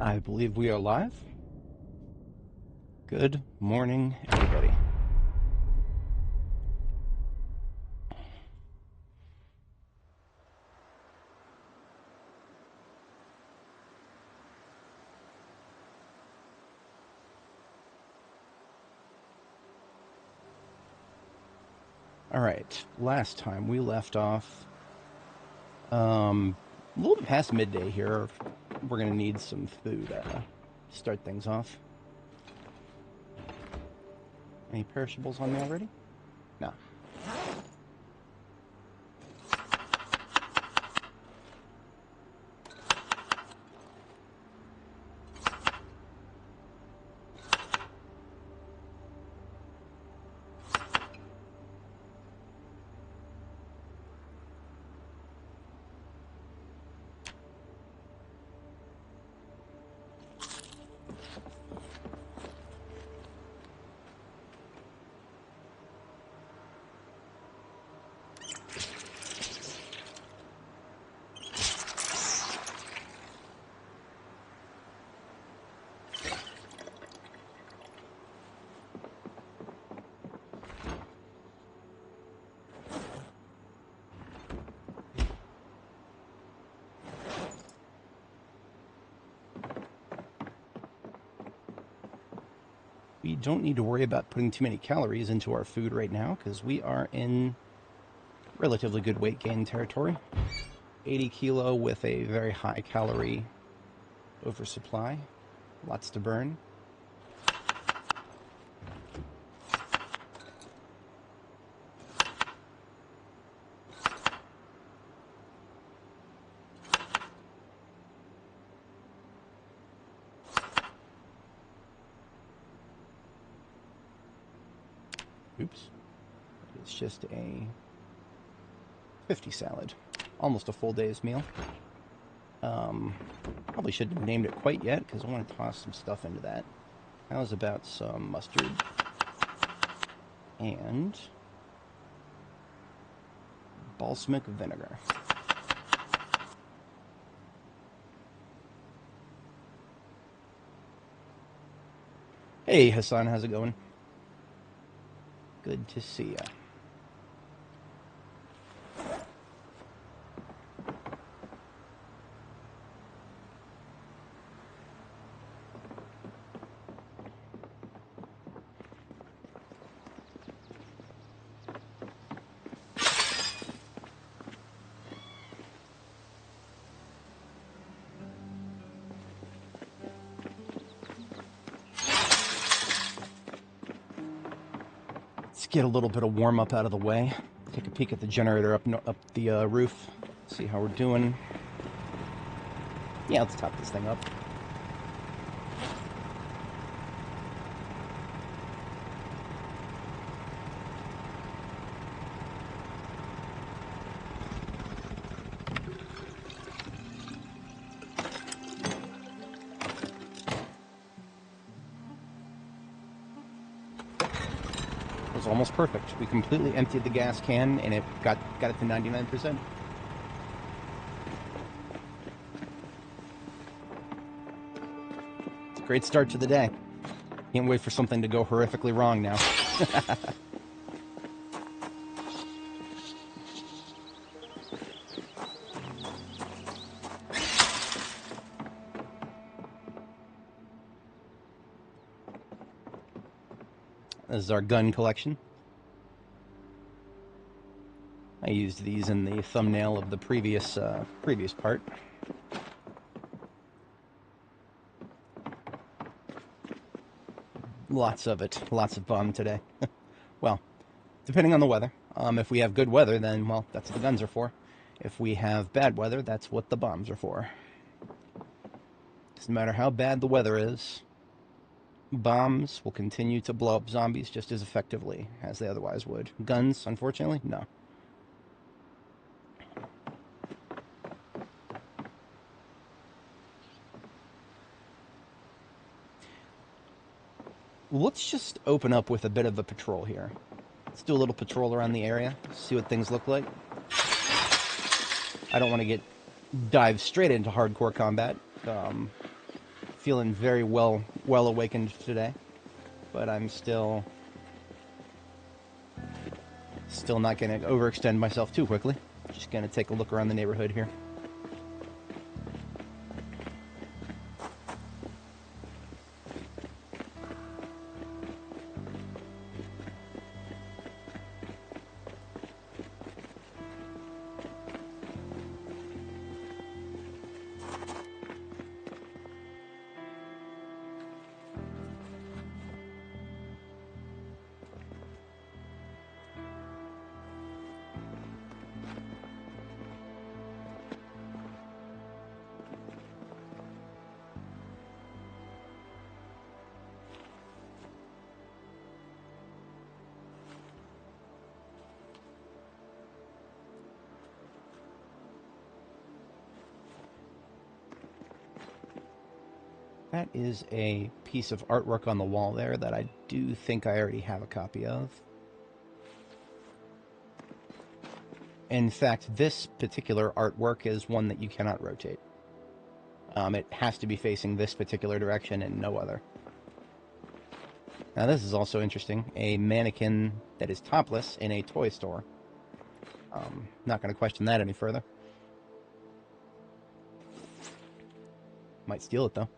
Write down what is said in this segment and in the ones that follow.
I believe we are live. Good morning, everybody. All right, last time we left off a little bit past midday here. We're going to need some food to start things off. Any perishables on me already? No. We don't need to worry about putting too many calories into our food right now because we are in relatively good weight gain territory. 80 kilo with a very high calorie oversupply. Lots to burn. Oops. It's just a 50 salad. Almost a full day's meal. Probably shouldn't have named it quite yet because I want to toss some stuff into that. How's about some mustard? And balsamic vinegar. Hey Hassan, how's it going? Good to see ya. Get a little bit of warm up out of the way. Take a peek at the generator up the roof. See how we're doing. Yeah, let's top this thing up. Almost perfect. We completely emptied the gas can and it got it to 99%. It's a great start to the day. Can't wait for something to go horrifically wrong now. This is our gun collection. I used these in the thumbnail of the previous part. Lots of it. Lots of bomb today. Well, depending on the weather. If we have good weather, then, well, that's what the guns are for. If we have bad weather, that's what the bombs are for. Doesn't matter how bad the weather is. Bombs will continue to blow up zombies just as effectively as they otherwise would. Guns, unfortunately, no. Let's just open up with a bit of a patrol here. Let's do a little patrol around the area, see what things look like. I don't want to dive straight into hardcore combat. feeling very well awakened today, but I'm still not going to overextend myself too quickly. Just going to take a look around the neighborhood here. That is a piece of artwork on the wall there that I do think I already have a copy of. In fact, this particular artwork is one that you cannot rotate. It has to be facing this particular direction and no other. Now this is also interesting. A mannequin that is topless in a toy store. Not going to question that any further. Might steal it though.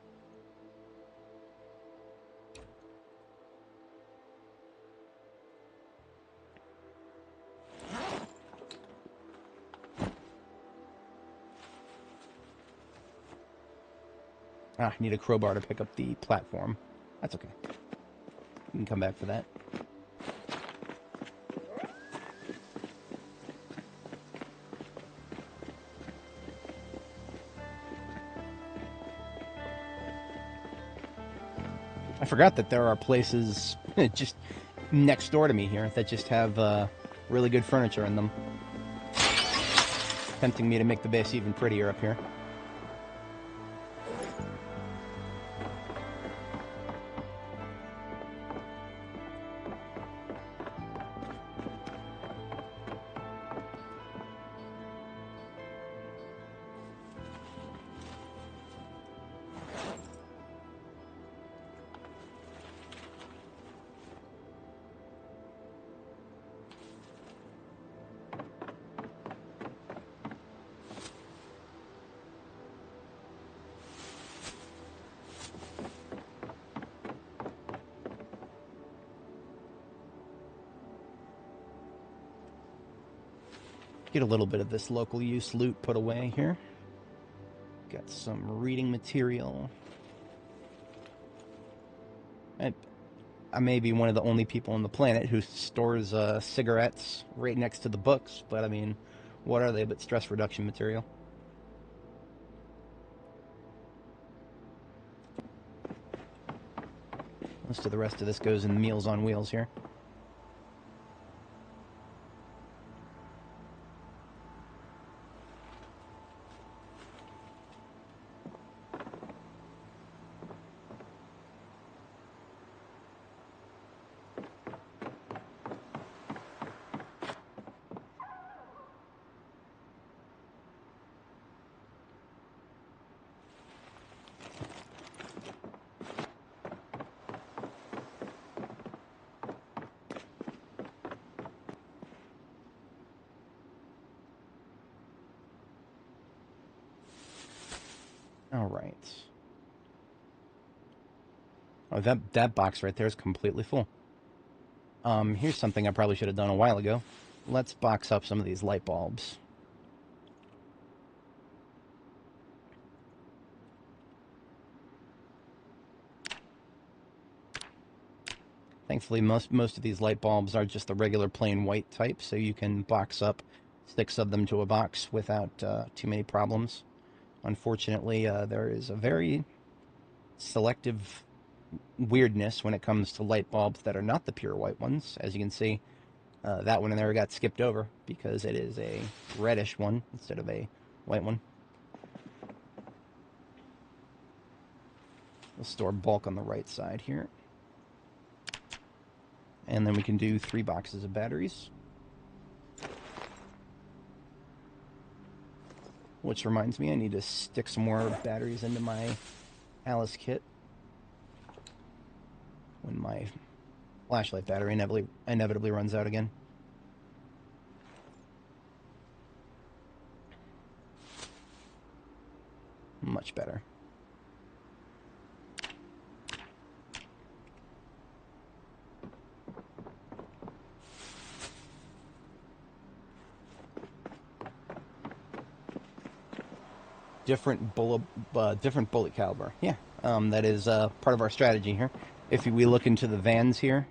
I need a crowbar to pick up the platform. That's okay. We can come back for that. I forgot that there are places just next door to me here that just have really good furniture in them. Tempting me to make the base even prettier up here. Get a little bit of this local use loot put away here. Got some reading material. I may be one of the only people on the planet who stores cigarettes right next to the books, but I mean, what are they but stress reduction material? Most of the rest of this goes in Meals on Wheels here. All right. Oh, that box right there is completely full. Here's something I probably should have done a while ago. Let's box up some of these light bulbs. Thankfully, most of these light bulbs are just the regular plain white type, so you can box up 6 of them to a box without too many problems. Unfortunately, there is a very selective weirdness when it comes to light bulbs that are not the pure white ones. As you can see, that one in there got skipped over because it is a reddish one instead of a white one. We'll store bulk on the right side here. And then we can do 3 boxes of batteries. Which reminds me, I need to stick some more batteries into my Alice kit when my flashlight battery inevitably runs out again. Much better. Different bullet caliber. Yeah, that is part of our strategy here. If we look into the vans here,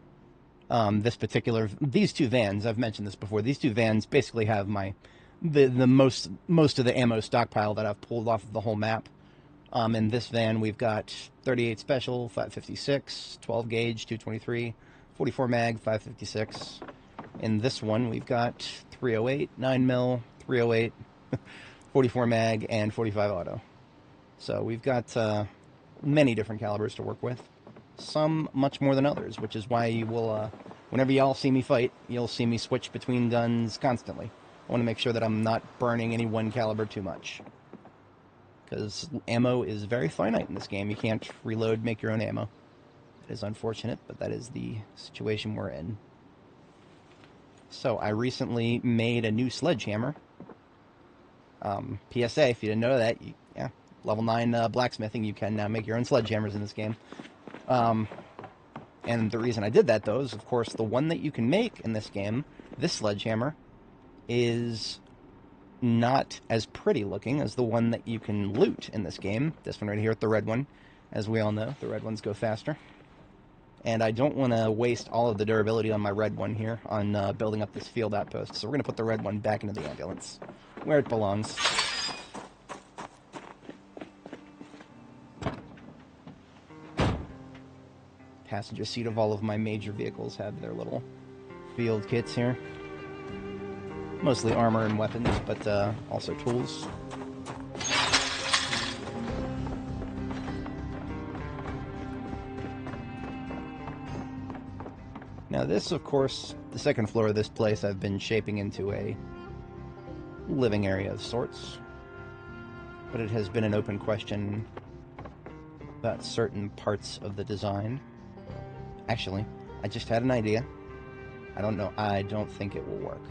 these two vans, I've mentioned this before. These two vans basically have the most of the ammo stockpile that I've pulled off of the whole map. In this van, we've got 38 special, 556, 12 gauge, 223, 44 mag, 556. In this one, we've got 308, 9 mil, 308. 44 mag, and 45 auto. So we've got many different calibers to work with. Some much more than others, which is why you will, whenever y'all see me fight, you'll see me switch between guns constantly. I want to make sure that I'm not burning any one caliber too much. Because ammo is very finite in this game. You can't reload, make your own ammo. It is unfortunate, but that is the situation we're in. So I recently made a new sledgehammer. PSA, if you didn't know that, yeah, level 9 blacksmithing, you can now make your own sledgehammers in this game. And the reason I did that, though, is, of course, the one that you can make in this game, this sledgehammer, is not as pretty looking as the one that you can loot in this game. This one right here, the red one. As we all know, the red ones go faster. And I don't want to waste all of the durability on my red one here on building up this field outpost. So we're going to put the red one back into the ambulance, where it belongs. Passenger seat of all of my major vehicles have their little field kits here. Mostly armor and weapons, but also tools. Now this, of course, the second floor of this place I've been shaping into a living area of sorts. But it has been an open question about certain parts of the design. Actually, I just had an idea. I don't know. I don't think it will work.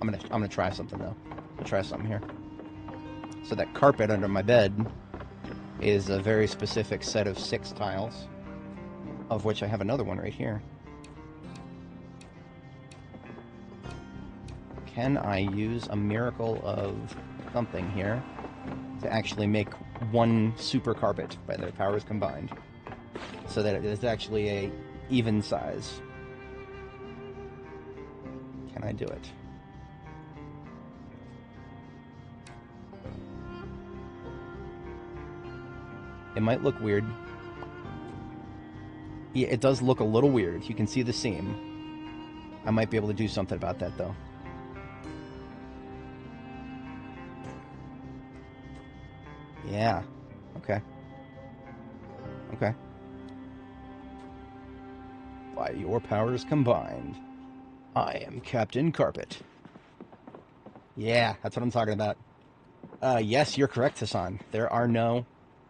I'm gonna try something though. I'll try something here. So that carpet under my bed is a very specific set of 6 tiles, of which I have another one right here. Can I use a miracle of something here to actually make one super carpet by their powers combined, so that it is actually a even size? Can I do it? It might look weird. Yeah, it does look a little weird. You can see the seam. I might be able to do something about that, though. Yeah. Okay. Okay. By your powers combined, I am Captain Carpet. Yeah, that's what I'm talking about. Yes, you're correct, Hassan. There are no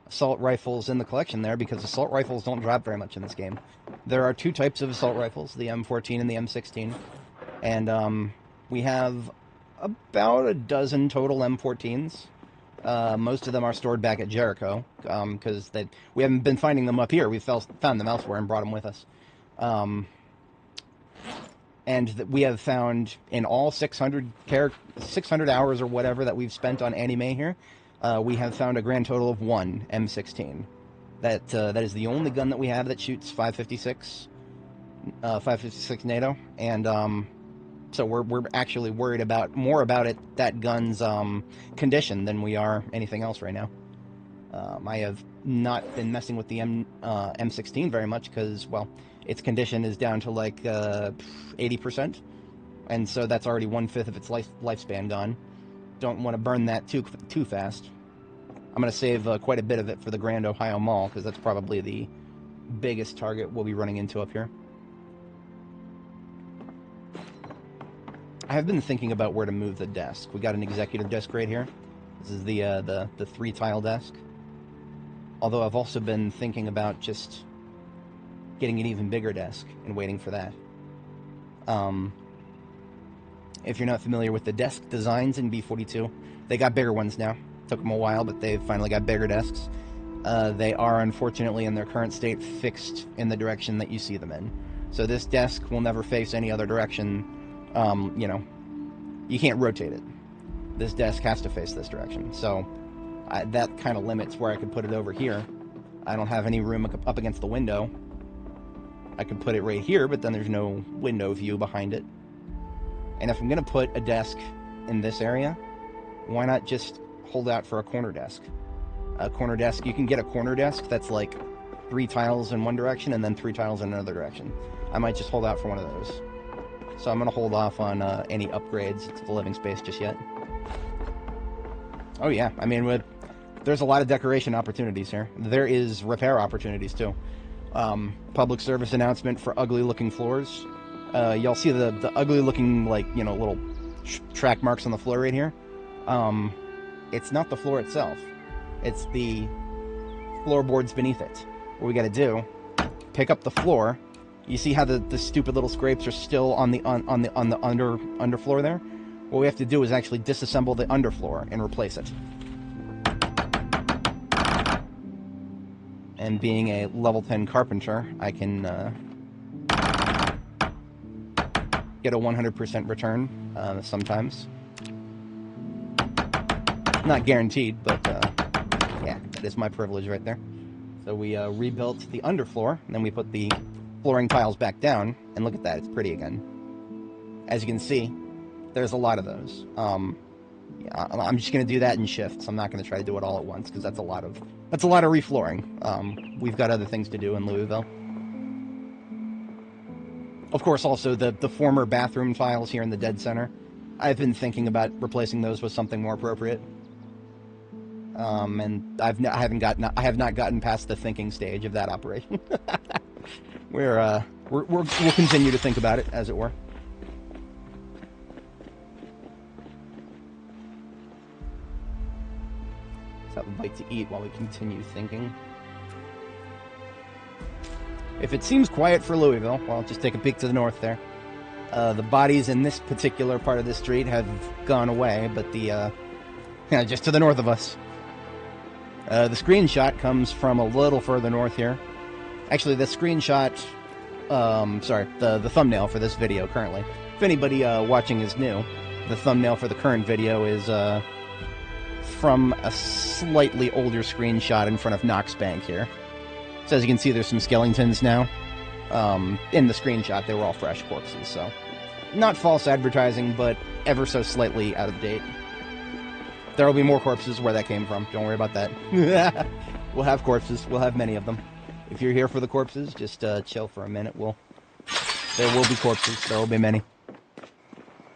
assault rifles in the collection there because assault rifles don't drop very much in this game. There are 2 types of assault rifles, the M14 and the M16. And we have about a dozen total M14s. Most of them are stored back at Jericho, because we haven't been finding them up here. We found them elsewhere and brought them with us. And we have found, in all 600 hours or whatever that we've spent on Anime here, we have found a grand total of 1 M16. That is the only gun that we have that shoots 556 NATO, and so we're actually worried more about that gun's condition than we are anything else right now. I have not been messing with the M16 very much because, well, its condition is down to like 80%, and so that's already 1/5 of its lifespan gone. Don't want to burn that too fast. I'm going to save quite a bit of it for the Grand Ohio Mall, because that's probably the biggest target we'll be running into up here. I have been thinking about where to move the desk. We got an executive desk right here. This is the 3-tile desk. Although I've also been thinking about just getting an even bigger desk and waiting for that. If you're not familiar with the desk designs in B42, they got bigger ones now. Took them a while, but they've finally got bigger desks. They are, unfortunately, in their current state, fixed in the direction that you see them in. So this desk will never face any other direction. You know, you can't rotate it. This desk has to face this direction. So that kind of limits where I could put it over here. I don't have any room up against the window. I could put it right here, but then there's no window view behind it. And if I'm going to put a desk in this area, why not just hold out for a corner desk? A corner desk, you can get a corner desk that's like 3 tiles in one direction and then 3 tiles in another direction. I might just hold out for one of those. So I'm going to hold off on any upgrades to the living space just yet. Oh yeah, I mean, there's a lot of decoration opportunities here. There is repair opportunities too. Public service announcement for ugly looking floors. Y'all see the ugly looking, like, you know, little track marks on the floor right here? It's not the floor itself. It's the floorboards beneath it. What we gotta do, pick up the floor. You see how the stupid little scrapes are still on the underfloor there? What we have to do is actually disassemble the underfloor and replace it. And being a level 10 carpenter, I can get a 100% return sometimes. Not guaranteed, but yeah, that is my privilege right there. So we rebuilt the underfloor, and then we put the flooring tiles back down, and look at that, it's pretty again. As you can see, there's a lot of those. Yeah, I'm just going to do that in shifts. I'm not going to try to do it all at once, because that's a lot of reflooring. We've got other things to do in Louisville. Of course, also the former bathroom tiles here in the dead center. I've been thinking about replacing those with something more appropriate. And I have not gotten past the thinking stage of that operation. We'll continue to think about it, as it were. Let's have a bite to eat while we continue thinking. If it seems quiet for Louisville, well, just take a peek to the north there. The bodies in this particular part of the street have gone away, but just to the north of us. The screenshot comes from a little further north here. Actually, the screenshot, the thumbnail for this video currently. If anybody watching is new, the thumbnail for the current video is from a slightly older screenshot in front of Knox Bank here. So as you can see, there's some skeletons now. In the screenshot, they were all fresh corpses, so not false advertising, but ever so slightly out of date. There will be more corpses where that came from. Don't worry about that. We'll have corpses. We'll have many of them. If you're here for the corpses, just chill for a minute. There will be corpses. There will be many.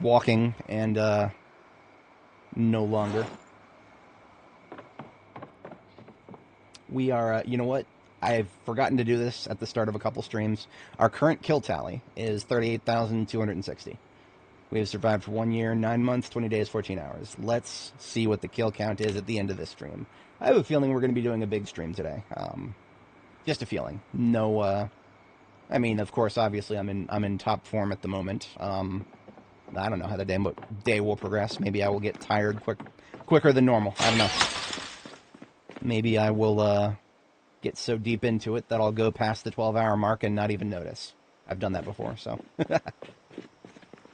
Walking and no longer. We are, you know what? I've forgotten to do this at the start of a couple streams. Our current kill tally is 38,260. We have survived for 1 year, 9 months, 20 days, 14 hours. Let's see what the kill count is at the end of this stream. I have a feeling we're going to be doing a big stream today. Just a feeling. No, I mean, of course, obviously, I'm in top form at the moment. I don't know how the day will progress. Maybe I will get tired quicker than normal. I don't know. Maybe I will get so deep into it that I'll go past the 12-hour mark and not even notice. I've done that before, so.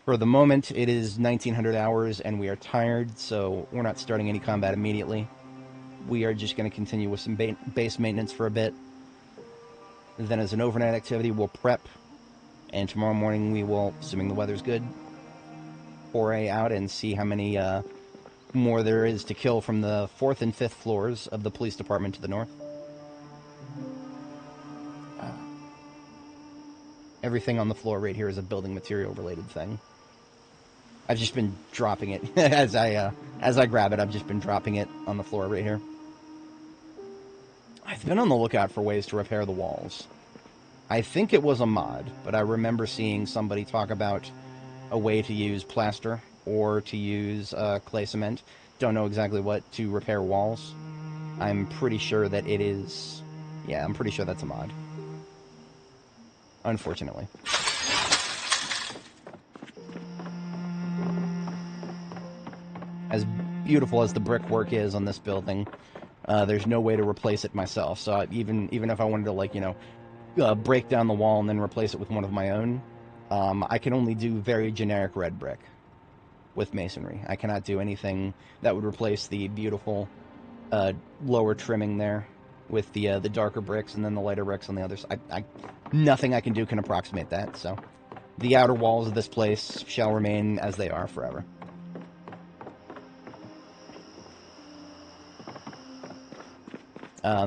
For the moment, it is 1900 hours, and we are tired, so we're not starting any combat immediately. We are just going to continue with some base maintenance for a bit. Then as an overnight activity, we'll prep, and tomorrow morning we will, assuming the weather's good, foray out and see how many more there is to kill from the 4th and 5th floors of the police department to the north. Everything on the floor right here is a building material related thing. I've just been dropping it as I grab it. I've just been dropping it on the floor right here. I've been on the lookout for ways to repair the walls. I think it was a mod, but I remember seeing somebody talk about a way to use plaster or to use clay cement. Don't know exactly what to repair walls. I'm pretty sure that it is... Yeah, I'm pretty sure that's a mod. Unfortunately. As beautiful as the brickwork is on this building, there's no way to replace it myself. So even if I wanted to, like, you know, break down the wall and then replace it with one of my own, I can only do very generic red brick with masonry. I cannot do anything that would replace the beautiful lower trimming there with the darker bricks and then the lighter bricks on the other side. Nothing I can do can approximate that. So the outer walls of this place shall remain as they are forever.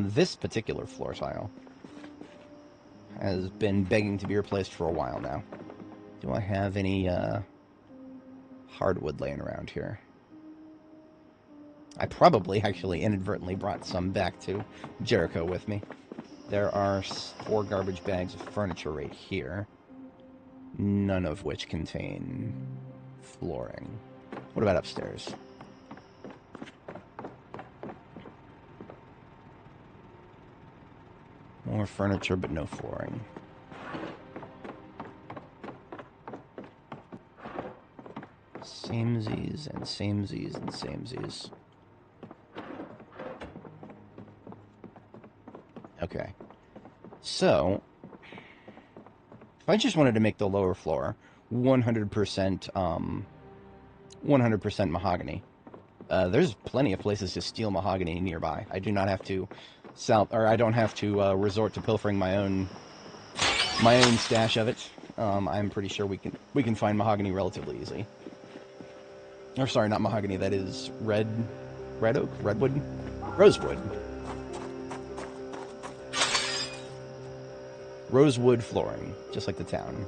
This particular floor tile has been begging to be replaced for a while now. Do I have any hardwood laying around here? I probably actually inadvertently brought some back to Jericho with me. There are 4 garbage bags of furniture right here, none of which contain flooring. What about upstairs? More furniture, but no flooring. Samesies and samesies and samesies. Okay. So, if I just wanted to make the lower floor 100% 100% mahogany, there's plenty of places to steal mahogany nearby. I do not have to I don't have to resort to pilfering my own stash of it. I'm pretty sure we can find mahogany relatively easy. Or sorry, not mahogany. That is red oak, redwood, rosewood. Rosewood flooring, just like the town.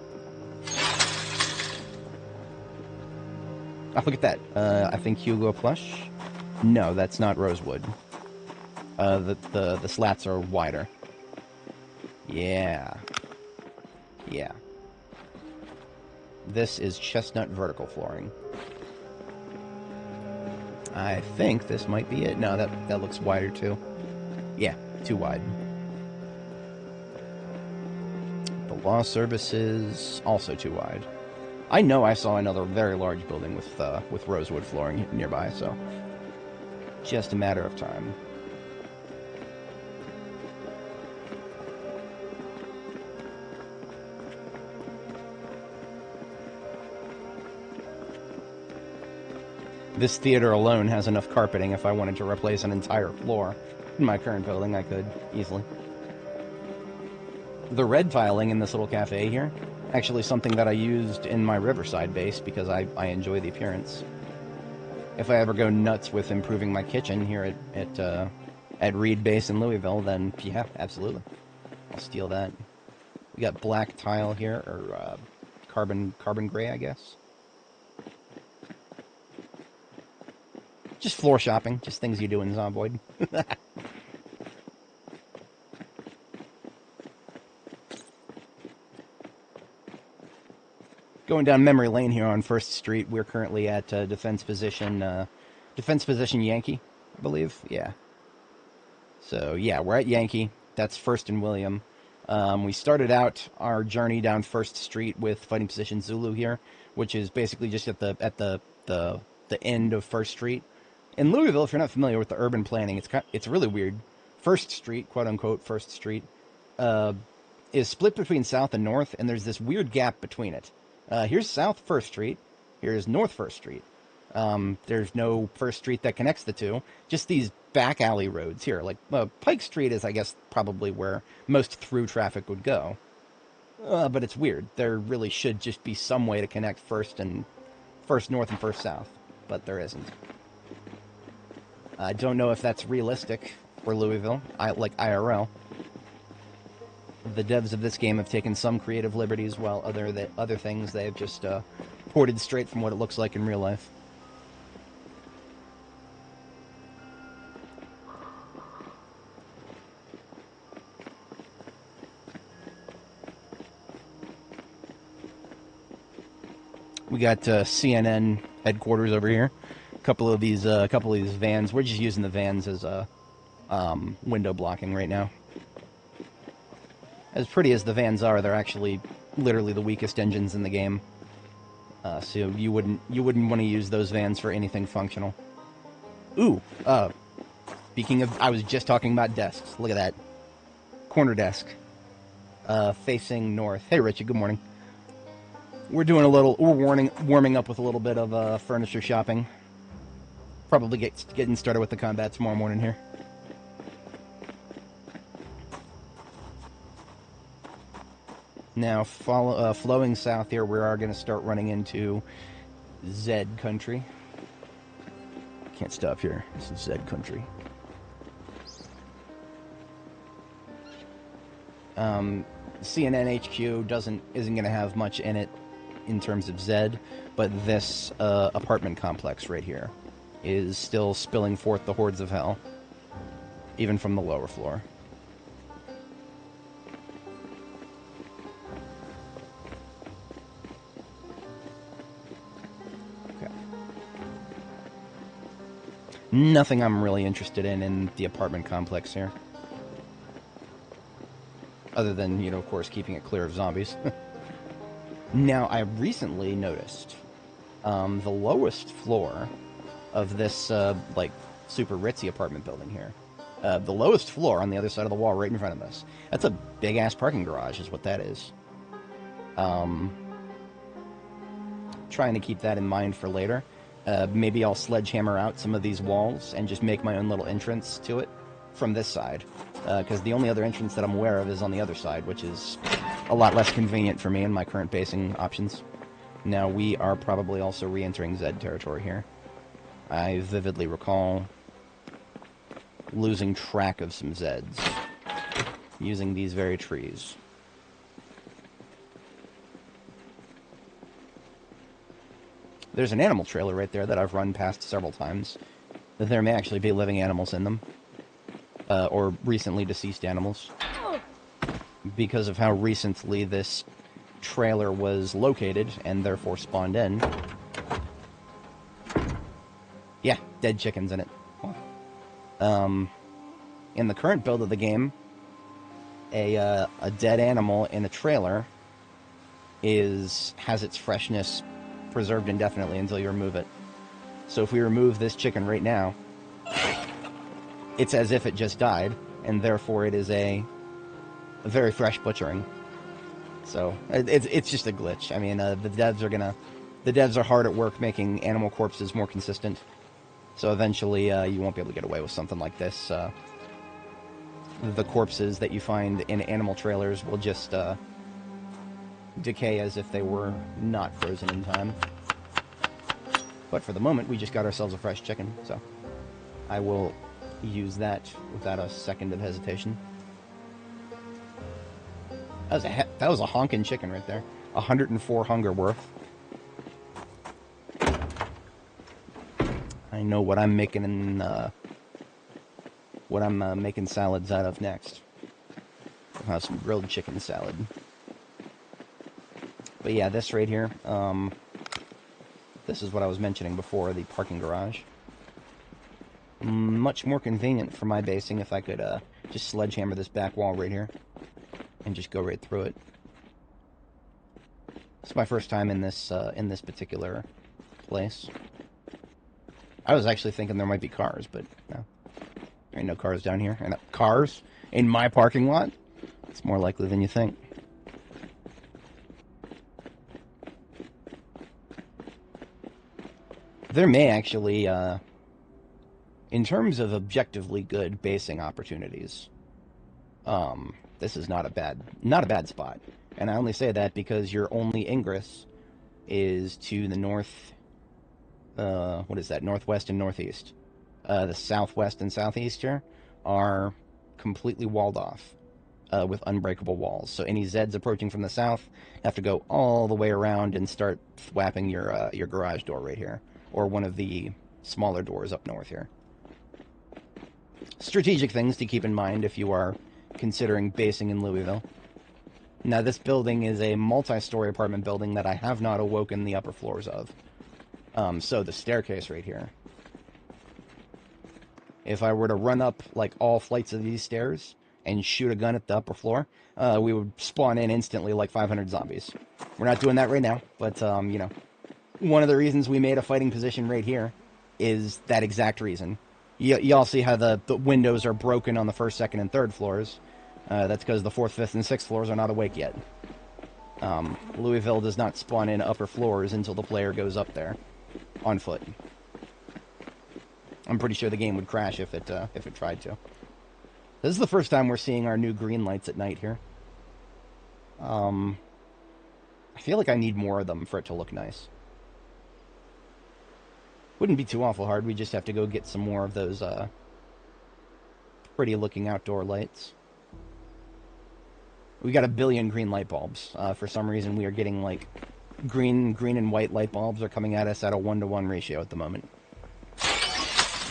Oh, look at that. I think Hugo plush. No, that's not rosewood. The slats are wider. Yeah. Yeah. This is chestnut vertical flooring. I think this might be it. No, that looks wider too. Yeah, too wide. The law services, also too wide. I know I saw another very large building with rosewood flooring nearby, so just a matter of time. This theater alone has enough carpeting. If I wanted to replace an entire floor in my current building, I could easily. The red tiling in this little cafe here, actually something that I used in my Riverside base because I enjoy the appearance. If I ever go nuts with improving my kitchen here at Reed Base in Louisville, then yeah, absolutely, I'll steal that. We got black tile here, or carbon gray, I guess. Just floor shopping, just things you do in Zomboid. Going down memory lane here on 1st Street, we're currently at defense position Yankee, I believe. Yeah. So yeah, we're at Yankee. That's 1st and William. We started out our journey down 1st Street with fighting position Zulu here, which is basically just at the end of 1st Street. In Louisville, if you're not familiar with the urban planning, it's really weird. 1st Street, quote unquote, 1st Street, is split between South and North, and there's this weird gap between it. Here's South 1st Street. Here's North 1st Street. There's no 1st Street that connects the two. Just these back alley roads here. Like Pike Street is, I guess, probably where most through traffic would go. But it's weird. There really should just be some way to connect 1st North and 1st South, but there isn't. I don't know if that's realistic for Louisville, like IRL. The devs of this game have taken some creative liberties, while other things they've just ported straight from what it looks like in real life. We got CNN headquarters over here. A couple of these vans. We're just using the vans as window blocking right now. As pretty as the vans are, they're actually literally the weakest engines in the game. So you wouldn't want to use those vans for anything functional. Ooh, speaking of, I was just talking about desks. Look at that. Corner desk. Facing north. Hey, Richie, good morning. We're doing a little, we're warming up with a little bit of furniture shopping. Probably getting started with the combat tomorrow morning here. Now, flowing south here, we are going to start running into Z country. Can't stop here. This is Z country. CNN HQ isn't going to have much in it in terms of Z, but this apartment complex right here is still spilling forth the hordes of hell, even from the lower floor. Okay. Nothing I'm really interested in the apartment complex here. Other than, you know, of course, keeping it clear of zombies. Now, I recently noticed the lowest floor of this, like, super ritzy apartment building here. The lowest floor on the other side of the wall right in front of us. That's a big-ass parking garage is what that is. Trying to keep that in mind for later. Maybe I'll sledgehammer out some of these walls and just make my own little entrance to it from this side. Because the only other entrance that I'm aware of is on the other side, which is a lot less convenient for me in my current basing options. Now, we are probably also re-entering Z territory here. I vividly recall losing track of some Zs using these very trees. There's an animal trailer right there that I've run past several times. There may actually be living animals in them. Or recently deceased animals. Because of how recently this trailer was located and therefore spawned in. Yeah, dead chickens in it. In the current build of the game, a dead animal in a trailer has its freshness preserved indefinitely until you remove it. So if we remove this chicken right now, it's as if it just died, and therefore it is a very fresh butchering. So it's just a glitch. I mean, the devs are hard at work making animal corpses more consistent. So eventually, you won't be able to get away with something like this. The corpses that you find in animal trailers will just decay as if they were not frozen in time. But for the moment, we just got ourselves a fresh chicken, so I will use that without a second of hesitation. That was a honking chicken right there. 104 hunger worth. I know what I'm making making salads out of next. I'll have some grilled chicken salad. But yeah, this right here, this is what I was mentioning before, the parking garage. Much more convenient for my basing if I could just sledgehammer this back wall right here and just go right through it. It's my first time in this particular place. I was actually thinking there might be cars, but no. There ain't no cars down here. And cars in my parking lot? It's more likely than you think. There may actually, in terms of objectively good basing opportunities, this is not a bad spot. And I only say that because your only ingress is to the north, what is that, northwest and northeast. The southwest and southeast here are completely walled off with unbreakable walls. So any Zeds approaching from the south have to go all the way around and start thwapping your garage door right here, or one of the smaller doors up north here. Strategic things to keep in mind if you are considering basing in Louisville. Now, this building is a multi-story apartment building that I have not awoken the upper floors of. So the staircase right here If I were to run up, like, all flights of these stairs and shoot a gun at the upper floor, we would spawn in instantly like 500 zombies. We're not doing that right now, but, you know, one of the reasons we made a fighting position right here is that exact reason. Y'all see how the windows are broken on the first, second, and third floors. That's because the fourth, fifth, and sixth floors are not awake yet. Louisville does not spawn in upper floors until the player goes up there on foot. I'm pretty sure the game would crash if it tried to. This is the first time we're seeing our new green lights at night here. I feel like I need more of them for it to look nice. Wouldn't be too awful hard. We just have to go get some more of those pretty-looking outdoor lights. We got 1 billion green light bulbs. For some reason, we are getting, like, green and white light bulbs are coming at us at a 1-to-1 ratio at the moment.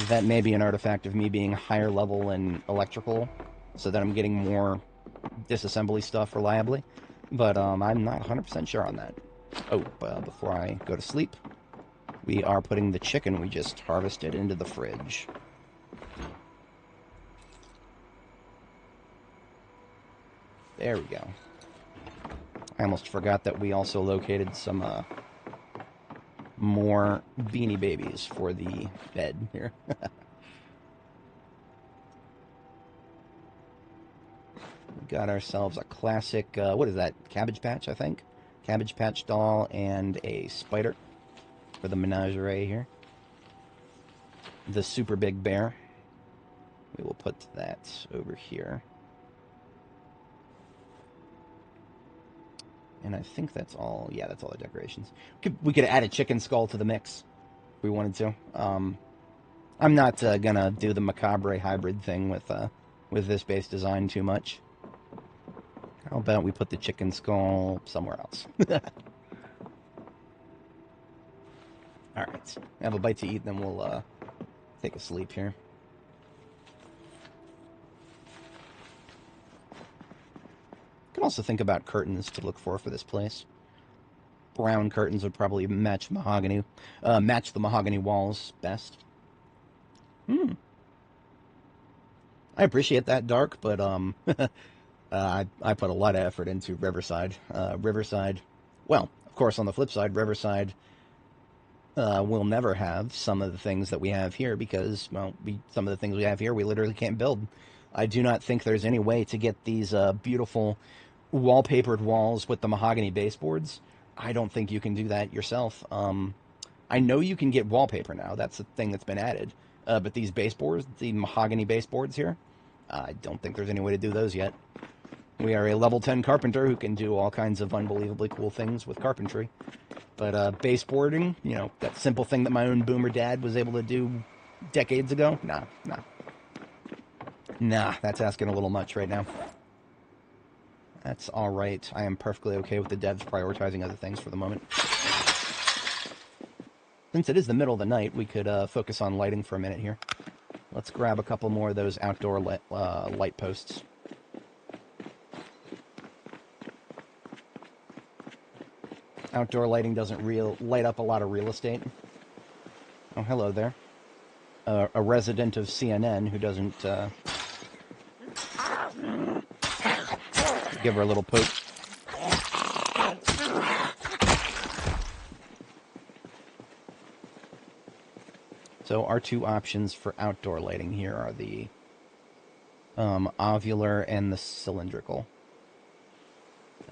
That may be an artifact of me being higher level in electrical, so that I'm getting more disassembly stuff reliably. But I'm not 100% sure on that. Oh, before I go to sleep, we are putting the chicken we just harvested into the fridge. There we go. I almost forgot that we also located some more Beanie Babies for the bed here. We got ourselves a classic, what is that? Cabbage Patch, I think? Cabbage Patch doll and a spider for the menagerie here. The super big bear. We will put that over here. And I think that's all. Yeah, that's all the decorations. We could add a chicken skull to the mix if we wanted to. I'm not gonna do the macabre hybrid thing with this base design too much. How about we put the chicken skull somewhere else? All right, have a bite to eat, then we'll take a sleep here. You can also think about curtains to look for this place. Brown curtains would probably match mahogany, match the mahogany walls best. I appreciate that, Dark, but I put a lot of effort into Riverside. Riverside, well, of course, on the flip side, Riverside will never have some of the things that we have here because, well, some of the things we have here we literally can't build. I do not think there's any way to get these beautiful wallpapered walls with the mahogany baseboards. I don't think you can do that yourself. I know you can get wallpaper now. That's a thing that's been added. But these baseboards, the mahogany baseboards here, I don't think there's any way to do those yet. We are a level 10 carpenter who can do all kinds of unbelievably cool things with carpentry. But baseboarding, you know, that simple thing that my own boomer dad was able to do decades ago, nah, that's asking a little much right now. That's alright. I am perfectly okay with the devs prioritizing other things for the moment. Since it is the middle of the night, we could focus on lighting for a minute here. Let's grab a couple more of those outdoor light posts. Outdoor lighting doesn't light up a lot of real estate. Oh, hello there. A resident of CNN who doesn't give her a little poke. So our two options for outdoor lighting here are the ovular and the cylindrical.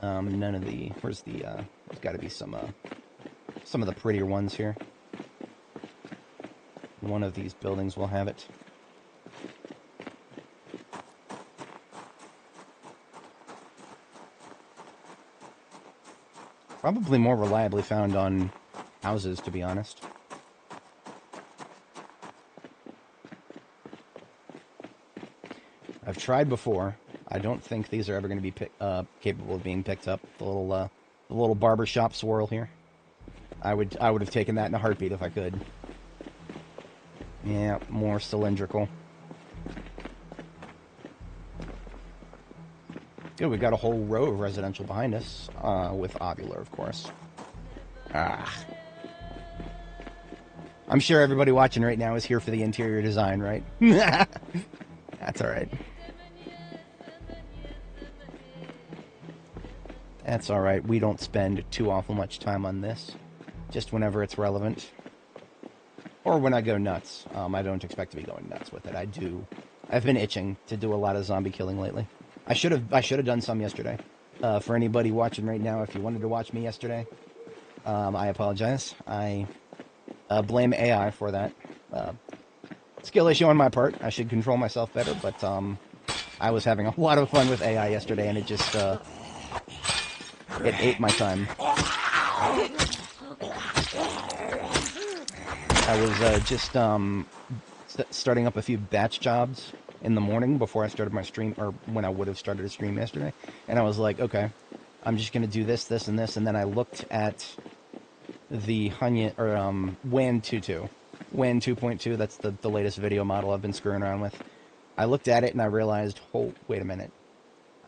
None of the... Where's the... there's got to be some of the prettier ones here. One of these buildings will have it. Probably more reliably found on houses, to be honest. I've tried before. I don't think these are ever going to be capable of being picked up. The little barbershop swirl here. I would have taken that in a heartbeat if I could. Yeah, more cylindrical. Good, we've got a whole row of residential behind us, with ovular, of course. I'm I'm sure everybody watching right now is here for the interior design, right? That's alright. That's alright. We don't spend too awful much time on this. Just whenever it's relevant. Or when I go nuts. I don't expect to be going nuts with it. I've been itching to do a lot of zombie killing lately. I should have done some yesterday. For anybody watching right now, if you wanted to watch me yesterday, I apologize. I blame AI for that. Skill issue on my part. I should control myself better, but I was having a lot of fun with AI yesterday, and it just it ate my time. I was just starting up a few batch jobs in the morning before I started my stream, or when I would have started a stream yesterday, and I was like, okay, I'm just gonna do this, this, and this, and then I looked at the WAN 2.2. WAN 2.2, that's the latest video model I've been screwing around with. I looked at it and I realized, oh, wait a minute.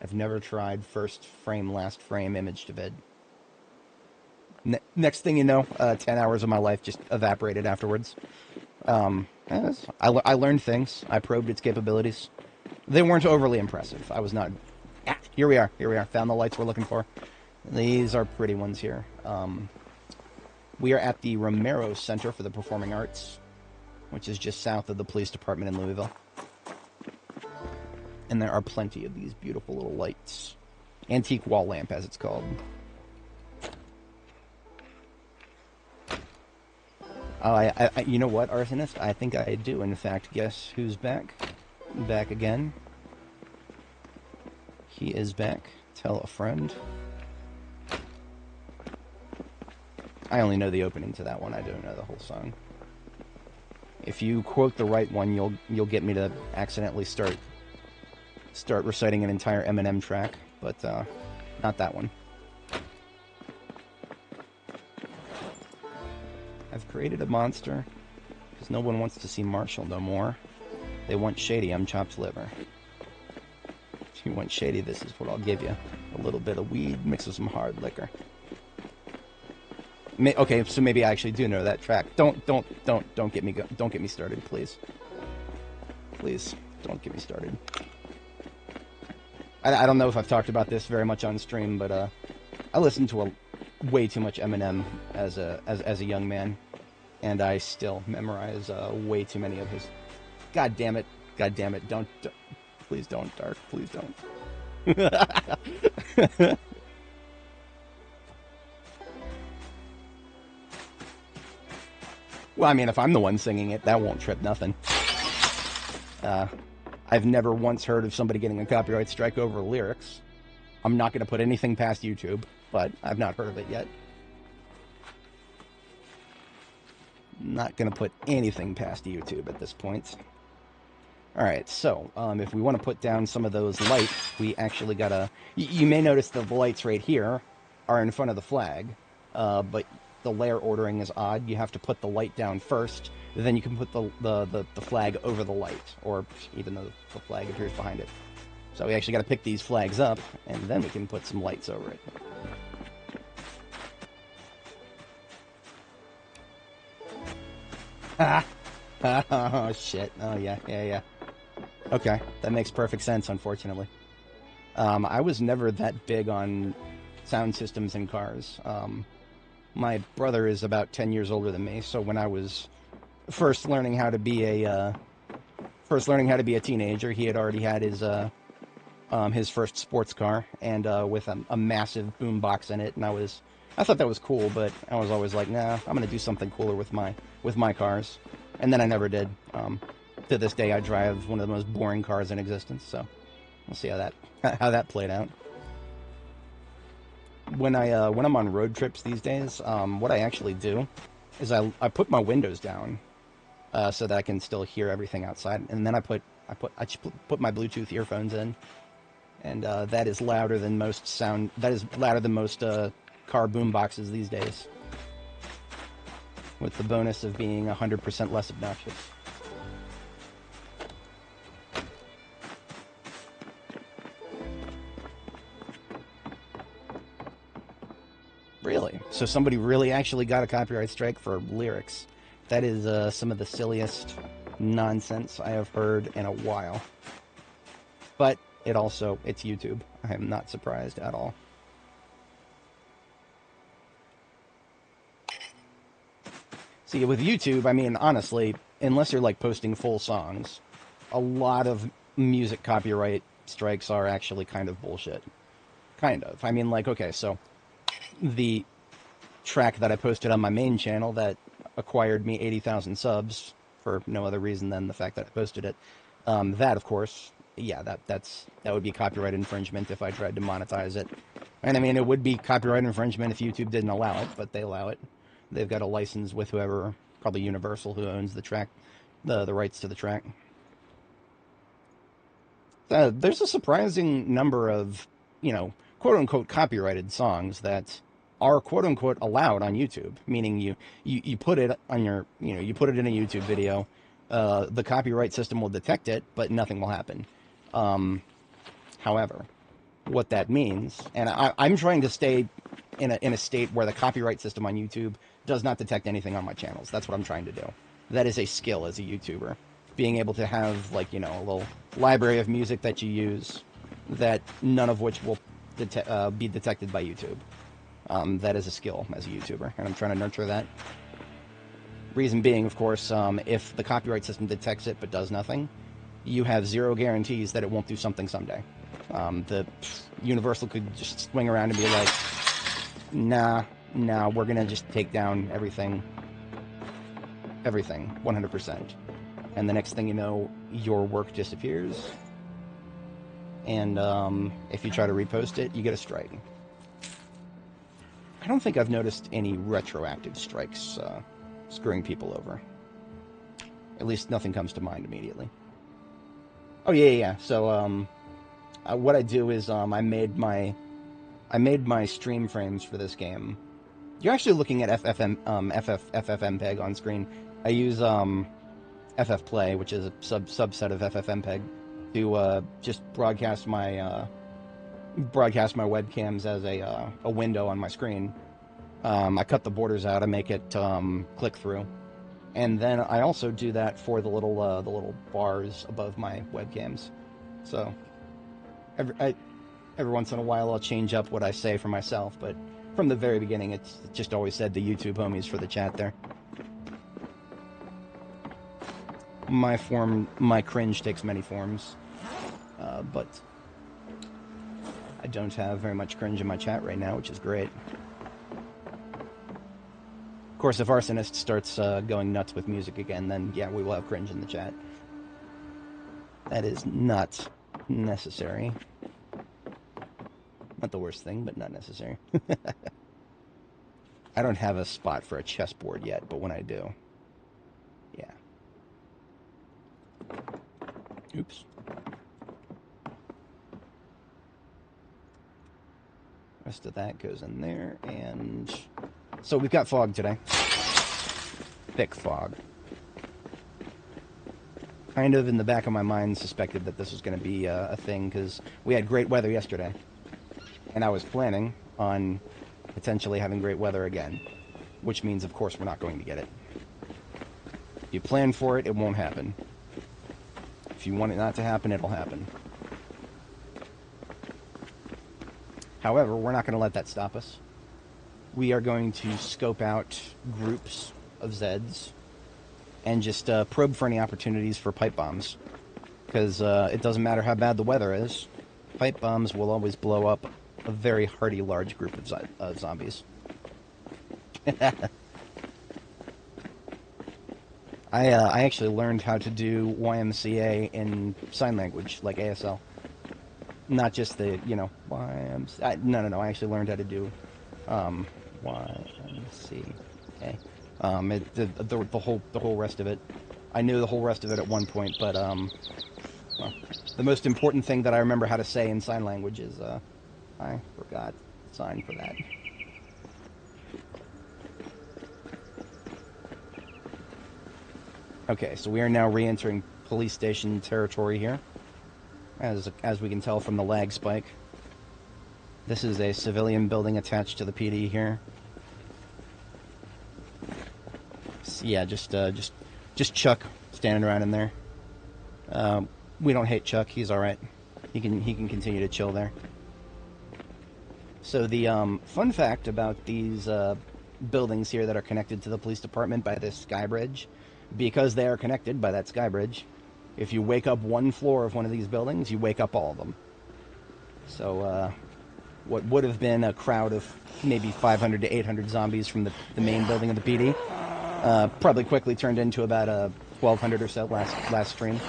I've never tried first frame, last frame image to vid. Next thing you know, 10 hours of my life just evaporated afterwards. I learned things. I probed its capabilities. They weren't overly impressive. I was not... Here we are. Found the lights we're looking for. These are pretty ones here. We are at the Romero Center for the Performing Arts, which is just south of the police department in Louisville. And there are plenty of these beautiful little lights. Antique wall lamp, as it's called. You know what, Arsonist? I think I do, in fact. Guess who's back? Back again. He is back. Tell a friend. I only know the opening to that one. I don't know the whole song. If you quote the right one, you'll get me to accidentally start reciting an entire Eminem track, but not that one. I've created a monster because no one wants to see Marshall no more. They want Shady. I'm chopped liver. If you want Shady, this is what I'll give you: a little bit of weed mixed with some hard liquor. Okay, so maybe I actually do know that track. Don't get me started, please. Please, don't get me started. I don't know if I've talked about this very much on stream, but I listened to way too much Eminem as a young man, and I still memorize way too many of his. God damn it! Don't please don't, Dark. Please don't. Well, I mean, if I'm the one singing it, that won't trip nothing. I've never once heard of somebody getting a copyright strike over lyrics. I'm not going to put anything past YouTube, but I've not heard of it yet. Not going to put anything past YouTube at this point. Alright, so, if we want to put down some of those lights, we actually gotta... You may notice that the lights right here are in front of the flag, but the layer ordering is odd. You have to put the light down first, then you can put the flag over the light, or even though the flag appears behind it. So we actually got to pick these flags up, and then we can put some lights over it. Oh shit! Oh yeah. Okay, that makes perfect sense. Unfortunately, I was never that big on sound systems in cars. My brother is about 10 years older than me, so when I was first learning how to be a teenager, he had already had his first sports car, and with a massive boombox in it, and I thought that was cool, but I was always like, nah, I'm gonna do something cooler with my cars, and then I never did. To this day, I drive one of the most boring cars in existence, so we'll see how that played out. When I'm on road trips these days, what I actually do is I put my windows down so that I can still hear everything outside, and then I put my Bluetooth earphones in, and that is louder than most sound. That is louder than most car boom boxes these days, with the bonus of being 100% less obnoxious. Really? So somebody really actually got a copyright strike for lyrics. That is some of the silliest nonsense I have heard in a while. But it's YouTube. I am not surprised at all. See, with YouTube, I mean, honestly, unless you're like posting full songs, a lot of music copyright strikes are actually kind of bullshit. Kind of. I mean, like, okay, so the track that I posted on my main channel that acquired me 80,000 subs for no other reason than the fact that I posted it, that, of course, yeah, that would be copyright infringement if I tried to monetize it. And I mean, it would be copyright infringement if YouTube didn't allow it, but they allow it. They've got a license with whoever, probably Universal, who owns the track, the rights to the track. There's a surprising number of, quote-unquote copyrighted songs that are quote-unquote allowed on YouTube, meaning you put it on your, you put it in a YouTube video, the copyright system will detect it, but nothing will happen. However, what that means, and I'm trying to stay in a state where the copyright system on YouTube does not detect anything on my channels. That's what I'm trying to do. That is a skill as a YouTuber. Being able to have, like, a little library of music that you use, that none of which will be detected by YouTube. That is a skill as a YouTuber, and I'm trying to nurture that. Reason being, of course, if the copyright system detects it but does nothing, you have zero guarantees that it won't do something someday. The Universal could just swing around and be like, nah, we're going to just take down everything, 100%. And the next thing you know, your work disappears. And if you try to repost it, you get a strike. I don't think I've noticed any retroactive strikes screwing people over. At least nothing comes to mind immediately. Oh, yeah. So, what I do is I made my stream frames for this game. You're actually looking at FFmpeg on screen. I use FFplay, which is a subset of FFmpeg, to just broadcast my webcams as a window on my screen. I cut the borders out. I make it click through, and then I also do that for the little bars above my webcams. So every once in a while I'll change up what I say for myself, but from the very beginning it's just always said the YouTube homies for the chat there. My cringe takes many forms, but I don't have very much cringe in my chat right now, which is great. Of course, if Arsonist starts going nuts with music again, then yeah, we will have cringe in the chat. That is not necessary. Not the worst thing, but not necessary. I don't have a spot for a chessboard yet, but when I do, yeah. Oops. Rest of that goes in there, and so we've got fog today. Thick fog. Kind of in the back of my mind suspected that this was going to be a thing, because we had great weather yesterday. And I was planning on potentially having great weather again. Which means, of course, we're not going to get it. If you plan for it, it won't happen. If you want it not to happen, it'll happen. However, we're not going to let that stop us. We are going to scope out groups of Zeds and just probe for any opportunities for pipe bombs. Because it doesn't matter how bad the weather is, pipe bombs will always blow up a very hardy large group of zombies. I actually learned how to do YMCA in sign language, like ASL. Not just the, YMCA. No. I actually learned how to do YMCA. The whole rest of it. I knew the whole rest of it at one point, but well, the most important thing that I remember how to say in sign language is I forgot the sign for that. Okay, so we are now re-entering police station territory here, as we can tell from the lag spike. This is a civilian building attached to the PD here. Yeah, just Chuck standing around in there. We don't hate Chuck. He's all right. He can continue to chill there. So the fun fact about these buildings here that are connected to the police department by this sky bridge, because they are connected by that sky bridge, if you wake up one floor of one of these buildings, you wake up all of them. So what would have been a crowd of maybe 500 to 800 zombies from the main building of the PD probably quickly turned into about 1,200 or so last stream.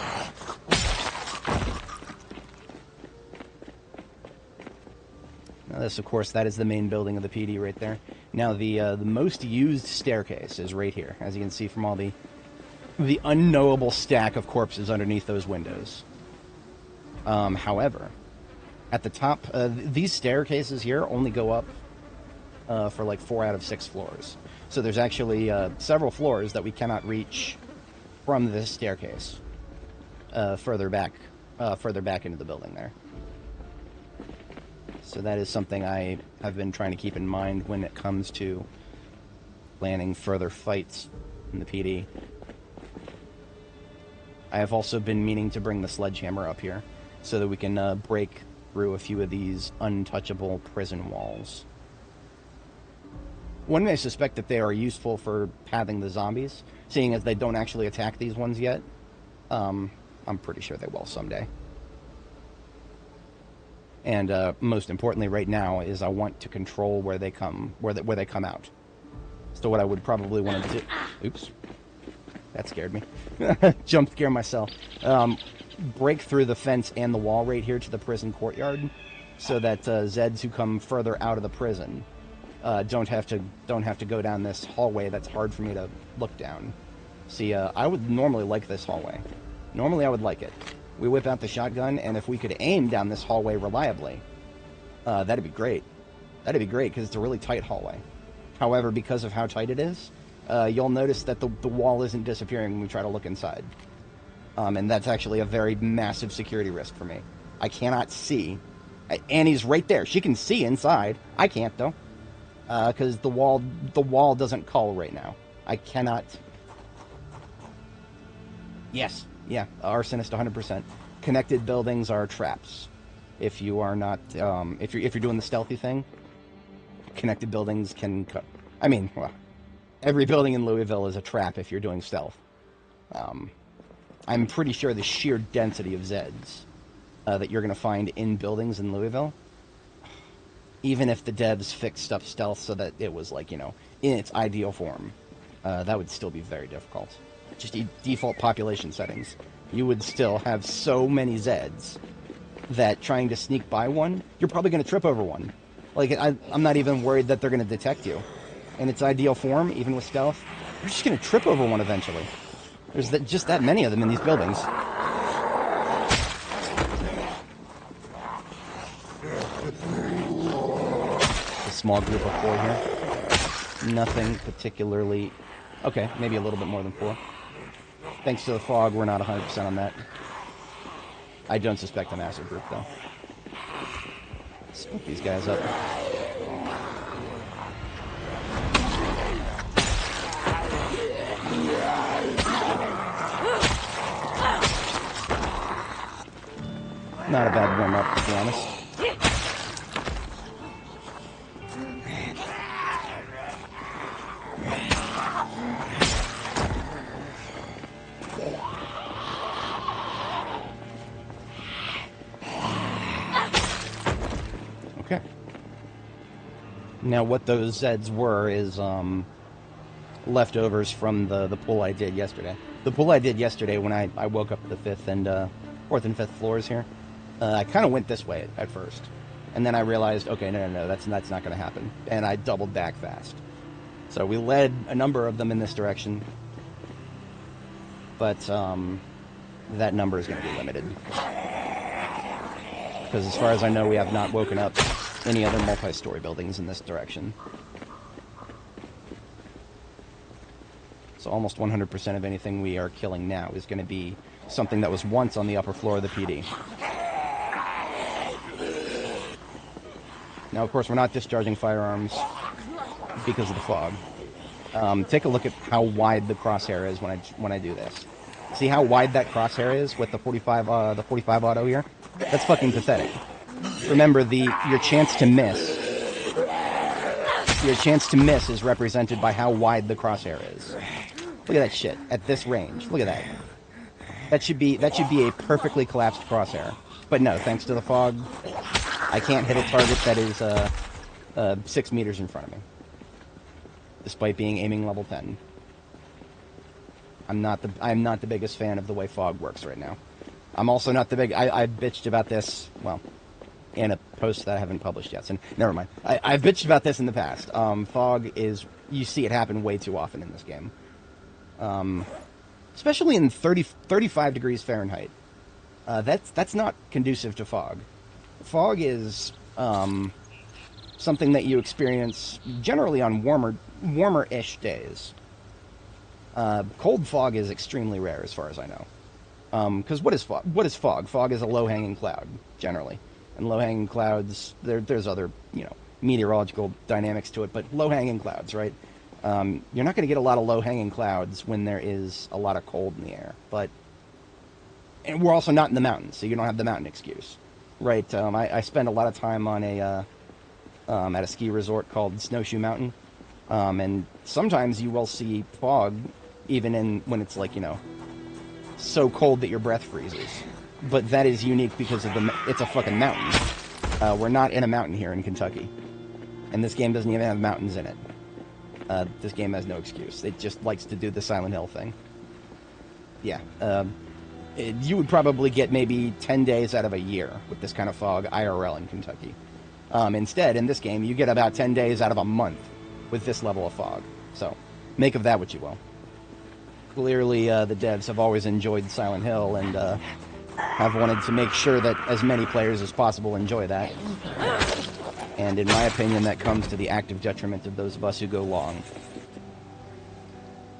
Now this, of course, that is the main building of the PD right there. Now the most used staircase is right here, as you can see from all the unknowable stack of corpses underneath those windows. However, at the top, these staircases here only go up for like 4 out of 6 floors. So there's actually several floors that we cannot reach from this staircase further back into the building there. So that is something I have been trying to keep in mind when it comes to planning further fights in the PD. I have also been meaning to bring the sledgehammer up here so that we can break through a few of these untouchable prison walls. One may suspect that they are useful for pathing the zombies, seeing as they don't actually attack these ones yet. I'm pretty sure they will someday. And most importantly, right now, is I want to control where they come out. So what I would probably want to do... Oops. That scared me. Jump scare myself. Break through the fence and the wall right here to the prison courtyard, so that Zeds who come further out of the prison don't have to go down this hallway that's hard for me to look down. See, I would normally like this hallway. Normally I would like it. We whip out the shotgun, and if we could aim down this hallway reliably, that'd be great. That'd be great, because it's a really tight hallway. However, because of how tight it is, you'll notice that the wall isn't disappearing when we try to look inside. And that's actually a very massive security risk for me. I cannot see. Annie's right there. She can see inside. I can't, though. Because the wall doesn't call right now. I cannot... Yes. Yeah, arsonist 100%. Connected buildings are traps. If you are not... if you're doing the stealthy thing, connected buildings can... I mean, well... Every building in Louisville is a trap if you're doing stealth. I'm pretty sure the sheer density of Zeds that you're going to find in buildings in Louisville, even if the devs fixed stuff stealth so that it was, like, you know, in its ideal form, that would still be very difficult. Just default population settings. You would still have so many Zeds that trying to sneak by one, you're probably going to trip over one. Like, I'm not even worried that they're going to detect you. In its ideal form, even with stealth, you're just going to trip over one eventually. There's just that many of them in these buildings. A small group of 4 here. Nothing particularly... Okay, maybe a little bit more than 4. Thanks to the fog, we're not 100% on that. I don't suspect a massive group, though. Split these guys up. Not a bad warm-up, to be honest. Okay. Now, what those Zeds were is leftovers from the pull I did yesterday. The pull I did yesterday when I woke up the 4th and 5th floors here. I kind of went this way at first, and then I realized, okay, no, that's not going to happen, and I doubled back fast. So we led a number of them in this direction, but that number is going to be limited. Because as far as I know, we have not woken up any other multi-story buildings in this direction. So almost 100% of anything we are killing now is going to be something that was once on the upper floor of the PD. Now, of course, we're not discharging firearms because of the fog. Take a look at how wide the crosshair is when I do this. See how wide that crosshair is with the 45 auto here? That's fucking pathetic. Remember, your chance to miss. Your chance to miss is represented by how wide the crosshair is. Look at that shit at this range. Look at that. That should be a perfectly collapsed crosshair. But no, thanks to the fog, I can't hit a target that is 6 meters in front of me, despite being aiming level 10. I'm not the biggest fan of the way fog works right now. I'm also not the big. I bitched about this. Well, in a post that I haven't published yet. So never mind. I've bitched about this in the past. Fog is, you see it happen way too often in this game. Especially in 35 degrees Fahrenheit. That's not conducive to fog. Fog is something that you experience generally on warmer-ish days. Cold fog is extremely rare, as far as I know. Because what is fog? What is fog? Fog is a low-hanging cloud, generally. And low-hanging clouds, there's other, meteorological dynamics to it, but low-hanging clouds, right? You're not going to get a lot of low-hanging clouds when there is a lot of cold in the air. And we're also not in the mountains, so you don't have the mountain excuse, right? I spend a lot of time on at a ski resort called Snowshoe Mountain, and sometimes you will see fog even when it's like, so cold that your breath freezes. But that is unique because it's a fucking mountain. We're not in a mountain here in Kentucky, and this game doesn't even have mountains in it. This game has no excuse. It just likes to do the Silent Hill thing. Yeah. You would probably get maybe 10 days out of a year with this kind of fog IRL in Kentucky. Instead, in this game, you get about 10 days out of a month with this level of fog. So, make of that what you will. Clearly, the devs have always enjoyed Silent Hill and have wanted to make sure that as many players as possible enjoy that. And in my opinion, that comes to the active detriment of those of us who go long.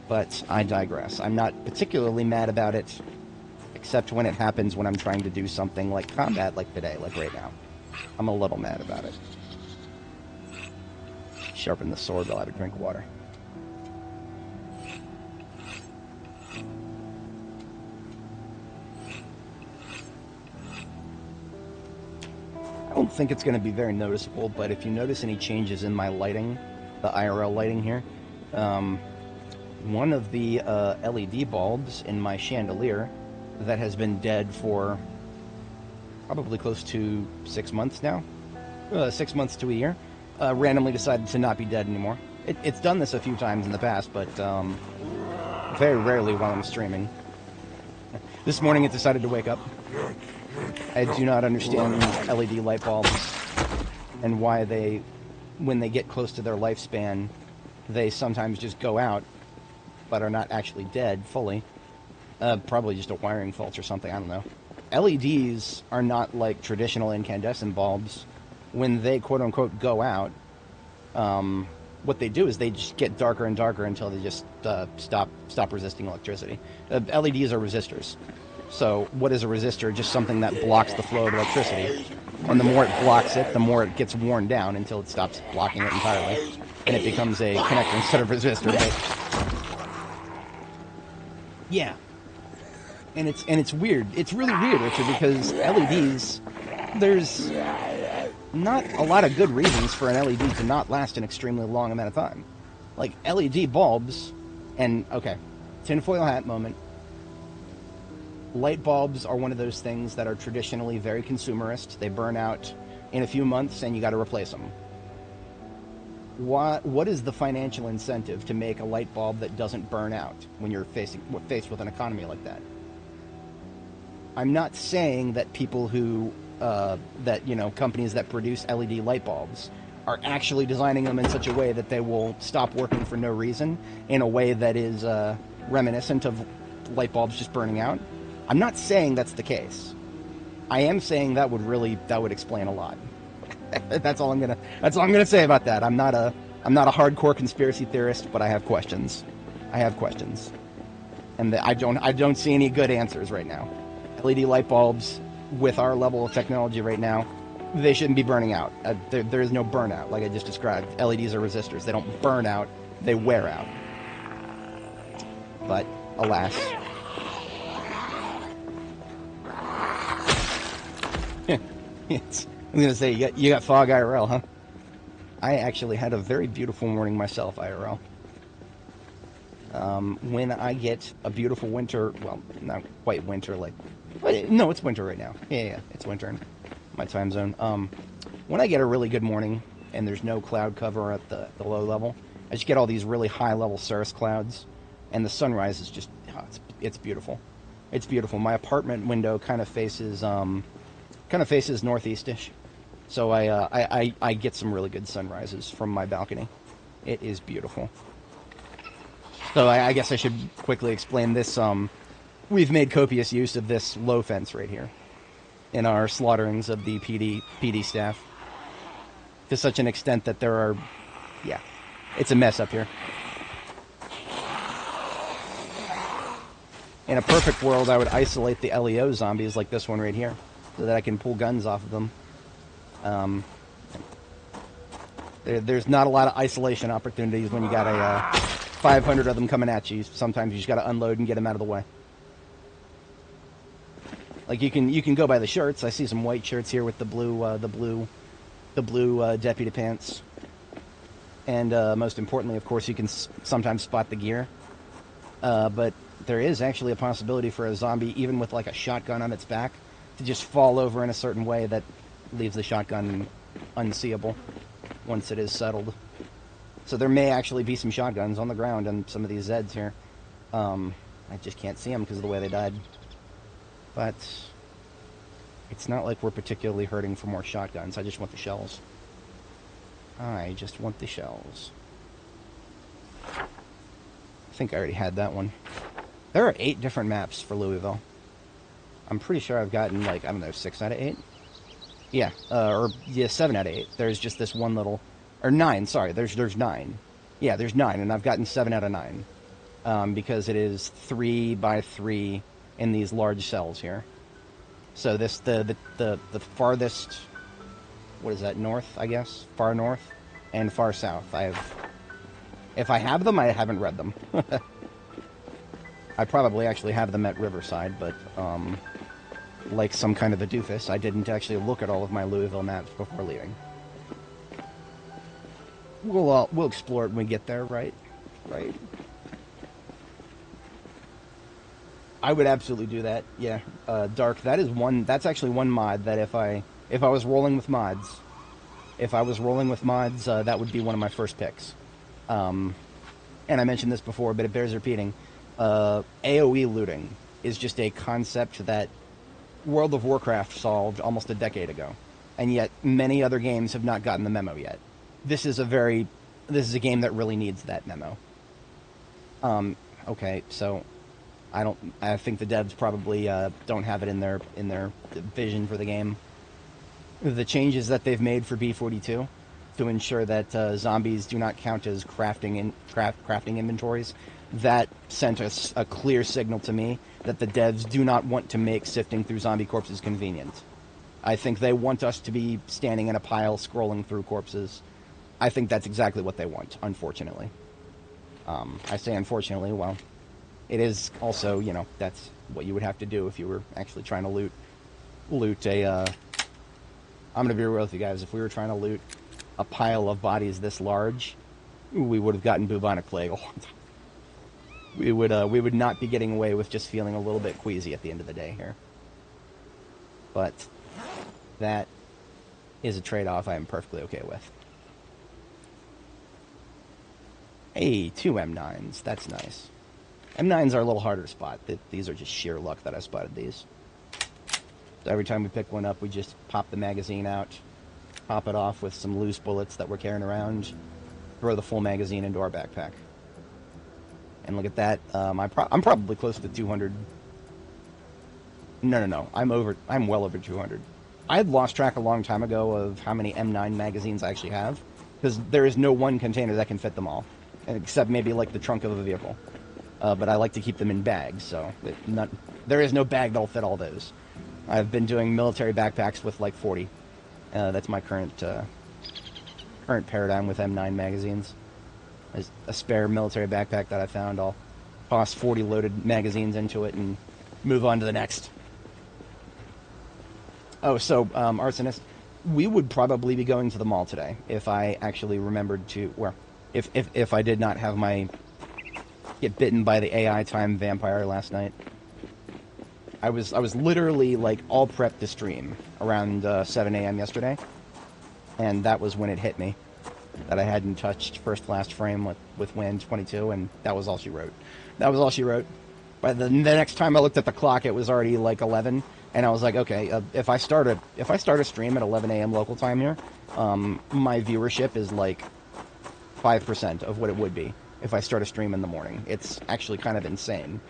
But I digress. I'm not particularly mad about it, except when it happens when I'm trying to do something like combat, like today, like right now. I'm a little mad about it. Sharpen the sword while I have a drink of water. I don't think it's going to be very noticeable, but if you notice any changes in my lighting, the IRL lighting here, one of the LED bulbs in my chandelier that has been dead for probably close to 6 months now, 6 months to a year, randomly decided to not be dead anymore. It's done this a few times in the past, but very rarely while I'm streaming. This morning it decided to wake up. I do not understand LED light bulbs and why when they get close to their lifespan, they sometimes just go out, but are not actually dead fully. Probably just a wiring fault or something, I don't know. LEDs are not like traditional incandescent bulbs. When they quote-unquote go out, what they do is they just get darker and darker until they just stop resisting electricity. LEDs are resistors. So what is a resistor? Just something that blocks the flow of electricity. And the more it blocks it, the more it gets worn down until it stops blocking it entirely. And it becomes a connector instead of resistor. Right? Yeah. And it's weird. It's really weird, Richard, because LEDs, there's not a lot of good reasons for an LED to not last an extremely long amount of time. Like, LED bulbs, and, okay, tinfoil hat moment. Light bulbs are one of those things that are traditionally very consumerist. They burn out in a few months and you got to replace them. What is the financial incentive to make a light bulb that doesn't burn out when you're faced with an economy like that? I'm not saying that people who, companies that produce LED light bulbs are actually designing them in such a way that they will stop working for no reason, in a way that is reminiscent of light bulbs just burning out. I'm not saying that's the case. I am saying that would explain a lot. That's all I'm gonna say about that. I'm not a hardcore conspiracy theorist, but I have questions. And I don't see any good answers right now. LED light bulbs, with our level of technology right now, they shouldn't be burning out. There is no burnout, like I just described. LEDs are resistors. They don't burn out they wear out. But, alas. I was going to say, you got fog IRL, huh? I actually had a very beautiful morning myself, IRL. When I get a beautiful winter, well, not quite winter, like, no, it's winter right now. Yeah, it's winter in my time zone. When I get a really good morning and there's no cloud cover at the low level, I just get all these really high level cirrus clouds, and the sunrise is just, it's beautiful. It's beautiful. My apartment window kind of faces northeastish, so I get some really good sunrises from my balcony. It is beautiful. So I guess I should quickly explain this. We've made copious use of this low fence right here in our slaughterings of the PD staff, to such an extent that there are, yeah, it's a mess up here. In a perfect world, I would isolate the LEO zombies like this one right here, so that I can pull guns off of them. There's not a lot of isolation opportunities when you got a 500 of them coming at you. Sometimes you just got to unload and get them out of the way. Like you can go by the shirts. I see some white shirts here with the blue deputy pants, and most importantly, of course, you can sometimes spot the gear. But there is actually a possibility for a zombie, even with like a shotgun on its back, to just fall over in a certain way that leaves the shotgun unseeable once it is settled. So there may actually be some shotguns on the ground on some of these Zeds here. I just can't see them because of the way they died. But it's not like we're particularly hurting for more shotguns. I just want the shells. I just want the shells. I think I already had that one. There are 8 different maps for Louisville. I'm pretty sure I've gotten, like, I don't know, 6 out of 8? Yeah, 7 out of 8. There's just this one little... Or 9, sorry, there's 9. Yeah, there's 9, and I've gotten 7 out of 9. Because it is 3 by 3 in these large cells here. So this, the farthest... What is that, north, I guess? Far north and far south. If I have them, I haven't read them. I probably actually have them at Riverside, but, like some kind of a doofus, I didn't actually look at all of my Louisville maps before leaving. We'll explore it when we get there, right? Right. I would absolutely do that, yeah. Dark, that's actually one mod that if I was rolling with mods, that would be one of my first picks. And I mentioned this before, but it bears repeating. AoE looting is just a concept that World of Warcraft solved almost a decade ago, and yet many other games have not gotten the memo yet. This is a game that really needs that memo. Okay, so I think the devs probably don't have it in their vision for the game. The changes that they've made for B42 to ensure that zombies do not count as crafting inventories, that sent us a clear signal to me that the devs do not want to make sifting through zombie corpses convenient. I think they want us to be standing in a pile scrolling through corpses. I think that's exactly what they want, unfortunately. I say unfortunately, well, it is also, that's what you would have to do if you were actually trying to loot a, I'm going to be real with you guys, if we were trying to loot a pile of bodies this large, we would have gotten bubonic plague a long time. We would not be getting away with just feeling a little bit queasy at the end of the day here. But that is a trade-off I am perfectly okay with. Hey, 2 M9s. That's nice. M9s are a little harder to spot. These are just sheer luck that I spotted these. So every time we pick one up, we just pop the magazine out, pop it off with some loose bullets that we're carrying around, throw the full magazine into our backpack. And look at that. I'm probably close to 200. No. I'm well over 200. I had lost track a long time ago of how many M9 magazines I actually have, because there is no one container that can fit them all, except maybe like the trunk of a vehicle. But I like to keep them in bags, so there is no bag that'll fit all those. I've been doing military backpacks with like 40. That's my current paradigm with M9 magazines. There's a spare military backpack that I found. I'll toss 40 loaded magazines into it and move on to the next. Oh, so, Arsonist, we would probably be going to the mall today if I actually remembered to, or if I did not have my get bitten by the AI time vampire last night. I was literally like all prepped to stream around 7 a.m. yesterday, and that was when it hit me that I hadn't touched first last frame with Win 22, and that was all she wrote. That was all she wrote. By the next time I looked at the clock, it was already like 11, and I was like, okay, if I start a stream at 11 a.m. local time here, my viewership is like 5% of what it would be if I start a stream in the morning. It's actually kind of insane.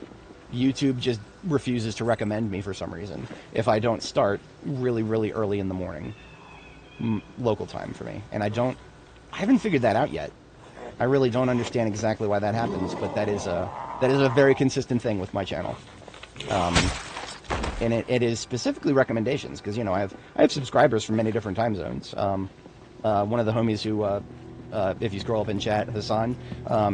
YouTube just refuses to recommend me for some reason if I don't start really, really early in the morning, local time for me. And I haven't figured that out yet. I really don't understand exactly why that happens, but that is a very consistent thing with my channel. And it is specifically recommendations, because, you know, I have subscribers from many different time zones. One of the homies who, if you scroll up in chat, Hassan,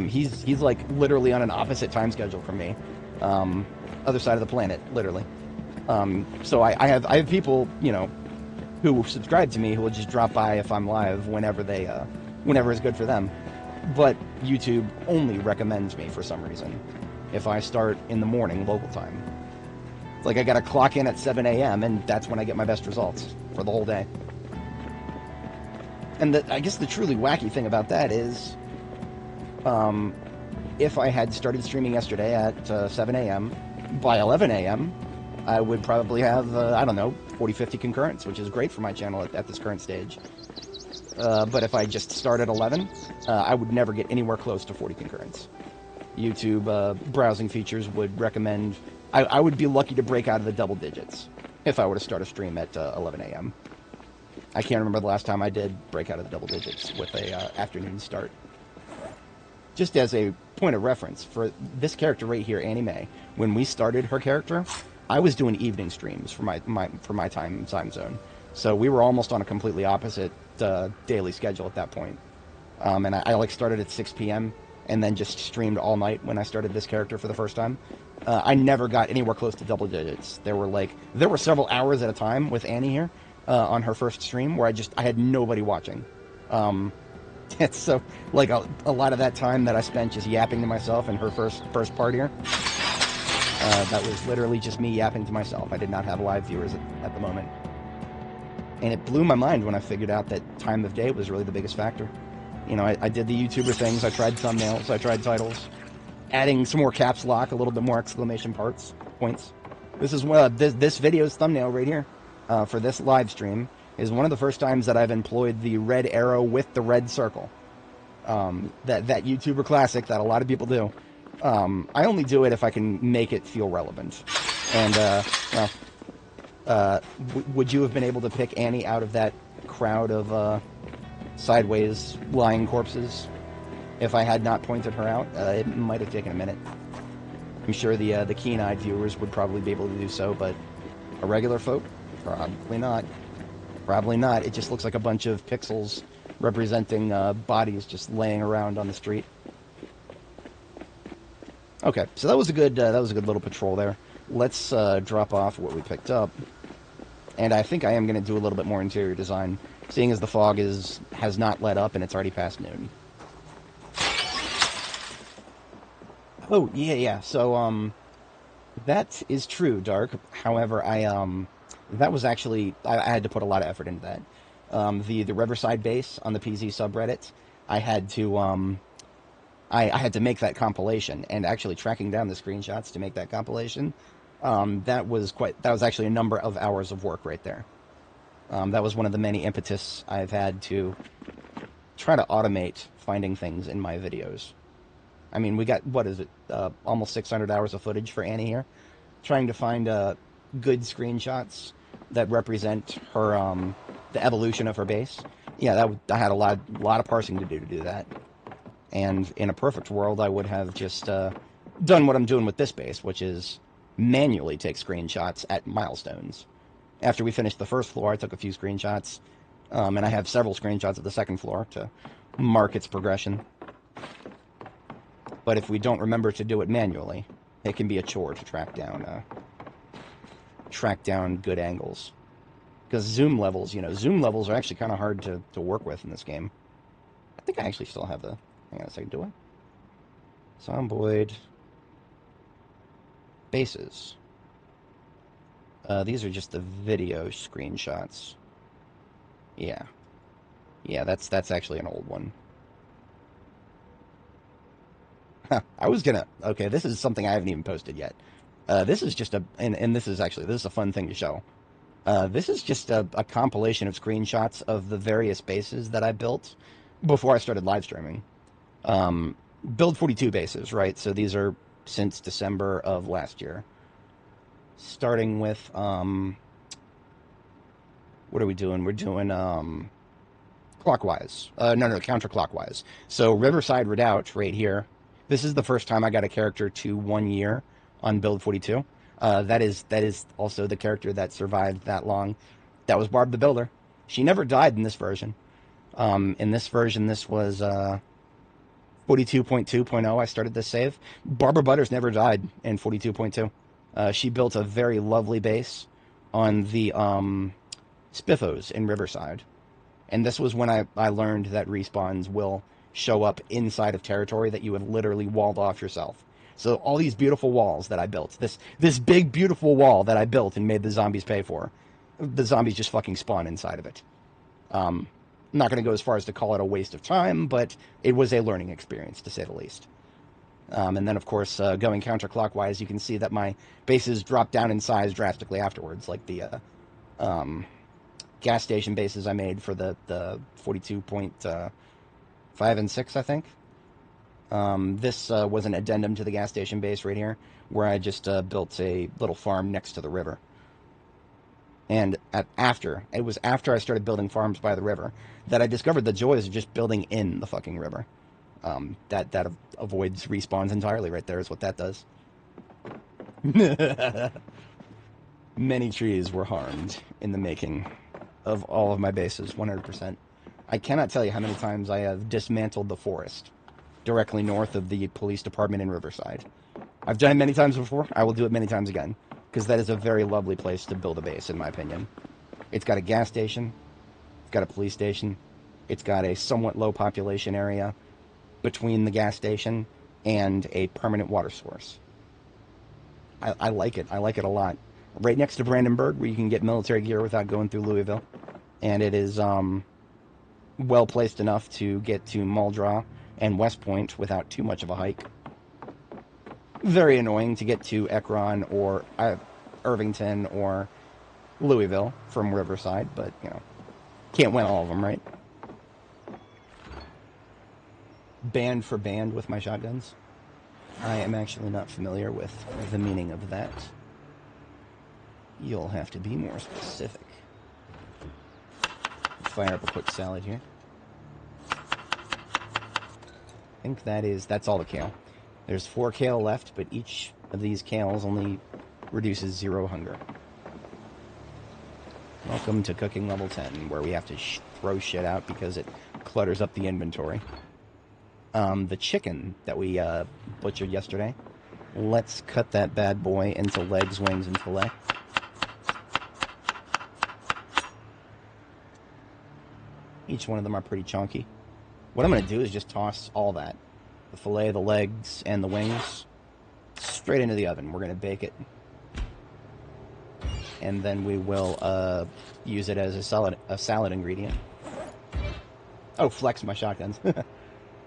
he's like literally on an opposite time schedule from me. Other side of the planet, literally. So I have people, you know, who subscribe to me who will just drop by if I'm live whenever is good for them. But YouTube only recommends me for some reason if I start in the morning local time. It's like I gotta clock in at 7 a.m. and that's when I get my best results for the whole day. And I guess the truly wacky thing about that is, if I had started streaming yesterday at 7 a.m., by 11 a.m., I would probably have, I don't know, 40, 50 concurrents, which is great for my channel at this current stage. But if I just start at 11, I would never get anywhere close to 40 concurrents. YouTube browsing features would recommend... I would be lucky to break out of the double digits if I were to start a stream at 11 a.m. I can't remember the last time I did break out of the double digits with a afternoon start. Just as a point of reference, for this character right here, Annie Mae, when we started her character, I was doing evening streams for my time zone. So we were almost on a completely opposite daily schedule at that point. And I like started at 6 p.m. and then just streamed all night when I started this character for the first time. I never got anywhere close to double digits. There were several hours at a time with Annie here on her first stream where I had nobody watching. It's so, like, a lot of that time that I spent just yapping to myself in her first part here, that was literally just me yapping to myself. I did not have live viewers at the moment. And it blew my mind when I figured out that time of day was really the biggest factor. You know, I did the YouTuber things, I tried thumbnails, I tried titles, adding some more caps lock, a little bit more exclamation points. This is this video's thumbnail right here for this live stream is one of the first times that I've employed the red arrow with the red circle. That YouTuber classic that a lot of people do. I only do it if I can make it feel relevant. And, would you have been able to pick Annie out of that crowd of sideways lying corpses if I had not pointed her out? It might have taken a minute. I'm sure the keen-eyed viewers would probably be able to do so, but a regular folk? Probably not. Probably not. It just looks like a bunch of pixels representing bodies just laying around on the street. Okay, so that was a good little patrol there. Let's drop off what we picked up, and I think I am going to do a little bit more interior design, seeing as the fog has not let up and it's already past noon. Oh yeah. So that is true, Dark. However, that was actually I had to put a lot of effort into that. The Riverside base on the PZ subreddit, I had to make that compilation, and actually tracking down the screenshots to make that compilation, that was actually a number of hours of work right there. That was one of the many impetus I've had to try to automate finding things in my videos. I mean, we got, almost 600 hours of footage for Annie here, trying to find good screenshots that represent her, the evolution of her base. Yeah, I had a lot of parsing to do that. And in a perfect world, I would have just done what I'm doing with this base, which is manually take screenshots at milestones. After we finished the first floor, I took a few screenshots, and I have several screenshots of the second floor to mark its progression. But if we don't remember to do it manually, it can be a chore to track down good angles. Because zoom levels are actually kind of hard to work with in this game. I think I actually still have the... Hang on a second, do I? Zomboid bases. These are just the video screenshots. Yeah. Yeah, that's actually an old one. I was gonna... Okay, this is something I haven't even posted yet. This is just a... And this is a fun thing to show. This is just a compilation of screenshots of the various bases that I built before I started live streaming. Build 42 bases, right? So these are since December of last year. Starting with, what are we doing? We're doing, clockwise. No, counterclockwise. So Riverside Redoubt right here. This is the first time I got a character to 1 year on Build 42. That is also the character that survived that long. That was Barb the Builder. She never died in this version. In this version, this was 42.2.0. I started this save. Barbara Butters never died in 42.2. She built a very lovely base on the Spiffos in Riverside. And this was when I learned that respawns will show up inside of territory that you have literally walled off yourself. So all these beautiful walls that I built, this big, beautiful wall that I built and made the zombies pay for, the zombies just fucking spawn inside of it. I'm not going to go as far as to call it a waste of time, but it was a learning experience, to say the least. And then, of course, going counterclockwise, you can see that my bases drop down in size drastically afterwards, like the gas station bases I made for the 42.5 and 6, I think. This was an addendum to the gas station base right here, where I just built a little farm next to the river. And it was after I started building farms by the river that I discovered the joys of just building in the fucking river. That avoids respawns entirely right there is what that does. Many trees were harmed in the making of all of my bases, 100%. I cannot tell you how many times I have dismantled the forest directly north of the police department in Riverside. I've done it many times before. I will do it many times again, because that is a very lovely place to build a base, in my opinion. It's got a gas station. It's got a police station. It's got a somewhat low population area between the gas station and a permanent water source. I like it. I like it a lot. Right next to Brandenburg, where you can get military gear without going through Louisville. And it is well placed enough to get to Muldraugh and West Point without too much of a hike. Very annoying to get to Ekron or Irvington or Louisville from Riverside, but, you know, can't win all of them, right? Band for band with my shotguns. I am actually not familiar with the meaning of that. You'll have to be more specific. Fire up a quick salad here. I think that's all the kale. There's 4 kale left, but each of these kales only reduces 0 hunger. Welcome to cooking level 10, where we have to throw shit out because it clutters up the inventory. The chicken that we butchered yesterday, let's cut that bad boy into legs, wings, and fillet. Each one of them are pretty chunky. What I'm going to do is just toss all that, the fillet, the legs, and the wings, straight into the oven. We're going to bake it. And then we will use it as a salad ingredient. Oh, flex my shotguns.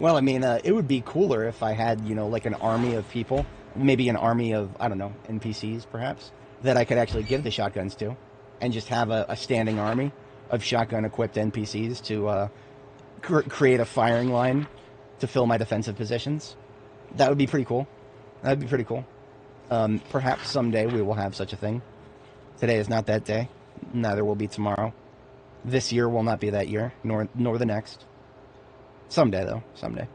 Well, I mean, it would be cooler if I had, you know, like an army of people, maybe an army of, I don't know, NPCs, perhaps, that I could actually give the shotguns to, and just have a standing army of shotgun-equipped NPCs to create a firing line to fill my defensive positions. That would be pretty cool. That would be pretty cool. Perhaps someday we will have such a thing. Today is not that day. Neither will be tomorrow. This year will not be that year, nor the next. Someday, though. Someday.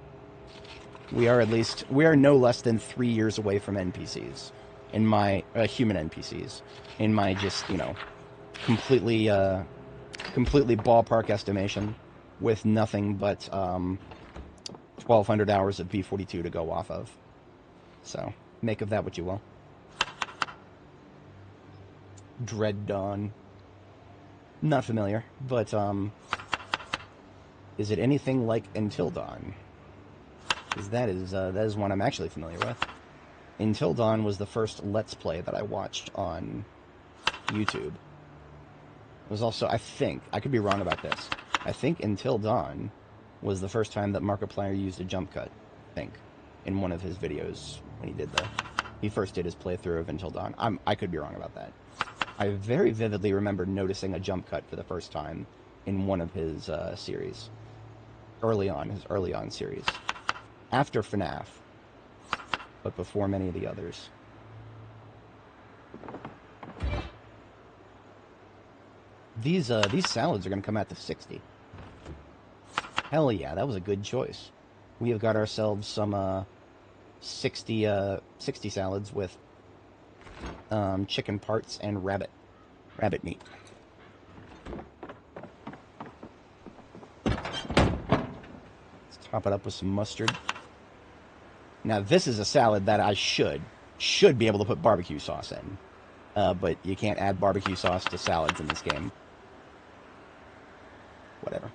We are no less than 3 years away from NPCs. In my, human NPCs. In my just, you know, completely ballpark estimation with nothing but 1,200 hours of B42 to go off of. So, make of that what you will. Dread Dawn. Not familiar, but, is it anything like Until Dawn? Because that is one I'm actually familiar with. Until Dawn was the first Let's Play that I watched on YouTube. It was also, I think, I could be wrong about this, I think Until Dawn was the first time that Markiplier used a jump cut, I think, in one of his videos when he first did his playthrough of Until Dawn. I could be wrong about that. I very vividly remember noticing a jump cut for the first time in one of his series. His early on series. After FNAF, but before many of the others. These salads are going to come out to 60. Hell yeah, that was a good choice. We have got ourselves some 60 salads with chicken parts and rabbit meat. Let's top it up with some mustard. Now this is a salad that I should be able to put barbecue sauce in, but you can't add barbecue sauce to salads in this game. Whatever.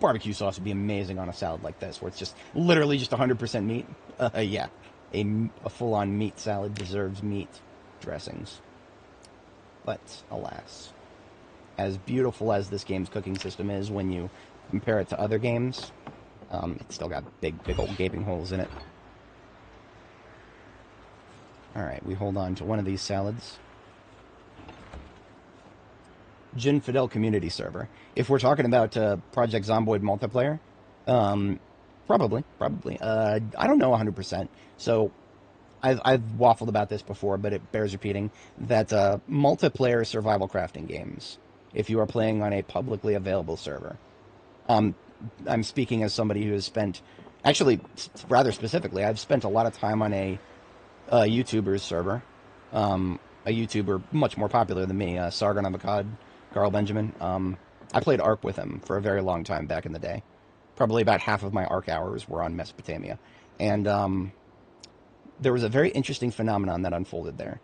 Barbecue sauce would be amazing on a salad like this, where it's just literally just 100% meat. Yeah, a full-on meat salad deserves meat dressings. But alas, as beautiful as this game's cooking system is, when you compare it to other games, it's still got big old gaping holes in it. All right, we hold on to one of these salads. Ginfidel community server. If we're talking about Project Zomboid multiplayer, probably. I don't know 100%. So I've waffled about this before, but it bears repeating that multiplayer survival crafting games, if you are playing on a publicly available server, I'm speaking as somebody who has spent, actually, rather specifically, I've spent a lot of time on a YouTuber's server, a YouTuber much more popular than me, Sargon Avocad, Carl Benjamin. I played Ark with him for a very long time back in the day. Probably about half of my Ark hours were on Mesopotamia. And there was a very interesting phenomenon that unfolded there.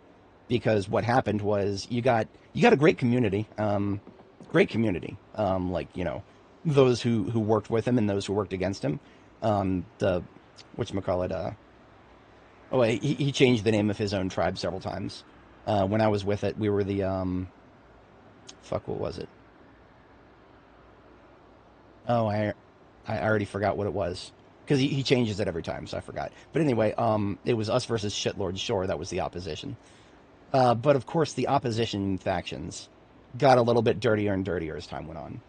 Because what happened was you got a great community. Like, you know, those who worked with him and those who worked against him. He changed the name of his own tribe several times. When I was with it, we were the, what was it? Oh, I already forgot what it was. Because he changes it every time, so I forgot. But anyway, it was us versus Shitlord Shore. That was the opposition. But of course, the opposition factions got a little bit dirtier and dirtier as time went on.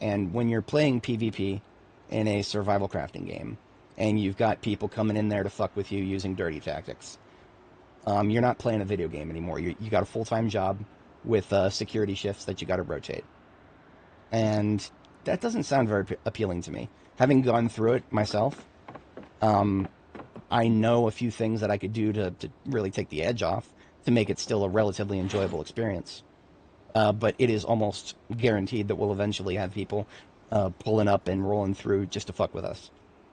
And when you're playing PvP in a survival crafting game, and you've got people coming in there to fuck with you using dirty tactics, you're not playing a video game anymore. You got a full-time job with security shifts that you got to rotate. And that doesn't sound very appealing to me. Having gone through it myself, I know a few things that I could do to really take the edge off to make it still a relatively enjoyable experience. But it is almost guaranteed that we'll eventually have people pulling up and rolling through just to fuck with us.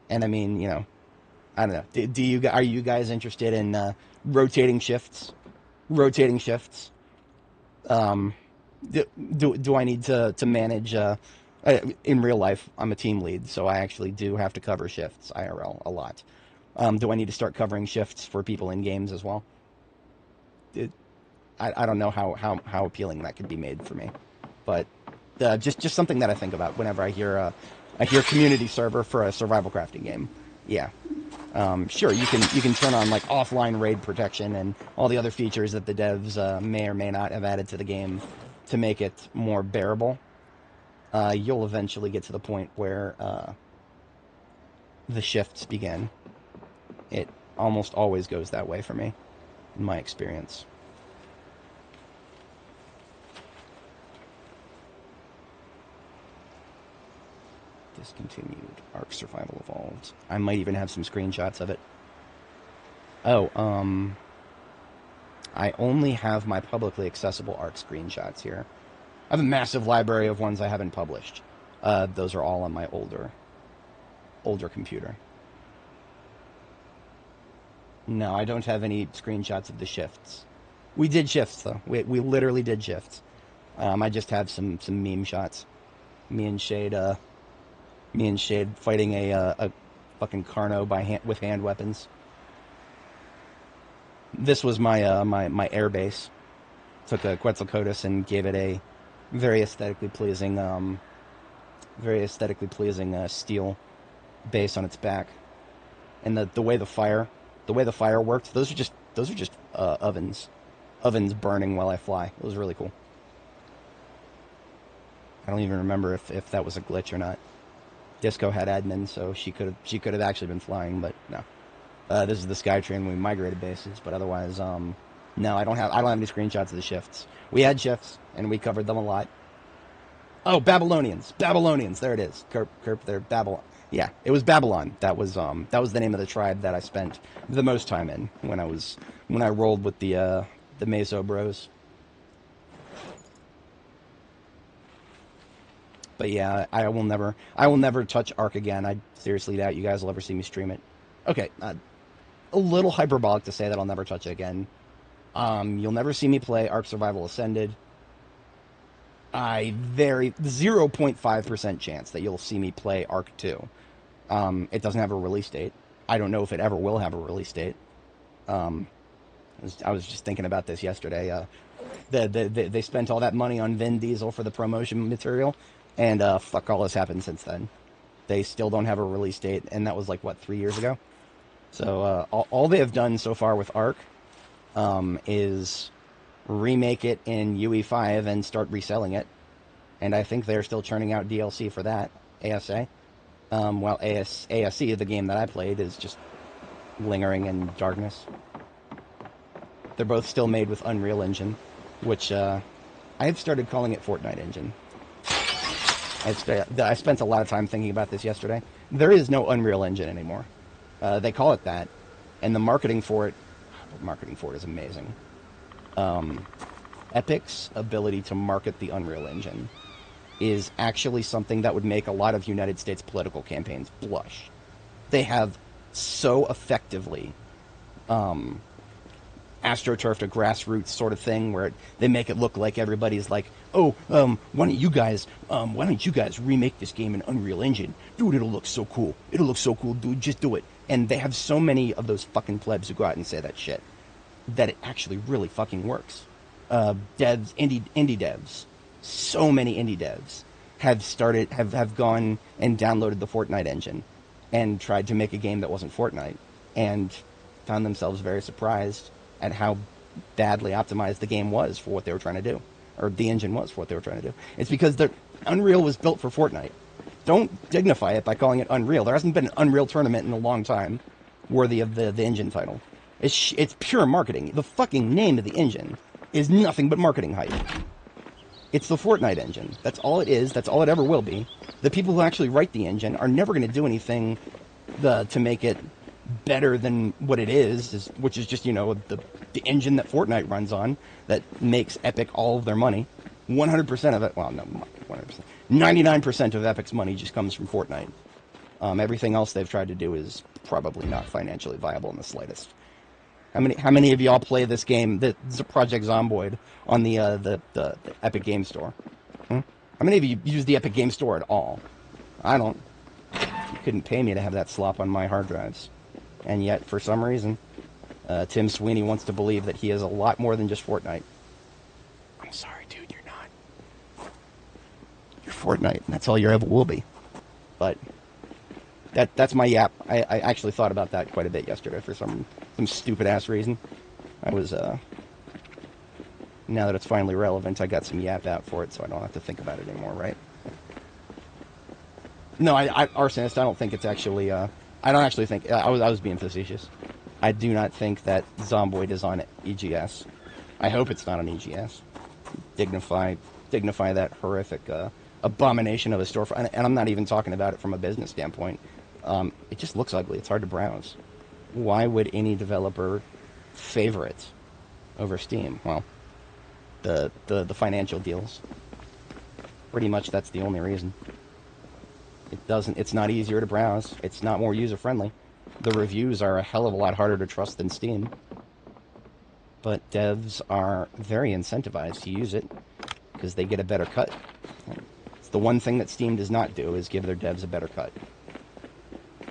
And I mean, you know, I don't know. Are you guys interested in rotating shifts? Do I need to manage? In real life, I'm a team lead, so I actually do have to cover shifts IRL a lot. Do I need to start covering shifts for people in games as well? I don't know how appealing that could be made for me, but just something that I think about whenever I hear community server for a survival crafting game. Yeah, sure, you can turn on like offline raid protection and all the other features that the devs may or may not have added to the game to make it more bearable. You'll eventually get to the point where the shifts begin. It almost always goes that way for me, in my experience. Discontinued. Ark Survival Evolved. I might even have some screenshots of it. Oh, I only have my publicly accessible Ark screenshots here. I have a massive library of ones I haven't published. Those are all on my older computer. No, I don't have any screenshots of the shifts. We did shifts though. We literally did shifts. I just have some meme shots. Me and Shade fighting a fucking Carno with hand weapons. This was my air base. Took a Quetzalcoatlus and gave it a very aesthetically pleasing steel base on its back. And the way the fire worked, those are just ovens burning while I fly. It was really cool. I don't even remember if that was a glitch or not. Disco had admin, so she could have actually been flying, but no. This is the Skytrain when we migrated bases, but otherwise, no, I don't have any screenshots of the shifts. We had shifts, and we covered them a lot. Oh, Babylonians, there it is. Kerp, there, Babylon. Yeah, it was Babylon. That was the name of the tribe that I spent the most time in when I rolled with the Meso Bros. But yeah, I will never touch Ark again. I seriously doubt you guys will ever see me stream it. Okay, a little hyperbolic to say that I'll never touch it again. You'll never see me play Ark Survival Ascended. 0.5% chance that you'll see me play Ark 2. It doesn't have a release date. I don't know if it ever will have a release date. I was just thinking about this yesterday. They spent all that money on Vin Diesel for the promotion material, and fuck all has happened since then. They still don't have a release date, and that was like, what, 3 years ago? So all they have done so far with Ark is remake it in UE5 and start reselling it. And I think they're still churning out DLC for that, ASA. While ASE, the game that I played, is just lingering in darkness. They're both still made with Unreal Engine, which I've started calling it Fortnite Engine. I spent a lot of time thinking about this yesterday. There is no Unreal Engine anymore. They call it that, and the marketing for it is amazing. Epic's ability to market the Unreal Engine is actually something that would make a lot of United States political campaigns blush. They have so effectively astroturfed a grassroots sort of thing where they make it look like everybody's like, oh, why don't you guys remake this game in Unreal Engine? Dude, it'll look so cool. Dude, just do it. And they have so many of those fucking plebs who go out and say that shit that it actually really fucking works. Devs, indie devs, so many indie devs have gone and downloaded the Fortnite engine and tried to make a game that wasn't Fortnite and found themselves very surprised at how badly optimized the game was for what they were trying to do, or the engine was for what they were trying to do. It's because the Unreal was built for Fortnite. Don't dignify it by calling it Unreal. There hasn't been an Unreal tournament in a long time worthy of the engine title. It's pure marketing. The fucking name of the engine is nothing but marketing hype. It's the Fortnite engine. That's all it is. That's all it ever will be. The people who actually write the engine are never going to do anything to make it better than what it is, which is just, the engine that Fortnite runs on that makes Epic all of their money. 100% of it, well, no, 100%. 99% of Epic's money just comes from Fortnite. Everything else they've tried to do is probably not financially viable in the slightest. How many of y'all play this game, the Project Zomboid, on the Epic Game Store? How many of you use the Epic Game Store at all? I don't. You couldn't pay me to have that slop on my hard drives. And yet, for some reason, Tim Sweeney wants to believe that he is a lot more than just Fortnite. I'm sorry, dude, you're not. You're Fortnite, and that's all you ever will be. But that's my yap. I actually thought about that quite a bit yesterday for some stupid-ass reason. I was, now that it's finally relevant, I got some yap out for it, so I don't have to think about it anymore, right? No, Arsonist, I don't think it's actually, I don't actually think, I was being facetious. I do not think that Zomboid is on EGS. I hope it's not on EGS. Dignify that horrific, abomination of a storefront, and I'm not even talking about it from a business standpoint. It just looks ugly. It's hard to browse. Why would any developer favor it over Steam? Well, the financial deals. Pretty much that's the only reason. It's not easier to browse. It's not more user-friendly. The reviews are a hell of a lot harder to trust than Steam. But devs are very incentivized to use it because they get a better cut. It's the one thing that Steam does not do, is give their devs a better cut.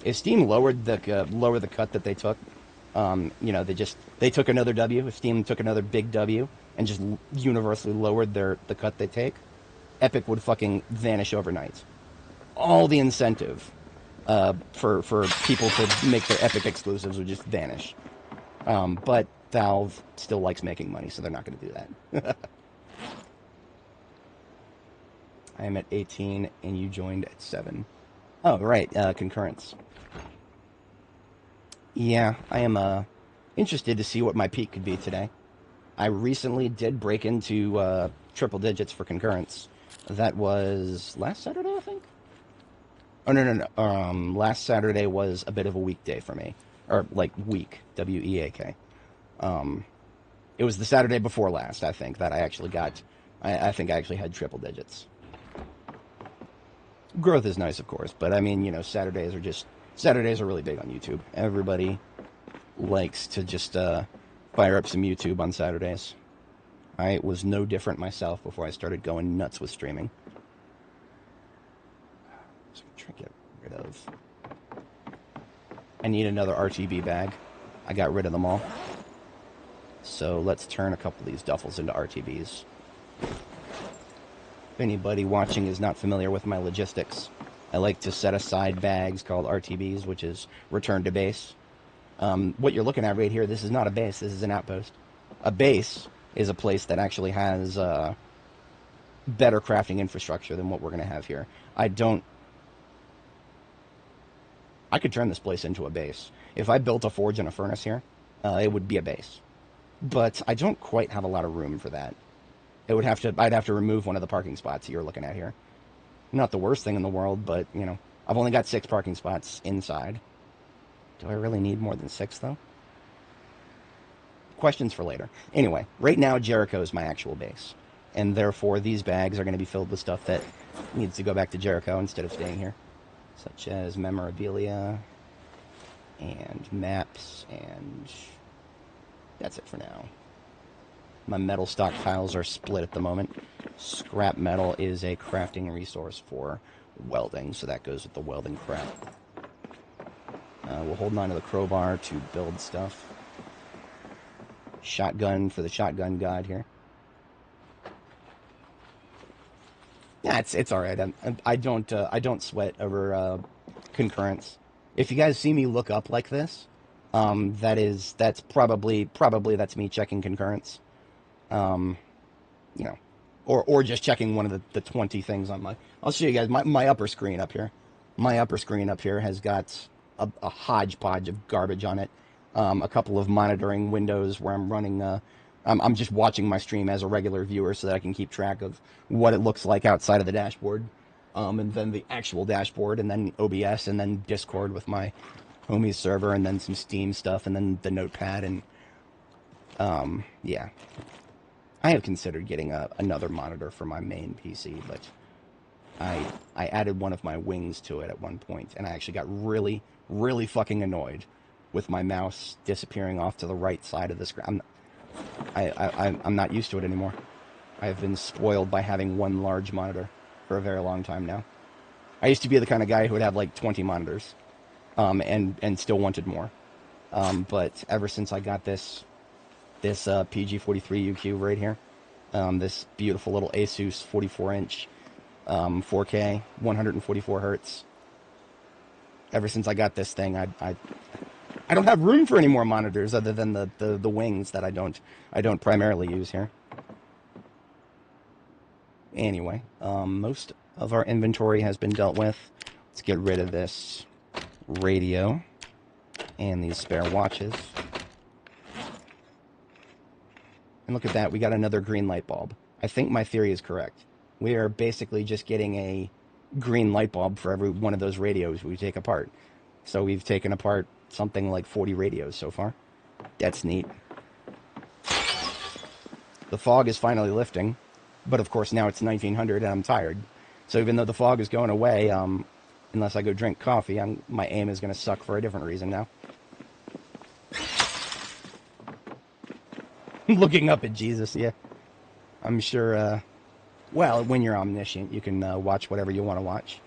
If Steam lowered the cut that they took, you know, they took another W. If Steam took another big W and just universally lowered the cut they take, Epic would fucking vanish overnight. All the incentive for people to make their Epic exclusives would just vanish. But Valve still likes making money, so they're not going to do that. I am at 18, and you joined at 7. Oh, right, concurrence. Yeah, I am interested to see what my peak could be today. I recently did break into triple digits for concurrence. That was last Saturday, I think? Oh, no. Last Saturday was a bit of a weekday for me. Or, like, week. W-E-A-K. It was the Saturday before last, I think, that I actually got... I think I actually had triple digits. Growth is nice, of course, but, I mean, you know, Saturdays are really big on YouTube. Everybody likes to just fire up some YouTube on Saturdays. I was no different myself before I started going nuts with streaming. So I'm trying to get rid of... I need another RTB bag. I got rid of them all. So let's turn a couple of these duffels into RTBs. If anybody watching is not familiar with my logistics, I like to set aside bags called RTBs, which is return to base. What you're looking at right here, this is not a base, this is an outpost. A base is a place that actually has better crafting infrastructure than what we're going to have here. I could turn this place into a base. If I built a forge and a furnace here, it would be a base. But I don't quite have a lot of room for that. I'd have to remove one of the parking spots you're looking at here. Not the worst thing in the world, but, you know, I've only got 6 parking spots inside. Do I really need more than 6, though? Questions for later. Anyway, right now Jericho is my actual base. And therefore, these bags are going to be filled with stuff that needs to go back to Jericho instead of staying here. Such as memorabilia and maps, and that's it for now. My metal stockpiles are split at the moment. Scrap metal is a crafting resource for welding, so that goes with the welding crap. We're holding on to the crowbar to build stuff. Shotgun for the shotgun god here. Yeah, it's all right. I don't sweat over concurrence. If you guys see me look up like this, that's probably that's me checking concurrence. You know, or just checking one of the 20 things on my... I'll show you guys my upper screen up here. My upper screen up here has got a hodgepodge of garbage on it. A couple of monitoring windows where I'm running... I'm just watching my stream as a regular viewer so that I can keep track of what it looks like outside of the dashboard. And then the actual dashboard, and then OBS, and then Discord with my homie's server, and then some Steam stuff, and then the notepad, and... yeah. I have considered getting another monitor for my main PC, but I added one of my wings to it at one point, and I actually got really, really fucking annoyed with my mouse disappearing off to the right side of the screen. I'm not used to it anymore. I've been spoiled by having one large monitor for a very long time now. I used to be the kind of guy who would have like 20 monitors, and still wanted more. But ever since I got this PG43 UQ right here, this beautiful little Asus 44-inch 4K 144 hertz. Ever since I got this thing, I don't have room for any more monitors other than the wings that I don't primarily use here. Anyway, most of our inventory has been dealt with. Let's get rid of this radio and these spare watches. And look at that, we got another green light bulb. I think my theory is correct. We are basically just getting a green light bulb for every one of those radios we take apart. So we've taken apart something like 40 radios so far. That's neat. The fog is finally lifting, but of course now it's 1900 and I'm tired. So even though the fog is going away, Unless I go drink coffee, my aim is going to suck for a different reason now. Looking up at Jesus, yeah. I'm sure, well, when you're omniscient, you can watch whatever you want to watch.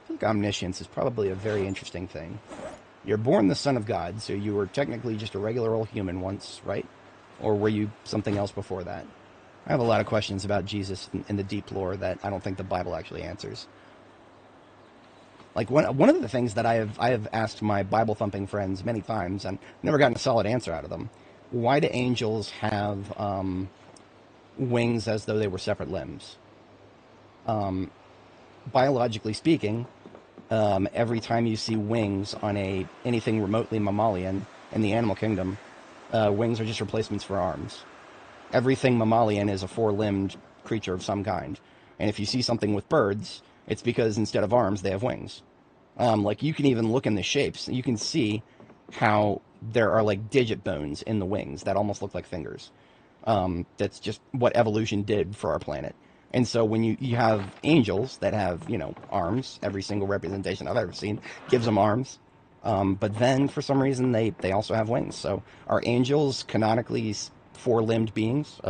I think omniscience is probably a very interesting thing. You're born the son of God, so you were technically just a regular old human once, right? Or were you something else before that? I have a lot of questions about Jesus in the deep lore that I don't think the Bible actually answers. Like, one of the things that I have asked my Bible-thumping friends many times, and never gotten a solid answer out of them, why do angels have wings as though they were separate limbs? Biologically speaking, every time you see wings on anything remotely mammalian in the animal kingdom, wings are just replacements for arms. Everything mammalian is a four-limbed creature of some kind. And if you see something with birds, it's because instead of arms, they have wings. Like, you can even look in the shapes. You can see how there are, like, digit bones in the wings that almost look like fingers. That's just what evolution did for our planet. And so when you have angels that have, arms, every single representation I've ever seen gives them arms. But then, for some reason, they also have wings. So are angels canonically four-limbed beings?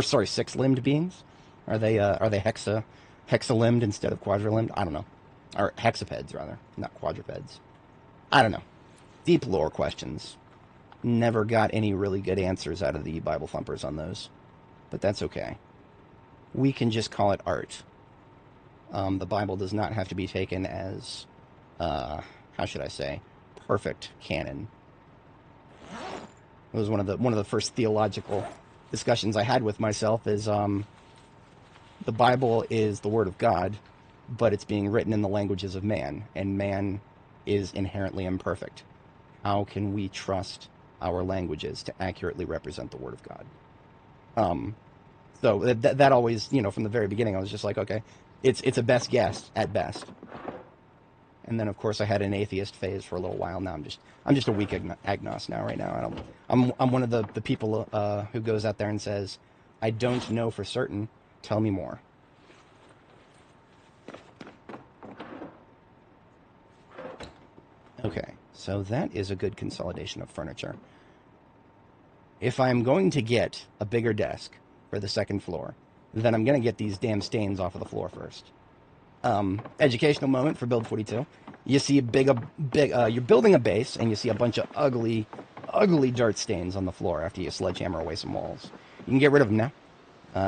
Six-limbed beings? Are they hexalimbed instead of quadrilimbed? I don't know. Or hexapeds, rather, not quadrupeds. I don't know. Deep lore questions. Never got any really good answers out of the Bible thumpers on those. But that's okay. We can just call it art. The Bible does not have to be taken as, how should I say, perfect canon. It was one of the first theological discussions I had with myself is, the Bible is the Word of God, but it's being written in the languages of man, and man is inherently imperfect. How can we trust our languages to accurately represent the Word of God? So that always, from the very beginning, I was just like, okay, it's a best guess at best. And then, of course, I had an atheist phase for a little while. Now I'm just a weak agnost now. Right now, I'm one of the people who goes out there and says, I don't know for certain. Tell me more. Okay, so that is a good consolidation of furniture. If I'm going to get a bigger desk for the second floor, then I'm going to get these damn stains off of the floor first. Educational moment for Build 42. You see you're building a base, and you see a bunch of ugly dirt stains on the floor after you sledgehammer away some walls. You can get rid of them now.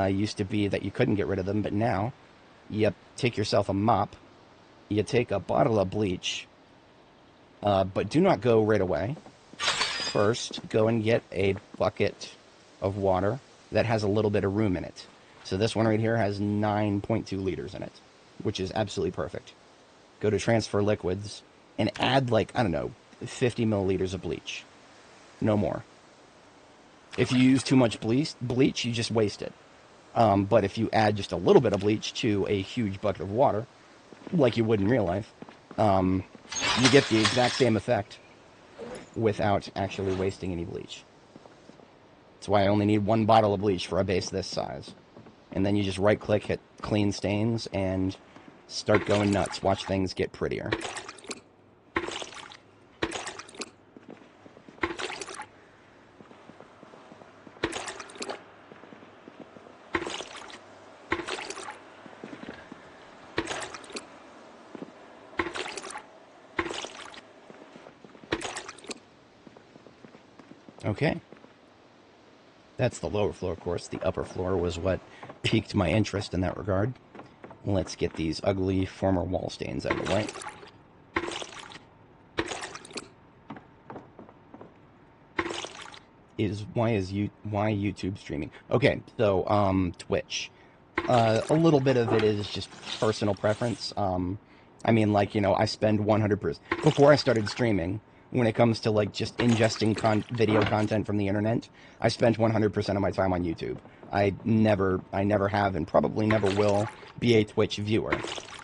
Used to be that you couldn't get rid of them, but now you take yourself a mop, you take a bottle of bleach, but do not go right away. First, go and get a bucket of water that has a little bit of room in it. So this one right here has 9.2 liters in it, which is absolutely perfect. Go to transfer liquids and add, 50 milliliters of bleach. No more. If you use too much bleach, you just waste it. But if you add just a little bit of bleach to a huge bucket of water, like you would in real life, you get the exact same effect without actually wasting any bleach. That's why I only need one bottle of bleach for a base this size. And then you just right-click, hit clean stains, and start going nuts. Watch things get prettier. Okay. That's the lower floor, of course. The upper floor was what piqued my interest in that regard. Let's get these ugly former wall stains out of the way. Why YouTube streaming? Okay, so Twitch. A little bit of it is just personal preference. I spend 100%. Before I started streaming, when it comes to just ingesting video content from the internet, I spent 100% of my time on YouTube. I never have and probably never will be a Twitch viewer.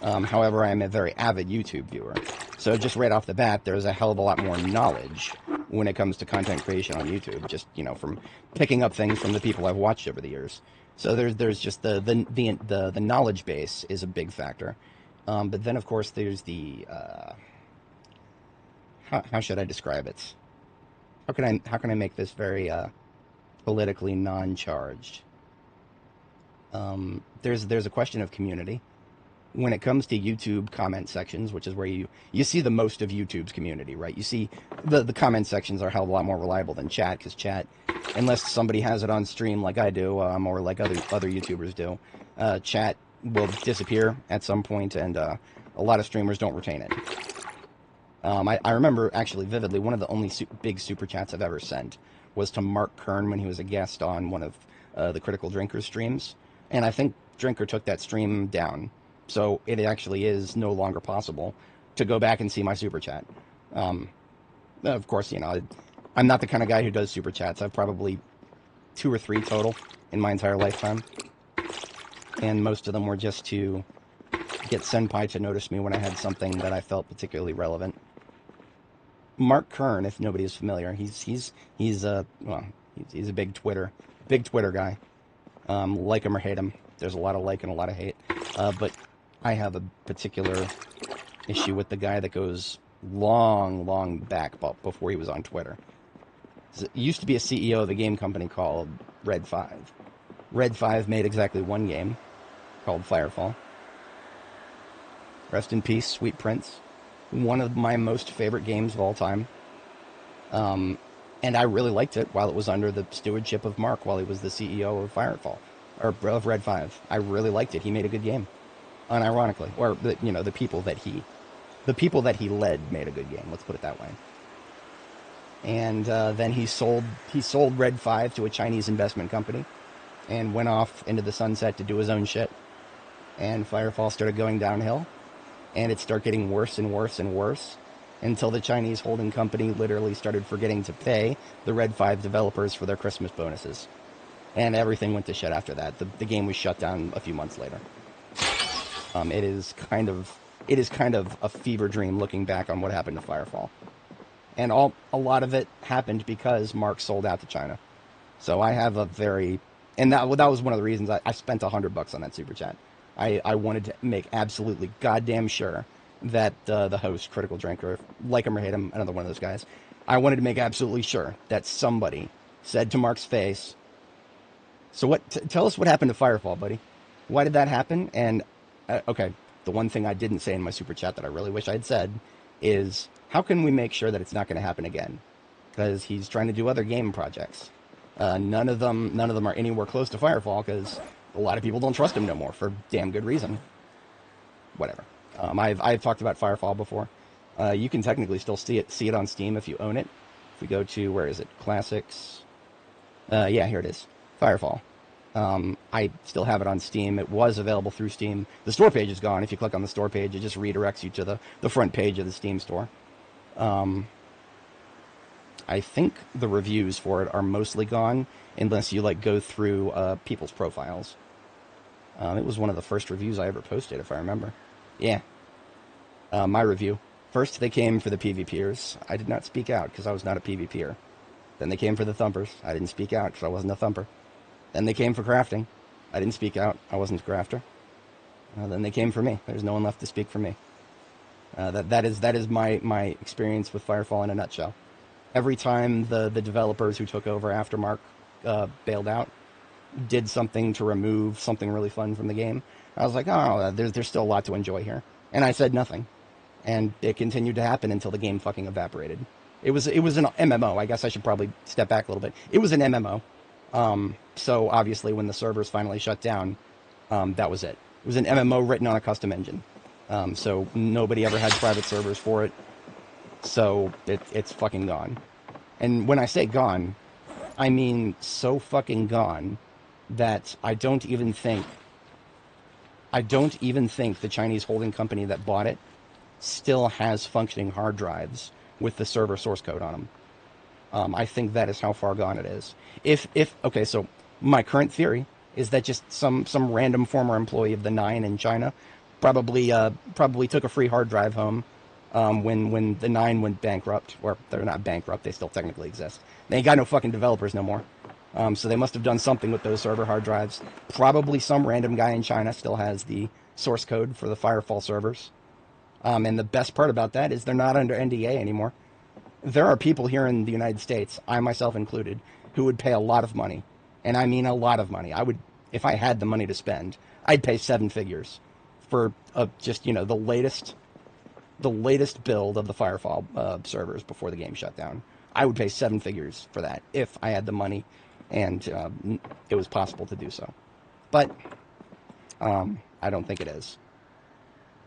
However, I am a very avid YouTube viewer. So just right off the bat, there's a hell of a lot more knowledge when it comes to content creation on YouTube. Just from picking up things from the people I've watched over the years. So there's just the knowledge base is a big factor. But then, of course, there's the how should I describe it? How can I make this very politically non-charged? There's a question of community when it comes to YouTube comment sections, which is where you see the most of YouTube's community, right? You see the comment sections are a hell of a lot more reliable than chat, because chat, unless somebody has it on stream like I do, or like other YouTubers do, chat will disappear at some point, and a lot of streamers don't retain it. I remember actually vividly one of the only big super chats I've ever sent was to Mark Kern when he was a guest on one of the Critical Drinkers streams, and I think Drinker took that stream down. So it actually is no longer possible to go back and see my super chat. Of course, I'm not the kind of guy who does super chats. I've probably 2 or 3 total in my entire lifetime. And most of them were just to get Senpai to notice me when I had something that I felt particularly relevant. Mark Kern, if nobody is familiar, he's a big Twitter guy. Like him or hate him. There's a lot of like and a lot of hate. But I have a particular issue with the guy that goes long back before he was on Twitter. He used to be a CEO of a game company called Red 5. Red 5 made exactly one game called Firefall. Rest in peace, Sweet Prince. One of my most favorite games of all time. And I really liked it while it was under the stewardship of Mark, while he was the CEO of Firefall, or of Red 5. I really liked it. He made a good game, unironically. Or, the people that he led made a good game, let's put it that way. And then he sold Red 5 to a Chinese investment company and went off into the sunset to do his own shit. And Firefall started going downhill, and it started getting worse and worse and worse, until the Chinese holding company literally started forgetting to pay the Red 5 developers for their Christmas bonuses. And everything went to shit after that. The game was shut down a few months later. It is kind of a fever dream looking back on what happened to Firefall. And a lot of it happened because Mark sold out to China. So I have a very... And that was one of the reasons I spent $100 on that super chat. I wanted to make absolutely goddamn sure that the host, Critical Drinker, like him or hate him, another one of those guys, I wanted to make absolutely sure that somebody said to Mark's face, so tell us what happened to Firefall, buddy. Why did that happen? And, okay, the one thing I didn't say in my super chat that I really wish I'd said is, how can we make sure that it's not going to happen again? Because he's trying to do other game projects. None of them are anywhere close to Firefall, because a lot of people don't trust him no more, for damn good reason. Whatever. I've talked about Firefall before. You can technically still see it on Steam if you own it. If we go to, where is it? Classics. Yeah, here it is. Firefall. I still have it on Steam. It was available through Steam. The store page is gone. If you click on the store page, it just redirects you to the front page of the Steam store. I think the reviews for it are mostly gone, unless you go through people's profiles. It was one of the first reviews I ever posted, if I remember. Yeah. My review. First, they came for the PvPers. I did not speak out, because I was not a PvPer. Then they came for the thumpers. I didn't speak out, because I wasn't a thumper. Then they came for crafting. I didn't speak out. I wasn't a crafter. Then they came for me. There's no one left to speak for me. That is my experience with Firefall in a nutshell. Every time the developers who took over after Mark bailed out did something to remove something really fun from the game, I was like, oh, there's still a lot to enjoy here. And I said nothing. And it continued to happen until the game fucking evaporated. It was an MMO. I guess I should probably step back a little bit. It was an MMO. So obviously when the servers finally shut down, that was it. It was an MMO written on a custom engine. So nobody ever had private servers for it. So it's fucking gone. And when I say gone, I mean so fucking gone that I don't even think the Chinese holding company that bought it still has functioning hard drives with the server source code on them. I think that is how far gone it is. Okay, so my current theory is that just some random former employee of the 9 in China probably took a free hard drive home when the 9 went bankrupt. Or they're not bankrupt, they still technically exist. They ain't got no fucking developers no more. So they must have done something with those server hard drives. Probably some random guy in China still has the source code for the Firefall servers. And the best part about that is they're not under NDA anymore. There are people here in the United States, I myself included, who would pay a lot of money. And I mean a lot of money. I would, if I had the money to spend, I'd pay 7 figures for just, the latest build of the Firefall servers before the game shut down. I would pay 7 figures for that if I had the money and it was possible to do so. But I don't think it is.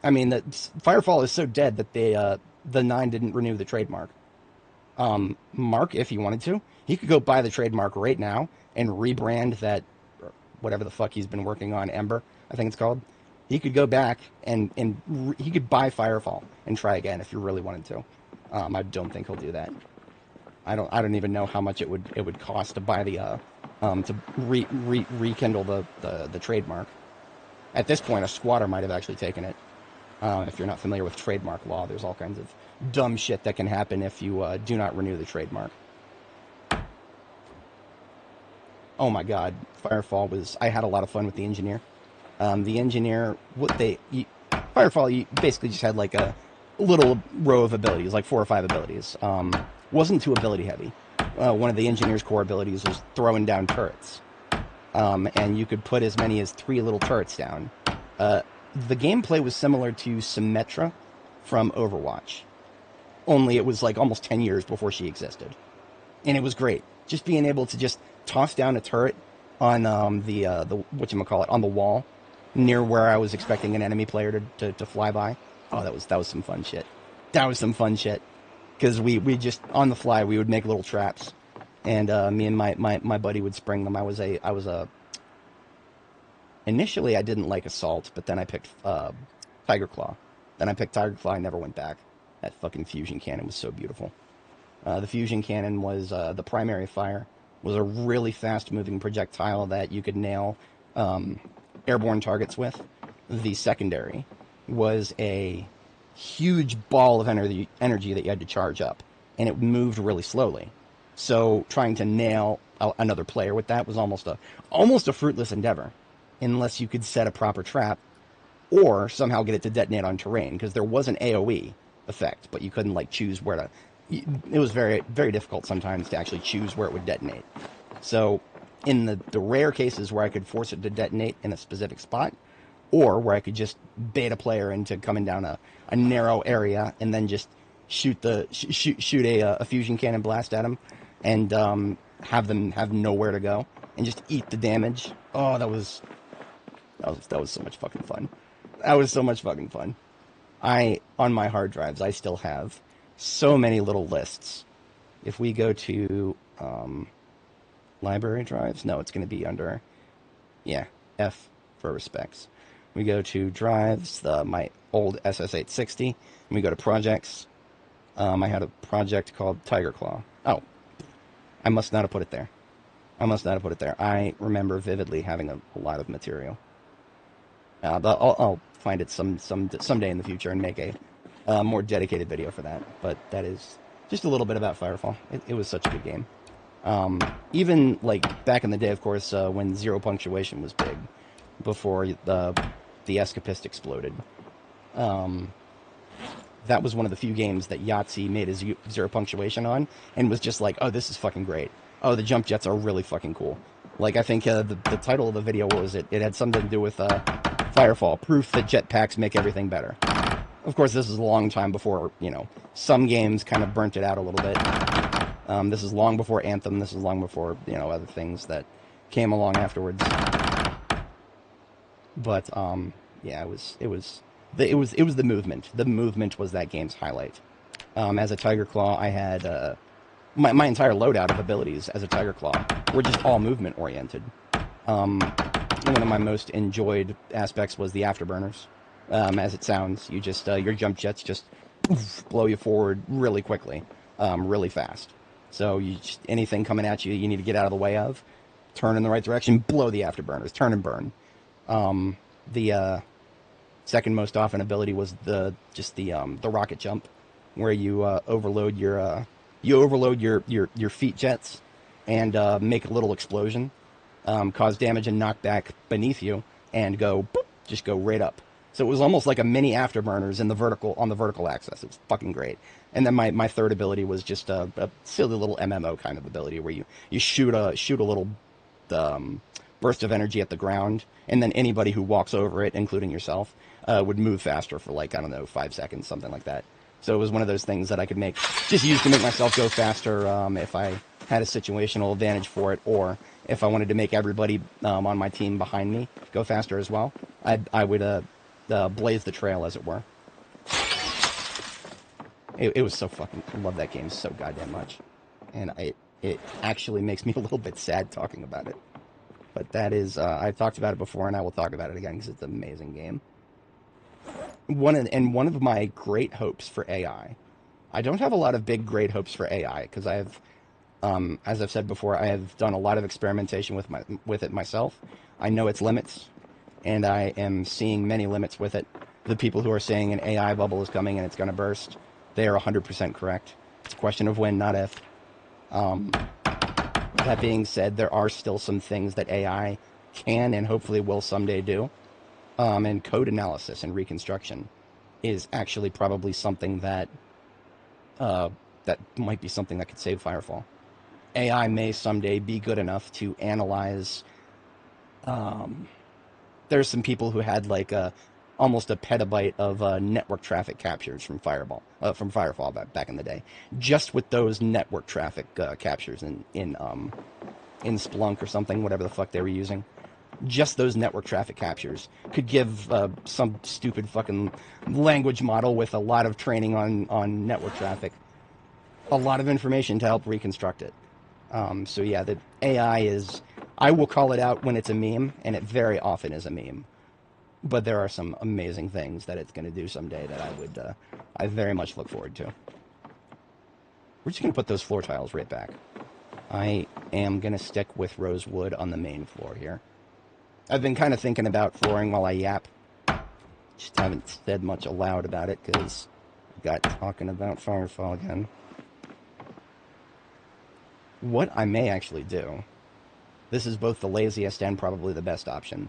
I mean, Firefall is so dead that the 9 didn't renew the trademark. Mark, if he wanted to, he could go buy the trademark right now and rebrand that, whatever the fuck he's been working on, Ember, I think it's called. He could go back and he could buy Firefall and try again if you really wanted to. I don't think he'll do that. I don't even know how much it would cost to buy the to rekindle the trademark. At this point, a squatter might have actually taken it. If you're not familiar with trademark law, there's all kinds of dumb shit that can happen if you do not renew the trademark. Oh my god, Firefall was... I had a lot of fun with the engineer. The engineer, Firefall, you basically just had like a little row of abilities, like 4 or 5 abilities. Wasn't too ability heavy. One of the engineer's core abilities was throwing down turrets. And you could put as many as 3 little turrets down. The gameplay was similar to Symmetra from Overwatch. Only it was like almost 10 years before she existed. And it was great. Just being able to just toss down a turret on on the wall near where I was expecting an enemy player to fly by. Oh, that was some fun shit. That was some fun shit. Because we just, on the fly, we would make little traps. And me and my buddy would spring them. Initially, I didn't like Assault, but then I picked Tiger Claw. Then I picked Tiger Claw, I never went back. That fucking fusion cannon was so beautiful. The fusion cannon was the primary fire. Was a really fast-moving projectile that you could nail airborne targets with. The secondary was a huge ball of energy that you had to charge up, and it moved really slowly. So trying to nail another player with that was almost a fruitless endeavor, unless you could set a proper trap or somehow get it to detonate on terrain, because there was an AoE effect, but you couldn't like choose where to. It was very, very difficult sometimes to actually choose where it would detonate. So in the rare cases where I could force it to detonate in a specific spot, or where I could just bait a player into coming down a narrow area and then just shoot a fusion cannon blast at them and have them have nowhere to go and just eat the damage. Oh, that was so much fucking fun. That was so much fucking fun. On my hard drives, I still have so many little lists. If we go to library drives, no, it's going to be under, F for respects. We go to drives, my old SS860, and we go to projects. I had a project called Tiger Claw. Oh, I must not have put it there. I remember vividly having a lot of material. I'll find it someday in the future and make a more dedicated video for that. But that is just a little bit about Firefall. It was such a good game. Even like back in the day, of course, when Zero Punctuation was big, before the Escapist exploded. That was one of the few games that Yahtzee made a Zero Punctuation on, and was just like, oh, this is fucking great. Oh, the jump jets are really fucking cool. Like, I think the title of the video, what was it? It had something to do with Firefall, proof that jetpacks make everything better. Of course, this is a long time before, some games kind of burnt it out a little bit. This is long before Anthem. This is long before, other things that came along afterwards. But, yeah, it was the movement. The movement was that game's highlight. As a Tiger Claw, I had my entire loadout of abilities as a Tiger Claw were just all movement oriented. One of my most enjoyed aspects was the afterburners. As it sounds, you just your jump jets just blow you forward really quickly, really fast. So anything coming at you, you need to get out of the way of, turn in the right direction, blow the afterburners, turn and burn. The second most often ability was the rocket jump, where you overload your feet jets and make a little explosion, cause damage and knock back beneath you, and go boop, just go right up. So it was almost like a mini afterburners in the vertical on the vertical axis. It was fucking great. And then my third ability was just a silly little MMO kind of ability where you shoot a little burst of energy at the ground, and then anybody who walks over it, including yourself, would move faster for like, I don't know, 5 seconds, something like that. So it was one of those things that I could just use to make myself go faster if I had a situational advantage for it, or if I wanted to make everybody on my team behind me go faster as well. I would blaze the trail, as it were. It was so fucking... I love that game so goddamn much. And it actually makes me a little bit sad talking about it. But that is... I've talked about it before, and I will talk about it again, because it's an amazing game. One of my great hopes for AI... I don't have a lot of big, great hopes for AI, because I have... as I've said before, I have done a lot of experimentation with it myself. I know its limits, and I am seeing many limits with it. The people who are saying an AI bubble is coming and it's going to burst, they are 100% correct. It's a question of when, not if. That being said, there are still some things that AI can and hopefully will someday do. And code analysis and reconstruction is actually probably something that that might be something that could save Firefall. AI may someday be good enough to analyze... there's some people who had like almost a petabyte of network traffic captures from Firefall back in the day, just with those network traffic captures in Splunk or something, whatever the fuck they were using. Just those network traffic captures could give some stupid fucking language model with a lot of training on network traffic a lot of information to help reconstruct it. So yeah, the AI is... I will call it out when it's a meme, and it very often is a meme. But there are some amazing things that it's going to do someday that I very much look forward to. We're just going to put those floor tiles right back. I am going to stick with rosewood on the main floor here. I've been kind of thinking about flooring while I yap. Just haven't said much aloud about it because I got talking about Firefall again. What I may actually do, this is both the laziest and probably the best option,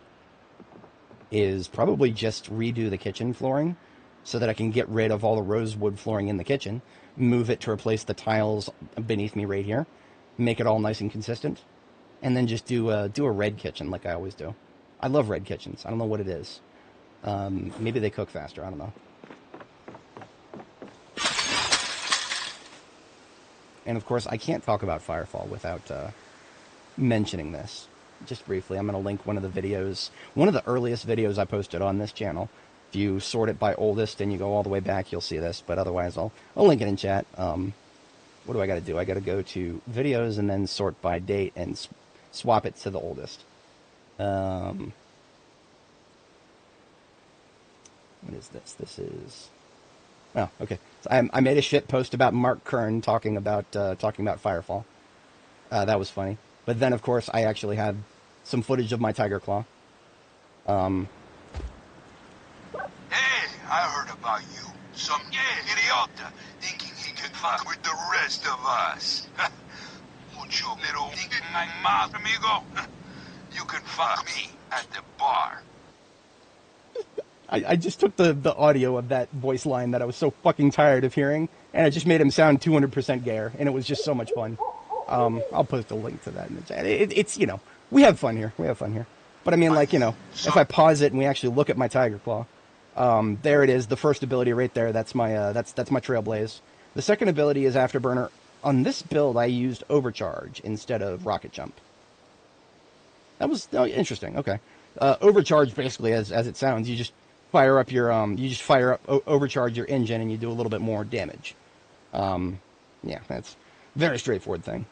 is probably just redo the kitchen flooring so that I can get rid of all the rosewood flooring in the kitchen, move it to replace the tiles beneath me right here, make it all nice and consistent, and then just do a red kitchen like I always do. I love red kitchens. I don't know what it is. Maybe they cook faster. I don't know. And of course, I can't talk about Firefall without mentioning this. Just briefly, I'm going to link one of the videos, one of the earliest videos I posted on this channel. If you sort it by oldest and you go all the way back, you'll see this. But otherwise, I'll link it in chat. What do I got to do? I got to go to videos and then sort by date and swap it to the oldest. What is this? This is... Oh, okay. So I made a shit post about Mark Kern talking about Firefall. That was funny. But then, of course, I actually had some footage of my Tiger Claw. Hey, I heard about you. Some idiota thinking he can fuck with the rest of us. Mucho little thinking my mouth, amigo. You can fuck me at the bar. I just took the audio of that voice line that I was so fucking tired of hearing, and I just made him sound 200% gayer, and it was just so much fun. I'll post a link to that in the chat. It's, you know, we have fun here. We have fun here. But I mean, like, you know, if I pause it and we actually look at my Tiger Claw, there it is, the first ability right there. That's my that's my Trailblaze. The second ability is Afterburner. On this build, I used Overcharge instead of Rocket Jump. That was interesting. Okay, Overcharge basically, as it sounds, you just fire up your overcharge your engine, and you do a little bit more damage. Yeah, that's a very straightforward thing.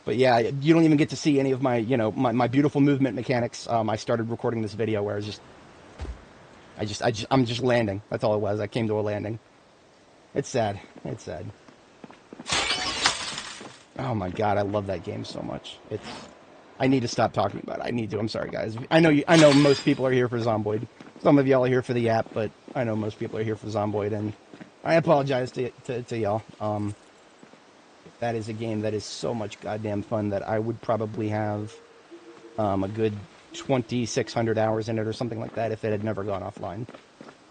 But yeah, you don't even get to see any of my, you know, my beautiful movement mechanics. I started recording this video where I'm just landing. That's all it was. I came to a landing. It's sad. It's sad. Oh my god, I love that game so much. I need to stop talking about it. I need to. I'm sorry, guys. I know most people are here for Zomboid. Some of y'all are here for the app, but I know most people are here for Zomboid, and I apologize to y'all. That is a game that is so much goddamn fun that I would probably have a good 2,600 hours in it or something like that if it had never gone offline.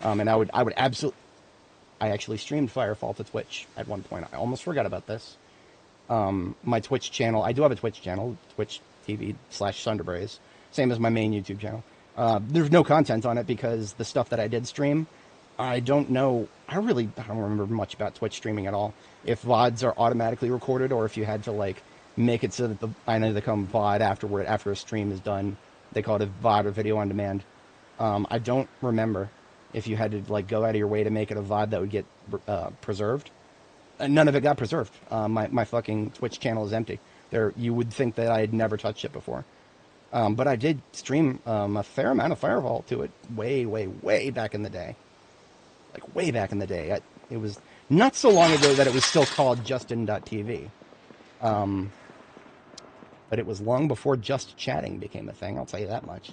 And I would absolutely... I actually streamed Firefall to Twitch at one point. I almost forgot about this. My Twitch channel, I do have a Twitch channel, Twitch TV/Sunderbraze, same as my main YouTube channel. There's no content on it because the stuff that I did stream, I don't know, I don't remember much about Twitch streaming at all. If VODs are automatically recorded or if you had to like make it so that I know they come VOD afterward, after a stream is done. They call it a VOD or video on demand. I don't remember if you had to like go out of your way to make it a VOD that would get preserved. None of it got preserved. My fucking Twitch channel is empty. You would think that I had never touched it before. But I did stream a fair amount of Firefall to it way, way, way back in the day. Like, way back in the day. It was not so long ago that it was still called Justin.tv. But it was long before Just Chatting became a thing, I'll tell you that much.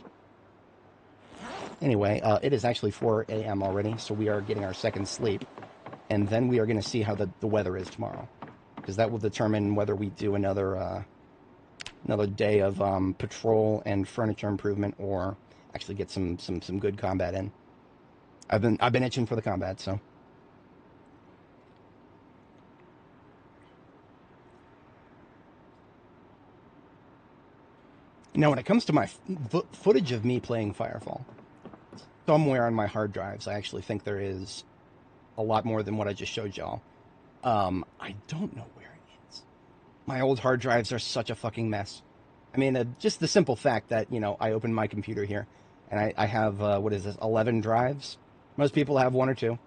Anyway, it is actually 4 a.m. already, so we are getting our second sleep. And then we are going to see how the weather is tomorrow. Because that will determine whether we do another day of patrol and furniture improvement, or actually get some good combat in. I've been itching for the combat, so. Now, when it comes to my footage of me playing Firefall, somewhere on my hard drives, I actually think there is a lot more than what I just showed y'all. I don't know where it is. My old hard drives are such a fucking mess. I mean, just the simple fact that, you know, I opened my computer here, and I have, 11 drives? Most people have 1 or 2.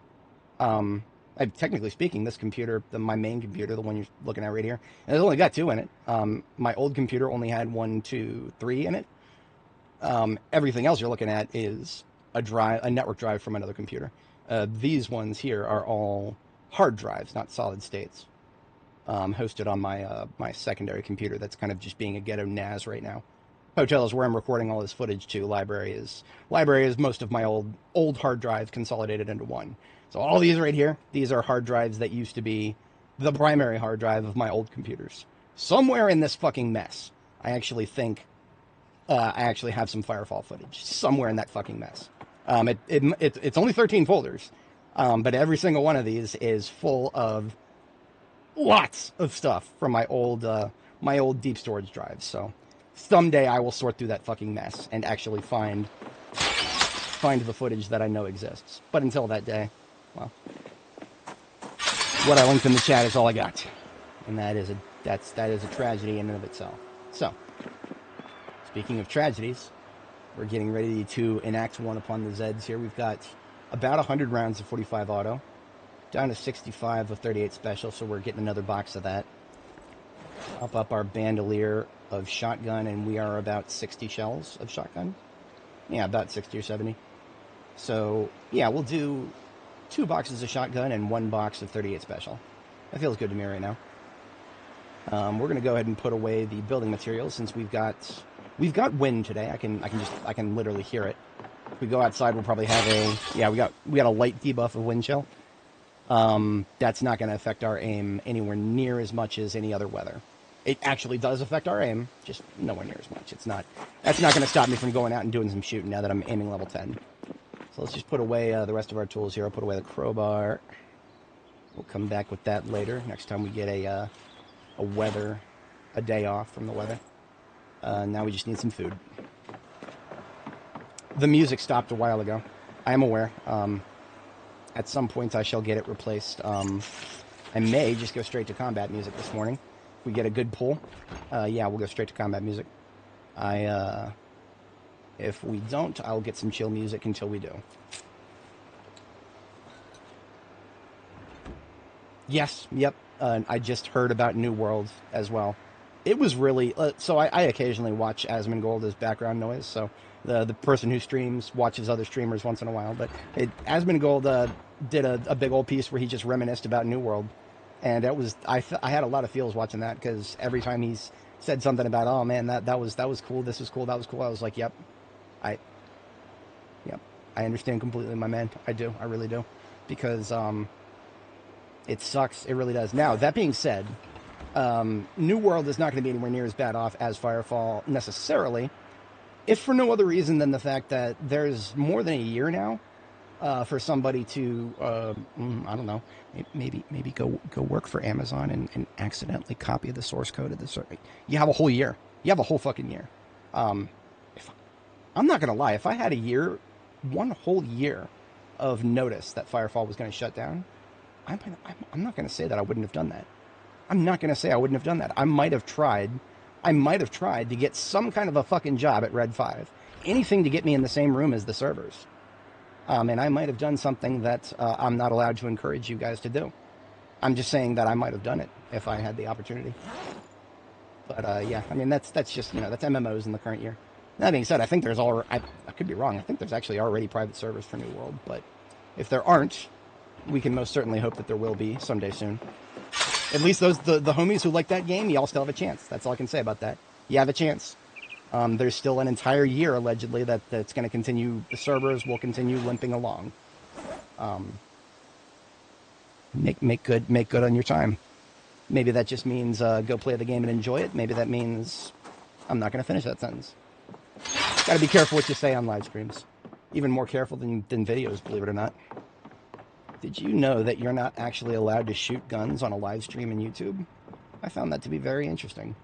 Technically speaking, this computer, my main computer, the one you're looking at right here, and it's only got 2 in it. My old computer only had 1, 2, 3 in it. Everything else you're looking at is a network drive from another computer. These ones here are all hard drives, not solid states. Hosted on my secondary computer that's kind of just being a ghetto NAS right now. Hotel is where I'm recording all this footage to. Library is most of my old hard drives consolidated into one. So all these right here, these are hard drives that used to be the primary hard drive of my old computers. Somewhere in this fucking mess, I actually think I actually have some Firefall footage. Somewhere in that fucking mess. It's only 13 folders, but every single one of these is full of lots of stuff from my old deep storage drives. So someday I will sort through that fucking mess and actually find the footage that I know exists. But until that day, well, what I linked in the chat is all I got, and that is a tragedy in and of itself. So, speaking of tragedies, we're getting ready to enact one upon the Zeds here. We've got about 100 rounds of 45 auto, down to 65 of 38 special, so we're getting another box of that. Up our bandolier of shotgun, and we are about 60 shells of shotgun. Yeah, about 60 or 70. So, yeah, we'll do 2 boxes of shotgun and 1 box of 38 special. That feels good to me right now. We're going to go ahead and put away the building materials since we've got wind today. I can literally hear it. If we go outside, we'll probably have we got a light debuff of wind chill. That's not going to affect our aim anywhere near as much as any other weather. It actually does affect our aim, just nowhere near as much. That's not going to stop me from going out and doing some shooting now that I'm aiming level 10. So let's just put away the rest of our tools here. I'll put away the crowbar. We'll come back with that later, next time we get a day off from the weather. Now we just need some food. The music stopped a while ago. I am aware. At some point I shall get it replaced. I may just go straight to combat music this morning. If we get a good pull, yeah, we'll go straight to combat music. If we don't, I'll get some chill music until we do. Yes, yep. I just heard about New World as well. It was really... so I occasionally watch Asmongold as background noise, so the person who streams watches other streamers once in a while, but Asmongold did a big old piece where he just reminisced about New World, and that was... I had a lot of feels watching that, because every time he's said something about, oh man, that was cool, this was cool, that was cool, I was like, yep, I understand completely, my man. I do, I really do, because it sucks, it really does. Now, that being said, New World is not going to be anywhere near as bad off as Firefall necessarily, if for no other reason than the fact that there's more than a year now for somebody to, I don't know, maybe go work for Amazon and accidentally copy the source code of the server. You have a whole year. You have a whole fucking year. If I'm not gonna lie, if I had a year, one whole year of notice that Firefall was going to shut down, I'm not going to say that I wouldn't have done that. I'm not going to say I wouldn't have done that. I might have tried to get some kind of a fucking job at Red 5. Anything to get me in the same room as the servers. And I might have done something that I'm not allowed to encourage you guys to do. I'm just saying that I might have done it if I had the opportunity. But yeah, I mean, that's just, that's MMOs in the current year. That being said, I think there's I could be wrong. I think there's actually already private servers for New World, but if there aren't, we can most certainly hope that there will be someday soon. At least the homies who like that game, y'all still have a chance. That's all I can say about that. You have a chance. There's still an entire year, allegedly, that's going to continue. The servers will continue limping along. Make good on your time. Maybe that just means go play the game and enjoy it. Maybe that means I'm not going to finish that sentence. Got to be careful what you say on live streams. Even more careful than videos, believe it or not. Did you know that you're not actually allowed to shoot guns on a live stream in YouTube? I found that to be very interesting.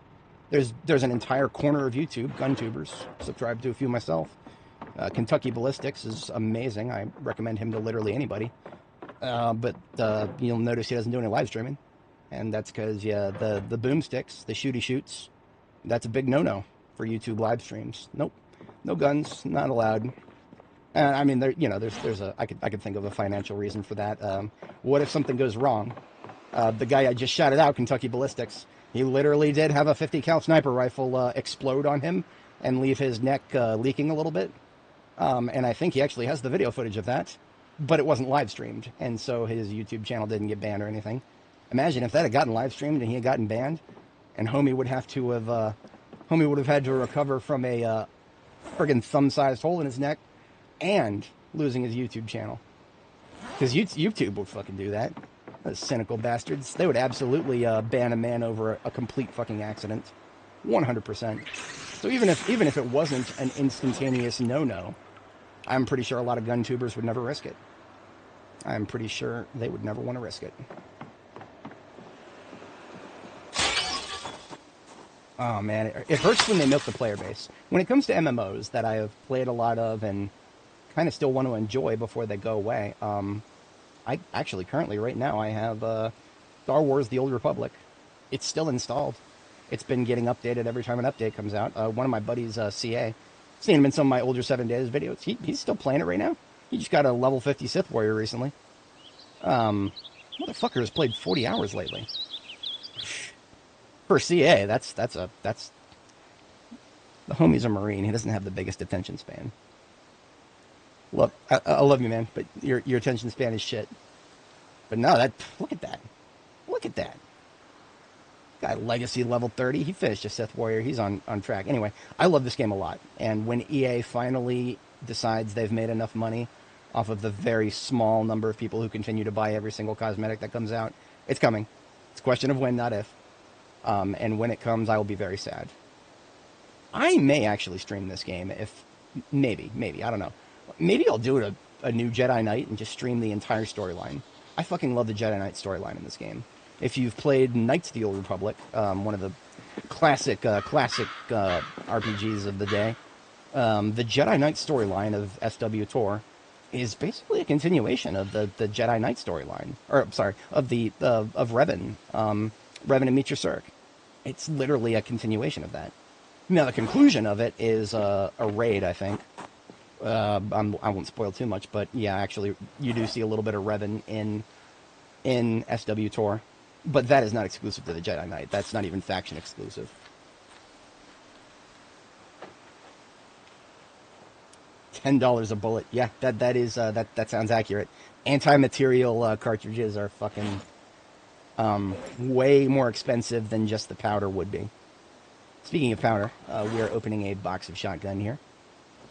There's an entire corner of YouTube, GunTubers. Subscribe to a few myself. Kentucky Ballistics is amazing. I recommend him to literally anybody. But you'll notice he doesn't do any live streaming. And that's because, yeah, the boomsticks, the shooty shoots, that's a big no-no for YouTube live streams. Nope. No guns, not allowed. I mean, I could think of a financial reason for that. What if something goes wrong? The guy I just shouted out, Kentucky Ballistics, he literally did have a 50 cal sniper rifle explode on him and leave his neck leaking a little bit. And I think he actually has the video footage of that, but it wasn't live streamed, and so his YouTube channel didn't get banned or anything. Imagine if that had gotten live streamed and he had gotten banned, and homie would have had to recover from a friggin' thumb-sized hole in his neck and losing his YouTube channel. Because YouTube would fucking do that. Those cynical bastards. They would absolutely ban a man over a complete fucking accident. 100%. So even if it wasn't an instantaneous no-no, I'm pretty sure a lot of gun tubers would never risk it. I'm pretty sure they would never want to risk it. Oh man, it hurts when they milk the player base. When it comes to MMOs that I have played a lot of and kind of still want to enjoy before they go away, I actually currently right now I have Star Wars: The Old Republic. It's still installed. It's been getting updated every time an update comes out. One of my buddies, CA, seen him in some of my older 7 Days videos. He's still playing it right now. He just got a level 50 Sith Warrior recently. Motherfucker has played 40 hours lately. For CA, that's the homie's a Marine. He doesn't have the biggest attention span. Look, I love you, man, but your attention span is shit. But no, look at that. Look at that. Guy Legacy level 30. He finished a Sith Warrior. He's on track. Anyway, I love this game a lot. And when EA finally decides they've made enough money off of the very small number of people who continue to buy every single cosmetic that comes out, it's coming. It's a question of when, not if. And when it comes, I will be very sad. I may actually stream this game if... Maybe, I don't know. Maybe I'll do a new Jedi Knight and just stream the entire storyline. I fucking love the Jedi Knight storyline in this game. If you've played Knights of the Old Republic, one of the classic RPGs of the day, the Jedi Knight storyline of SW Tor is basically a continuation of the Jedi Knight storyline. Or, sorry, of Revan. Revan and Meet Your Cirque. It's literally a continuation of that. Now, the conclusion of it is a raid, I think. I won't spoil too much, but yeah, actually, you do see a little bit of Revan in SW Tor. But that is not exclusive to the Jedi Knight. That's not even faction exclusive. $10 a bullet. Yeah, that sounds accurate. Anti-material cartridges are fucking way more expensive than just the powder would be. Speaking of powder, we are opening a box of shotgun here.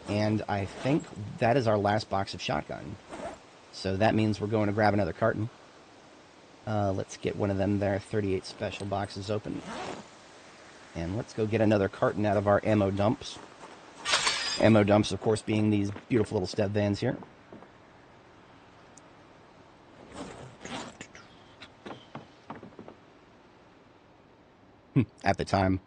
And I think that is our last box of shotgun. So that means we're going to grab another carton. Let's get one of them there 38 special boxes open. And let's go get another carton out of our ammo dumps. Ammo dumps, of course, being these beautiful little step vans here. At the time.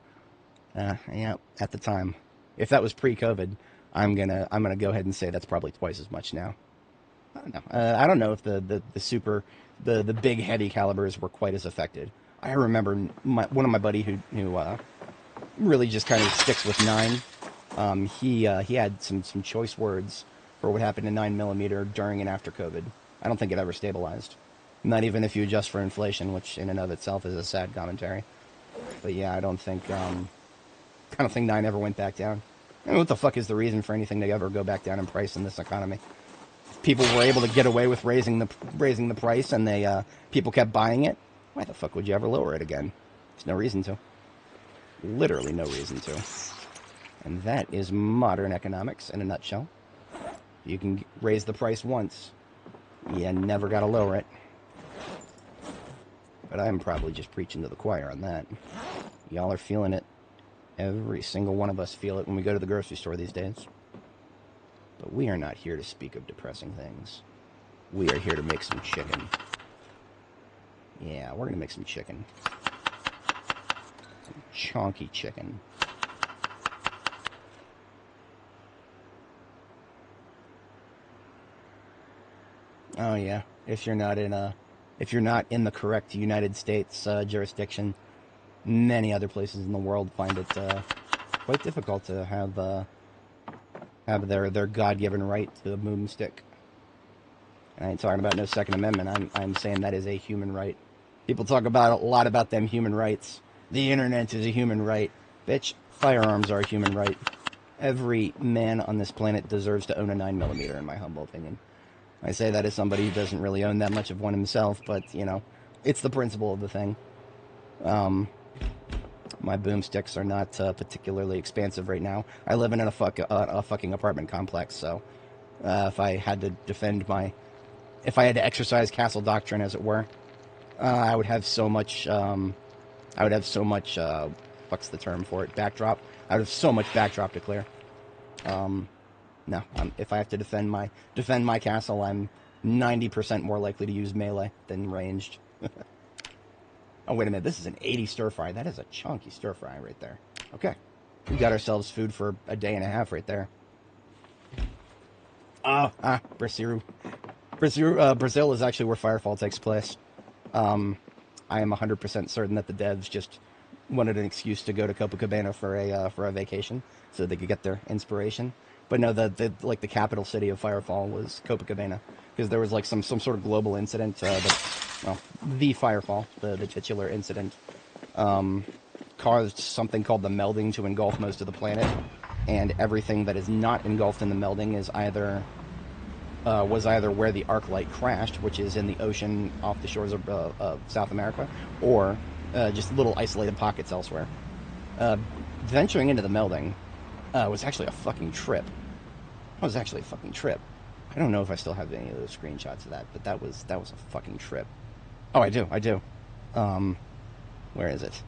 Yeah, at the time. If that was pre-COVID, I'm gonna go ahead and say that's probably twice as much now. I don't know. I don't know if the big heavy calibers were quite as affected. I remember one of my buddy who really just kind of sticks with 9. He had some choice words for what happened to 9mm during and after COVID. I don't think it ever stabilized. Not even if you adjust for inflation, which in and of itself is a sad commentary. But yeah, I don't think 9 ever went back down. I mean, what the fuck is the reason for anything to ever go back down in price in this economy? If people were able to get away with raising the price, and people kept buying it, why the fuck would you ever lower it again? There's no reason to. Literally no reason to. And that is modern economics in a nutshell. You can raise the price once. You never gotta lower it. But I'm probably just preaching to the choir on that. Y'all are feeling it. Every single one of us feel it when we go to the grocery store these days. But we are not here to speak of depressing things. We are here to make some chicken. Yeah, we're gonna make some chicken. Some chunky chicken. Oh yeah, if you're not in the correct United States jurisdiction, many other places in the world find it quite difficult to have their God-given right to a boomstick. And I ain't talking about no Second Amendment. I'm saying that is a human right. People talk about a lot about them human rights. The internet is a human right. Bitch, firearms are a human right. Every man on this planet deserves to own a 9mm, in my humble opinion. I say that as somebody who doesn't really own that much of one himself, but, you know, it's the principle of the thing. My boomsticks are not particularly expansive right now. I live in a fucking apartment complex, so if I had to exercise castle doctrine, as it were, I would have so much, what's the term for it, backdrop? I would have so much backdrop to clear. No, if I have to defend my castle, I'm 90% more likely to use melee than ranged. Oh, wait a minute, this is an 80 stir-fry. That is a chunky stir-fry right there. Okay, we got ourselves food for a day and a half right there. Brazil is actually where Firefall takes place. I am 100% certain that the devs just wanted an excuse to go to Copacabana for a vacation, so they could get their inspiration. But no, the capital city of Firefall was Copacabana, because there was like some sort of global incident. The Firefall, the titular incident, caused something called the melding to engulf most of the planet, and everything that is not engulfed in the melding is was either where the arc light crashed, which is in the ocean off the shores of South America, or just little isolated pockets elsewhere. Venturing into the melding was actually a fucking trip. I don't know if I still have any of those screenshots of that, but that was a fucking trip. Oh, I do. Where is it?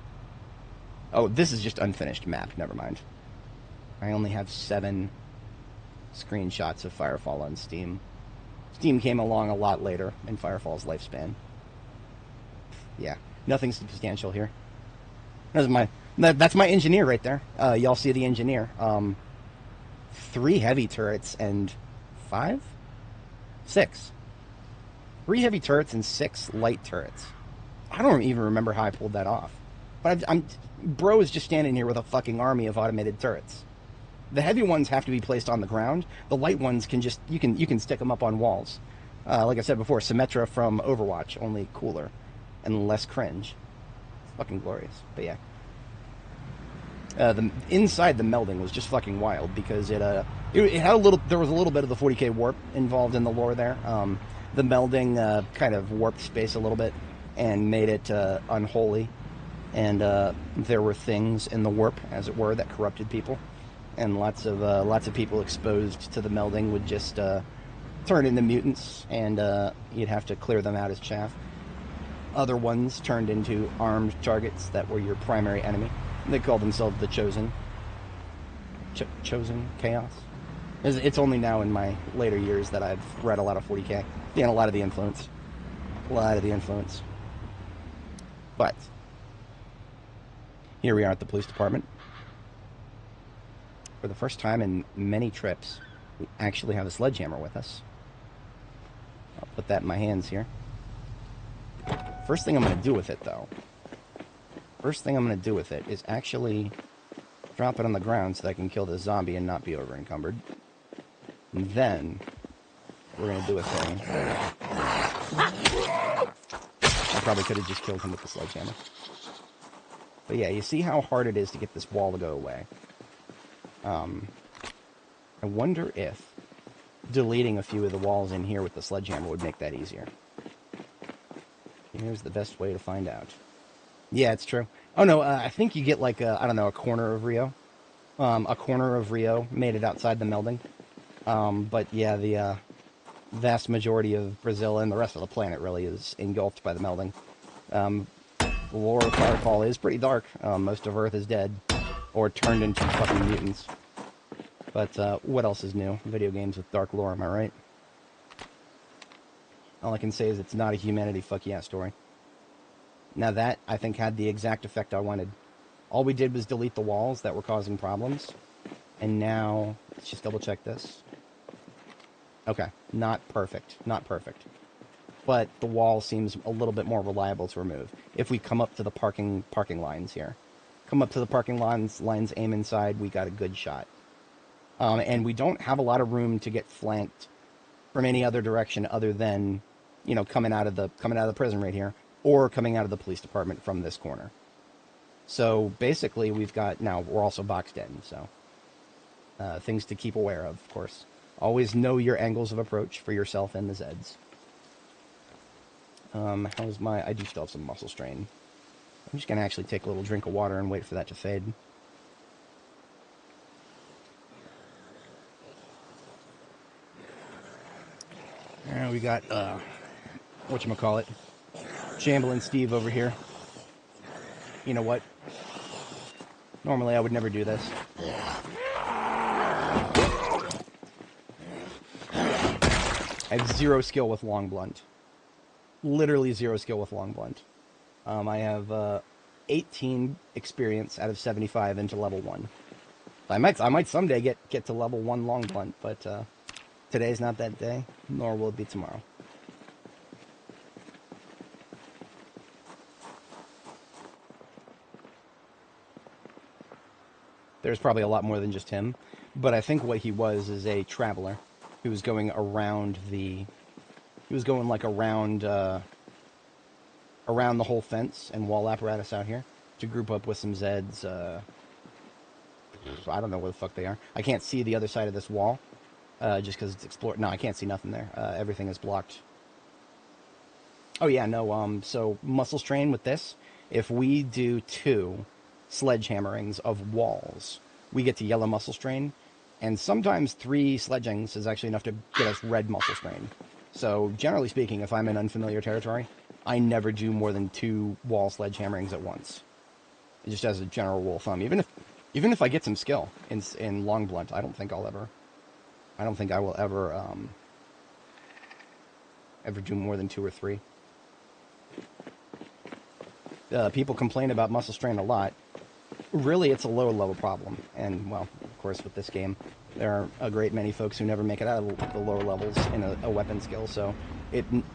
Oh, this is just unfinished map. Never mind. I only have 7 screenshots of Firefall on Steam. Steam came along a lot later in Firefall's lifespan. Yeah, nothing substantial here. That's my engineer right there. Y'all see the engineer. 3 heavy turrets and 6. 3 heavy turrets and 6 light turrets. I don't even remember how I pulled that off. But bro is just standing here with a fucking army of automated turrets. The heavy ones have to be placed on the ground. The light ones you can stick them up on walls. Like I said before, Symmetra from Overwatch, only cooler and less cringe. It's fucking glorious. But yeah. Inside the melding was just fucking wild, because it had there was a little bit of the 40k warp involved in the lore there. The melding kind of warped space a little bit and made it unholy, and there were things in the warp, as it were, that corrupted people, and lots of people exposed to the melding would just turn into mutants, and you'd have to clear them out as chaff. Other ones turned into armed targets that were your primary enemy. They called themselves the Chosen. Chosen Chaos? It's only now in my later years that I've read a lot of 40K. Yeah, a lot of the influence. A lot of the influence. But here we are at the police department. For the first time in many trips, we actually have a sledgehammer with us. I'll put that in my hands here. First thing I'm going to do with it, though, is actually drop it on the ground so that I can kill this zombie and not be over encumbered. And then we're going to do a thing. I probably could have just killed him with the sledgehammer. But yeah, you see how hard it is to get this wall to go away. I wonder if deleting a few of the walls in here with the sledgehammer would make that easier. Here's the best way to find out. Yeah, it's true. Oh no, I think you get like I don't know, a corner of Rio. A corner of Rio made it outside the melding. But yeah, the vast majority of Brazil and the rest of the planet really is engulfed by the melding. The lore of Firefall is pretty dark. Most of Earth is dead, or turned into fucking mutants. But what else is new? Video games with dark lore, am I right? All I can say is it's not a humanity fuck yeah story. Now that, I think, had the exact effect I wanted. All we did was delete the walls that were causing problems. And now, let's just double check this. Okay, not perfect. Not perfect. But the wall seems a little bit more reliable to remove. If we come up to the parking lines here. Come up to the parking lines, aim inside, we got a good shot. And we don't have a lot of room to get flanked from any other direction other than, you know, coming out of the prison right here, or coming out of the police department from this corner. So basically, we've got, now we're also boxed in, so things to keep aware of course. Always know your angles of approach for yourself and the Zeds. How's my, I do still have some muscle strain. I'm just gonna actually take a little drink of water and wait for that to fade. We got, whatchamacallit, Chamberlain Steve over here. You know what? Normally I would never do this. I have zero skill with long blunt. Literally zero skill with long blunt. I have 18 experience out of 75 into level 1. I might someday get to level 1 long blunt, but today's not that day, nor will it be tomorrow. There's probably a lot more than just him, but I think what he was is a traveler who was going around the... He was going like around the whole fence and wall apparatus out here to group up with some Zeds. I don't know where the fuck they are. I can't see the other side of this wall. Just because it's explored. No, I can't see nothing there. Everything is blocked. Oh yeah, no, so muscle strain with this, if we do 2 sledgehammerings of walls, we get to yellow muscle strain, and sometimes 3 sledgings is actually enough to get us red muscle strain. So, generally speaking, if I'm in unfamiliar territory, I never do more than 2 wall sledgehammerings at once. Just as a general rule of thumb. Even if I get some skill in long blunt, I don't think I will ever do more than 2 or 3. People complain about muscle strain a lot. Really, it's a lower level problem. And, well, of course, with this game, there are a great many folks who never make it out of the lower levels in a weapon skill. So,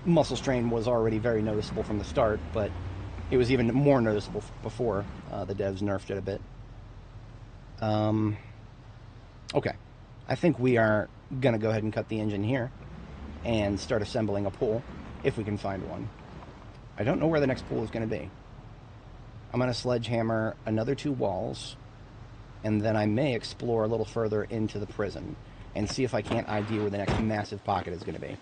muscle strain was already very noticeable from the start, but it was even more noticeable before the devs nerfed it a bit. Okay. I think we are going to go ahead and cut the engine here and start assembling a pool, if we can find one. I don't know where the next pool is going to be. I'm going to sledgehammer another 2 walls, and then I may explore a little further into the prison and see if I can't ID where the next massive pocket is going to be.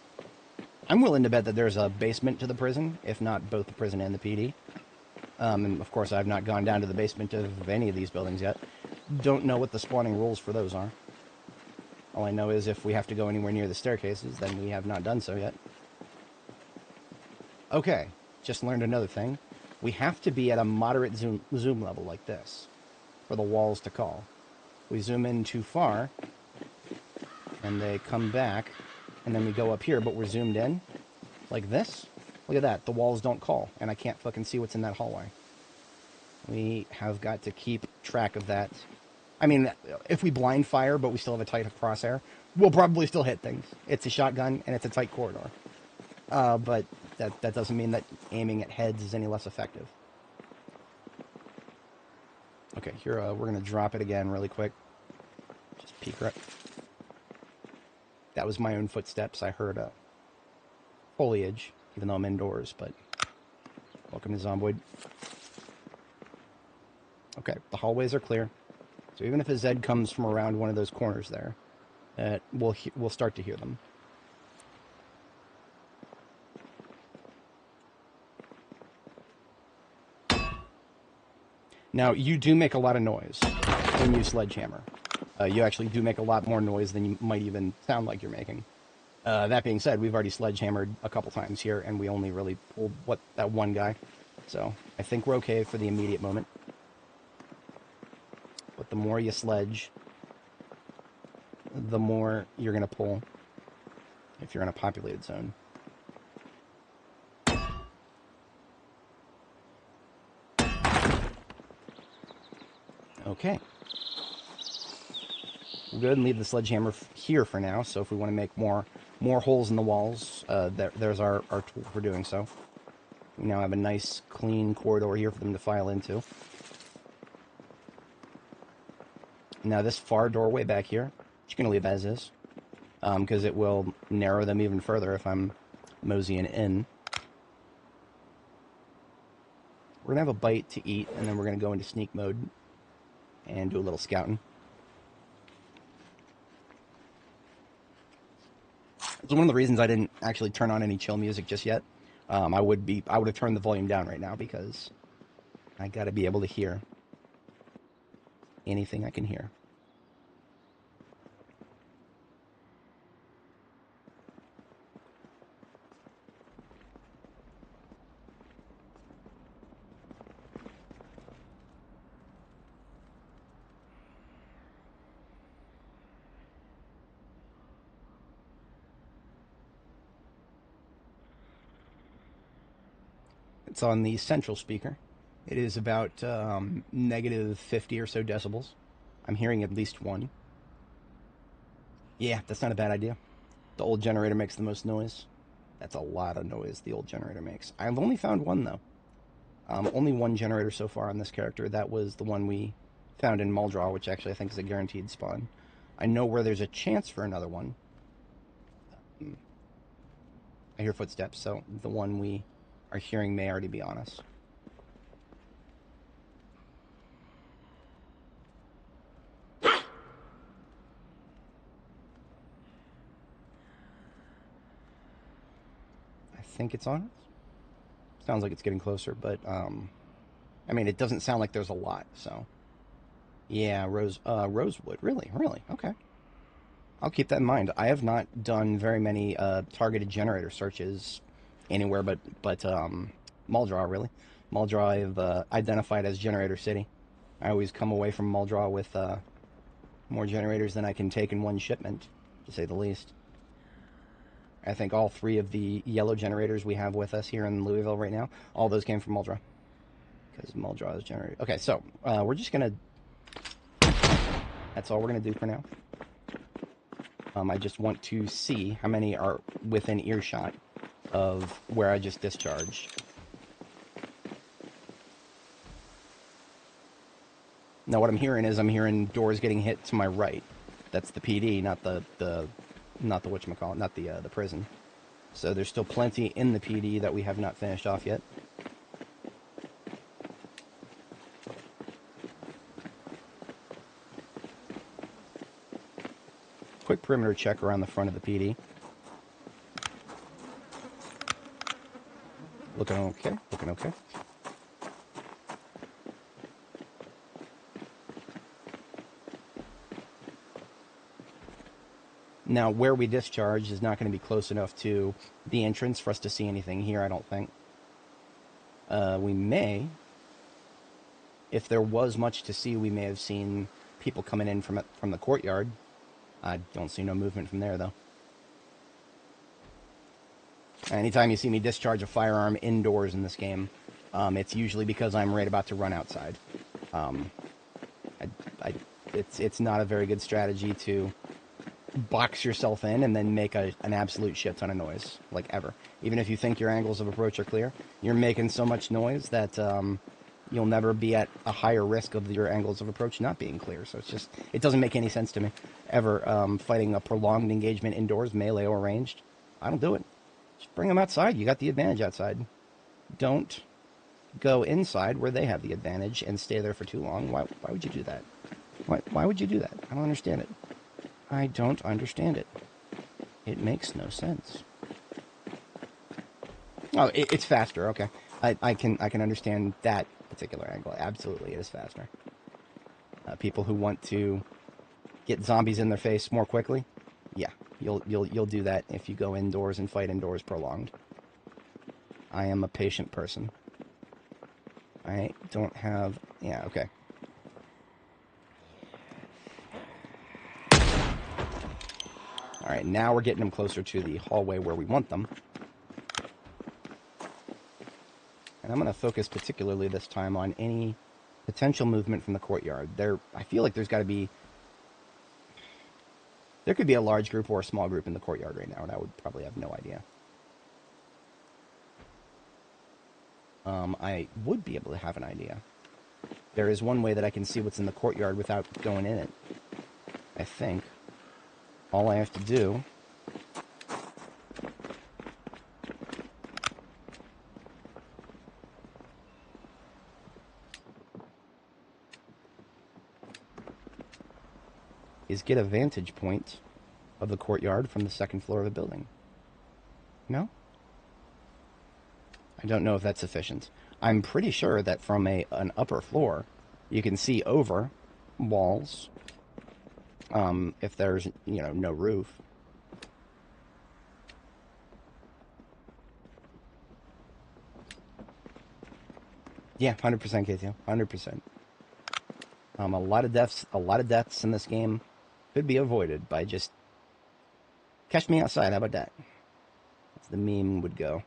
I'm willing to bet that there's a basement to the prison, if not both the prison and the PD. And of course, I've not gone down to the basement of any of these buildings yet. Don't know what the spawning rules for those are. All I know is if we have to go anywhere near the staircases, then we have not done so yet. Okay, just learned another thing. We have to be at a moderate zoom level like this for the walls to call. We zoom in too far, and they come back, and then we go up here, but we're zoomed in, like this. Look at that, the walls don't call, and I can't fucking see what's in that hallway. We have got to keep track of that. I mean, if we blind fire, but we still have a tight crosshair, we'll probably still hit things. It's a shotgun, and it's a tight corridor. But that doesn't mean that aiming at heads is any less effective. Okay, here, we're going to drop it again really quick. Just peek right. That was my own footsteps. I heard foliage, even though I'm indoors, but welcome to Zomboid. Okay, the hallways are clear. So even if a Zed comes from around one of those corners there, we'll start to hear them. Now, you do make a lot of noise when you sledgehammer. You actually do make a lot more noise than you might even sound like you're making. That being said, we've already sledgehammered a couple times here, and we only really pulled that one guy. So I think we're okay for the immediate moment. But the more you sledge, the more you're going to pull if you're in a populated zone. Okay. We'll go ahead and leave the sledgehammer here for now, so if we want to make more holes in the walls, there's our tool for doing so. We now have a nice, clean corridor here for them to file into. Now this far doorway back here, just going to leave as is, because it will narrow them even further if I'm moseying in. We're going to have a bite to eat, and then we're going to go into sneak mode and do a little scouting. It's one of the reasons I didn't actually turn on any chill music just yet. I would have turned the volume down right now because I got to be able to hear anything I can hear. It's on the central speaker. It is about negative 50 or so decibels. I'm hearing at least one. Yeah, that's not a bad idea. The old generator makes the most noise. That's a lot of noise the old generator makes. I've only found one, though. Only one generator so far on this character. That was the one we found in Muldraw, which actually I think is a guaranteed spawn. I know where there's a chance for another one. I hear footsteps, so the one we are hearing may already be on us. I think it's on us. Sounds like it's getting closer, but I mean, it doesn't sound like there's a lot, so yeah, Rosewood, really, okay. I'll keep that in mind. I have not done very many targeted generator searches anywhere but Muldraw, really. Muldraw I've identified as Generator City. I always come away from Muldraw with more generators than I can take in one shipment, to say the least. I think all three of the yellow generators we have with us here in Louisville right now, all those came from Muldraw. Because Muldraw is generated. Okay, so we're just going to... That's all we're going to do for now. I just want to see how many are within earshot of where I just discharged. Now what I'm hearing is I'm hearing doors getting hit to my right. That's the PD, not the whatchamacallit, not the prison. So there's still plenty in the PD that we have not finished off yet. Quick perimeter check around the front of the PD. Looking okay, looking okay. Now, where we discharge is not going to be close enough to the entrance for us to see anything here, I don't think. We may, if there was much to see, we may have seen people coming in from the courtyard. I don't see no movement from there, though. Anytime you see me discharge a firearm indoors in this game, it's usually because I'm right about to run outside. It's not a very good strategy to box yourself in and then make an absolute shit ton of noise, like ever. Even if you think your angles of approach are clear, you're making so much noise that you'll never be at a higher risk of your angles of approach not being clear. So it doesn't make any sense to me, ever, fighting a prolonged engagement indoors, melee or ranged. I don't do it. Just bring them outside. You got the advantage outside. Don't go inside where they have the advantage and stay there for too long. Why would you do that? Why would you do that? I don't understand it. I don't understand it. It makes no sense. Oh, it's faster. Okay, I can understand that particular angle. Absolutely, it is faster. People who want to get zombies in their face more quickly, yeah, you'll do that if you go indoors and fight indoors prolonged. I am a patient person. I don't have... Yeah, okay. Alright, now we're getting them closer to the hallway where we want them. And I'm going to focus particularly this time on any potential movement from the courtyard. I feel like there's got to be... There could be a large group or a small group in the courtyard right now, and I would probably have no idea. I would be able to have an idea. There is one way that I can see what's in the courtyard without going in it. I think. All I have to do is get a vantage point of the courtyard from the second floor of the building. No? I don't know if that's sufficient. I'm pretty sure that from an upper floor, you can see over walls, if there's, no roof. Yeah, 100% K2, 100%. A lot of deaths in this game could be avoided by just catch me outside. How about that? That's the meme would go.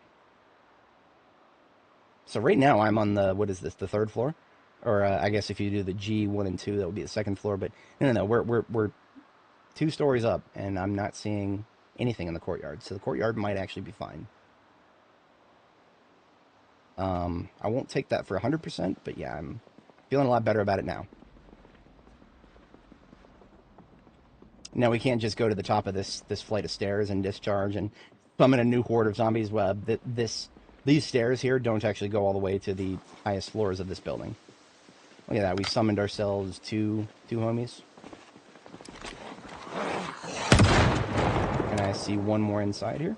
So right now I'm on the, what is this, the third floor? Or I guess if you do the G1 and 2, that would be the second floor. But no, we're 2 stories up, and I'm not seeing anything in the courtyard. So the courtyard might actually be fine. I won't take that for 100%, but yeah, I'm feeling a lot better about it now. Now we can't just go to the top of this flight of stairs and discharge and summon a new horde of zombies. Well, these stairs here don't actually go all the way to the highest floors of this building. Look at that, we summoned ourselves two homies. And I see one more inside here.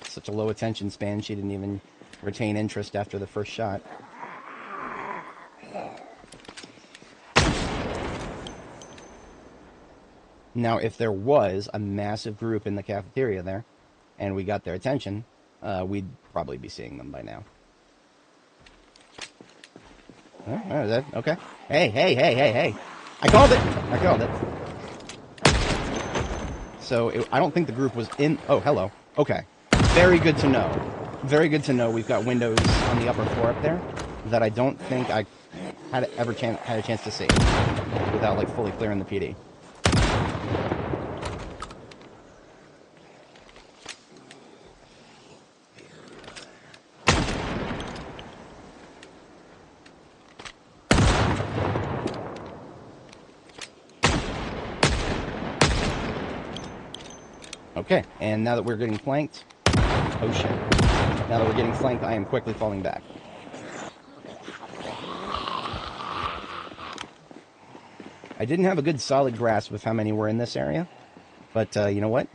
Such a low attention span, she didn't even retain interest after the first shot. Now, if there was a massive group in the cafeteria there, and we got their attention, we'd probably be seeing them by now. Oh, okay. Hey. I called it. So, I don't think the group was in... Oh, hello. Okay. Very good to know. Very good to know we've got windows on the upper floor up there that I don't think I had a chance to see without, like, fully clearing the PD. Okay, and now that we're getting flanked... Oh shit. Now that we're getting flanked, I am quickly falling back. I didn't have a good solid grasp of how many were in this area, but you know what?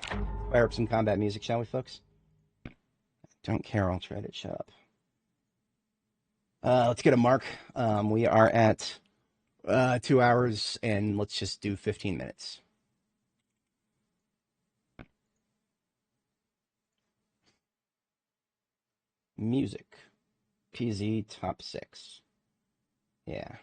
Fire up some combat music, shall we, folks? Don't care, I'll try to shut up. Let's get a mark. We are at 2 hours, and let's just do 15 minutes. Music. PZ top 6. Yeah.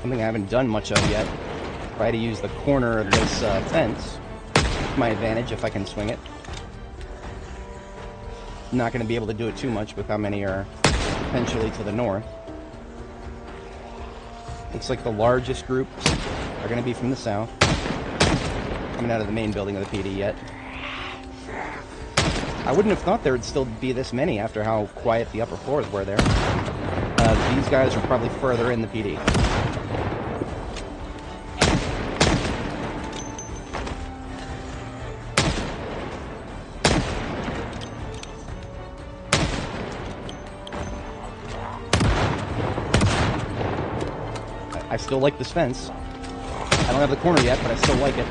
something I haven't done much of yet. Try to use the corner of this fence to my advantage if I can swing it. Not going to be able to do it too much with how many are potentially to the north. Looks like the largest groups are going to be from the south. Coming out of the main building of the PD yet. I wouldn't have thought there would still be this many after how quiet the upper floors were there. These guys are probably further in the PD. I still like this fence. I don't have the corner yet, but I still like it.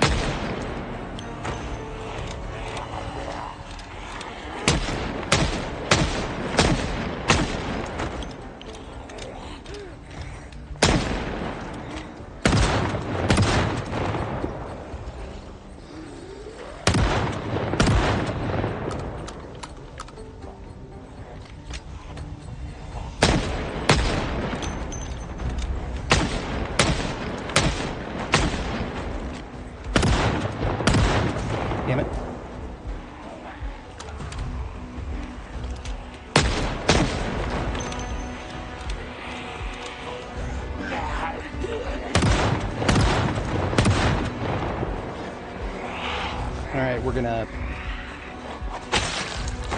Damn it. Alright, we're gonna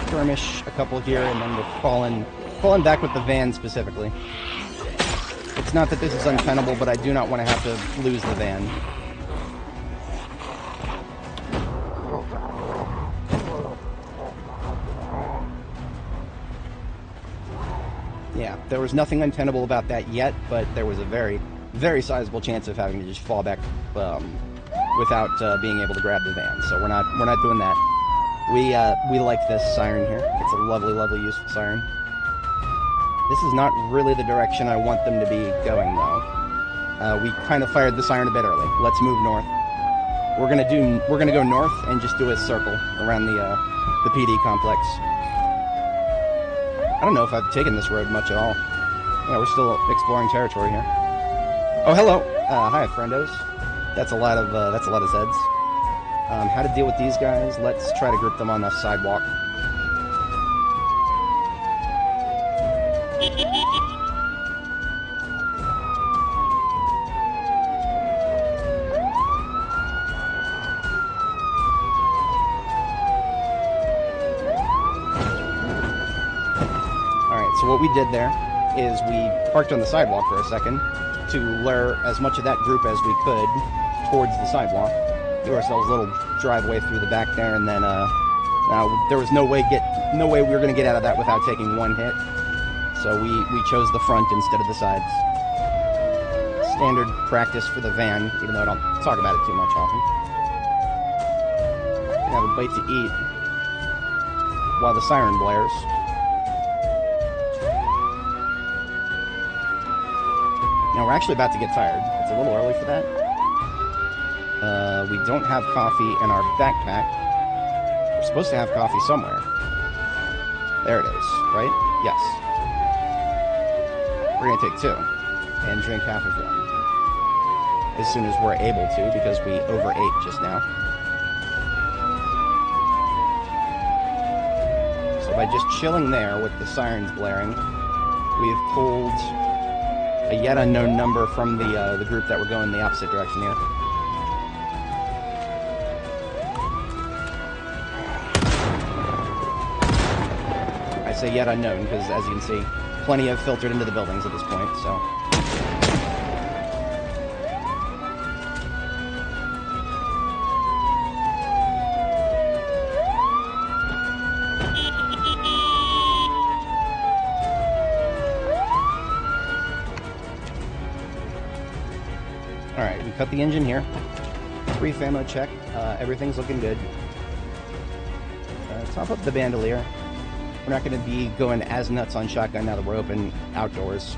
skirmish a couple here, and then we're falling back with the van specifically. It's not that this is untenable, but I do not want to have to lose the van. Yeah, there was nothing untenable about that yet, but there was a very, very sizable chance of having to just fall back without being able to grab the van. So we're not doing that. We like this siren here. It's a lovely, lovely, useful siren. This is not really the direction I want them to be going, though. We kind of fired the siren a bit early. Let's move north. We're gonna go north and just do a circle around the PD complex. I don't know if I've taken this road much at all. Yeah, we're still exploring territory here. Oh, hello. Hi, friendos. That's a lot of Zeds. How to deal with these guys? Let's try to group them on the sidewalk. So what we did there is we parked on the sidewalk for a second to lure as much of that group as we could towards the sidewalk. Give ourselves a little driveway through the back there, and then there was no way we were going to get out of that without taking one hit. So we chose the front instead of the sides. Standard practice for the van, even though I don't talk about it too much often. Have a bite to eat while the siren blares. Now, we're actually about to get tired. It's a little early for that. We don't have coffee in our backpack. We're supposed to have coffee somewhere. There it is, right? Yes. We're going to take 2 and drink half of one as soon as we're able to, because we overate just now. So by just chilling there with the sirens blaring, we've pulled a yet unknown number from the group that were going the opposite direction here. I say yet unknown because, as you can see, plenty have filtered into the buildings at this point, so... Alright, we cut the engine here. Brief ammo check. Everything's looking good. Top up the bandolier. We're not going to be going as nuts on shotgun now that we're open outdoors.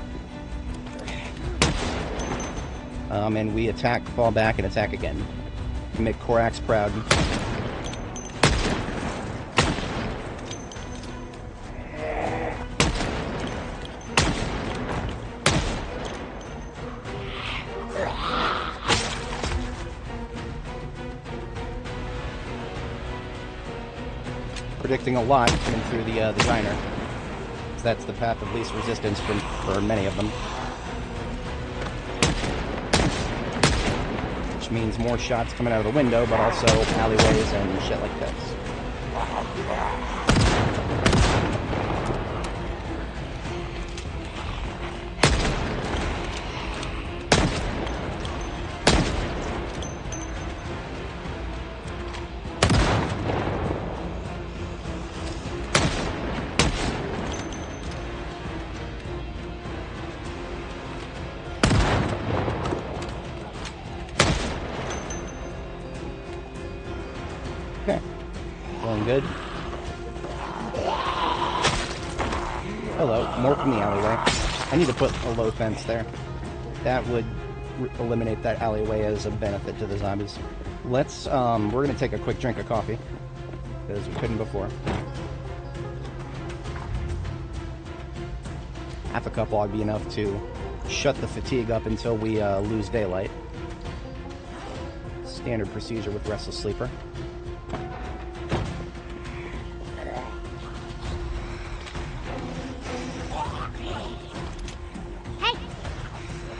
And we attack, fall back, and attack again. We make Korax proud. predicting a lot coming through the diner. That's the path of least resistance for many of them. Which means more shots coming out of the window, but also alleyways and shit like this. Okay, going good. Hello, more from the alleyway. I need to put a low fence there. That would eliminate that alleyway as a benefit to the zombies. Let's, we're gonna take a quick drink of coffee, because we couldn't before. Half a cup ought to be enough to shut the fatigue up until we lose daylight. Standard procedure with Restless Sleeper.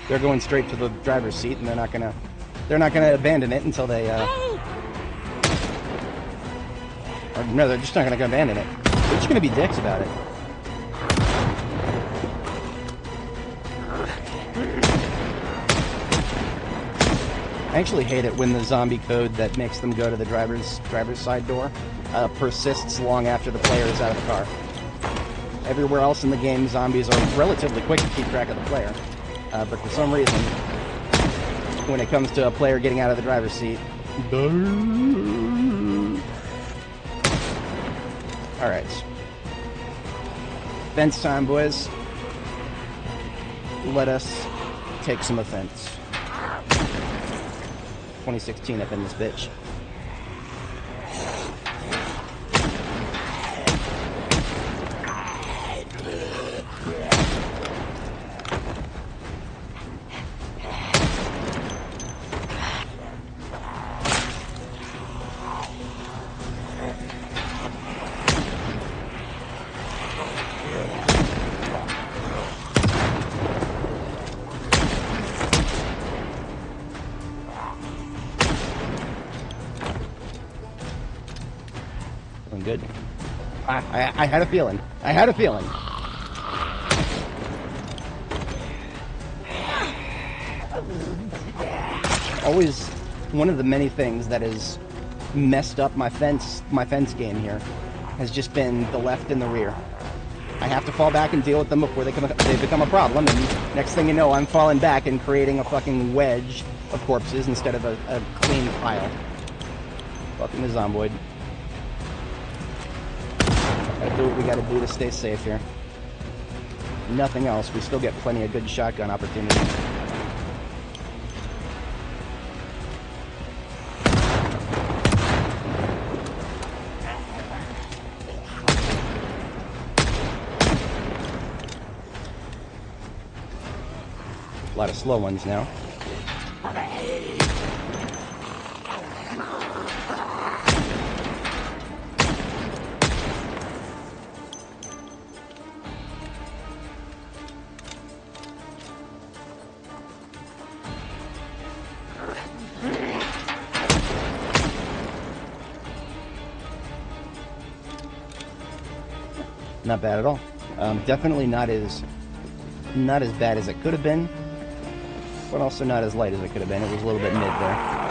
They're going straight to the driver's seat, and they're not gonna abandon it until they or no, they're just not gonna abandon it. They're just gonna be dicks about it. I actually hate it when the zombie code that makes them go to the driver's side door persists long after the player is out of the car. Everywhere else in the game, zombies are relatively quick to keep track of the player. But for some reason, when it comes to a player getting out of the driver's seat... Alright. Fence time, boys. Let us take some offense. 2016 up in this bitch. Good. I had a feeling. I had a feeling. Always one of the many things that has messed up my fence game here has just been the left and the rear. I have to fall back and deal with them before they become a problem, and next thing you know, I'm falling back and creating a fucking wedge of corpses instead of a clean pile. Fucking the Zomboid. Gotta do what we gotta do to stay safe here. Nothing else. We still get plenty of good shotgun opportunities. A lot of slow ones now. Not bad at all. Definitely not as bad as it could have been, but also not as light as it could have been. It was a little bit mid there.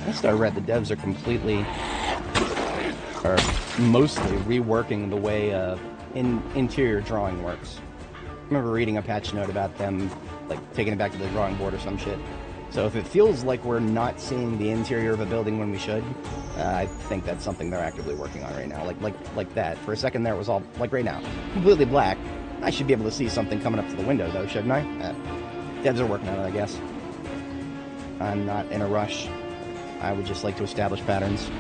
Last I read, the devs are mostly reworking the way interior drawing works. I remember reading a patch note about them like taking it back to the drawing board or some shit. So if it feels like we're not seeing the interior of a building when we should, I think that's something they're actively working on right now. Like that. For a second there, it was all like right now, completely black. I should be able to see something coming up to the window though, shouldn't I? Devs are working on it, I guess. I'm not in a rush. I would just like to establish patterns.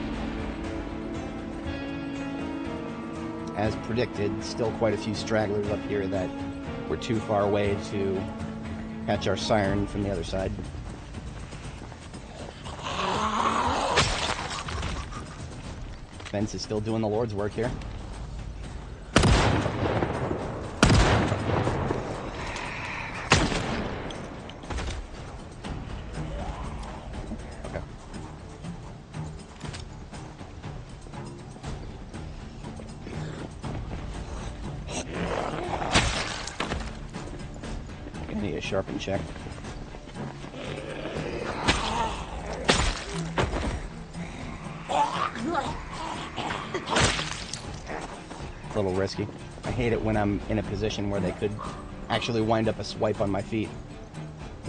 As predicted, still quite a few stragglers up here that were too far away to catch our siren from the other side. Fence is still doing the Lord's work here. Need a sharpen check. It's a little risky. I hate it when I'm in a position where they could actually wind up a swipe on my feet.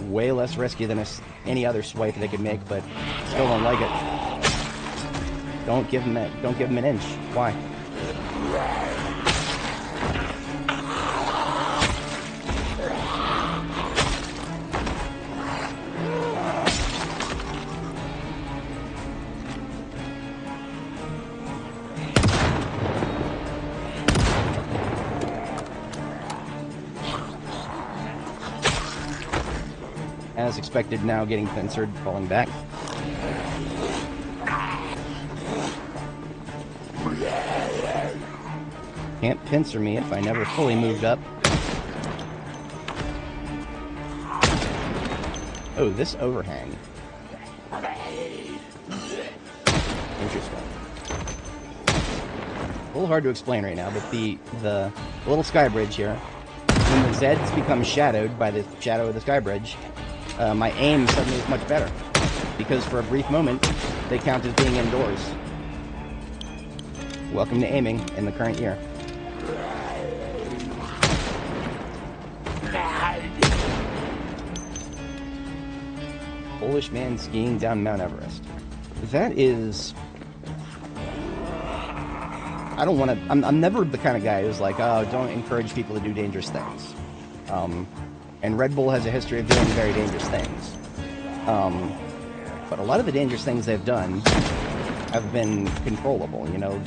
Way less risky than any other swipe they could make, but still don't like it. Don't give them an inch. Why? As expected, now getting pincered, falling back. Can't pincer me if I never fully moved up. Oh, this overhang. Interesting. A little hard to explain right now, but the little sky bridge here, when the Zeds become shadowed by the shadow of the sky bridge, my aim suddenly is much better, because for a brief moment, they count as being indoors. Welcome to aiming in the current year. Polish man skiing down Mount Everest. That is... I don't want to... I'm never the kind of guy who's like, oh, don't encourage people to do dangerous things. And Red Bull has a history of doing very dangerous things. But a lot of the dangerous things they've done have been controllable. You know,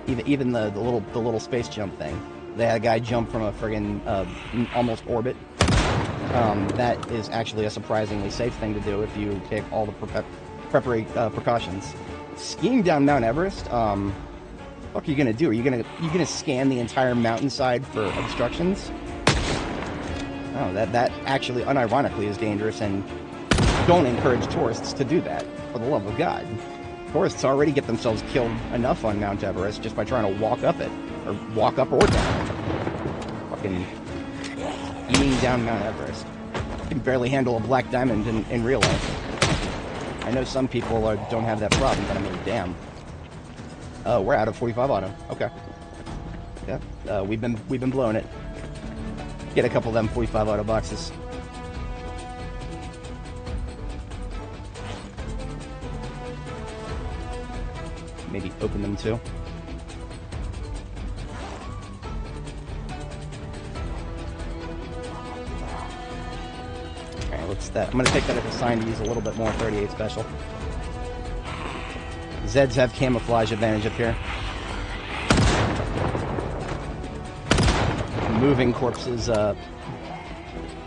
even the little space jump thing. They had a guy jump from a friggin' almost orbit. That is actually a surprisingly safe thing to do if you take all the precautions. Skiing down Mount Everest, what are you gonna do? Are you gonna scan the entire mountainside for obstructions? Oh, that actually, unironically, is dangerous, and don't encourage tourists to do that, for the love of God. Tourists already get themselves killed enough on Mount Everest just by trying to walk up it, or walk up or down. Fucking eating down Mount Everest. You can barely handle a black diamond in real life. I know some people don't have that problem, but I mean, damn. Oh, we're out of 45 auto. Okay. Yeah, we've been blowing it. Get a couple of them 45 auto boxes. Maybe open them too. Okay, what's that? I'm going to take that as a sign to use a little bit more 38 special. Zeds have camouflage advantage up here. Moving corpses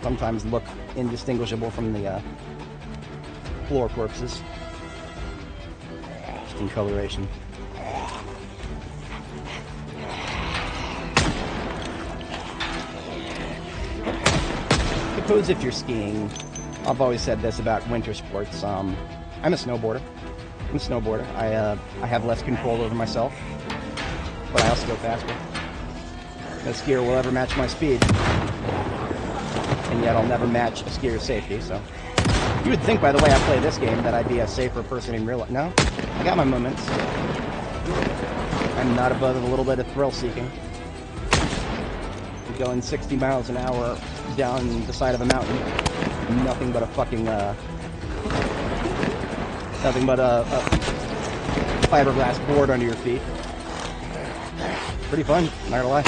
sometimes look indistinguishable from the floor corpses. Just in coloration. Suppose if you're skiing, I've always said this about winter sports. I'm a snowboarder. I have less control over myself, but I also go faster. No skier will ever match my speed, and yet I'll never match a skier's safety, so. You would think, by the way I play this game, that I'd be a safer person in real life. No, I got my moments. I'm not above a little bit of thrill-seeking. Going 60 miles an hour down the side of a mountain. Nothing but a fucking, nothing but a fiberglass board under your feet. Pretty fun, not gonna lie.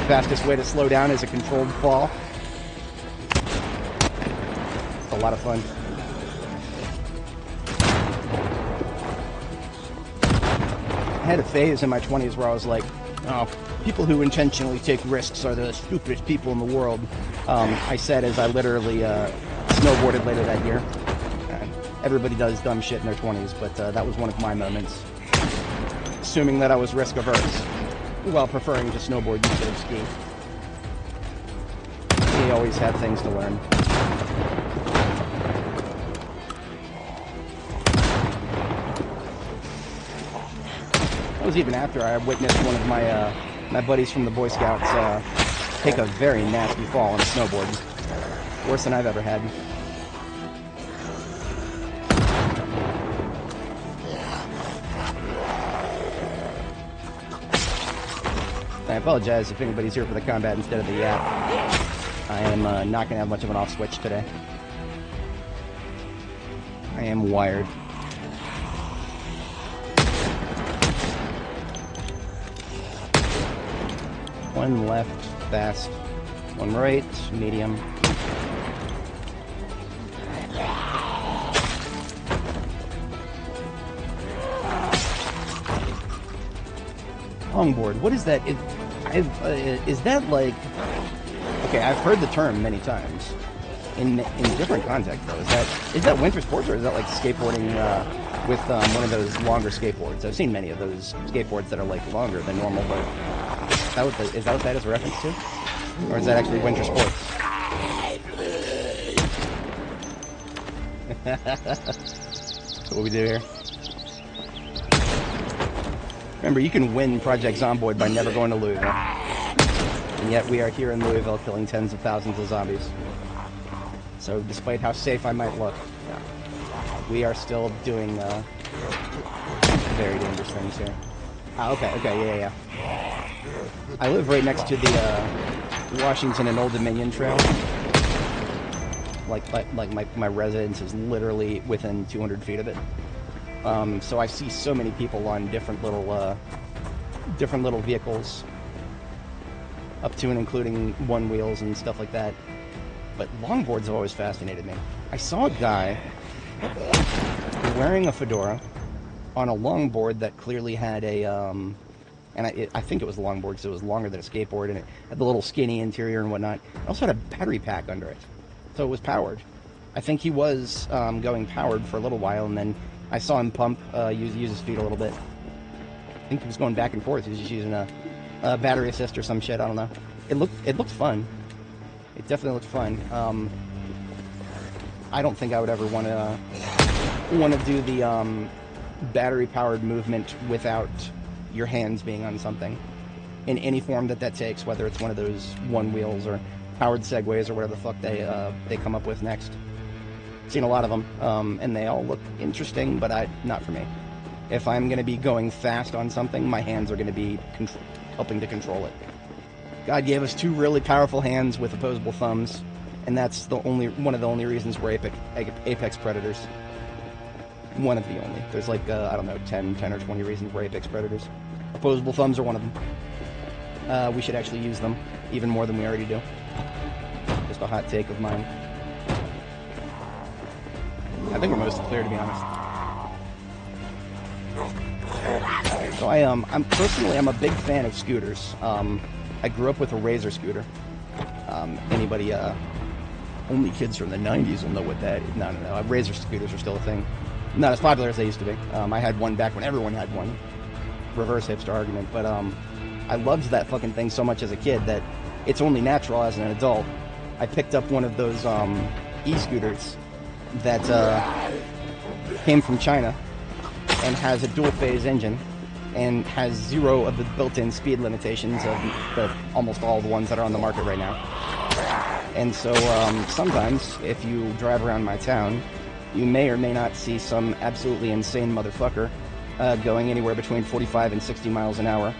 fastest way to slow down is a controlled fall. It's a lot of fun. I had a phase in my 20s where I was like, oh, people who intentionally take risks are the stupidest people in the world. I said as I literally snowboarded later that year. Everybody does dumb shit in their 20s, but that was one of my moments. Assuming that I was risk averse, while preferring to snowboard instead of ski. He always had things to learn. That was even after I witnessed one of my my buddies from the Boy Scouts take a very nasty fall on a snowboard. Worse than I've ever had. I apologize if anybody's here for the combat instead of the yap. I am not going to have much of an off switch today. I am wired. One left, fast. One right, medium. Longboard, what is that? Is that like... Okay, I've heard the term many times. In different contexts, though. Is that winter sports, or is that like skateboarding with one of those longer skateboards? I've seen many of those skateboards that are like longer than normal, but is that what that is a reference to? Or is that actually winter sports? That's what we do here. Remember, you can win Project Zomboid by never going to Louisville. And yet we are here in Louisville killing tens of thousands of zombies. So despite how safe I might look, we are still doing very dangerous things here. Okay, yeah. I live right next to the Washington and Old Dominion Trail. Like my residence is literally within 200 feet of it. So I see so many people on different little vehicles, up to and including one wheels and stuff like that. But longboards have always fascinated me. I saw a guy wearing a fedora on a longboard that clearly had a, and I think it was a longboard because it was longer than a skateboard, and it had the little skinny interior and whatnot. It also had a battery pack under it, so it was powered. I think he was going powered for a little while, and then I saw him pump, use his feet a little bit. I think he was going back and forth. He was just using a battery assist or some shit. I don't know. It looked fun. It definitely looked fun. I don't think I would ever want to do the battery-powered movement without your hands being on something in any form that takes, whether it's one of those one wheels or powered segways or whatever the fuck they come up with next. Seen a lot of them, and they all look interesting, but not for me. If I'm going to be going fast on something, my hands are going to be helping to control it. God gave us two really powerful hands with opposable thumbs, and that's one of the only reasons we're apex predators. One of the only. There's like, I don't know, 10 or 20 reasons we're apex predators. Opposable thumbs are one of them. We should actually use them, even more than we already do. Just a hot take of mine. I think we're mostly clear, to be honest. So I'm a big fan of scooters. I grew up with a Razor scooter. Anybody, only kids from the 90s will know what that is. No. Razor scooters are still a thing. Not as popular as they used to be. I had one back when everyone had one. Reverse hipster argument. But I loved that fucking thing so much as a kid that it's only natural as an adult. I picked up one of those e-scooters that came from China and has a dual-phase engine and has zero of the built-in speed limitations of almost all the ones that are on the market right now. And so sometimes, if you drive around my town, you may or may not see some absolutely insane motherfucker going anywhere between 45 and 60 miles an hour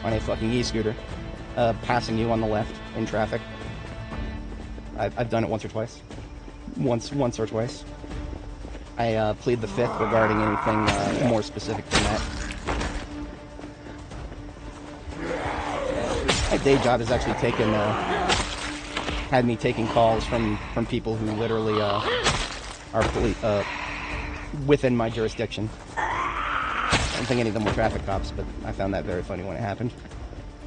on a fucking e-scooter, passing you on the left in traffic. I've done it once or twice. Once or twice. I plead the fifth regarding anything more specific than that. My day job has actually had me taking calls from people who literally are within my jurisdiction. I don't think any of them were traffic cops, but I found that very funny when it happened.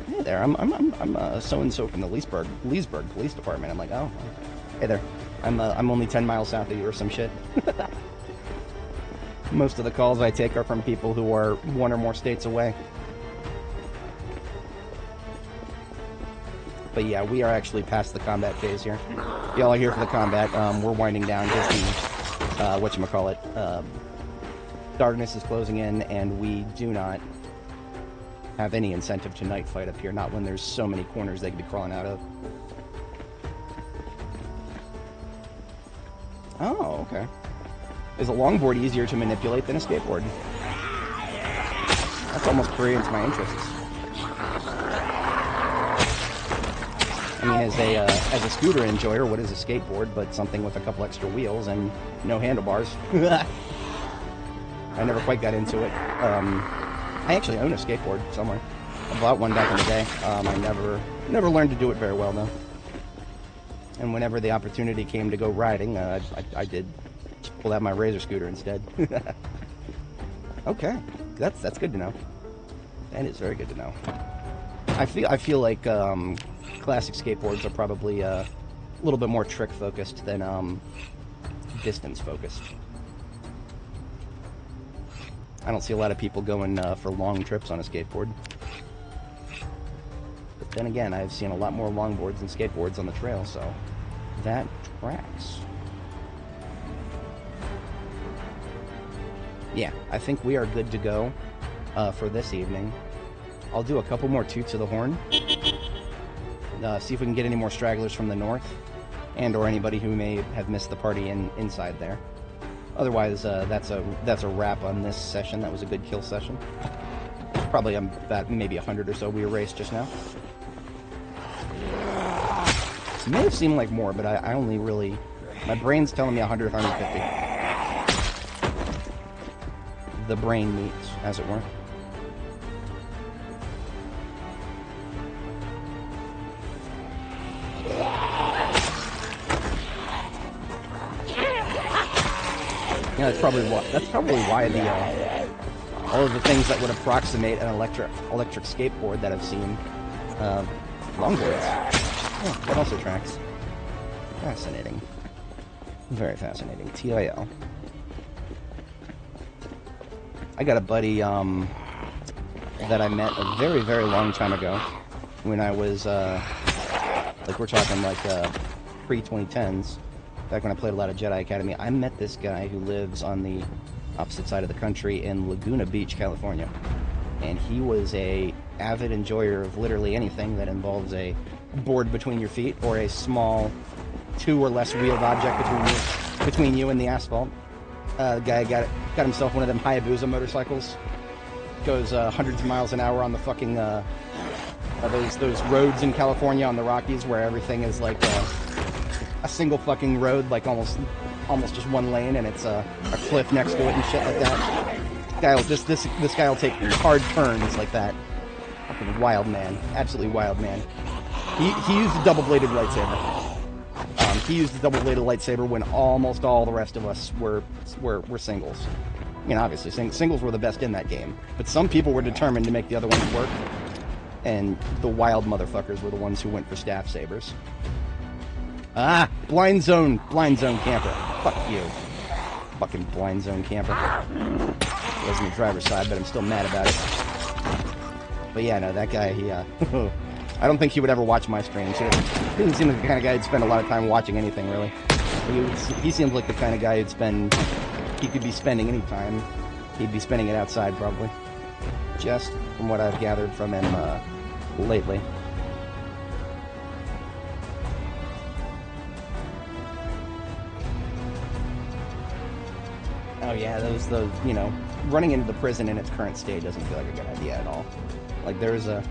Hey there, I'm so and so from the Leesburg Police Department. I'm like, oh, hey there, I'm only 10 miles south of you or some shit. Most of the calls I take are from people who are 1 or more states away. But yeah, we are actually past the combat phase here. Y'all are here for the combat. We're winding down because the whatchamacallit, darkness is closing in, and we do not have any incentive to night fight up here. Not when there's so many corners they could be crawling out of. Oh, okay. Is a longboard easier to manipulate than a skateboard? That's almost creates my interests. I mean, as a scooter enjoyer, what is a skateboard but something with a couple extra wheels and no handlebars? I never quite got into it. I actually own a skateboard somewhere. I bought one back in the day. I never learned to do it very well though. And whenever the opportunity came to go riding, I did pull out my razor scooter instead. Okay, that's good to know. That is very good to know. I feel like classic skateboards are probably a little bit more trick focused than distance focused. I don't see a lot of people going for long trips on a skateboard. But then again, I've seen a lot more longboards than skateboards on the trail, so that tracks. Yeah, I think we are good to go for this evening. I'll do a couple more toots of the horn. See if we can get any more stragglers from the north, and or anybody who may have missed the party inside there. Otherwise, that's a wrap on this session. That was a good kill session. Probably about maybe 100 or so we erased just now. It may have seemed like more, but I only really... My brain's telling me 100, 150. The brain meets, as it were. Yeah, that's probably why the all of the things that would approximate an electric skateboard that I've seen, longboards. Oh, that also tracks. Fascinating. Very fascinating. TIL. I got a buddy that I met a very, very long time ago when I was like we're talking like pre-2010s. Back when I played a lot of Jedi Academy, I met this guy who lives on the opposite side of the country in Laguna Beach, California. And he was a avid enjoyer of literally anything that involves a board between your feet or a small 2 or less wheeled object between you and the asphalt. The guy got himself one of them Hayabusa motorcycles. Goes hundreds of miles an hour on the fucking those roads in California on the Rockies where everything is like a single fucking road, like almost just one lane, and it's a cliff next to it and shit like that. This guy will take hard turns like that. Fucking wild man, absolutely wild man. He used a double-bladed lightsaber. He used a double-bladed lightsaber when almost all the rest of us were singles. I mean, obviously, singles were the best in that game, but some people were determined to make the other ones work, and the wild motherfuckers were the ones who went for staff sabers. Ah, blind zone camper. Fuck you. Fucking blind zone camper. I was in the driver's side, but I'm still mad about it. But yeah, no, that guy, he, I don't think he would ever watch my streams. He doesn't seem like the kind of guy who'd spend a lot of time watching anything, really. He seems like the kind of guy he could be spending any time. He'd be spending it outside, probably. Just from what I've gathered from him, lately. Oh yeah, those you know, running into the prison in its current state doesn't feel like a good idea at all. Like there's a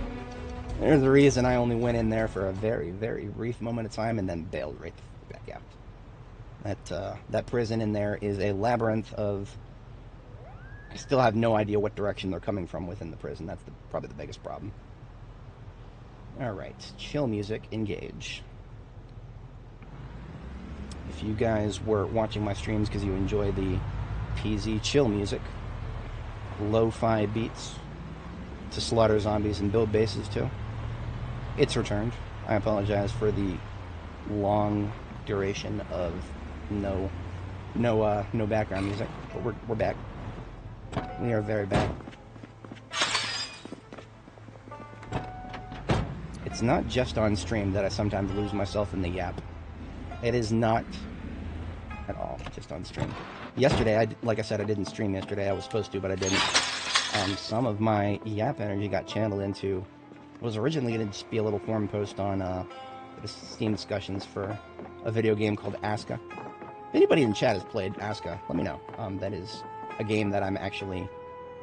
reason I only went in there for a very, very brief moment of time and then bailed right back out. That prison in there is a labyrinth of... I still have no idea what direction they're coming from within the prison. That's probably the biggest problem. Alright, chill music, engage. If you guys were watching my streams because you enjoy the PZ chill music, lo-fi beats to slaughter zombies and build bases too, it's returned. I apologize for the long duration of no background music, but we're back. We are very back. It's not just on stream that I sometimes lose myself in the yap. It is not at all just on stream. Yesterday, like I said, I didn't stream yesterday. I was supposed to, but I didn't. Some of my yap energy got channeled into... It was originally going to just be a little forum post on the Steam discussions for a video game called Aska. If anybody in chat has played Aska, let me know. That is a game that I'm actually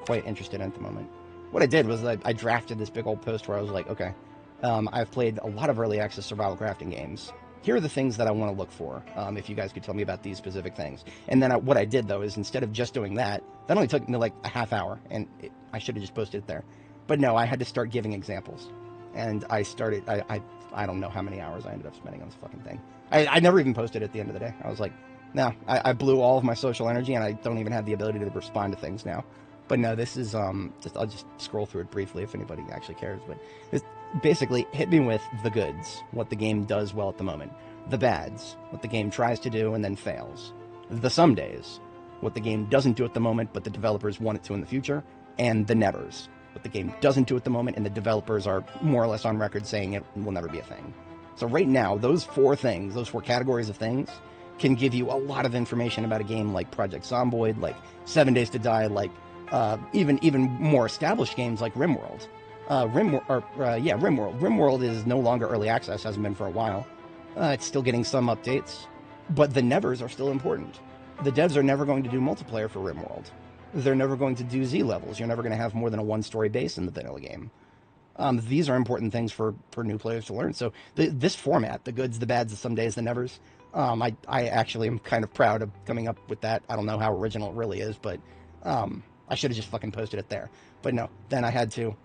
quite interested in at the moment. What I did was I drafted this big old post where I was like, okay, I've played a lot of early access survival crafting games. Here are the things that I want to look for, if you guys could tell me about these specific things. And then what I did, though, is instead of just doing that, that only took me like a half hour, and I should have just posted it there. But no, I had to start giving examples. And I started, I don't know how many hours I ended up spending on this fucking thing. I never even posted it at the end of the day. I was like, no, I blew all of my social energy, and I don't even have the ability to respond to things now. But no, this is, I'll just scroll through it briefly if anybody actually cares. But this basically hit me with the goods, what the game does well at the moment. The bads, what the game tries to do and then fails. The some days, what the game doesn't do at the moment, but the developers want it to in the future. And the nevers, what the game doesn't do at the moment, and the developers are more or less on record saying it will never be a thing. So right now, those four things, those four categories of things, can give you a lot of information about a game like Project Zomboid, like 7 Days to Die, like even more established games like RimWorld. RimWorld. RimWorld is no longer early access, hasn't been for a while. It's still getting some updates, but the nevers are still important. The devs are never going to do multiplayer for RimWorld. They're never going to do Z levels. You're never going to have more than a one-story base in the vanilla game. These are important things for new players to learn. So this format, the goods, the bads, the some days, the nevers, I actually am kind of proud of coming up with that. I don't know how original it really is, but I should have just fucking posted it there. But no, then I had to.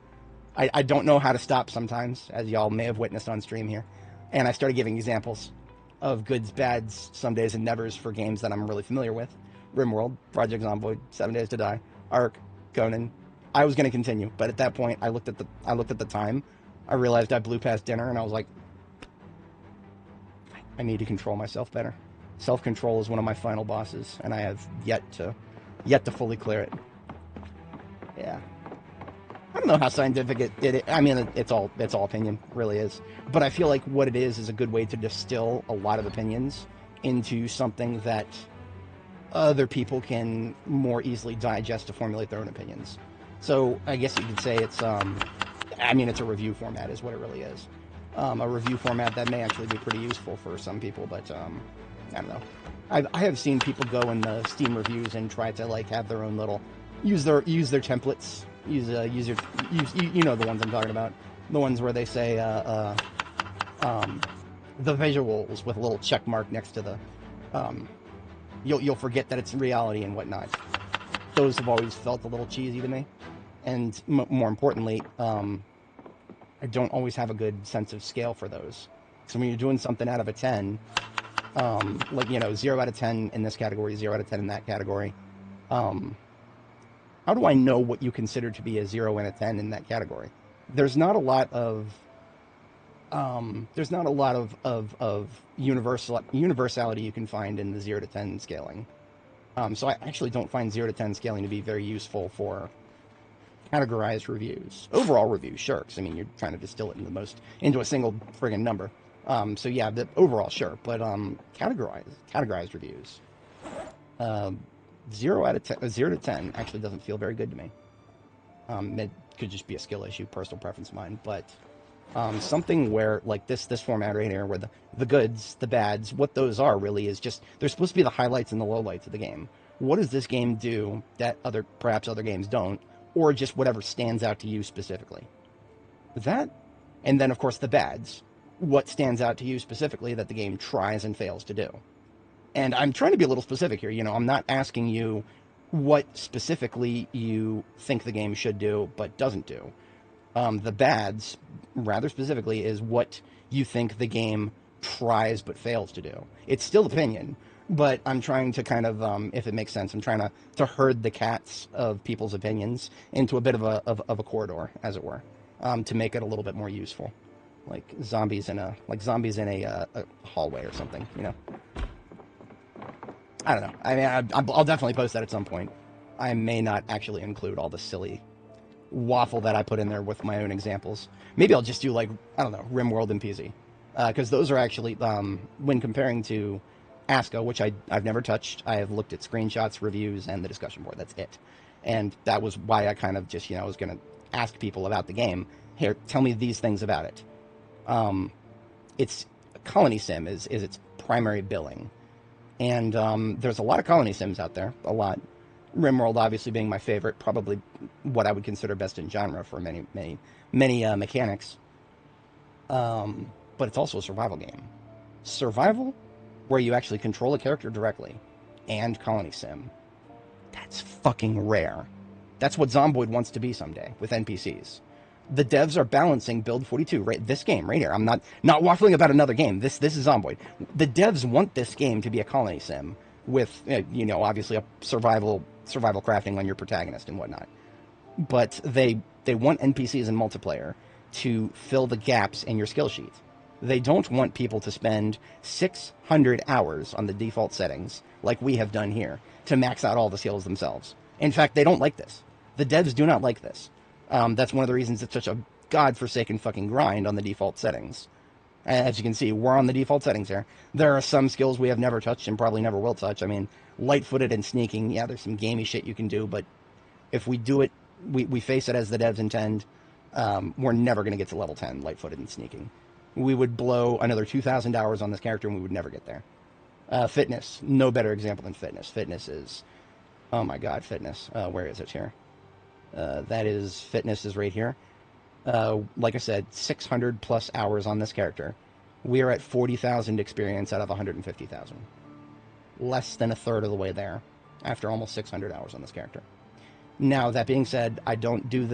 I don't know how to stop sometimes, as y'all may have witnessed on stream here. And I started giving examples of goods, bads, some days, and nevers for games that I'm really familiar with. RimWorld, Project Zomboid, 7 Days to Die, Ark, Conan. I was going to continue, but at that point, I looked at the time. I realized I blew past dinner, and I was like, I need to control myself better. Self-control is one of my final bosses, and I have yet to fully clear it. Yeah. I don't know how scientific it did it. I mean, it's all opinion, really is. But I feel like what it is a good way to distill a lot of opinions into something that other people can more easily digest to formulate their own opinions. So I guess you could say it's, it's a review format is what it really is. A review format that may actually be pretty useful for some people, but I don't know. I have seen people go in the Steam reviews and try to like have their own little use their templates. Use you know the ones I'm talking about, the ones where they say the visuals with a little check mark next to the you'll forget that it's reality and whatnot. Those have always felt a little cheesy to me, and more importantly, I don't always have a good sense of scale for those. So when you're doing something out of a 10, 0 out of 10 in this category, 0 out of 10 in that category, how do I know what you consider to be a 0 and a 10 in that category? There's not a lot of universality you can find in the 0 to 10 scaling. So I actually don't find 0 to 10 scaling to be very useful for categorized reviews. Overall reviews, sure, because I mean you're trying to distill it into a single friggin' number. So yeah, the overall sure, but categorized reviews. 0 to 10 actually doesn't feel very good to me. It could just be a skill issue, personal preference of mine, but something where like this format right here, where the goods, the bads, what those are really is just they're supposed to be the highlights and the lowlights of the game. What does this game do that perhaps other games don't, or just whatever stands out to you specifically? That, and then of course the bads. What stands out to you specifically that the game tries and fails to do? And I'm trying to be a little specific here. I'm not asking you what specifically you think the game should do but doesn't do. The bads, rather specifically, is what you think the game tries but fails to do. It's still opinion, but I'm trying to kind of, if it makes sense, I'm trying to herd the cats of people's opinions into a bit of a corridor, as it were, to make it a little bit more useful, like zombies in a hallway or something. You know, I don't know. I mean, I'll definitely post that at some point. I may not actually include all the silly waffle that I put in there with my own examples. Maybe I'll just do, like, I don't know, RimWorld and PZ. Because those are actually, when comparing to ASCO, which I've never touched, I have looked at screenshots, reviews, and the discussion board. That's it. And that was why I kind of just, I was going to ask people about the game. Here, tell me these things about it. It's Colony Sim is its primary billing. And there's a lot of Colony Sims out there, a lot. RimWorld obviously being my favorite, probably what I would consider best in genre for many mechanics. But it's also a survival game. Survival, where you actually control a character directly, and Colony Sim. That's fucking rare. That's what Zomboid wants to be someday, with NPCs. The devs are balancing Build 42, right? This game, right here. I'm not waffling about another game. This is Zomboid. The devs want this game to be a Colony Sim, with, obviously a survival crafting on your protagonist and whatnot. But they want NPCs in multiplayer to fill the gaps in your skill sheet. They don't want people to spend 600 hours on the default settings, like we have done here, to max out all the skills themselves. In fact, they don't like this. The devs do not like this. That's one of the reasons it's such a godforsaken fucking grind on the default settings. As you can see, we're on the default settings here. There are some skills we have never touched and probably never will touch. I mean, light-footed and sneaking, yeah, there's some gamey shit you can do, but if we do it, we face it as the devs intend, we're never going to get to level 10, light-footed and sneaking. We would blow another 2,000 hours on this character and we would never get there. Fitness, no better example than fitness. Fitness is, oh my god, fitness. Where is it here? Fitness is right here. Like I said, 600 plus hours on this character. We are at 40,000 experience out of 150,000. Less than a third of the way there after almost 600 hours on this character. Now, that being said, I don't do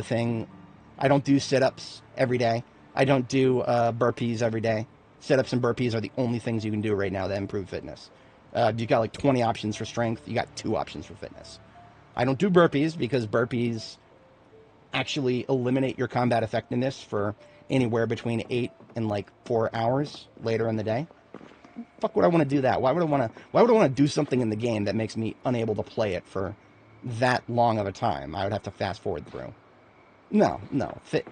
sit-ups every day. I don't do burpees every day. Sit-ups and burpees are the only things you can do right now that improve fitness. You got like 20 options for strength. You got 2 options for fitness. I don't do burpees because burpees actually eliminate your combat effectiveness for anywhere between 8 and like 4 hours later in the day. Fuck would I want to do that? Why would I want to do something in the game that makes me unable to play it for that long of a time? I would have to fast forward through. No.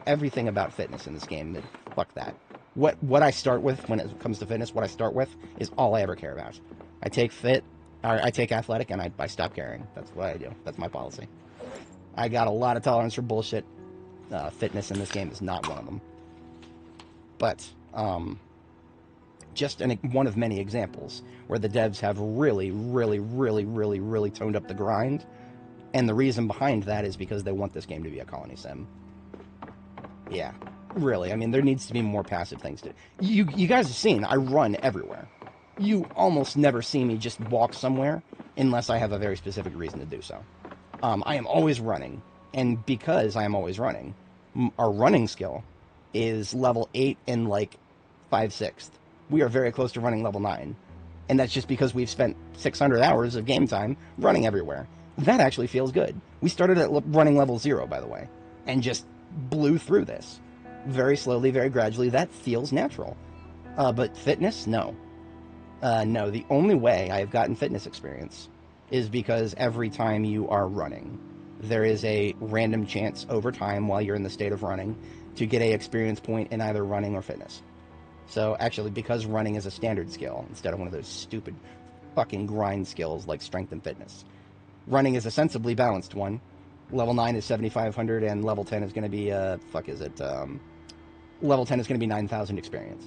Everything about fitness in this game, fuck that. What I start with when it comes to fitness, what I start with is all I ever care about. I take athletic, and I stop caring. That's what I do. That's my policy. I got a lot of tolerance for bullshit. Fitness in this game is not one of them. But just one of many examples where the devs have really, really, really, really, really toned up the grind. And the reason behind that is because they want this game to be a Colony Sim. Yeah, really. I mean, there needs to be more passive things to... You guys have seen, I run everywhere. You almost never see me just walk somewhere unless I have a very specific reason to do so. I am always running. And because I am always running, our running skill is level 8 and like 5/6. We are very close to running level 9. And that's just because we've spent 600 hours of game time running everywhere. That actually feels good. We started at running level 0, by the way, and just blew through this. Very slowly, very gradually. That feels natural. But fitness? No. No, the only way I have gotten fitness experience is because every time you are running, there is a random chance over time while you're in the state of running to get a experience point in either running or fitness. So actually, because running is a standard skill instead of one of those stupid fucking grind skills like strength and fitness, running is a sensibly balanced one. Level 9 is 7,500, and level 10 is going to be, level 10 is going to be 9,000 experience.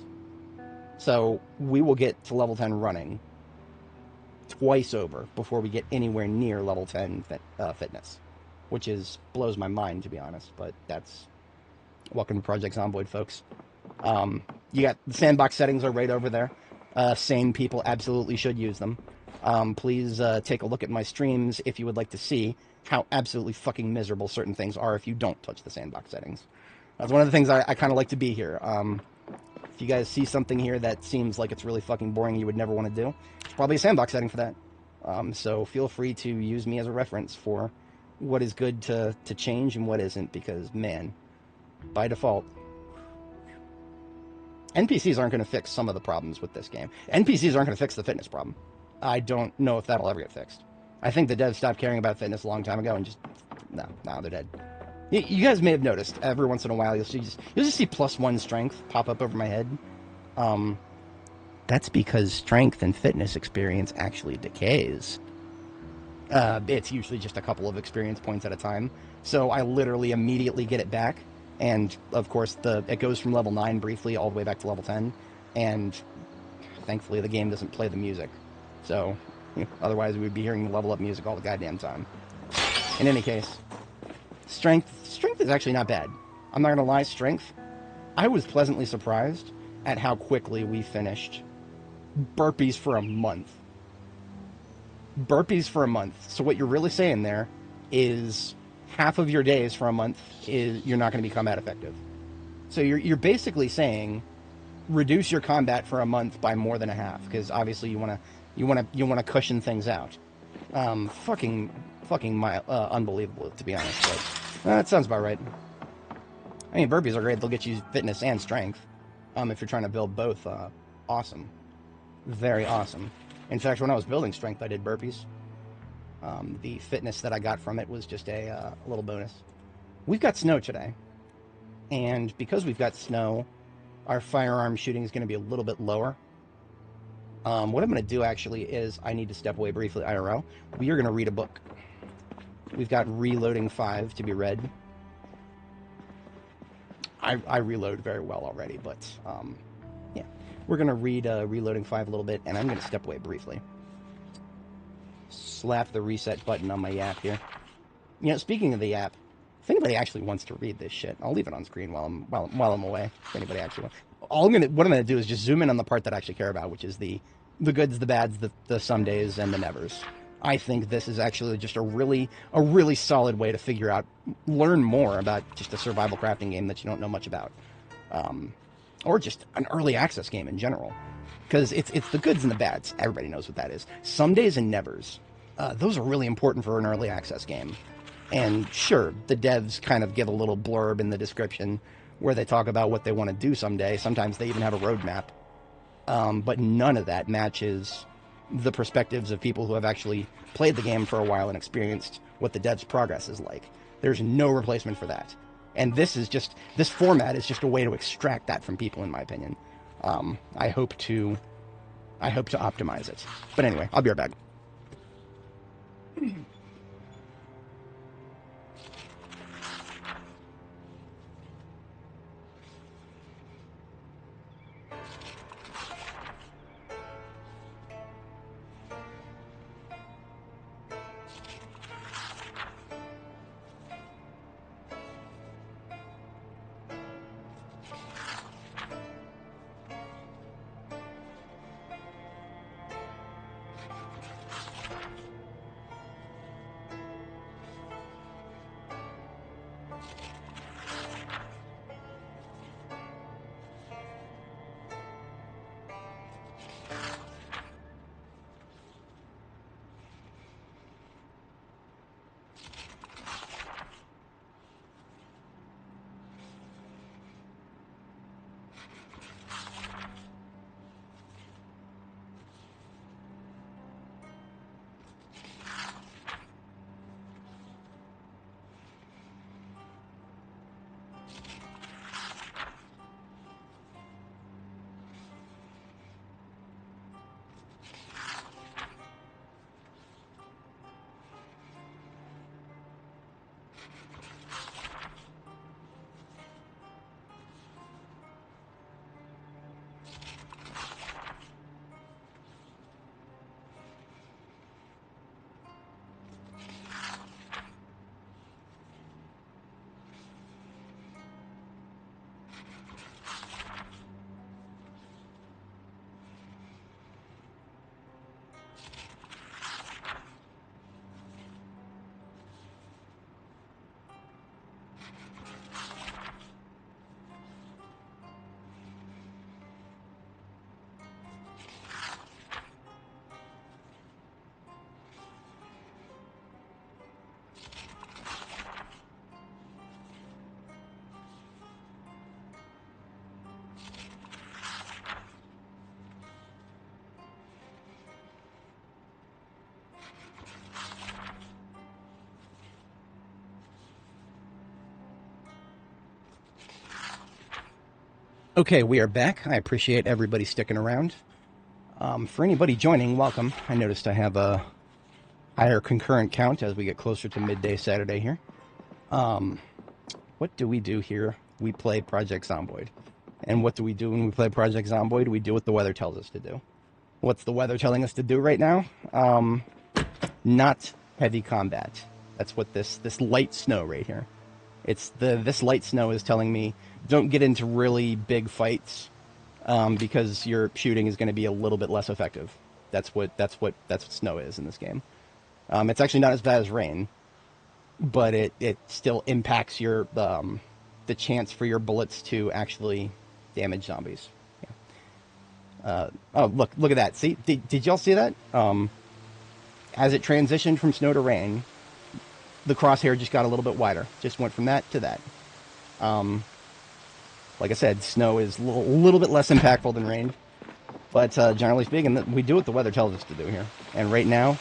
So we will get to level 10 running twice over before we get anywhere near level 10 fitness, which blows my mind, to be honest, but that's... Welcome to Project Zomboid, folks. You got the sandbox settings are right over there. Sane people absolutely should use them. Please take a look at my streams if you would like to see how absolutely fucking miserable certain things are if you don't touch the sandbox settings. That's one of the things I kind of like to be here. If you guys see something here that seems like it's really fucking boring, you would never want to do, it's probably a sandbox setting for that. So feel free to use me as a reference for what is good to change and what isn't, because, man, by default, NPCs aren't going to fix some of the problems with this game. NPCs aren't going to fix the fitness problem. I don't know if that'll ever get fixed. I think the devs stopped caring about fitness a long time ago and just, no, they're dead. You guys may have noticed, every once in a while, you'll just see +1 strength pop up over my head. That's because strength and fitness experience actually decays. It's usually just a couple of experience points at a time. So I literally immediately get it back. And, of course, it goes from level 9 briefly all the way back to level 10. And thankfully the game doesn't play the music. So, otherwise we would be hearing level up music all the goddamn time. In any case, strength is actually not bad. I'm not going to lie, strength, I was pleasantly surprised at how quickly we finished burpees for a month. Burpees for a month. So what you're really saying there is half of your days for a month is you're not going to be combat effective. So you're basically saying reduce your combat for a month by more than a half, because obviously you want to cushion things out. Fucking unbelievable, to be honest. But that sounds about right. I mean, burpees are great. They'll get you fitness and strength. If you're trying to build both, awesome. Very awesome. In fact, when I was building strength, I did burpees. The fitness that I got from it was just a little bonus. We've got snow today. And because we've got snow, our firearm shooting is going to be a little bit lower. What I'm going to do, actually, is I need to step away briefly, IRL. We are going to read a book. We've got Reloading 5 to be read. I reload very well already, but, yeah. We're going to read Reloading 5 a little bit, and I'm going to step away briefly. Slap the reset button on my app here. Speaking of the app, if anybody actually wants to read this shit, I'll leave it on screen while I'm away. If anybody actually wants. What I'm gonna do is just zoom in on the part that I actually care about, which is the goods, the bads, the somedays, and the nevers. I think this is actually just a really solid way to learn more about just a survival crafting game that you don't know much about, or just an early access game in general. Because it's the goods and the bads. Everybody knows what that is. Somedays and nevers. Those are really important for an early access game. And sure, the devs kind of give a little blurb in the description where they talk about what they want to do someday. Sometimes they even have a roadmap. But none of that matches the perspectives of people who have actually played the game for a while and experienced what the devs' progress is like. There's no replacement for that. And this format is just a way to extract that from people, in my opinion. I hope to optimize it. But anyway, I'll be right back. Okay, we are back. I appreciate everybody sticking around. For anybody joining, welcome. I noticed I have a higher concurrent count as we get closer to midday Saturday here. What do we do here? We play Project Zomboid. And what do we do when we play Project Zomboid? We do what the weather tells us to do. What's the weather telling us to do right now? Not heavy combat. That's what this light snow right here. This light snow is telling me don't get into really big fights because your shooting is going to be a little bit less effective. That's what snow is in this game. It's actually not as bad as rain, but it still impacts your the chance for your bullets to actually damage zombies. Yeah. Oh, look at that. See, did y'all see that? As it transitioned from snow to rain, the crosshair just got a little bit wider. Just went from that to that. Like I said, snow is a little bit less impactful than rain. But generally speaking, we do what the weather tells us to do here. And right now,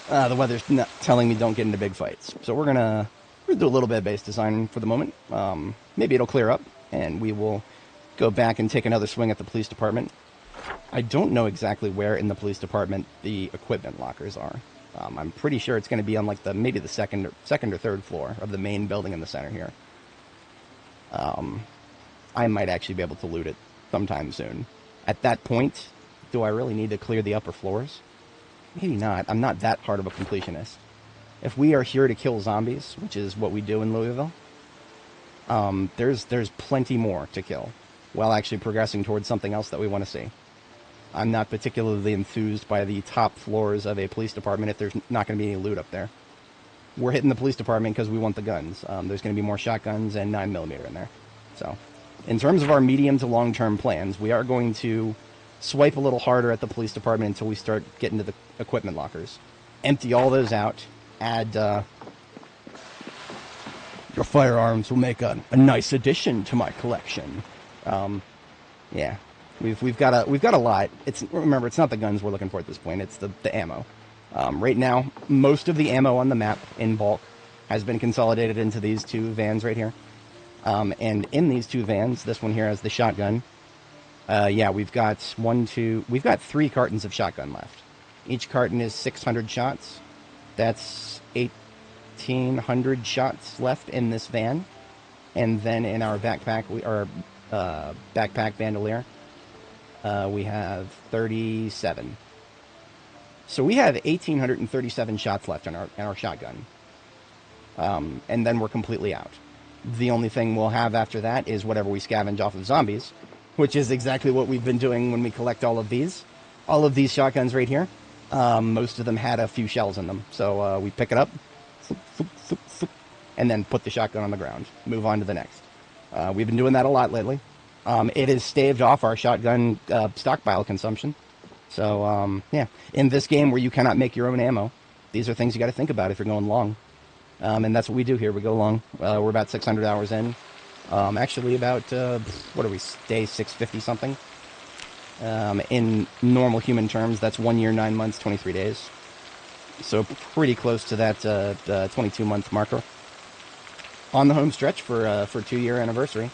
the weather's not telling me don't get into big fights. So we're gonna do a little bit of base design for the moment. Maybe it'll clear up, and we will go back and take another swing at the police department. I don't know exactly where in the police department the equipment lockers are. I'm pretty sure it's going to be on like maybe the second or third floor of the main building in the center here. I might actually be able to loot it sometime soon. At that point, do I really need to clear the upper floors? Maybe not. I'm not that hard of a completionist. If we are here to kill zombies, which is what we do in Louisville, there's plenty more to kill while actually progressing towards something else that we want to see. I'm not particularly enthused by the top floors of a police department if there's not going to be any loot up there. We're hitting the police department because we want the guns. There's going to be more shotguns and 9mm in there. So, in terms of our medium to long-term plans, we are going to swipe a little harder at the police department until we start getting to the equipment lockers. Empty all those out. Add, your firearms will make a nice addition to my collection. Yeah. We've got a lot. Remember, it's not the guns we're looking for at this point. It's the ammo. Right now, most of the ammo on the map in bulk has been consolidated into these two vans right here. And in these two vans, this one here has the shotgun. Yeah, we've got 3 cartons of shotgun left. Each carton is 600 shots. That's 1,800 shots left in this van. And then in our backpack, backpack bandolier, we have 37. So we have 1,837 shots left in our shotgun. And then we're completely out. The only thing we'll have after that is whatever we scavenge off of zombies, which is exactly what we've been doing when we collect all of these. All of these shotguns right here, most of them had a few shells in them. So we pick it up, and then put the shotgun on the ground. Move on to the next. We've been doing that a lot lately. It has staved off our shotgun stockpile consumption. So, yeah. In this game where you cannot make your own ammo, these are things you got to think about if you're going long. And that's what we do here. We go long. We're about 600 hours in. Actually about, what are we, day 650 something? In normal human terms, that's 1 year, 9 months, 23 days. So pretty close to that 22-month marker. On the home stretch for 2-year anniversary.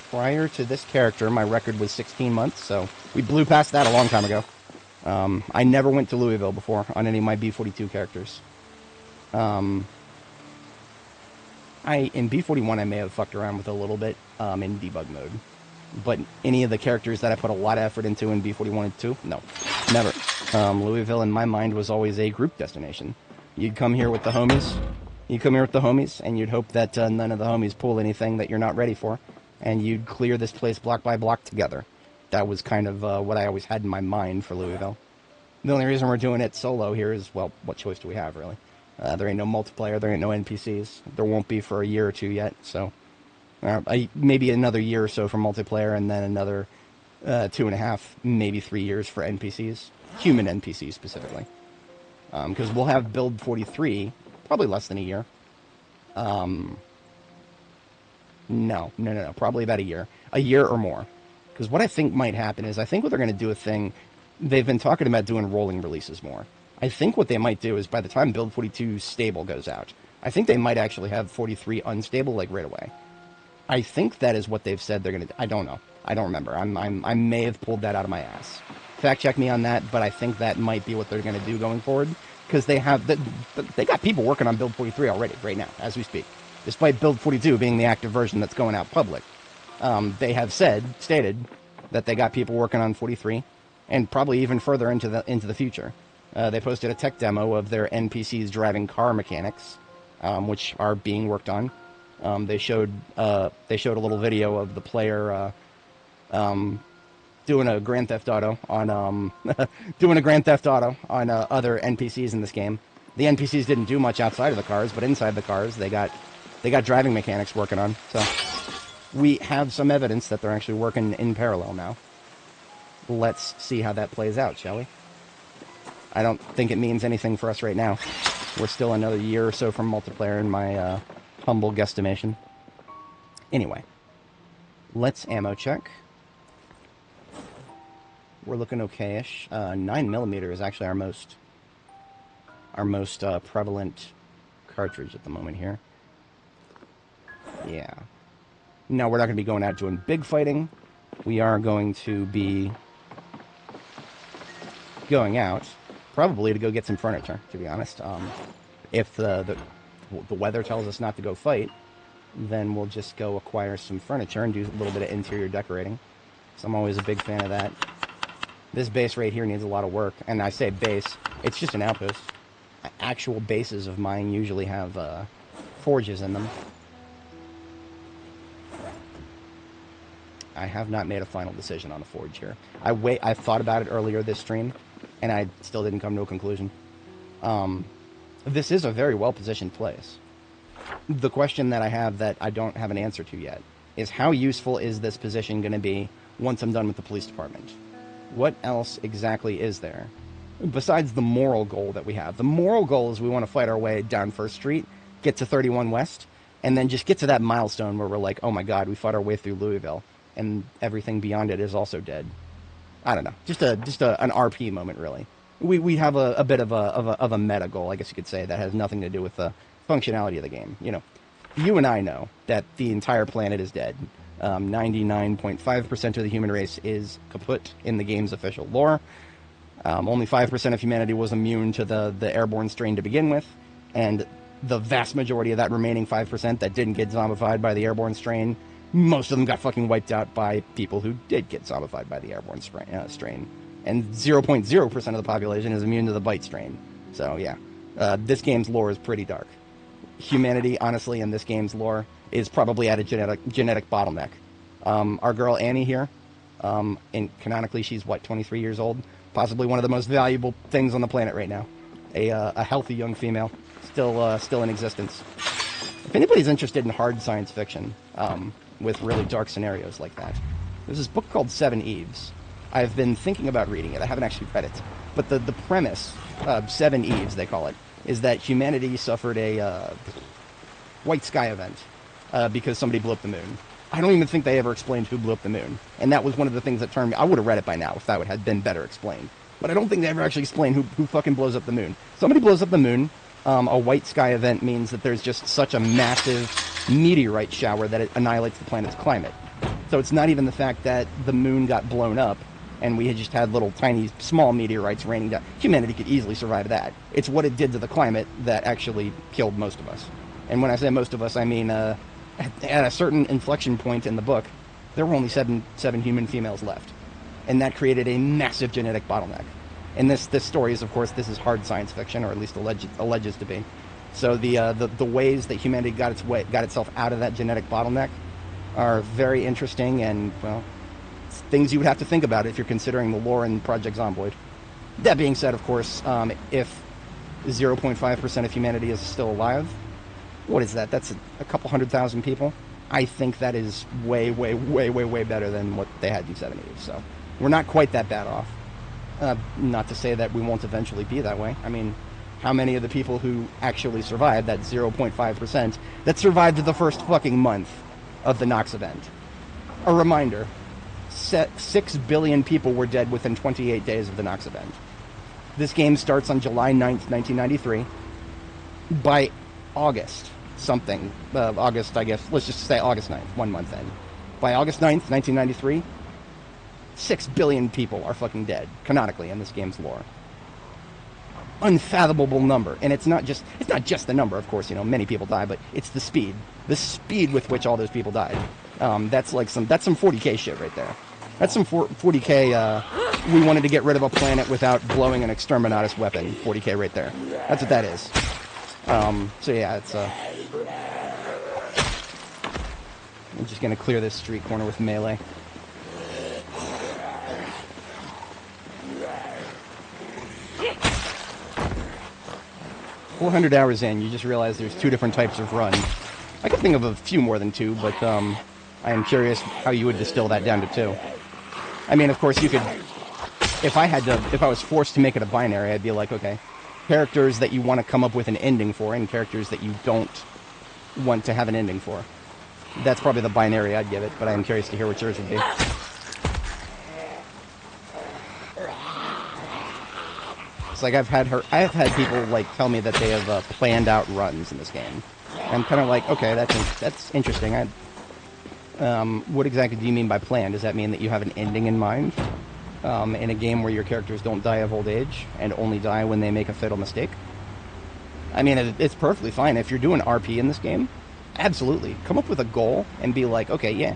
Prior to this character, my record was 16 months, so we blew past that a long time ago. I never went to Louisville before on any of my B42 characters. In B41 I may have fucked around with a little bit in debug mode. But any of the characters that I put a lot of effort into in B41 and 2, no, never. Louisville in my mind was always a group destination. You'd come here with the homies, and you'd hope that none of the homies pull anything that you're not ready for, and you'd clear this place block by block together. That was kind of what I always had in my mind for Louisville. The only reason we're doing it solo here is, well, what choice do we have, really? There ain't no multiplayer, there ain't no NPCs. There won't be for a year or two yet, so... maybe another year or so for multiplayer, and then another 2.5, maybe 3 years for NPCs. Human NPCs, specifically. Because we'll have build 43, probably less than a year. No, probably about a year. A year or more. Because what I think might happen is, I think what they're going to do a thing... They've been talking about doing rolling releases more. I think what they might do is, by the time build 42 stable goes out, I think they might actually have 43 unstable, like, right away. I think that is what they've said they're going to do. I don't know. I don't remember. I may have pulled that out of my ass. Fact check me on that, but I think that might be what they're going to do going forward, because they got people working on Build 43 already, right now, as we speak. Despite Build 42 being the active version that's going out public, they have stated that they got people working on 43, and probably even further into the future. They posted a tech demo of their NPCs driving car mechanics, which are being worked on. They showed a little video of the player doing a Grand Theft Auto on other NPCs in this game. The NPCs didn't do much outside of the cars, but inside the cars they got driving mechanics working on. So we have some evidence that they're actually working in parallel now. Let's see how that plays out, shall we? I don't think it means anything for us right now. We're still another year or so from multiplayer in my humble guesstimation. Anyway, let's ammo check. We're looking okay-ish. 9mm is actually our most prevalent cartridge at the moment here. Yeah. No, we're not going to be going out doing big fighting. We are going to be going out probably to go get some furniture, to be honest. If the weather tells us not to go fight, then we'll just go acquire some furniture and do a little bit of interior decorating. So I'm always a big fan of that. This base right here needs a lot of work, and I say base, it's just an outpost. Actual bases of mine usually have forges in them. I have not made a final decision on a forge here. I thought about it earlier this stream, and I still didn't come to a conclusion. This is a very well-positioned place. The question that I have that I don't have an answer to yet is how useful is this position going to be once I'm done with the police department? What else exactly is there besides the moral goal that we have? The moral goal is we want to fight our way down First Street, get to 31 West, and then just get to that milestone where we're like, oh my god, we fought our way through Louisville, and everything beyond it is also dead. I don't know, just an RP moment, really. We have a bit of a meta goal, I guess you could say, that has nothing to do with the functionality of the game. You know, you and I know that the entire planet is dead. 99.5% of the human race is kaput in the game's official lore. Only 5% of humanity was immune to the airborne strain to begin with, and the vast majority of that remaining 5% that didn't get zombified by the airborne strain, most of them got fucking wiped out by people who did get zombified by the airborne strain. And 0.0% of the population is immune to the bite strain. So yeah, this game's lore is pretty dark. Humanity, honestly, in this game's lore is probably at a genetic bottleneck. Our girl Annie here, and canonically she's, 23 years old? Possibly one of the most valuable things on the planet right now. A healthy young female, still in existence. If anybody's interested in hard science fiction, with really dark scenarios like that, there's this book called Seven Eves. I've been thinking about reading it. I haven't actually read it. But the premise, Seven Eves they call it, is that humanity suffered a white sky event because somebody blew up the moon. I don't even think they ever explained who blew up the moon. And that was one of the things that turned me... I would have read it by now if that had been better explained. But I don't think they ever actually explained who fucking blows up the moon. Somebody blows up the moon. A white sky event means that there's just such a massive meteorite shower that it annihilates the planet's climate. So it's not even the fact that the moon got blown up and we had just had little tiny small meteorites raining down. Humanity could easily survive that. It's what it did to the climate that actually killed most of us. And when I say most of us, I mean at a certain inflection point in the book, there were only seven human females left. And that created a massive genetic bottleneck. And this story is, of course, this is hard science fiction, or at least alleges to be. So the ways that humanity got itself out of that genetic bottleneck are very interesting, and, well, things you would have to think about if you're considering the lore in Project Zomboid. That being said, of course, if 0.5% of humanity is still alive, what is that? That's a couple 100,000 people. I think that is way, way, way, way, way better than what they had in 70s. So we're not quite that bad off. Not to say that we won't eventually be that way. I mean, how many of the people who actually survived, that 0.5%, that survived the first fucking month of the Nox event? A reminder, 6 billion people were dead within 28 days of the Nox event. This game starts on July 9th, 1993. By August, something, August, I guess, let's just say August 9th, 1 month in. By August 9th, 1993, 6 billion people are fucking dead, canonically, in this game's lore. Unfathomable number. And it's not just the number, of course, many people die, but it's the speed with which all those people died. That's some 40k shit right there. That's some 40k, we wanted to get rid of a planet without blowing an exterminatus weapon. 40k right there. That's what that is. So yeah, it's, I'm just gonna clear this street corner with melee. "400 hours in, you just realize there's 2 different types of run." I can think of a few more than 2, but I am curious how you would distill that down to 2. I mean, of course, you could... If I was forced to make it a binary, I'd be like, okay, characters that you want to come up with an ending for, and characters that you don't want to have an ending for. That's probably the binary I'd give it, but I am curious to hear what yours would be. It's like I've had people like tell me that they have planned out runs in this game. I'm kind of like, okay, that's interesting. What exactly do you mean by planned? Does that mean that you have an ending in mind in a game where your characters don't die of old age and only die when they make a fatal mistake? I mean, it's perfectly fine if you're doing RP in this game. Absolutely, come up with a goal and be like, okay, yeah,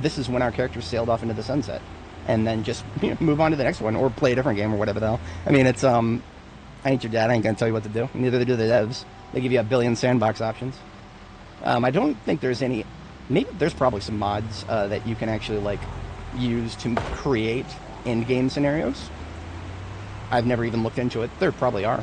this is when our characters sailed off into the sunset. And then just move on to the next one, or play a different game, or whatever the hell. I mean, it's, I ain't your dad, I ain't gonna tell you what to do. Neither do the devs. They give you a billion sandbox options. I don't think there's any... Maybe there's probably some mods that you can actually, like, use to create in-game scenarios. I've never even looked into it. There probably are.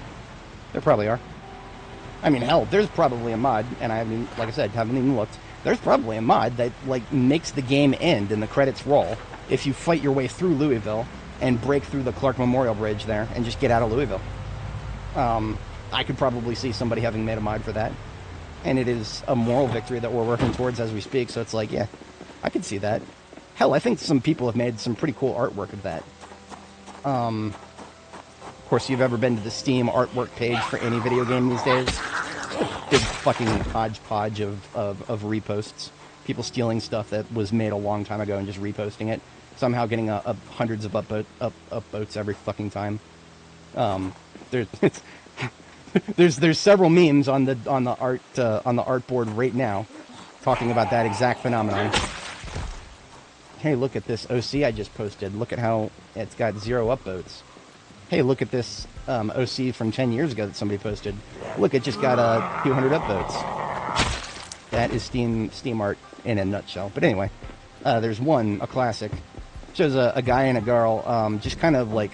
I mean, hell, there's probably a mod, and I haven't, like I said, haven't even looked. There's probably a mod that, like, makes the game end and the credits roll if you fight your way through Louisville and break through the Clark Memorial Bridge there and just get out of Louisville. I could probably see somebody having made a mod for that. And it is a moral victory that we're working towards as we speak, so it's like, yeah, I could see that. Hell, I think some people have made some pretty cool artwork of that. Of course, if you've ever been to the Steam artwork page for any video game these days, it's a big fucking hodgepodge of reposts. People stealing stuff that was made a long time ago and just reposting it. Somehow getting hundreds of upvotes every fucking time. There's several memes on the art board right now talking about that exact phenomenon. Hey, look at this OC I just posted. Look at how it's got 0 upvotes. Hey, look at this OC from 10 years ago that somebody posted. Look, it just got 200 upvotes. That is Steam art in a nutshell. But anyway, there's a classic. Shows a guy and a girl just kind of like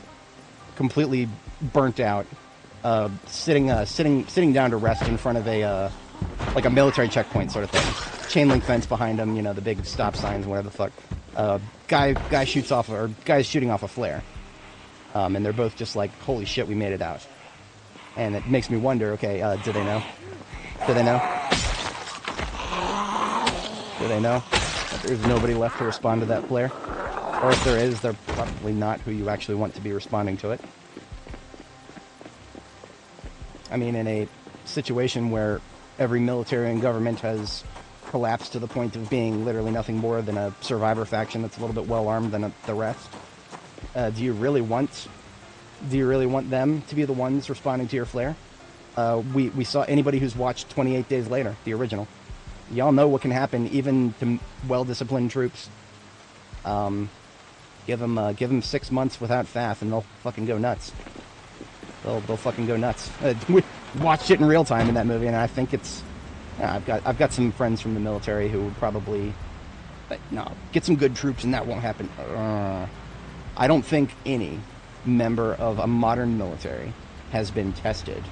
completely burnt out, sitting down to rest in front of a like a military checkpoint sort of thing. Chain link fence behind them, the big stop signs, whatever the fuck. Guy's shooting off a flare. And they're both just like, holy shit, we made it out. And it makes me wonder, okay, do they know? Do they know? Do they know that there's nobody left to respond to that flare? Or if there is, they're probably not who you actually want to be responding to it. I mean, in a situation where every military and government has collapsed to the point of being literally nothing more than a survivor faction that's a little bit well-armed than the rest, do you really want them to be the ones responding to your flare? We saw anybody who's watched 28 Days Later, the original. Y'all know what can happen even to well-disciplined troops. Give them 6 months without FAF and they'll fucking go nuts. They'll fucking go nuts. We watched it in real time in that movie, and I think it's... I've got some friends from the military who would probably... no, get some good troops and that won't happen. I don't think any member of a modern military has been tested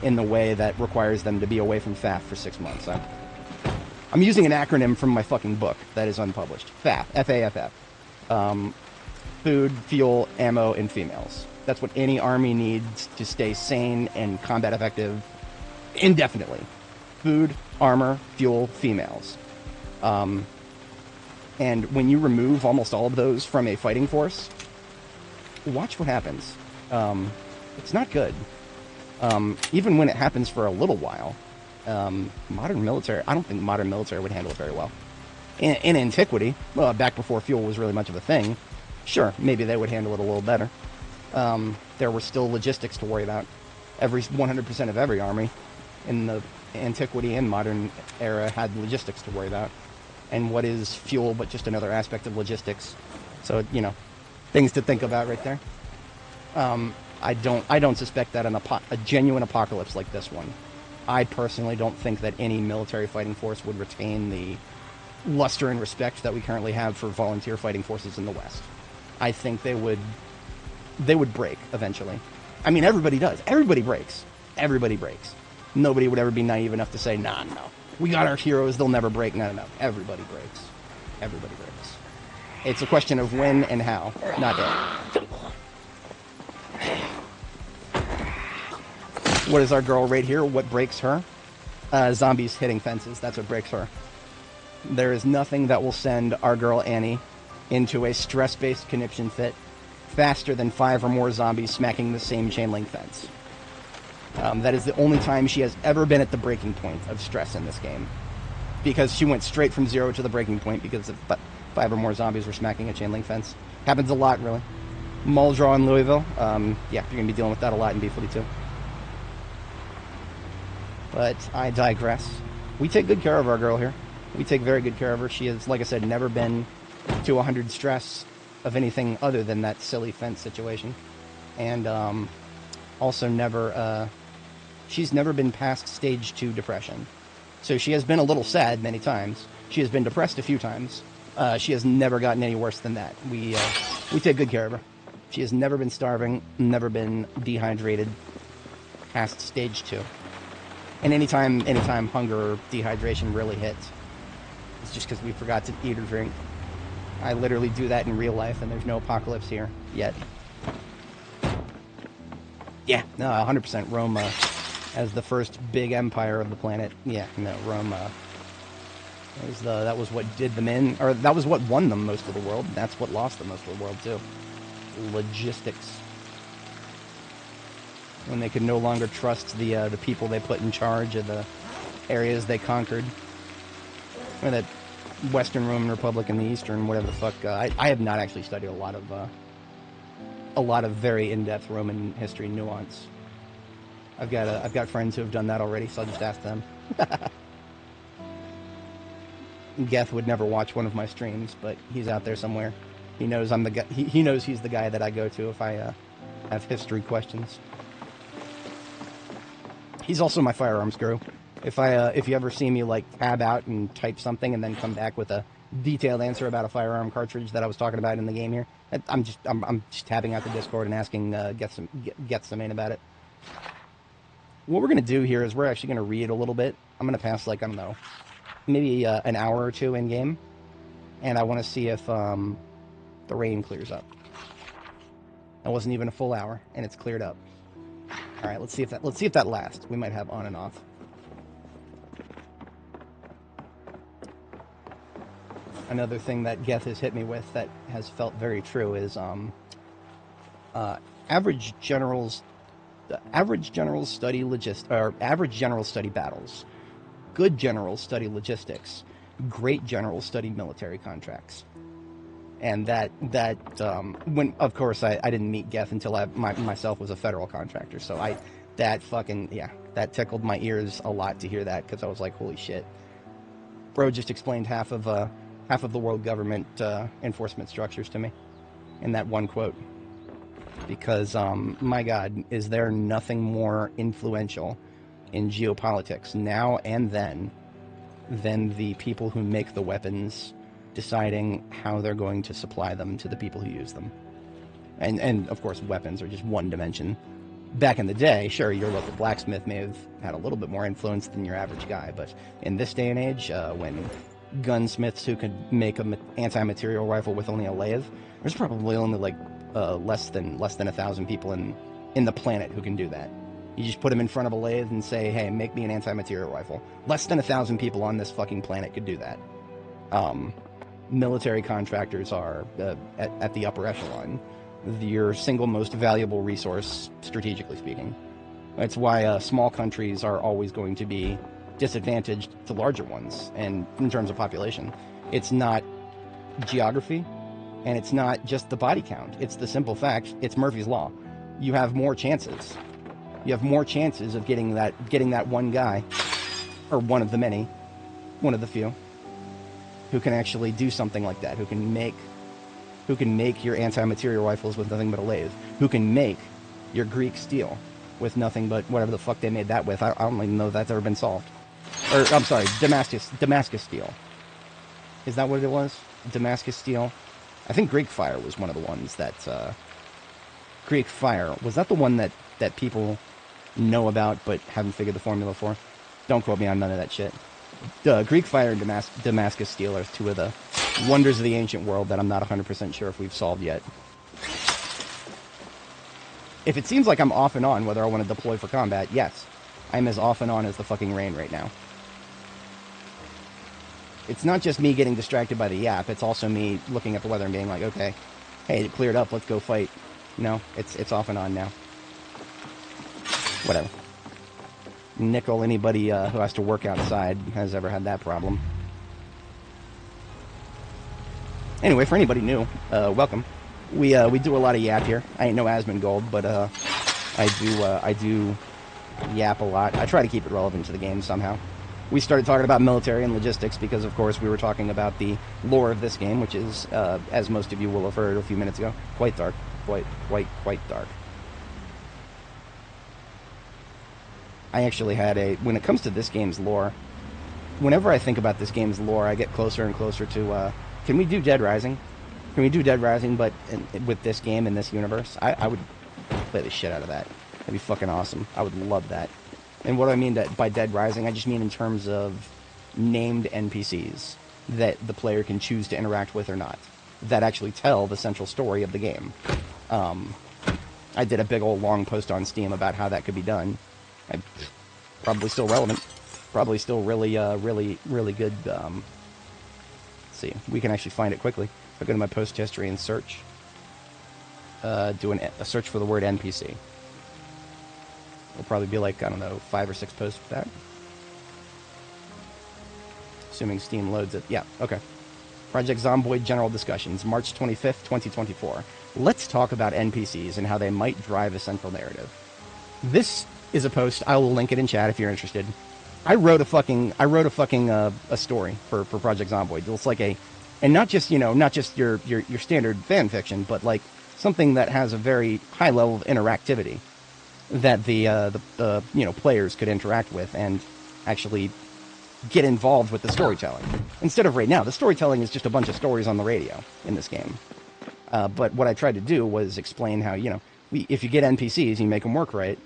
in the way that requires them to be away from FAF for 6 months. I'm using an acronym from my fucking book that is unpublished. FAF. F-A-F-F. Food, fuel, ammo, and females. That's what any army needs to stay sane and combat effective indefinitely. Food, armor, fuel, females. And when you remove almost all of those from a fighting force, watch what happens. It's not good. Even when it happens for a little while, Modern military, I don't think modern military would handle it very well. In antiquity, well, back before fuel was really much of a thing, sure, maybe they would handle it a little better. There were still logistics to worry about. 100% of every army in the antiquity and modern era had logistics to worry about. And what is fuel but just another aspect of logistics? So, you know, things to think about right there. I don't suspect that a genuine apocalypse like this one, I personally don't think that any military fighting force would retain the luster and respect that we currently have for volunteer fighting forces in the West. I think they would break eventually. I mean, everybody does. Everybody breaks. Everybody breaks. Nobody would ever be naive enough to say, nah, no. We got our heroes, they'll never break. No, no, no. Everybody breaks. Everybody breaks. It's a question of when and how, not if. What is our girl right here? What breaks her? Zombies hitting fences. That's what breaks her. There is nothing that will send our girl Annie into a stress-based conniption fit faster than 5 or more zombies smacking the same chain link fence. That is the only time she has ever been at the breaking point of stress in this game. Because she went straight from 0 to the breaking point because 5 or more zombies were smacking a chain link fence. Happens a lot, really. Muldraw in Louisville. Yeah, you're going to be dealing with that a lot in B42. But I digress. We take good care of our girl here. We take very good care of her. She has, like I said, never been to 100 stress of anything other than that silly fence situation. And also never, she's never been past stage 2 depression. So she has been a little sad many times. She has been depressed a few times. She has never gotten any worse than that. We take good care of her. She has never been starving, never been dehydrated past stage 2. And anytime hunger or dehydration really hits, it's just because we forgot to eat or drink. I literally do that in real life, and there's no apocalypse here yet. Yeah, no, 100% Rome as the first big empire of the planet. Yeah, no, Rome. That was what did them in, or that was what won them most of the world. And that's what lost them most of the world too. Logistics. When they could no longer trust the people they put in charge of the areas they conquered. Or that Western Roman Republic and the Eastern, whatever the fuck. I have not actually studied a lot of very in-depth Roman history nuance. I've got friends who have done that already, so I'll just ask them. Geth would never watch one of my streams, but he's out there somewhere. He knows I'm the guy. He knows he's the guy that I go to if I have history questions. He's also my firearms guru. If you ever see me like tab out and type something and then come back with a detailed answer about a firearm cartridge that I was talking about in the game here, I'm just tabbing out the Discord and asking get some in about it. What we're gonna do here is we're actually gonna read a little bit. I'm gonna pass like, I don't know, maybe an hour or two in game, and I want to see if the rain clears up. It wasn't even a full hour, and it's cleared up. All right, let's see if that lasts. We might have on and off. Another thing that Geth has hit me with that has felt very true is average generals study average generals study battles. Good generals study logistics. Great generals study military contracts. And when, of course, I didn't meet Geth until I myself was a federal contractor. So that tickled my ears a lot to hear that, because I was like, holy shit. Bro just explained half of the world government enforcement structures to me in that one quote. Because, my God, is there nothing more influential in geopolitics now and then than the people who make the weapons deciding how they're going to supply them to the people who use them. And of course, weapons are just one dimension. Back in the day, sure, your local blacksmith may have had a little bit more influence than your average guy, but in this day and age, when gunsmiths who could make an anti-material rifle with only a lathe, there's probably only like less than 1,000 people in the planet who can do that. You just put them in front of a lathe and say, hey, make me an anti-material rifle. Less than 1,000 people on this fucking planet could do that. Military contractors are, at the upper echelon, your single most valuable resource, strategically speaking. That's why small countries are always going to be disadvantaged to larger ones, and in terms of population. It's not geography, and it's not just the body count. It's the simple fact, it's Murphy's Law. You have more chances. You have more chances of getting that one guy, or one of the many, one of the few, who can actually do something like that, who can make your anti-material rifles with nothing but a lathe, who can make your Greek steel with nothing but whatever the fuck they made that with. I don't even know if that's ever been solved. Or, I'm sorry, Damascus steel. Is that what it was? Damascus steel? I think Greek fire was one of the ones that, Greek fire, was that the one that people know about but haven't figured the formula for? Don't quote me on none of that shit. Greek fire and Damascus steel are two of the wonders of the ancient world that I'm not 100% sure if we've solved yet. If it seems like I'm off and on whether I want to deploy for combat, yes. I'm as off and on as the fucking rain right now. It's not just me getting distracted by the yap, it's also me looking at the weather and being like, okay, hey, it cleared up, let's go fight. No, it's off and on now. Whatever. Nickel anybody who has to work outside has ever had that problem. Anyway, for anybody new, welcome. We do a lot of yap here. I ain't no Asmongold, but I do yap a lot. I try to keep it relevant to the game somehow. We started talking about military and logistics because, of course, we were talking about the lore of this game, which is, as most of you will have heard a few minutes ago, quite dark. Quite dark. I actually had when it comes to this game's lore, whenever I think about this game's lore, I get closer and closer to, can we do Dead Rising? Can we do Dead Rising, but with this game in this universe? I would play the shit out of that. That'd be fucking awesome. I would love that. And what I mean by Dead Rising, I just mean in terms of named NPCs that the player can choose to interact with or not, that actually tell the central story of the game. I did a big old long post on Steam about how that could be done. Probably still relevant. Probably still really good. Let's see, we can actually find it quickly. If I go to my post history and search, do a search for the word NPC. It'll probably be like, I don't know, 5 or 6 posts for that. Assuming Steam loads it. Yeah, okay. Project Zomboid General Discussions, March 25th, 2024. Let's talk about NPCs and how they might drive a central narrative. This is a post. I will link it in chat if you're interested. I wrote a story for Project Zomboid. It looks like and not just your standard fan fiction, but like something that has a very high level of interactivity that the players could interact with and actually get involved with the storytelling. Instead of right now, the storytelling is just a bunch of stories on the radio in this game. But what I tried to do was explain how, if you get NPCs, you make them work right,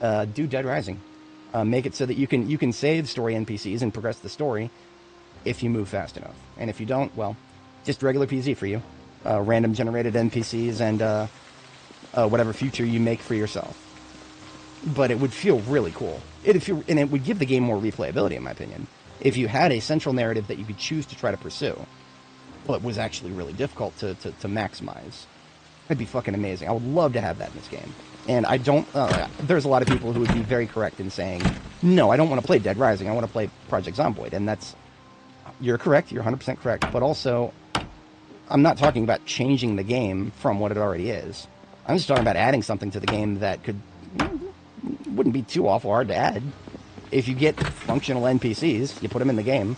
do Dead Rising. Make it so that you can save story NPCs and progress the story if you move fast enough. And if you don't, well, just regular PZ for you. Random generated NPCs and whatever future you make for yourself. But it would feel really cool. And it would give the game more replayability, in my opinion, if you had a central narrative that you could choose to try to pursue, but was actually really difficult to maximize. That'd be fucking amazing. I would love to have that in this game. And I don't... there's a lot of people who would be very correct in saying, no, I don't want to play Dead Rising, I want to play Project Zomboid. And that's... You're correct, you're 100% correct. But also, I'm not talking about changing the game from what it already is. I'm just talking about adding something to the game that wouldn't be too awful hard to add. If you get functional NPCs, you put them in the game.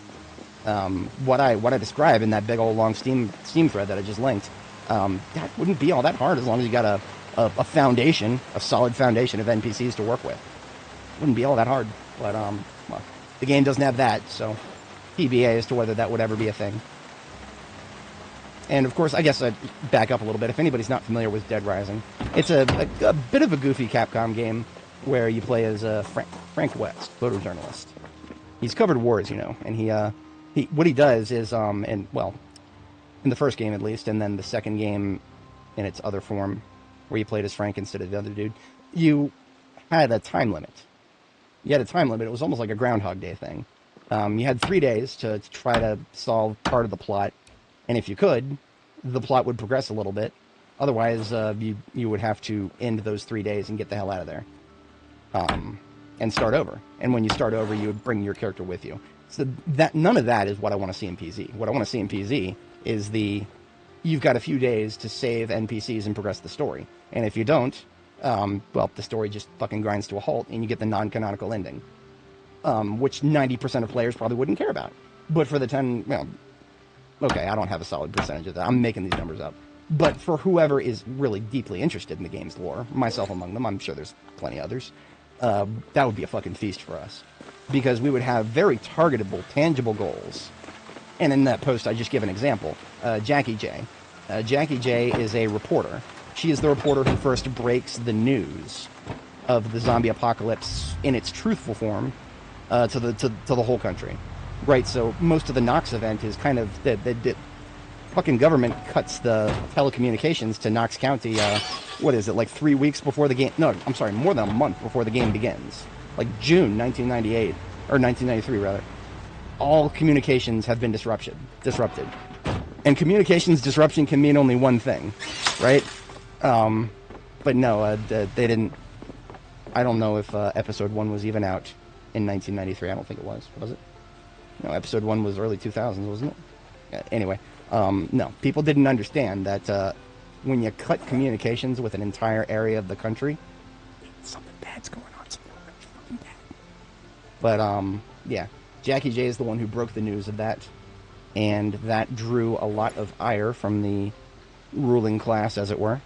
What I describe in that big old long Steam thread that I just linked, that wouldn't be all that hard as long as you got a foundation, a solid foundation of NPCs to work with. Wouldn't be all that hard, but well, the game doesn't have that, so TBA as to whether that would ever be a thing. And of course, I guess I'd back up a little bit. If anybody's not familiar with Dead Rising, it's a bit of a goofy Capcom game where you play as Frank West, photojournalist. He's covered wars, and he what he does is in the first game at least, and then the second game in its other form, where you played as Frank instead of the other dude, you had a time limit. It was almost like a Groundhog Day thing. You had 3 days to try to solve part of the plot, and if you could, the plot would progress a little bit. Otherwise, you would have to end those 3 days and get the hell out of there. and start over. And when you start over, you would bring your character with you. So that none of that is what I want to see in PZ. What I want to see in PZ is you've got a few days to save NPCs and progress the story. And if you don't, well, the story just fucking grinds to a halt, and you get the non-canonical ending, which 90% of players probably wouldn't care about. But for the 10, well, okay, I don't have a solid percentage of that. I'm making these numbers up. But for whoever is really deeply interested in the game's lore, myself among them, I'm sure there's plenty others, that would be a fucking feast for us. Because we would have very targetable, tangible goals. And in that post, I just give an example. Jackie J. Jackie J is a reporter. She is the reporter who first breaks the news of the zombie apocalypse in its truthful form to the whole country. Right, so most of the Knox event is kind of the fucking government cuts the telecommunications to Knox County, what is it, like 3 weeks before the game? No, I'm sorry, more than a month before the game begins. Like June 1998, or 1993 rather. All communications have been disrupted. And communications disruption can mean only one thing, right? But no, they didn't. I don't know if episode 1 was even out in 1993. I don't think it was it? No, episode 1 was early 2000s, wasn't it? Anyway, no, people didn't understand that when you cut communications with an entire area of the country, something bad's going on. Something fucking bad. But yeah, Jackie J is the one who broke the news of that, and that drew a lot of ire from the ruling class, as it were.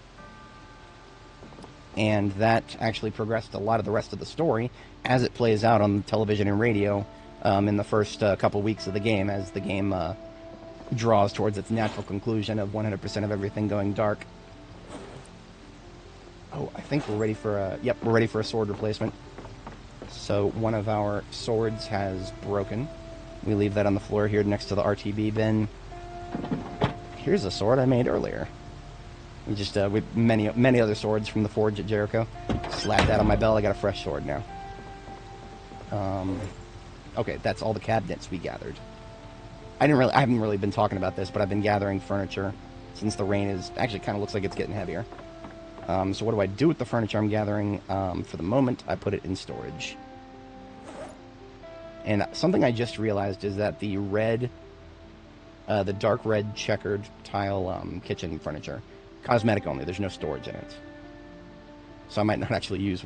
And that actually progressed a lot of the rest of the story as it plays out on television and radio in the first couple weeks of the game, as the game draws towards its natural conclusion of 100% of everything going dark. Oh, I think we're ready for yep, we're ready for a sword replacement. So one of our swords has broken. We leave that on the floor here next to the RTB bin. Here's a sword I made earlier. We just, with many other swords from the forge at Jericho. Slap that on my belt, I got a fresh sword now. Okay, that's all the cabinets we gathered. I haven't really been talking about this, but I've been gathering furniture since the rain is, actually kind of looks like it's getting heavier. So what do I do with the furniture I'm gathering? For the moment, I put it in storage. And something I just realized is that the dark red checkered tile kitchen furniture, cosmetic only. There's no storage in it, so I might not actually use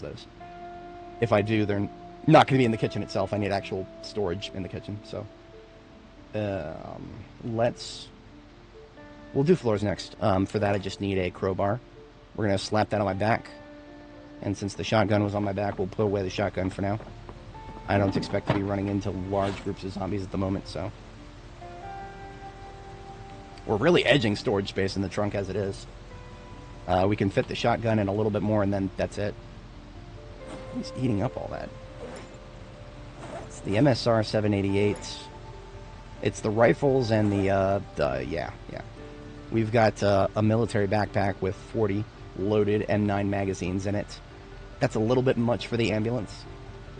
those. If I do, they're not going to be in the kitchen itself. I need actual storage in the kitchen. So we'll do floors next. For that, I just need a crowbar. We're going to slap that on my back, and since the shotgun was on my back, we'll put away the shotgun for now. I don't expect to be running into large groups of zombies at the moment, so we're really edging storage space in the trunk as it is. We can fit the shotgun in a little bit more, and then that's it. He's eating up all that. It's the MSR 788. It's the rifles and yeah. We've got a military backpack with 40 loaded M9 magazines in it. That's a little bit much for the ambulance.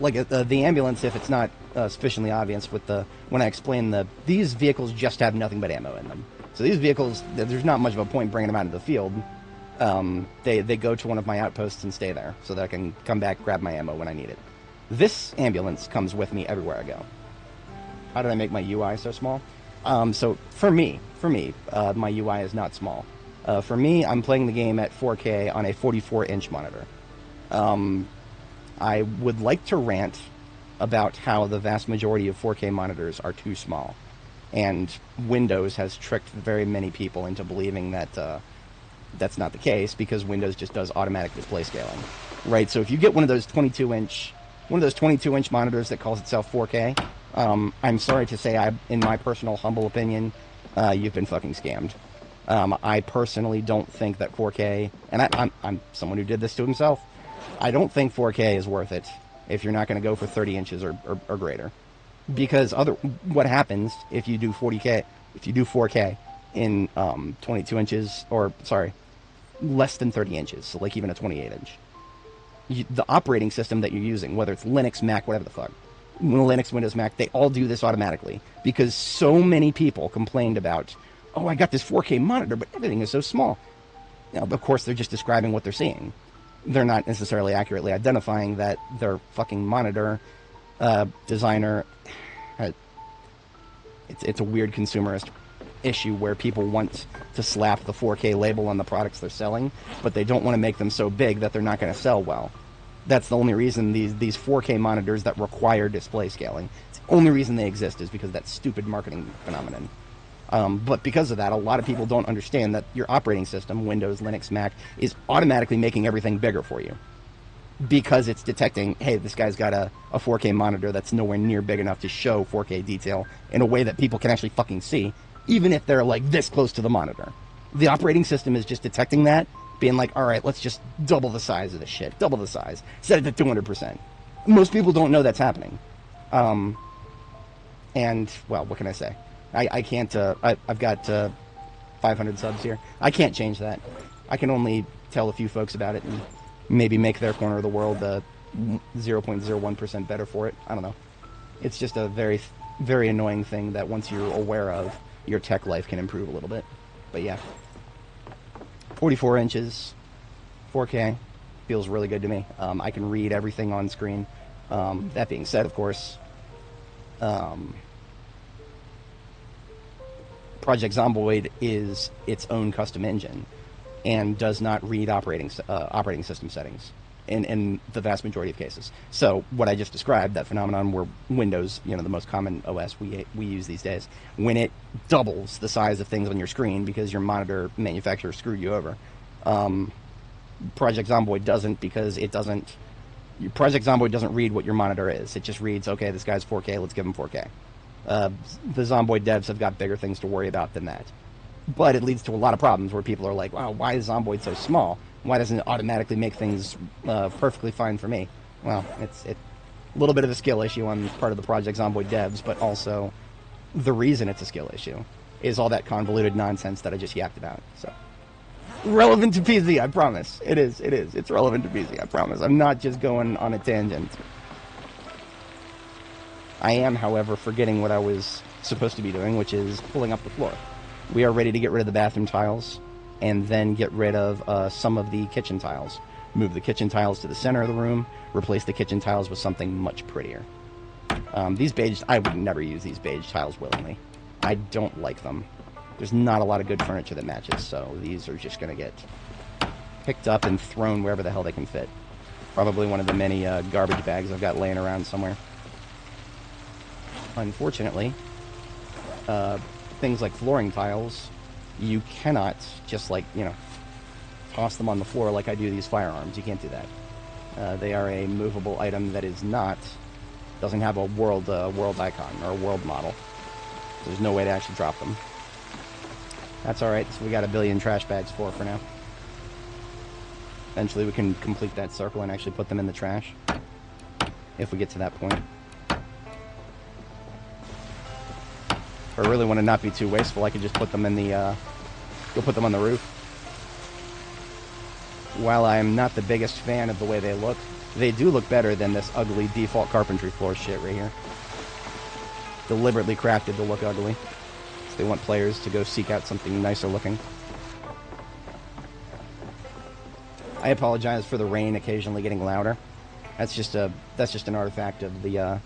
Like the ambulance, if it's not sufficiently obvious with when I explain these vehicles just have nothing but ammo in them. So these vehicles, there's not much of a point bringing them out into the field. They go to one of my outposts and stay there so that I can come back, grab my ammo when I need it. This ambulance comes with me everywhere I go. How did I make my UI so small? So for me, my UI is not small. For me, I'm playing the game at 4K on a 44-inch monitor. I would like to rant about how the vast majority of 4K monitors are too small. And Windows has tricked very many people into believing that that's not the case, because Windows just does automatic display scaling. Right, so if you get one of those 22-inch monitors that calls itself 4K, I'm sorry to say, in my personal humble opinion, you've been fucking scammed. I personally don't think that 4K, and I'm someone who did this to himself, I don't think 4K is worth it if you're not going to go for 30 inches or greater. Because what happens if you do 4K in 22 inches, or sorry, less than 30 inches, so like even a 28 inch. The operating system that you're using, whether it's Linux, Mac, whatever the fuck, Linux, Windows, Mac, they all do this automatically. Because so many people complained about, oh, I got this 4K monitor, but everything is so small. Of course, they're just describing what they're seeing. they're not necessarily accurately identifying that their fucking monitor designer. It's a weird consumerist issue where people want to slap the 4K label on the products they're selling, but they don't want to make them so big that they're not going to sell well. That's the only reason these 4K monitors that require display scaling. It's the only reason they exist is because of that stupid marketing phenomenon. But because of that, a lot of people don't understand that your operating system, Windows, Linux, Mac, is automatically making everything bigger for you. Because it's detecting, hey, this guy's got a 4K monitor that's nowhere near big enough to show 4K detail in a way that people can actually fucking see, even if they're like this close to the monitor. The operating system is just detecting that, being like, all right, let's just double the size of this shit. Double the size. Set it to 200%. Most people don't know that's happening. And, well, what can I say? I can't, I've got 500 subs here. I can't change that. I can only tell a few folks about it and maybe make their corner of the world 0.01% better for it. I don't know. It's just a very, very annoying thing that once you're aware of, your tech life can improve a little bit. But yeah. 44 inches, 4K, feels really good to me. I can read everything on screen. That being said, of course, Project Zomboid is its own custom engine and does not read operating system settings in the vast majority of cases. So what I just described, that phenomenon where Windows, the most common OS we use these days, when it doubles the size of things on your screen because your monitor manufacturer screwed you over, Project Zomboid doesn't, because it doesn't. Project Zomboid doesn't read what your monitor is. It just reads, okay, this guy's 4K, let's give him 4K. The Zomboid devs have got bigger things to worry about than that. But it leads to a lot of problems where people are like, wow, why is Zomboid so small? Why doesn't it automatically make things perfectly fine for me? Well, it's a little bit of a skill issue on part of the Project Zomboid devs, but also the reason it's a skill issue is all that convoluted nonsense that I just yapped about. So, relevant to PZ, I promise. It is. It's relevant to PZ, I promise. I'm not just going on a tangent. I am, however, forgetting what I was supposed to be doing, which is pulling up the floor. We are ready to get rid of the bathroom tiles and then get rid of some of the kitchen tiles. Move the kitchen tiles to the center of the room, replace the kitchen tiles with something much prettier. These beige, I would never use these beige tiles willingly. I don't like them. There's not a lot of good furniture that matches, so these are just going to get picked up and thrown wherever the hell they can fit. Probably one of the many garbage bags I've got laying around somewhere. Unfortunately, things like flooring tiles, you cannot just toss them on the floor like I do these firearms. You can't do that. They are a movable item that doesn't have a world icon or a world model. So there's no way to actually drop them. That's alright, so we got a billion trash bags for now. Eventually we can complete that circle and actually put them in the trash. If we get to that point. If I really want to not be too wasteful, I could just put them in the, go put them on the roof. While I'm not the biggest fan of the way they look, they do look better than this ugly default carpentry floor shit right here. Deliberately crafted to look ugly. So they want players to go seek out something nicer looking. I apologize for the rain occasionally getting louder. That's just an artifact of the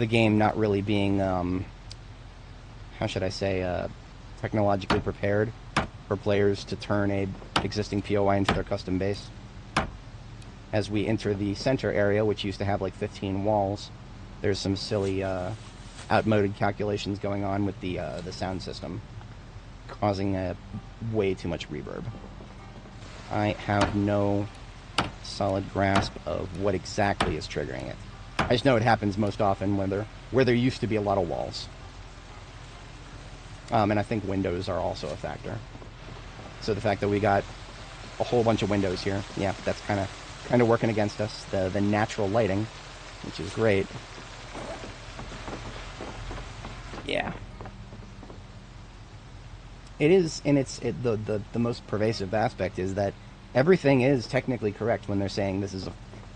game not really being how should I say, technologically prepared for players to turn a existing POI into their custom base. As we enter the center area, which used to have like 15 walls, there's some silly outmoded calculations going on with the sound system, causing way too much reverb. I have no solid grasp of what exactly is triggering it. I just know it happens most often where there used to be a lot of walls. And I think windows are also a factor. So the fact that we got a whole bunch of windows here, yeah, that's kind of working against us. The natural lighting, which is great. Yeah. It is, and the most pervasive aspect is that everything is technically correct when they're saying this is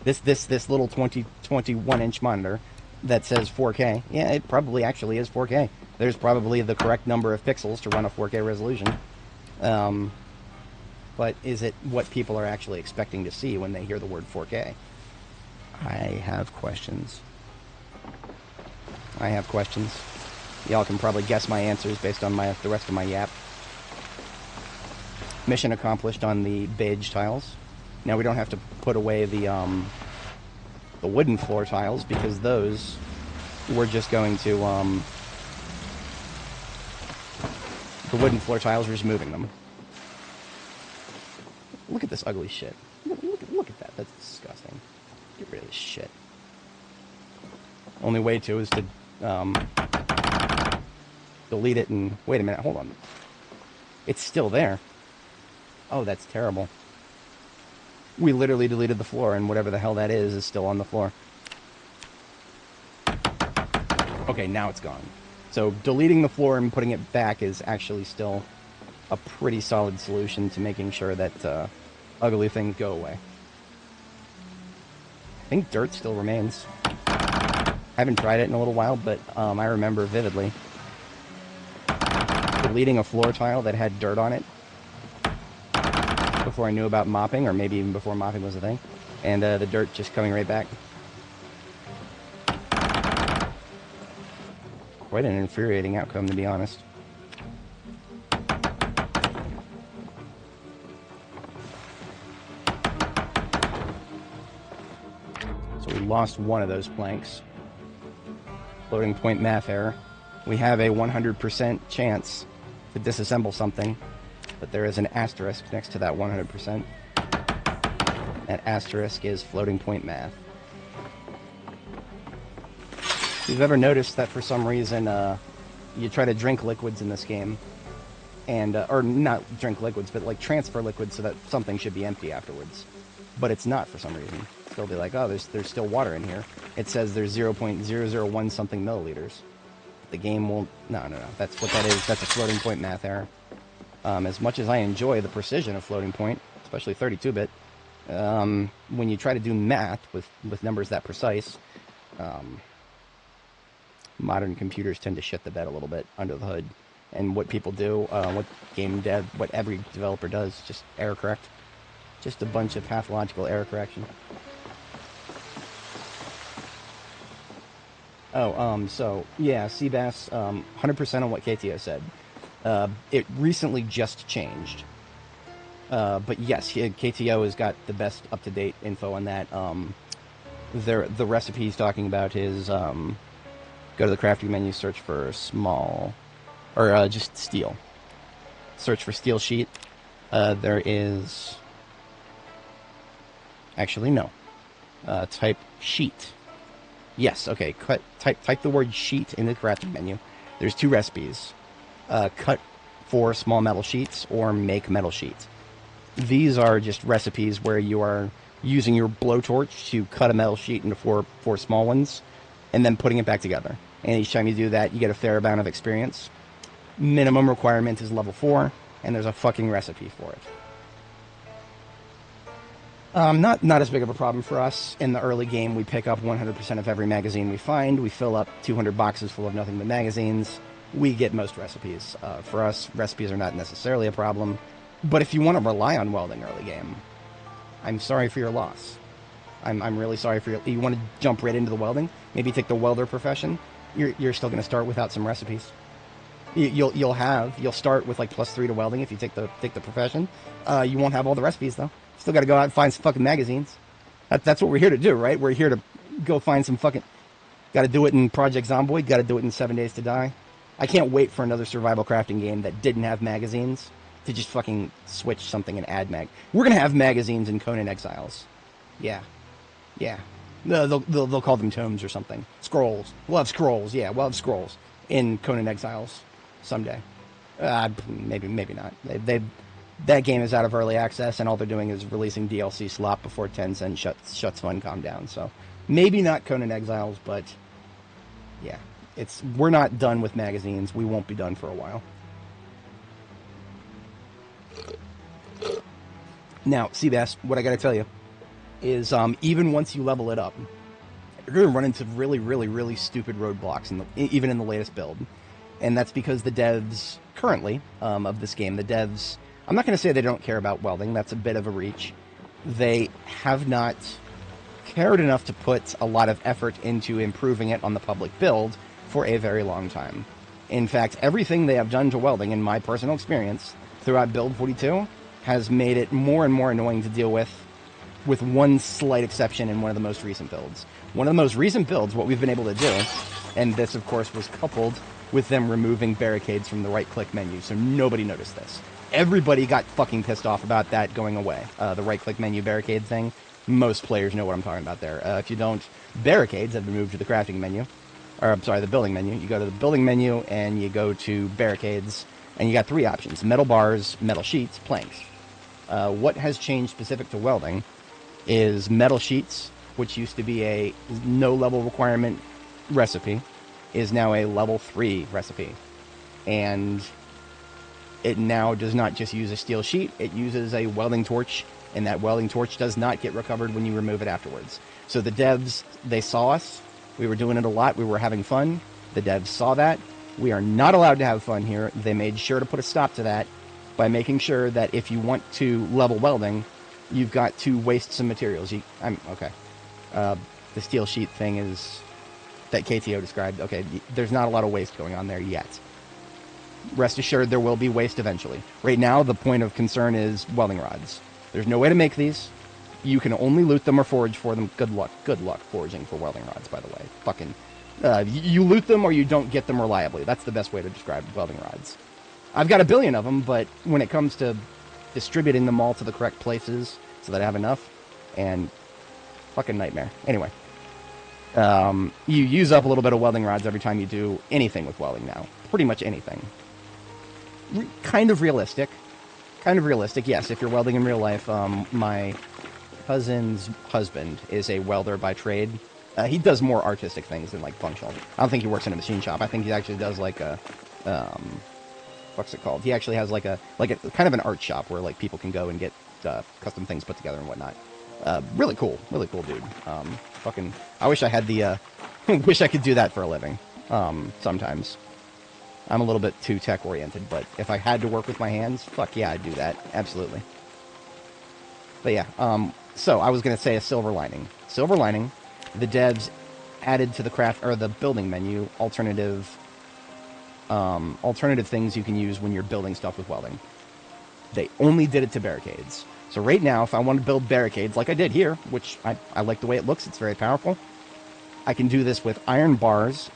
this little 21-inch monitor that says 4K. Yeah, it probably actually is 4K. There's probably the correct number of pixels to run a 4K resolution. but is it what people are actually expecting to see when they hear the word 4K? I have questions. I have questions. Y'all can probably guess my answers based on the rest of my yap. Mission accomplished on the beige tiles. Now we don't have to put away the wooden floor tiles, because those we're just going to the wooden floor tiles, we're just moving them. Look at this ugly shit. Look at that. That's disgusting. Get rid of this shit. Only way to is to delete it and... Wait a minute, hold on. It's still there. Oh, that's terrible. We literally deleted the floor, and whatever the hell that is still on the floor. Okay, now it's gone. So deleting the floor and putting it back is actually still a pretty solid solution to making sure that ugly things go away. I think dirt still remains. I haven't tried it in a little while, but I remember vividly deleting a floor tile that had dirt on it before I knew about mopping, or maybe even before mopping was a thing, and the dirt just coming right back. Quite an infuriating outcome, to be honest. So we lost one of those planks. Floating point math error. We have a 100% chance to disassemble something, but there is an asterisk next to that 100%. That asterisk is floating point math. If you've ever noticed that for some reason you try to drink liquids in this game, and or not drink liquids, but like transfer liquids so that something should be empty afterwards, but it's not for some reason. They'll be like, oh, there's still water in here. It says there's 0.001 something milliliters. The game won't... No. That's what that is. That's a floating point math error. As much as I enjoy the precision of floating point, especially 32-bit, when you try to do math with numbers that precise, modern computers tend to shit the bed a little bit under the hood. And what people do, what every developer does, just error correct. Just a bunch of pathological error correction. Oh, so, yeah, Seabass, 100% on what KTO said. It recently just changed. But yes, KTO has got the best up-to-date info on that. The recipe he's talking about is, go to the crafting menu, search for small, or just steel. Search for steel sheet. There is... Actually, no. Type sheet. Yes, okay. Type the word sheet in the crafting menu. There's two recipes. Cut for small metal sheets or make metal sheet. These are just recipes where you are using your blowtorch to cut a metal sheet into four small ones and then putting it back together. And each time you do that, you get a fair amount of experience. Minimum requirement is level 4, and there's a fucking recipe for it. Not as big of a problem for us. In the early game, we pick up 100% of every magazine we find. We fill up 200 boxes full of nothing but magazines. We get most recipes. For us, recipes are not necessarily a problem. But if you want to rely on welding early game, I'm sorry for your loss. I'm really sorry for you want to jump right into the welding? Maybe take the welder profession? You're still going to start without some recipes. You'll start with like +3 to welding if you take the profession. You won't have all the recipes though. Still got to go out and find some fucking magazines. That's what we're here to do, right? We're here to go find some fucking... Got to do it in Project Zomboid. Got to do it in 7 Days to Die. I can't wait for another survival crafting game that didn't have magazines to just fucking switch something and add mag. We're gonna have magazines in Conan Exiles. Yeah. They'll call them tomes or something. Scrolls. We'll have scrolls. Yeah, we'll have scrolls in Conan Exiles someday. Maybe not. That game is out of early access, and all they're doing is releasing DLC slop before Tencent shuts Funcom down. So maybe not Conan Exiles, but yeah, we're not done with magazines. We won't be done for a while. Now, Seabass, what I gotta tell you is, even once you level it up, you're gonna run into really, really, really stupid roadblocks even in the latest build, and that's because the devs currently of this game, the devs I'm not going to say they don't care about welding. That's a bit of a reach. They have not cared enough to put a lot of effort into improving it on the public build for a very long time. In fact, everything they have done to welding, in my personal experience, throughout Build 42, has made it more and more annoying to deal with one slight exception in one of the most recent builds. One of the most recent builds, what we've been able to do, and this, of course, was coupled with them removing barricades from the right-click menu, so nobody noticed this. Everybody got fucking pissed off about that going away. The right-click menu barricade thing. Most players know what I'm talking about there. If you don't, barricades have been moved to the crafting menu. Or, I'm sorry, the building menu. You go to the building menu, and you go to barricades, and you got 3 options. Metal bars, metal sheets, planks. What has changed specific to welding is metal sheets, which used to be a no-level requirement recipe, is now a level 3 recipe. And it now does not just use a steel sheet, it uses a welding torch, and that welding torch does not get recovered when you remove it afterwards. So the devs, they saw us, we were doing it a lot, we were having fun, the devs saw that, we are not allowed to have fun here, they made sure to put a stop to that by making sure that if you want to level welding, you've got to waste some materials. The steel sheet thing is, that KTO described, okay, there's not a lot of waste going on there yet. Rest assured there will be waste eventually. Right now, the point of concern is welding rods. There's no way to make these. You can only loot them or forge for them. Good luck forging for welding rods, by the way. Fucking, you loot them or you don't get them reliably. That's the best way to describe welding rods. I've got a billion of them, but when it comes to distributing them all to the correct places so that I have enough, and fucking nightmare. Anyway, you use up a little bit of welding rods every time you do anything with welding now. Pretty much anything. Kind of realistic, yes, if you're welding in real life. My cousin's husband is a welder by trade. He does more artistic things than, like, functional. I don't think he works in a machine shop. I think he actually does, like, a, what's it called? He actually has, like a kind of an art shop where, like, people can go and get custom things put together and whatnot. Really cool dude. I wish I had the, wish I could do that for a living, sometimes. I'm a little bit too tech-oriented, but if I had to work with my hands, fuck yeah, I'd do that. Absolutely. But yeah, so I was going to say a silver lining. Silver lining, the devs added to the craft, or the building menu, alternative things you can use when you're building stuff with welding. They only did it to barricades. So right now, if I want to build barricades, like I did here, which I like the way it looks, it's very powerful, I can do this with iron bars,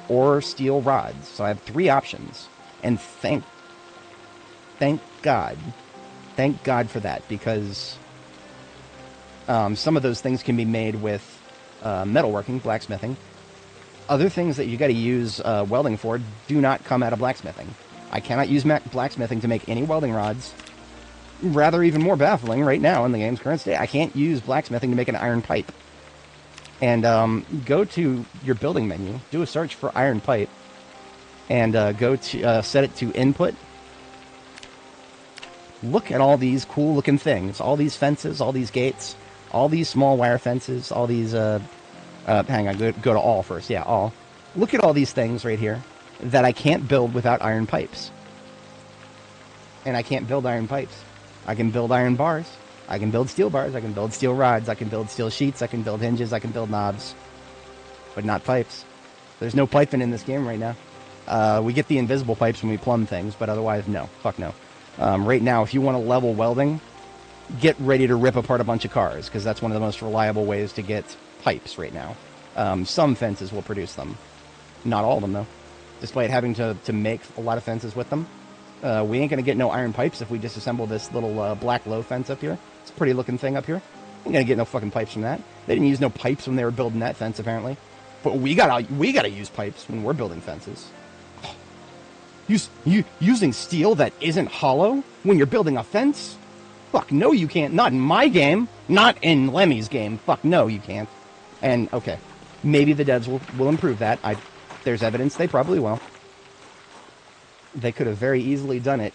or steel rods. So I have 3 options. And thank God for that, because some of those things can be made with metalworking, blacksmithing. Other things that you got to use welding for do not come out of blacksmithing. I cannot use blacksmithing to make any welding rods. Rather, even more baffling, right now in the game's current state, I can't use blacksmithing to make an iron pipe. And go to your building menu, do a search for iron pipe, and go to set it to input. Look at all these cool looking things, all these fences, all these gates, all these small wire fences, all these, hang on, go to all first, yeah, all. Look at all these things right here that I can't build without iron pipes. And I can't build iron pipes. I can build iron bars. I can build steel bars, I can build steel rods, I can build steel sheets, I can build hinges, I can build knobs. But not pipes. There's no piping in this game right now. We get the invisible pipes when we plumb things, but otherwise, no. Fuck no. Right now, if you want to level welding, get ready to rip apart a bunch of cars, because that's one of the most reliable ways to get pipes right now. Some fences will produce them. Not all of them, though. Despite having to make a lot of fences with them. We ain't going to get no iron pipes if we disassemble this little black low fence up here. It's a pretty looking thing up here. Ain't going to get no fucking pipes from that. They didn't use no pipes when they were building that fence, apparently. But we gotta use pipes when we're building fences. Using steel that isn't hollow when you're building a fence? Fuck no, you can't. Not in my game. Not in Lemmy's game. Fuck no, you can't. And, okay, maybe the devs will improve that. There's evidence they probably will. They could have very easily done it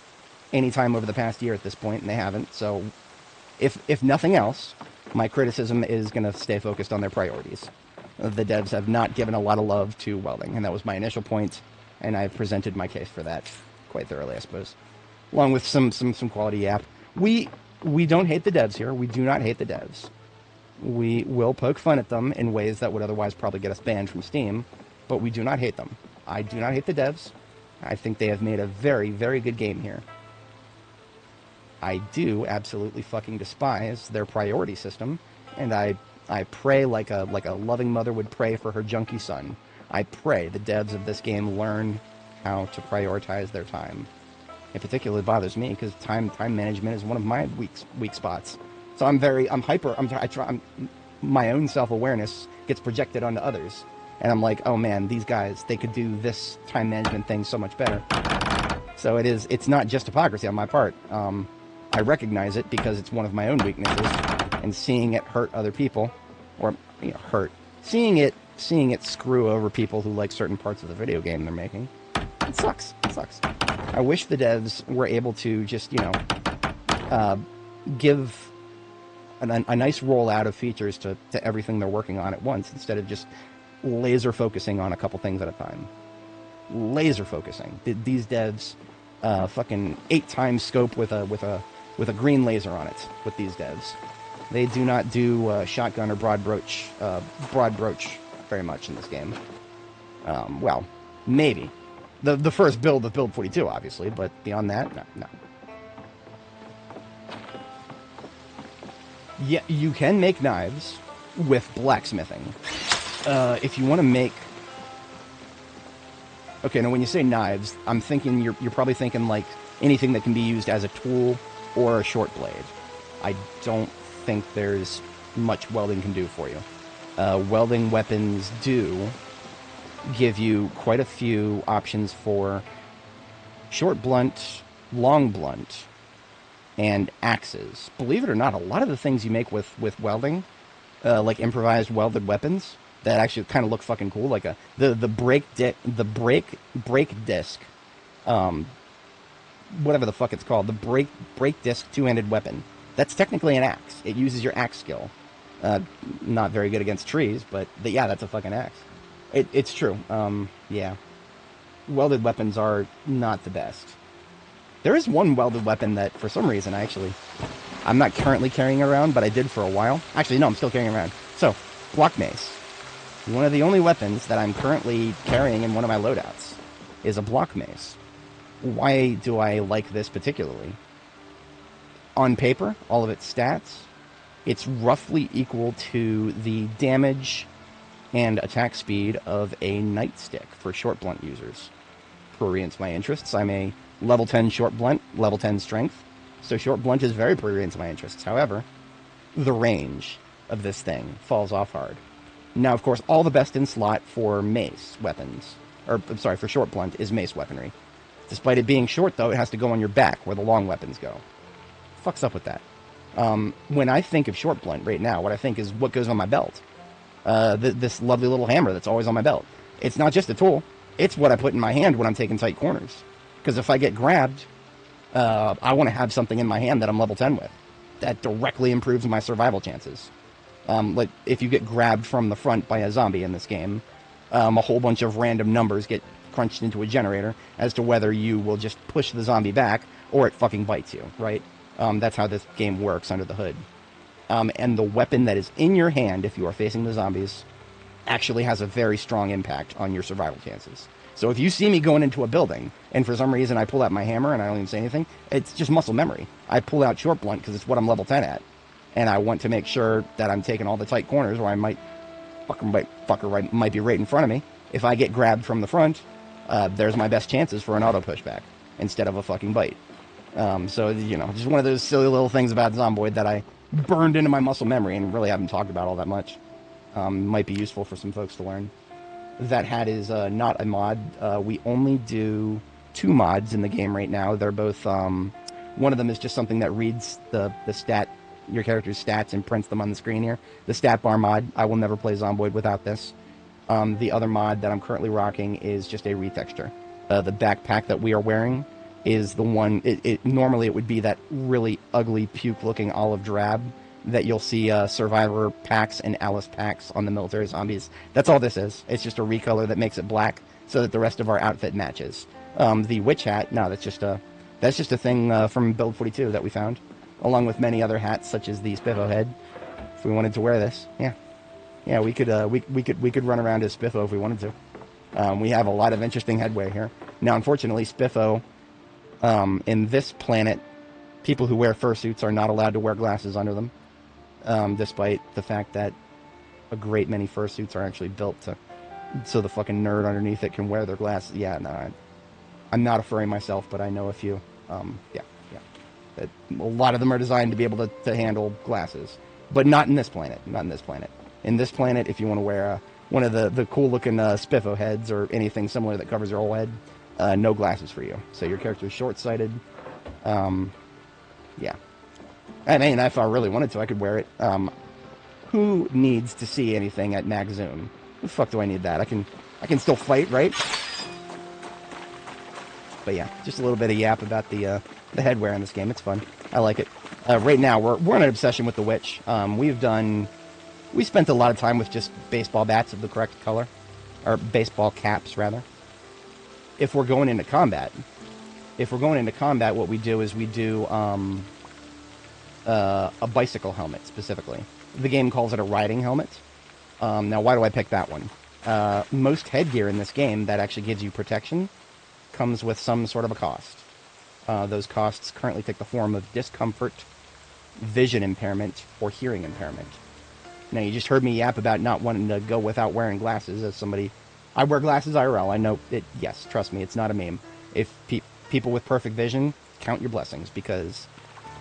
any time over the past year at this point, and they haven't. So, if nothing else, my criticism is going to stay focused on their priorities. The devs have not given a lot of love to welding, and that was my initial point, and I've presented my case for that quite thoroughly, I suppose. along with some quality yap. We don't hate the devs here. We do not hate the devs. We will poke fun at them in ways that would otherwise probably get us banned from Steam, but we do not hate them. I do not hate the devs. I think they have made a very, very good game here. I do absolutely fucking despise their priority system, and I pray like a loving mother would pray for her junkie son. I pray the devs of this game learn how to prioritize their time. It particularly bothers me because time management is one of my weak spots. So my own self-awareness gets projected onto others. And I'm like, oh man, these guys, they could do this time management thing so much better. So it's not just hypocrisy on my part. I recognize it because it's one of my own weaknesses, and seeing it hurt other people, or seeing it screw over people who like certain parts of the video game they're making, it sucks. It sucks. I wish the devs were able to just, give a nice rollout of features to everything they're working on at once, instead of just laser focusing on a couple things at a time. Laser focusing. These devs fucking 8 times scope with a green laser on it with these devs. They do not do shotgun or broad broach very much in this game. Well, maybe. The first build of Build 42, obviously, but beyond that, no. Yeah, you can make knives with blacksmithing. If you want to make... Okay, now when you say knives, I'm thinking you're probably thinking like anything that can be used as a tool or a short blade. I don't think there's much welding can do for you. Welding weapons do give you quite a few options for short blunt, long blunt, and axes. Believe it or not, a lot of the things you make with welding, like improvised welded weapons, that actually kind of look fucking cool, like the break disc, whatever the fuck it's called, the break disc two-handed weapon. That's technically an axe. It uses your axe skill. Not very good against trees, but yeah, that's a fucking axe. It's true. Yeah. Welded weapons are not the best. There is one welded weapon that, for some reason, I'm not currently carrying around, but I did for a while. Actually, no, I'm still carrying around. So, block mace. One of the only weapons that I'm currently carrying in one of my loadouts is a block mace. Why do I like this particularly? On paper, all of its stats, it's roughly equal to the damage and attack speed of a nightstick for short blunt users. Reorients my interests. I'm a level 10 short blunt, level 10 strength, so short blunt is very reorients my interests. However, the range of this thing falls off hard. Now, of course, all the best in slot for mace weapons, for short blunt, is mace weaponry. Despite it being short, though, it has to go on your back where the long weapons go. Fuck's up with that? When I think of short blunt right now, what I think is what goes on my belt. This lovely little hammer that's always on my belt. It's not just a tool. It's what I put in my hand when I'm taking tight corners. Because if I get grabbed, I want to have something in my hand that I'm level 10 with. That directly improves my survival chances. Like, if you get grabbed from the front by a zombie in this game, a whole bunch of random numbers get crunched into a generator as to whether you will just push the zombie back or it fucking bites you, right? That's how this game works under the hood. And the weapon that is in your hand, if you are facing the zombies, actually has a very strong impact on your survival chances. So if you see me going into a building, and for some reason I pull out my hammer and I don't even say anything, it's just muscle memory. I pull out short blunt because it's what I'm level 10 at. And I want to make sure that I'm taking all the tight corners where fucker might be right in front of me. If I get grabbed from the front, there's my best chances for an auto pushback instead of a fucking bite. So, just one of those silly little things about Zomboid that I burned into my muscle memory and really haven't talked about all that much. Might be useful for some folks to learn. That hat is not a mod. We only do 2 mods in the game right now. They're both, one of them is just something that reads the stat, your character's stats, and prints them on the screen here. The stat bar mod. I will never play Zomboid without this. The other mod that I'm currently rocking is just a retexture. The backpack that we are wearing is the one, normally it would be that really ugly puke-looking olive drab that you'll see Survivor packs and Alice packs on the military zombies. That's all this is. It's just a recolor that makes it black so that the rest of our outfit matches. The witch hat, no, that's That's just a thing from Build 42 that we found, along with many other hats such as the Spiffo head. If we wanted to wear this, yeah, we could run around as Spiffo if we wanted to. We have a lot of interesting headwear here. Now, unfortunately, Spiffo in this planet, people who wear fursuits are not allowed to wear glasses under them, despite the fact that a great many fursuits are actually built so the fucking nerd underneath it can wear their glasses. Yeah, no, I'm not a furry myself, but I know a few. Yeah. A lot of them are designed to be able to handle glasses, but not in this planet. In this planet, if you want to wear one of the cool-looking Spiffo heads or anything similar that covers your whole head, no glasses for you. So your character's short-sighted. Yeah. I mean, if I really wanted to, I could wear it. Who needs to see anything at max zoom? The fuck do I need that? I can still fight, right? But yeah, just a little bit of yap about the headwear in this game. It's fun. I like it. Right now, we're in an obsession with the witch. We spent a lot of time with just baseball bats of the correct color, or baseball caps rather. If we're going into combat, what we do is we do a bicycle helmet specifically. The game calls it a riding helmet. Now, why do I pick that one? Most headgear in this game that actually gives you protection comes with some sort of a cost. Those costs currently take the form of discomfort, vision impairment, or hearing impairment. Now, you just heard me yap about not wanting to go without wearing glasses. As somebody, I wear glasses IRL. I know it. Yes, trust me, it's not a meme. If people with perfect vision, count your blessings, because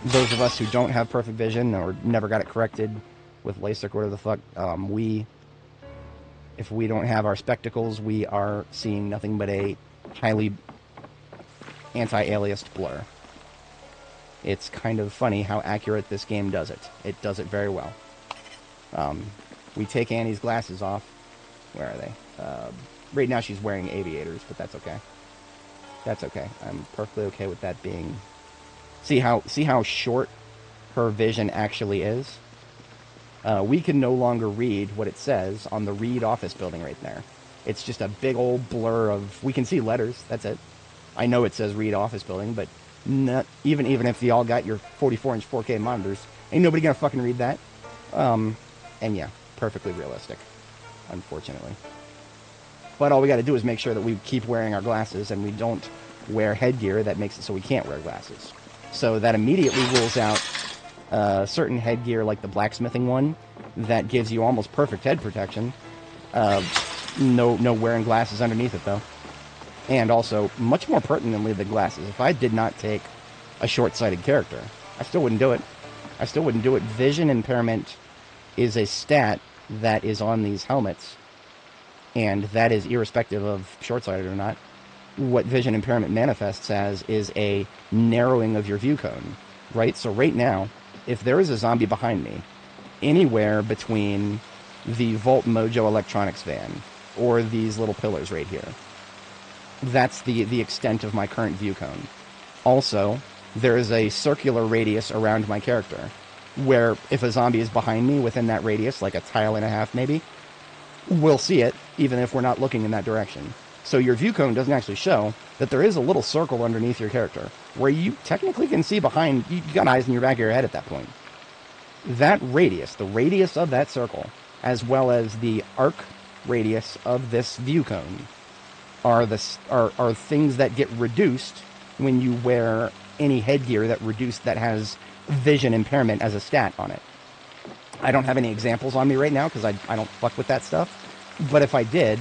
those of us who don't have perfect vision or never got it corrected with LASIK or whatever the fuck, if we don't have our spectacles, we are seeing nothing but a highly anti-aliased blur. It's kind of funny how accurate this game does it. It does it very well. We take Annie's glasses off. Where are they? Right now she's wearing aviators, but that's okay. That's okay. I'm perfectly okay with that being... See how short her vision actually is? We can no longer read what it says on the Reed office building right there. It's just a big old blur of... We can see letters, that's it. I know it says Reed office building, but not, even if you all got your 44-inch 4K monitors, ain't nobody gonna fucking read that. And yeah, perfectly realistic, unfortunately. But all we gotta do is make sure that we keep wearing our glasses and we don't wear headgear that makes it so we can't wear glasses. So that immediately rules out certain headgear like the blacksmithing one that gives you almost perfect head protection. No wearing glasses underneath it, though. And also, much more pertinently, the glasses. If I did not take a short-sighted character, I still wouldn't do it. Vision impairment is a stat that is on these helmets, and that is irrespective of short-sighted or not. What vision impairment manifests as is a narrowing of your view cone, right? So right now, if there is a zombie behind me, anywhere between the Volt Mojo electronics van or these little pillars right here, that's the extent of my current view cone. Also, there is a circular radius around my character, where if a zombie is behind me within that radius, like a tile and a half maybe, we'll see it, even if we're not looking in that direction. So your view cone doesn't actually show that there is a little circle underneath your character, where you technically can see behind, you got eyes in your back of your head at that point. That radius, the radius of that circle, as well as the arc radius of this view cone, are things that get reduced when you wear any headgear that has vision impairment as a stat on it. I don't have any examples on me right now because I don't fuck with that stuff. But if I did,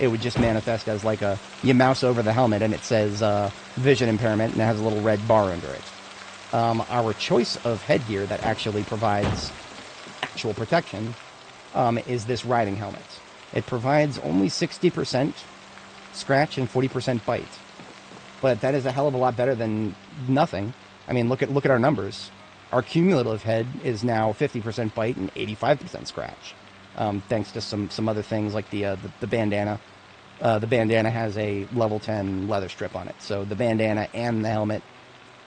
it would just manifest as like you mouse over the helmet and it says vision impairment and it has a little red bar under it. Our choice of headgear that actually provides actual protection is this riding helmet. It provides only 60% scratch and 40% bite. But that is a hell of a lot better than nothing. I mean, look at our numbers. Our cumulative head is now 50% bite and 85% scratch. Thanks to some other things like the bandana. The bandana has a level 10 leather strip on it. So the bandana and the helmet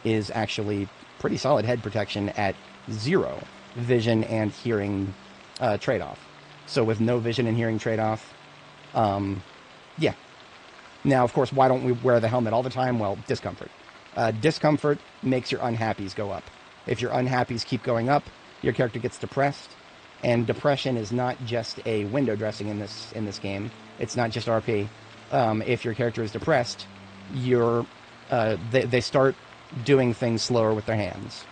is actually pretty solid head protection at 0 vision and hearing trade-off. So with no vision and hearing trade-off, yeah. Now, of course, why don't we wear the helmet all the time? Well, discomfort. Discomfort makes your unhappies go up. If your unhappies keep going up, your character gets depressed. And depression is not just a window dressing in this game. It's not just RP. If your character is depressed, they start doing things slower with their hands.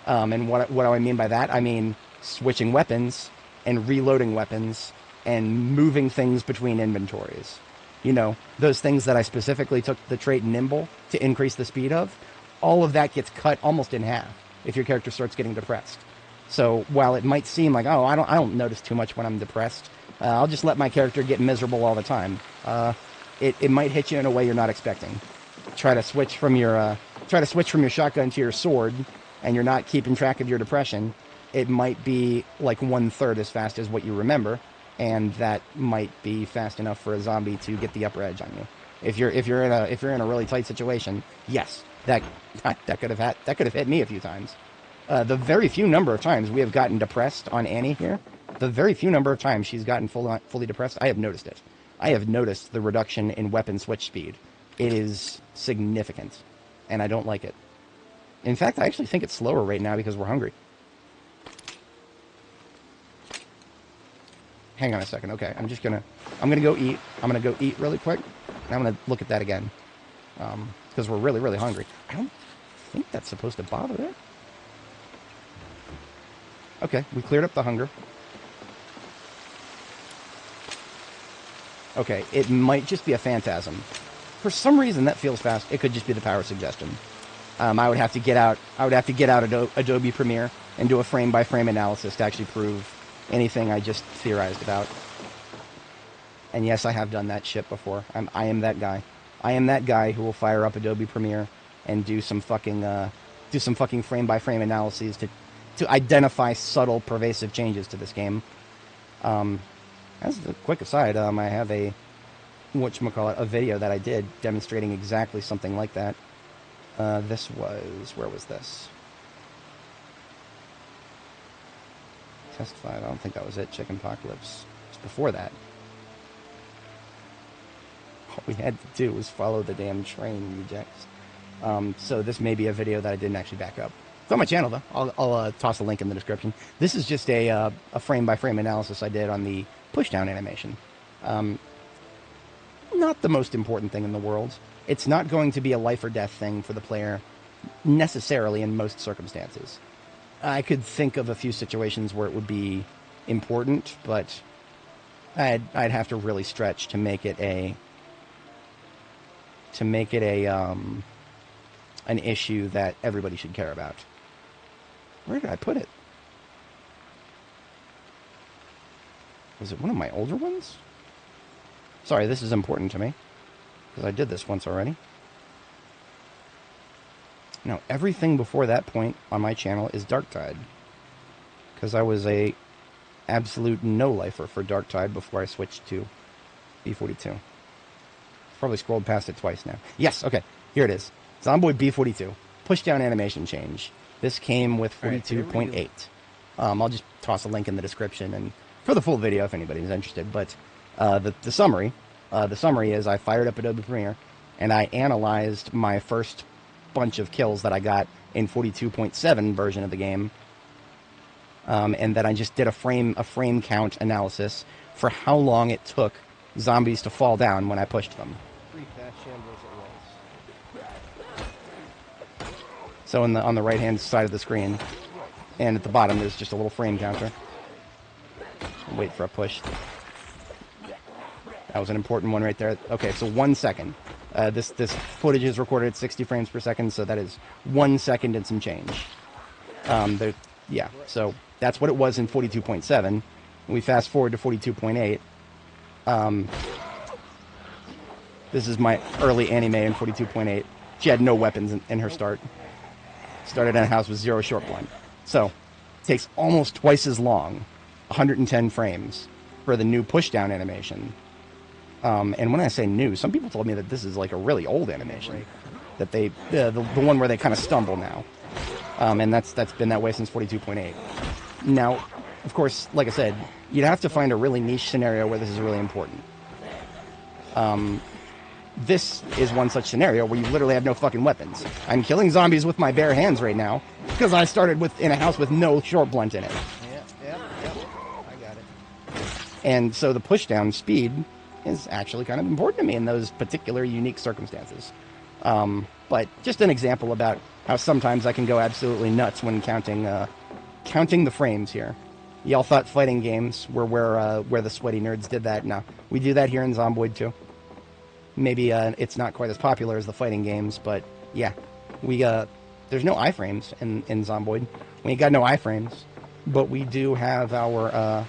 And what do I mean by that? I mean switching weapons and reloading weapons and moving things between inventories. You know, those things that I specifically took the trait Nimble to increase the speed of, all of that gets cut almost in half if your character starts getting depressed. So while it might seem like, oh, I don't notice too much when I'm depressed, I'll just let my character get miserable all the time. It might hit you in a way you're not expecting. Try to switch from your shotgun to your sword, and you're not keeping track of your depression. It might be like 1/3 as fast as what you remember, and that might be fast enough for a zombie to get the upper edge on you. If you're in a really tight situation, yes, that could have hit me a few times. The very few number of times we have gotten depressed on Annie here, the very few number of times she's gotten fully depressed, I have noticed it. I have noticed the reduction in weapon switch speed. It is significant, and I don't like it. In fact, I actually think it's slower right now because we're hungry. Hang on a second. Okay, I'm gonna go eat. I'm gonna go eat really quick, and I'm gonna look at that again, because we're really, really hungry. I don't think that's supposed to bother it. Okay, we cleared up the hunger. Okay, it might just be a phantasm. For some reason, that feels fast. It could just be the power suggestion. I would have to get out Adobe Premiere and do a frame-by-frame analysis to actually prove anything I just theorized about. And yes, I have done that shit before. I am that guy. I am that guy who will fire up Adobe Premiere and do some fucking frame-by-frame analyses to identify subtle, pervasive changes to this game. As a quick aside, I have a video that I did demonstrating exactly something like that. Where was this? Test 5, I don't think that was it. Chicken Apocalypse. It's before that. All we had to do was follow the damn train rejects. So this may be a video that I didn't actually back up. It's on my channel, though. I'll toss a link in the description. This is just a frame-by-frame analysis I did on the pushdown animation. Not the most important thing in the world. It's not going to be a life-or-death thing for the player, necessarily in most circumstances. I could think of a few situations where it would be important, but I'd have to really stretch to make it an issue that everybody should care about. Where did I put it? Was it one of my older ones? Sorry, this is important to me, because I did this once already. Now, everything before that point on my channel is Darktide, because I was a absolute no-lifer for Darktide before I switched to B42. Probably scrolled past it twice now. Yes, okay, here it is. Zomboid B42, pushdown animation change. This came with 42.8. I'll just toss a link in the description and for the full video if anybody's interested. But the summary is I fired up Adobe Premiere and I analyzed my first bunch of kills that I got in 42.7 version of the game, and then I just did a frame count analysis for how long it took zombies to fall down when I pushed them. So on the right hand side of the screen, and at the bottom there's just a little frame counter. Wait for a push. That was an important one right there. Okay, so 1 second. This footage is recorded at 60 frames per second, so that is 1 second and some change. Yeah, so that's what it was in 42.7. We fast forward to 42.8. This is my early anime in 42.8. She had no weapons in her start. Started in a house with 0 short blind. So, it takes almost twice as long, 110 frames, for the new pushdown animation. And when I say new, some people told me that this is like a really old animation. That the one where they kind of stumble now. And that's been that way since 42.8. Now, of course, like I said, you'd have to find a really niche scenario where this is really important. This is one such scenario where you literally have no fucking weapons. I'm killing zombies with my bare hands right now because I started in a house with no short blunt in it. Yep. I got it. And so the pushdown speed is actually kind of important to me in those particular unique circumstances. But just an example about how sometimes I can go absolutely nuts when counting the frames here. Y'all thought fighting games were where the sweaty nerds did that. No, we do that here in Zomboid too. Maybe it's not quite as popular as the fighting games, but yeah, there's no iframes in Zomboid. We ain't got no iframes, but we do have our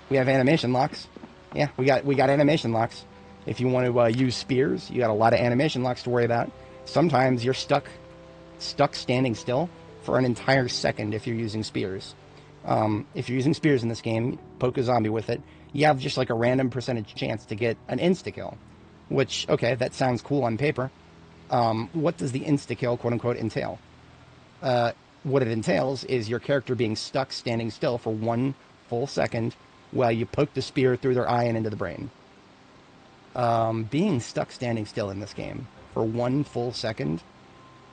we have animation locks. Yeah, we got animation locks. If you want to use spears, you got a lot of animation locks to worry about. Sometimes you're stuck standing still for an entire second if you're using spears. If you're using spears in this game, poke a zombie with it, you have just like a random percentage chance to get an insta-kill. Which, okay, that sounds cool on paper. What does the insta-kill, quote-unquote, entail? What it entails is your character being stuck standing still for 1 full second while you poke the spear through their eye and into the brain. Being stuck standing still in this game for 1 full second,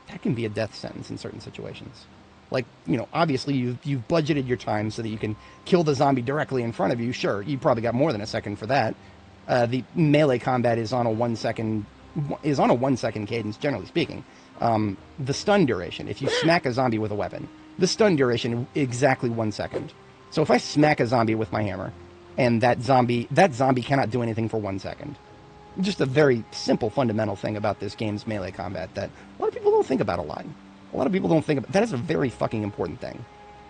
that can be a death sentence in certain situations. Like, obviously you've budgeted your time so that you can kill the zombie directly in front of you. Sure, you probably got more than a second for that. The melee combat is on a 1 second cadence, generally speaking. The stun duration, if you smack a zombie with a weapon, the stun duration exactly 1 second. So if I smack a zombie with my hammer, and that zombie cannot do anything for 1 second. Just a very simple fundamental thing about this game's melee combat that a lot of people don't think about a lot. A lot of people don't think about that is a very fucking important thing.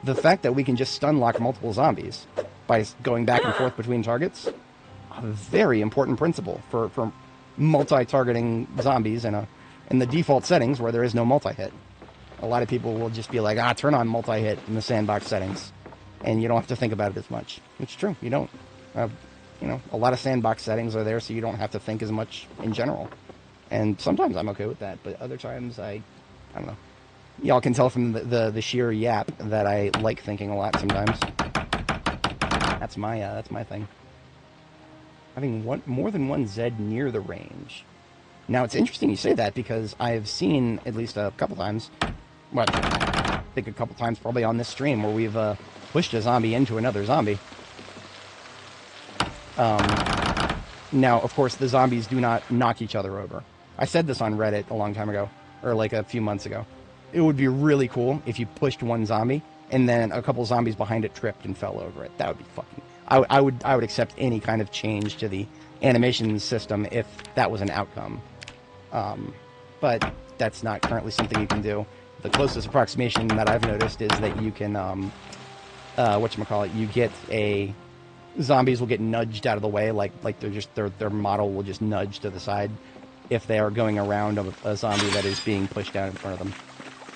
The fact that we can just stun lock multiple zombies by going back and forth between targets, a very important principle for multi-targeting zombies in the default settings where there is no multi-hit. A lot of people will just be like, turn on multi-hit in the sandbox settings, and you don't have to think about it as much. It's true, you don't. A lot of sandbox settings are there so you don't have to think as much in general. And sometimes I'm okay with that, but other times I don't know. Y'all can tell from the sheer yap that I like thinking a lot sometimes. That's my thing. Having more than one Zed near the range. Now it's interesting you say that because I've seen at least a couple times, I think a couple times probably on this stream where we've pushed a zombie into another zombie. Now, of course, the zombies do not knock each other over. I said this on Reddit a long time ago, or like a few months ago. It would be really cool if you pushed one zombie and then a couple zombies behind it tripped and fell over it. That would be fucking... I would accept any kind of change to the animation system if that was an outcome. But that's not currently something you can do. The closest approximation that I've noticed is that you can, you get a... Zombies will get nudged out of the way, like they're just their model will just nudge to the side if they are going around a zombie that is being pushed down in front of them.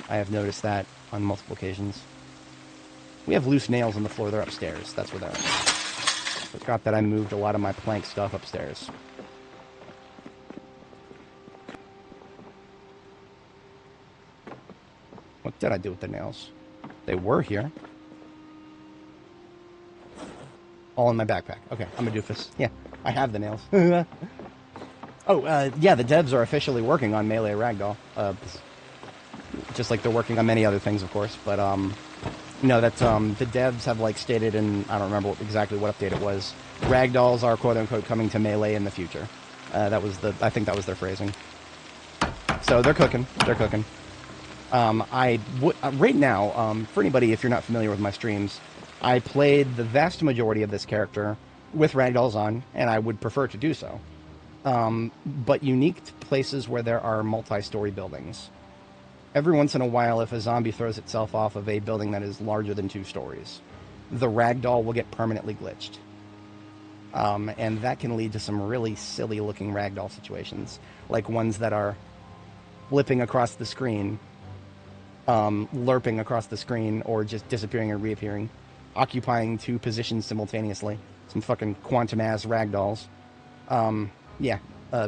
I have noticed that on multiple occasions. We have loose nails on the floor. They're upstairs. That's where they are. Forgot that I moved a lot of my plank stuff upstairs. What did I do with the nails? They were here. All in my backpack. Okay, I'm a doofus. Yeah, I have the nails. Yeah, the devs are officially working on Melee Ragdoll. Just like they're working on many other things, of course. But, the devs have, stated in, I don't remember exactly what update it was, Ragdolls are, quote-unquote, coming to Melee in the future. I think that was their phrasing. So they're cooking. They're cooking. Right now, for anybody, if you're not familiar with my streams, I played the vast majority of this character with ragdolls on, and I would prefer to do so. But unique to places where there are multi-story buildings. Every once in a while, if a zombie throws itself off of a building that is larger than 2 stories, the ragdoll will get permanently glitched. And that can lead to some really silly-looking ragdoll situations, like ones that are flipping across the screen, lerping across the screen, or just disappearing or reappearing, occupying 2 positions simultaneously. Some fucking quantum-ass ragdolls.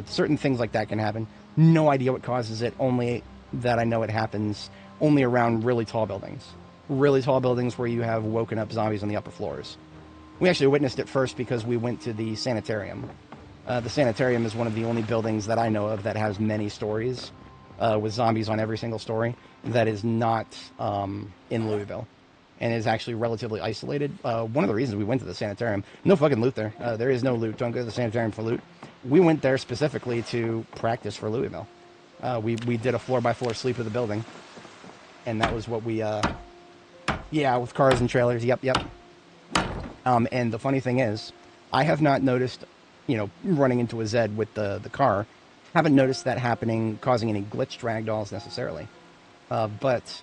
Certain things like that can happen. No idea what causes it, only that I know it happens only around really tall buildings. Really tall buildings where you have woken up zombies on the upper floors. We actually witnessed it first because we went to the sanitarium. The sanitarium is one of the only buildings that I know of that has many stories, with zombies on every single story, that is not in Louisville, and is actually relatively isolated. One of the reasons we went to the sanitarium, no fucking loot there. There is no loot. Don't go to the sanitarium for loot. We went there specifically to practice for Louisville. We did a floor-by-floor sleep of the building, and that was what we, yeah, with cars and trailers, yep. And the funny thing is, I have not noticed, you know, running into a Zed with the car, haven't noticed that happening, causing any glitched ragdolls necessarily. But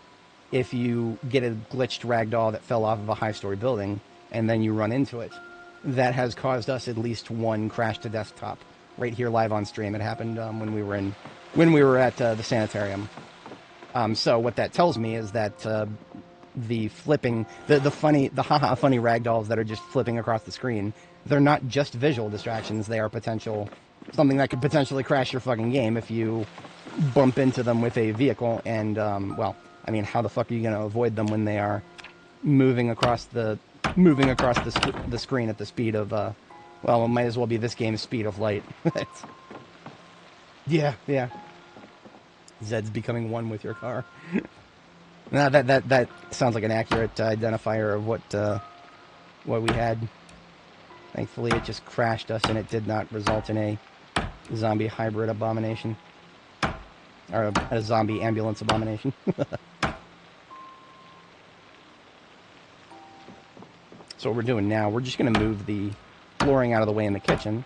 if you get a glitched ragdoll that fell off of a high-story building, and then you run into it, that has caused us at least one crash to desktop right here live on stream. It happened when we were at the sanitarium. So what that tells me is that the flipping, the funny ragdolls that are just flipping across the screen, they're not just visual distractions. They are something that could potentially crash your fucking game if you bump into them with a vehicle. And well, I mean, how the fuck are you going to avoid them when they are moving across the screen at the speed of well, it might as well be this game's speed of light. Yeah. Zed's becoming one with your car. Now that sounds like an accurate identifier of what we had. Thankfully, it just crashed us, and it did not result in a zombie hybrid abomination, or a zombie ambulance abomination. So what we're doing now, we're just going to move the flooring out of the way in the kitchen,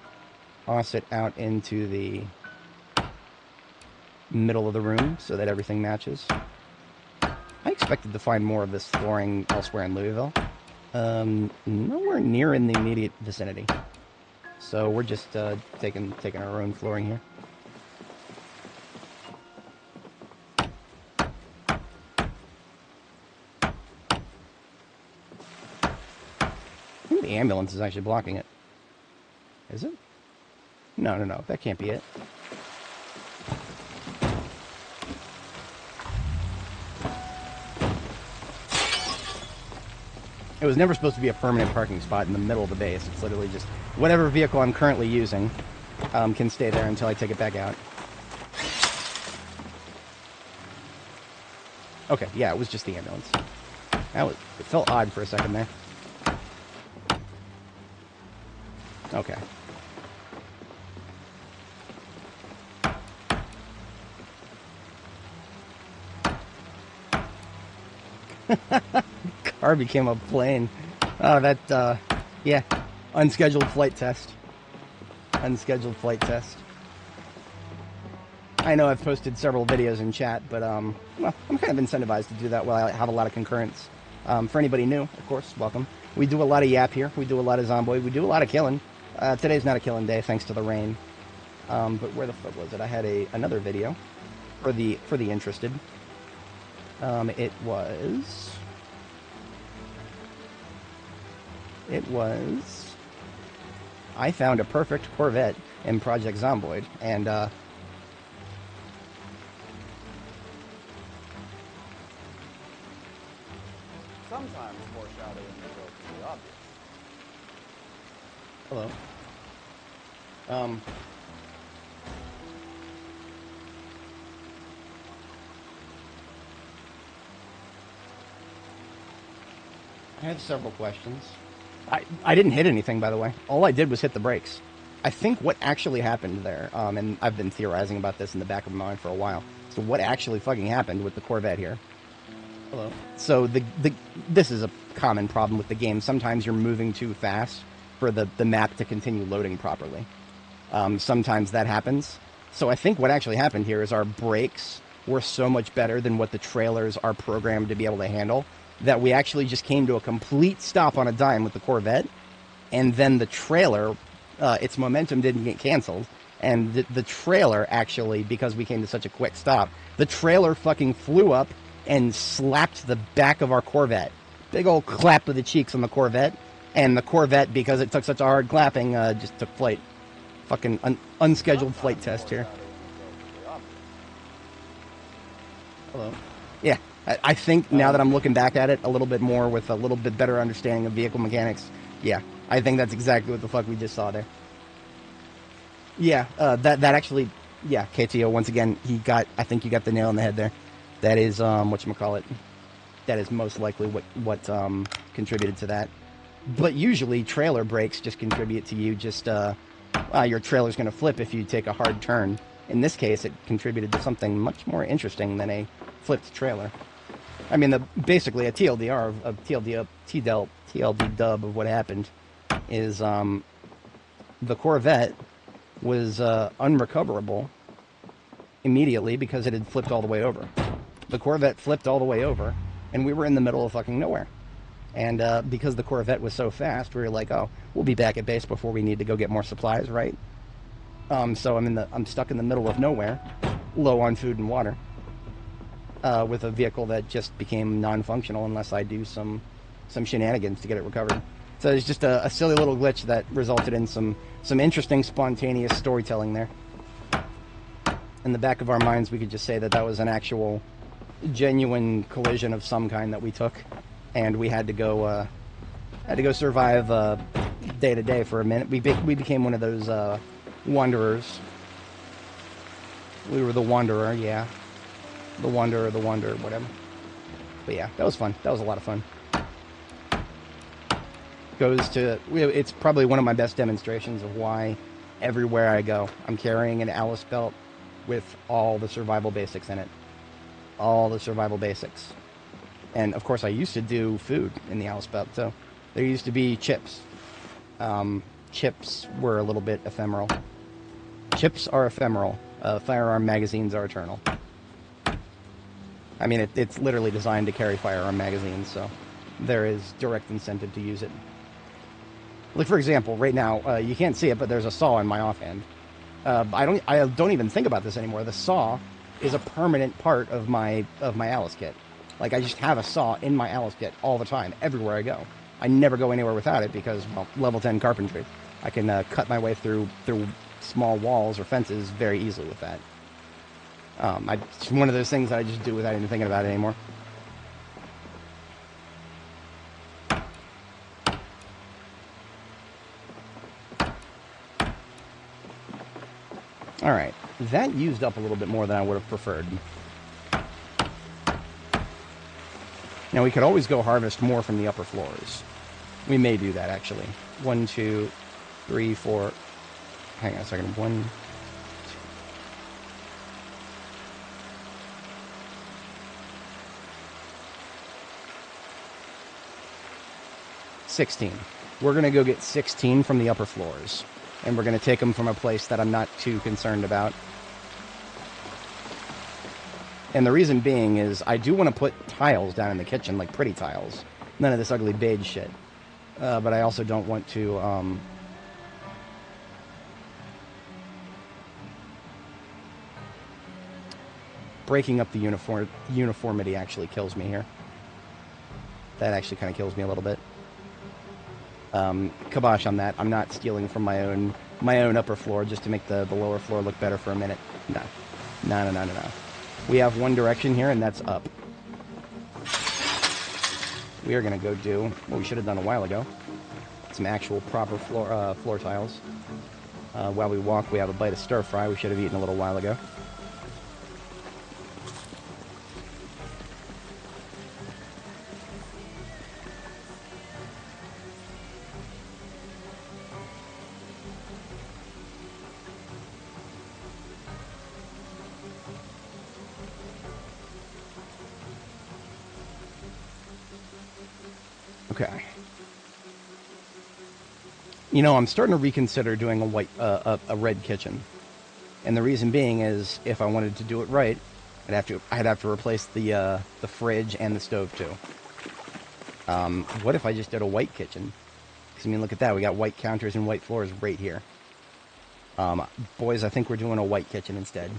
toss it out into the middle of the room so that everything matches. I expected to find more of this flooring elsewhere in Louisville. Nowhere near in the immediate vicinity. So we're just taking our own flooring here. I think the ambulance is actually blocking it. Is it? No. That can't be it. It was never supposed to be a permanent parking spot in the middle of the base. It's literally just whatever vehicle I'm currently using can stay there until I take it back out. Okay, yeah, it was just the ambulance. It felt odd for a second there. Okay. Car became a plane. Oh, that, yeah. Unscheduled flight test. Unscheduled flight test. I know I've posted several videos in chat, but, well, I'm kind of incentivized to do that while I have a lot of concurrence. For anybody new, of course, welcome. We do a lot of Yap here. We do a lot of Zomboid. We do a lot of killing. Today's not a killing day, thanks to the rain. But where the fuck was it? I had another video for the interested. It was I found a perfect Corvette in Project Zomboid, and sometimes foreshadowing is relatively obvious. Hello. I have several questions. I didn't hit anything, by the way. All I did was hit the brakes. I think what actually happened there, and I've been theorizing about this in the back of my mind for a while, so what actually fucking happened with the Corvette here? Hello. So this is a common problem with the game. Sometimes you're moving too fast for the map to continue loading properly. Sometimes that happens. So I think what actually happened here is our brakes were so much better than what the trailers are programmed to be able to handle, that we actually just came to a complete stop on a dime with the Corvette, and then the trailer, its momentum didn't get canceled, and the trailer actually, because we came to such a quick stop, the trailer fucking flew up and slapped the back of our Corvette. Big old clap to the cheeks on the Corvette, and the Corvette, because it took such a hard clapping, just took flight. Fucking unscheduled flight test here. Hello. Yeah. I think now that I'm looking back at it a little bit more with a little bit better understanding of vehicle mechanics, yeah, I think that's exactly what the fuck we just saw there. Yeah, that actually, yeah, KTO once again. I think you got the nail on the head there. That is whatchamacallit. That is most likely what contributed to that. But usually trailer brakes just contribute to you just your trailer's going to flip if you take a hard turn. In this case, it contributed to something much more interesting than a flipped trailer. I mean, basically a TLDR of TLD dub of what happened is the Corvette was unrecoverable immediately because it had flipped all the way over. The Corvette flipped all the way over, and we were in the middle of fucking nowhere. And because the Corvette was so fast, we were like, "Oh, we'll be back at base before we need to go get more supplies, right?" So I'm stuck in the middle of nowhere, low on food and water, with a vehicle that just became non-functional unless I do some shenanigans to get it recovered. So it's just a silly little glitch that resulted in some interesting spontaneous storytelling there. In the back of our minds, we could just say that that was an actual, genuine collision of some kind that we took, and we had to go survive day to day for a minute. We became one of those wanderers. We were the wanderer, yeah, the wanderer, whatever. But yeah, that was fun. That was a lot of fun. It's probably one of my best demonstrations of why everywhere I go, I'm carrying an Alice belt with all the survival basics in it. All the survival basics. And of course I used to do food in the Alice belt, so there used to be chips. Chips were a little bit ephemeral. Chips are ephemeral. Firearm magazines are eternal. I mean, it's literally designed to carry firearm magazines, so there is direct incentive to use it. Like, for example, right now, you can't see it, but there's a saw in my offhand. I don't even think about this anymore. The saw is a permanent part of my Alice kit. Like, I just have a saw in my Alice kit all the time, everywhere I go. I never go anywhere without it because, well, level 10 carpentry. I can cut my way through small walls or fences very easily with that. It's one of those things that I just do without even thinking about it anymore. Alright, that used up a little bit more than I would have preferred. Now, we could always go harvest more from the upper floors. We may do that, actually. 1, 2, 3, 4... Hang on a second. 1, 2... 16. We're going to go get 16 from the upper floors. And we're going to take them from a place that I'm not too concerned about. And the reason being is I do want to put tiles down in the kitchen, like pretty tiles. None of this ugly beige shit. But I also don't want to... breaking up the uniformity actually kills me here. That actually kind of kills me a little bit. Kibosh on that. I'm not stealing from my own upper floor just to make the lower floor look better for a minute. No. No. We have one direction here, and that's up. We are going to go do what we should have done a while ago. Some actual proper floor tiles. While we walk, we have a bite of stir fry we should have eaten a little while ago. Okay. You know, I'm starting to reconsider doing a red kitchen, and the reason being is if I wanted to do it right, I'd have to replace the fridge and the stove too. What if I just did a white kitchen? Because I mean, look at that. We got white counters and white floors right here. Boys, I think we're doing a white kitchen instead.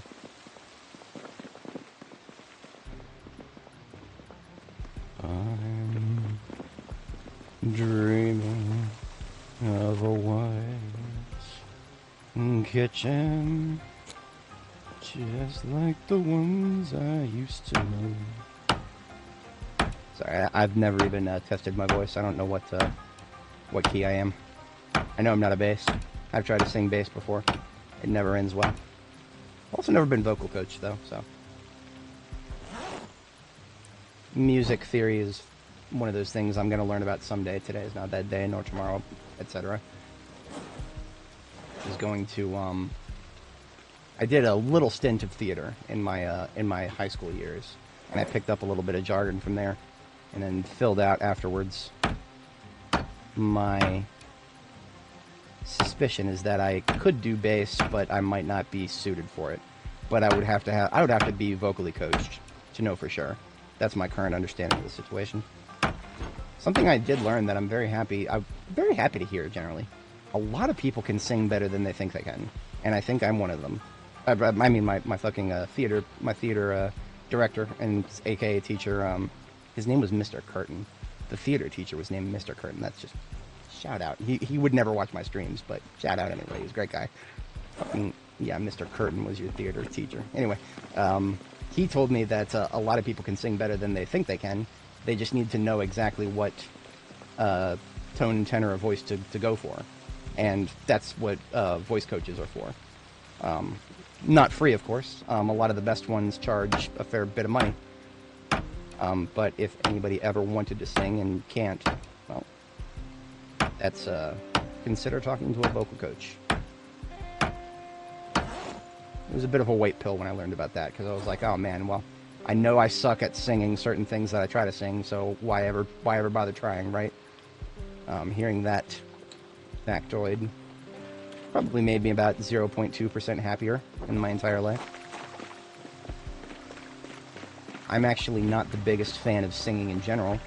Dreaming of a white kitchen, just like the ones I used to know. Sorry, I've never even tested my voice. I don't know what key I am. I know I'm not a bass. I've tried to sing bass before. It never ends well. Also never been vocal coach, though, so. Music theory is one of those things I'm going to learn about someday. Today is not that day, nor tomorrow, etc. Is going to, I did a little stint of theater in my high school years, and I picked up a little bit of jargon from there, and then filled out afterwards. My suspicion is that I could do bass, but I might not be suited for it. But I would have to be vocally coached to know for sure. That's my current understanding of the situation. Something I did learn that I'm very happy to hear generally. A lot of people can sing better than they think they can, and I think I'm one of them. I mean, my fucking theater director and AKA teacher. His name was Mr. Curtin. The theater teacher was named Mr. Curtin. That's just shout out. He would never watch my streams, but shout out anyway. He's a great guy. Fucking yeah, Mr. Curtin was your theater teacher. Anyway, he told me that a lot of people can sing better than they think they can. They just need to know exactly what tone and tenor of voice to go for. And that's what voice coaches are for. Not free, of course. A lot of the best ones charge a fair bit of money. But if anybody ever wanted to sing and can't, well, that's consider talking to a vocal coach. It was a bit of a white pill when I learned about that, because I was like, oh man, well, I know I suck at singing certain things that I try to sing, so why ever bother trying, right? Hearing that factoid probably made me about 0.2% happier in my entire life. I'm actually not the biggest fan of singing in general.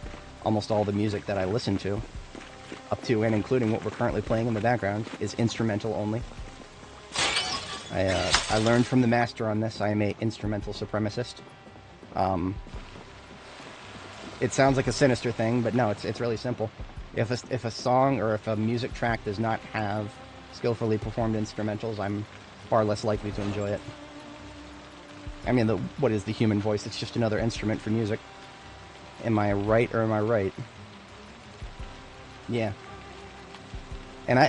Almost all the music that I listen to, up to and including what we're currently playing in the background, is instrumental only. I learned from the master on this. I am an instrumental supremacist. It sounds like a sinister thing, but no, it's really simple. If a song or if a music track does not have skillfully performed instrumentals, I'm far less likely to enjoy it. I mean, what is the human voice? It's just another instrument for music. Am I right or am I right? Yeah. And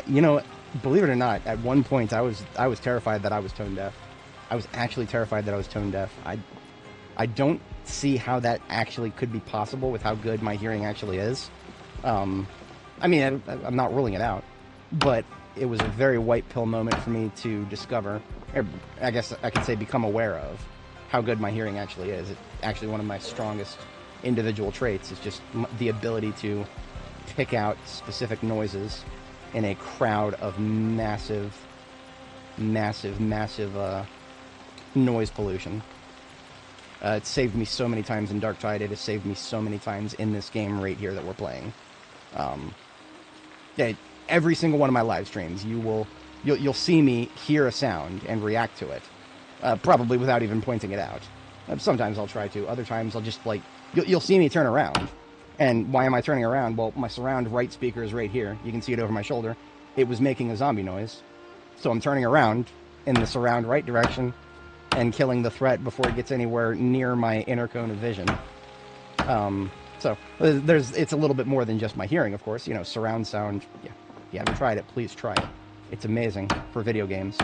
believe it or not, at one point I was terrified that I was tone deaf. I was actually terrified that I was tone deaf. I don't see how that actually could be possible with how good my hearing actually is. I mean, I'm not ruling it out, but it was a very white pill moment for me to discover, or I guess I could say become aware of, how good my hearing actually is. It's actually one of my strongest individual traits. It's just the ability to pick out specific noises in a crowd of massive noise pollution. It saved me so many times in Dark Tide. It has saved me so many times in this game right here that we're playing. Yeah, every single one of my live streams, you'll see me hear a sound and react to it, probably without even pointing it out. Sometimes I'll try to. Other times I'll just you'll see me turn around. And why am I turning around? Well, my surround right speaker is right here. You can see it over my shoulder. It was making a zombie noise. So I'm turning around in the surround right direction and killing the threat before it gets anywhere near my inner cone of vision. So it's a little bit more than just my hearing, of course. Surround sound. Yeah, if you haven't tried it, please try it. It's amazing for video games.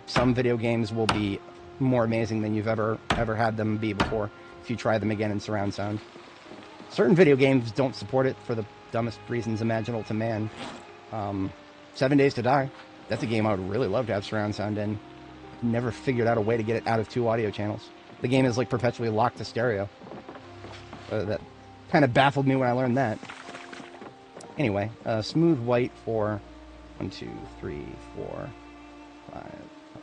Some video games will be more amazing than you've ever had them be before if you try them again in surround sound. Certain video games don't support it for the dumbest reasons imaginable to man. 7 Days to Die. That's a game I would really love to have surround sound in. Never figured out a way to get it out of 2 audio channels. The game is perpetually locked to stereo. That kind of baffled me when I learned that. Anyway, smooth white for 1, 2, 3, 4, 5,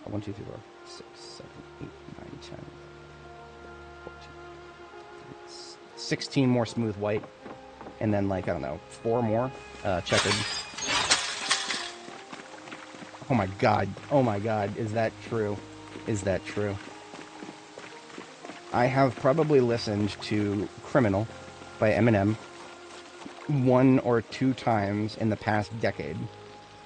1, 2, 3, 4, 6, 7, 8, 9, 10, 14, 16 more smooth white, and then I don't know, 4 more checkered. Oh my god, is that true? Is that true? I have probably listened to Criminal by Eminem 1 or 2 times in the past decade.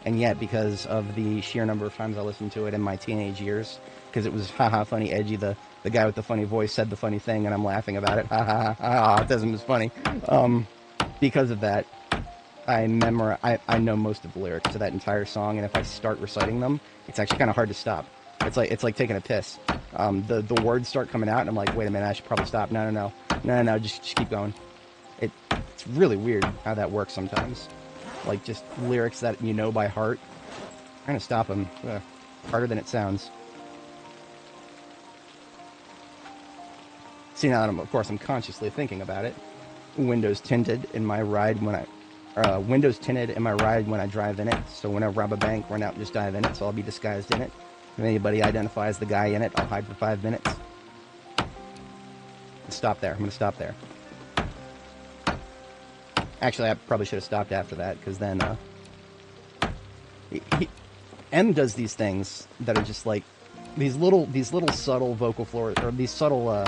And yet, because of the sheer number of times I listened to it in my teenage years, because it was haha funny, edgy, the guy with the funny voice said the funny thing and I'm laughing about it, ha ha ha, autism is funny. Because of that, I know most of the lyrics to that entire song, and if I start reciting them, it's actually kind of hard to stop. It's like taking a piss. The words start coming out, and I'm like, wait a minute, I should probably stop. No, just keep going. It's really weird how that works sometimes. Like, just lyrics that you know by heart, trying to stop them, harder than it sounds. See, now that I'm consciously thinking about it. Windows tinted in my ride when I drive in it. So when I rob a bank, run out and just dive in it. So I'll be disguised in it. If anybody identifies the guy in it, I'll hide for 5 minutes. Stop there. I'm going to stop there. Actually, I probably should have stopped after that, because then M does these things that are just like these little subtle vocal floors, or these subtle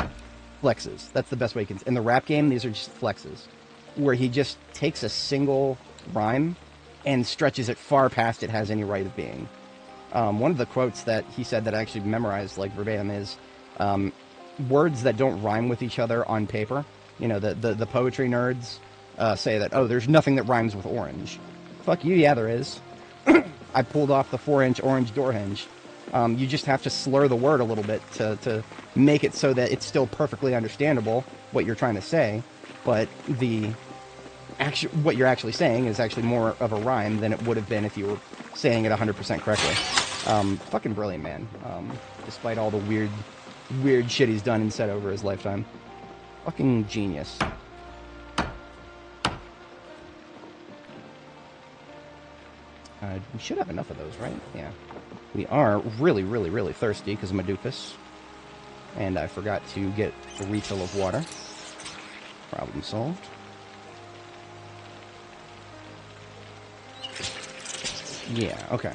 flexes. That's the best way you can. In the rap game, these are just flexes, where he just takes a single rhyme and stretches it far past it has any right of being. One of the quotes that he said that I actually memorized like verbatim is, words that don't rhyme with each other on paper. You know, the poetry nerds say that, oh, there's nothing that rhymes with orange. Fuck you, yeah, there is. I pulled off the 4-inch orange door hinge. You just have to slur the word a little bit to make it so that it's still perfectly understandable what you're trying to say, but what you're actually saying is actually more of a rhyme than it would have been if you were saying it 100% correctly. Fucking brilliant, man. Despite all the weird shit he's done and said over his lifetime. Fucking genius. We should have enough of those, right? Yeah. We are really, really, really thirsty because I'm a doofus. And I forgot to get a refill of water. Problem solved. Yeah, okay. I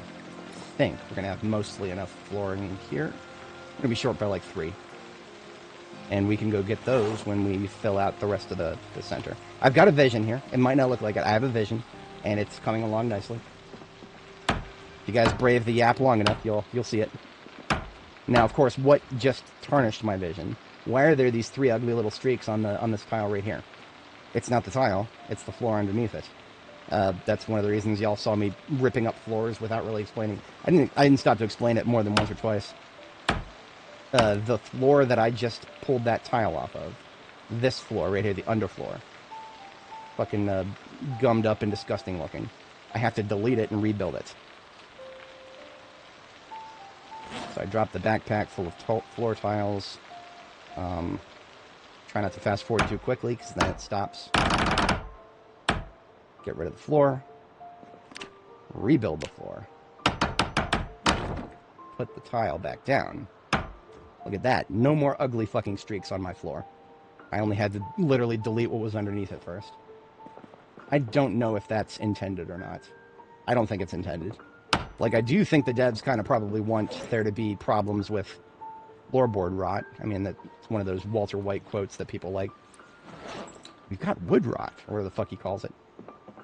think we're going to have mostly enough flooring here. We're going to be short by like 3. And we can go get those when we fill out the rest of the center. I've got a vision here. It might not look like it. I have a vision, and it's coming along nicely. If you guys brave the yap long enough, you'll see it. Now, of course, what just tarnished my vision? Why are there these 3 ugly little streaks on this tile right here? It's not the tile. It's the floor underneath it. That's one of the reasons y'all saw me ripping up floors without really explaining. I didn't stop to explain it more than once or twice. The floor that I just pulled that tile off of, this floor right here, the underfloor, fucking gummed up and disgusting looking. I have to delete it and rebuild it. So I dropped the backpack full of floor tiles. Try not to fast forward too quickly, because then it stops. Get rid of the floor. Rebuild the floor. Put the tile back down. Look at that. No more ugly fucking streaks on my floor. I only had to literally delete what was underneath it first. I don't know if that's intended or not. I don't think it's intended. Like, I do think the devs kind of probably want there to be problems with floorboard rot. I mean, that's one of those Walter White quotes that people like. We've got wood rot, or whatever the fuck he calls it.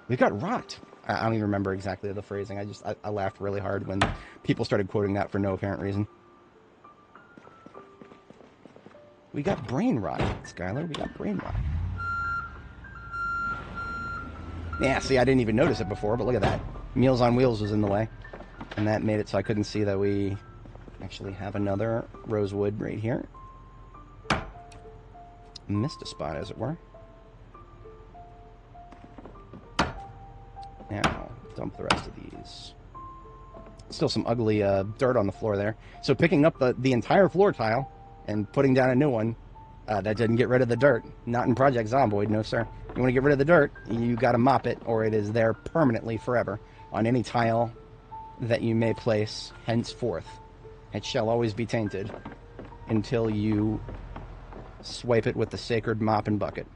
We've got rot. I don't even remember exactly the phrasing. I laughed really hard when people started quoting that for no apparent reason. We got brain rot, Skylar. We got brain rot. Yeah, see, I didn't even notice it before, but look at that. Meals on Wheels was in the way. And that made it so I couldn't see that we actually have another rosewood right here. Missed a spot, as it were. Now, dump the rest of these. Still some ugly dirt on the floor there. So picking up the entire floor tile and putting down a new one, that didn't get rid of the dirt. Not in Project Zomboid, no sir. You want to get rid of the dirt, you got to mop it, or it is there permanently forever on any tile that you may place henceforth. It shall always be tainted until you swipe it with the sacred mop and bucket,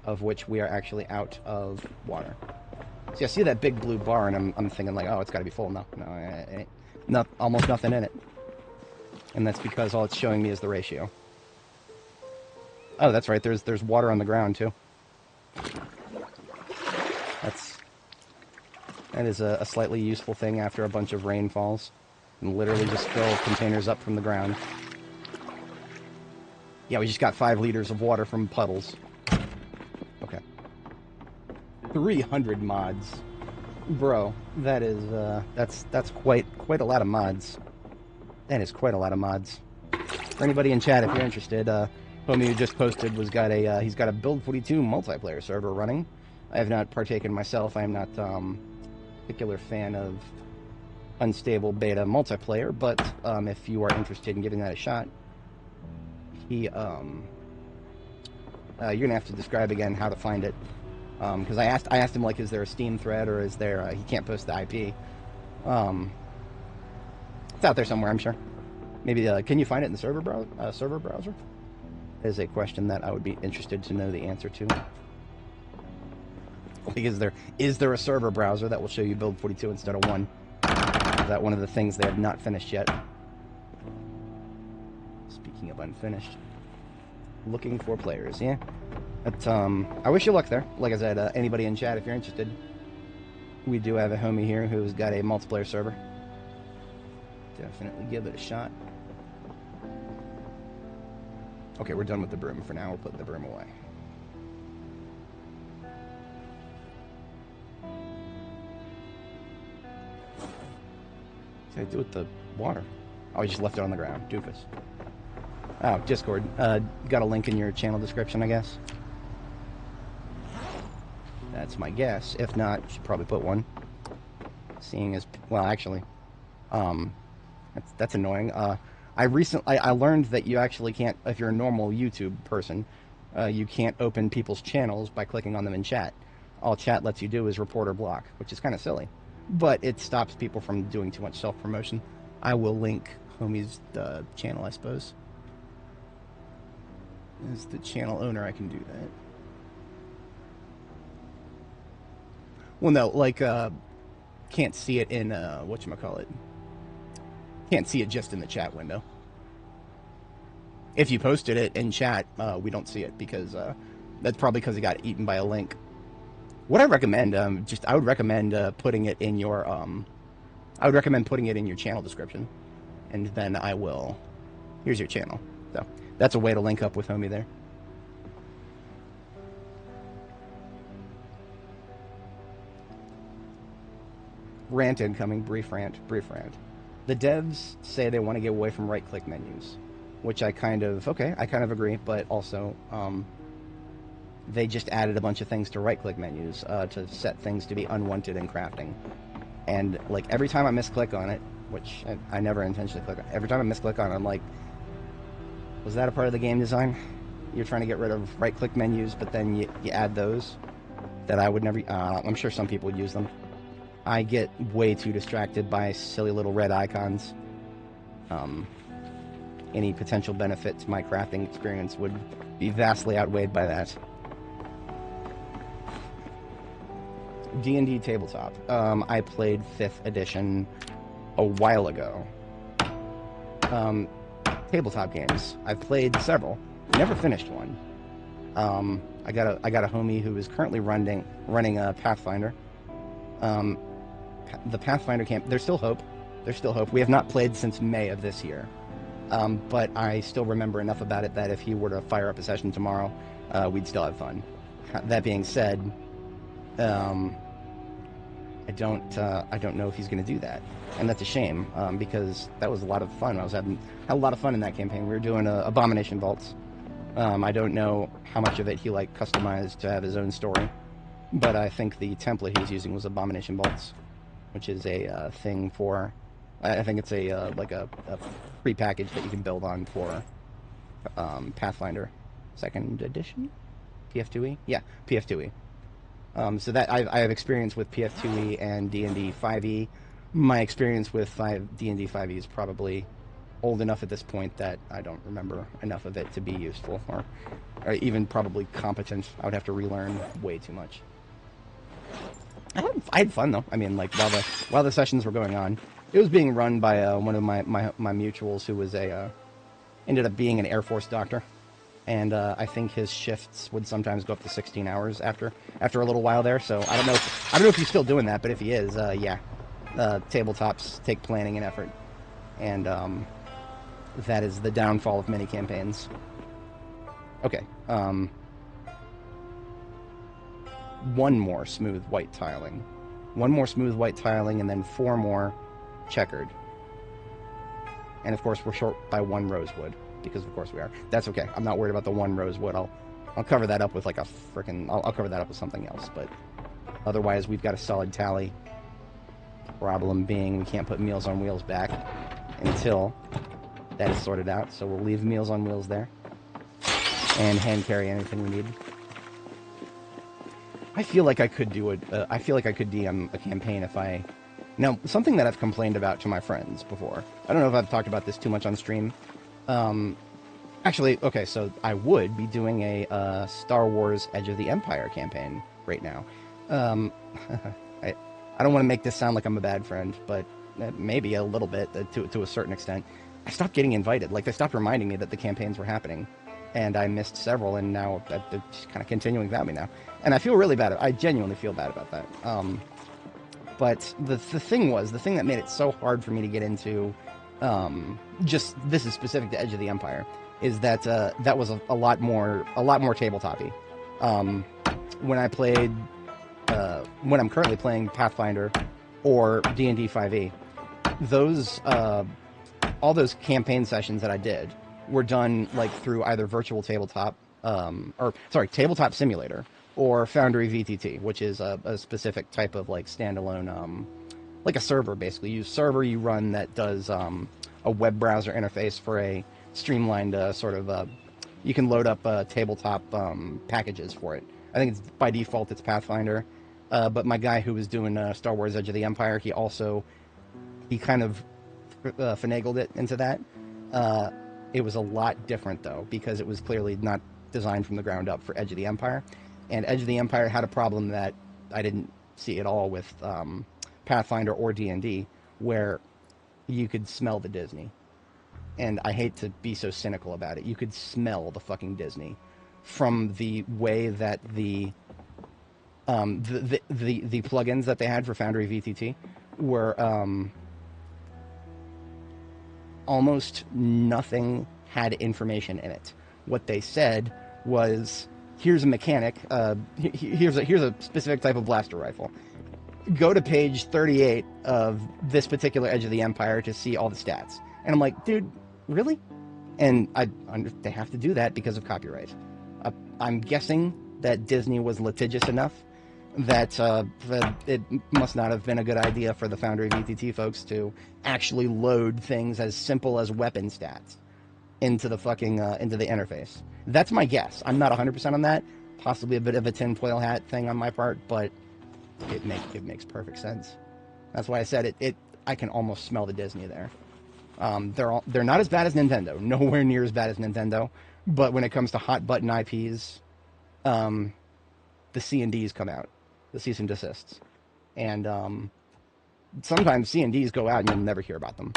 of which we are actually out of water. See, I see that big blue bar, and I'm thinking like, oh, it's got to be full. No, it ain't. Almost nothing in it. And that's because all it's showing me is the ratio. Oh, that's right. There's water on the ground too. That is a slightly useful thing after a bunch of rain falls. And literally just fill containers up from the ground. Yeah, we just got 5 liters of water from puddles. Okay. 300 mods. Bro, that is, that's quite a lot of mods. That is quite a lot of mods. For anybody in chat, if you're interested, homie who just posted he's got a Build 42 multiplayer server running. I have not partaken myself. I am not, a particular fan of unstable beta multiplayer, but, if you are interested in giving that a shot, you're gonna have to describe again how to find it. Because I asked him, like, is there a Steam thread, or is there, he can't post the IP. It's out there somewhere, I'm sure. Maybe, can you find it in the server browser? Is a question that I would be interested to know the answer to. Like, is there a server browser that will show you Build 42 instead of 1? Is that one of the things they have not finished yet? Speaking of unfinished. Looking for players, yeah. But, I wish you luck there. Like I said, anybody in chat, if you're interested, we do have a homie here who's got a multiplayer server. Definitely give it a shot. Okay, we're done with the broom for now. We'll put the broom away. What did I do with the water? Oh, I just left it on the ground. Doofus. Oh, Discord. Got a link in your channel description, I guess. That's my guess. If not, you should probably put one. Seeing as... Well, actually... That's annoying. I learned that you actually can't... If you're a normal YouTube person, you can't open people's channels by clicking on them in chat. All chat lets you do is report or block, which is kind of silly. But it stops people from doing too much self-promotion. I will link homie's channel, I suppose. As the channel owner, I can do that. Well, no, like, can't see it in, whatchamacallit. Can't see it just in the chat window. If you posted it in chat, we don't see it because, that's probably because it got eaten by a link. What I recommend, I would recommend putting it in your, I would recommend putting it in your channel description. And then I will, here's your channel. So, that's a way to link up with homie there. Rant incoming, brief rant. The devs say they want to get away from right-click menus, which I kind of agree, but also, they just added a bunch of things to right-click menus to set things to be unwanted in crafting. And, like, every time I misclick on it, which I never intentionally click on, every time I misclick on it, I'm like, was that a part of the game design? You're trying to get rid of right-click menus, but then you add those that I would never... I'm sure some people would use them. I get way too distracted by silly little red icons. Any potential benefit to my crafting experience would be vastly outweighed by that. D&D Tabletop. I played 5th edition a while ago. Tabletop games. I've played several. Never finished one. I got a homie who is currently running a Pathfinder. The Pathfinder camp, there's still hope. We have not played since May of this year. But I still remember enough about it that if he were to fire up a session tomorrow, we'd still have fun. That being said, I don't know if he's going to do that. And that's a shame, because that was a lot of fun. I had a lot of fun in that campaign. We were doing Abomination Vaults. I don't know how much of it he customized to have his own story. But I think the template he's using was Abomination Vaults, which is a thing for... I think it's a pre-package that you can build on for Pathfinder 2nd edition? PF2E? Yeah, PF2E. So that I have experience with PF2E and D&D 5e. My experience with D&D 5e is probably old enough at this point that I don't remember enough of it to be useful or even probably competent. I would have to relearn way too much. I had fun though. I mean, like while the sessions were going on, it was being run by one of my mutuals who was ended up being an Air Force doctor, and I think his shifts would sometimes go up to 16 hours after a little while there. So I don't know if he's still doing that, but if he is, yeah, tabletops take planning and effort, and that is the downfall of many campaigns. Okay. one more smooth white tiling. One more smooth white tiling, and then 4 more checkered. And of course, we're short by 1 rosewood, because of course we are. That's okay. I'm not worried about the 1 rosewood. I'll cover that up with like a frickin'... I'll cover that up with something else, but otherwise we've got a solid tally. Problem being, we can't put Meals on Wheels back until that is sorted out, so we'll leave Meals on Wheels there. And hand carry anything we need. I feel like I could do it. I feel like I could DM a campaign if I... Now, something that I've complained about to my friends before. I don't know if I've talked about this too much on stream. Actually, okay, so I would be doing a Star Wars Edge of the Empire campaign right now. I don't want to make this sound like I'm a bad friend, but maybe a little bit to a certain extent. I stopped getting invited. Like, they stopped reminding me that the campaigns were happening. And I missed several, and now they're just kind of continuing without me now. And I feel really bad. I genuinely feel bad about that. But the thing that made it so hard for me to get into, just this is specific to Edge of the Empire, is that that was a lot more tabletop-y. When I played, when I'm currently playing Pathfinder or D&D 5e, those all those campaign sessions that I did were done like through either virtual tabletop, tabletop simulator, or Foundry VTT, which is a specific type of like standalone, like a server basically. You use server you run that does a web browser interface for a streamlined sort of. You can load up tabletop packages for it. I think it's by default it's Pathfinder, but my guy who was doing Star Wars Edge of the Empire, he kind of finagled it into that. It was a lot different, though, because it was clearly not designed from the ground up for Edge of the Empire. And Edge of the Empire had a problem that I didn't see at all with Pathfinder or D&D, where you could smell the Disney. And I hate to be so cynical about it. You could smell the fucking Disney from the way that the plugins that they had for Foundry VTT were... almost nothing had information in it. What they said was, here's a mechanic, here's a specific type of blaster rifle. Go to page 38 of this particular Edge of the Empire to see all the stats. And I'm like, dude, really? And they have to do that because of copyright. I'm guessing that Disney was litigious enough that it must not have been a good idea for the Foundry VTT folks to actually load things as simple as weapon stats into the fucking into the interface. That's my guess. I'm not 100% on that. Possibly a bit of a tinfoil hat thing on my part, but it makes perfect sense. That's why I said it. I can almost smell the Disney there. They're not as bad as Nintendo. Nowhere near as bad as Nintendo. But when it comes to hot button IPs, the C&Ds come out. The cease and desists. And sometimes C&Ds go out and you'll never hear about them.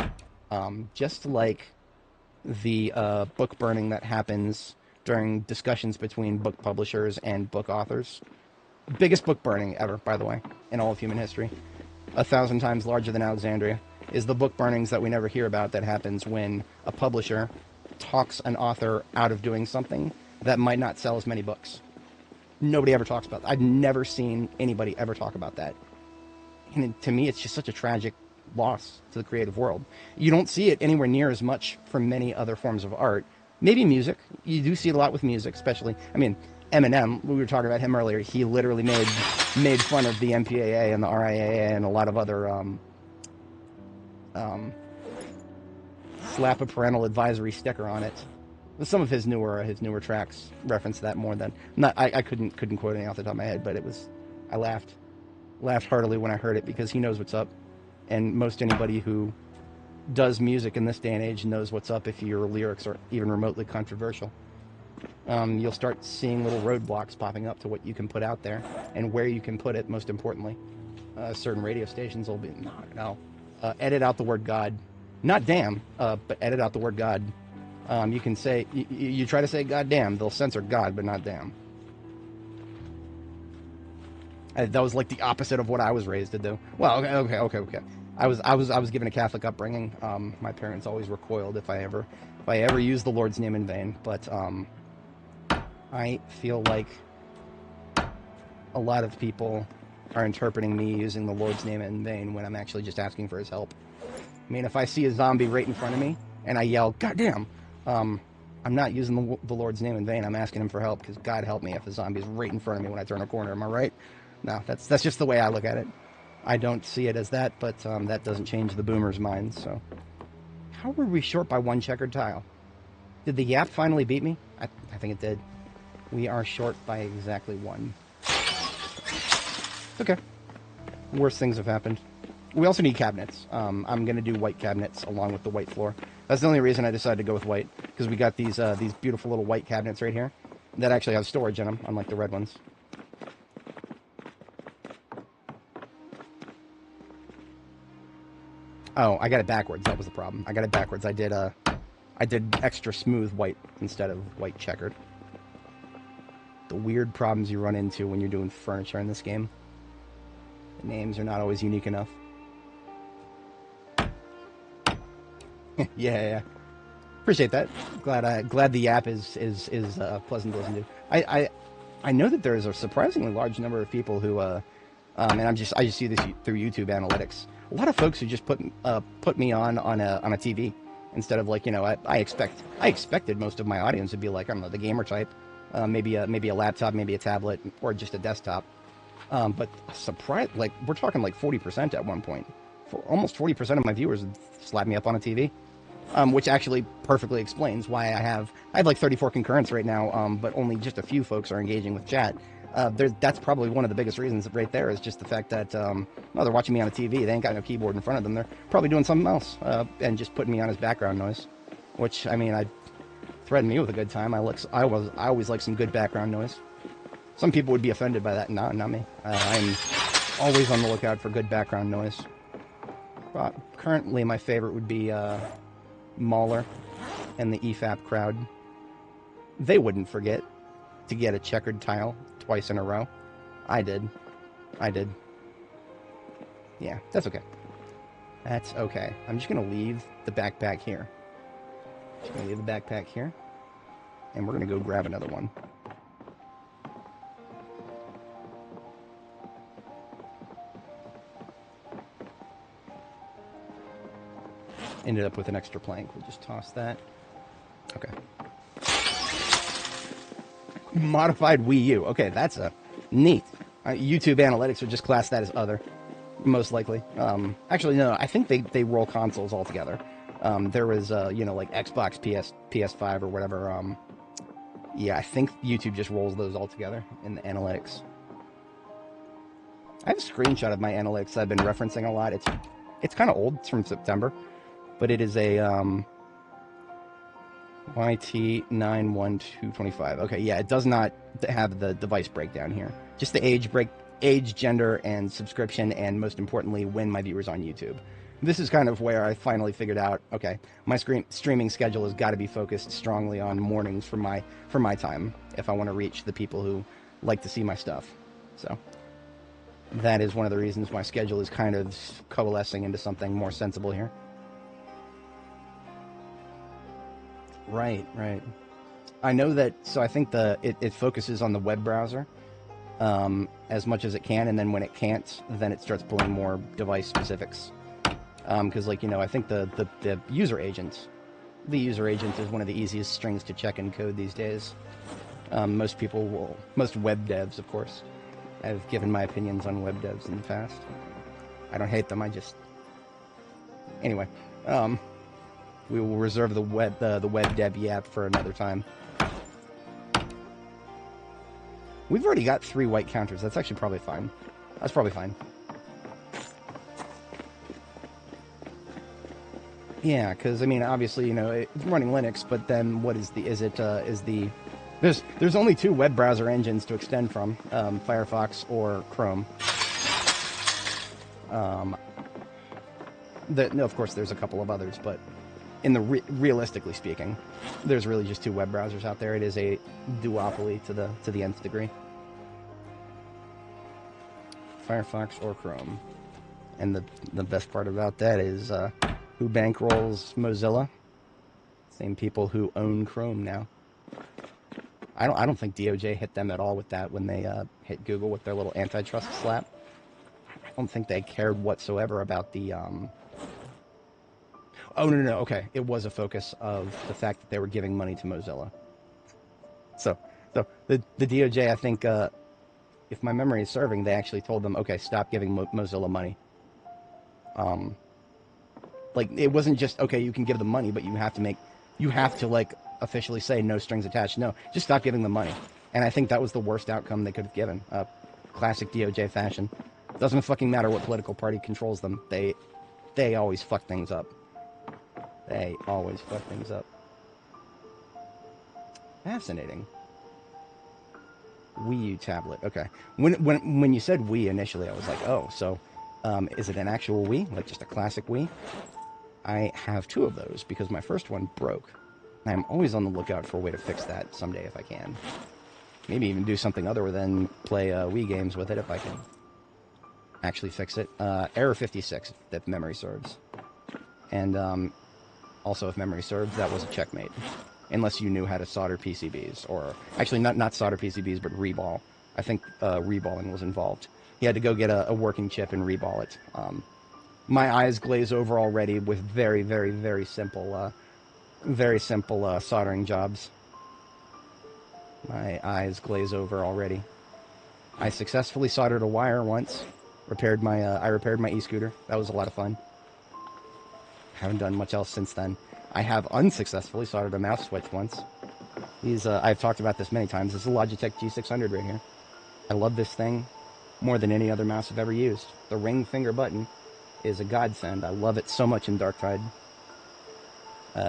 Just like the book burning that happens during discussions between book publishers and book authors. Biggest book burning ever, by the way, in all of human history. 1,000 times larger than Alexandria. Is the book burnings that we never hear about that happens when a publisher talks an author out of doing something that might not sell as many books. Nobody ever talks about that. I've never seen anybody ever talk about that. And to me, it's just such a tragic loss to the creative world. You don't see it anywhere near as much from many other forms of art. Maybe music. You do see it a lot with music, especially. I mean, Eminem, we were talking about him earlier. He literally made fun of the MPAA and the RIAA and a lot of other slap a parental advisory sticker on it. Some of his newer tracks reference that more than not. I couldn't quote any off the top of my head, but I laughed heartily when I heard it because he knows what's up, and most anybody who does music in this day and age knows what's up if your lyrics are even remotely controversial. You'll start seeing little roadblocks popping up to what you can put out there and where you can put it. Most importantly, certain radio stations will be edit out the word God, not damn, but edit out the word God. You can say, you try to say goddamn, they'll censor God, but not damn. That was like the opposite of what I was raised to do. Well, okay. I was given a Catholic upbringing. My parents always recoiled if I ever used the Lord's name in vain. But I feel like a lot of people are interpreting me using the Lord's name in vain when I'm actually just asking for his help. I mean, if I see a zombie right in front of me and I yell, "Goddamn!" I'm not using the Lord's name in vain. I'm asking him for help because God help me if a zombie is right in front of me when I turn a corner. Am I right? No, that's just the way I look at it. I don't see it as that, but that doesn't change the boomer's mind. So, how were we short by 1 checkered tile? Did the yap finally beat me? I think it did. We are short by exactly 1. Okay. Worse things have happened. We also need cabinets. I'm going to do white cabinets along with the white floor. That's the only reason I decided to go with white, because we got these beautiful little white cabinets right here that actually have storage in them, unlike the red ones. Oh, I got it backwards. That was the problem. I got it backwards. I did extra smooth white instead of white checkered. The weird problems you run into when you're doing furniture in this game. The names are not always unique enough. yeah. Appreciate that. Glad the app is pleasant to listen to. I know that there's a surprisingly large number of people who and I just see this through YouTube analytics. A lot of folks who just put me on a TV instead of, like, you know, I expected most of my audience to be like, I don't know, the gamer type, maybe a laptop, maybe a tablet, or just a desktop. But surprise, like, we're talking like 40% at one point. Almost 40% of my viewers slap me up on a TV, which actually perfectly explains why I have like 34 concurrents right now, but only just a few folks are engaging with chat. That's probably one of the biggest reasons right there, is just the fact that well, they're watching me on a TV. They ain't got no keyboard in front of them. They're probably doing something else and just putting me on as background noise. Which, I mean, I threatened me with a good time. I always like some good background noise. Some people would be offended by that. Not me. I'm always on the lookout for good background noise. But currently, my favorite would be Mauler and the EFAP crowd. They wouldn't forget to get a checkered tile twice in a row. I did. Yeah, that's okay. That's okay. I'm just going to leave the backpack here. And we're going to go grab another one. Ended up with an extra plank. We'll just toss that. Okay. Modified Wii U. Okay, that's a neat. YouTube analytics would just class that as other, most likely. Actually, no. I think they roll consoles all together. There was you know, like Xbox, PS5, or whatever. Yeah, I think YouTube just rolls those all together in the analytics. I have a screenshot of my analytics I've been referencing a lot. It's kind of old. It's from September, but it is a YT91225. Okay, yeah, it does not have the device breakdown here. Just the age, gender, and subscription, and most importantly, when my viewers on YouTube. This is kind of where I finally figured out, okay, my streaming schedule has got to be focused strongly on mornings for my time if I want to reach the people who like to see my stuff. So that is one of the reasons my schedule is kind of coalescing into something more sensible here. Right. I know that, so I think it focuses on the web browser as much as it can, and then when it can't, then it starts pulling more device specifics. Because, like, you know, I think the user agent is one of the easiest strings to check and code these days. Most web devs, of course. I've given my opinions on web devs in the past. I don't hate them, anyway. We will reserve the web dev yap for another time. We've already got 3 white counters. That's actually probably fine. That's probably fine. Yeah, because, I mean, obviously, you know, it's running Linux, but then what is there's only 2 web browser engines to extend from, Firefox or Chrome. No, of course, there's a couple of others, but realistically speaking, there's really just 2 web browsers out there. It is a duopoly to the nth degree. Firefox or Chrome. And the best part about that is who bankrolls Mozilla? Same people who own Chrome now. I don't think DOJ hit them at all with that when they hit Google with their little antitrust slap. I don't think they cared whatsoever about the. Oh no, okay, it was a focus of the fact that they were giving money to Mozilla. So the DOJ, I think, if my memory is serving, they actually told them, okay, stop giving Mozilla money. Like, it wasn't just, okay, you can give them money, but you have to like officially say no strings attached. No, just stop giving them money. And I think that was the worst outcome they could have given. Classic DOJ fashion. Doesn't fucking matter what political party controls them. They always fuck things up. They always fuck things up. Fascinating. Wii U tablet. Okay. When you said Wii initially, I was like, oh, so is it an actual Wii? Like just a classic Wii? I have 2 of those because my first one broke. I'm always on the lookout for a way to fix that someday if I can. Maybe even do something other than play Wii games with it if I can actually fix it. Error 56, if memory serves. And also, if memory serves, that was a checkmate. Unless you knew how to solder PCBs. Or, actually, not solder PCBs, but reball. I think reballing was involved. You had to go get a working chip and reball it. My eyes glaze over already with very, very, very simple soldering jobs. My eyes glaze over already. I successfully soldered a wire once. I repaired my e-scooter. That was a lot of fun. Haven't done much else since then. I have unsuccessfully soldered a mouse switch once. I've talked about this many times. This is a Logitech G600 right here. I love this thing more than any other mouse I've ever used. The ring finger button is a godsend. I love it so much in Darktide.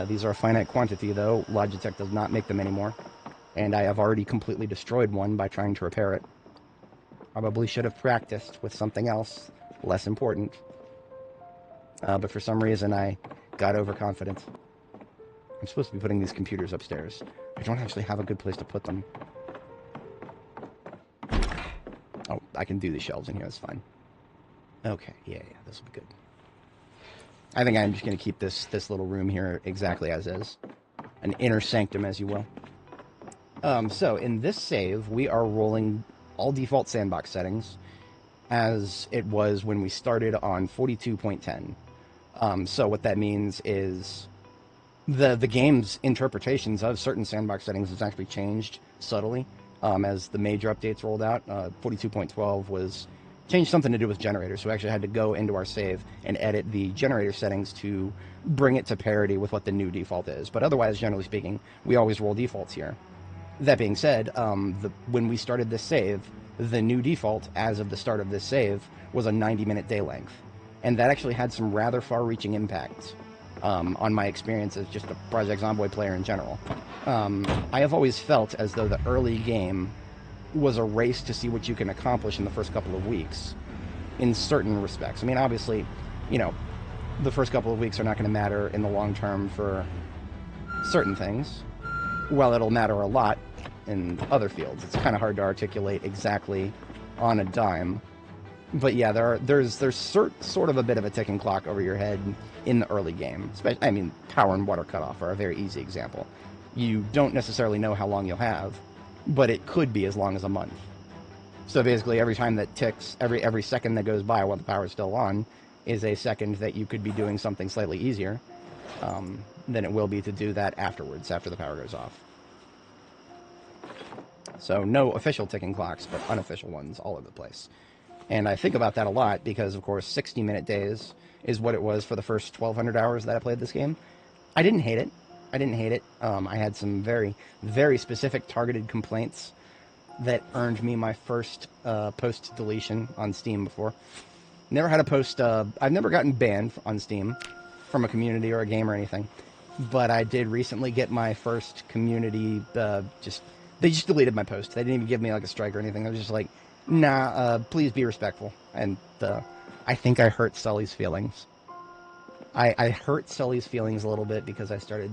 These are a finite quantity, though. Logitech does not make them anymore. And I have already completely destroyed one by trying to repair it. Probably should have practiced with something else, less important. But for some reason, I got overconfident. I'm supposed to be putting these computers upstairs. I don't actually have a good place to put them. Oh, I can do the shelves in here, that's fine. Okay, yeah, this will be good. I think I'm just going to keep this little room here exactly as is. An inner sanctum, as you will. So, in this save, we are rolling all default sandbox settings as it was when we started on 42.10. So what that means is the game's interpretations of certain sandbox settings has actually changed subtly as the major updates rolled out. 42.12 was changed something to do with generators, so we actually had to go into our save and edit the generator settings to bring it to parity with what the new default is. But otherwise, generally speaking, we always roll defaults here. That being said, when we started this save, the new default, as of the start of this save, was a 90-minute day length. And that actually had some rather far-reaching impacts on my experience as just a Project Zomboid player in general. I have always felt as though the early game was a race to see what you can accomplish in the first couple of weeks, in certain respects. I mean, obviously, you know, the first couple of weeks are not going to matter in the long term for certain things. Well, it'll matter a lot in other fields. It's kind of hard to articulate exactly on a dime. But yeah, there's sort of a bit of a ticking clock over your head in the early game. I mean, power and water cutoff are a very easy example. You don't necessarily know how long you'll have, but it could be as long as a month. So basically, every time that ticks, every second that goes by while the power's still on, is a second that you could be doing something slightly easier than it will be to do that afterwards, after the power goes off. So no official ticking clocks, but unofficial ones all over the place. And I think about that a lot because, of course, 60-minute days is what it was for the first 1,200 hours that I played this game. I didn't hate it. I had some very, very specific targeted complaints that earned me my first post-deletion on Steam before. Never had a post... I've never gotten banned on Steam from a community or a game or anything. But I did recently get my first community... They just deleted my post. They didn't even give me like a strike or anything. I was just like, nah, please be respectful. And I think I hurt Sully's feelings. I hurt Sully's feelings a little bit because I started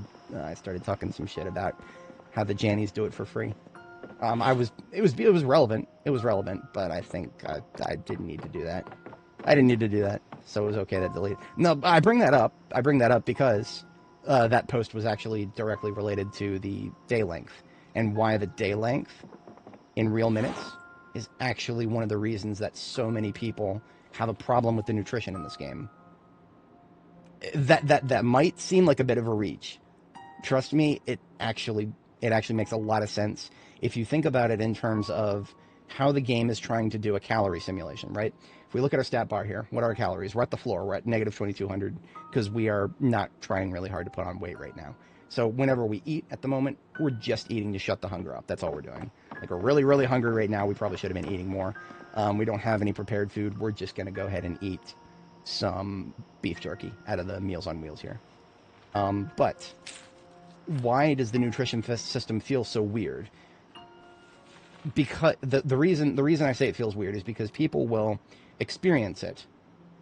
talking some shit about how the Jannies do it for free. It was relevant. It was relevant, but I think I didn't need to do that. I didn't need to do that, so it was okay to delete. No, I bring that up. Because that post was actually directly related to the day length. and why the day length in real minutes is actually one of the reasons that so many people have a problem with the nutrition in this game. That might seem like a bit of a reach. Trust me, it actually makes a lot of sense if you think about it in terms of how the game is trying to do a calorie simulation, right? If we look at our stat bar here, what are our calories? We're at the floor. We're at negative 2,200 because we are not trying really hard to put on weight right now. So whenever we eat at the moment, we're just eating to shut the hunger up. That's all we're doing. Like, we're really, really hungry right now. We probably should have been eating more. We don't have any prepared food. We're just going to go ahead and eat some beef jerky out of the Meals on Wheels here. But why does the nutrition system feel so weird? Because the reason I say it feels weird is because people will experience it,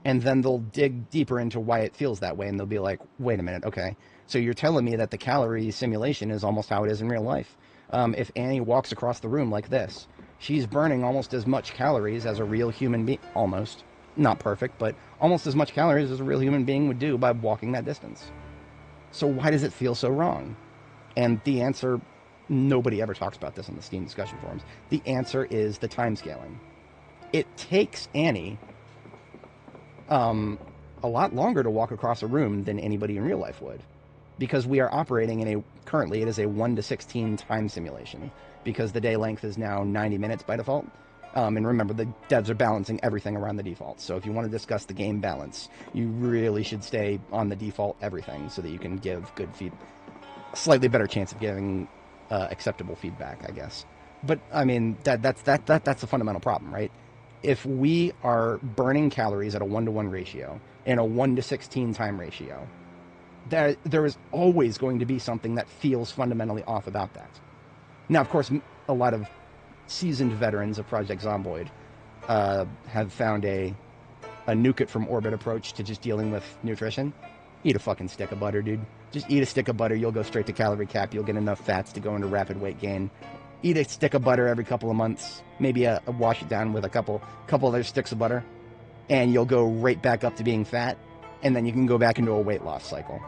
and then they'll dig deeper into why it feels that way, and they'll be like, wait a minute, okay, so you're telling me that the calorie simulation is almost how it is in real life. If Annie walks across the room like this, she's burning almost as much calories as a real human being, almost, not perfect, but almost as much calories as a real human being would do by walking that distance. So why does it feel so wrong? And the answer, nobody ever talks about this in the Steam discussion forums. The answer is the time scaling. It takes Annie a lot longer to walk across a room than anybody in real life would, because we are operating in currently it is a 1 to 16 time simulation, because the day length is now 90 minutes by default. And remember, the devs are balancing everything around the default. So if you want to discuss the game balance, you really should stay on the default everything so that you can give good slightly better chance of giving acceptable feedback, I guess. But I mean, that's a fundamental problem, right? If we are burning calories at a 1-to-1 ratio and a 1 to 16 time ratio, there is always going to be something that feels fundamentally off about that. Now, of course, a lot of seasoned veterans of Project Zomboid have found a nuke it from orbit approach to just dealing with nutrition. Eat a fucking stick of butter, dude. Just eat a stick of butter. You'll go straight to calorie cap. You'll get enough fats to go into rapid weight gain. Eat a stick of butter every couple of months. Maybe wash it down with a couple other sticks of butter, and you'll go right back up to being fat, and then you can go back into a weight loss cycle.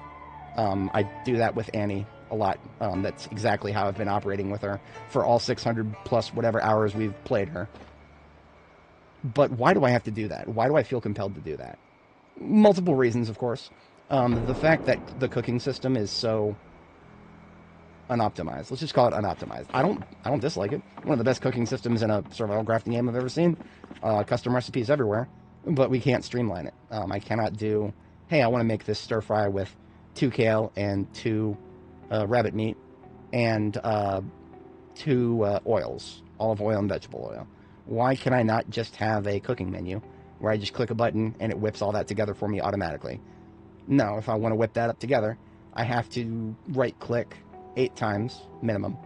I do that with Annie a lot. That's exactly how I've been operating with her for all 600 plus whatever hours we've played her. But why do I have to do that? Why do I feel compelled to do that? Multiple reasons, of course. The fact that the cooking system is so unoptimized. Let's just call it unoptimized. I don't dislike it. One of the best cooking systems in a survival crafting game I've ever seen. Custom recipes everywhere, but we can't streamline it. I cannot do, hey, I want to make this stir fry with 2 kale and 2 rabbit meat and 2 oils, olive oil and vegetable oil. Why can I not just have a cooking menu where I just click a button and it whips all that together for me automatically? No, if I want to whip that up together, I have to right-click 8 times minimum,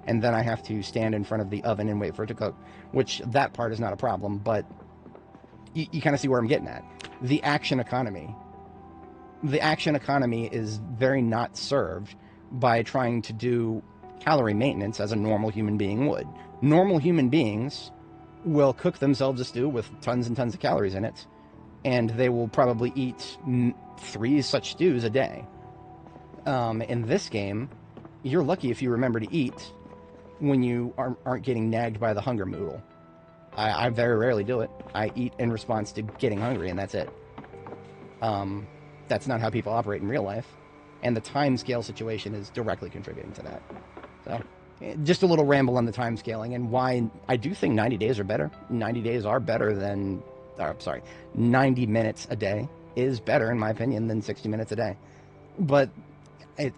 and then I have to stand in front of the oven and wait for it to cook, which that part is not a problem, but you kind of see where I'm getting at. The action economy is very not served by trying to do calorie maintenance as a normal human being would. Normal human beings will cook themselves a stew with tons and tons of calories in it, and they will probably eat 3 such stews a day. In this game, you're lucky if you remember to eat when you aren't getting nagged by the hunger moodle. I very rarely do it. I eat in response to getting hungry, and that's it. That's not how people operate in real life, and the time scale situation is directly contributing to that. So, just a little ramble on the time scaling and why I do think 90 days are better. 90 days are better than, 90 minutes a day is better, in my opinion, than 60 minutes a day. But,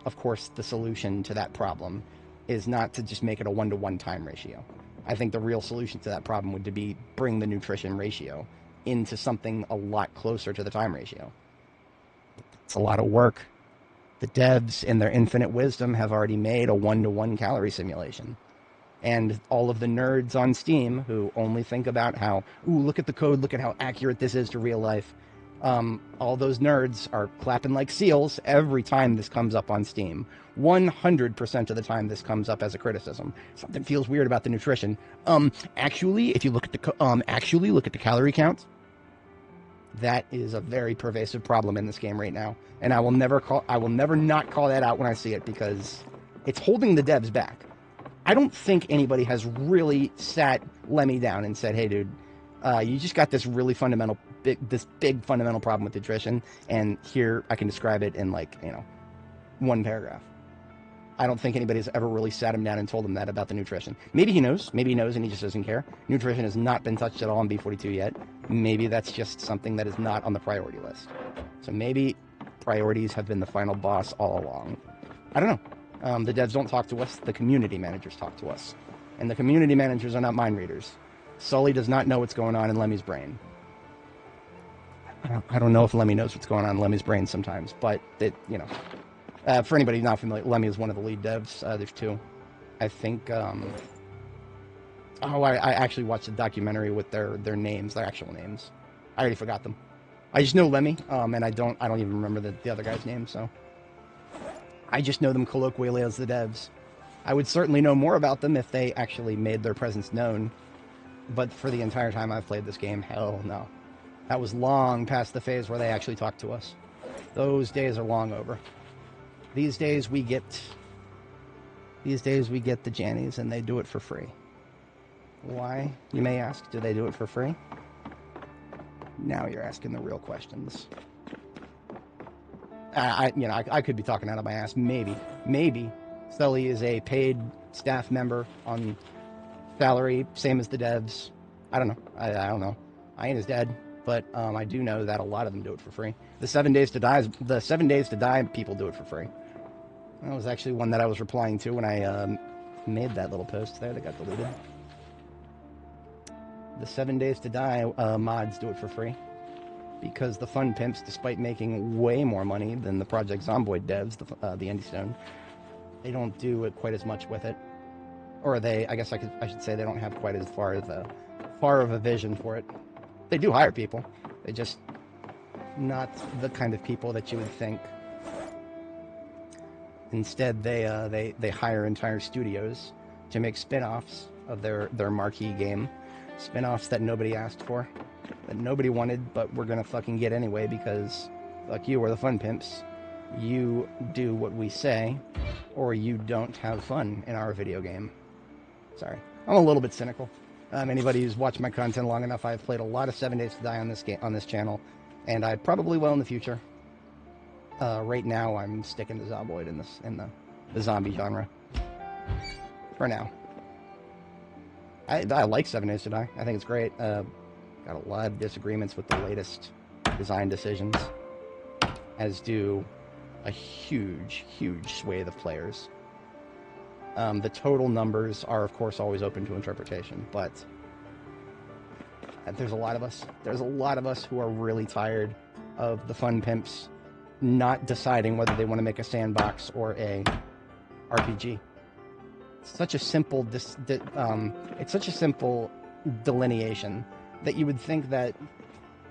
of course, the solution to that problem is not to just make it a 1-to-1 time ratio. I think the real solution to that problem would be bring the nutrition ratio into something a lot closer to the time ratio. It's a lot of work. The devs, in their infinite wisdom, have already made a 1-to-1 calorie simulation. And all of the nerds on Steam who only think about how, ooh, look at the code, look at how accurate this is to real life. All those nerds are clapping like seals every time this comes up on Steam. 100% of the time this comes up as a criticism. Something feels weird about the nutrition. Actually, if you look at the calorie count, that is a very pervasive problem in this game right now. And I will never not call that out when I see it, because it's holding the devs back. I don't think anybody has really sat Lemmy down and said, hey, dude, you just got this really big fundamental problem with attrition, and here I can describe it in, like, you know, one paragraph. I don't think anybody's ever really sat him down and told him that about the nutrition. Maybe he knows and he just doesn't care. Nutrition has not been touched at all in B42 yet. Maybe that's just something that is not on the priority list. So maybe priorities have been the final boss all along. I don't know. The devs don't talk to us. The community managers talk to us. And the community managers are not mind readers. Sully does not know what's going on in Lemmy's brain. I don't know if Lemmy knows what's going on in Lemmy's brain sometimes, but it, you know. For anybody not familiar, Lemmy is one of the lead devs. There's two. I think, I actually watched a documentary with their names, their actual names. I already forgot them. I just know Lemmy, and I don't even remember the other guy's name, so. I just know them colloquially as the devs. I would certainly know more about them if they actually made their presence known, but for the entire time I've played this game, hell no. That was long past the phase where they actually talked to us. Those days are long over. These days we get the Jannies, and they do it for free. Why, you may ask? Do they do it for free? Now you're asking the real questions. I could be talking out of my ass. Maybe Sully is a paid staff member on salary, same as the devs. I don't know. I don't know. I ain't his dad, but I do know that a lot of them do it for free. The 7 Days to Die people do it for free. That was actually one that I was replying to when I made that little post there that got deleted. The 7 Days to Die mods do it for free. Because the Fun Pimps, despite making way more money than the Project Zomboid devs, the Indie Stone, they don't do it quite as much with it. Or I should say they don't have quite as far of a vision for it. They do hire people. They're just not the kind of people that you would think. Instead, they hire entire studios to make spin-offs of their marquee game. Spin-offs that nobody asked for, that nobody wanted, but we're gonna fucking get anyway because, fuck you, we're the Fun Pimps. You do what we say, or you don't have fun in our video game. Sorry, I'm a little bit cynical. Anybody who's watched my content long enough, I've played a lot of 7 Days to Die on this channel, and I probably will in the future. Right now, I'm sticking to Zomboid in the zombie genre. For now. I like 7 Days to Die. I think it's great. Got a lot of disagreements with the latest design decisions, as do a huge swathe of players. The total numbers are, of course, always open to interpretation, but there's a lot of us. There's a lot of us who are really tired of the Fun Pimps not deciding whether they want to make a sandbox or a RPG. Such a simple it's such a simple delineation that you would think that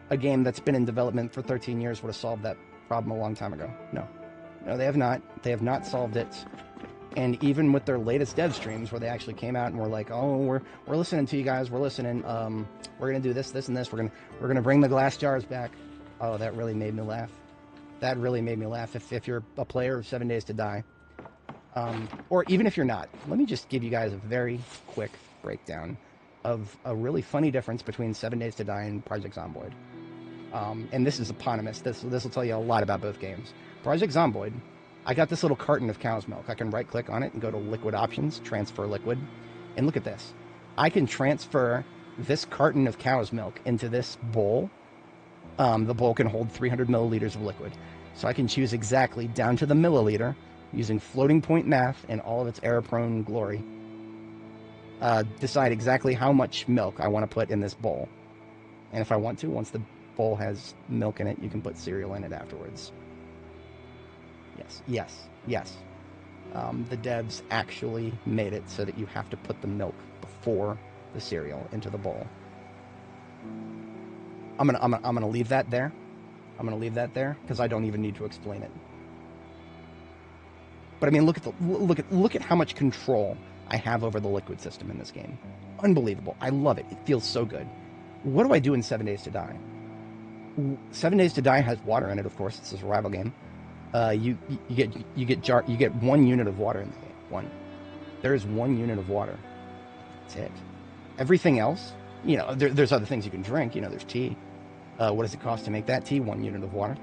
a game that's been in development for 13 years would have solved that problem a long time ago. No, they have not. They have not solved it. And even with their latest dev streams, where they actually came out and were like, "Oh, we're listening to you guys. We're listening. We're gonna do this, and this. We're gonna bring the glass jars back." Oh, that really made me laugh. That really made me laugh. If you're a player of 7 Days to Die. Or even if you're not, let me just give you guys a very quick breakdown of a really funny difference between 7 Days to Die and Project Zomboid. And this is eponymous. This will tell you a lot about both games. Project Zomboid, I got this little carton of cow's milk. I can right-click on it and go to Liquid Options, Transfer Liquid. And look at this. I can transfer this carton of cow's milk into this bowl. The bowl can hold 300 milliliters of liquid. So I can choose exactly down to the milliliter, using floating point math in all of its error-prone glory, decide exactly how much milk I want to put in this bowl. And if I want to, once the bowl has milk in it, you can put cereal in it afterwards. Yes. The devs actually made it so that you have to put the milk before the cereal into the bowl. I'm gonna leave that there. I'm gonna leave that there because I don't even need to explain it. But I mean, look at how much control I have over the liquid system in this game. Unbelievable. I love it. It feels so good. What do I do in 7 Days to Die? 7 Days to Die has water in it, of course. It's a survival game. You get 1 unit of water in the game. 1. There's 1 unit of water. That's it. Everything else, you know, there's other things you can drink. You know, there's tea. What does it cost to make that tea? 1 unit of water.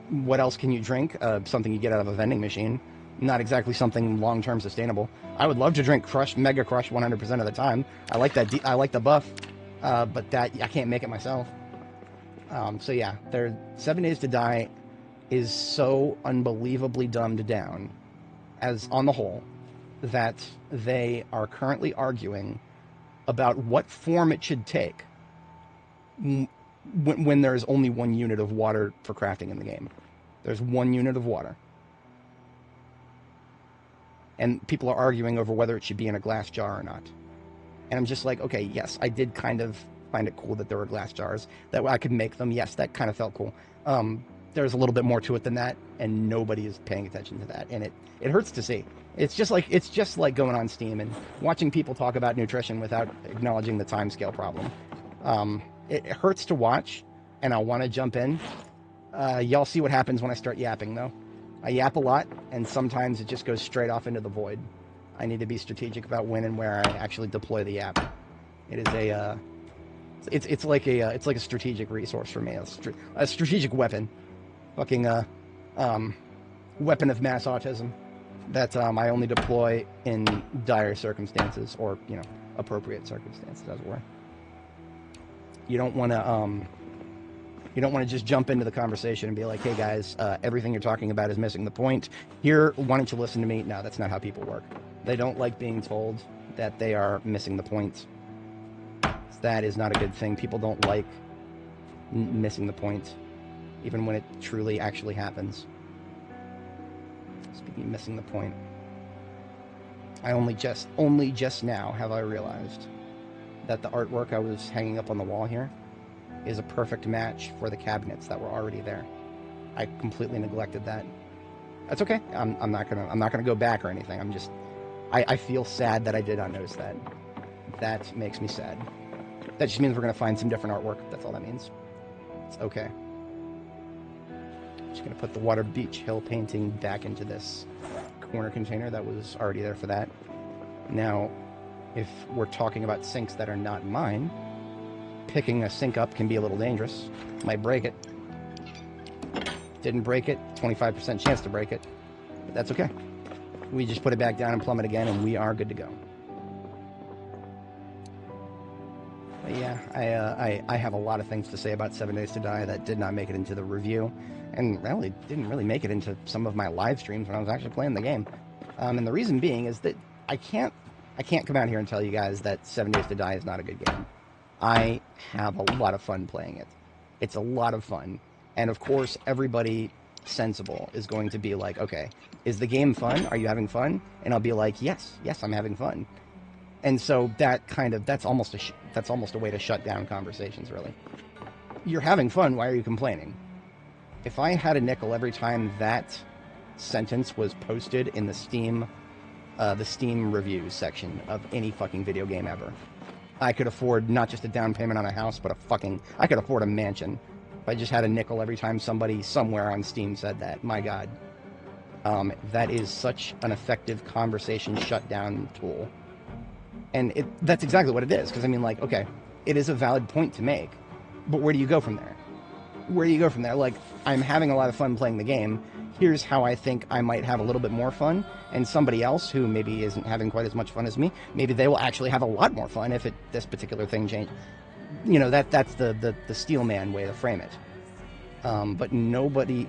What else can you drink? Something you get out of a vending machine. Not exactly something long-term sustainable. I would love to drink Crush, Mega Crush 100% of the time. I like that. I like the buff, but that I can't make it myself. So yeah, 7 Days to Die is so unbelievably dumbed down, as on the whole, that they are currently arguing about what form it should take when there's only 1 unit of water for crafting in the game. There's 1 unit of water. And people are arguing over whether it should be in a glass jar or not. And I'm just like, okay, yes, I did kind of find it cool that there were glass jars, that I could make them. Yes, that kind of felt cool. There's a little bit more to it than that, and nobody is paying attention to that, and it hurts to see. It's just like going on Steam and watching people talk about nutrition without acknowledging the timescale problem. It hurts to watch, and I want to jump in. Y'all see what happens when I start yapping, though. I yap a lot, and sometimes it just goes straight off into the void. I need to be strategic about when and where I actually deploy the yap. It is it's like a strategic resource for me, a strategic weapon, fucking weapon of mass autism that I only deploy in dire circumstances, or appropriate circumstances, as it were. You don't want to just jump into the conversation and be like, hey guys, everything you're talking about is missing the point. Here, why don't you listen to me? No, that's not how people work. They don't like being told that they are missing the point. That is not a good thing. People don't like missing the point, even when it truly actually happens. Speaking of missing the point, I only just now have I realized that the artwork I was hanging up on the wall here is a perfect match for the cabinets that were already there. I completely neglected that. That's okay. I'm not gonna go back or anything. I feel sad that I did not notice that. That makes me sad. That just means we're gonna find some different artwork. That's all that means. It's okay. Just gonna put the Water Beach Hill painting back into this corner container that was already there for that. Now, if we're talking about sinks that are not mine, picking a sink up can be a little dangerous. Might break it. Didn't break it. 25% chance to break it. But that's okay. We just put it back down and plumb it again, and we are good to go. But yeah, I have a lot of things to say about 7 Days to Die that did not make it into the review, and really didn't really make it into some of my live streams when I was actually playing the game. And the reason being is that I can't come out here and tell you guys that 7 Days to Die is not a good game. I have a lot of fun playing it. It's a lot of fun. And of course, everybody sensible is going to be like, okay, is the game fun? Are you having fun? And I'll be like, yes, I'm having fun. And so that's almost a way to shut down conversations, really. You're having fun, why are you complaining? If I had a nickel every time that sentence was posted in the Steam reviews section of any fucking video game ever, I could afford not just a down payment on a house, but I could afford a mansion. If I just had a nickel every time somebody somewhere on Steam said that. My God. That is such an effective conversation shutdown tool. And that's exactly what it is. Because, okay, it is a valid point to make. But where do you go from there? Where do you go from there? Like, I'm having a lot of fun playing the game. Here's how I think I might have a little bit more fun, and somebody else who maybe isn't having quite as much fun as me, maybe they will actually have a lot more fun if this particular thing changes. That's the Steelman way to frame it. But nobody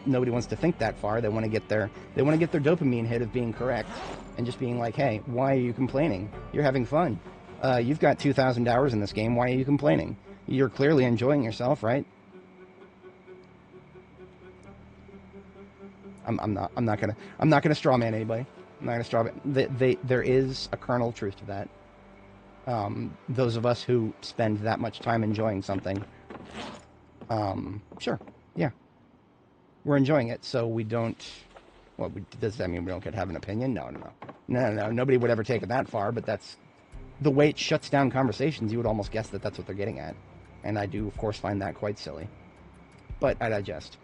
wants to think that far. They want to get their dopamine hit of being correct, and just being like, hey, why are you complaining? You're having fun. You've got 2,000 hours in this game. Why are you complaining? You're clearly enjoying yourself, right? I'm not gonna straw man anybody. I'm not gonna straw man. There is a kernel of truth to that. Those of us who spend that much time enjoying something, sure, yeah, we're enjoying it. So we don't. Well, does that mean we don't get to have an opinion? No. Nobody would ever take it that far. But that's the way it shuts down conversations. You would almost guess that that's what they're getting at, and I do, of course, find that quite silly. But I digest.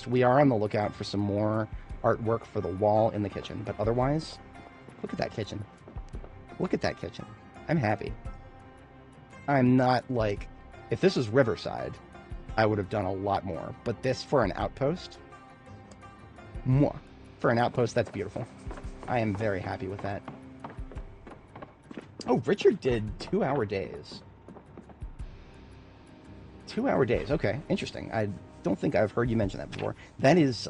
We are on the lookout for some more artwork for the wall in the kitchen. But otherwise, look at that kitchen. Look at that kitchen. I'm happy. I'm not like... If this was Riverside, I would have done a lot more. But this, for an outpost... Mwah. For an outpost, that's beautiful. I am very happy with that. Oh, Richard did 2-hour days. 2-hour days. Okay, interesting. I don't think I've heard you mention that before. That is,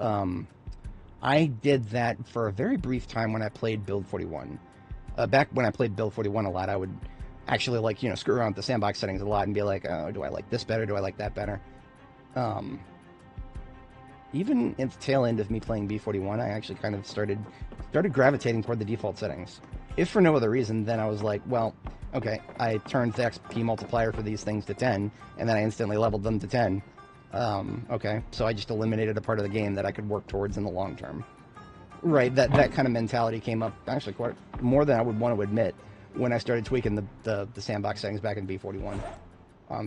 I did that for a very brief time when I played Build 41. Back when I played Build 41 a lot, I would actually, like, you know, screw around with the sandbox settings a lot and be like, oh, do I like this better? Do I like that better? Even at the tail end of me playing B41, I actually kind of started gravitating toward the default settings. If for no other reason, then I was like, well, okay, I turned the XP multiplier for these things to 10, and then I instantly leveled them to 10. Okay, so I just eliminated a part of the game that I could work towards in the long term. Right, that kind of mentality came up actually quite more than I would want to admit when I started tweaking the sandbox settings back in B41.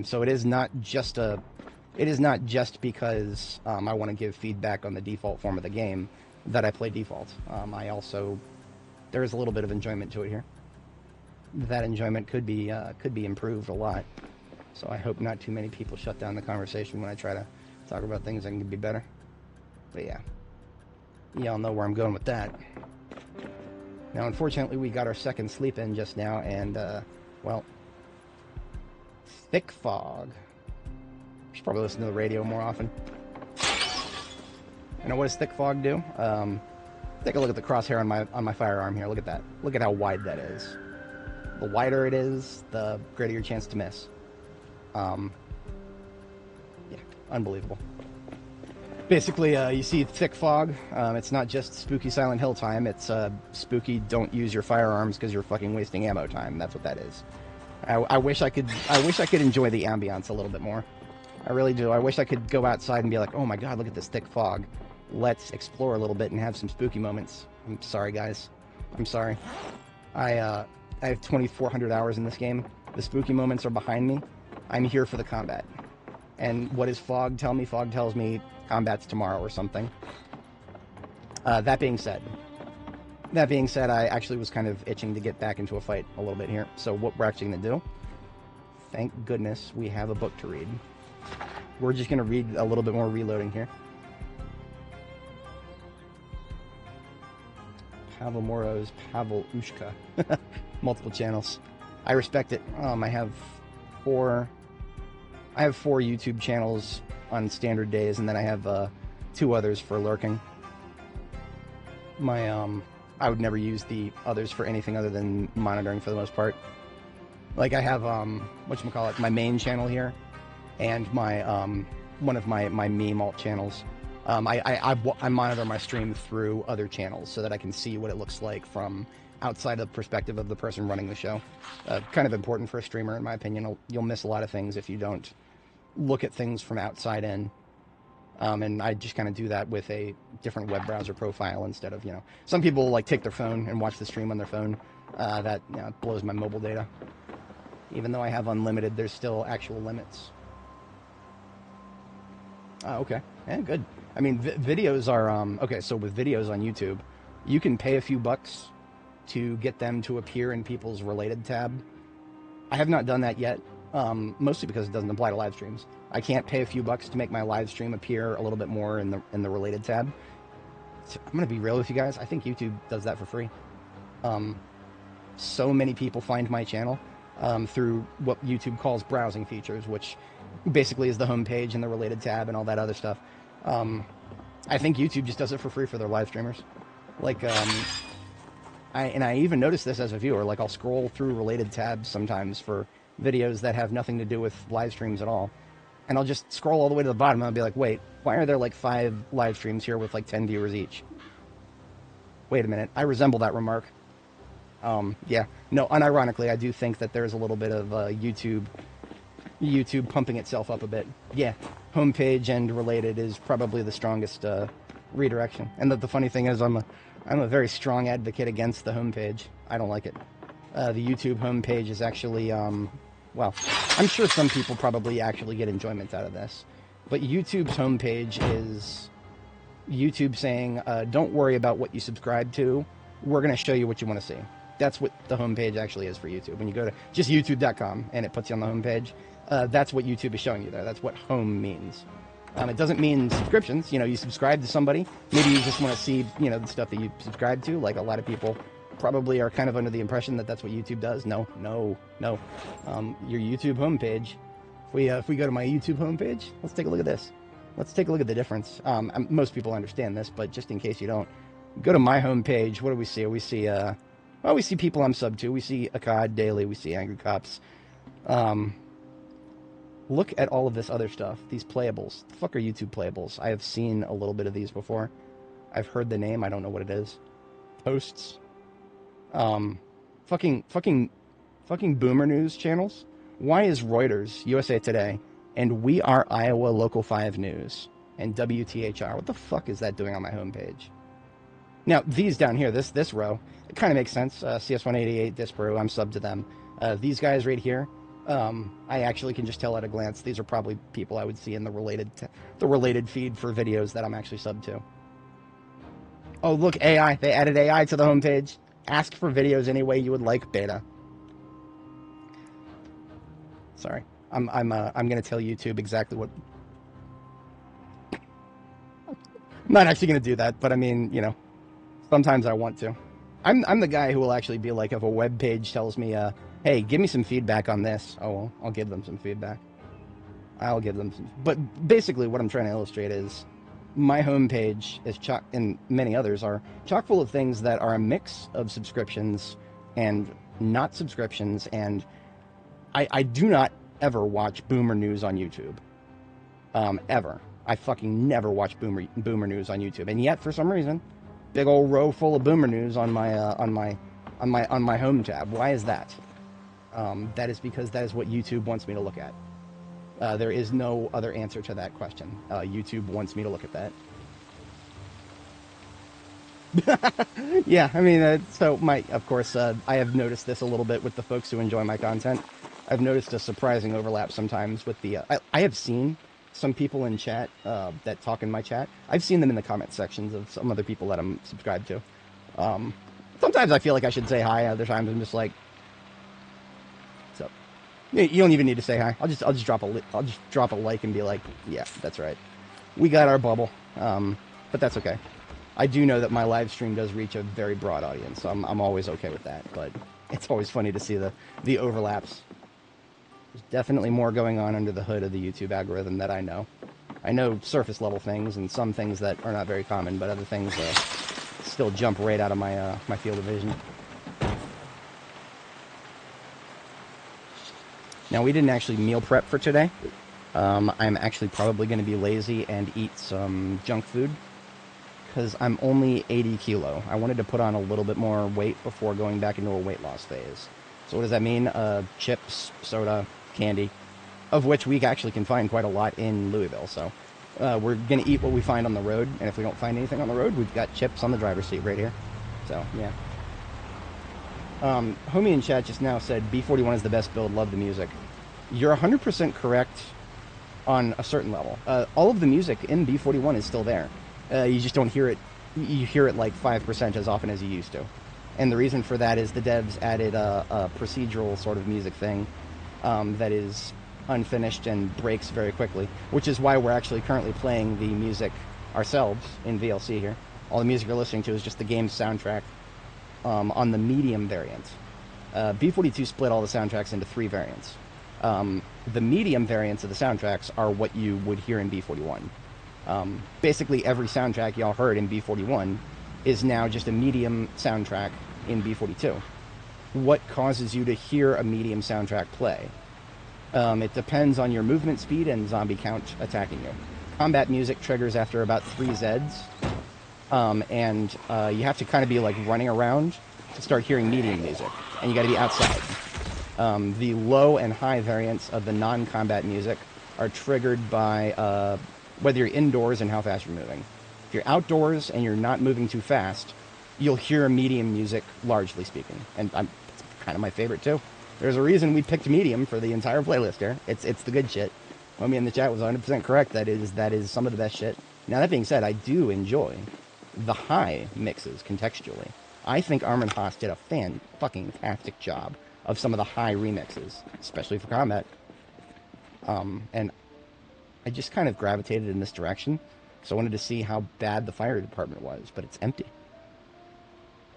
So it is not just because I want to give feedback on the default form of the game that I play default. There is a little bit of enjoyment to it here. That enjoyment could be improved a lot. So I hope not too many people shut down the conversation when I try to talk about things that can be better. But yeah, y'all know where I'm going with that. Now, unfortunately, we got our second sleep in just now, and well, thick fog. Should probably listen to the radio more often. You know, what does thick fog do? Take a look at the crosshair on my firearm here. Look at that. Look at how wide that is. The wider it is, the greater your chance to miss. Yeah, unbelievable. Basically, you see thick fog. It's not just spooky Silent Hill time. It's spooky don't use your firearms because you're fucking wasting ammo time. That's what that is. I wish I could enjoy the ambiance a little bit more. I really do. I wish I could go outside and be like, oh my god, look at this thick fog. Let's explore a little bit and have some spooky moments. I'm sorry, guys. I'm sorry. I have 2,400 hours in this game. The spooky moments are behind me. I'm here for the combat. And what does fog tell me? Fog tells me combat's tomorrow or something. That being said, I actually was kind of itching to get back into a fight a little bit here. So what we're actually going to do, thank goodness we have a book to read. We're just going to read a little bit more reloading here. Pavel Moroz, Pavel Ushka. Multiple channels. I respect it. I have four YouTube channels on standard days, and then I have 2 others for lurking. I would never use the others for anything other than monitoring for the most part. Like I have whatchamacallit, my main channel here, and my one of my meme alt channels. I monitor my stream through other channels so that I can see what it looks like from outside the perspective of the person running the show. Kind of important for a streamer, in my opinion. You'll miss a lot of things if you don't look at things from outside in. And I just kind of do that with a different web browser profile instead of, some people like take their phone and watch the stream on their phone. That blows my mobile data. Even though I have unlimited, there's still actual limits. Okay. Yeah, good. I mean, videos are, okay, so with videos on YouTube, you can pay a few bucks to get them to appear in people's related tab. I have not done that yet, mostly because it doesn't apply to live streams. I can't pay a few bucks to make my live stream appear a little bit more in the related tab. So I'm going to be real with you guys. I think YouTube does that for free. So many people find my channel through what YouTube calls browsing features, which basically is the homepage and the related tab and all that other stuff. I think YouTube just does it for free for their live streamers. Like, I even notice this as a viewer. Like, I'll scroll through related tabs sometimes for videos that have nothing to do with live streams at all. And I'll just scroll all the way to the bottom and I'll be like, wait, why are there like 5 live streams here with like 10 viewers each? Wait a minute, I resemble that remark. Yeah, no, unironically, I do think that there's a little bit of YouTube pumping itself up a bit. Yeah, homepage and related is probably the strongest redirection. And the funny thing is, I'm a very strong advocate against the homepage. I don't like it. The YouTube homepage is actually, well, I'm sure some people probably actually get enjoyment out of this, but YouTube's homepage is YouTube saying, don't worry about what you subscribe to. We're going to show you what you want to see. That's what the homepage actually is for YouTube. When you go to just youtube.com and it puts you on the homepage, that's what YouTube is showing you there. That's what home means. It doesn't mean subscriptions. You know, you subscribe to somebody. Maybe you just want to see, you know, the stuff that you subscribe to. Like a lot of people probably are kind of under the impression that that's what YouTube does. No. Your YouTube homepage. If we go to my YouTube homepage, let's take a look at this. Let's take a look at the difference. Most people understand this, but just in case you don't, go to my homepage. What do we see? We see, we see people I'm sub to. We see Akkad Daily. We see Angry Cops. Look at all of this other stuff. These playables. The fuck are YouTube playables? I have seen a little bit of these before. I've heard the name. I don't know what it is. Posts. Fucking boomer news channels. Why is Reuters, USA Today, and We Are Iowa Local 5 News, and WTHR, what the fuck is that doing on my homepage? Now, these down here, this row, it kind of makes sense. CS188, Disparu, I'm sub to them. These guys right here, I actually can just tell at a glance, these are probably people I would see in the related feed for videos that I'm actually sub to. Oh, look, AI. They added AI to the homepage. Ask for videos any way you would like, beta. Sorry. I'm going to tell YouTube exactly what... I'm not actually going to do that, but I mean, you know, sometimes I want to. I'm the guy who will actually be like, if a web page tells me, hey, give me some feedback on this. Oh, well, I'll give them some feedback. I'll give them some... But basically what I'm trying to illustrate is my homepage is chock, and many others are chock full of things that are a mix of subscriptions and not subscriptions, and I do not ever watch boomer news on YouTube. Ever. I fucking never watch boomer news on YouTube. And yet, for some reason, big old row full of boomer news on my home tab. Why is that? That is because that is what YouTube wants me to look at. There is no other answer to that question. YouTube wants me to look at that. Yeah, I mean, so of course, I have noticed this a little bit with the folks who enjoy my content. I've noticed a surprising overlap sometimes with the... I have seen some people in chat that talk in my chat. I've seen them in the comment sections of some other people that I'm subscribed to. Sometimes I feel like I should say hi. Other times I'm just like... So, you don't even need to say hi. I'll just drop a like and be like, yeah, that's right. We got our bubble. But that's okay. I do know that my live stream does reach a very broad audience, so I'm always okay with that. But it's always funny to see the overlaps. There's definitely more going on under the hood of the YouTube algorithm that I know. I know surface level things and some things that are not very common, but other things still jump right out of my my field of vision. Now, we didn't actually meal prep for today. I'm actually probably going to be lazy and eat some junk food because I'm only 80 kilo. I wanted to put on a little bit more weight before going back into a weight loss phase. So what does that mean? Chips, soda, candy, of which we actually can find quite a lot in Louisville. So we're going to eat what we find on the road, and if we don't find anything on the road, we've got chips on the driver's seat right here. So, yeah. Homie in chat just now said, B41 is the best build, love the music. You're 100% correct on a certain level. All of the music in B41 is still there. You just don't hear it. You hear it like 5% as often as you used to. And the reason for that is the devs added a procedural sort of music thing that is unfinished and breaks very quickly, which is why we're actually currently playing the music ourselves in VLC here. All the music you're listening to is just the game's soundtrack on the medium variant. B42 split all the soundtracks into 3 variants. The medium variants of the soundtracks are what you would hear in B41. Basically, every soundtrack y'all heard in B41 is now just a medium soundtrack in B42. What causes you to hear a medium soundtrack play? It depends on your movement speed and zombie count attacking you. Combat music triggers after about 3 Zeds, and you have to kind of be like running around to start hearing medium music, and you got to be outside. The low and high variants of the non-combat music are triggered by whether you're indoors and how fast you're moving. If you're outdoors and you're not moving too fast, you'll hear medium music, largely speaking. And it's kind of my favorite, too. There's a reason we picked medium for the entire playlist here. It's the good shit. Homie in the chat was 100% correct. That is some of the best shit. Now, that being said, I do enjoy the high mixes contextually. I think Armin Haas did a fan-fucking-tastic job of some of the high remixes, especially for combat. And I just kind of gravitated in this direction, so I wanted to see how bad the fire department was, but it's empty.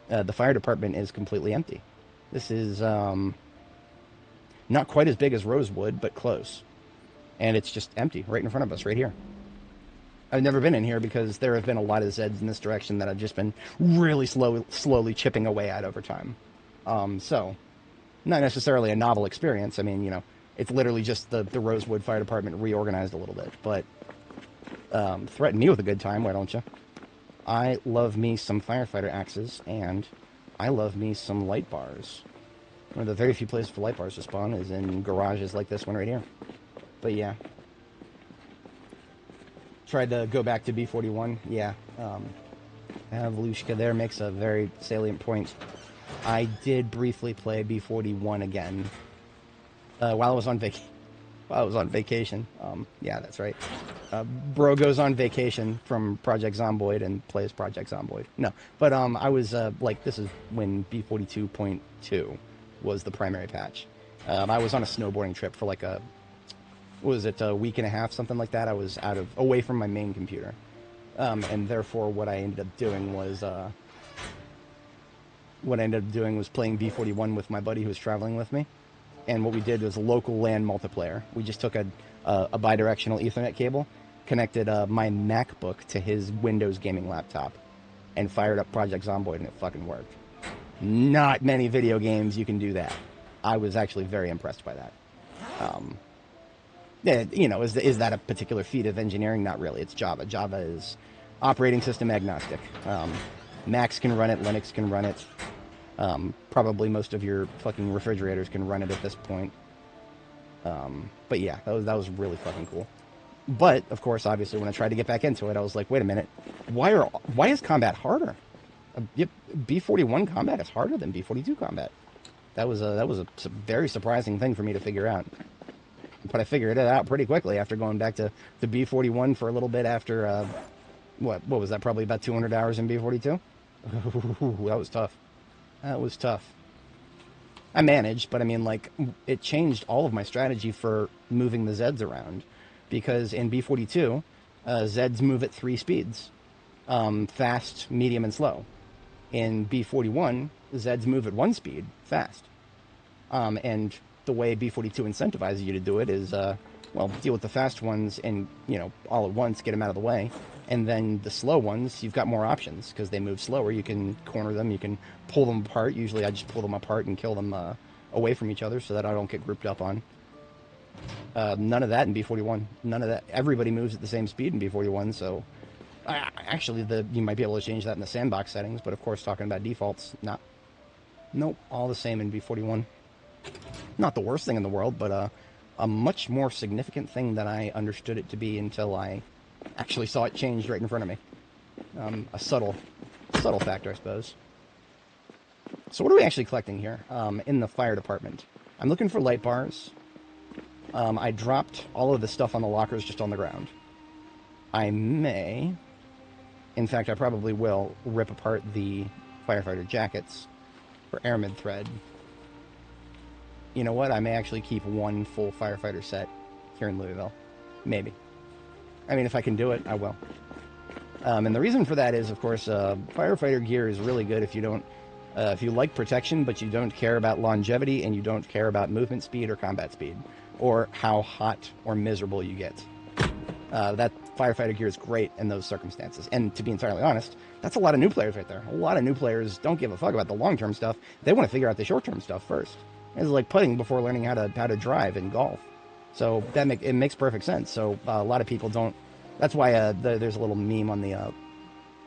The fire department is completely empty. This is not quite as big as Rosewood, but close. And it's just empty right in front of us, right here. I've never been in here because there have been a lot of Zeds in this direction that I've just been really slowly chipping away at over time. So, not necessarily a novel experience. I mean, you know, it's literally just the Rosewood Fire Department reorganized a little bit. But threaten me with a good time, why don't you? I love me some firefighter axes, and I love me some light bars. One of the very few places for light bars to spawn is in garages like this one right here. But yeah. Tried to go back to B41. Yeah. Volushka there makes a very salient point. I did briefly play B41 again while I was on vacation. Yeah, that's right. Bro goes on vacation from Project Zomboid and plays Project Zomboid. No, but I was like, this is when B42.2 was the primary patch. I was on a snowboarding trip for like a week and a half, something like that. I was away from my main computer, and therefore what I ended up doing was playing B41 with my buddy who was traveling with me. And what we did was local LAN multiplayer. We just took a bidirectional Ethernet cable, connected my MacBook to his Windows gaming laptop, and fired up Project Zomboid, and it fucking worked. Not many video games you can do that. I was actually very impressed by that. Yeah, you know, is that a particular feat of engineering? Not really. It's Java. Java is operating system agnostic. Macs can run it. Linux can run it. Probably most of your fucking refrigerators can run it at this point. But yeah, that was really fucking cool. But of course, obviously, when I tried to get back into it, I was like, wait a minute, why is combat harder? B41 combat is harder than B42 combat. That was a very surprising thing for me to figure out. But I figured it out pretty quickly after going back to the B41 for a little bit after, what was that, probably about 200 hours in B42? That was tough. That was tough. I managed, but I mean, like, it changed all of my strategy for moving the Zeds around. Because in B42, Zeds move at 3 speeds. Fast, medium, and slow. In B41, Zeds move at 1 speed, fast. And the way B42 incentivizes you to do it is, deal with the fast ones and, you know, all at once, get them out of the way. And then the slow ones, you've got more options because they move slower. You can corner them, you can pull them apart. Usually I just pull them apart and kill them away from each other so that I don't get grouped up on. None of that in B41. None of that. Everybody moves at the same speed in B41, so actually you might be able to change that in the sandbox settings, but of course talking about defaults, nope, all the same in B41. Not the worst thing in the world, but a much more significant thing than I understood it to be until I actually saw it changed right in front of me. A subtle factor, I suppose. So what are we actually collecting here in the fire department? I'm looking for light bars. I dropped all of the stuff on the lockers just on the ground. I may, in fact I probably will, rip apart the firefighter jackets for airman thread. You know what? I may actually keep one full firefighter set here in Louisville. Maybe. I mean, if I can do it, I will. And the reason for that is, of course, firefighter gear is really good if you don't, if you like protection, but you don't care about longevity and you don't care about movement speed or combat speed, or how hot or miserable you get. That firefighter gear is great in those circumstances. And to be entirely honest, that's a lot of new players right there. A lot of new players don't give a fuck about the long-term stuff. They want to figure out the short-term stuff first. It's like putting before learning how to drive in golf. So it makes perfect sense. So a lot of people don't. That's why there's a little meme on the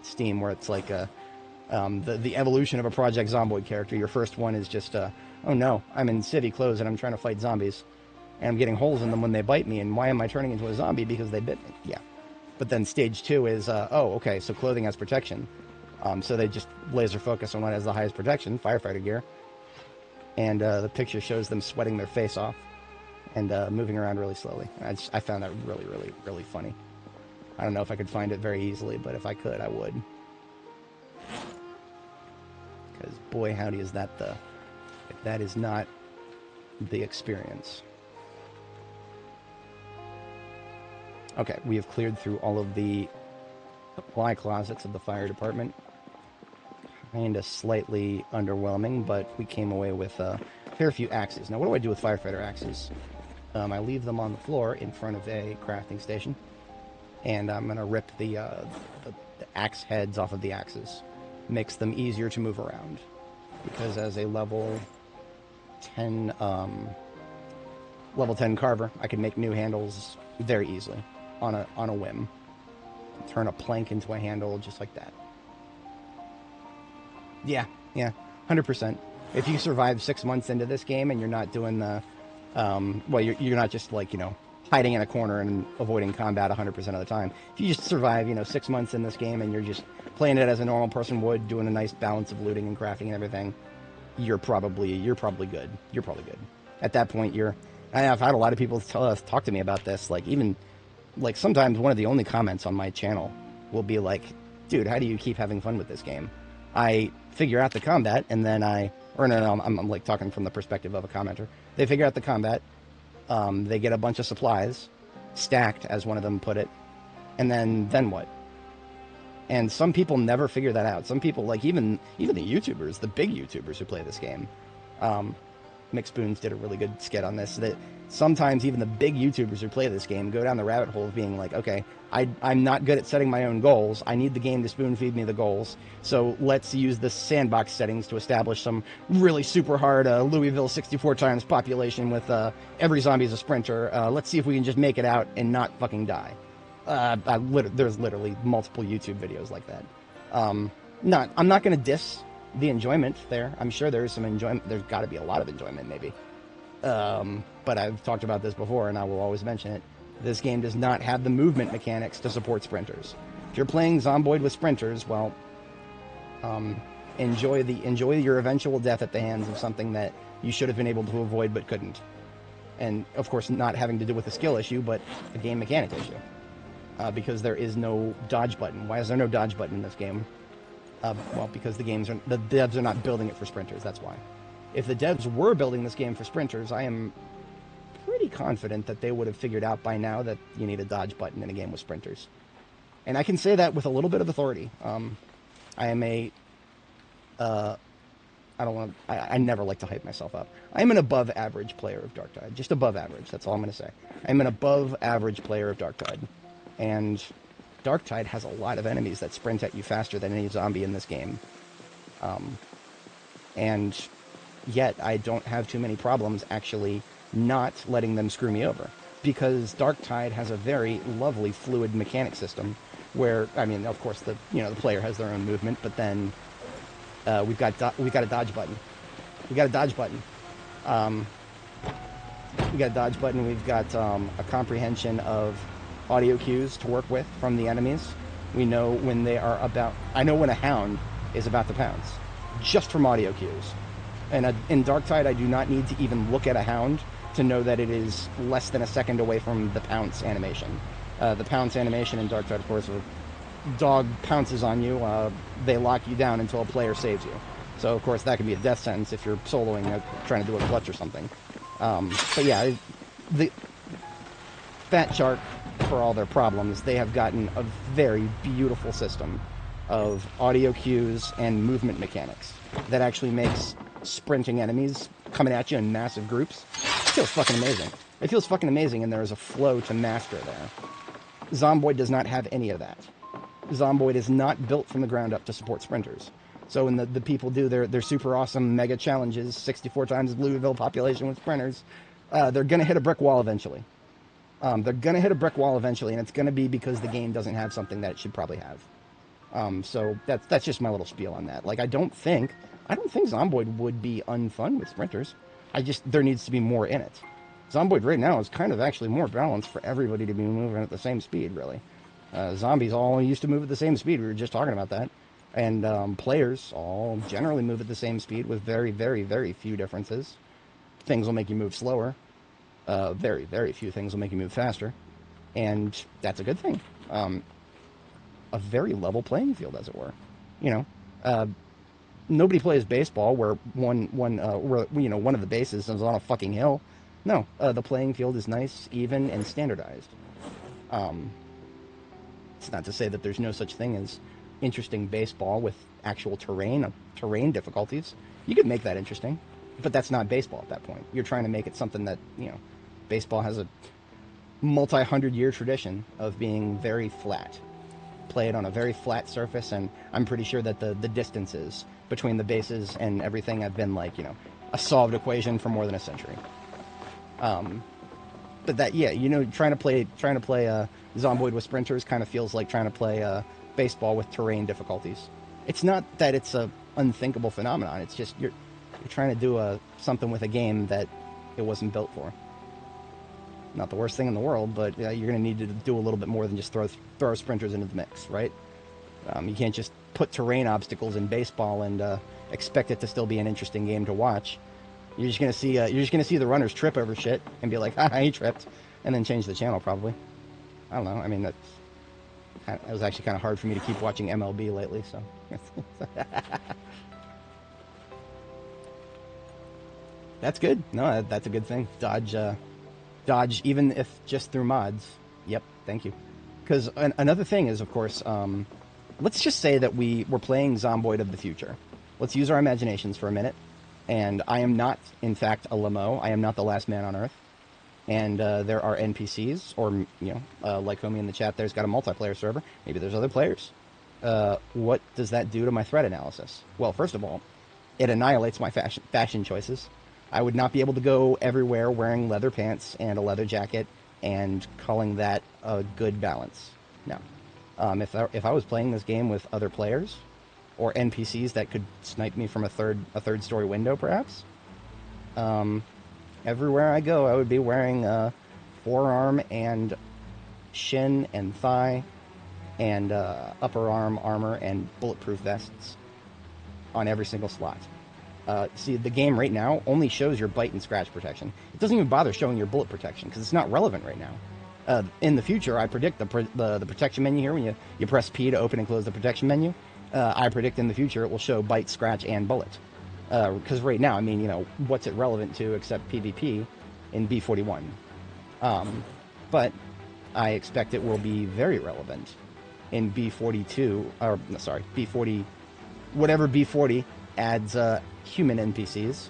Steam where it's like the evolution of a Project Zomboid character. Your first one is just oh no, I'm in civvy clothes and I'm trying to fight zombies, and I'm getting holes in them when they bite me. And why am I turning into a zombie? Because they bit me. Yeah. But then stage 2 is oh okay, so clothing has protection. So they just laser focus on what has the highest protection, firefighter gear. And the picture shows them sweating their face off and moving around really slowly. I found that really, really, really funny. I don't know if I could find it very easily, but if I could, I would. Because boy, howdy, is that if that is not the experience. Okay, we have cleared through all of the supply closets of the fire department. Kinda slightly underwhelming, but we came away with a fair few axes. Now, what do I do with firefighter axes? I leave them on the floor in front of a crafting station, and I'm going to rip the axe heads off of the axes. Makes them easier to move around, because as a level 10 carver, I can make new handles very easily on a whim. Turn a plank into a handle just like that. Yeah, 100%. If you survive 6 months into this game and you're not doing the, well, you're not just like, hiding in a corner and avoiding combat 100% of the time. If you just survive, 6 months in this game and you're just playing it as a normal person would, doing a nice balance of looting and crafting and everything, you're probably good. You're probably good. At that point, I've had a lot of people talk to me about this. Like, even, like, sometimes one of the only comments on my channel will be like, dude, how do you keep having fun with this game? I figure out the combat, and then I'm like talking from the perspective of a commenter. They figure out the combat, they get a bunch of supplies, stacked, as one of them put it, and then what? And some people never figure that out. Some people, like even the YouTubers, the big YouTubers who play this game, McSpoons did a really good skit on this, that sometimes even the big YouTubers who play this game go down the rabbit hole of being like, okay, I'm not good at setting my own goals. I need the game to spoon feed me the goals. So let's use the sandbox settings to establish some really super hard Louisville 64 times population with every zombie is a sprinter. Let's see if we can just make it out and not fucking die. There's literally multiple YouTube videos like that. I'm not going to diss the enjoyment there. I'm sure there's some enjoyment. There's got to be a lot of enjoyment, maybe. But I've talked about this before, and I will always mention it. This game does not have the movement mechanics to support sprinters. If you're playing Zomboid with sprinters, well, enjoy your eventual death at the hands of something that you should have been able to avoid but couldn't. And, of course, not having to do with a skill issue, but a game mechanic issue. Because there is no dodge button. Why is there no dodge button in this game? Well, because the devs are not building it for sprinters, that's why. If the devs were building this game for sprinters, I am pretty confident that they would have figured out by now that you need a dodge button in a game with sprinters. And I can say that with a little bit of authority. I am I never like to hype myself up. I'm an above average player of Darktide. Just above average, that's all I'm going to say. I'm an above average player of Darktide. And Darktide has a lot of enemies that sprint at you faster than any zombie in this game. And yet I don't have too many problems actually not letting them screw me over, because Darktide has a very lovely fluid mechanic system where, I mean, of course the player has their own movement, but then we've got a dodge button. We got a dodge button. We've got a comprehension of audio cues to work with from the enemies. We know when they are about. I know when a hound is about to pounce, just from audio cues. And in Darktide, I do not need to even look at a hound to know that it is less than a second away from the pounce animation. The pounce animation in Darktide, of course, dog pounces on you, they lock you down until a player saves you. So, of course, that could be a death sentence if you're soloing, trying to do a clutch or something. But yeah, the Fat Shark, for all their problems, they have gotten a very beautiful system of audio cues and movement mechanics that actually makes sprinting enemies coming at you in massive groups. It feels fucking amazing. It feels fucking amazing, and there is a flow to master there. Zomboid does not have any of that. Zomboid is not built from the ground up to support sprinters. So when the people do their super awesome mega challenges, 64 times Louisville population with sprinters, they're going to hit a brick wall eventually. And it's going to be because the game doesn't have something that it should probably have. So that's just my little spiel on that. Like, I don't think Zomboid would be unfun with sprinters. There needs to be more in it. Zomboid right now is kind of actually more balanced for everybody to be moving at the same speed, really. Zombies all used to move at the same speed. We were just talking about that. And players all generally move at the same speed with very, very, very few differences. Things will make you move slower. Very, very few things will make you move faster. and that's a good thing. A very level playing field, as it were. You know, nobody plays baseball where one of the bases is on a fucking hill. No, the playing field is nice, even, and standardized. It's not to say that there's no such thing as interesting baseball with actual terrain difficulties. You could make that interesting, but that's not baseball at that point. You're trying to make it something that, baseball has a multi-hundred-year tradition of being very flat. Play it on a very flat surface, and I'm pretty sure that the distances between the bases and everything have been a solved equation for more than a century. But that, trying to play Zomboid with sprinters kind of feels like trying to play baseball with terrain difficulties. It's not that it's a unthinkable phenomenon. It's just you're trying to do something with a game that it wasn't built for. Not the worst thing in the world, but you're going to need to do a little bit more than just throw sprinters into the mix, right? You can't just put terrain obstacles in baseball and expect it to still be an interesting game to watch. You're just going to see the runners trip over shit and be like, "Ha, he tripped," and then change the channel probably. I don't know. I mean, that was actually kind of hard for me to keep watching MLB lately, so. That's good. No, that's a good thing. Dodge, even if just through mods. Yep, thank you. Because another thing is, of course, let's just say that we're playing Zomboid of the future. Let's use our imaginations for a minute. And I am not, in fact, a limo. I am not the last man on Earth. And there are NPCs, or, like homie in the chat there's got a multiplayer server. Maybe there's other players. What does that do to my threat analysis? Well, first of all, it annihilates my fashion choices. I would not be able to go everywhere wearing leather pants and a leather jacket and calling that a good balance. No. If I was playing this game with other players or NPCs that could snipe me from a third story window, perhaps, everywhere I go, I would be wearing forearm and shin and thigh and upper arm armor and bulletproof vests on every single slot. See, the game right now only shows your bite and scratch protection. It doesn't even bother showing your bullet protection because it's not relevant right now. In the future, I predict the protection menu here, when you press P to open and close the protection menu, I predict in the future it will show bite, scratch, and bullet. Because right now, I mean, what's it relevant to except PvP in B41? But I expect it will be very relevant in B42, or sorry, B40, whatever B40 adds human NPCs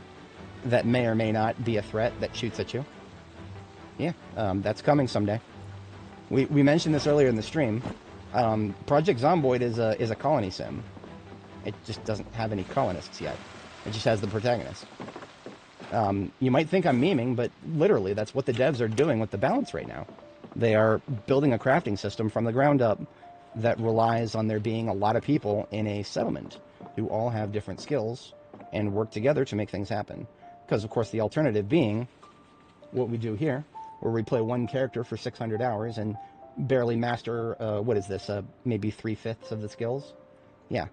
that may or may not be a threat that shoots at you. Yeah, that's coming someday. We mentioned this earlier in the stream. Project Zomboid is a colony sim. It just doesn't have any colonists yet. It just has the protagonist. You might think I'm memeing, but literally that's what the devs are doing with the balance right now. They are building a crafting system from the ground up that relies on there being a lot of people in a settlement who all have different skills and work together to make things happen. Because, of course, the alternative being what we do here, where we play one character for 600 hours and barely master, what is this, maybe 3/5 of the skills? Yeah,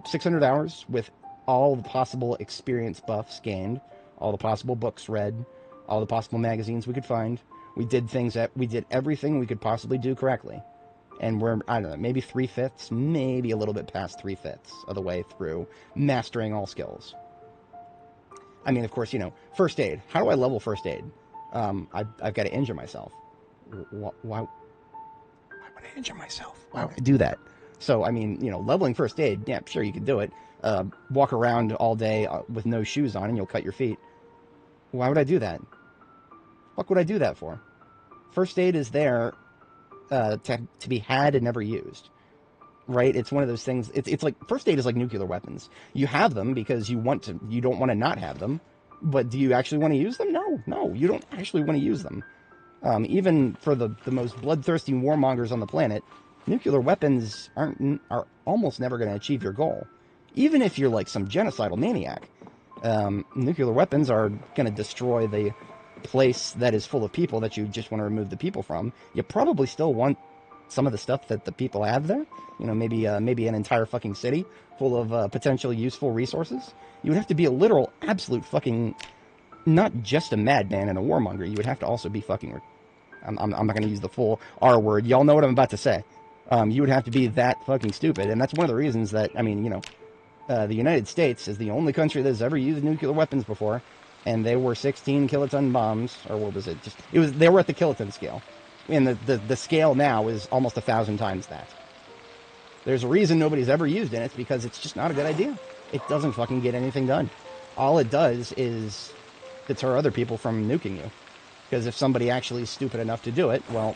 600 hours with all the possible experience buffs gained, all the possible books read, all the possible magazines we could find. We did everything we could possibly do correctly. And we're, I don't know, maybe 3/5, maybe a little bit past 3/5 of the way through mastering all skills. I mean, of course, first aid. How do I level first aid? I've got to injure myself. Why would I injure myself? Why would I do that? So, I mean, leveling first aid, yeah, sure, you can do it. Walk around all day with no shoes on and you'll cut your feet. Why would I do that? What would I do that for? First aid is there to be had and never used, right? It's one of those things. It's like first aid is like nuclear weapons. You have them because you don't want to not have them, but do you actually want to use them? No, you don't actually want to use them. Even for the most bloodthirsty warmongers on the planet, nuclear weapons are almost never going to achieve your goal. Even if you're like some genocidal maniac, nuclear weapons are going to destroy the place that is full of people that you just want to remove the people from. You probably still want some of the stuff that the people have there. Maybe an entire fucking city full of potential useful resources. You would have to be a literal, absolute fucking, not just a madman and a warmonger. You would have to also be fucking I'm not going to use the full R word. Y'all know what I'm about to say. You would have to be that fucking stupid, and that's one of the reasons that, I mean, you know, the United States is the only country that's ever used nuclear weapons before, and they were 16 kiloton bombs, or what was it? They were at the kiloton scale, and the scale now is almost 1,000 times that. There's a reason nobody's ever used it. It's because it's just not a good idea. It doesn't fucking get anything done. All it does is deter other people from nuking you. Because if somebody actually is stupid enough to do it, well,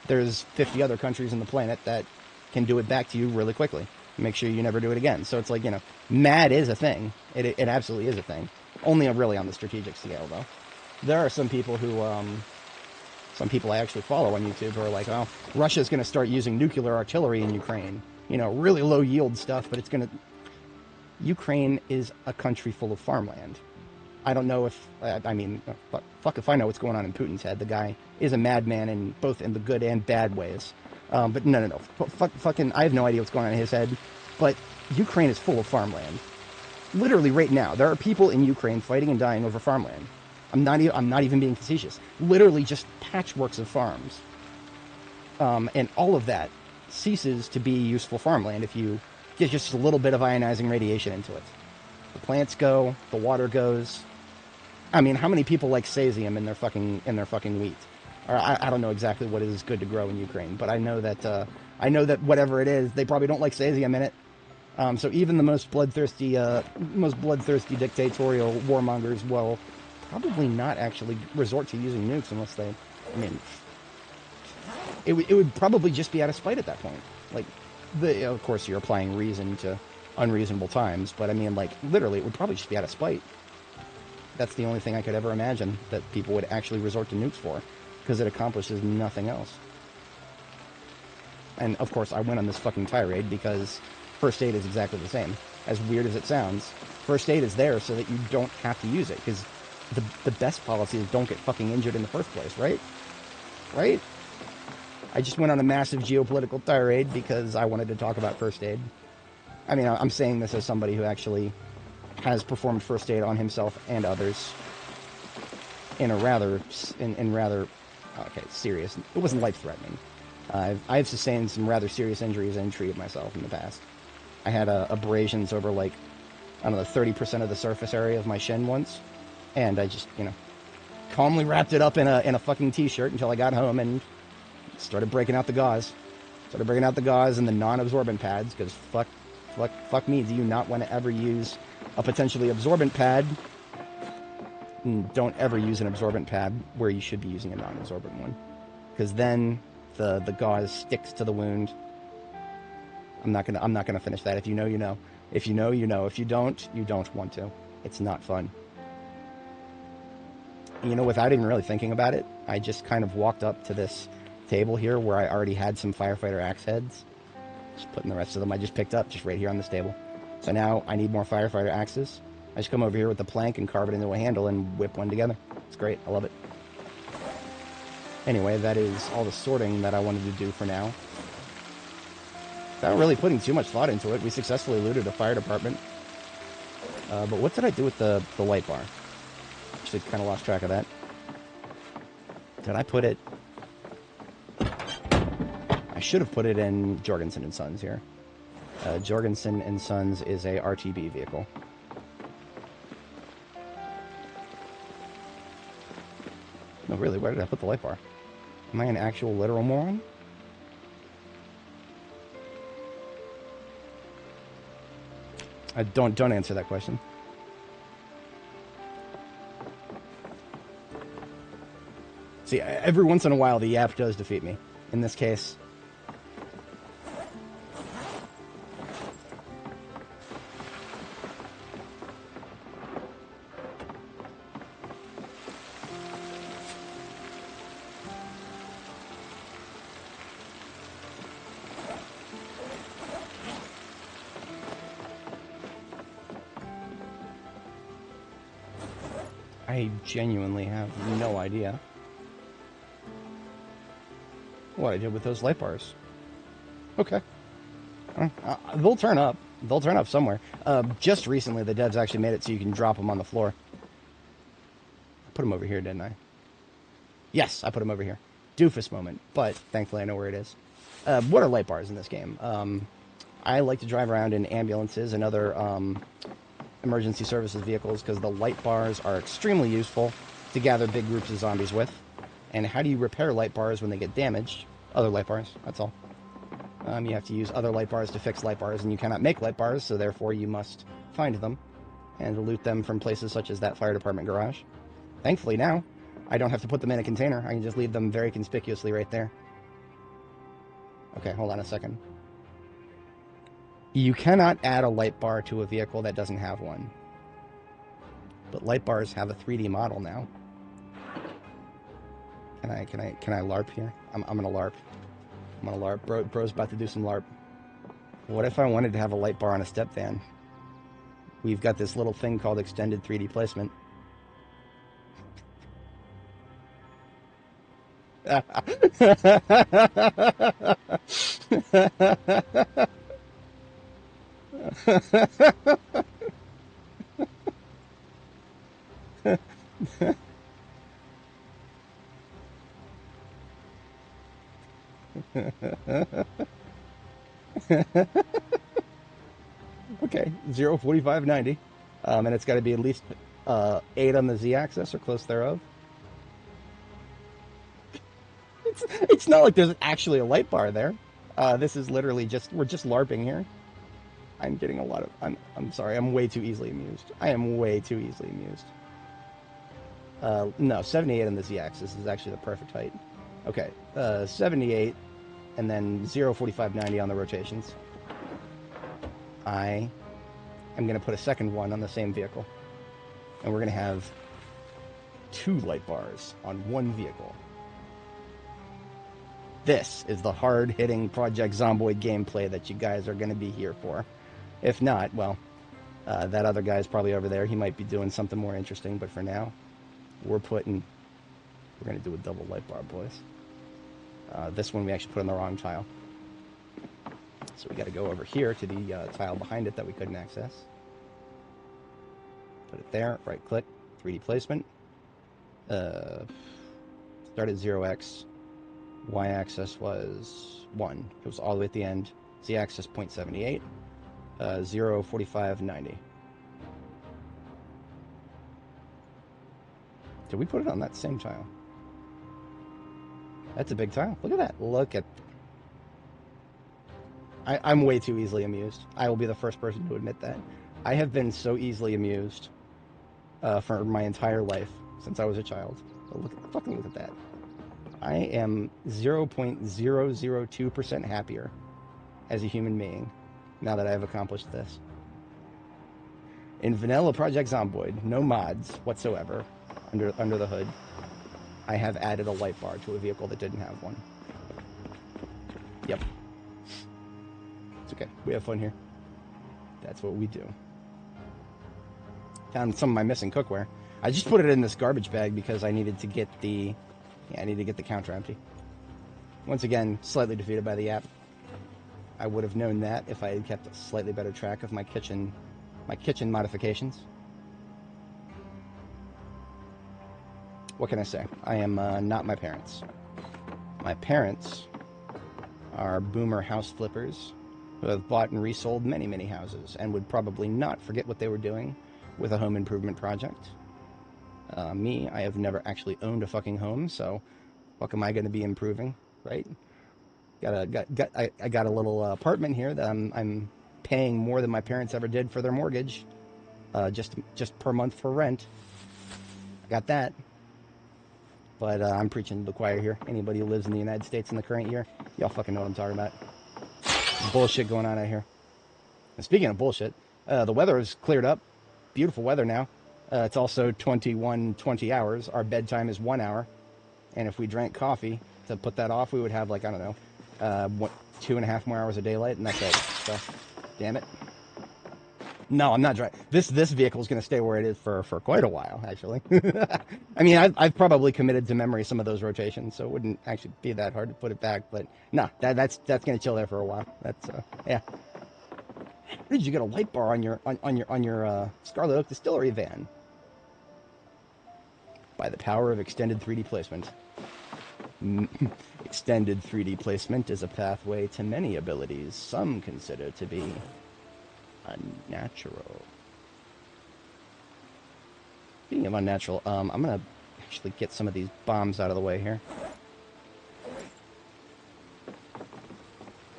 there's 50 other countries on the planet that can do it back to you really quickly. Make sure you never do it again. So it's like, you know, MAD is a thing. It absolutely is a thing. Only really on the strategic scale, though. There are some people I actually follow on YouTube who are like, oh, Russia's going to start using nuclear artillery in Ukraine. You know, really low yield stuff, but it's going to... Ukraine is a country full of farmland. I don't know if... I mean, fuck if I know what's going on in Putin's head. The guy is a madman in both in the good and bad ways. But no. Fucking, I have no idea what's going on in his head. But Ukraine is full of farmland. Literally right now, there are people in Ukraine fighting and dying over farmland. I'm not even being facetious. Literally just patchworks of farms. And all of that ceases to be useful farmland if you get just a little bit of ionizing radiation into it. The plants go, the water goes. I mean, how many people like cesium in their fucking wheat? Or I don't know exactly what is good to grow in Ukraine, but I know that whatever it is, they probably don't like cesium in it. So even the most bloodthirsty dictatorial warmongers will probably not actually resort to using nukes unless they, I mean, it would probably just be out of spite at that point. Like, of course, you're applying reason to unreasonable times, but I mean, like, literally, it would probably just be out of spite. That's the only thing I could ever imagine that people would actually resort to nukes for, because it accomplishes nothing else. And, of course, I went on this fucking tirade because first aid is exactly the same. As weird as it sounds, first aid is there so that you don't have to use it, because the best policy is don't get fucking injured in the first place, right? Right? I just went on a massive geopolitical tirade because I wanted to talk about first aid. I mean, I'm saying this as somebody who actually has performed first aid on himself and others in a rather serious. It wasn't life-threatening. I've sustained some rather serious injuries and treated myself in the past. I had abrasions over, like, I don't know, 30% of the surface area of my shin once, and I just, you know, calmly wrapped it up in a fucking t-shirt until I got home and started breaking out the gauze. Started breaking out the gauze and the non-absorbent pads, because fuck me, do you not want to ever use a potentially absorbent pad? Don't ever use an absorbent pad where you should be using a non-absorbent one, because then the gauze sticks to the wound. I'm not gonna finish that. If you know, you know. If you know, you know. If you don't want to. It's not fun. You know, without even really thinking about it, I just kind of walked up to this table here where I already had some firefighter axe heads. Just putting the rest of them I just picked up just right here on this table. So now I need more firefighter axes. I just come over here with the plank and carve it into a handle and whip one together. It's great. I love it. Anyway, that is all the sorting that I wanted to do for now. Without really putting too much thought into it, we successfully looted a fire department. But what did I do with the light bar? Actually, kind of lost track of that. Did I put it... I should have put it in Jorgensen & Sons here. Jorgensen & Sons is a RTB vehicle. No, really, where did I put the light bar? Am I an actual literal moron? Don't answer that question. See, every once in a while the app does defeat me. In this case... I genuinely have no idea what I did with those light bars. Okay. They'll turn up. They'll turn up somewhere. Just recently, the devs actually made it so you can drop them on the floor. I put them over here, didn't I? Yes, I put them over here. doofus moment, but thankfully I know where it is. What are light bars in this game? I like to drive around in ambulances and other emergency services vehicles because the light bars are extremely useful to gather big groups of zombies with. And how do you repair light bars when they get damaged? Other light bars, that's all. You have to use other light bars to fix light bars, and you cannot make light bars, so therefore you must find them and loot them from places such as that fire department garage. Thankfully now, I don't have to put them in a container. I can just leave them very conspicuously right there. Okay, hold on a second. You cannot add a light bar to a vehicle that doesn't have one. But light bars have a 3D model now. Can I LARP here? I'm gonna LARP. I'm gonna LARP. Bro's about to do some LARP. What if I wanted to have a light bar on a step van? We've got this little thing called extended 3D placement. Okay, 0.4590. And it's got to be at least 8 on the z-axis or close thereof. It's not like there's actually a light bar there. This is literally just, we're just LARPing here. I'm getting a lot of, I'm sorry, I'm way too easily amused. I am way too easily amused. No, 78 on the z-axis is actually the perfect height. Okay, 78, and then 0.4590 on the rotations. I am going to put a second one on the same vehicle. And we're going to have 2 light bars on one vehicle. This is the hard-hitting Project Zomboid gameplay that you guys are going to be here for. If not, well, that other guy's probably over there. He might be doing something more interesting, but for now, we're going to do a double light bar, boys. This one we actually put on the wrong tile. So we got to go over here to the tile behind it that we couldn't access. Put it there, right click, 3D placement. Start at 0x. Y-axis was 1. It was all the way at the end. Z-axis 0.78. 0.4590. Did we put it on that same tile? That's a big tile. Look at that. Look at... I'm way too easily amused. I will be the first person to admit that. I have been so easily amused for my entire life since I was a child. So fucking look at that. I am 0.002% happier as a human being now that I have accomplished this. In vanilla Project Zomboid, no mods whatsoever under the hood, I have added a light bar to a vehicle that didn't have one. Yep. It's okay. We have fun here. That's what we do. Found some of my missing cookware. I just put it in this garbage bag because I needed to get the... Yeah, I need to get the counter empty. Once again, slightly defeated by the app. I would have known that if I had kept a slightly better track of my kitchen modifications. What can I say? I am not my parents. My parents are boomer house flippers who have bought and resold many, many houses and would probably not forget what they were doing with a home improvement project. Me, I have never actually owned a fucking home, so what am I going to be improving, right? I got a little apartment here that I'm paying more than my parents ever did for their mortgage, just per month for rent. I got that, but I'm preaching to the choir here. Anybody who lives in the United States in the current year, y'all fucking know what I'm talking about. Bullshit going on out here. And speaking of bullshit, the weather has cleared up. Beautiful weather now. It's also 21:20 hours. Our bedtime is 1 hour. And if we drank coffee to put that off, we would have, like, I don't know, 2.5 more hours of daylight, and that's it. So, damn it. No, I'm not driving. This vehicle is going to stay where it is for quite a while, actually. I mean, I've probably committed to memory some of those rotations, so it wouldn't actually be that hard to put it back. But, no, that's going to chill there for a while. That's, yeah. Where did you get a light bar on your Scarlet Oak Distillery van? By the power of extended 3D placement. Extended 3D placement is a pathway to many abilities some consider to be unnatural. Speaking of unnatural, I'm gonna actually get some of these bombs out of the way here.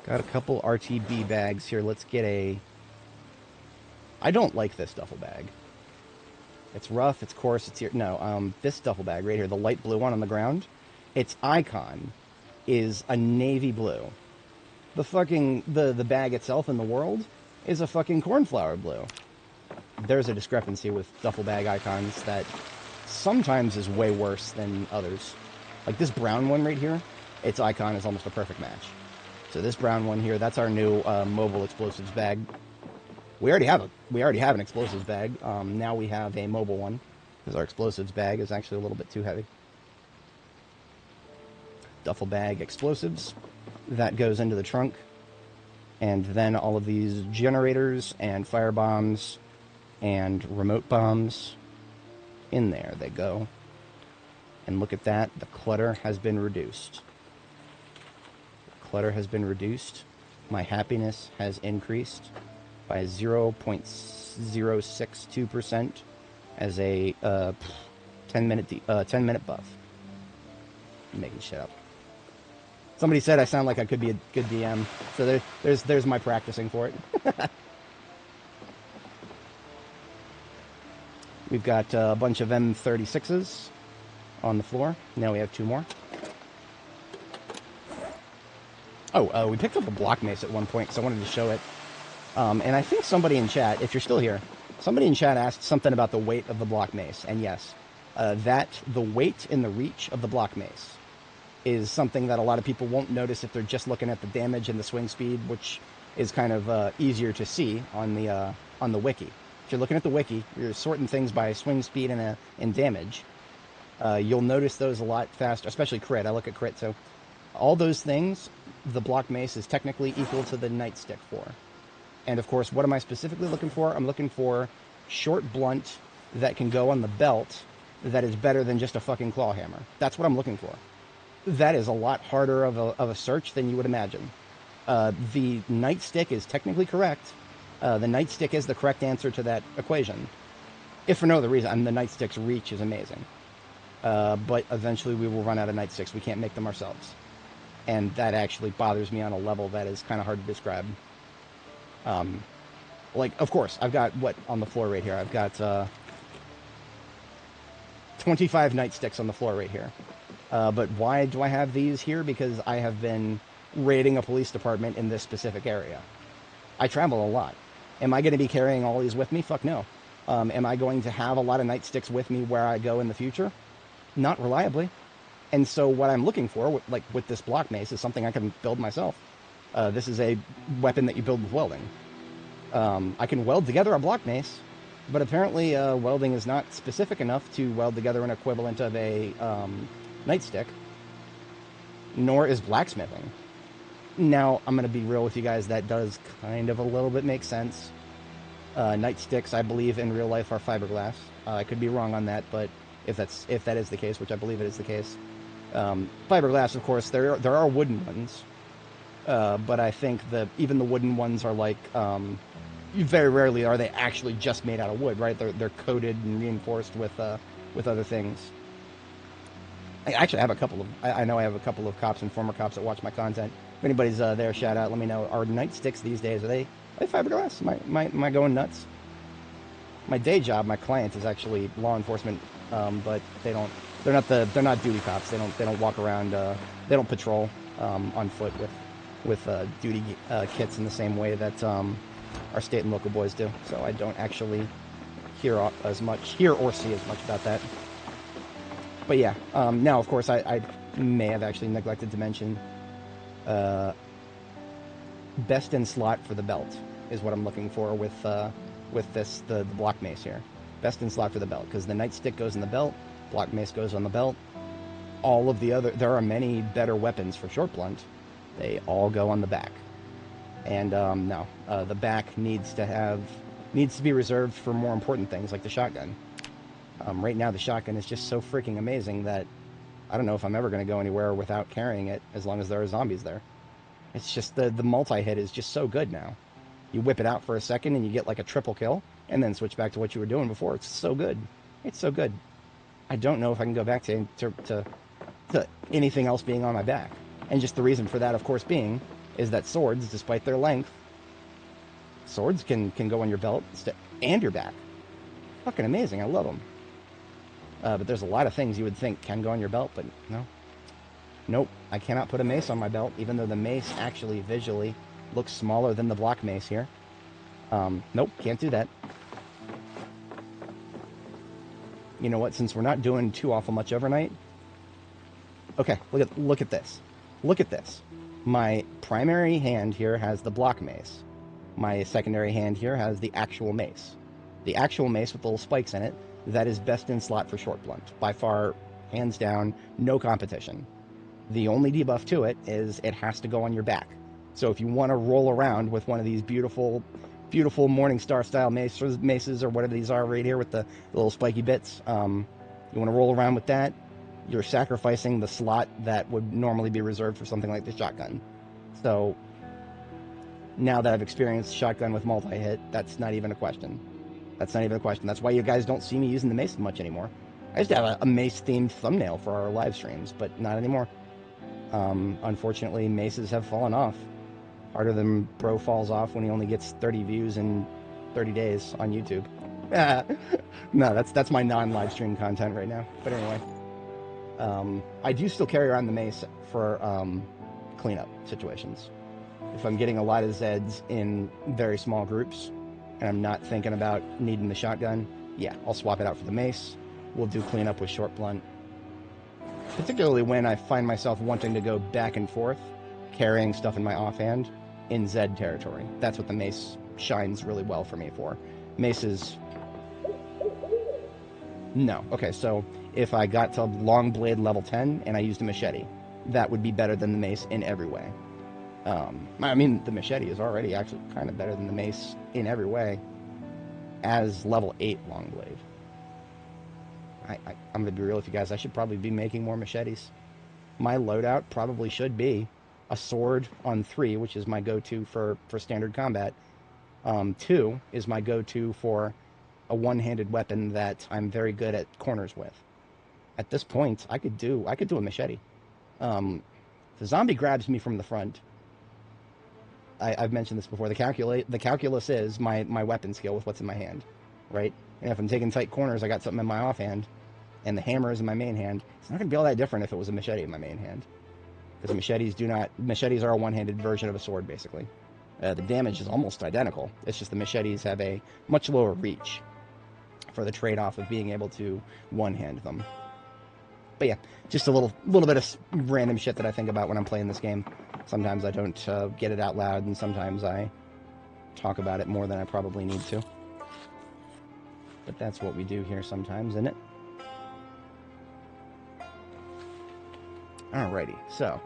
Got a couple RTB bags here. Let's get a... I don't like this duffel bag. It's rough, it's coarse, it's here. No, this duffel bag right here, the light blue one on the ground, its icon is a navy blue. The fucking, the bag itself in the world is a fucking cornflower blue. There's a discrepancy with duffel bag icons that sometimes is way worse than others. Like this brown one right here, its icon is almost a perfect match. So this brown one here, that's our new mobile explosives bag. We already have an explosives bag. Now we have a mobile one because our explosives bag is actually a little bit too heavy. Duffel bag explosives that goes into the trunk, and then all of these generators and fire bombs and remote bombs in there they go. And look at that, the clutter has been reduced. The clutter has been reduced. My happiness has increased by 0.062% as a 10-minute buff. I'm making shit up. Somebody said I sound like I could be a good DM, so there's my practicing for it. We've got a bunch of M36s on the floor. Now we have 2 more. Oh, we picked up a block mace at one point because I wanted to show it. And I think somebody in chat, if you're still here, somebody in chat asked something about the weight of the block mace. And yes, the weight and the reach of the block mace is something that a lot of people won't notice if they're just looking at the damage and the swing speed, which is kind of easier to see on the wiki. If you're looking at the wiki, you're sorting things by swing speed and damage. You'll notice those a lot faster, especially crit. I look at crit, so all those things, the block mace is technically equal to the nightstick for. And of course, what am I specifically looking for? I'm looking for short blunt that can go on the belt that is better than just a fucking claw hammer. That's what I'm looking for. That is a lot harder of a search than you would imagine. The nightstick is technically correct. The nightstick is the correct answer to that equation. If for no other reason, the nightstick's reach is amazing. But eventually we will run out of nightsticks. We can't make them ourselves. And that actually bothers me on a level that is kind of hard to describe. Like, of course, I've got, what, on the floor right here? I've got 25 nightsticks on the floor right here. But why do I have these here? Because I have been raiding a police department in this specific area. I travel a lot. Am I going to be carrying all these with me? Fuck no. Am I going to have a lot of nightsticks with me where I go in the future? Not reliably. And so what I'm looking for, like with this block mace, is something I can build myself. This is a weapon that you build with welding. I can weld together a block mace, but apparently welding is not specific enough to weld together an equivalent of a nightstick, nor is blacksmithing. Now, I'm going to be real with you guys, that does kind of a little bit make sense. Nightsticks, I believe, in real life are fiberglass. I could be wrong on that, but if that is the case, which I believe it is the case. Fiberglass, of course, there are wooden ones. But I think even the wooden ones are like, very rarely are they actually just made out of wood, right? They're coated and reinforced with other things. I actually have a couple of, I know I have a couple of cops and former cops that watch my content. If anybody's there, shout out, let me know. Are nightsticks these days, are they fiberglass? Am I going nuts? My day job, my client is actually law enforcement, but they're not duty cops. They don't walk around, they don't patrol on foot with duty kits in the same way that our state and local boys do. So I don't actually hear or see as much about that. But yeah, now of course I may have actually neglected to mention best in slot for the belt is what I'm looking for with this the block mace here. Best in slot for the belt, because the nightstick goes in the belt, block mace goes on the belt. All of the other, there are many better weapons for short blunt. They all go on the back. And no, the back needs to be reserved for more important things like the shotgun. Right now the shotgun is just so freaking amazing that I don't know if I'm ever going to go anywhere without carrying it as long as there are zombies there. It's just the multi-hit is just so good now. You whip it out for a second and you get like a triple kill and then switch back to what you were doing before. It's so good. It's so good. I don't know if I can go back to anything else being on my back. And just the reason for that, of course, being is that swords, despite their length, swords can go on your belt and your back. Fucking amazing. I love them. But there's a lot of things you would think can go on your belt, but no. Nope. I cannot put a mace on my belt, even though the mace actually visually looks smaller than the block mace here. Nope, can't do that. You know what? Since we're not doing too awful much overnight. Okay, look at this. Look at this. My primary hand here has the block mace. My secondary hand here has the actual mace. The actual mace with the little spikes in it, that is best in slot for short blunt. By far, hands down, no competition. The only debuff to it is it has to go on your back. So if you want to roll around with one of these beautiful, beautiful Morningstar style maces or whatever these are right here with the little spiky bits, you want to roll around with that, you're sacrificing the slot that would normally be reserved for something like the shotgun. So now that I've experienced shotgun with multi-hit, that's not even a question. That's not even a question. That's why you guys don't see me using the mace much anymore. I used to have a mace-themed thumbnail for our live streams, but not anymore. Unfortunately, maces have fallen off. Harder Than Bro falls off when he only gets 30 views in 30 days on YouTube. No, that's my non-live stream content right now. But anyway, I do still carry around the mace for cleanup situations. If I'm getting a lot of Zeds in very small groups, and I'm not thinking about needing the shotgun, yeah, I'll swap it out for the mace. We'll do cleanup with short blunt. Particularly when I find myself wanting to go back and forth, carrying stuff in my offhand in Zed territory. That's what the mace shines really well for me for. Maces... No. Okay, so if I got to long blade level 10 and I used a machete, that would be better than the mace in every way. I mean, the machete is already actually kind of better than the mace in every way as level 8 long blade. I'm going to be real with you guys. I should probably be making more machetes. My loadout probably should be a sword on 3, which is my go-to for standard combat. 2 is my go-to for a one-handed weapon that I'm very good at corners with. At this point, I could do a machete. If the zombie grabs me from the front, I've mentioned this before, the calculus is my weapon skill with what's in my hand, right? And if I'm taking tight corners, I got something in my offhand, and the hammer is in my main hand. It's not going to be all that different if it was a machete in my main hand. Because machetes are a one-handed version of a sword, basically. The damage is almost identical. It's just the machetes have a much lower reach for the trade-off of being able to one-hand them. But yeah, just a little bit of random shit that I think about when I'm playing this game. Sometimes I don't get it out loud, and sometimes I talk about it more than I probably need to. But that's what we do here sometimes, isn't it? Alrighty, so.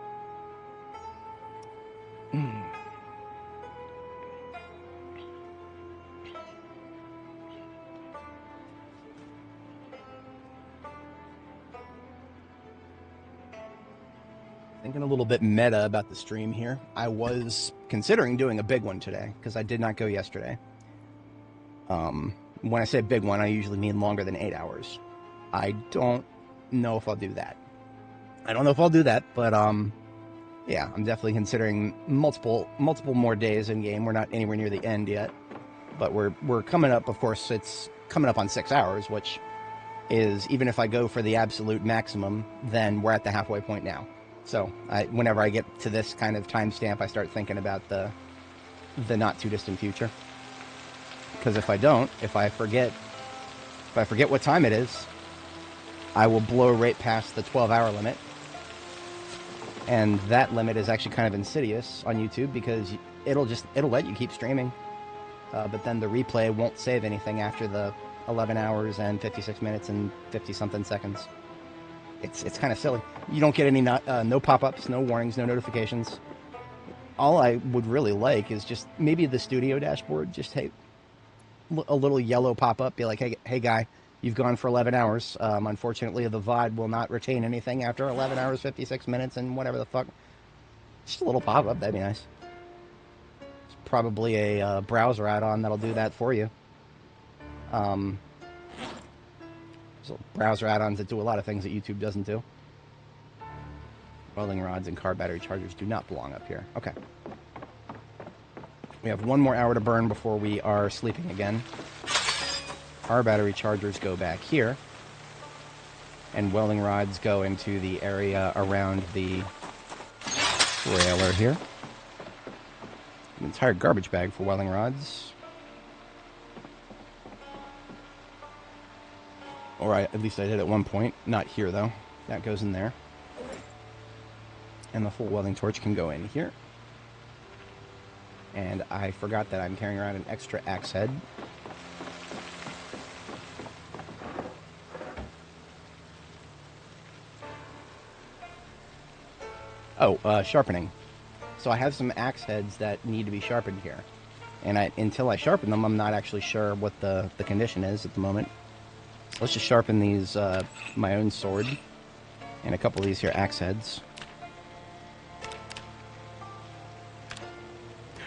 Thinking a little bit meta about the stream here. I was considering doing a big one today, because I did not go yesterday. When I say big one, I usually mean longer than 8 hours. I don't know if I'll do that. But yeah, I'm definitely considering multiple more days in game. We're not anywhere near the end yet, but we're coming up. Of course, it's coming up on 6 hours, which is, even if I go for the absolute maximum, then we're at the halfway point now. So whenever I get to this kind of timestamp, I start thinking about the not too distant future. Because if I forget what time it is, I will blow right past the 12-hour limit. And that limit is actually kind of insidious on YouTube, because it'll let you keep streaming. But then the replay won't save anything after the 11 hours and 56 minutes and 50-something seconds. It's kind of silly. You don't get any no pop-ups, no warnings, no notifications. All I would really like is just maybe the studio dashboard, just, hey, a little yellow pop-up, be like, hey guy, You've gone for 11 hours. Unfortunately, the VOD will not retain anything after 11 hours, 56 minutes, and whatever the fuck. Just a little pop-up, that'd be nice. It's probably a browser add-on that'll do that for you. There's browser add-ons that do a lot of things that YouTube doesn't do. Welding rods and car battery chargers do not belong up here. Okay. We have 1 more hour to burn before we are sleeping again. Car battery chargers go back here. And welding rods go into the area around the trailer here. An entire garbage bag for welding rods. Or at least I did at one point. Not here, though. That goes in there. And the full welding torch can go in here. And I forgot that I'm carrying around an extra axe head. Oh, sharpening. So I have some axe heads that need to be sharpened here. And until I sharpen them, I'm not actually sure what the condition is at the moment. Let's just sharpen these, my own sword. And a couple of these here axe heads.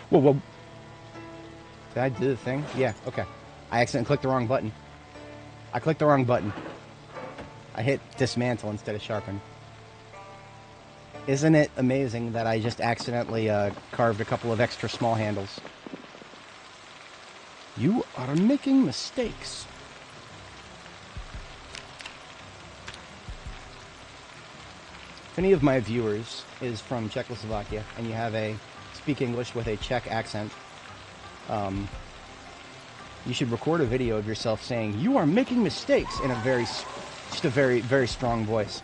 Whoa, whoa. Did I do the thing? Yeah, okay. I accidentally clicked the wrong button. I clicked the wrong button. I hit dismantle instead of sharpen. Isn't it amazing that I just accidentally carved a couple of extra small handles? You are making mistakes. If any of my viewers is from Czechoslovakia and you have a speak English with a Czech accent, you should record a video of yourself saying, "You are making mistakes," in a very strong voice.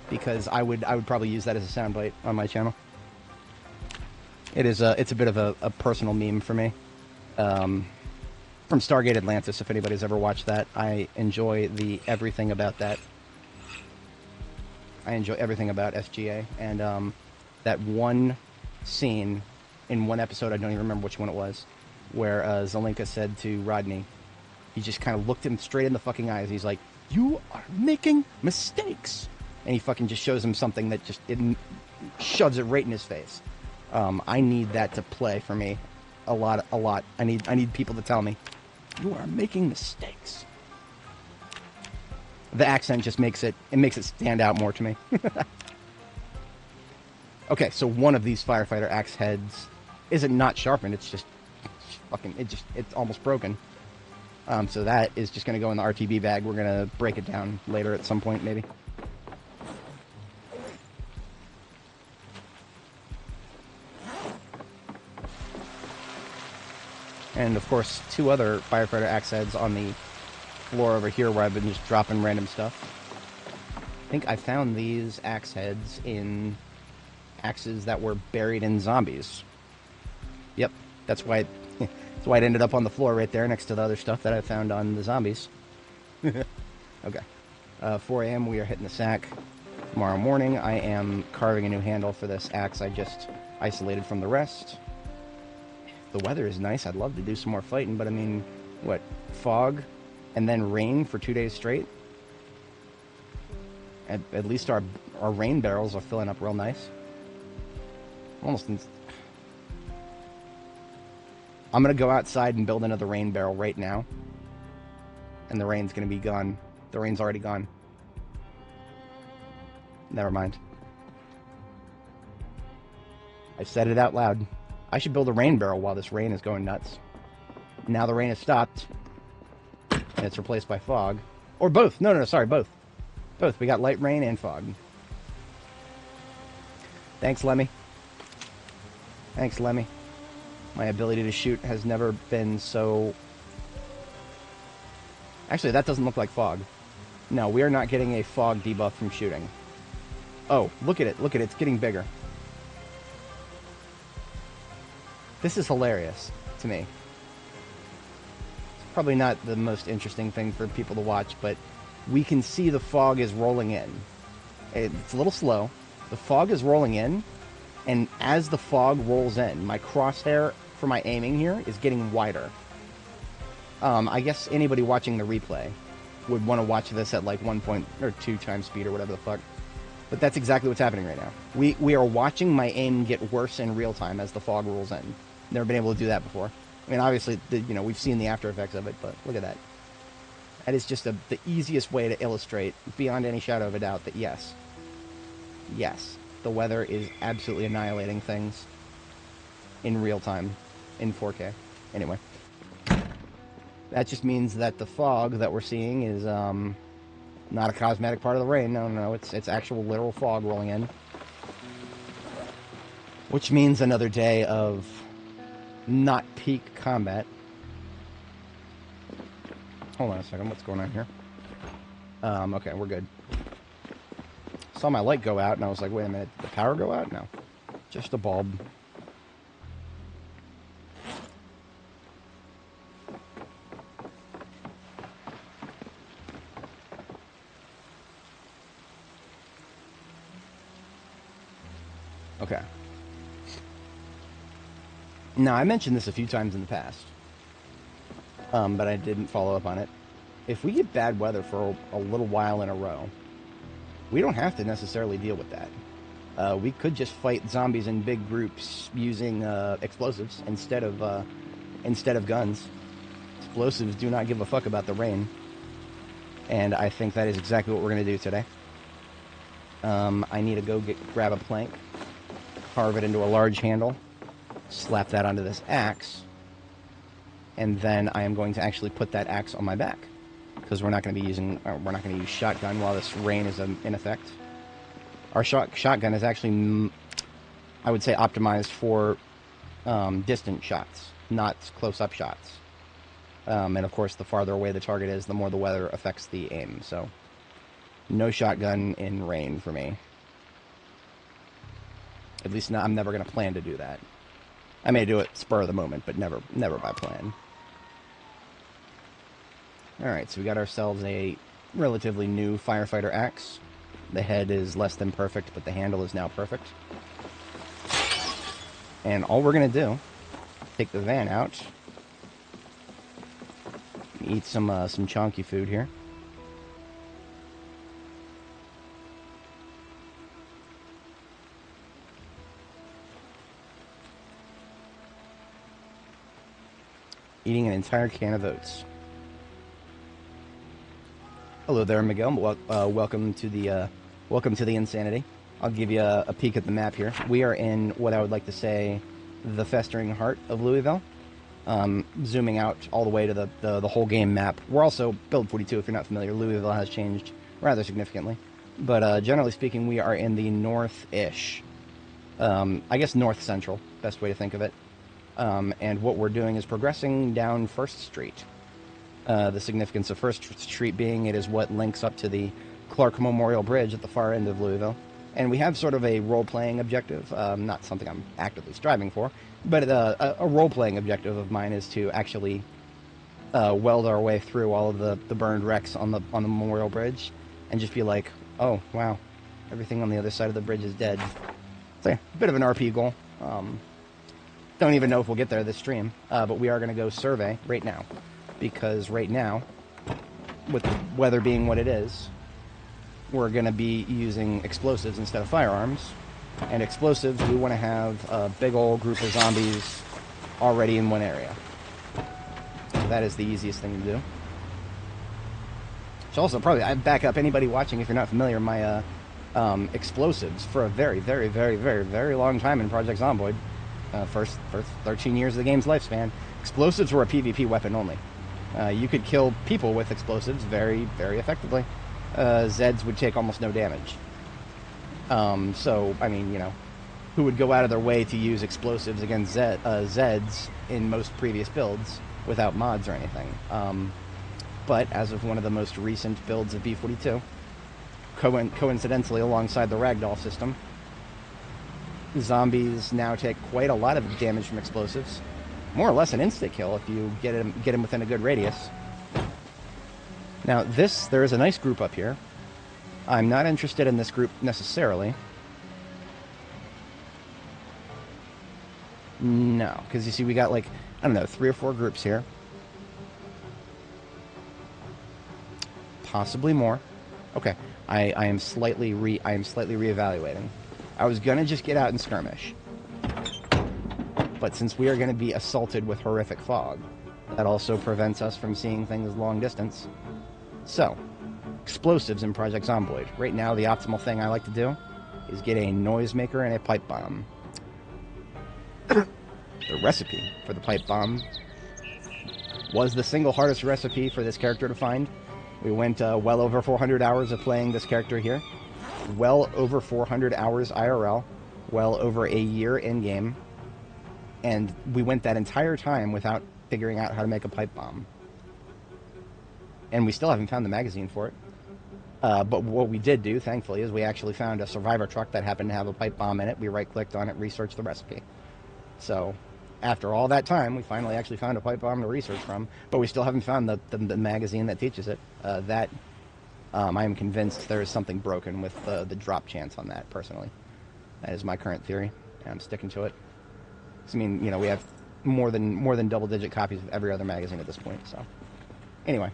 Because I would probably use that as a soundbite on my channel. It's a bit of a personal meme for me. From Stargate Atlantis, if anybody's ever watched that, I enjoy everything about that. I enjoy everything about SGA, and that one scene in one episode, I don't even remember which one it was, where Zelenka said to Rodney, he just kind of looked him straight in the fucking eyes. He's like, "You are making mistakes." And he fucking just shows him something that just shoves it right in his face. I need that to play for me a lot. I need people to tell me, "You are making mistakes." The accent just makes it stand out more to me. Okay, so one of these firefighter axe heads isn't not sharpened. It's just fucking it's almost broken. So that is just going to go in the RTB bag. We're going to break it down later at some point, maybe. And, of course, 2 other firefighter axe heads on the floor over here where I've been just dropping random stuff. I think I found these axe heads in axes that were buried in zombies. Yep, that's why it ended up on the floor right there next to the other stuff that I found on the zombies. Okay. 4 a.m. we are hitting the sack. Tomorrow morning I am carving a new handle for this axe I just isolated from the rest. The weather is nice. I'd love to do some more fighting, but I mean, what, fog and then rain for 2 days straight? At least our rain barrels are filling up real nice. I'm going to go outside and build another rain barrel right now. And the rain's going to be gone. The rain's already gone. Never mind. I said it out loud. I should build a rain barrel while this rain is going nuts. Now the rain has stopped. And it's replaced by fog. Or both. No, sorry, both. Both. We got light rain and fog. Thanks, Lemmy. Thanks, Lemmy. My ability to shoot has never been so... Actually, that doesn't look like fog. No, we are not getting a fog debuff from shooting. Oh, look at it. Look at it. It's getting bigger. This is hilarious to me. It's probably not the most interesting thing for people to watch, but we can see the fog is rolling in. It's a little slow. The fog is rolling in, and as the fog rolls in, my crosshair for my aiming here is getting wider. I guess anybody watching the replay would want to watch this at like 1.2 times speed or whatever the fuck. But that's exactly what's happening right now. We are watching my aim get worse in real time as the fog rolls in. Never been able to do that before. I mean, obviously, we've seen the after effects of it, but look at that. That is just the easiest way to illustrate, beyond any shadow of a doubt, that yes, the weather is absolutely annihilating things in real time, in 4K. Anyway, that just means that the fog that we're seeing is not a cosmetic part of the rain. No, it's actual literal fog rolling in. Which means another day of not peak combat. Hold on a second, what's going on here? Okay, we're good. Saw my light go out, and I was like, wait a minute, did the power go out? No, just a bulb. Okay. Now, I mentioned this a few times in the past, but I didn't follow up on it. If we get bad weather for a little while in a row, we don't have to necessarily deal with that. We could just fight zombies in big groups using explosives instead of guns. Explosives do not give a fuck about the rain, and I think that is exactly what we're going to do today. I need to go grab a plank, carve it into a large handle, slap that onto this axe, and then I am going to actually put that axe on my back, because we're not going to use shotgun while this rain is in effect. Our shotgun is actually, I would say, optimized for distant shots, not close-up shots. And of course, the farther away the target is, the more the weather affects the aim. So, no shotgun in rain for me. At least I'm never going to plan to do that. I may do it spur of the moment, but never by plan. Alright, so we got ourselves a relatively new firefighter axe. The head is less than perfect, but the handle is now perfect. And all we're going to do, take the van out, eat some chonky food here. Eating an entire can of oats. Hello there, Miguel. Welcome to the insanity. I'll give you a peek at the map here. We are in what I would like to say the festering heart of Louisville. Zooming out all the way to the whole game map. We're also build 42. If you're not familiar, Louisville has changed rather significantly. But generally speaking, we are in the north-ish. I guess north-central, best way to think of it. And what we're doing is progressing down 1st Street. The significance of 1st Street being it is what links up to the Clark Memorial Bridge at the far end of Louisville. And we have sort of a role-playing objective, not something I'm actively striving for, but a role-playing objective of mine is to actually weld our way through all of the burned wrecks on the Memorial Bridge and just be like, oh, wow, everything on the other side of the bridge is dead. It's a bit of an RP goal. Don't even know if we'll get there this stream, but we are going to go survey right now. Because right now, with the weather being what it is, we're going to be using explosives instead of firearms. And explosives, we want to have a big old group of zombies already in one area. So that is the easiest thing to do. So also, probably, I'd back up anybody watching, if you're not familiar, my explosives for a very, very, very, very, very long time in Project Zomboid. First 13 years of the game's lifespan. Explosives were a PvP weapon only. You could kill people with explosives very, very effectively. Zeds would take almost no damage. So, I mean, who would go out of their way to use explosives against Zeds in most previous builds without mods or anything? But as of one of the most recent builds of B42, coincidentally alongside the ragdoll system, zombies now take quite a lot of damage from explosives. More or less an instant kill if you get him within a good radius. Now there is a nice group up here. I'm not interested in this group necessarily. No, because you see we got like, I don't know, 3 or 4 groups here. possibly more. Okay, I am slightly reevaluating. I was gonna just get out and skirmish, but since we are gonna be assaulted with horrific fog, that also prevents us from seeing things long distance. So, explosives in Project Zomboid. Right now, the optimal thing I like to do is get a noisemaker and a pipe bomb. The recipe for the pipe bomb was the single hardest recipe for this character to find. We went well over 400 hours of playing this character here. Well over 400 hours IRL. Well over a year in-game. And we went that entire time without figuring out how to make a pipe bomb. And we still haven't found the magazine for it. But what we did do, thankfully, is we actually found a survivor truck that happened to have a pipe bomb in it. We right-clicked on it, researched the recipe. So, after all that time, we finally actually found a pipe bomb to research from, but we still haven't found the magazine that teaches it. I am convinced there is something broken with the drop chance on that, personally. That is my current theory, and I'm sticking to it. I mean, you know, we have more than double-digit copies of every other magazine at this point, so. Anyway,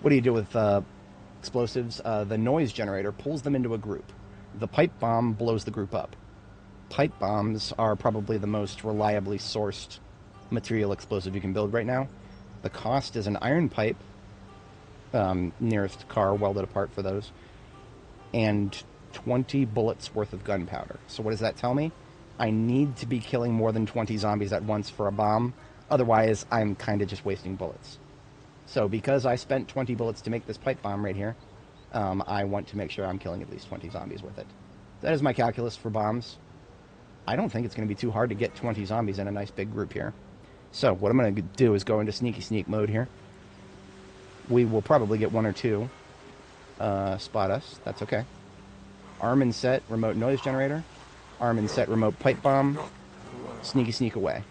what do you do with explosives? The noise generator pulls them into a group. The pipe bomb blows the group up. Pipe bombs are probably the most reliably sourced material explosive you can build right now. The cost is an iron pipe, nearest car welded apart for those, and 20 bullets worth of gunpowder. So what does that tell me? I need to be killing more than 20 zombies at once for a bomb, otherwise I'm kind of just wasting bullets. So because I spent 20 bullets to make this pipe bomb right here, I want to make sure I'm killing at least 20 zombies with it. That is my calculus for bombs. I don't think it's going to be too hard to get 20 zombies in a nice big group here. So what I'm going to do is go into sneaky sneak mode here. We will probably get one or two spot us. That's okay. Arm and set remote noise generator. Arm and set remote pipe bomb. Sneaky sneak away.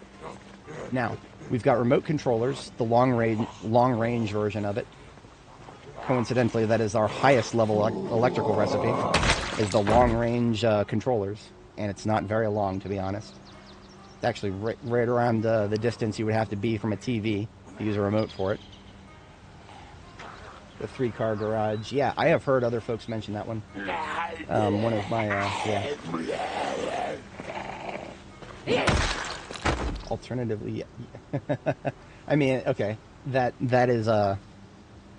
Now, we've got remote controllers, the long range version of it. Coincidentally, that is our highest level electrical recipe, is the long range controllers. And it's not very long, to be honest. It's actually right around the distance you would have to be from a TV to use a remote for it. The 3-car garage. Yeah, I have heard other folks mention that one. One of my, Alternatively, yeah. I mean, okay. That is, how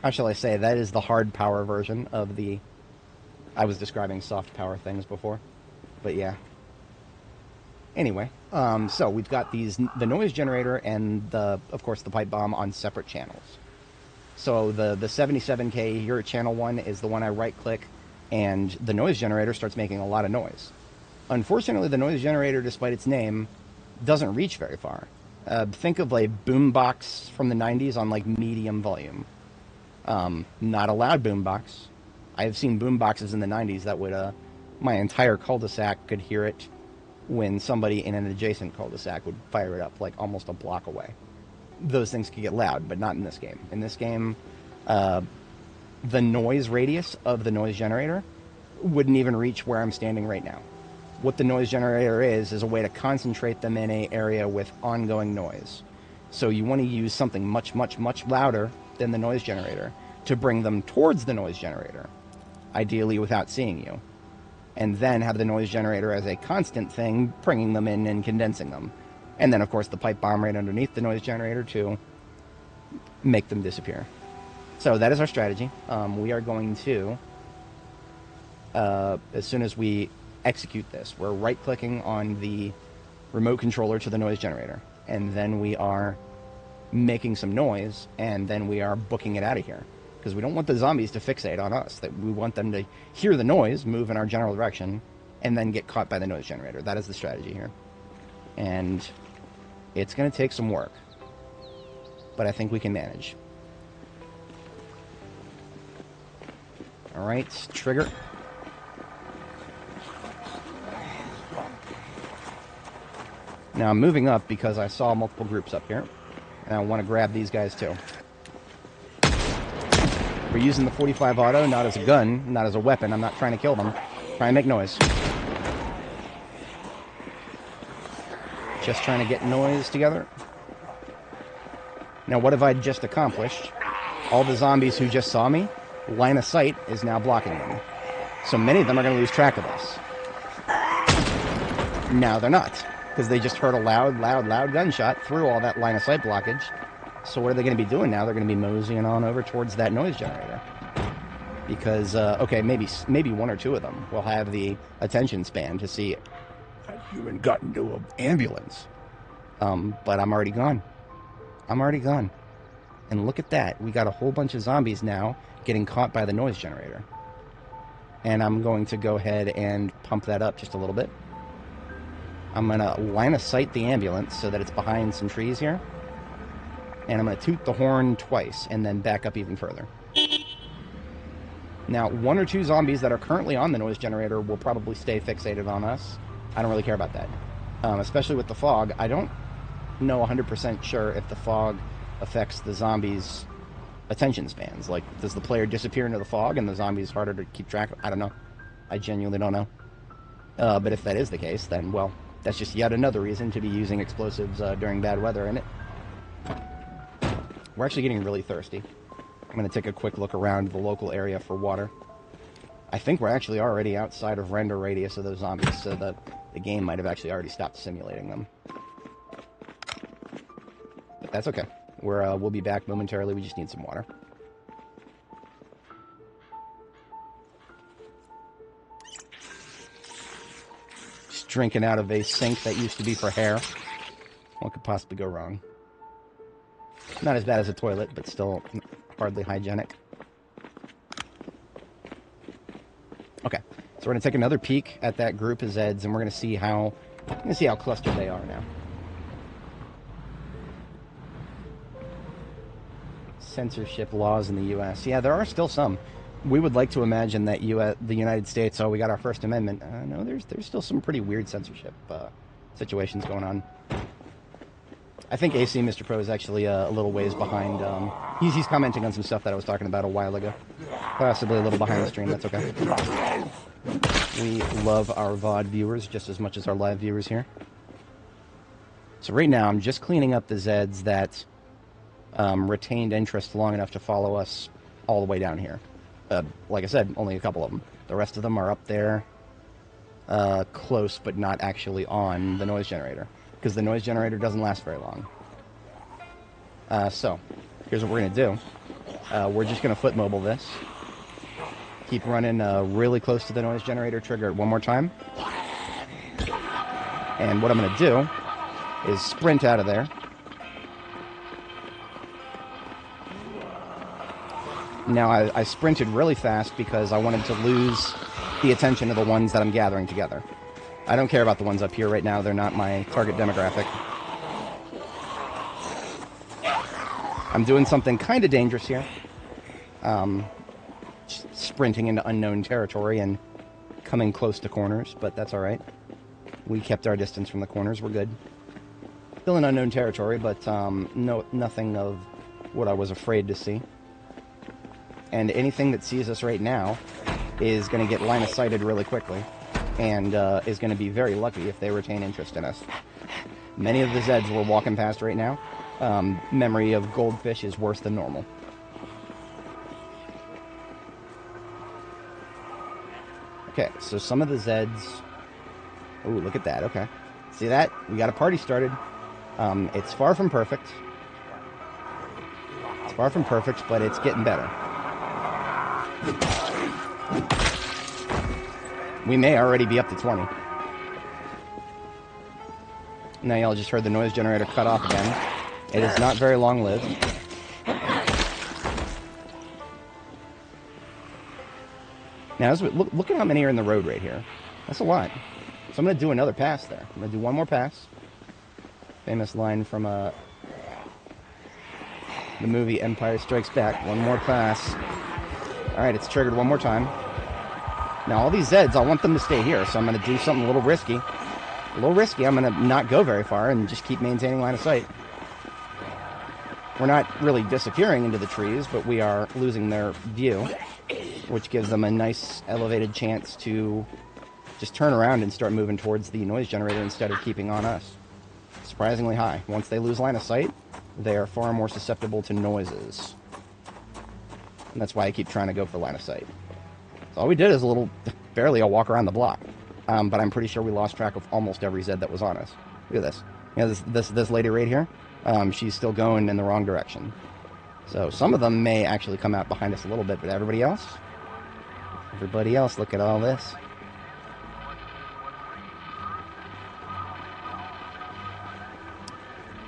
shall I say, that is the hard power version of the, I was describing soft power things before. But yeah. Anyway, so we've got the noise generator and of course the pipe bomb on separate channels. So the 77K here at channel 1 is the one I right click, and the noise generator starts making a lot of noise. Unfortunately, the noise generator, despite its name, doesn't reach very far. Think of a boombox from the 90s on like medium volume. Not a loud boombox. I've seen boomboxes in the 90s that would my entire cul-de-sac could hear it when somebody in an adjacent cul-de-sac would fire it up like almost a block away. Those things could get loud, but not in this game. In this game, the noise radius of the noise generator wouldn't even reach where I'm standing right now. What the noise generator is a way to concentrate them in an area with ongoing noise. So you want to use something much, much, much louder than the noise generator to bring them towards the noise generator, ideally without seeing you. And then have the noise generator as a constant thing, bringing them in and condensing them. And then, of course, the pipe bomb right underneath the noise generator to make them disappear. So that is our strategy. We are going to, as soon as we execute this, we're right-clicking on the remote controller to the noise generator. And then we are making some noise, and then we are booking it out of here. Because we don't want the zombies to fixate on us. That we want them to hear the noise, move in our general direction, and then get caught by the noise generator. That is the strategy here. And it's going to take some work. But I think we can manage. Alright, trigger. Now I'm moving up because I saw multiple groups up here. And I want to grab these guys too. We're using the 45 auto, not as a gun, not as a weapon. I'm not trying to kill them. I'm trying to make noise. Just trying to get noise together. Now, what have I just accomplished? All the zombies who just saw me line of sight is now blocking them. So many of them are going to lose track of us. Now they're not, because they just heard a loud gunshot through all that line of sight blockage. So what are they going to be doing now? They're going to be moseying on over towards that noise generator. Because, okay, maybe one or two of them will have the attention span to see a human got into an ambulance. But I'm already gone. And look at that. We got a whole bunch of zombies now getting caught by the noise generator. And I'm going to go ahead and pump that up just a little bit. I'm going to line of sight the ambulance so that it's behind some trees here. And I'm going to toot the horn twice and then back up even further. Now, one or two zombies that are currently on the noise generator will probably stay fixated on us. I don't really care about that. Especially with the fog. I don't know 100% sure if the fog affects the zombies' attention spans. Like, does the player disappear into the fog and the zombies harder to keep track of? I don't know. I genuinely don't know. But if that is the case, then, well, that's just yet another reason to be using explosives during bad weather, isn't it? We're actually getting really thirsty. I'm going to take a quick look around the local area for water. I think we're actually already outside of render radius of those zombies, so the game might have actually already stopped simulating them. But that's okay. We'll be back momentarily. We just need some water. Just drinking out of a sink that used to be for hair. What could possibly go wrong? Not as bad as a toilet, but still hardly hygienic. Okay, so we're gonna take another peek at that group of Zeds, and we're gonna see how clustered they are now. Censorship laws in the U.S. Yeah, there are still some. We would like to imagine that the United States, we got our First Amendment. No, there's still some pretty weird censorship situations going on. I think AC Mr. Pro is actually a little ways behind. He's commenting on some stuff that I was talking about a while ago. Possibly a little behind the stream, that's okay. We love our VOD viewers just as much as our live viewers here. So right now, I'm just cleaning up the Zeds that retained interest long enough to follow us all the way down here. Like I said, only a couple of them. The rest of them are up there, close, but not actually on the noise generator. Because the noise generator doesn't last very long. So, here's what we're going to do. We're just going to foot mobile this. Keep running really close to the noise generator, trigger it one more time. And what I'm going to do is sprint out of there. Now, I sprinted really fast because I wanted to lose the attention of the ones that I'm gathering together. I don't care about the ones up here right now. They're not my target demographic. I'm doing something kind of dangerous here. Sprinting into unknown territory and coming close to corners, but that's all right. We kept our distance from the corners. We're good. Still in unknown territory, but nothing of what I was afraid to see. And anything that sees us right now is going to get line of sighted really quickly. And is going to be very lucky if they retain interest in us. Many of the Zeds we're walking past right now, memory of goldfish is worse than normal. Okay, so some of the Zeds... Ooh, look at that, okay. See that? We got a party started. It's far from perfect. It's far from perfect, but it's getting better. We may already be up to 20. Now y'all just heard the noise generator cut off again. It is not very long-lived. Now, look at how many are in the road right here. That's a lot. So I'm going to do another pass there. I'm going to do one more pass. Famous line from the movie Empire Strikes Back. One more pass. All right, it's triggered one more time. Now, all these Zeds, I want them to stay here, so I'm going to do something a little risky. A little risky. I'm going to not go very far and just keep maintaining line of sight. We're not really disappearing into the trees, but we are losing their view, which gives them a nice elevated chance to just turn around and start moving towards the noise generator instead of keeping on us. Surprisingly high. Once they lose line of sight, they are far more susceptible to noises. And that's why I keep trying to go for line of sight. So all we did is barely a walk around the block. But I'm pretty sure we lost track of almost every Zed that was on us. Look at this. You know, this lady right here, she's still going in the wrong direction. So some of them may actually come out behind us a little bit, but everybody else, look at all this.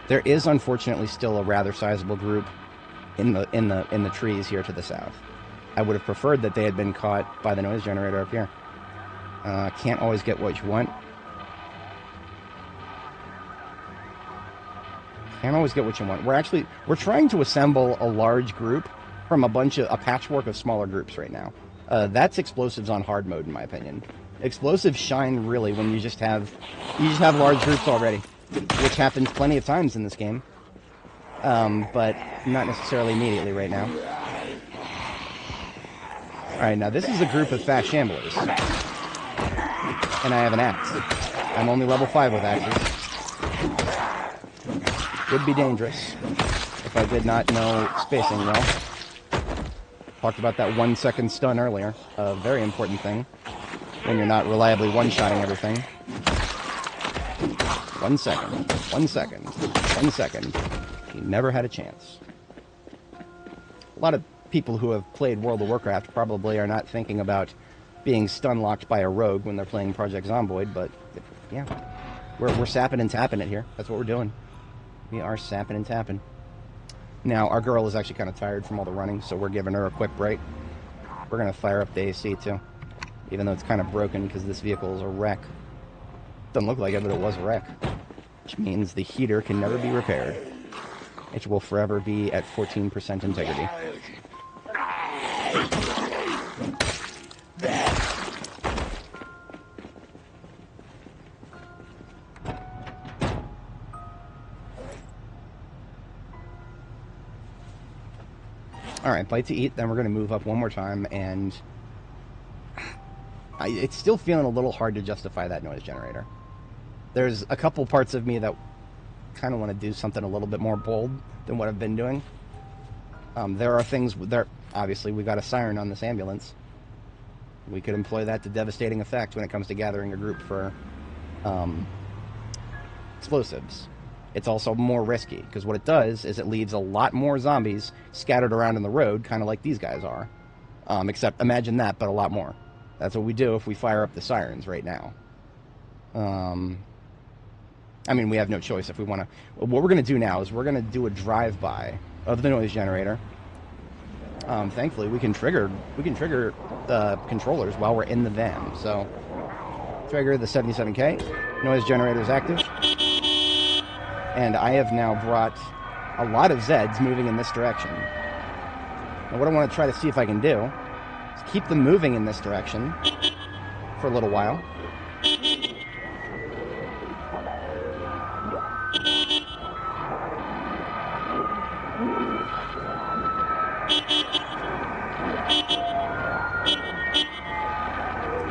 There is unfortunately still a rather sizable group in the trees here to the south. I would have preferred that they had been caught by the noise generator up here. Can't always get what you want. Can't always get what you want. We're trying to assemble a large group from a patchwork of smaller groups right now. That's explosives on hard mode, in my opinion. Explosives shine really when you just have large groups already, which happens plenty of times in this game, but not necessarily immediately right now. All right, now this is a group of fast shamblers, and I have an axe. I'm only level 5 with axes. Would be dangerous if I did not know spacing well. Talked about that 1 second stun earlier. A very important thing when you're not reliably one-shotting everything. 1 second. 1 second. 1 second. You never had a chance. A lot of people who have played World of Warcraft probably are not thinking about being stun-locked by a rogue when they're playing Project Zomboid, but yeah. We're sapping and tapping it here. That's what we're doing. We are sapping and tapping. Now, our girl is actually kind of tired from all the running, so we're giving her a quick break. We're going to fire up the AC, too. Even though it's kind of broken because this vehicle is a wreck. Doesn't look like it, but it was a wreck. Which means the heater can never be repaired. It will forever be at 14% integrity. Alright, bite to eat, then we're going to move up one more time, and it's still feeling a little hard to justify that noise generator. There's a couple parts of me that kind of want to do something a little bit more bold than what I've been doing. There are things, obviously we got a siren on this ambulance. We could employ that to devastating effect when it comes to gathering a group for explosives. It's also more risky, because what it does is it leaves a lot more zombies scattered around in the road, kind of like these guys are. Except, imagine that, but a lot more. That's what we do if we fire up the sirens right now. I mean, we have no choice if we want to... What we're going to do now is we're going to do a drive-by of the noise generator. Thankfully, we can trigger the controllers while we're in the van. So, trigger the 77K. Noise generator is active. And I have now brought a lot of Zeds moving in this direction. Now what I want to try to see if I can do is keep them moving in this direction for a little while.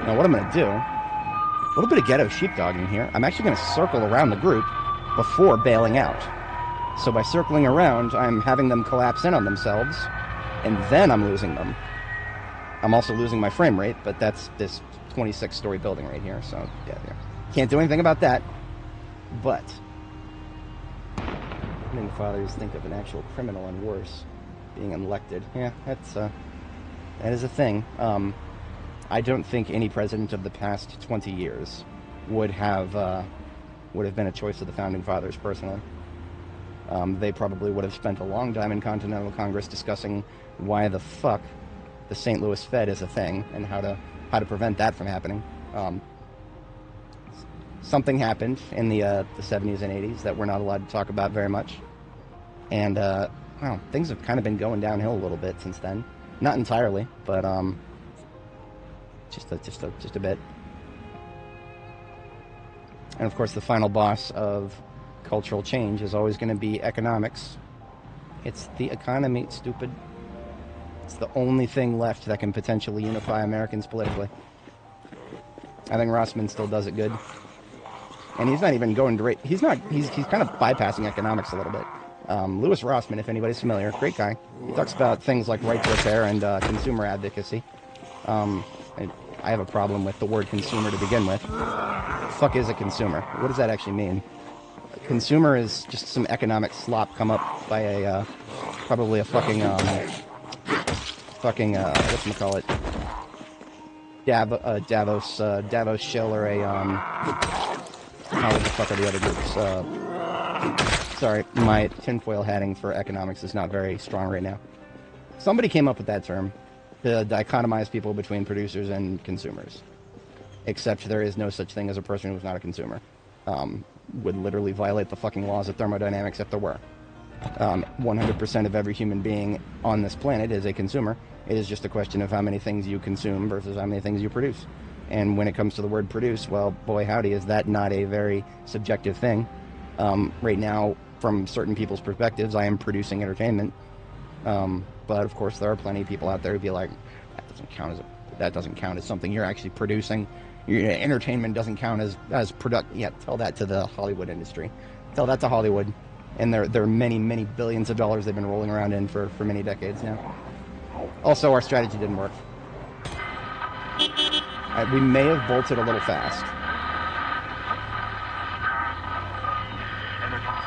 Now what I'm going to do, a little bit of ghetto sheepdogging here. I'm actually going to circle around the group before bailing out. So by circling around, I'm having them collapse in on themselves, and then I'm losing them. I'm also losing my frame rate, but that's this 26-story building right here, so yeah. Can't do anything about that. But founding fathers think of an actual criminal and worse being elected. Yeah, that is a thing. I don't think any president of the past 20 years would have been a choice of the founding fathers personally. They probably would have spent a long time in Continental Congress discussing why the fuck the St. Louis Fed is a thing and how to prevent that from happening. Something happened in the 70s and 80s that we're not allowed to talk about very much, and well, things have kind of been going downhill a little bit since then. Not entirely, but just a bit. And of course, the final boss of cultural change is always going to be economics. It's the economy, stupid. It's the only thing left that can potentially unify Americans politically. I think Rossman still does it good. And he's not even going to he's kind of bypassing economics a little bit. Louis Rossman, if anybody's familiar, great guy. He talks about things like right to repair and consumer advocacy. I have a problem with the word consumer to begin with. Fuck is a consumer? What does that actually mean? Consumer is just some economic slop come up by a probably a fucking whatchamacallit, Davos shill, or a how the fuck are the other groups? Sorry, my tinfoil hatting for economics is not very strong right now. Somebody came up with that term to dichotomize people between producers and consumers. Except there is no such thing as a person who's not a consumer. Would literally violate the fucking laws of thermodynamics if there were. 100% of every human being on this planet is a consumer. It is just a question of how many things you consume versus how many things you produce. And when it comes to the word produce, well, boy howdy, is that not a very subjective thing. Right now, from certain people's perspectives, I am producing entertainment. But of course, there are plenty of people out there who'd be like, that doesn't count as something you're actually producing. Your entertainment doesn't count as product. Yeah, tell that to the Hollywood industry. Tell that to Hollywood. And there are many, many billions of dollars they've been rolling around in for many decades now. Also, our strategy didn't work. We may have bolted a little fast.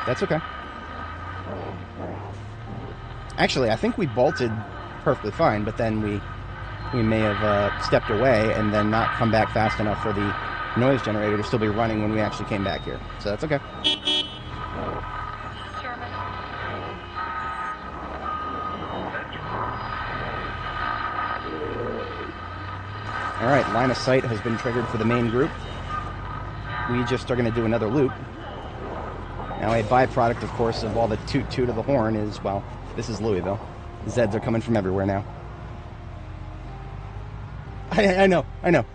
That's okay. Actually, I think we bolted perfectly fine, but then we may have stepped away and then not come back fast enough for the noise generator to still be running when we actually came back here. So that's okay. Alright, line of sight has been triggered for the main group. We just are going to do another loop. Now, a byproduct, of course, of all the toot-toot of the horn is, well, this is Louisville. Zeds are coming from everywhere now. I know.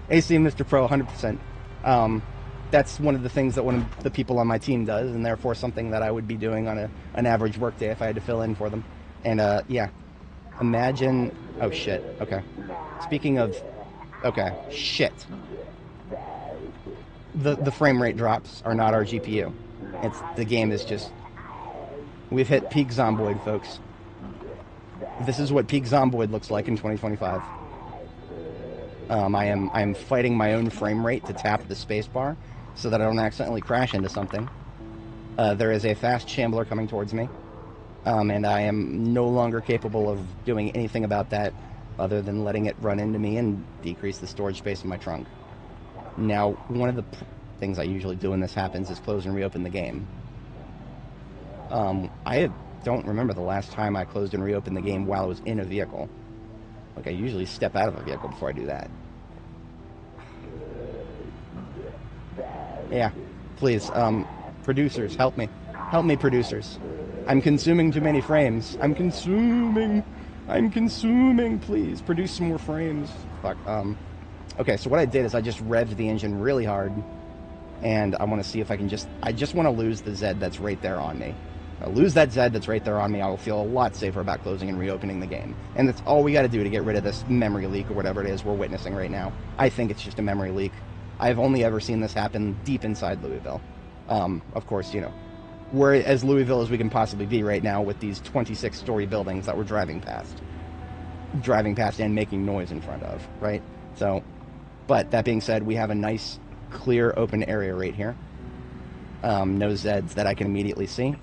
AC Mr. Pro, 100%. That's one of the things that one of the people on my team does, and therefore something that I would be doing on an average workday if I had to fill in for them. And, yeah. Imagine... Oh, shit. Okay. Speaking of... Okay. Shit. The frame rate drops are not our GPU. The game is just... We've hit peak Zomboid, folks. This is what peak Zomboid looks like in 2025. I am fighting my own frame rate to tap the spacebar so that I don't accidentally crash into something. There is a fast shambler coming towards me, and I am no longer capable of doing anything about that other than letting it run into me and decrease the storage space in my trunk. Now, one of the things I usually do when this happens is close and reopen the game. I don't remember the last time I closed and reopened the game while I was in a vehicle. Like, I usually step out of a vehicle before I do that. Yeah, please, producers, help me. Help me, producers. I'm consuming too many frames. I'm consuming, please. Produce some more frames. Fuck, okay, so what I did is I just revved the engine really hard, and I want to see if I can I just want to lose the Zed that's right there on me. I'll lose that Zed that's right there on me. I will feel a lot safer about closing and reopening the game. And that's all we got to do to get rid of this memory leak or whatever it is we're witnessing right now. I think it's just a memory leak. I've only ever seen this happen deep inside Louisville. Of course, you know, we're as Louisville as we can possibly be right now with these 26-story buildings that we're driving past and making noise in front of, right? So, but that being said, we have a nice, clear, open area right here. No Zeds that I can immediately see.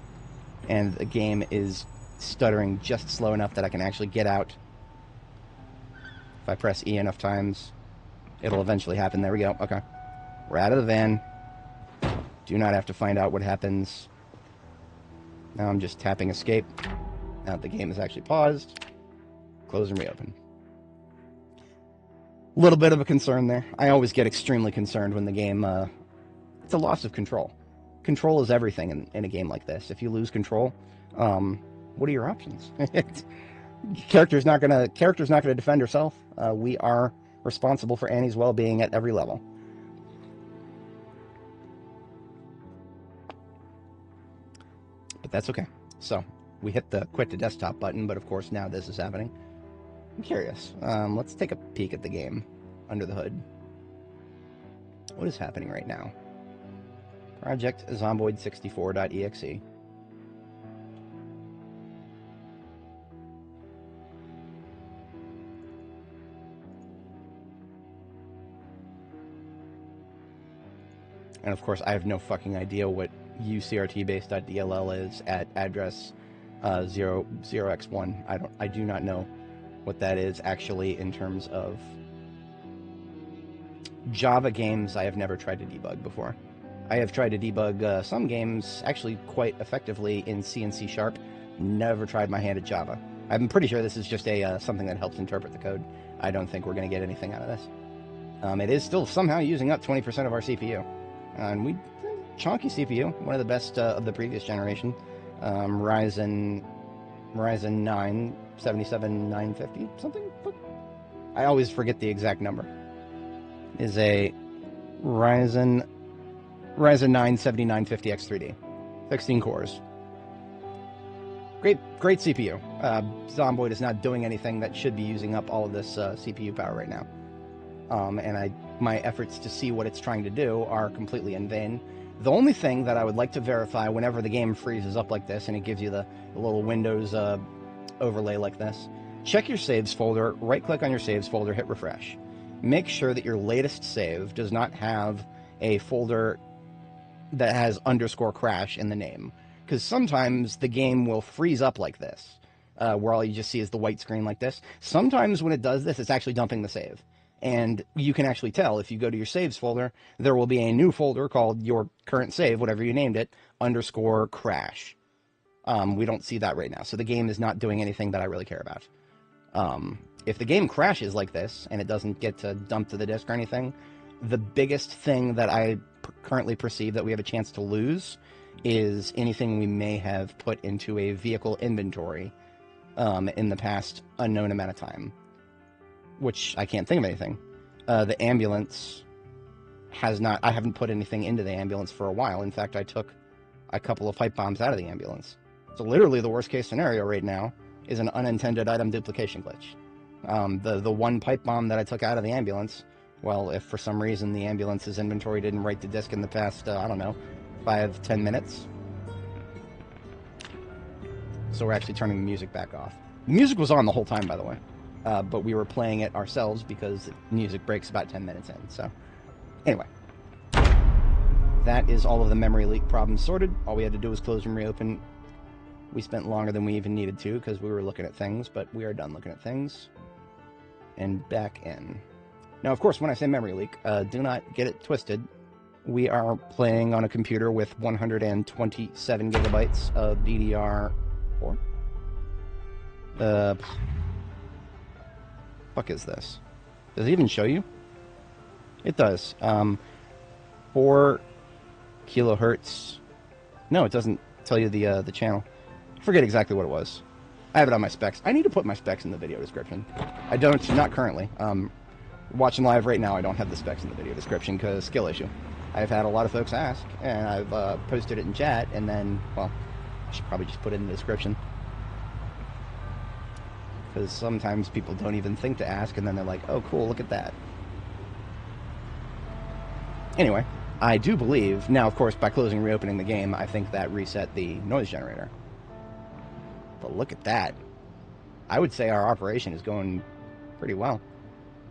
And the game is stuttering just slow enough that I can actually get out. If I press E enough times, it'll eventually happen. There we go. Okay. We're out of the van. Do not have to find out what happens. Now I'm just tapping escape. Now the game is actually paused. Close and reopen. A little bit of a concern there. I always get extremely concerned when the game... it's a loss of control. Control is everything in a game like this. If you lose control, what are your options? Character's not gonna defend herself. We are responsible for Annie's well-being at every level. But that's okay. So we hit the quit to desktop button, but of course now this is happening. I'm curious. Let's take a peek at the game under the hood. What is happening right now? Project Zomboid 64.exe. And of course, I have no fucking idea what ucrtbase.dll is at address 0x1. I do not know what that is actually in terms of Java games. I have never tried to debug before. I have tried to debug some games actually quite effectively in C and C#. Never tried my hand at Java. I'm pretty sure this is just a something that helps interpret the code. I don't think we're going to get anything out of this. It is still somehow using up 20% of our CPU. And chunky CPU, one of the best of the previous generation. Ryzen 9 77950 something. I always forget the exact number. Is a Ryzen 9 7950X3D, 16 cores. Great CPU. Zomboid is not doing anything that should be using up all of this CPU power right now. And my efforts to see what it's trying to do are completely in vain. The only thing that I would like to verify whenever the game freezes up like this and it gives you the little Windows overlay like this, check your saves folder, right-click on your saves folder, hit refresh. Make sure that your latest save does not have a folder that has _crash in the name. Because sometimes the game will freeze up like this, where all you just see is the white screen like this. Sometimes when it does this, it's actually dumping the save. And you can actually tell if you go to your saves folder, there will be a new folder called your current save, whatever you named it, _crash. We don't see that right now, so the game is not doing anything that I really care about. If the game crashes like this, and it doesn't get to dump to the disk or anything, the biggest thing that I currently perceive that we have a chance to lose is anything we may have put into a vehicle inventory in the past unknown amount of time. Which I can't think of anything. The ambulance has not... I haven't put anything into the ambulance for a while. In fact, I took a couple of pipe bombs out of the ambulance. So literally the worst case scenario right now is an unintended item duplication glitch. The one pipe bomb that I took out of the ambulance, well, if for some reason the ambulance's inventory didn't write the disk in the past, I don't know, 5-10 minutes. So we're actually turning the music back off. The music was on the whole time, by the way. But we were playing it ourselves because music breaks about 10 minutes in. So, anyway. That is all of the memory leak problems sorted. All we had to do was close and reopen. We spent longer than we even needed to because we were looking at things, but we are done looking at things. And back in. Now, of course, when I say memory leak, do not get it twisted. We are playing on a computer with 127 gigabytes of DDR4. Fuck is this? Does it even show you? It does. 4 kilohertz. No, it doesn't tell you the channel. I forget exactly what it was. I have it on my specs. I need to put my specs in the video description. I don't, not currently. Watching live right now, I don't have the specs in the video description because skill issue. I've had a lot of folks ask, and I've posted it in chat, and then, well, I should probably just put it in the description. Because sometimes people don't even think to ask, and then they're like, oh, cool, look at that. Anyway, I do believe, now, of course, by closing and reopening the game, I think that reset the noise generator. But look at that. I would say our operation is going pretty well.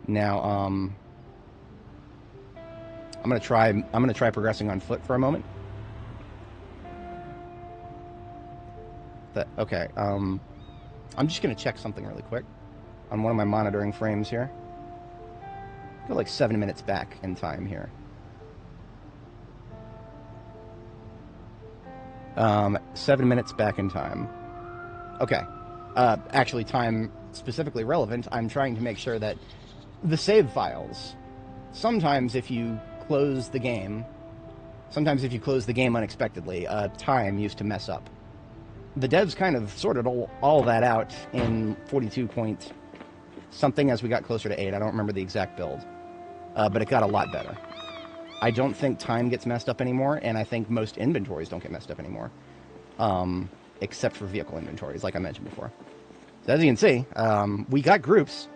Now, I'm gonna try progressing on foot for a moment. Okay, I'm just going to check something really quick on one of my monitoring frames here. Go like 7 minutes back in time here. 7 minutes back in time. Okay. Actually, time specifically relevant. I'm trying to make sure that the save files, sometimes if you close the game unexpectedly, time used to mess up. The devs kind of sorted all that out in 42 point something as we got closer to 8. I don't remember the exact build. But it got a lot better. I don't think time gets messed up anymore, and I think most inventories don't get messed up anymore. Except for vehicle inventories, like I mentioned before. So as you can see, we got groups.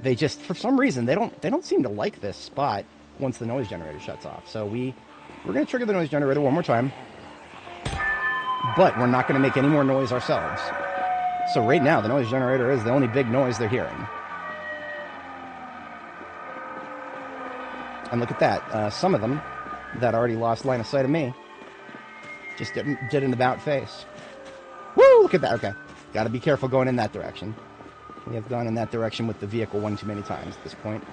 They just, for some reason, they don't seem to like this spot once the noise generator shuts off. So we're going to trigger the noise generator one more time. But we're not going to make any more noise ourselves. So right now, the noise generator is the only big noise they're hearing. And look at that. Some of them That already lost line of sight of me. Just did an about face. Woo! Look at that. Okay. Got to be careful going in that direction. We have gone in that direction with the vehicle one too many times at this point.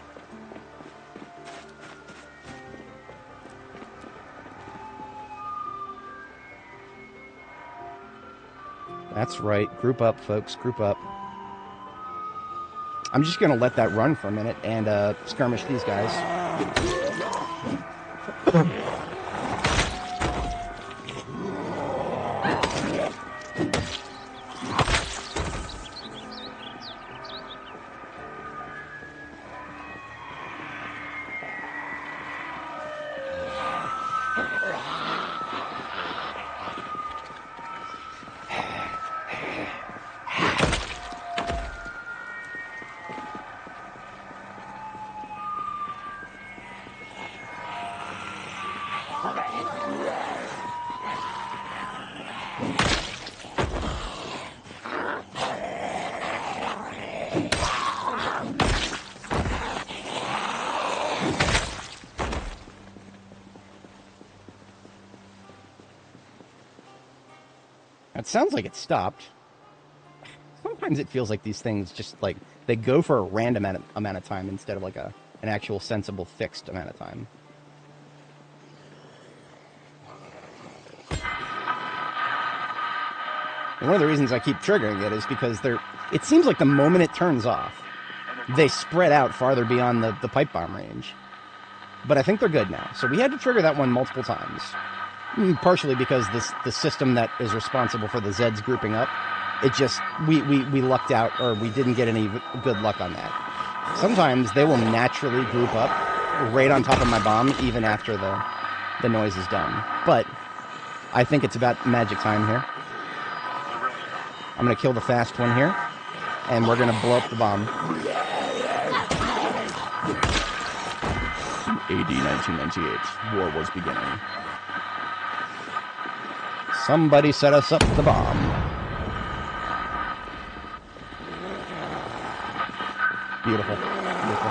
That's right. Group up, folks. Group up. I'm just going to let that run for a minute and skirmish these guys. It sounds like it stopped. Sometimes it feels like these things just like they go for a random amount of time instead of like an actual sensible fixed amount of time. And one of the reasons I keep triggering it is because it seems like the moment it turns off, they spread out farther beyond the pipe bomb range. But I think they're good now. So we had to trigger that one multiple times. Partially because the system that is responsible for the Zeds grouping up, it just, we lucked out, or we didn't get any good luck on that. Sometimes they will naturally group up right on top of my bomb, even after the noise is done. But I think it's about magic time here. I'm going to kill the fast one here, and we're going to blow up the bomb. AD 1998, war was beginning. Somebody set us up the bomb. Beautiful. Beautiful.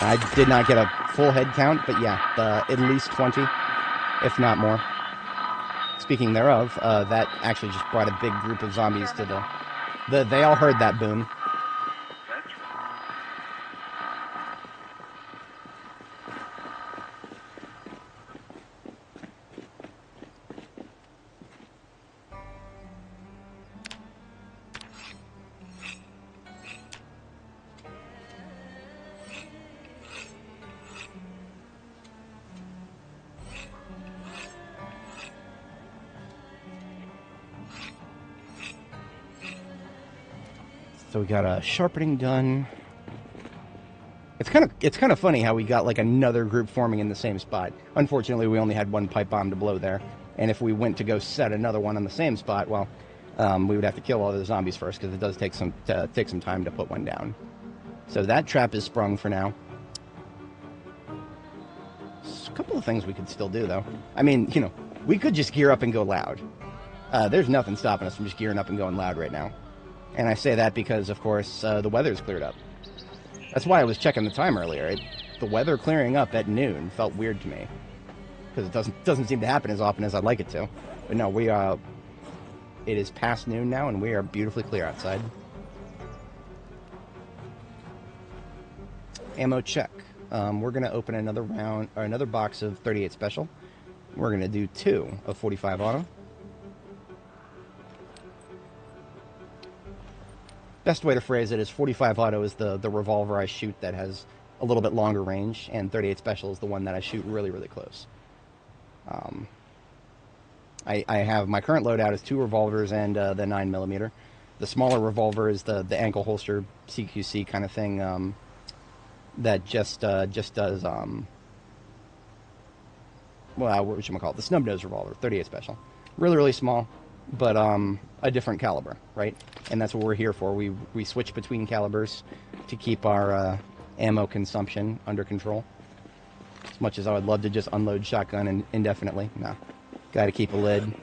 I did not get a full head count, but yeah, at least 20, if not more. Speaking thereof, that actually just brought a big group of zombies to they all heard that boom. So we got a sharpening done. It's kind of funny how we got like another group forming in the same spot. Unfortunately, we only had one pipe bomb to blow there, and if we went to go set another one on the same spot, well, we would have to kill all the zombies first because it does take some time to put one down. So that trap is sprung for now. There's a couple of things we could still do though. I mean, we could just gear up and go loud. There's nothing stopping us from just gearing up and going loud right now. And I say that because, of course, the weather's cleared up. That's why I was checking the time earlier. The weather clearing up at noon felt weird to me. Because it doesn't seem to happen as often as I'd like it to. But no, it is past noon now, and we are beautifully clear outside. Ammo check. We're going to open another round, or another box of 38 special. We're going to do 2 of 45 auto. Best way to phrase it is 45 auto is the revolver I shoot that has a little bit longer range, and 38 special is the one that I shoot really, really close. I have my current loadout is 2 revolvers and the 9mm. The smaller revolver is the ankle holster CQC kind of thing that just does well, what should I call it? The snub nose revolver, 38 special. Really, really small, but a different caliber, right? And that's what we're here for. We switch between calibers to keep our ammo consumption under control. As much as I would love to just unload shotgun indefinitely, no. Got to keep a lid.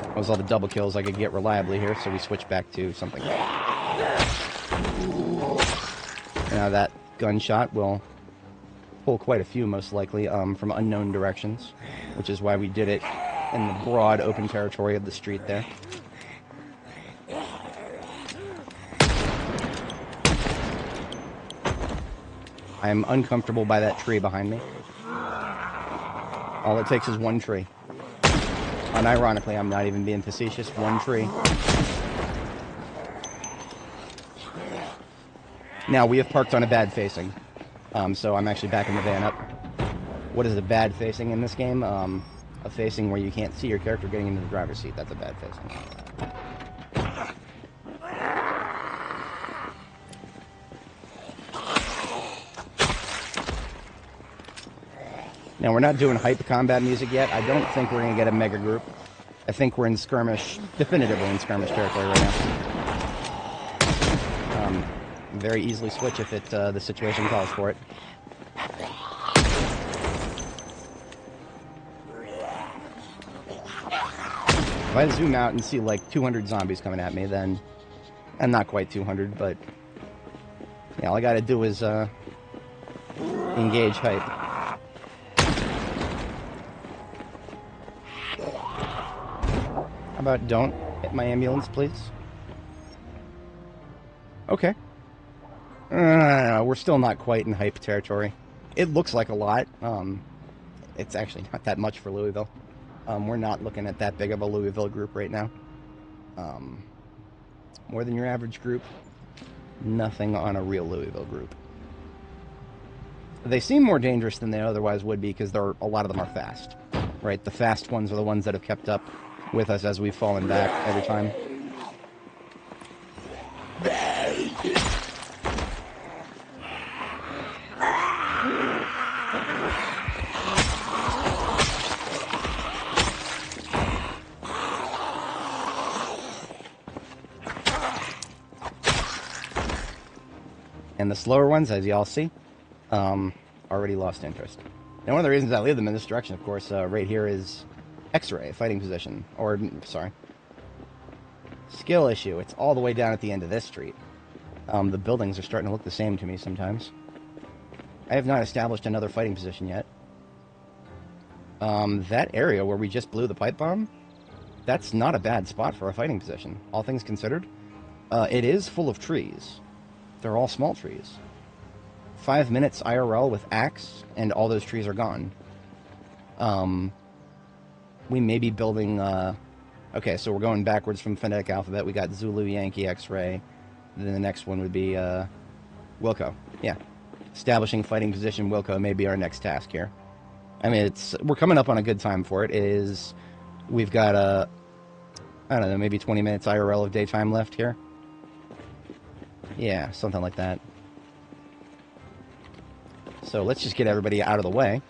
That was all the double kills I could get reliably here, so we switch back to something. Now that gunshot will pull quite a few, most likely, from unknown directions, which is why we did it in the broad open territory of the street there. I'm uncomfortable by that tree behind me. All it takes is one tree. Unironically, I'm not even being facetious, one tree. Now, we have parked on a bad facing, so I'm actually backing the van up. What is a bad facing in this game? A facing where you can't see your character getting into the driver's seat. That's a bad facing. Now, we're not doing hype combat music yet. I don't think we're going to get a mega group. I think we're in skirmish, definitively in skirmish territory right now. Very easily switch if the situation calls for it. If I zoom out and see like 200 zombies coming at me, then... And not quite 200, but... Yeah, all I gotta do is, engage hype. How about don't hit my ambulance, please? Okay. We're still not quite in hype territory. It looks like a lot. It's actually not that much for Louisville. We're not looking at that big of a Louisville group right now. More than your average group. Nothing on a real Louisville group. They seem more dangerous than they otherwise would be because a lot of them are fast. Right? The fast ones are the ones that have kept up with us as we've fallen back every time. And the slower ones, as y'all see, already lost interest. Now, one of the reasons I lead them in this direction, of course, right here is X-ray, fighting position. Or, sorry, skill issue. It's all the way down at the end of this street. The buildings are starting to look the same to me sometimes. I have not established another fighting position yet. That area where we just blew the pipe bomb, that's not a bad spot for a fighting position, all things considered. It is full of trees. They're all small trees. 5 minutes IRL with axe, and all those trees are gone. We may be building... okay, so we're going backwards from phonetic alphabet. We got Zulu, Yankee, X-ray. Then the next one would be Wilco. Yeah. Establishing fighting position Wilco may be our next task here. I mean, we're coming up on a good time for it. We've got I don't know, maybe 20 minutes IRL of daytime left here. Yeah, something like that. So let's just get everybody out of the way.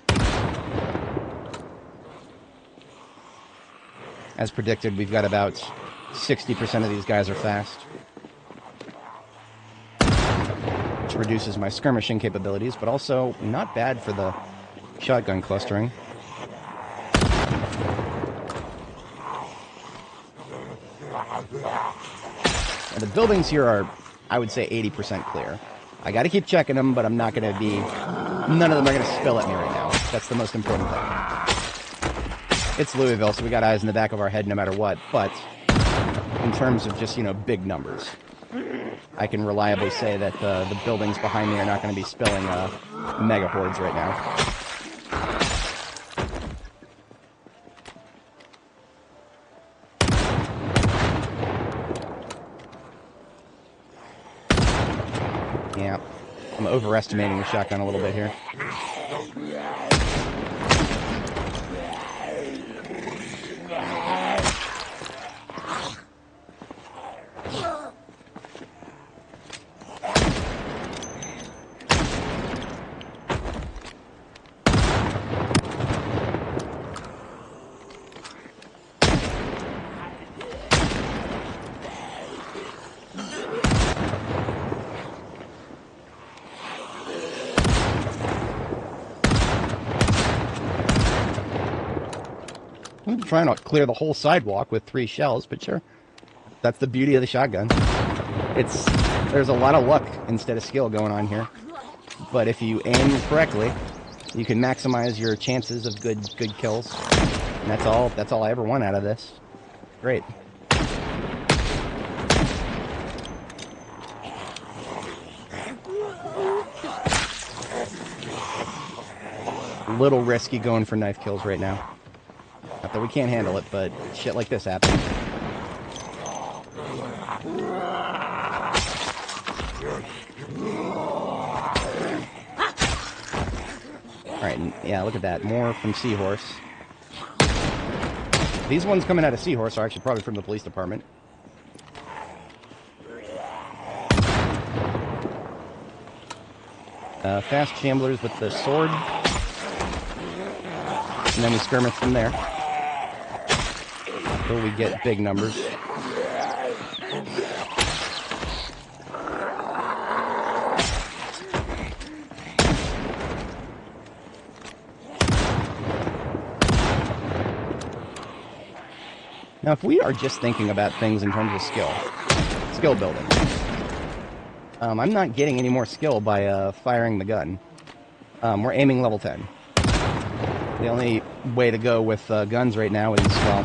As predicted, we've got about 60% of these guys are fast. Which reduces my skirmishing capabilities, but also not bad for the shotgun clustering. And the buildings here are, I would say, 80% clear. I gotta keep checking them, but I'm not gonna be... None of them are gonna spill at me right now. That's the most important thing. It's Louisville, so we got eyes in the back of our head no matter what, but in terms of just, big numbers, I can reliably say that the buildings behind me are not going to be spilling mega hordes right now. Yeah, I'm overestimating the shotgun a little bit here. I'm trying to clear the whole sidewalk with 3 shells, but sure. That's the beauty of the shotgun. It's There's a lot of luck instead of skill going on here. But if you aim correctly, you can maximize your chances of good kills. And that's all I ever want out of this. Great. Little risky going for knife kills right now. Not that we can't handle it, but shit like this happens. Alright, yeah, look at that. More from Seahorse. These ones coming out of Seahorse are actually probably from the police department. Fast Chamblers with the sword. And then we skirmish from there. Until we get big numbers. Now, if we are just thinking about things in terms of skill building, I'm not getting any more skill by firing the gun. We're aiming level 10. The only way to go with guns right now is, well,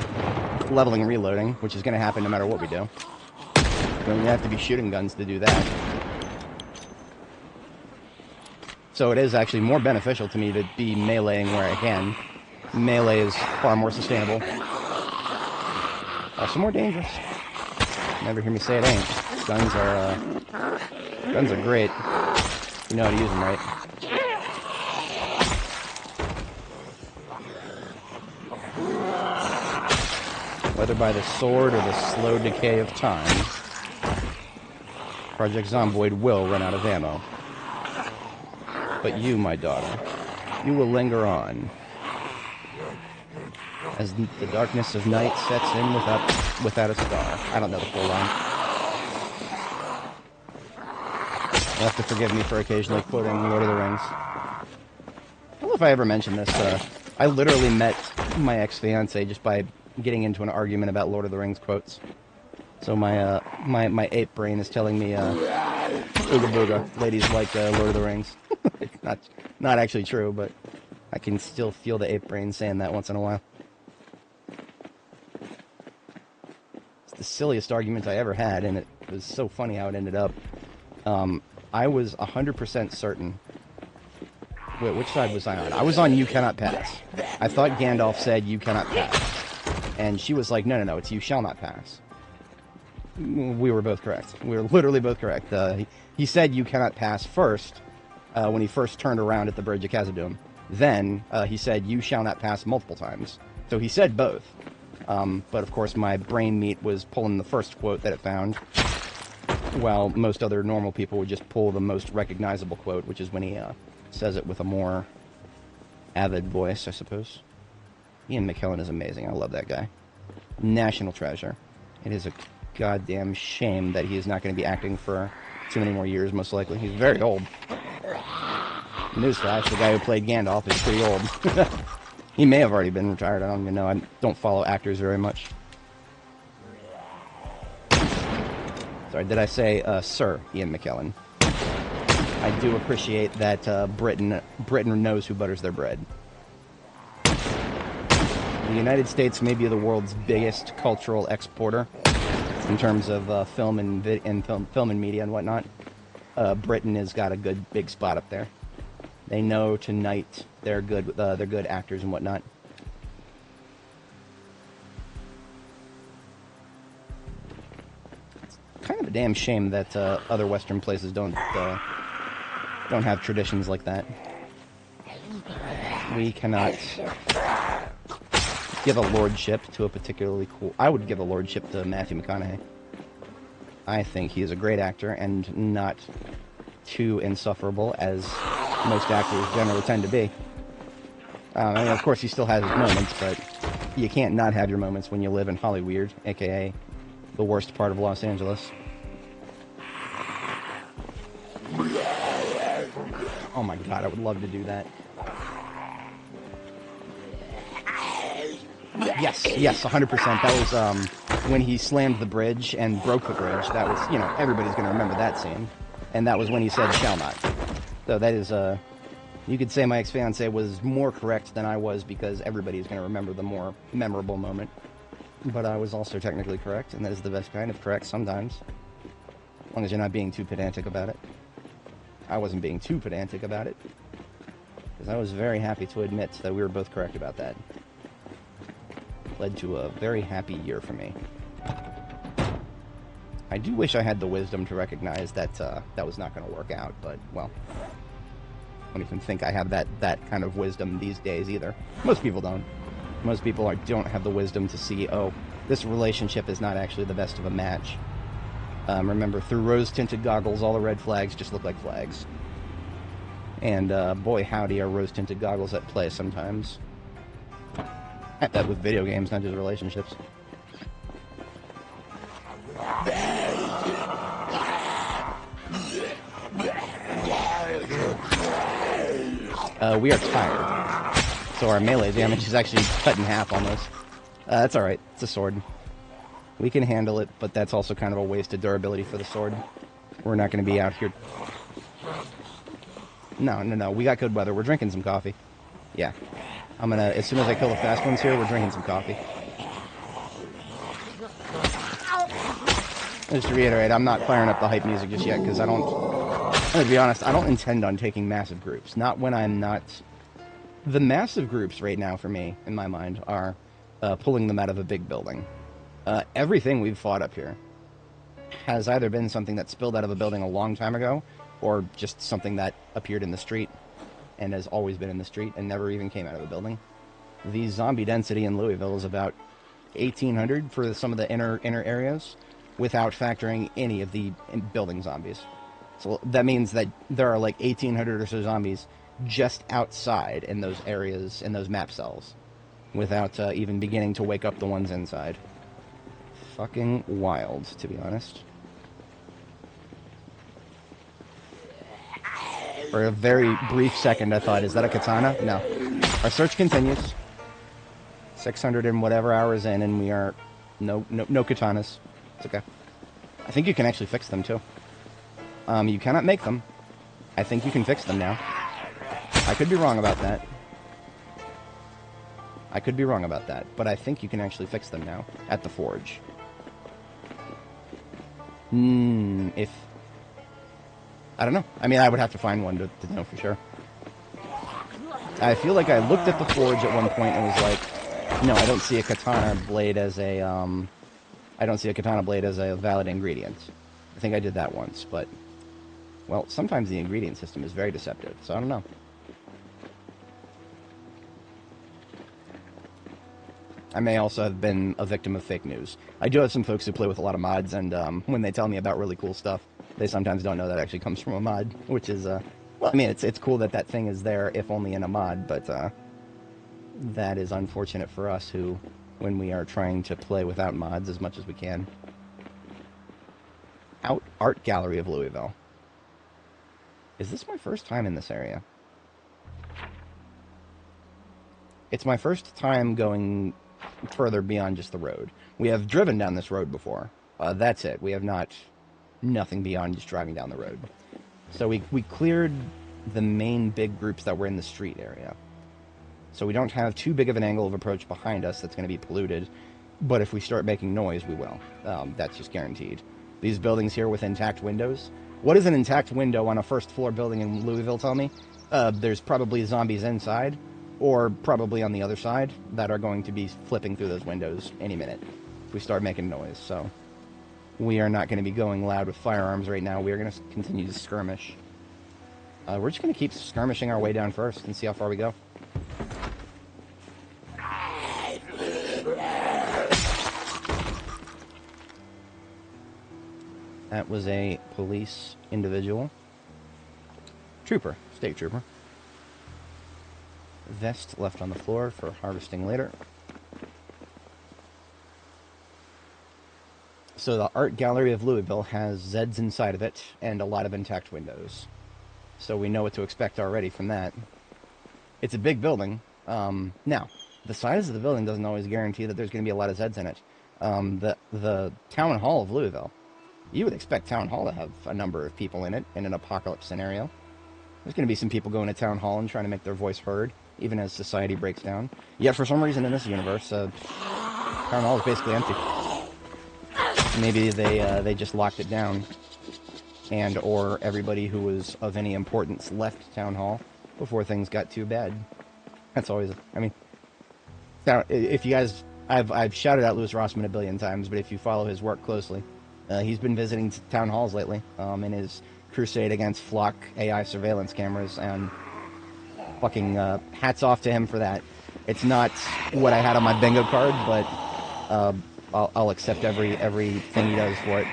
leveling and reloading, which is going to happen no matter what we do. We're going to have to be shooting guns to do that. So it is actually more beneficial to me to be meleeing where I can. Melee is far more sustainable. Also more dangerous. Never hear me say it ain't. Guns are great. You know how to use them right. Whether by the sword or the slow decay of time, Project Zomboid will run out of ammo. But you, my daughter, you will linger on. As the darkness of night sets in without a star. I don't know the full line. You'll have to forgive me for occasionally quoting Lord of the Rings. I don't know if I ever mentioned this. I literally met my ex-fiancée just by getting into an argument about Lord of the Rings quotes. So my ape brain is telling me, ooga booga, ladies like Lord of the Rings. It's not actually true, but I can still feel the ape brain saying that once in a while. It's the silliest argument I ever had, and it was so funny how it ended up. I was 100% certain. Wait, which side was I on? I was on you cannot pass. I thought Gandalf said you cannot pass. And she was like, no, it's you shall not pass. We were both correct. We were literally both correct. He said you cannot pass first, when he first turned around at the Bridge of Khazad-dûm. Then, he said you shall not pass multiple times. So he said both. But of course my brain meat was pulling the first quote that it found, while most other normal people would just pull the most recognizable quote, which is when he says it with a more avid voice, I suppose. Ian McKellen is amazing. I love that guy. National treasure. It is a goddamn shame that he is not going to be acting for too many more years, most likely. He's very old. Newsflash, the guy who played Gandalf is pretty old. He may have already been retired. I don't even know. I don't follow actors very much. Sorry, did I say Sir Ian McKellen? I do appreciate that Britain knows who butters their bread. The United States may be the world's biggest cultural exporter in terms of film and media and whatnot. Britain has got a good big spot up there. They know tonight they're good actors and whatnot. It's kind of a damn shame that other Western places don't have traditions like that. We cannot give a lordship to a particularly cool... I would give a lordship to Matthew McConaughey. I think he is a great actor and not too insufferable as most actors generally tend to be. I mean, of course, he still has his moments, but you can't not have your moments when you live in Hollyweird, aka the worst part of Los Angeles. Oh my god, I would love to do that. Yes, 100%. That was when he slammed the bridge and broke the bridge. That was, you know, everybody's going to remember that scene. And that was when he said, shall not. So that is, you could say my ex-fiancé was more correct than I was because everybody's going to remember the more memorable moment. But I was also technically correct, and that is the best kind of correct sometimes. As long as you're not being too pedantic about it. I wasn't being too pedantic about it. Because I was very happy to admit that we were both correct about that. Led to a very happy year for me. I do wish I had the wisdom to recognize that that was not going to work out, but, well, I don't even think I have that kind of wisdom these days either. Most people don't. Most people don't have the wisdom to see, oh, this relationship is not actually the best of a match. Remember, through rose-tinted goggles, all the red flags just look like flags. And, boy, howdy, are rose-tinted goggles at play sometimes. That with video games, not just relationships. We are tired. So our melee damage is actually cut in half almost. That's alright. It's a sword. We can handle it, but that's also kind of a waste of durability for the sword. We're not going to be out here... No. We got good weather. We're drinking some coffee. Yeah. I'm gonna... As soon as I kill the fast ones here, we're drinking some coffee. Just to reiterate, I'm not firing up the hype music just yet, because I don't... I'm gonna be honest, I don't intend on taking massive groups. Not when I'm not... The massive groups right now, for me, in my mind, are pulling them out of a big building. Everything we've fought up here has either been something that spilled out of a building a long time ago, or just something that appeared in the street, and has always been in the street, and never even came out of a building. The zombie density in Louisville is about 1,800 for some of the inner areas, without factoring any of the building zombies. So that means that there are like 1,800 or so zombies just outside in those areas, in those map cells, without even beginning to wake up the ones inside. Fucking wild, to be honest. For a very brief second, I thought, is that a katana? No. Our search continues. 600 and whatever hours in, and we are... No katanas. It's okay. I think you can actually fix them, too. You cannot make them. I think you can fix them now. I could be wrong about that. But I think you can actually fix them now at the forge. If... I don't know. I mean, I would have to find one to know for sure. I feel like I looked at the forge at one point and was like, no, I don't see a katana blade as a, valid ingredient. I think I did that once, but, well, sometimes the ingredient system is very deceptive, so I don't know. I may also have been a victim of fake news. I do have some folks who play with a lot of mods, and when they tell me about really cool stuff, they sometimes don't know that actually comes from a mod, which is, well, I mean, it's cool that that thing is there, if only in a mod, but that is unfortunate for us who, when we are trying to play without mods as much as we can. Art Gallery of Louisville. Is this my first time in this area? It's my first time going further beyond just the road. We have driven down this road before. That's it. We have nothing beyond just driving down the road. So we cleared the main big groups that were in the street area. So we don't have too big of an angle of approach behind us that's going to be polluted. But if we start making noise, we will. That's just guaranteed. These buildings here with intact windows. What is an intact window on a first floor building in Louisville, tell me? There's probably zombies inside, or probably on the other side, that are going to be flipping through those windows any minute if we start making noise. So we are not going to be going loud with firearms right now. We are going to continue to skirmish. We're just going to keep skirmishing our way down first and see how far we go. That was a police individual. Trooper. State trooper. Vest left on the floor for harvesting later. So the Art Gallery of Louisville has Zeds inside of it and a lot of intact windows. So we know what to expect already from that. It's a big building. Now, the size of the building doesn't always guarantee that there's going to be a lot of Zeds in it. The Town Hall of Louisville, you would expect Town Hall to have a number of people in it in an apocalypse scenario. There's going to be some people going to Town Hall and trying to make their voice heard, even as society breaks down. Yet for some reason in this universe, Town Hall is basically empty. Maybe they just locked it down, and or everybody who was of any importance left Town Hall before things got too bad. That's always, I mean, now, if you guys, I've shouted out Louis Rossmann a billion times, but if you follow his work closely, he's been visiting town halls lately in his crusade against flock AI surveillance cameras, and fucking hats off to him for that. It's not what I had on my bingo card, but I'll accept everything he does for it.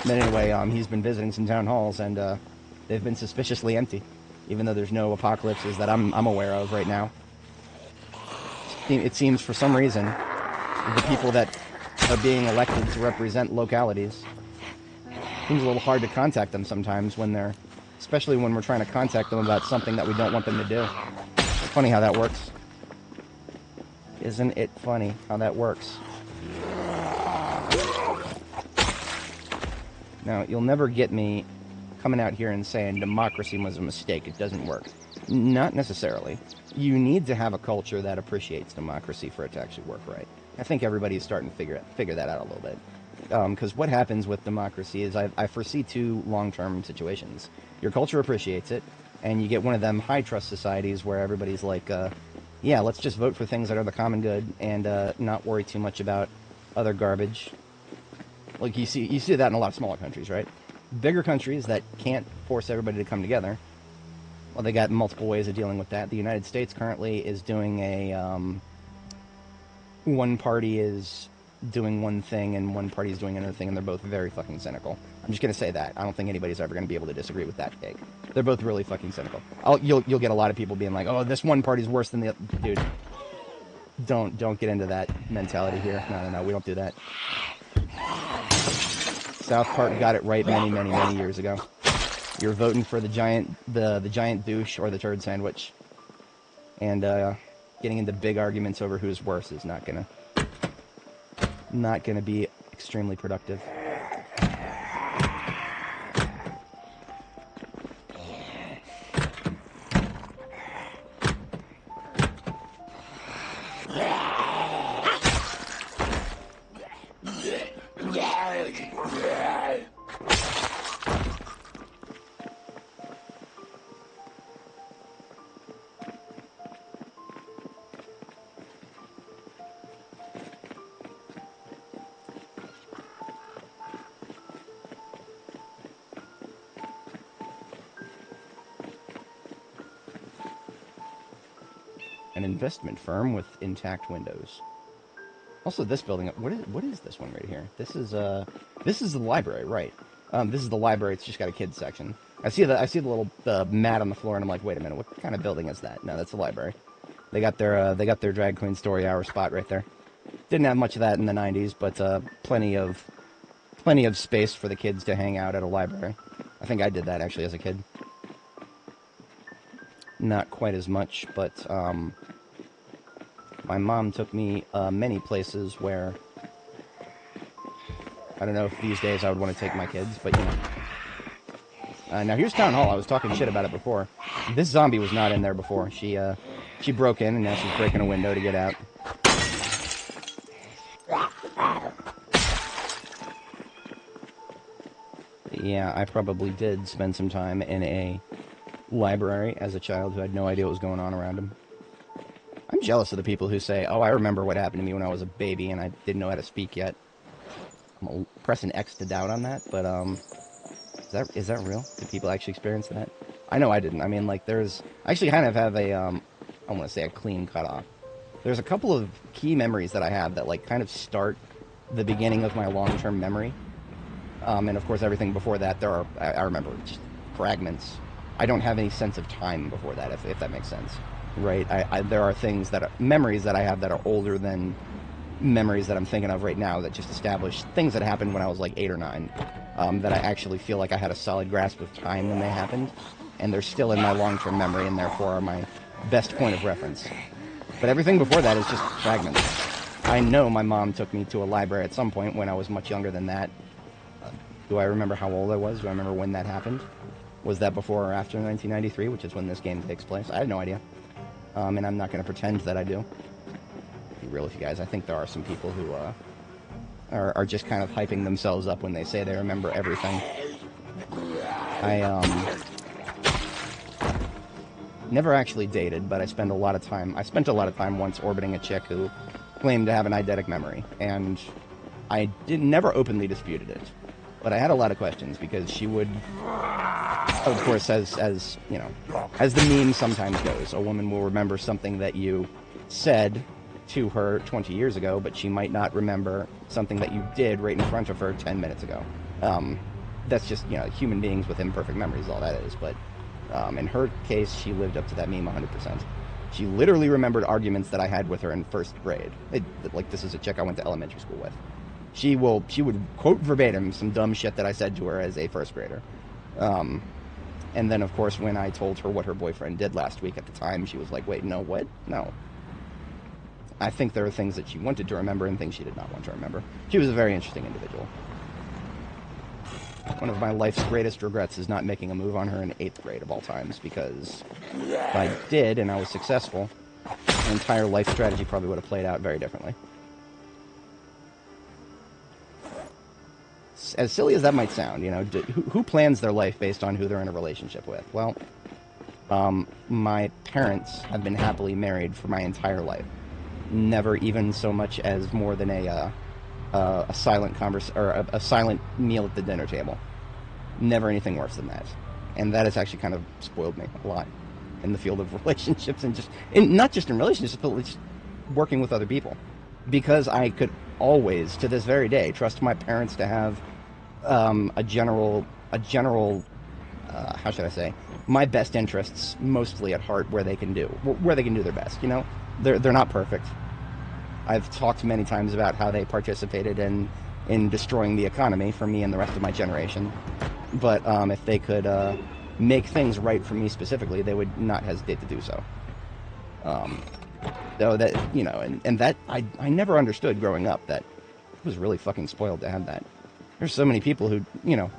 But anyway, he's been visiting some town halls, and they've been suspiciously empty, even though there's no apocalypses that I'm aware of right now. It seems for some reason the people that are being elected to represent localities, it seems a little hard to contact them sometimes when they're, especially when we're trying to contact them about something that we don't want them to do. It's funny how that works. Isn't it funny how that works? Now, you'll never get me coming out here and saying democracy was a mistake, it doesn't work. Not necessarily. You need to have a culture that appreciates democracy for it to actually work right. I think everybody's starting to figure that out a little bit. Because what happens with democracy is I foresee two long-term situations. Your culture appreciates it, and you get one of them high-trust societies where everybody's like, yeah, let's just vote for things that are the common good and not worry too much about other garbage. Like you see that in a lot of smaller countries, right? Bigger countries that can't force everybody to come together, well, they got multiple ways of dealing with that. The United States currently is doing a one party is doing one thing and one party is doing another thing, and they're both very fucking cynical. I'm just gonna say that. I don't think anybody's ever gonna be able to disagree with that take. They're both really fucking cynical. You'll get a lot of people being like, "Oh, this one party's worse than the other." Dude, don't get into that mentality here. No, we don't do that. South Park got it right many years ago. You're voting for the giant douche or the turd sandwich, and getting into big arguments over who's worse is not gonna be extremely productive. An investment firm with intact windows. Also, this building. What is this one right here? This is the library, right? This is the library. It's just got a kids section. I see the little mat on the floor, and I'm like, wait a minute, what kind of building is that? No, that's the library. They got their drag queen story hour spot right there. Didn't have much of that in the '90s, but plenty of space for the kids to hang out at a library. I think I did that actually as a kid. Not quite as much, but my mom took me many places where I don't know if these days I would want to take my kids, but you know. Now here's Town Hall. I was talking shit about it before. This zombie was not in there before. She broke in, and now she's breaking a window to get out. Yeah, I probably did spend some time in a library as a child who had no idea what was going on around him. I'm jealous of the people who say, "Oh, I remember what happened to me when I was a baby and I didn't know how to speak yet." I'm pressing X to doubt on that, but is that real? Did people actually experience that? I know I didn't. I mean, like, I actually kind of have I want to say a clean cutoff. There's a couple of key memories that I have that like kind of start the beginning of my long-term memory, and of course everything before that I remember just fragments. I don't have any sense of time before that, if that makes sense, right? There are memories that I have that are older than memories that I'm thinking of right now that just establish things that happened when I was like 8 or 9, that I actually feel like I had a solid grasp of time when they happened, and they're still in my long-term memory and therefore are my best point of reference. But everything before that is just fragments. I know my mom took me to a library at some point when I was much younger than that. Do I remember how old I was? Do I remember when that happened? Was that before or after 1993, which is when this game takes place? I have no idea. And I'm not going to pretend that I do. Be real with you guys. I think there are some people who are just kind of hyping themselves up when they say they remember everything. I never actually dated, but I spent a lot of time once orbiting a chick who claimed to have an eidetic memory, and I never openly disputed it. But I had a lot of questions because she would, of course, as you know, as the meme sometimes goes, a woman will remember something that you said to her 20 years ago, but she might not remember something that you did right in front of her 10 minutes ago. That's just, you know, human beings with imperfect memories, all that is. But in her case, she lived up to that meme 100%. She literally remembered arguments that I had with her in first grade. Like, this is a chick I went to elementary school with. She would quote verbatim some dumb shit that I said to her as a first grader. And then, of course, when I told her what her boyfriend did last week at the time, she was like, wait, no, what? No. I think there are things that she wanted to remember and things she did not want to remember. She was a very interesting individual. One of my life's greatest regrets is not making a move on her in 8th grade of all times, because if I did and I was successful, my entire life strategy probably would have played out very differently. As silly as that might sound, you know, who plans their life based on who they're in a relationship with? Well, my parents have been happily married for my entire life. Never even so much as more than a silent a silent meal at the dinner table. Never anything worse than that. And that has actually kind of spoiled me a lot in the field of relationships, and not just in relationships, but just working with other people. Because I could always, to this very day, trust my parents to have a general, how should I say, my best interests mostly at heart, where they can do their best. You know, they're not perfect. I've talked many times about how they participated in destroying the economy for me and the rest of my generation. But if they could make things right for me specifically, they would not hesitate to do so. Though that, you know, and that I never understood growing up that I was really fucking spoiled to have that. There's so many people who, you know,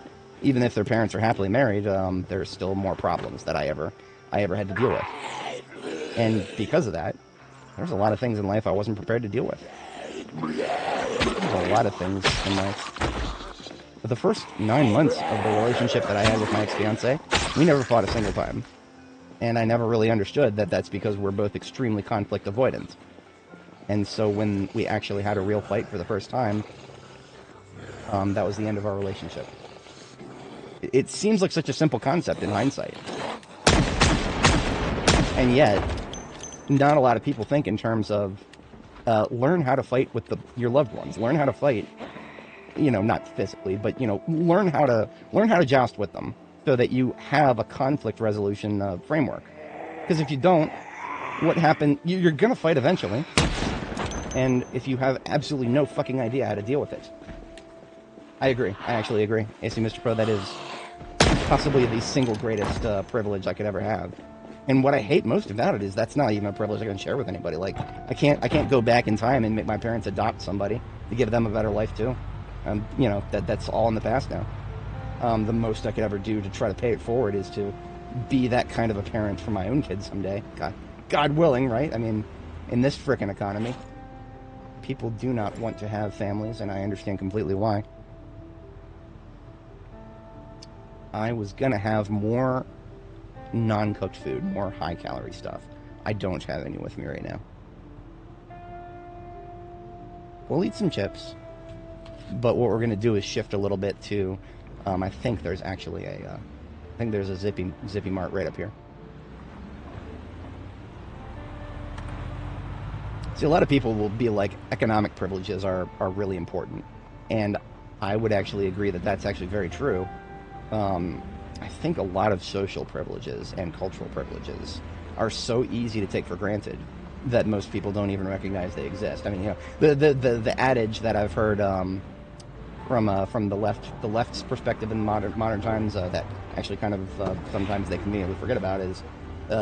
even if their parents are happily married, there's still more problems that I ever had to deal with. And because of that, there's a lot of things in life I wasn't prepared to deal with. There's a lot of things in life. But the first 9 months of the relationship that I had with my ex-fiance, we never fought a single time. And I never really understood that that's because we're both extremely conflict avoidant. And so when we actually had a real fight for the first time, that was the end of our relationship. It seems like such a simple concept in hindsight. And yet, not a lot of people think in terms of learn how to fight with your loved ones. Learn how to fight, you know, not physically, but, you know, learn how to joust with them, so that you have a conflict resolution framework. Because if you don't, what happened? You're going to fight eventually. And if you have absolutely no fucking idea how to deal with it. I agree. I actually agree. AC Mr. Pro, that is possibly the single greatest privilege I could ever have. And what I hate most about it is that's not even a privilege I can share with anybody. Like, I can't go back in time and make my parents adopt somebody to give them a better life too. You know, that's all in the past now. The most I could ever do to try to pay it forward is to be that kind of a parent for my own kids someday. God willing, right? I mean, in this frickin' economy, people do not want to have families, and I understand completely why. I was gonna have more non-cooked food, more high-calorie stuff. I don't have any with me right now. We'll eat some chips, but what we're gonna do is shift a little bit to, I think there's actually a Zippy Mart right up here. See, a lot of people will be like, economic privileges are really important, and I would actually agree that that's actually very true. I think a lot of social privileges and cultural privileges are so easy to take for granted that most people don't even recognize they exist. I mean, you know, the adage that I've heard from the left's perspective in modern times, that actually kind of sometimes they conveniently forget about, is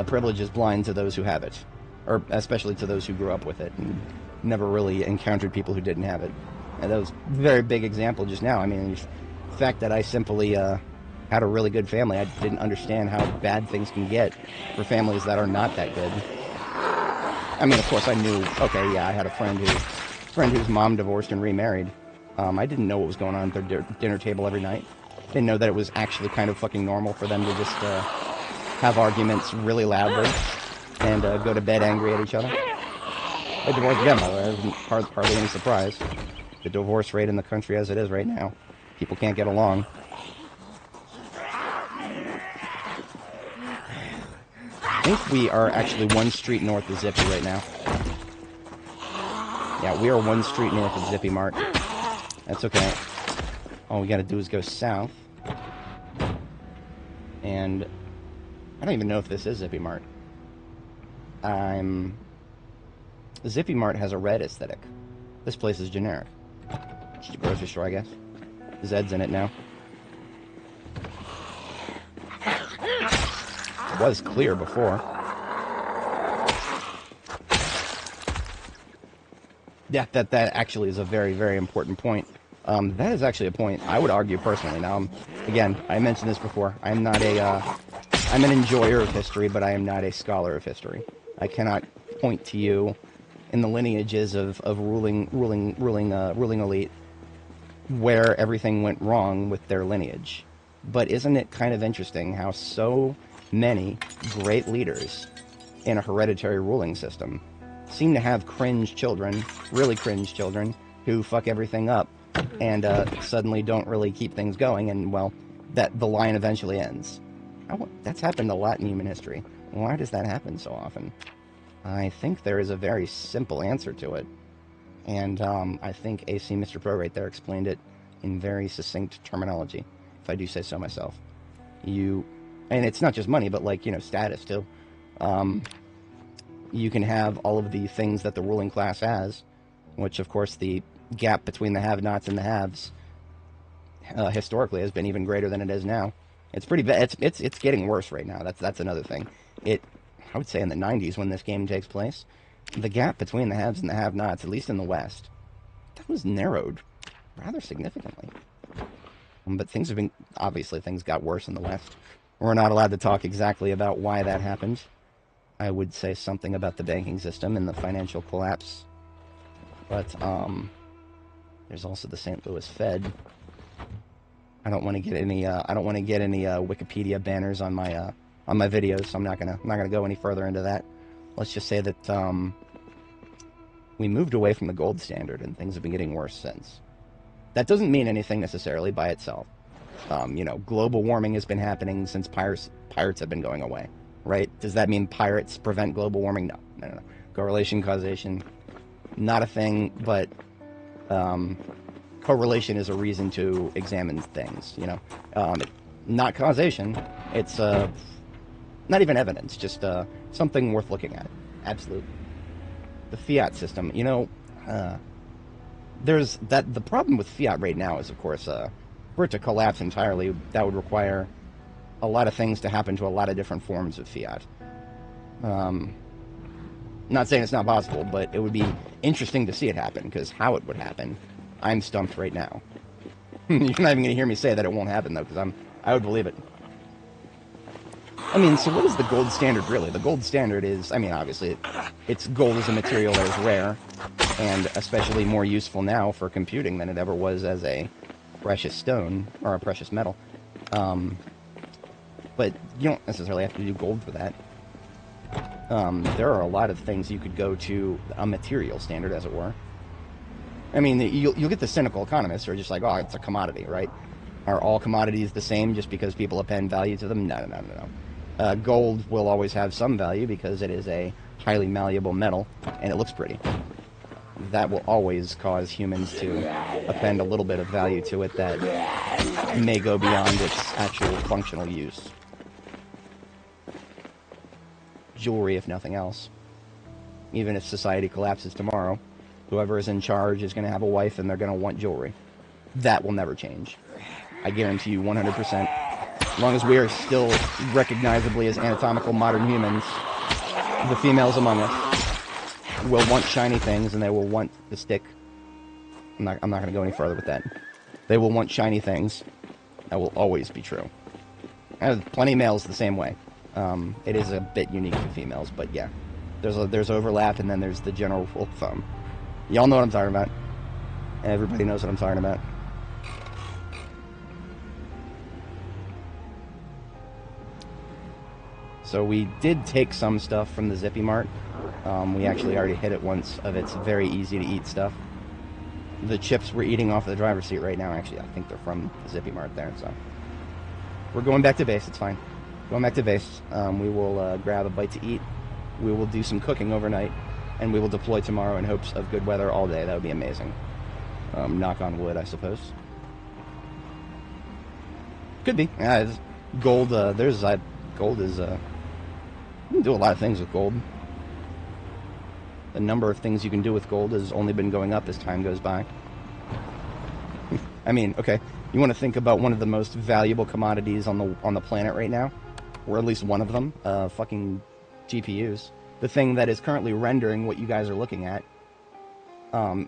privilege is blind to those who have it. or especially to those who grew up with it and never really encountered people who didn't have it. And that was a very big example just now. I mean, the fact that I simply had a really good family, I didn't understand how bad things can get for families that are not that good. I mean, of course, I knew, okay, yeah, I had a friend whose mom divorced and remarried. I didn't know what was going on at their dinner table every night. Didn't know that it was actually kind of fucking normal for them to just have arguments really loudly and go to bed angry at each other. They divorced them, though. It wasn't hardly any surprise. The divorce rate in the country as it is right now. People can't get along. I think we are actually one street north of Zippy right now. Yeah, we are one street north of Zippy Mart. That's okay. All we gotta do is go south. And I don't even know if this is Zippy Mart. Zippy Mart has a red aesthetic. This place is generic. Just a grocery store, I guess. Zed's in it now. It was clear before. Yeah, that actually is a very, very important point. That is actually a point I would argue personally. Now, again, I mentioned this before. I'm not I'm an enjoyer of history, but I am not a scholar of history. I cannot point to you in the lineages of ruling elite where everything went wrong with their lineage. But isn't it kind of interesting how so many great leaders in a hereditary ruling system seem to have cringe children, really cringe children, who fuck everything up and suddenly don't really keep things going, and, well, that the line eventually ends. That's happened a lot in human history. Why does that happen so often? I think there is a very simple answer to it. And I think AC Mr. Pro right there explained it in very succinct terminology, if I do say so myself. And it's not just money, but, like, status, too. You can have all of the things that the ruling class has, which, of course, the gap between the have-nots and the haves historically has been even greater than it is now. It's pretty bad. It's getting worse right now. That's another thing. I would say in the 90s when this game takes place, the gap between the haves and the have-nots, at least in the West, that was narrowed rather significantly. But things got worse in the West. We're not allowed to talk exactly about why that happened. I would say something about the banking system and the financial collapse. But there's also the St. Louis Fed. I don't want to get any Wikipedia banners on my videos, so I'm not gonna go any further into that. Let's just say that we moved away from the gold standard, and things have been getting worse since. That doesn't mean anything necessarily by itself. Global warming has been happening since pirates have been going away, right? Does that mean pirates prevent global warming? No. Correlation, causation, not a thing, but correlation is a reason to examine things, not causation. It's not even evidence, just something worth looking at. Absolutely. The fiat system, there's that. The problem with fiat right now is, of course, for it to collapse entirely, that would require a lot of things to happen to a lot of different forms of fiat. Not saying it's not possible, but it would be interesting to see it happen, because how it would happen, I'm stumped right now. You're not even going to hear me say that it won't happen, though, because I would believe it. I mean, so what is the gold standard, really? The gold standard is, obviously, it's gold as a material that is rare, and especially more useful now for computing than it ever was as a precious stone, or a precious metal. But you don't necessarily have to do gold for that. There are a lot of things you could go to a material standard, as it were. You'll get the cynical economists who are just like, oh, it's a commodity, right? Are all commodities the same just because people append value to them? No. Gold will always have some value because it is a highly malleable metal, and it looks pretty. That will always cause humans to append a little bit of value to it that may go beyond its actual functional use. Jewelry, if nothing else. Even if society collapses tomorrow, whoever is in charge is going to have a wife and they're going to want jewelry. That will never change. I guarantee you 100%. As long as we are still recognizably as anatomical modern humans, the females among us will want shiny things, and they will want the stick. I'm not going to go any further with that. They will want shiny things. That will always be true. And plenty of males the same way. It is a bit unique to females, but yeah. There's overlap, and then there's the general rule of thumb. Y'all know what I'm talking about. Everybody knows what I'm talking about. So we did take some stuff from the Zippy Mart. We actually already hit it once of its very easy to eat stuff. The chips we're eating off of the driver's seat right now, actually, I think they're from the Zippy Mart there, so. We're going back to base, it's fine. Going back to base. We will grab a bite to eat. We will do some cooking overnight, and we will deploy tomorrow in hopes of good weather all day. That would be amazing. Knock on wood, I suppose. Could be. Yeah, gold, gold is, you can do a lot of things with gold. The number of things you can do with gold has only been going up as time goes by. I mean, okay, you want to think about one of the most valuable commodities on the planet right now, or at least one of them, fucking GPUs. The thing that is currently rendering what you guys are looking at,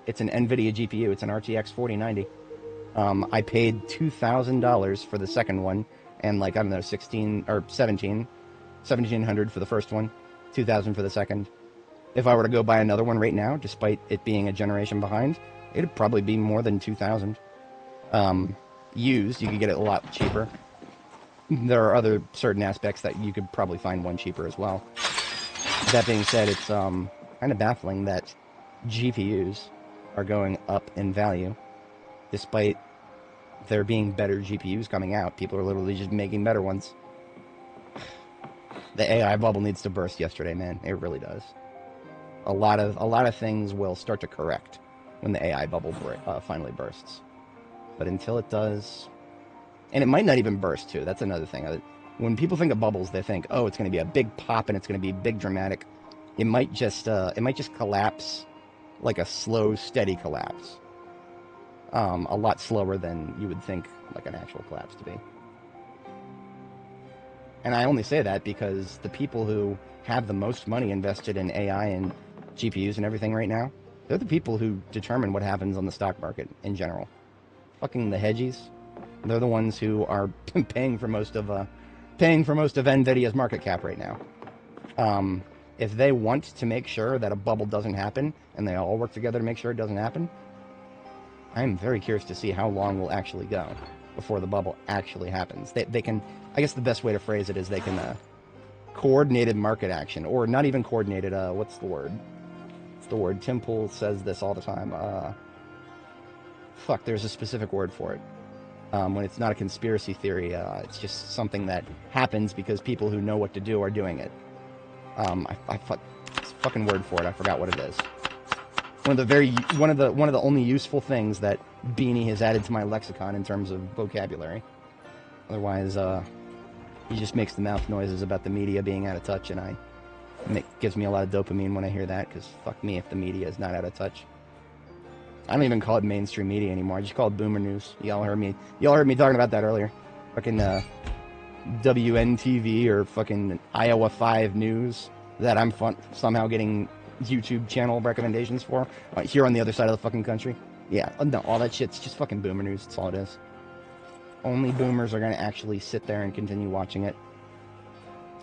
it's an NVIDIA GPU. It's an RTX 4090. I paid $2,000 for the second one, and like, I don't know, 1700 for the first one, 2,000 for the second. If I were to go buy another one right now, despite it being a generation behind, it'd probably be more than 2,000. Used, you could get it a lot cheaper. There are other certain aspects that you could probably find one cheaper as well. That being said, it's kind of baffling that GPUs are going up in value, despite there being better GPUs coming out. People are literally just making better ones. The AI bubble needs to burst yesterday, man. It really does. A lot of things will start to correct when the AI bubble finally bursts. But until it does, and it might not even burst too. That's another thing. When people think of bubbles, they think, oh, it's going to be a big pop and it's going to be big dramatic. It might just collapse like a slow, steady collapse. A lot slower than you would think like an actual collapse to be. And I only say that because the people who have the most money invested in AI and GPUs and everything right now, they're the people who determine what happens on the stock market in general. Fucking the hedgies, they're the ones who are paying for most of Nvidia's market cap right now. If they want to make sure that a bubble doesn't happen, and they all work together to make sure it doesn't happen, I'm very curious to see how long we'll actually go before the bubble actually happens. They can, I guess the best way to phrase it is they can coordinated market action, or not even coordinated, what's the word? It's the word. Tim Pool says this all the time. There's a specific word for it. When it's not a conspiracy theory, it's just something that happens because people who know what to do are doing it. It's a fucking word for it. I forgot what it is. One of the only useful things that Beanie has added to my lexicon in terms of vocabulary. Otherwise, he just makes the mouth noises about the media being out of touch, and gives me a lot of dopamine when I hear that, because fuck me if the media is not out of touch. I don't even call it mainstream media anymore. I just call it boomer news. Y'all heard me talking about that earlier. Fucking WNTV or fucking Iowa 5 News that I'm somehow getting YouTube channel recommendations for here on the other side of the fucking country. Yeah, no, all that shit's just fucking boomer news. That's all it is. Only boomers are going to actually sit there and continue watching it.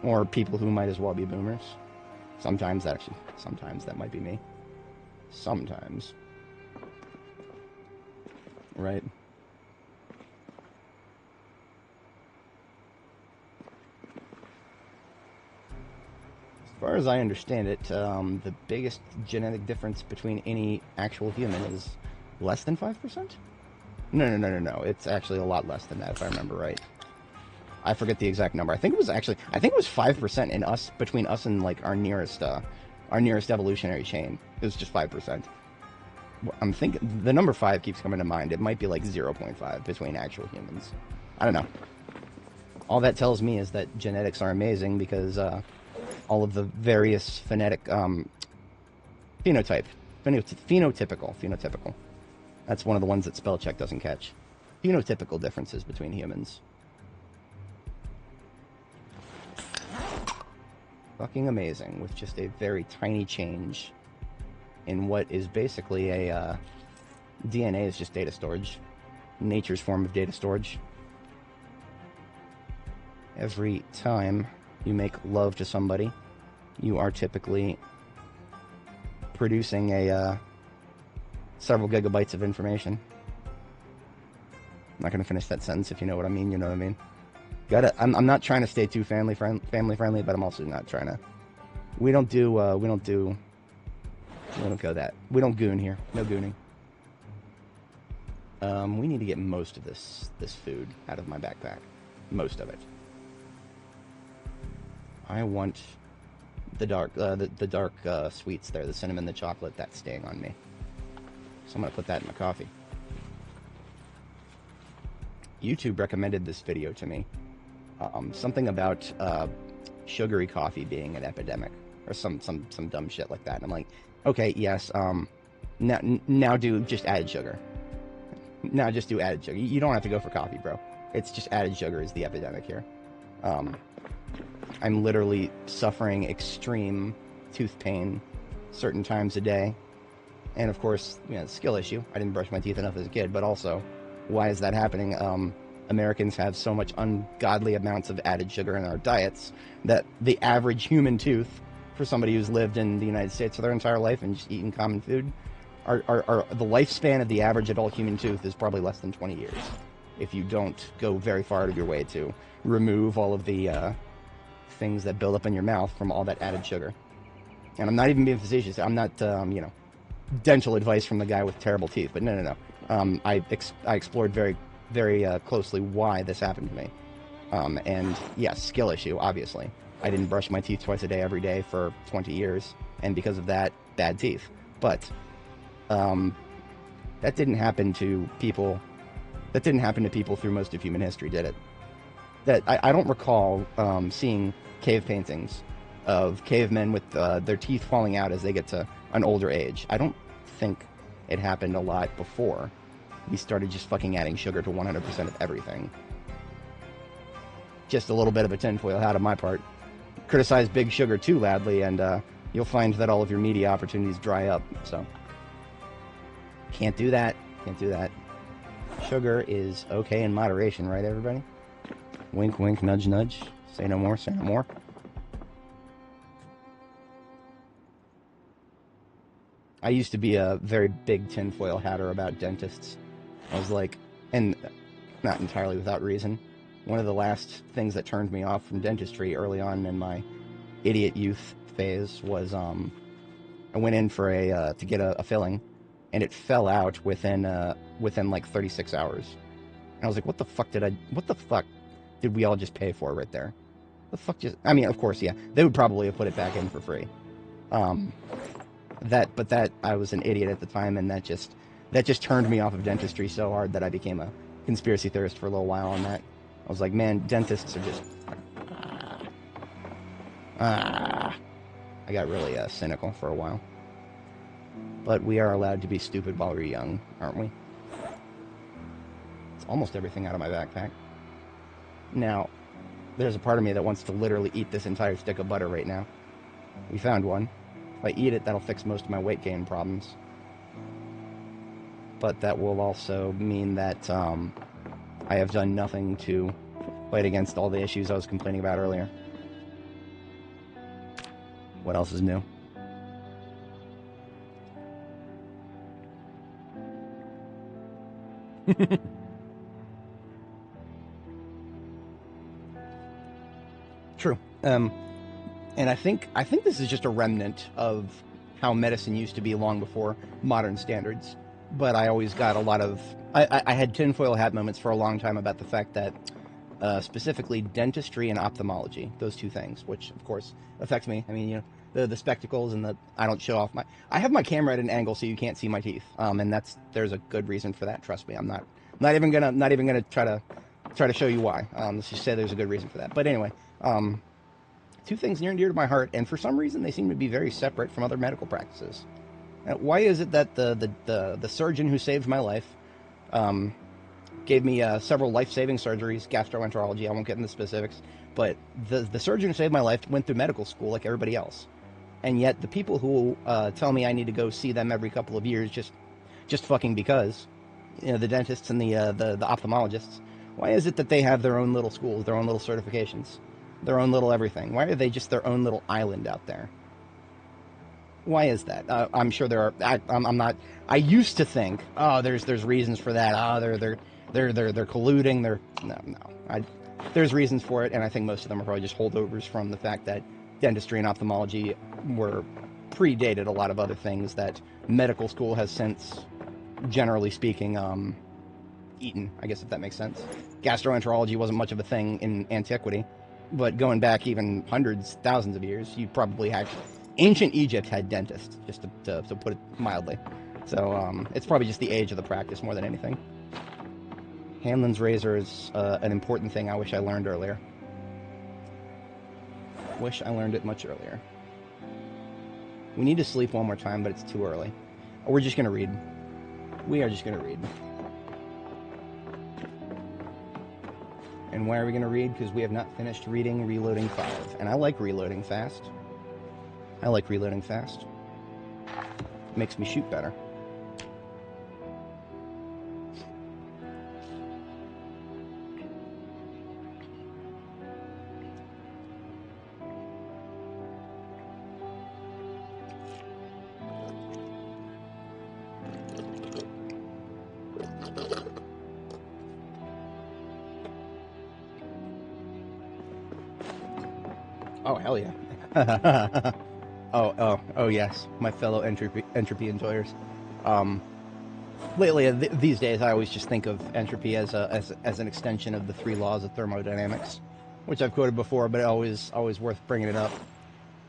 Or people who might as well be boomers. Sometimes that might be me. Sometimes. Right? As far as I understand it, the biggest genetic difference between any actual human is less than 5%? No. It's actually a lot less than that, if I remember right. I forget the exact number. I think it was 5% in us, between us and like our nearest evolutionary chain. It was just 5%. I'm thinking the number 5 keeps coming to mind. It might be like 0.5 between actual humans. I don't know. All that tells me is that genetics are amazing because all of the various phenotypical. That's one of the ones that spell check doesn't catch. Phenotypical differences between humans. fucking amazing with just a very tiny change in what is basically a DNA is just data storage, nature's form of data storage. Every time you make love to somebody, you are typically producing a several gigabytes of information. I'm not going to finish that sentence. If you know what I mean, you know what I mean. I'm not trying to stay too family friendly, but I'm also not trying to. We don't go that. We don't goon here. No gooning. We need to get most of this food out of my backpack. Most of it. I want the dark sweets there, the cinnamon, the chocolate, that's staying on me. So I'm gonna put that in my coffee. YouTube recommended this video to me. Something about sugary coffee being an epidemic, or some dumb shit like that. And I'm like, okay, yes. Now do just added sugar. Now just do added sugar. You don't have to go for coffee, bro. It's just added sugar is the epidemic here. I'm literally suffering extreme tooth pain certain times a day. And of course, skill issue. I didn't brush my teeth enough as a kid, but also, why is that happening? Americans have so much ungodly amounts of added sugar in our diets that the average human tooth, for somebody who's lived in the United States for their entire life and just eaten common food, the lifespan of the average adult human tooth is probably less than 20 years. If you don't go very far out of your way to remove all of the things that build up in your mouth from all that added sugar. And I'm not even being facetious. I'm not, dental advice from the guy with terrible teeth. But no. I explored very, very closely why this happened to me. And yes, skill issue, obviously. I didn't brush my teeth twice a day every day for 20 years. And because of that, bad teeth. But that didn't happen to people. That didn't happen to people through most of human history, did it? That I don't recall seeing cave paintings of cavemen with their teeth falling out as they get to an older age. I don't think it happened a lot before we started just fucking adding sugar to 100% of everything. Just a little bit of a tinfoil hat on my part. Criticize Big Sugar too loudly, and you'll find that all of your media opportunities dry up. So, can't do that. Can't do that. Sugar is okay in moderation, right, everybody? Wink, wink, nudge, nudge. Say no more, say no more. I used to be a very big tinfoil hatter about dentists. I was like, and not entirely without reason, one of the last things that turned me off from dentistry early on in my idiot youth phase was I went in for to get a filling, and it fell out within like 36 hours. And I was like, what the fuck did we all just pay for right there? The fuck just... I mean, of course, yeah. They would probably have put it back in for free. But I was an idiot at the time, and that just turned me off of dentistry so hard that I became a conspiracy theorist for a little while on that. I was like, man, dentists are just... I got really cynical for a while. But we are allowed to be stupid while we're young, aren't we? It's almost everything out of my backpack. Now, there's a part of me that wants to literally eat this entire stick of butter right now. We found one. If I eat it, that'll fix most of my weight gain problems. But that will also mean that I have done nothing to fight against all the issues I was complaining about earlier. What else is new? True. And I think this is just a remnant of how medicine used to be long before modern standards. But I always got a lot of... I had tinfoil hat moments for a long time about the fact that specifically dentistry and ophthalmology, those two things, which of course affects me. I mean, the spectacles and the... I don't show off my... I have my camera at an angle so you can't see my teeth. And there's a good reason for that, trust me. I'm not even gonna try to show you why. Let's just say there's a good reason for that. But anyway, two things near and dear to my heart, and for some reason they seem to be very separate from other medical practices. Now, why is it that the surgeon who saved my life gave me several life-saving surgeries, gastroenterology. I won't get into specifics, but the surgeon who saved my life went through medical school like everybody else. And yet the people who tell me I need to go see them every couple of years just fucking because, you know, the dentists and the ophthalmologists, why is it that they have their own little schools, their own little certifications, their own little everything? Why are they just their own little island out there? Why is that? I'm sure there are. I'm not. I used to think, oh, there's reasons for that. Oh, they're colluding. There's reasons for it, and I think most of them are probably just holdovers from the fact that dentistry and ophthalmology were predated a lot of other things that medical school has since, generally speaking, eaten. I guess if that makes sense. Gastroenterology wasn't much of a thing in antiquity, but going back even hundreds, thousands of years, you probably had. Ancient Egypt had dentists, just to put it mildly. So it's probably just the age of the practice more than anything. Hanlon's razor is an important thing I wish I learned earlier. Wish I learned it much earlier. We need to sleep one more time, but it's too early. Oh, we're just going to read. We are just going to read. And why are we going to read? Because we have not finished reading Reloading 5. And I like reloading fast. I like reloading fast. Makes me shoot better. Oh, hell yeah. Oh yes, my fellow entropy enjoyers. Lately, these days, I always just think of entropy as an extension of the 3 laws of thermodynamics, which I've quoted before, but always worth bringing it up.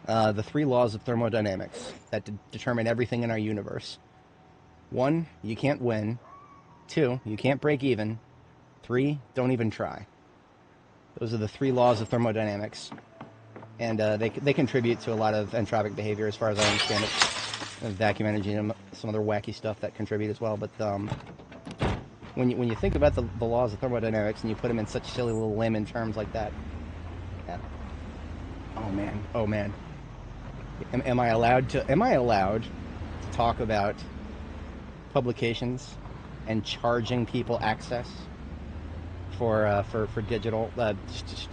The 3 laws of thermodynamics that determine everything in our universe. 1, you can't win. 2, you can't break even. 3, don't even try. Those are the 3 laws of thermodynamics. And they contribute to a lot of entropic behavior, as far as I understand it. Vacuum energy and some other wacky stuff that contribute as well. But when you think about the laws of thermodynamics and you put them in such silly little layman terms like that, yeah. Oh man, am I allowed to talk about publications and charging people access for digital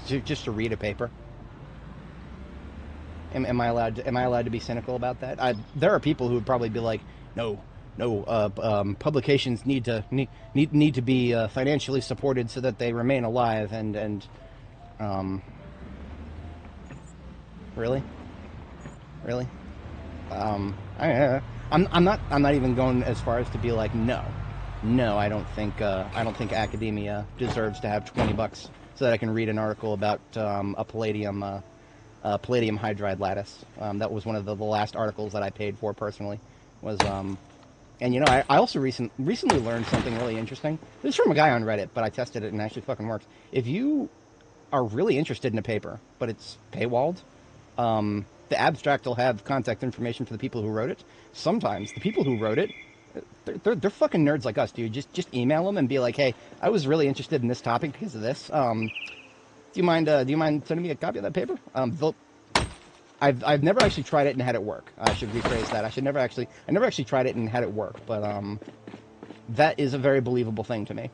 just to read a paper? Am I allowed to be cynical about that? There are people who would probably be like, no, publications need to be financially supported so that they remain alive. And really, I'm not even going as far as to be like, no, I don't think academia deserves to have $20 so that I can read an article about a palladium hydride lattice. That was one of the last articles that I paid for personally. And you know, I also recently learned something really interesting. This is from a guy on Reddit, but I tested it and it actually fucking works. If you are really interested in a paper, but it's paywalled, the abstract will have contact information for the people who wrote it. Sometimes the people who wrote it, they're fucking nerds like us, dude. Just email them and be like, hey, I was really interested in this topic because of this. Do you mind sending me a copy of that paper? I've never actually tried it and had it work. I should rephrase that. I never actually tried it and had it work, but that is a very believable thing to me.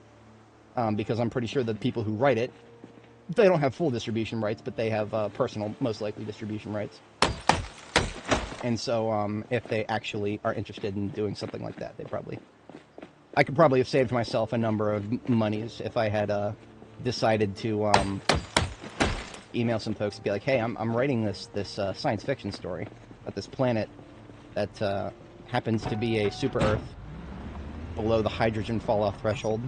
Because I'm pretty sure the people who write it, they don't have full distribution rights, but they have personal, most likely, distribution rights. And so if they actually are interested in doing something like that, I could probably have saved myself a number of monies if I had decided to email some folks and be like, hey, I'm writing this science fiction story about this planet that happens to be a super Earth below the hydrogen fall-off threshold,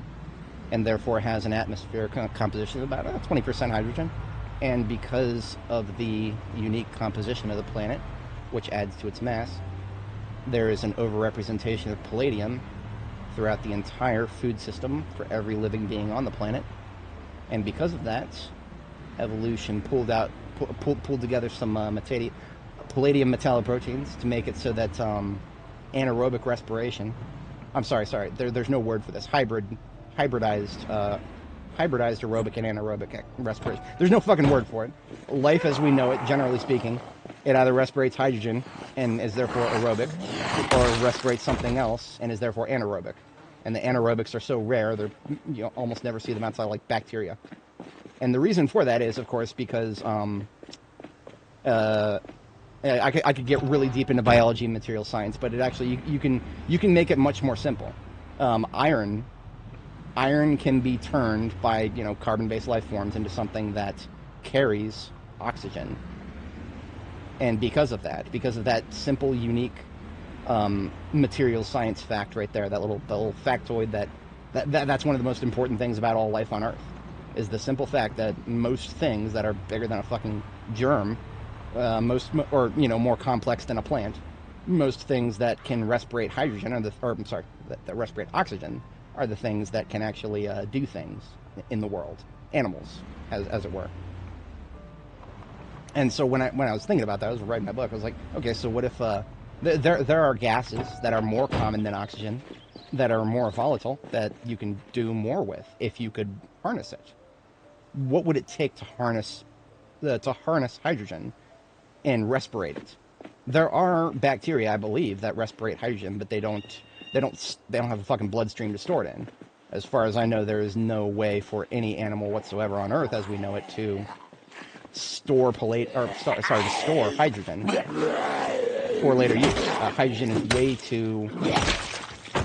and therefore has an atmospheric composition of about 20% hydrogen. And because of the unique composition of the planet, which adds to its mass, there is an overrepresentation of palladium throughout the entire food system for every living being on the planet. And because of that, evolution pulled together some palladium metalloproteins to make it so that anaerobic respiration, there's no word for this, hybrid hybridized aerobic and anaerobic respiration. There's no fucking word for it. Life as we know it, generally speaking, it either respirates hydrogen and is therefore aerobic, or respirates something else and is therefore anaerobic. And the anaerobics are so rare, you almost never see them outside, like bacteria. And the reason for that is, of course, because I could get really deep into biology and material science, but it actually you can make it much more simple. Iron can be turned by carbon-based life forms into something that carries oxygen, and because of that simple, unique material science fact right there, that little factoid that's one of the most important things about all life on Earth, is the simple fact that most things that are bigger than a fucking germ, more complex than a plant, most things that can respirate hydrogen that respirate oxygen are the things that can actually do things in the world, animals, as it were. And so when I was thinking about that, I was writing my book. I was like, okay, so what if there are gases that are more common than oxygen, that are more volatile, that you can do more with if you could harness it? What would it take to harness hydrogen and respirate it? There are bacteria, I believe, that respirate hydrogen, but they don't have a fucking bloodstream to store it in. As far as I know, there is no way for any animal whatsoever on Earth, as we know it, to store hydrogen for later use. Hydrogen is way too.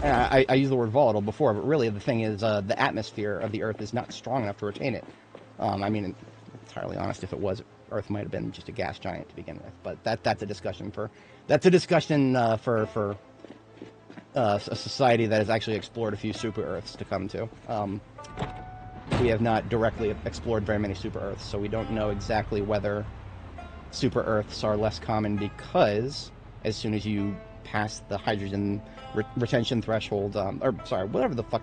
I used the word volatile before, but really the thing is, the atmosphere of the Earth is not strong enough to retain it. Entirely honest, if it was, Earth might have been just a gas giant to begin with. But that's a discussion for a society that has actually explored a few super Earths to come to. We have not directly explored very many super Earths, so we don't know exactly whether super Earths are less common, because as soon as you pass the hydrogen retention threshold, whatever the fuck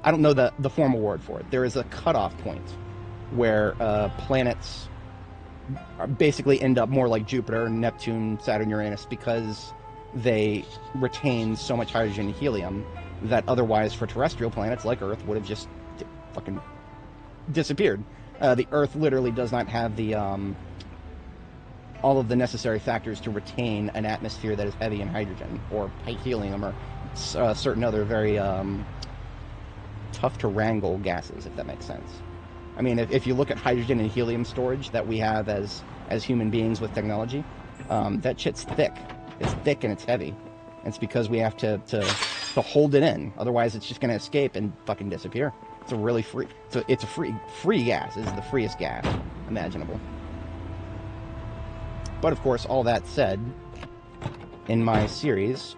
I don't know the formal word for it. There is a cutoff point where planets basically end up more like Jupiter, Neptune, Saturn, Uranus, because they retain so much hydrogen and helium that otherwise for terrestrial planets like Earth would have just fucking disappeared. The Earth literally does not have the all of the necessary factors to retain an atmosphere that is heavy in hydrogen or helium or certain other very tough to wrangle gases, if that makes sense. I mean, if you look at hydrogen and helium storage that we have as human beings with technology, that shit's thick. It's thick and it's heavy. And it's because we have to hold it in. Otherwise, it's just going to escape and fucking disappear. It's a really free gas. This is the freest gas imaginable. But of course, all that said, in my series,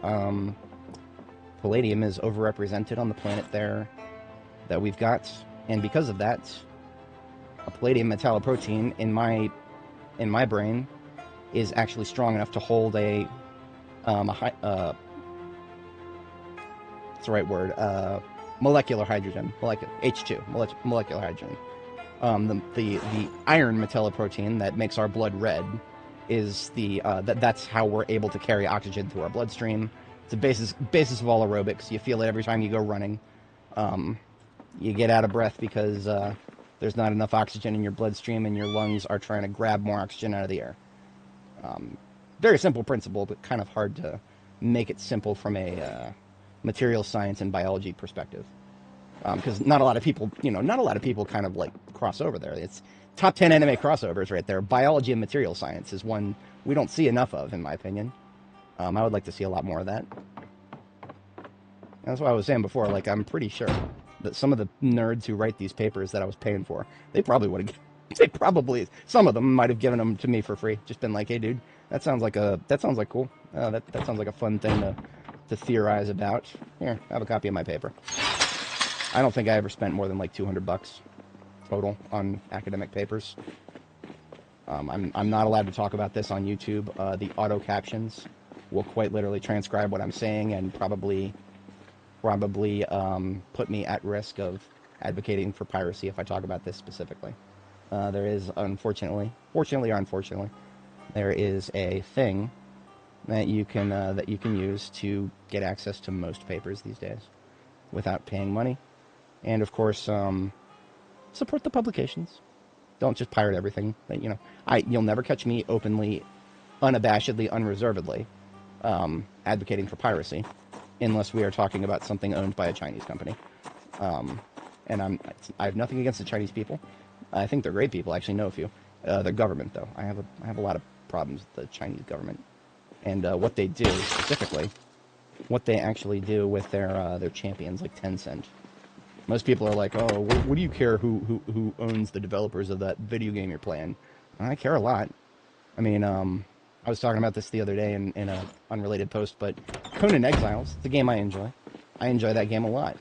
palladium is overrepresented on the planet there that we've got, and because of that, a palladium metalloprotein in my brain is actually strong enough to hold what's the right word? Molecular hydrogen, H2, molecular hydrogen. The iron metalloprotein that makes our blood red is that's how we're able to carry oxygen through our bloodstream. It's the basis of all aerobics. You feel it every time you go running. You get out of breath because there's not enough oxygen in your bloodstream and your lungs are trying to grab more oxygen out of the air. Very simple principle, but kind of hard to make it simple from a material science and biology perspective. Because not a lot of people kind of like cross over there. It's top 10 anime crossovers right there. Biology and material science is one we don't see enough of, in my opinion. I would like to see a lot more of that. That's what I was saying before. Like, I'm pretty sure that some of the nerds who write these papers that I was paying for, some of them might have given them to me for free. Just been like, hey, dude, that sounds like cool. That sounds like a fun thing to theorize about. Here, I have a copy of my paper. I don't think I ever spent more than like $200 total on academic papers. I'm not allowed to talk about this on YouTube. The auto captions will quite literally transcribe what I'm saying and probably put me at risk of advocating for piracy if I talk about this specifically. There is, fortunately or unfortunately, there is a thing that you can use to get access to most papers these days without paying money. And, of course, support the publications. Don't just pirate everything. You know, you'll never catch me openly, unabashedly, unreservedly advocating for piracy, unless we are talking about something owned by a Chinese company. And I have nothing against the Chinese people. I think they're great people. I actually know a few. The government, though, I have a lot of problems with the Chinese government and what they do specifically, what they actually do with their champions like Tencent. Most people are like, oh, what do you care who owns the developers of that video game you're playing? I care a lot. I mean, I was talking about this the other day in an unrelated post, but Conan Exiles, it's a game I enjoy. I enjoy that game a lot.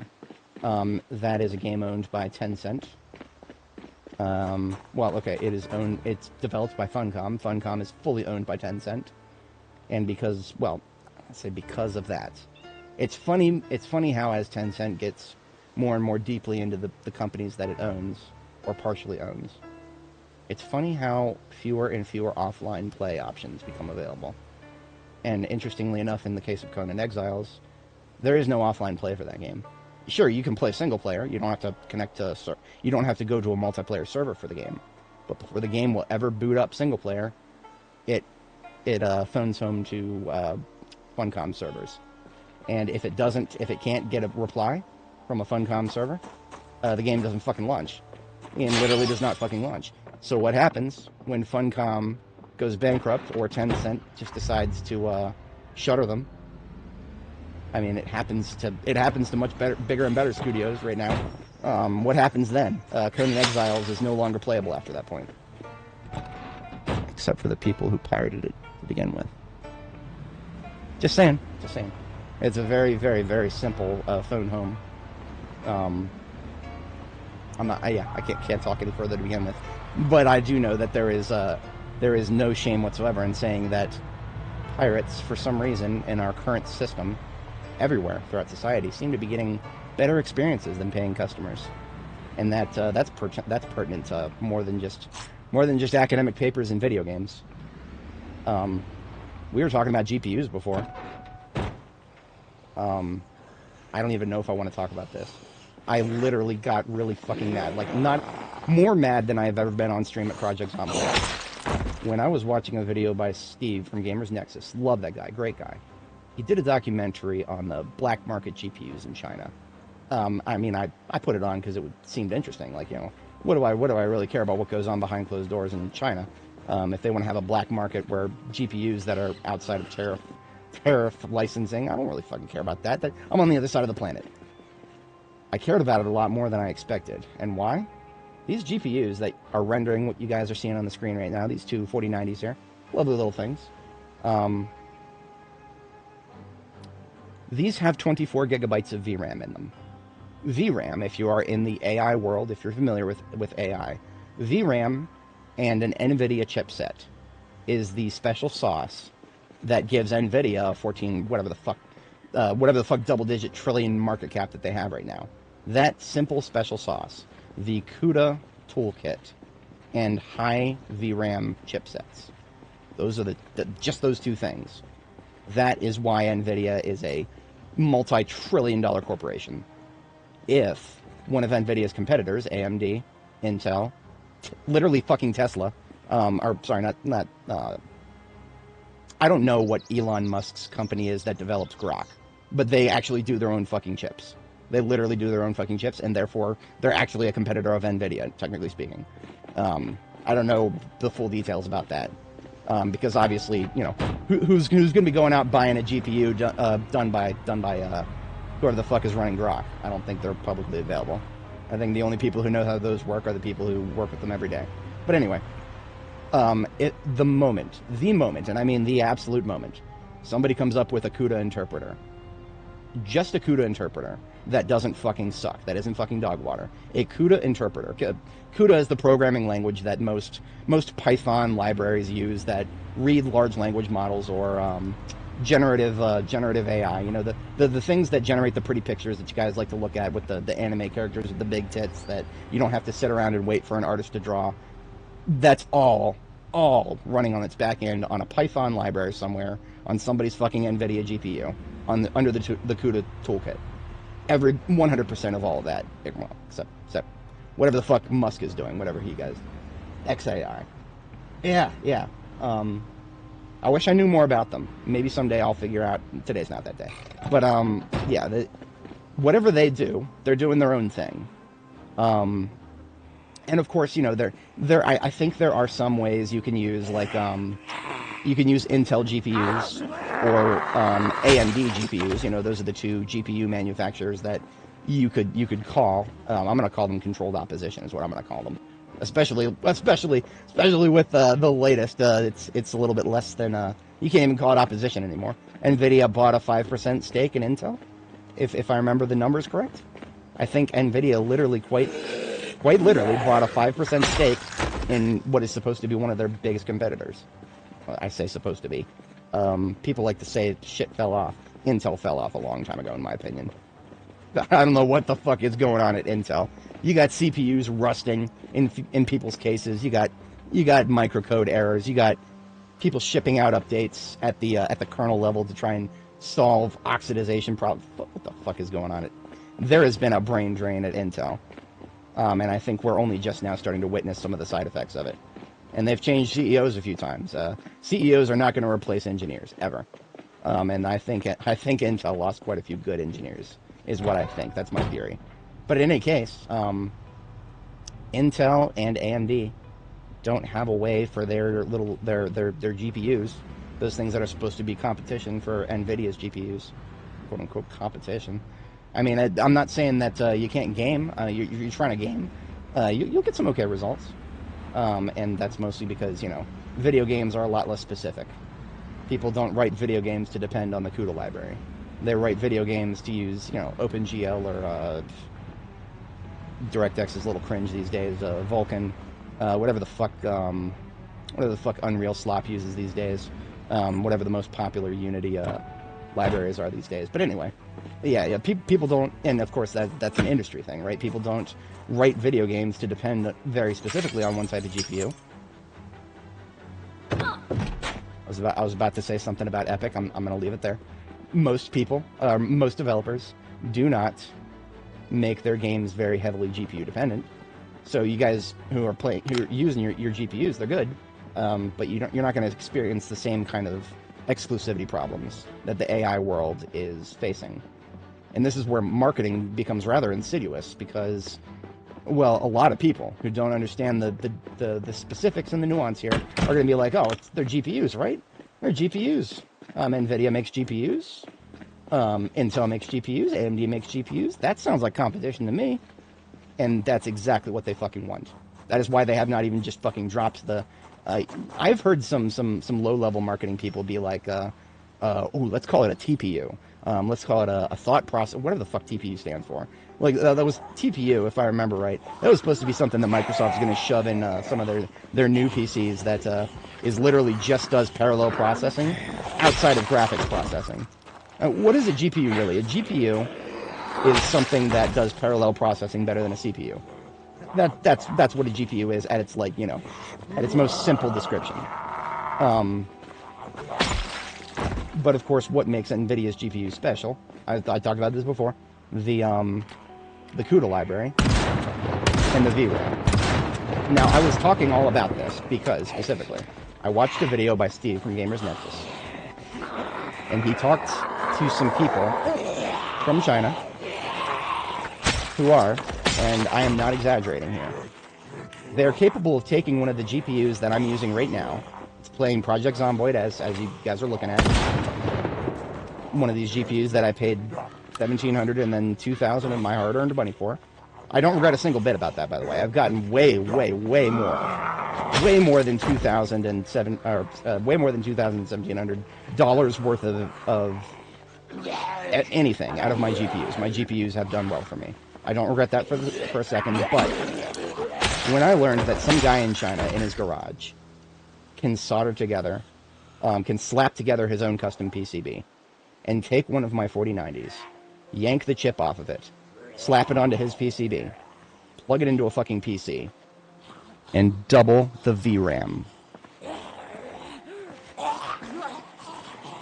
That is a game owned by Tencent. Well, okay, it's developed by Funcom. Funcom is fully owned by Tencent. And because, well, I say because of that. It's funny how as Tencent gets more and more deeply into the companies that it owns, or partially owns, it's funny how fewer and fewer offline play options become available. And interestingly enough, in the case of Conan Exiles, there is no offline play for that game. Sure, you can play single player. You don't have to connect to you don't have to go to a multiplayer server for the game. But before the game will ever boot up single player, it phones home to Funcom servers. And if it can't get a reply from a Funcom server, the game doesn't fucking launch. It literally does not fucking launch. So what happens when Funcom goes bankrupt or Tencent just decides to shutter them? I mean, it happens to much bigger and better studios right now. What happens then? Conan Exiles is no longer playable after that point. Except for the people who pirated it to begin with. Just saying. It's a very, very, very simple phone home. I can't talk any further to begin with. But I do know that there is no shame whatsoever in saying that pirates, for some reason, in our current system, everywhere throughout society, seem to be getting better experiences than paying customers, and that's pertinent to more than just academic papers and video games. We were talking about GPUs before. I don't even know if I want to talk about this. I literally got really fucking mad, like not more mad than I have ever been on stream at Project Zomboid. When I was watching a video by Steve from Gamers Nexus, love that guy, great guy. He did a documentary on the black market GPUs in China. I mean, I put it on because it seemed interesting. Like, you know, what do I really care about what goes on behind closed doors in China? If they want to have a black market where GPUs that are outside of tariff licensing, I don't really fucking care about that. I'm on the other side of the planet. I cared about it a lot more than I expected. And why? These GPUs that are rendering what you guys are seeing on the screen right now, these two 4090s here, lovely little things. These have 24 gigabytes of VRAM in them. VRAM, if you are in the AI world, if you're familiar with AI, VRAM and an NVIDIA chipset is the special sauce that gives NVIDIA a 14, whatever the fuck double-digit trillion market cap that they have right now. That simple special sauce, the CUDA toolkit, and high VRAM chipsets. Those are just those two things. That is why NVIDIA is a multi-trillion-dollar corporation. If one of NVIDIA's competitors, AMD, Intel, literally fucking Tesla, or sorry, not I don't know what Elon Musk's company is that develops Grok, but they actually do their own fucking chips. They literally do their own fucking chips, and therefore they're actually a competitor of NVIDIA, technically speaking. I don't know the full details about that. Because obviously, you know, who's going to be going out buying a GPU done by whoever the fuck is running Grok? I don't think they're publicly available. I think the only people who know how those work are the people who work with them every day. But anyway, the moment, and I mean the absolute moment, somebody comes up with a CUDA interpreter, just a CUDA interpreter that doesn't fucking suck, that isn't fucking dog water. A CUDA interpreter. CUDA is the programming language that most Python libraries use that read large language models or generative AI. You know, the things that generate the pretty pictures that you guys like to look at with the anime characters with the big tits that you don't have to sit around and wait for an artist to draw. That's all running on its back end on a Python library somewhere on somebody's fucking NVIDIA GPU under the CUDA toolkit. every 100% of all of that, well, except whatever the fuck Musk is doing, whatever he does. XAI. Yeah. I wish I knew more about them. Maybe someday I'll figure out. Today's not that day. But, yeah, whatever they do, they're doing their own thing. And of course, you know, I think there are some ways you can use, like, you can use Intel GPUs or AMD GPUs. You know, those are the two GPU manufacturers that you could call. I'm going to call them controlled opposition is what I'm going to call them. Especially with the latest, it's a little bit less than you can't even call it opposition anymore. Nvidia bought a 5% stake in Intel, if I remember the numbers correct. I think Nvidia literally quite literally bought a 5% stake in what is supposed to be one of their biggest competitors. Well, I say supposed to be. People like to say shit fell off. Intel fell off a long time ago, in my opinion. I don't know what the fuck is going on at Intel. You got CPUs rusting in people's cases. You got microcode errors. You got people shipping out updates at the kernel level to try and solve oxidation problems. What the fuck is going on? There has been a brain drain at Intel, and I think we're only just now starting to witness some of the side effects of it. And they've changed CEOs a few times. CEOs are not going to replace engineers ever, and I think Intel lost quite a few good engineers. Is what I think. That's my theory. But in any case, Intel and AMD don't have a way for their GPUs, those things that are supposed to be competition for NVIDIA's GPUs, quote unquote competition. I mean, I'm not saying that you can't game. You're trying to game, you'll get some okay results, and that's mostly because, you know, video games are a lot less specific. People don't write video games to depend on the CUDA library. They write video games to use, you know, OpenGL or DirectX is a little cringe these days. Vulkan, whatever the fuck Unreal Slop uses these days. Whatever the most popular Unity libraries are these days. But anyway, yeah. People don't, and of course that's an industry thing, right? People don't write video games to depend very specifically on one type of GPU. I was about to say something about Epic. I'm going to leave it there. Most developers do not make their games very heavily GPU dependent. So you guys who are using your GPUs, they're good, but you're not going to experience the same kind of exclusivity problems that the AI world is facing. And this is where marketing becomes rather insidious because, well, a lot of people who don't understand the specifics and the nuance here are going to be like, oh, they're GPUs, right? They're GPUs. NVIDIA makes GPUs. Intel makes GPUs. AMD makes GPUs. That sounds like competition to me. And that's exactly what they fucking want. That is why they have not even just fucking dropped the... I've heard some low-level marketing people be like, let's call it a TPU. Let's call it a thought process, whatever the fuck TPU stands for. Like, that was TPU, if I remember right. That was supposed to be something that Microsoft's going to shove in some of their new PCs that is literally just does parallel processing outside of graphics processing. What is a GPU really? A GPU is something that does parallel processing better than a CPU. That's what a GPU is at its, like, you know, at its most simple description. But of course, what makes NVIDIA's GPU special? I talked about this before. The CUDA library and the VRAM. Now, I was talking all about this because, specifically, I watched a video by Steve from Gamers Nexus, and he talked to some people from China who are, and I am not exaggerating here, they're capable of taking one of the GPUs that I'm using right now. It's playing Project Zomboid, as you guys are looking at. One of these GPUs that I paid $1,700 and then $2,000 of my hard-earned money for. I don't regret a single bit about that, by the way. I've gotten way more than $2,007 or way more than $2,700 worth of anything out of my GPUs. My GPUs have done well for me. I don't regret that for a second. But when I learned that some guy in China in his garage can solder together, can slap together his own custom PCB, and take one of my 4090s, yank the chip off of it, slap it onto his PCB, plug it into a fucking PC, and double the VRAM.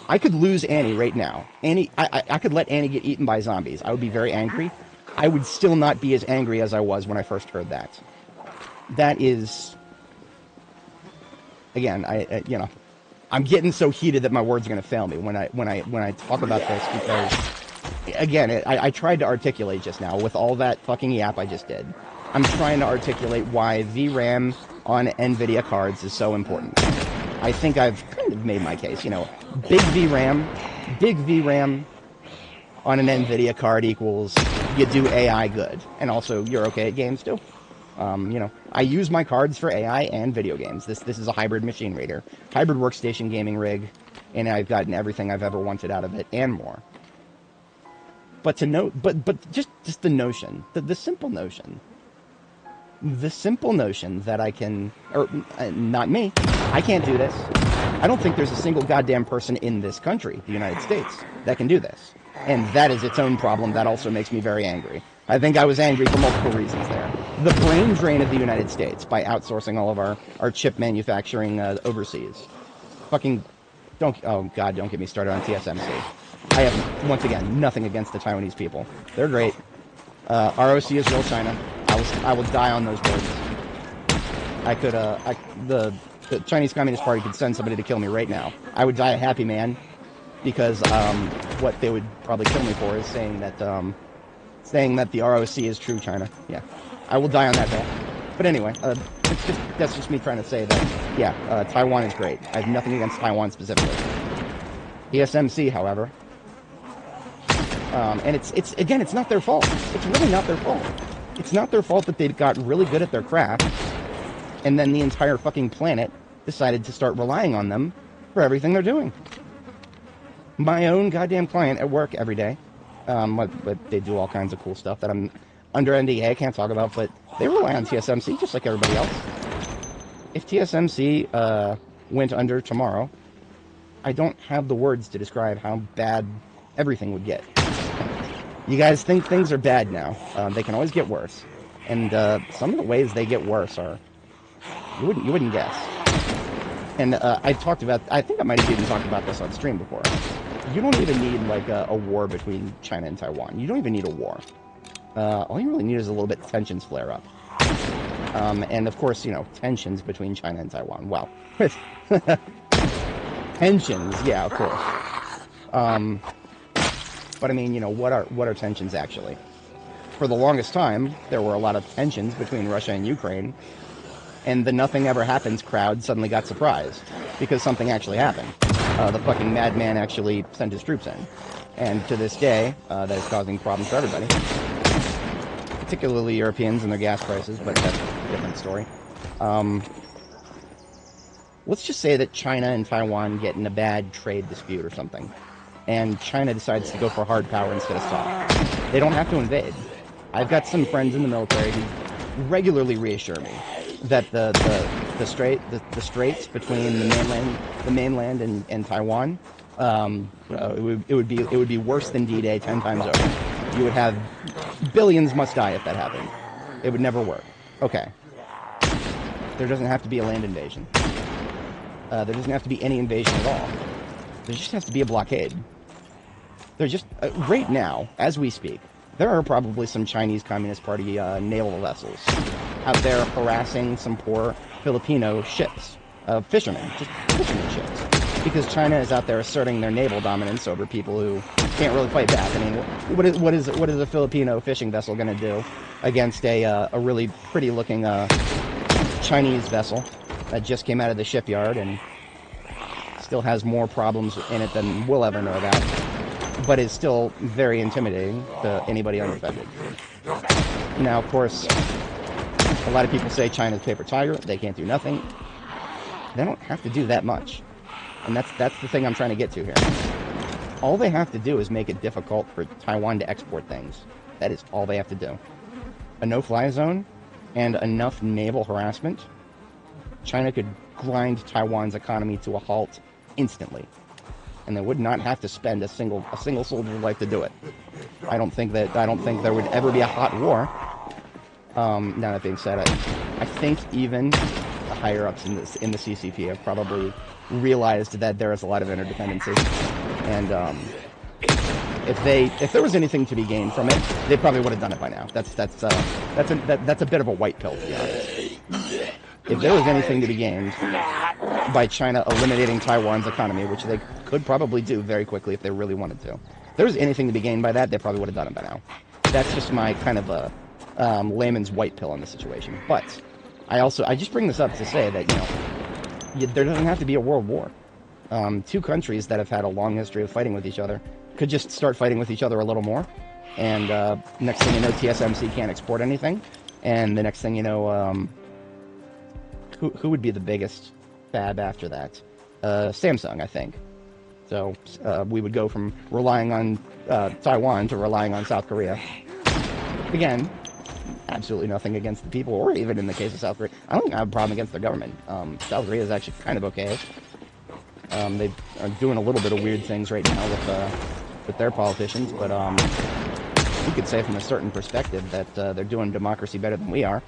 I could lose Annie right now. I could let Annie get eaten by zombies. I would be very angry. I would still not be as angry as I was when I first heard that. That is, again, you know, I'm getting so heated that my words are going to fail me when I talk about this because, again, I tried to articulate just now with all that fucking yap I just did. I'm trying to articulate why VRAM on NVIDIA cards is so important. I think I've kind of made my case. You know, big VRAM on an NVIDIA card equals you do AI good, and also you're okay at games too. You know, I use my cards for AI and video games. This is a hybrid machine reader, hybrid workstation gaming rig, and I've gotten everything I've ever wanted out of it and more. But to know, but just the notion, the simple notion that I can, or not me, I can't do this. I don't think there's a single goddamn person in this country, the United States, that can do this. And that is its own problem. That also makes me very angry. I think I was angry for multiple reasons there. The brain drain of the United States by outsourcing all of our chip manufacturing overseas. Fucking, oh God, don't get me started on TSMC. I have, once again, nothing against the Taiwanese people. They're great. ROC is real China. I will die on those words. I could, the Chinese Communist Party could send somebody to kill me right now. I would die a happy man, because what they would probably kill me for is saying that the ROC is true China. Yeah, I will die on that hill. But anyway, that's just me trying to say that, yeah, Taiwan is great. I have nothing against Taiwan specifically. TSMC, however, and it's not their fault. It's really not their fault. It's not their fault that they got really good at their craft, and then the entire fucking planet decided to start relying on them for everything they're doing. My own goddamn client at work every day, but they do all kinds of cool stuff that I'm under NDA, I can't talk about, but they rely on TSMC just like everybody else. If TSMC went under tomorrow, I don't have the words to describe how bad everything would get. You guys think things are bad now. They can always get worse. And some of the ways they get worse are, you wouldn't guess. And I think I might have even talked about this on stream before. You don't even need like a war between China and Taiwan. You don't even need a war. All you really need is a little bit of tensions flare up. And of course, you know, tensions between China and Taiwan. Wow. Tensions, yeah, of course. But I mean, you know, what are tensions actually? For the longest time, there were a lot of tensions between Russia and Ukraine, and the nothing ever happens crowd suddenly got surprised because something actually happened. The fucking madman actually sent his troops in, and to this day, that is causing problems for everybody, particularly Europeans and their gas prices. But that's a different story. Let's just say that China and Taiwan get in a bad trade dispute or something, and China decides to go for hard power instead of soft. They don't have to invade. I've got some friends in the military who regularly reassure me that the straits between the mainland and Taiwan, it would be worse than D-Day 10 times over. You would have billions must die if that happened. It would never work. Okay. There doesn't have to be a land invasion. There doesn't have to be any invasion at all. There just has to be a blockade. There's just right now, as we speak, there are probably some Chinese Communist Party naval vessels out there harassing some poor Filipino ships, fishermen ships, because China is out there asserting their naval dominance over people who can't really fight back. I mean, what is a Filipino fishing vessel going to do against a really pretty-looking Chinese vessel that just came out of the shipyard and still has more problems in it than we'll ever know about, but is still very intimidating to anybody undefended. Now, of course, a lot of people say China's paper tiger. They can't do nothing. They don't have to do that much. And that's the thing I'm trying to get to here. All they have to do is make it difficult for Taiwan to export things. That is all they have to do. A no-fly zone and enough naval harassment, China could grind Taiwan's economy to a halt instantly. And they would not have to spend a single soldier's life to do it. I don't think there would ever be a hot war. Now that being said, I think even the higher ups in the CCP have probably realized that there is a lot of interdependency. And if there was anything to be gained from it, they probably would have done it by now. That's a bit of a white pill, to be honest. If there was anything to be gained by China eliminating Taiwan's economy, which they could probably do very quickly if they really wanted to, if there was anything to be gained by that, they probably would have done it by now. That's just my kind of a layman's white pill on the situation. But I just bring this up to say that, there doesn't have to be a world war. Two countries that have had a long history of fighting with each other could just start fighting with each other a little more, and next thing you know, TSMC can't export anything, and the next thing you know, who would be the biggest fab after that? Samsung, I think. So we would go from relying on Taiwan to relying on South Korea. Again, absolutely nothing against the people, or even in the case of South Korea, I don't have a problem against the government. South Korea is actually kind of okay. They are doing a little bit of weird things right now with their politicians, but you could say from a certain perspective that they're doing democracy better than we are.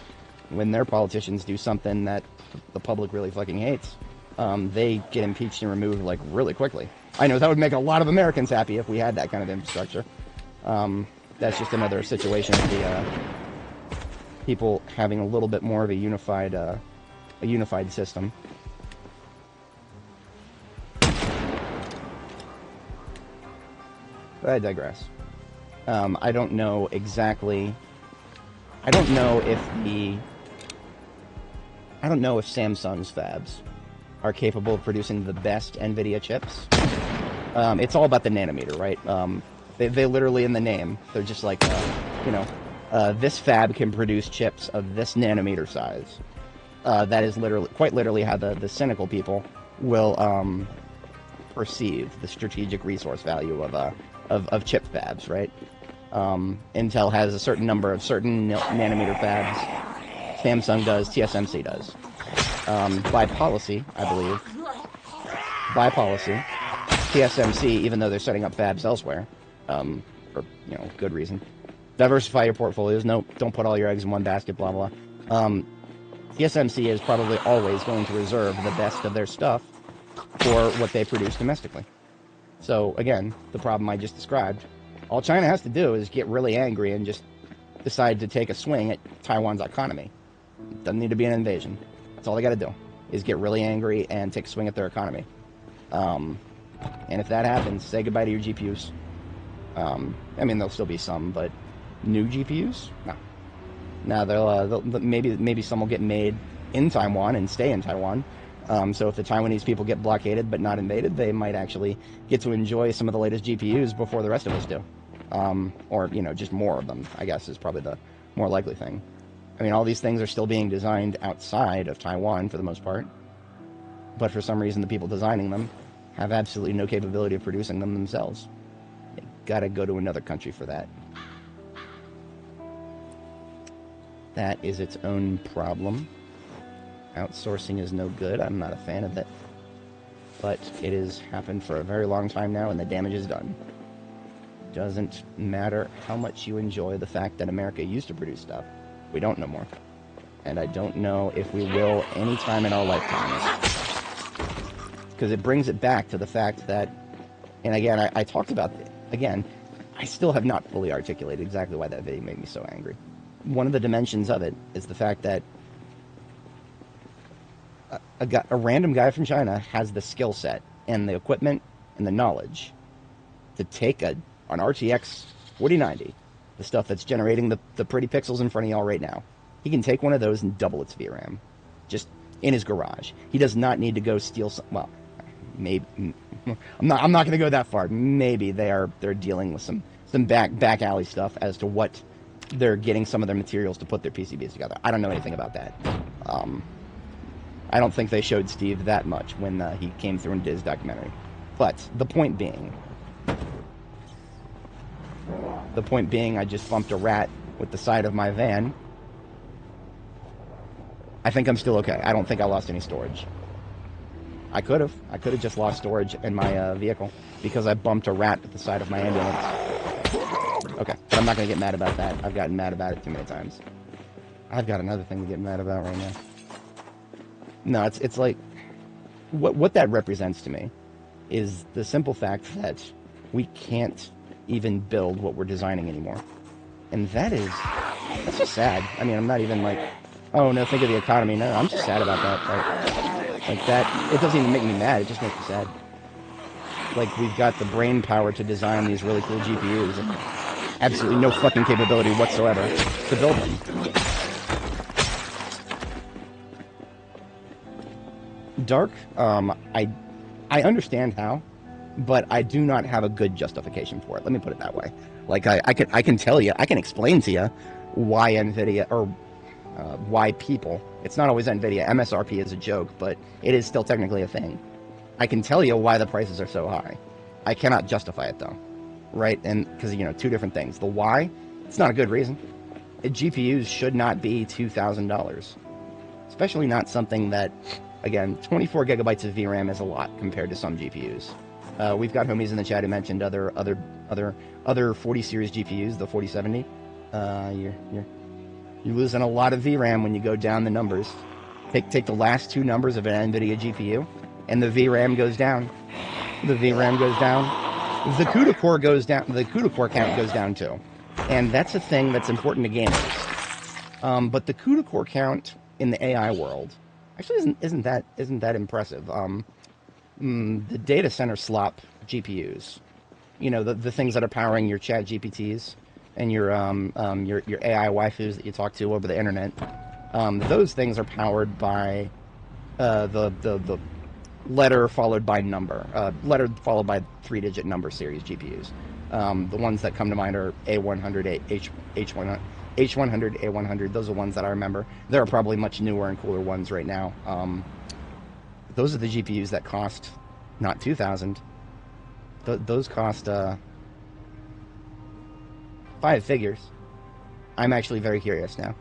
When their politicians do something that the public really fucking hates, they get impeached and removed like really quickly. I know that would make a lot of Americans happy if we had that kind of infrastructure. That's just another situation of the people having a little bit more of a unified system. But I digress. I don't know exactly. I don't know if Samsung's fabs are capable of producing the best NVIDIA chips. It's all about the nanometer, right? They literally, in the name, they're just like, this fab can produce chips of this nanometer size. That is quite literally how the cynical people will perceive the strategic resource value of chip fabs, right? Intel has a certain number of certain nanometer fabs. Samsung does, TSMC does. By policy, I believe. By policy, TSMC, even though they're setting up fabs elsewhere, for good reason. Diversify your portfolios. No, don't put all your eggs in one basket. Blah blah. TSMC is probably always going to reserve the best of their stuff for what they produce domestically. So again, the problem I just described. All China has to do is get really angry and just decide to take a swing at Taiwan's economy. Doesn't need to be an invasion. That's all they got to do, is get really angry and take a swing at their economy. And if that happens, say goodbye to your GPUs. There'll still be some, but new GPUs? No. Now, they'll maybe some will get made in Taiwan and stay in Taiwan. So if the Taiwanese people get blockaded but not invaded, they might actually get to enjoy some of the latest GPUs before the rest of us do. Or just more of them, I guess, is probably the more likely thing. All these things are still being designed outside of Taiwan for the most part. But for some reason, the people designing them have absolutely no capability of producing them themselves. You gotta go to another country for that. That is its own problem. Outsourcing is no good. I'm not a fan of it. But it has happened for a very long time now, and the damage is done. Doesn't matter how much you enjoy the fact that America used to produce stuff. We don't no more. And I don't know if we will anytime in our lifetimes. Because it brings it back to the fact that, and again, I talked about it. Again, I still have not fully articulated exactly why that video made me so angry. One of the dimensions of it is the fact that a random guy from China has the skill set and the equipment and the knowledge to take an RTX 4090, the stuff that's generating the pretty pixels in front of y'all right now. He can take one of those and double its VRAM, just in his garage. He does not need to go steal some. Well, maybe I'm not going to go that far. Maybe they're dealing with some back alley stuff as to what they're getting some of their materials to put their PCBs together. I don't know anything about that. I don't think they showed Steve that much when he came through and did his documentary. But the point being, I just bumped a rat with the side of my van. I think I'm still okay. I don't think I lost any storage. I could have just lost storage in my vehicle because I bumped a rat with the side of my ambulance. Okay, but I'm not going to get mad about that. I've gotten mad about it too many times. I've got another thing to get mad about right now. No, it's like what that represents to me is the simple fact that we can't even build what we're designing anymore. And that's just sad. I mean, I'm not even like, oh no, think of the economy. No, I'm just sad about that. Like that, it doesn't even make me mad, it just makes me sad. Like, we've got the brain power to design these really cool GPUs and absolutely no fucking capability whatsoever to build them. Dark, I understand how, but I do not have a good justification for it. Let me put it that way. Like, I can tell you, I can explain to you why NVIDIA, or why people, it's not always NVIDIA, MSRP is a joke, but it is still technically a thing. I can tell you why the prices are so high. I cannot justify it though, right? And because, you know, two different things. The why, it's not a good reason. GPUs should not be $2,000, especially not something that, again, 24 gigabytes of VRAM is a lot compared to some GPUs. We've got homies in the chat who mentioned other 40 series GPUs, the 4070. You're losing a lot of VRAM when you go down the numbers. Take the last two numbers of an NVIDIA GPU, and the VRAM goes down. The VRAM goes down. The CUDA core goes down. The CUDA core count goes down too, and that's a thing that's important to gamers. But the CUDA core count in the AI world actually isn't that impressive. The data center slop GPUs, you know, the things that are powering your chat GPTs and your AI waifus that you talk to over the internet, those things are powered by the letter followed by number, letter followed by 3-digit number series GPUs. The ones that come to mind are A100, H100, A100. Those are ones that I remember. There are probably much newer and cooler ones right now. Those are the GPUs that cost not 2,000. Those cost 5 figures. I'm actually very curious now.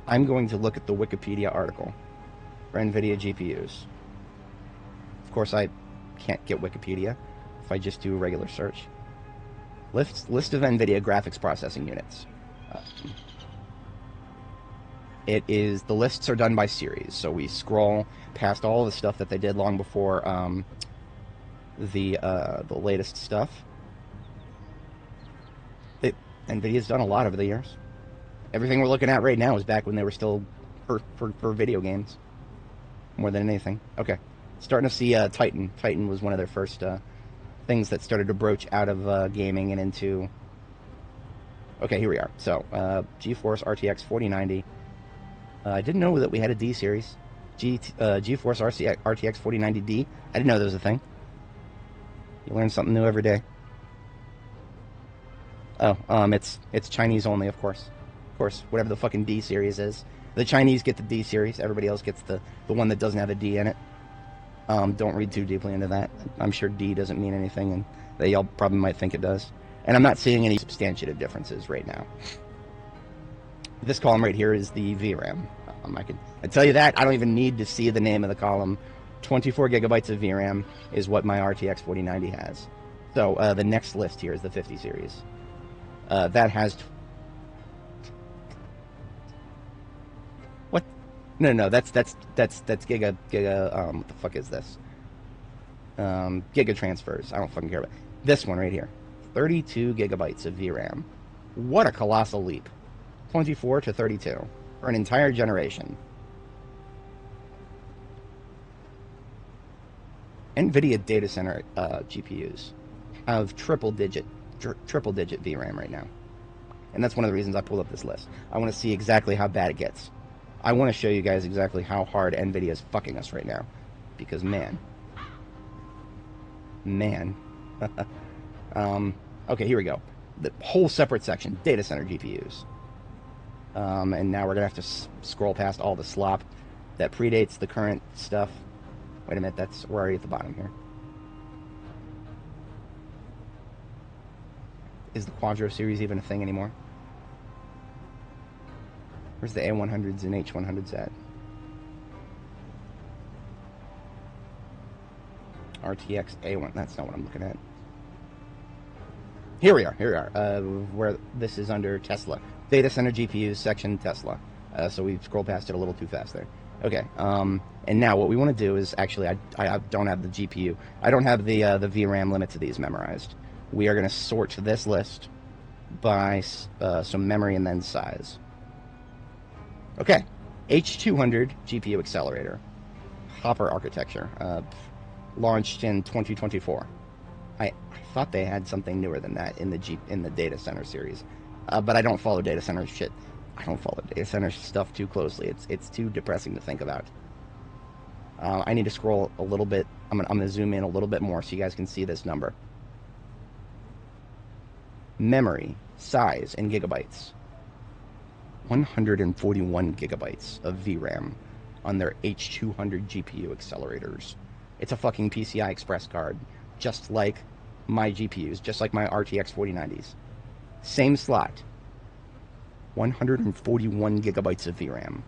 I'm going to look at the Wikipedia article for NVIDIA GPUs. Of course, I can't get Wikipedia if I just do a regular search. List of NVIDIA graphics processing units. The lists are done by series, so we scroll past all the stuff that they did long before the latest stuff. NVIDIA's done a lot over the years. Everything we're looking at right now is back when they were still for video games, more than anything. Okay, starting to see Titan. Titan was one of their first things that started to broach out of gaming and into. Okay, here we are. So, GeForce RTX 4090. I didn't know that we had a D series. GeForce RTX 4090D. I didn't know there was a thing. You learn something new every day. Oh, it's Chinese only, of course. Of course, whatever the fucking D series is. The Chinese get the D series. Everybody else gets the one that doesn't have a D in it. Don't read too deeply into that. I'm sure D doesn't mean anything, and they all probably might think it does. And I'm not seeing any substantive differences right now. This column right here is the VRAM. I tell you that, I don't even need to see the name of the column. 24 gigabytes of VRAM is what my RTX 4090 has. So the next list here is the 50 series. That has... What? No, that's giga, what the fuck is this? Giga transfers. I don't fucking care about this one right here. 32 gigabytes of VRAM. What a colossal leap. 24 to 32 for an entire generation. NVIDIA data center GPUs have triple digit VRAM right now, and that's one of the reasons I pulled up this list. I want to see exactly how bad it gets. I want to show you guys exactly how hard NVIDIA is fucking us right now, because man. Okay, here we go. The whole separate section, data center GPUs. And now we're going to have to scroll past all the slop that predates the current stuff. Wait a minute, we're already at the bottom here. Is the Quadro series even a thing anymore? Where's the A100s and H100s at? RTX A1, that's not what I'm looking at. Here we are. Where this is under Tesla. Data center GPUs, section Tesla. So we scrolled past it a little too fast there. Okay, and now what we want to do is, actually, I don't have the GPU. I don't have the VRAM limit to these memorized. We are going to sort this list by some memory and then size. Okay, H200 GPU accelerator. Hopper architecture. Launched in 2024. I thought they had something newer than that in the data center series. But I don't follow data center shit. I don't follow data center stuff too closely. It's too depressing to think about. I need to scroll a little bit. I'm gonna zoom in a little bit more so you guys can see this number. Memory, size, in gigabytes. 141 gigabytes of VRAM on their H200 GPU accelerators. It's a fucking PCI Express card, just like my GPUs, just like my RTX 4090s. Same slot. 141 gigabytes of VRAM.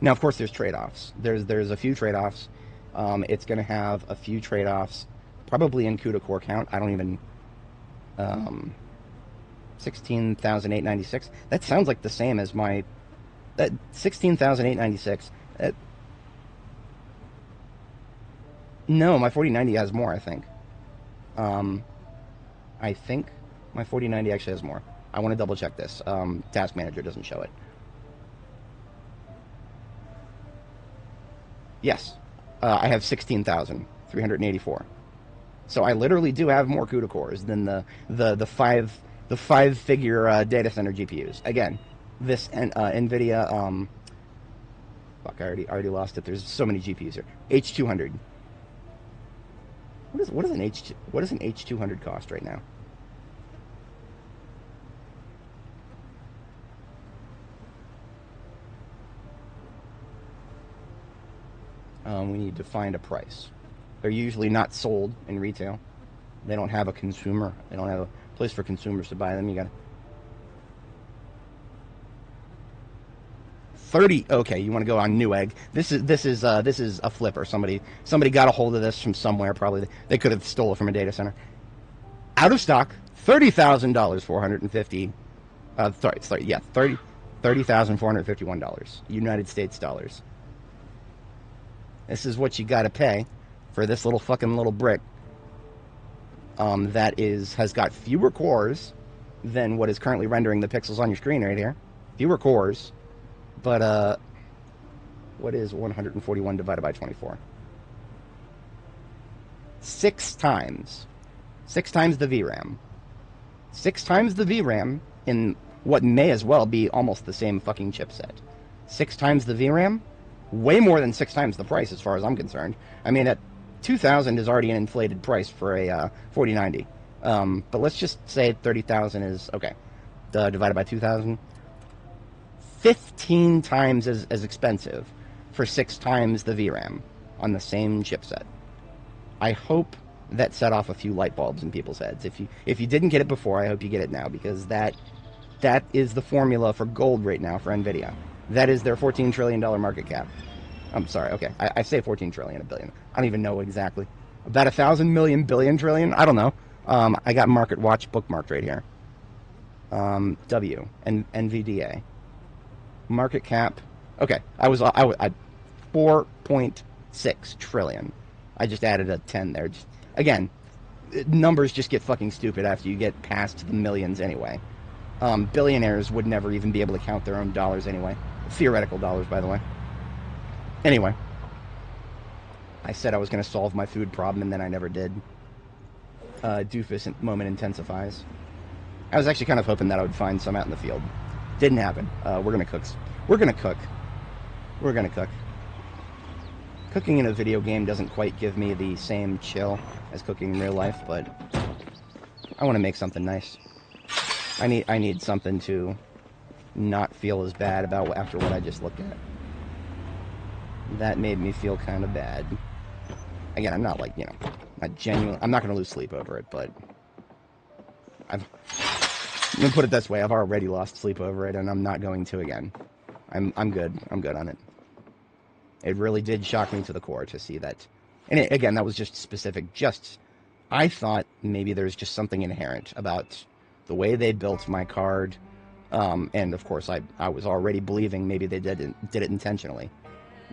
Now, of course, there's trade-offs. There's a few trade-offs. It's going to have a few trade-offs, probably in CUDA core count. I don't even... 16,896. That sounds like the same as my... 16,896. No, my 4090 has more, I think. I think my 4090 actually has more. I want to double check this. Task Manager doesn't show it. Yes, I have 16,384. So I literally do have more CUDA cores than the five-figure data center GPUs. Again, this NVIDIA. Fuck, I already lost it. There's so many GPUs here. H200. What does an H200 cost right now? We need to find a price. They're usually not sold in retail. They don't have a consumer. They don't have a place for consumers to buy them. You got 30. Okay, you want to go on Newegg. This is a flipper. Somebody got a hold of this from somewhere. Probably they could have stole it from a data center. Out of stock. $30,000. 450. $30,451. United States dollars. This is what you got to pay for this little brick. That has got fewer cores than what is currently rendering the pixels on your screen right here. Fewer cores, but what is 141 divided by 24? 6 times. 6 times the VRAM. 6 times the VRAM in what may as well be almost the same fucking chipset. 6 times the VRAM. Way more than 6 times the price, as far as I'm concerned. I mean, at $2,000 is already an inflated price for a 4090. But let's just say 30,000 is okay. Divided by 2,000, 15 times as expensive for 6 times the VRAM on the same chipset. I hope that set off a few light bulbs in people's heads. If you didn't get it before, I hope you get it now, because that is the formula for gold right now for NVIDIA. That is their $14 trillion market cap. I'm sorry, okay. I say 14 trillion, a billion. I don't even know exactly. About 1,000 million billion trillion? I don't know. I got Market Watch bookmarked right here. W, and NVDA. Market cap. Okay, I 4.6 trillion. I just added a 10 there. Again, numbers just get fucking stupid after you get past the millions anyway. Billionaires would never even be able to count their own dollars anyway. Theoretical dollars, by the way. Anyway, I said I was going to solve my food problem, and then I never did. Doofus moment intensifies. I was actually kind of hoping that I would find some out in the field. Didn't happen. We're going to cook. We're going to cook. We're going to cook. Cooking in a video game doesn't quite give me the same chill as cooking in real life, but I want to make something nice. I need something to not feel as bad about after what I just looked at. That made me feel kind of bad. Again, I'm not like, not genuine. I'm not going to lose sleep over it, but let me put it this way. I've already lost sleep over it, and I'm not going to again. I'm good. I'm good on it. It really did shock me to the core to see that. And again, that was just specific. I thought maybe there's just something inherent about the way they built my card, And of course, I was already believing maybe they did it intentionally.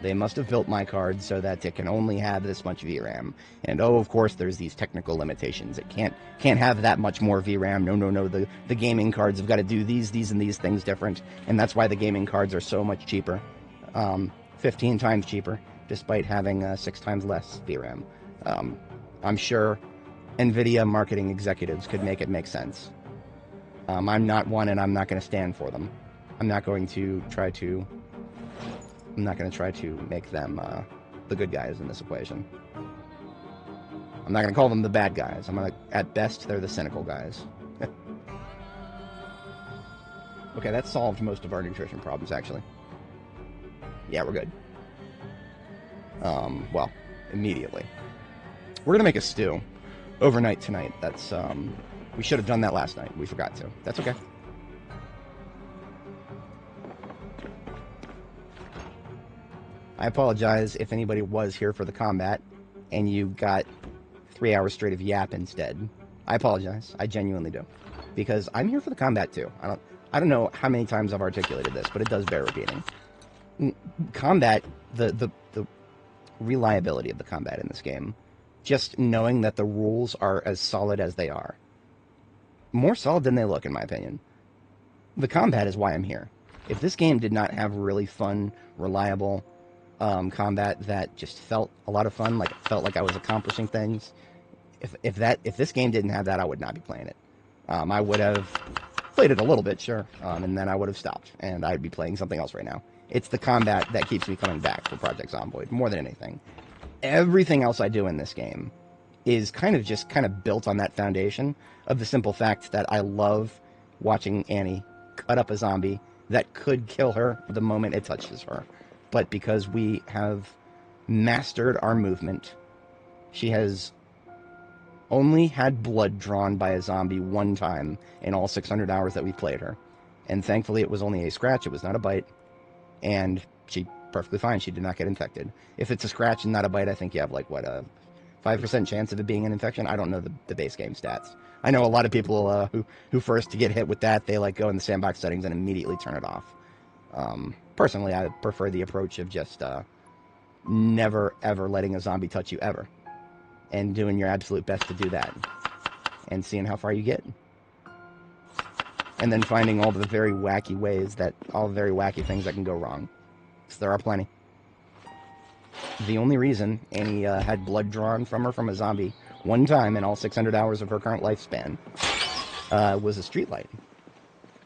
They must have built my card so that it can only have this much VRAM. And oh, of course, there's these technical limitations. It can't have that much more VRAM. No. The gaming cards have got to do these, and these things different. And that's why the gaming cards are so much cheaper. 15 times cheaper, despite having 6 times less VRAM. I'm sure NVIDIA marketing executives could make it make sense. I'm not one, and I'm not going to stand for them. I'm not going to try to make them the good guys in this equation. I'm not going to call them the bad guys. At best, they're the cynical guys. Okay, that solved most of our nutrition problems, actually. Yeah, we're good. Well, immediately. We're going to make a stew overnight tonight. That's, we should have done that last night. We forgot to. That's okay. I apologize if anybody was here for the combat and you got 3 hours straight of yap instead. I apologize. I genuinely do. Because I'm here for the combat too. I don't know how many times I've articulated this, but it does bear repeating. Combat, the reliability of the combat in this game, just knowing that the rules are as solid as they are. More solid than they look, in my opinion. The combat is why I'm here. If this game did not have really fun, reliable combat that just felt a lot of fun, like it felt like I was accomplishing things, if this game didn't have that, I would not be playing it. I would have played it a little bit, sure, and then I would have stopped, and I'd be playing something else right now. It's the combat that keeps me coming back for Project Zomboid, more than anything. Everything else I do in this game is kind of built on that foundation of the simple fact that I love watching Annie cut up a zombie that could kill her the moment it touches her. But because we have mastered our movement, she has only had blood drawn by a zombie one time in all 600 hours that we've played her. And thankfully it was only a scratch, it was not a bite. And she perfectly fine, she did not get infected. If it's a scratch and not a bite, I think you have, like, what, a 5% chance of it being an infection? I don't know the base game stats. I know a lot of people who first to get hit with that, they, like, go in the sandbox settings and immediately turn it off. Personally, I prefer the approach of just never, ever letting a zombie touch you ever. And doing your absolute best to do that. And seeing how far you get. And then finding all the very wacky things that can go wrong. Because there are plenty. The only reason Annie had blood drawn from her from a zombie one time in all 600 hours of her current lifespan was a streetlight.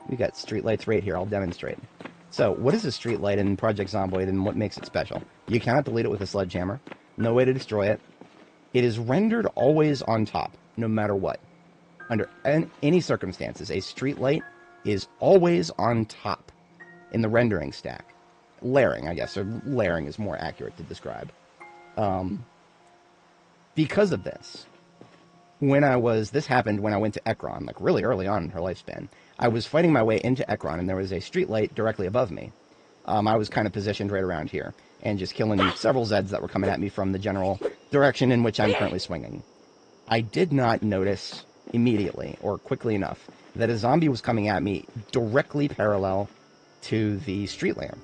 We got streetlights right here, I'll demonstrate. So, what is a streetlight in Project Zomboid and what makes it special? You cannot delete it with a sledgehammer. No way to destroy it. It is rendered always on top, no matter what. Under any circumstances, a streetlight is always on top in the rendering stack. Layering, I guess, or layering is more accurate to describe. Because of this, this happened when I went to Ekron, like really early on in her lifespan. I was fighting my way into Ekron, and there was a streetlight directly above me. I was kind of positioned right around here, and just killing several Zeds that were coming at me from the general direction in which I'm currently swinging. I did not notice immediately, or quickly enough, that a zombie was coming at me directly parallel to the street lamp.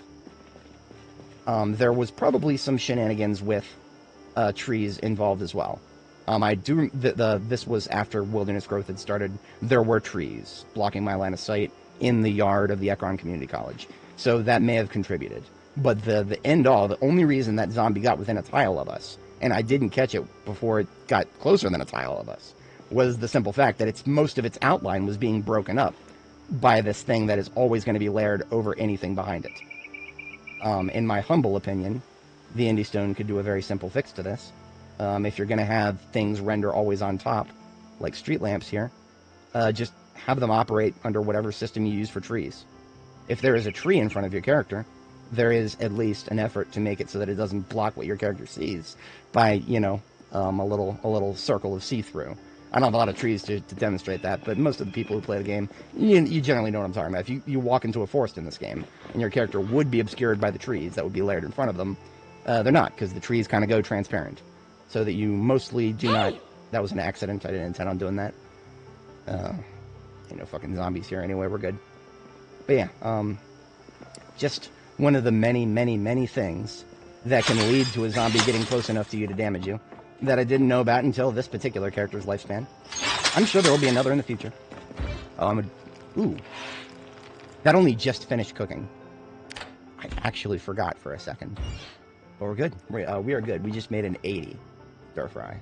There was probably some shenanigans with trees involved as well. This was after wilderness growth had started. There were trees blocking my line of sight in the yard of the Ekron Community College, so that may have contributed. But the only reason that zombie got within a tile of us, and I didn't catch it before it got closer than a tile of us, was the simple fact that most of its outline was being broken up by this thing that is always going to be layered over anything behind it. In my humble opinion, the Indie Stone could do a very simple fix to this. If you're going to have things render always on top, like street lamps here, just have them operate under whatever system you use for trees. If there is a tree in front of your character, there is at least an effort to make it so that it doesn't block what your character sees by, a little circle of see-through. I don't have a lot of trees to demonstrate that, but most of the people who play the game, you generally know what I'm talking about. If you walk into a forest in this game, and your character would be obscured by the trees that would be layered in front of them, they're not, because the trees kind of go transparent. So that you mostly do not... That was an accident, I didn't intend on doing that. Ain't no fucking zombies here anyway, we're good. But yeah, just one of the many, many, many things that can lead to a zombie getting close enough to you to damage you that I didn't know about until this particular character's lifespan. I'm sure there will be another in the future. Ooh. That only just finished cooking. I actually forgot for a second. But we're good. We are good. We just made an 80 stir fry.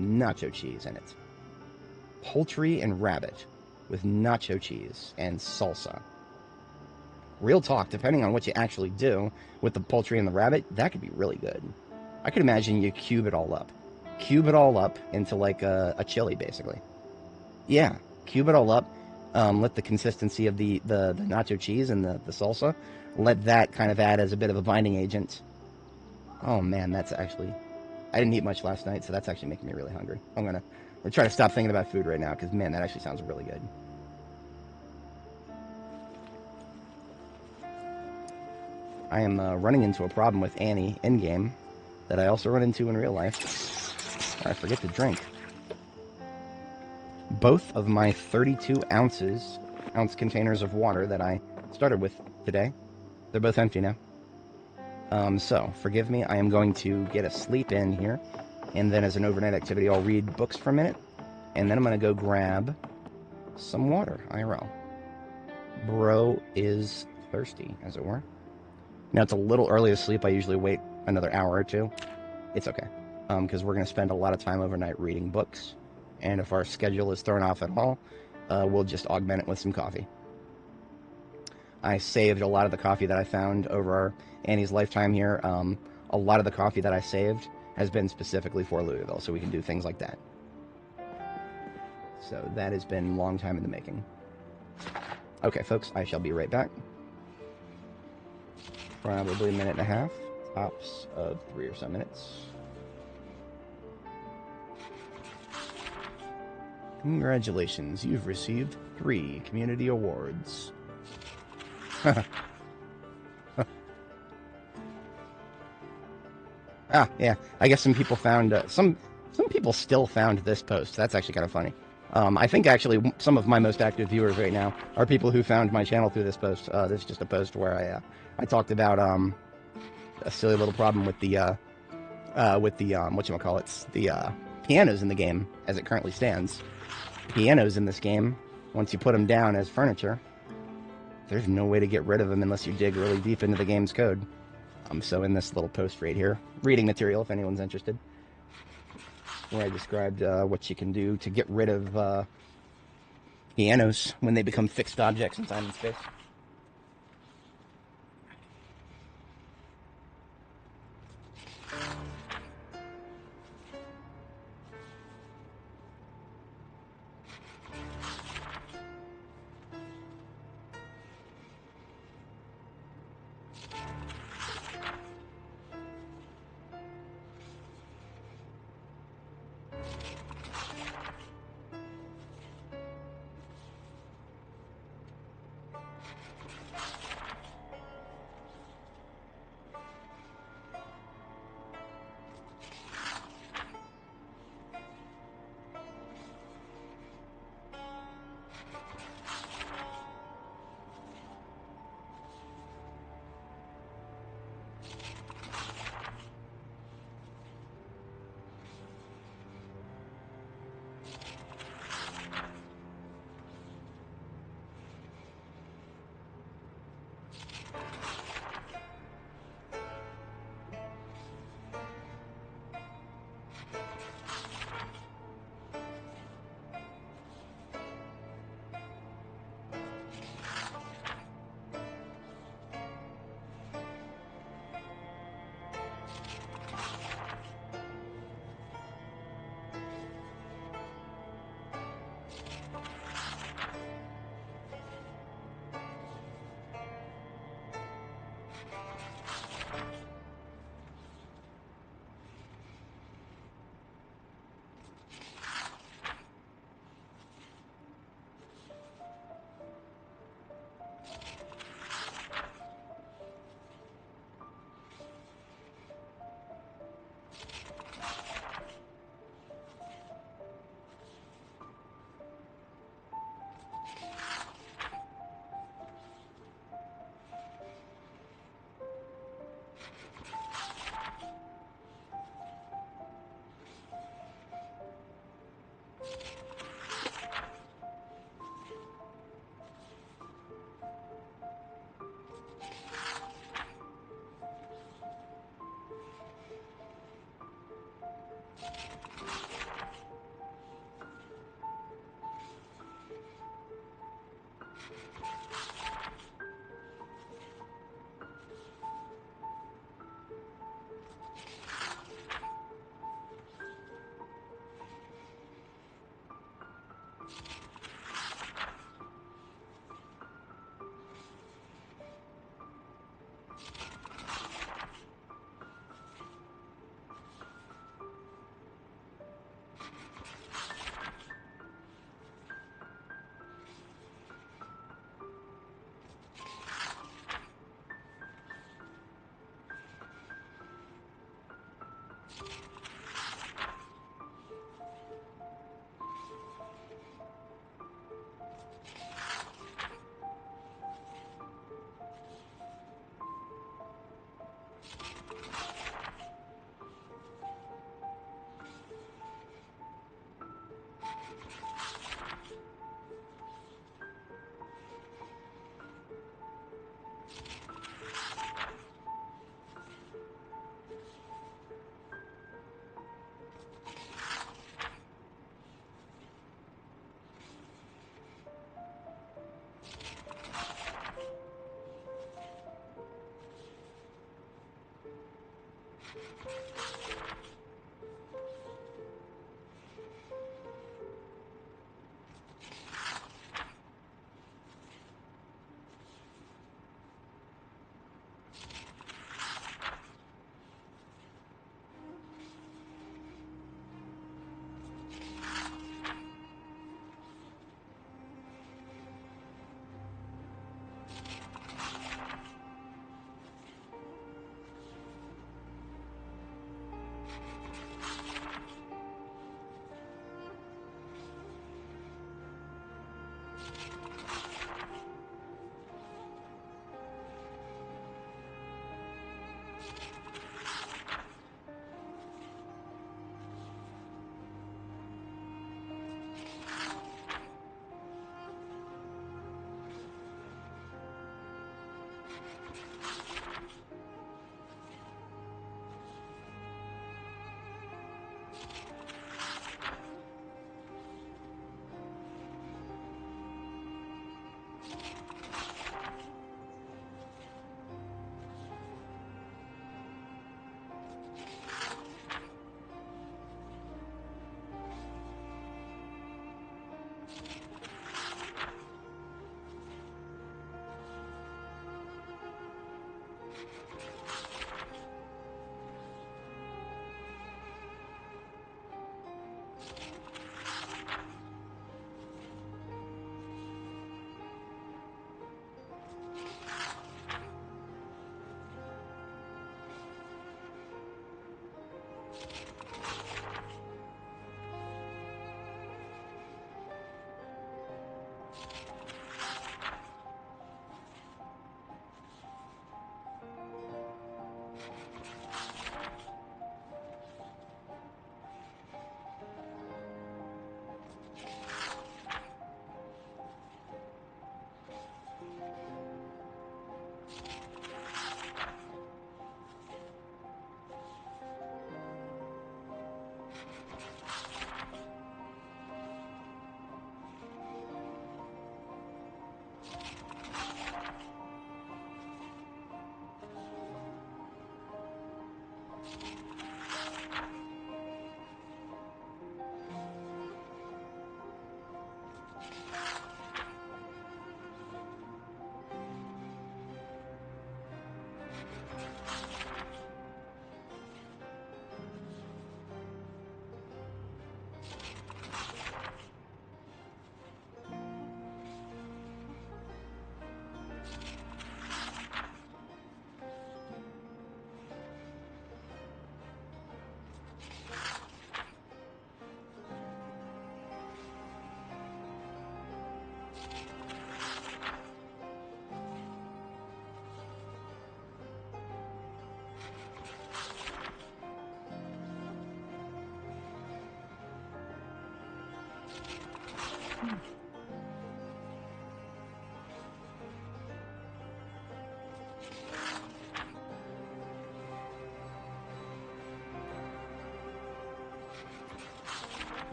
Nacho cheese in it. Poultry and rabbit with nacho cheese and salsa. Real talk, depending on what you actually do with the poultry and the rabbit, that could be really good. I could imagine you cube it all up. Cube it all up into like a chili, basically. Yeah, cube it all up. Let the consistency of the nacho cheese and the salsa, let that kind of add as a bit of a binding agent. Oh man, that's actually... I didn't eat much last night, so that's actually making me really hungry. I'm gonna try to stop thinking about food right now, because man, that actually sounds really good. I am running into a problem with Annie in-game that I also run into in real life. I forget to drink. Both of my 32 ounce containers of water that I started with today, they're both empty now. So, forgive me, I am going to get a sleep in here, and then as an overnight activity, I'll read books for a minute, and then I'm going to go grab some water, IRL. Bro is thirsty, as it were. Now, it's a little early to sleep. I usually wait another hour or two. It's okay, because we're going to spend a lot of time overnight reading books, and if our schedule is thrown off at all, we'll just augment it with some coffee. I saved a lot of the coffee that I found over Annie's lifetime here. A lot of the coffee that I saved has been specifically for Louisville, so we can do things like that. So that has been a long time in the making. Okay, folks, I shall be right back. Probably a minute and a half, tops of 3 or so minutes. Congratulations, you've received 3 community awards. Yeah. I guess some people found some people still found this post. That's actually kind of funny. I think actually some of my most active viewers right now are people who found my channel through this post. This is just a post where I talked about a silly little problem with the whatchamacallits, the pianos in the game as it currently stands. Pianos in this game, once you put them down as furniture, there's no way to get rid of them unless you dig really deep into the game's code. So in this little post right here, reading material if anyone's interested, where I described what you can do to get rid of pianos when they become fixed objects in time and space.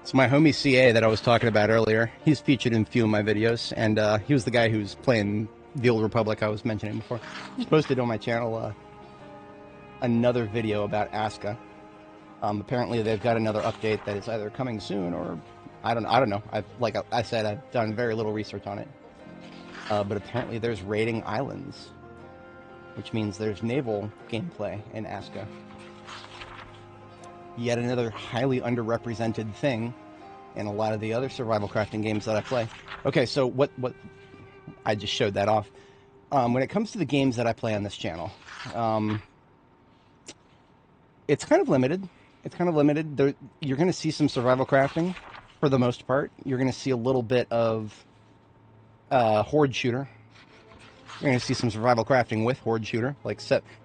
So my homie CA that I was talking about earlier, he's featured in a few of my videos, and he was the guy who's playing the Old Republic I was mentioning before. I just posted on my channel another video about Aska. Apparently they've got another update that is either coming soon or I don't know. Like I said, I've done very little research on it. But apparently there's raiding islands, which means there's naval gameplay in Aska. Yet another highly underrepresented thing in a lot of the other survival crafting games that I play. Okay, so what I just showed that off. When it comes to the games that I play on this channel, it's kind of limited. You're going to see some survival crafting for the most part. You're going to see a little bit of horde shooter. You're going to see some survival crafting with horde shooter.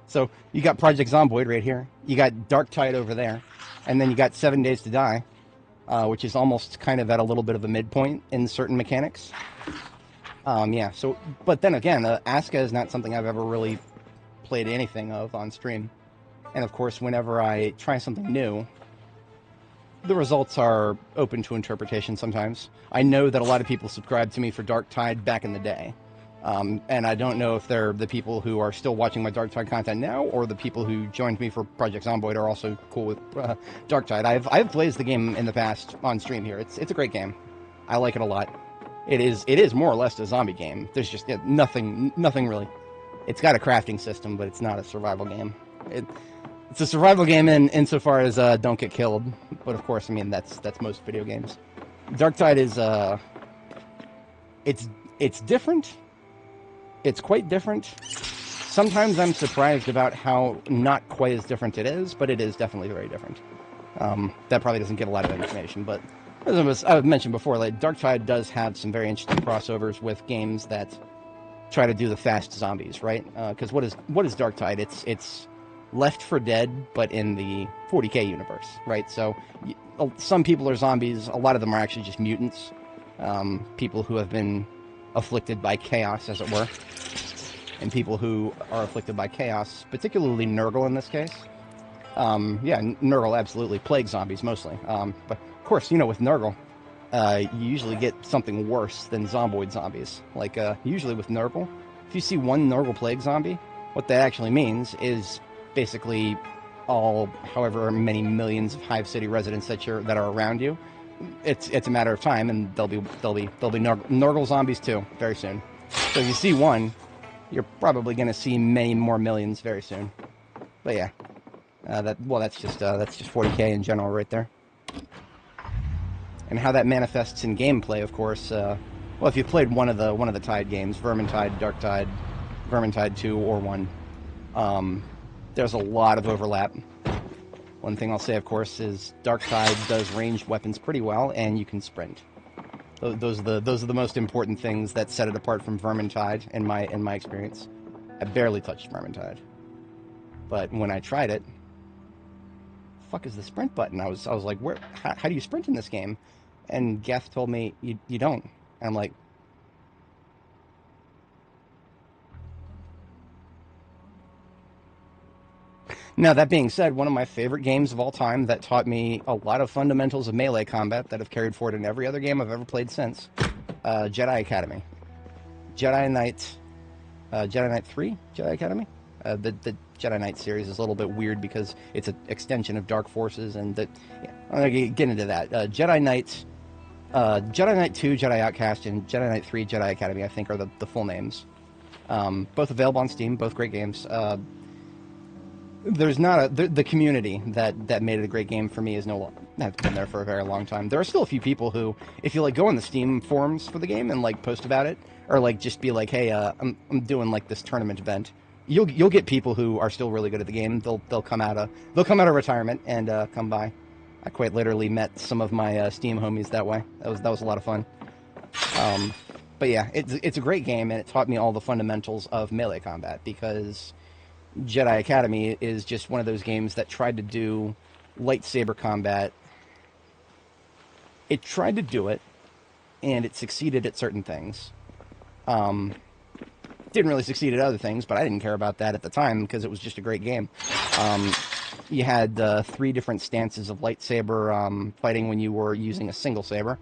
So you got Project Zomboid right here. You got Dark Tide over there. And then you got 7 Days to Die, which is almost kind of at a little bit of a midpoint in certain mechanics. Yeah, so, but then again, Aska is not something I've ever really played anything of on stream. And of course, whenever I try something new, the results are open to interpretation sometimes. I know that a lot of people subscribed to me for Dark Tide back in the day. And I don't know if they're the people who are still watching my Dark Tide content now, or the people who joined me for Project Zomboid are also cool with Dark Tide. I've blazed the game in the past on stream here. It's a great game. I like it a lot. It is more or less a zombie game. There's just nothing really. It's got a crafting system, but it's not a survival game. It's a survival game insofar as don't get killed. But of course, I mean that's most video games. Dark Tide is it's different. It's quite different. Sometimes I'm surprised about how not quite as different it is, but it is definitely very different. That probably doesn't give a lot of information, but as I've mentioned before, like Dark Tide does have some very interesting crossovers with games that try to do the fast zombies, right? Because what is Dark Tide? It's Left 4 Dead, but in the 40k universe, right? So some people are zombies. A lot of them are actually just mutants, people who have been afflicted by chaos, as it were. And people who are afflicted by chaos, particularly Nurgle in this case. Yeah, Nurgle absolutely. Plague zombies, mostly. But, of course, you know, with Nurgle, you usually get something worse than Zomboid zombies. Like, usually with Nurgle, if you see one Nurgle plague zombie, what that actually means is basically all, however many millions of Hive City residents that are around you, it's a matter of time, and they'll be Nurgle zombies too very soon. So if you see one, you're probably going to see many more millions very soon. But yeah, that's just 40k in general right there. And how that manifests in gameplay, of course. Well, if you played one of the Tide games, Vermintide, Dark Tide, Vermintide 2 or 1, there's a lot of overlap. One thing I'll say, of course, is Dark Tide does ranged weapons pretty well, and you can sprint. Those are the most important things that set it apart from Vermintide in my experience. I barely touched Vermintide, but when I tried it, the fuck is the sprint button? I was like, how do you sprint in this game? And Geth told me you don't. And I'm like, now, that being said, one of my favorite games of all time that taught me a lot of fundamentals of melee combat that have carried forward in every other game I've ever played since, Jedi Academy. Jedi Knight 3? Jedi Academy? The Jedi Knight series is a little bit weird because it's an extension of Dark Forces, and I'm going to get into that. Jedi Knight 2, Jedi Outcast, and Jedi Knight 3, Jedi Academy, I think, are the full names. Both available on Steam, both great games. There's not the community that made it a great game for me has been there for a very long time. There are still a few people who, if you like go on the Steam forums for the game and like post about it, or like just be like, hey, I'm doing like this tournament event, you'll get people who are still really good at the game. They'll come out of retirement and come by. I quite literally met some of my Steam homies that way. That was a lot of fun. But yeah, it's a great game, and it taught me all the fundamentals of melee combat, because Jedi Academy is just one of those games that tried to do lightsaber combat. It tried to do it, and it succeeded at certain things. Didn't really succeed at other things, but I didn't care about that at the time because it was just a great game. You had 3 different stances of lightsaber fighting when you were using a single saber.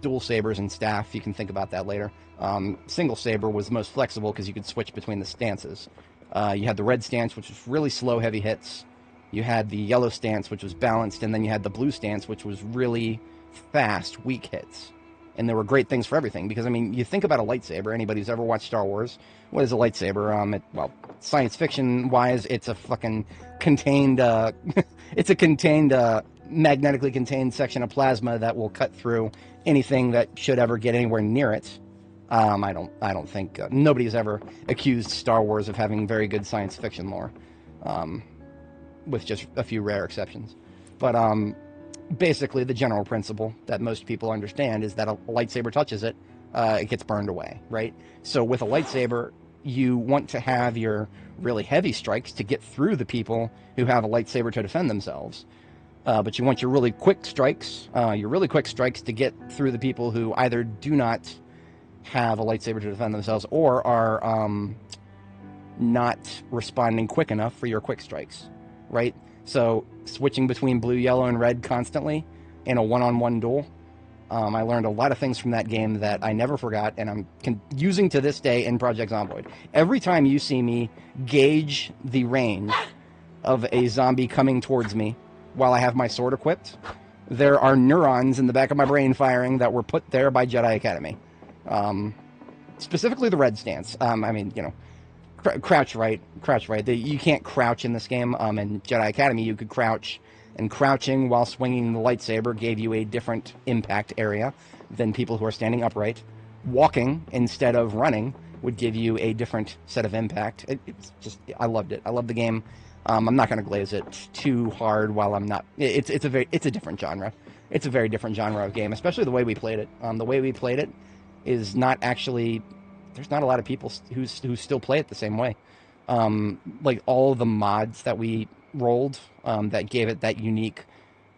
dual sabers and staff. You can think about that later. Single saber was the most flexible because you could switch between the stances. You had the red stance, which was really slow, heavy hits. You had the yellow stance, which was balanced, and then you had the blue stance, which was really fast, weak hits. And there were great things for everything, because, I mean, you think about a lightsaber, anybody who's ever watched Star Wars, what is a lightsaber? Well, science fiction-wise, it's a fucking contained, it's a contained, magnetically contained section of plasma that will cut through anything that should ever get anywhere near it. I don't think, nobody's ever accused Star Wars of having very good science fiction lore, with just a few rare exceptions. But, basically, the general principle that most people understand is that a lightsaber touches it, it gets burned away, right? So with a lightsaber, you want to have your really heavy strikes to get through the people who have a lightsaber to defend themselves. But you want your really quick strikes, to get through the people who either do not have a lightsaber to defend themselves or are not responding quick enough for your quick strikes, right? So switching between blue, yellow, and red constantly in a one-on-one duel, I learned a lot of things from that game that I never forgot, and I'm using to this day in Project Zomboid. Every time you see me gauge the range of a zombie coming towards me while I have my sword equipped, there are neurons in the back of my brain firing that were put there by Jedi Academy. Specifically the red stance. I mean, you know, crouch right. You can't crouch in this game. In Jedi Academy, you could crouch, and crouching while swinging the lightsaber gave you a different impact area than people who are standing upright. Walking instead of running would give you a different set of impact. It's just, I loved it. I love the game. I'm not going to glaze it too hard while I'm not. It's a different genre. It's a very different genre of game, especially the way we played it. The way we played it is not actually. There's not a lot of people who still play it the same way. Like all the mods that we rolled that gave it that unique,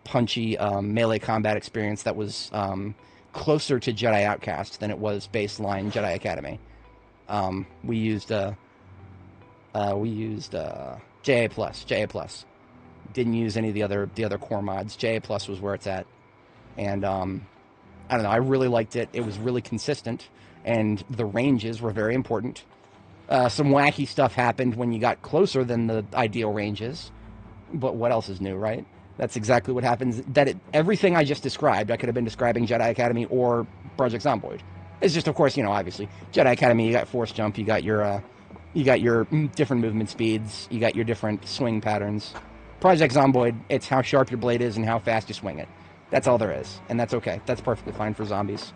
punchy melee combat experience that was closer to Jedi Outcast than it was baseline Jedi Academy. We used JA Plus. Didn't use any of the other core mods. JA Plus was where it's at, and I don't know. I really liked it. It was really consistent. And the ranges were very important. Some wacky stuff happened when you got closer than the ideal ranges. But what else is new, right? That's exactly what happens. Everything I just described, I could have been describing Jedi Academy or Project Zomboid. It's just, of course, you know, obviously, Jedi Academy, you got force jump, you got your different movement speeds, you got your different swing patterns. Project Zomboid, it's how sharp your blade is and how fast you swing it. That's all there is, and that's okay. That's perfectly fine for zombies.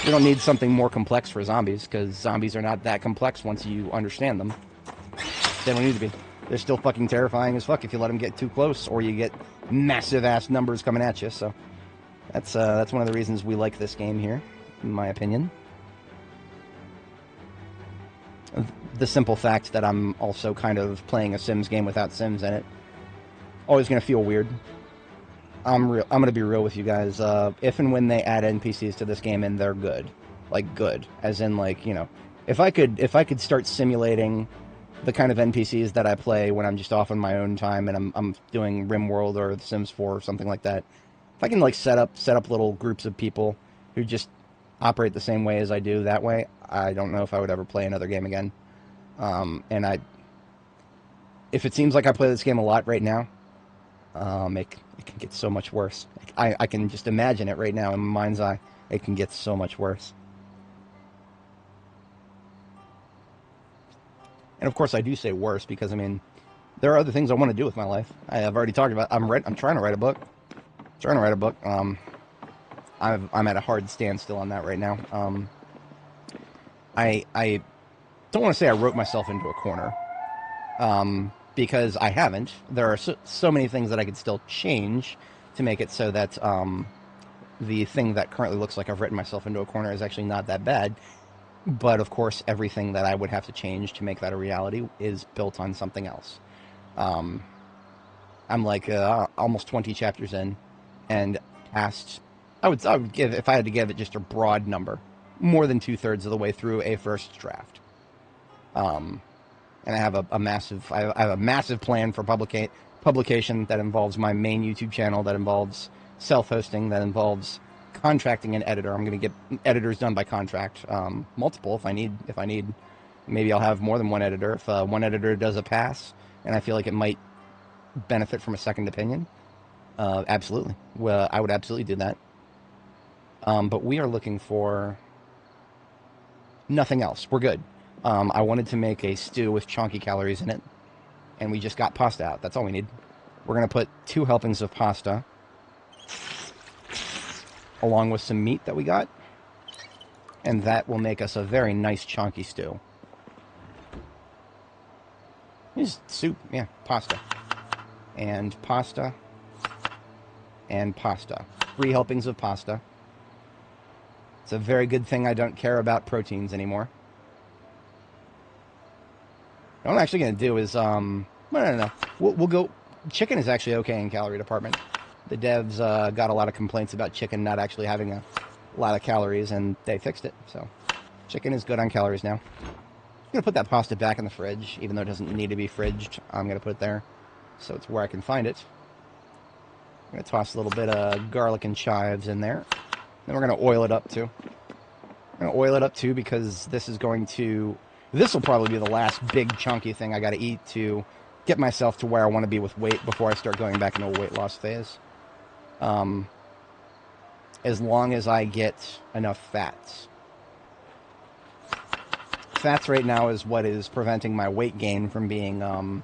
You don't need something more complex for zombies, because zombies are not that complex once you understand them. They don't need to be. They're still fucking terrifying as fuck if you let them get too close, or you get massive-ass numbers coming at you, so... That's one of the reasons we like this game here, in my opinion. The simple fact that I'm also kind of playing a Sims game without Sims in it. Always gonna feel weird. I'm gonna be real with you guys. If and when they add NPCs to this game and they're good, like good, as in like, you know, if I could start simulating the kind of NPCs that I play when I'm just off on my own time and I'm doing RimWorld or The Sims 4 or something like that. If I can like set up little groups of people who just operate the same way as I do that way, I don't know if I would ever play another game again. If it seems like I play this game a lot right now, it can get so much worse. I can just imagine it right now in my mind's eye. It can get so much worse. And of course I do say worse because, I mean, there are other things I want to do with my life. I've already talked about, I'm trying to write a book. I'm at a hard standstill on that right now. I don't want to say I wrote myself into a corner. Because I haven't. There are so many things that I could still change to make it so that the thing that currently looks like I've written myself into a corner is actually not that bad. But, of course, everything that I would have to change to make that a reality is built on something else. I'm like almost 20 chapters in, and past... I would give, if I had to give it just a broad number, more than 2/3 of the way through a first draft. And I have a massive plan for publication that involves my main YouTube channel, that involves self-hosting, that involves contracting an editor. I'm going to get editors done by contract, multiple if I need. Maybe I'll have more than one editor. If one editor does a pass, and I feel like it might benefit from a second opinion, absolutely. Well, I would absolutely do that. But we are looking for nothing else. We're good. I wanted to make a stew with chunky calories in it, and we just got pasta out. That's all we need. We're going to put 2 helpings of pasta along with some meat that we got, and that will make us a very nice chunky stew. Just soup, yeah, pasta. And pasta. And pasta. 3 helpings of pasta. It's a very good thing I don't care about proteins anymore. What I'm actually going to do is, no. We'll go... Chicken is actually okay in calorie department. The devs got a lot of complaints about chicken not actually having a lot of calories, and they fixed it. So, chicken is good on calories now. I'm going to put that pasta back in the fridge, even though it doesn't need to be fridged. I'm going to put it there, so it's where I can find it. I'm going to toss a little bit of garlic and chives in there. Then we're going to oil it up, too. I'm going to oil it up, too, because this is going to... This will probably be the last big chunky thing I got to eat to get myself to where I want to be with weight before I start going back into a weight loss phase. As long as I get enough fats. Fats right now is what is preventing my weight gain from being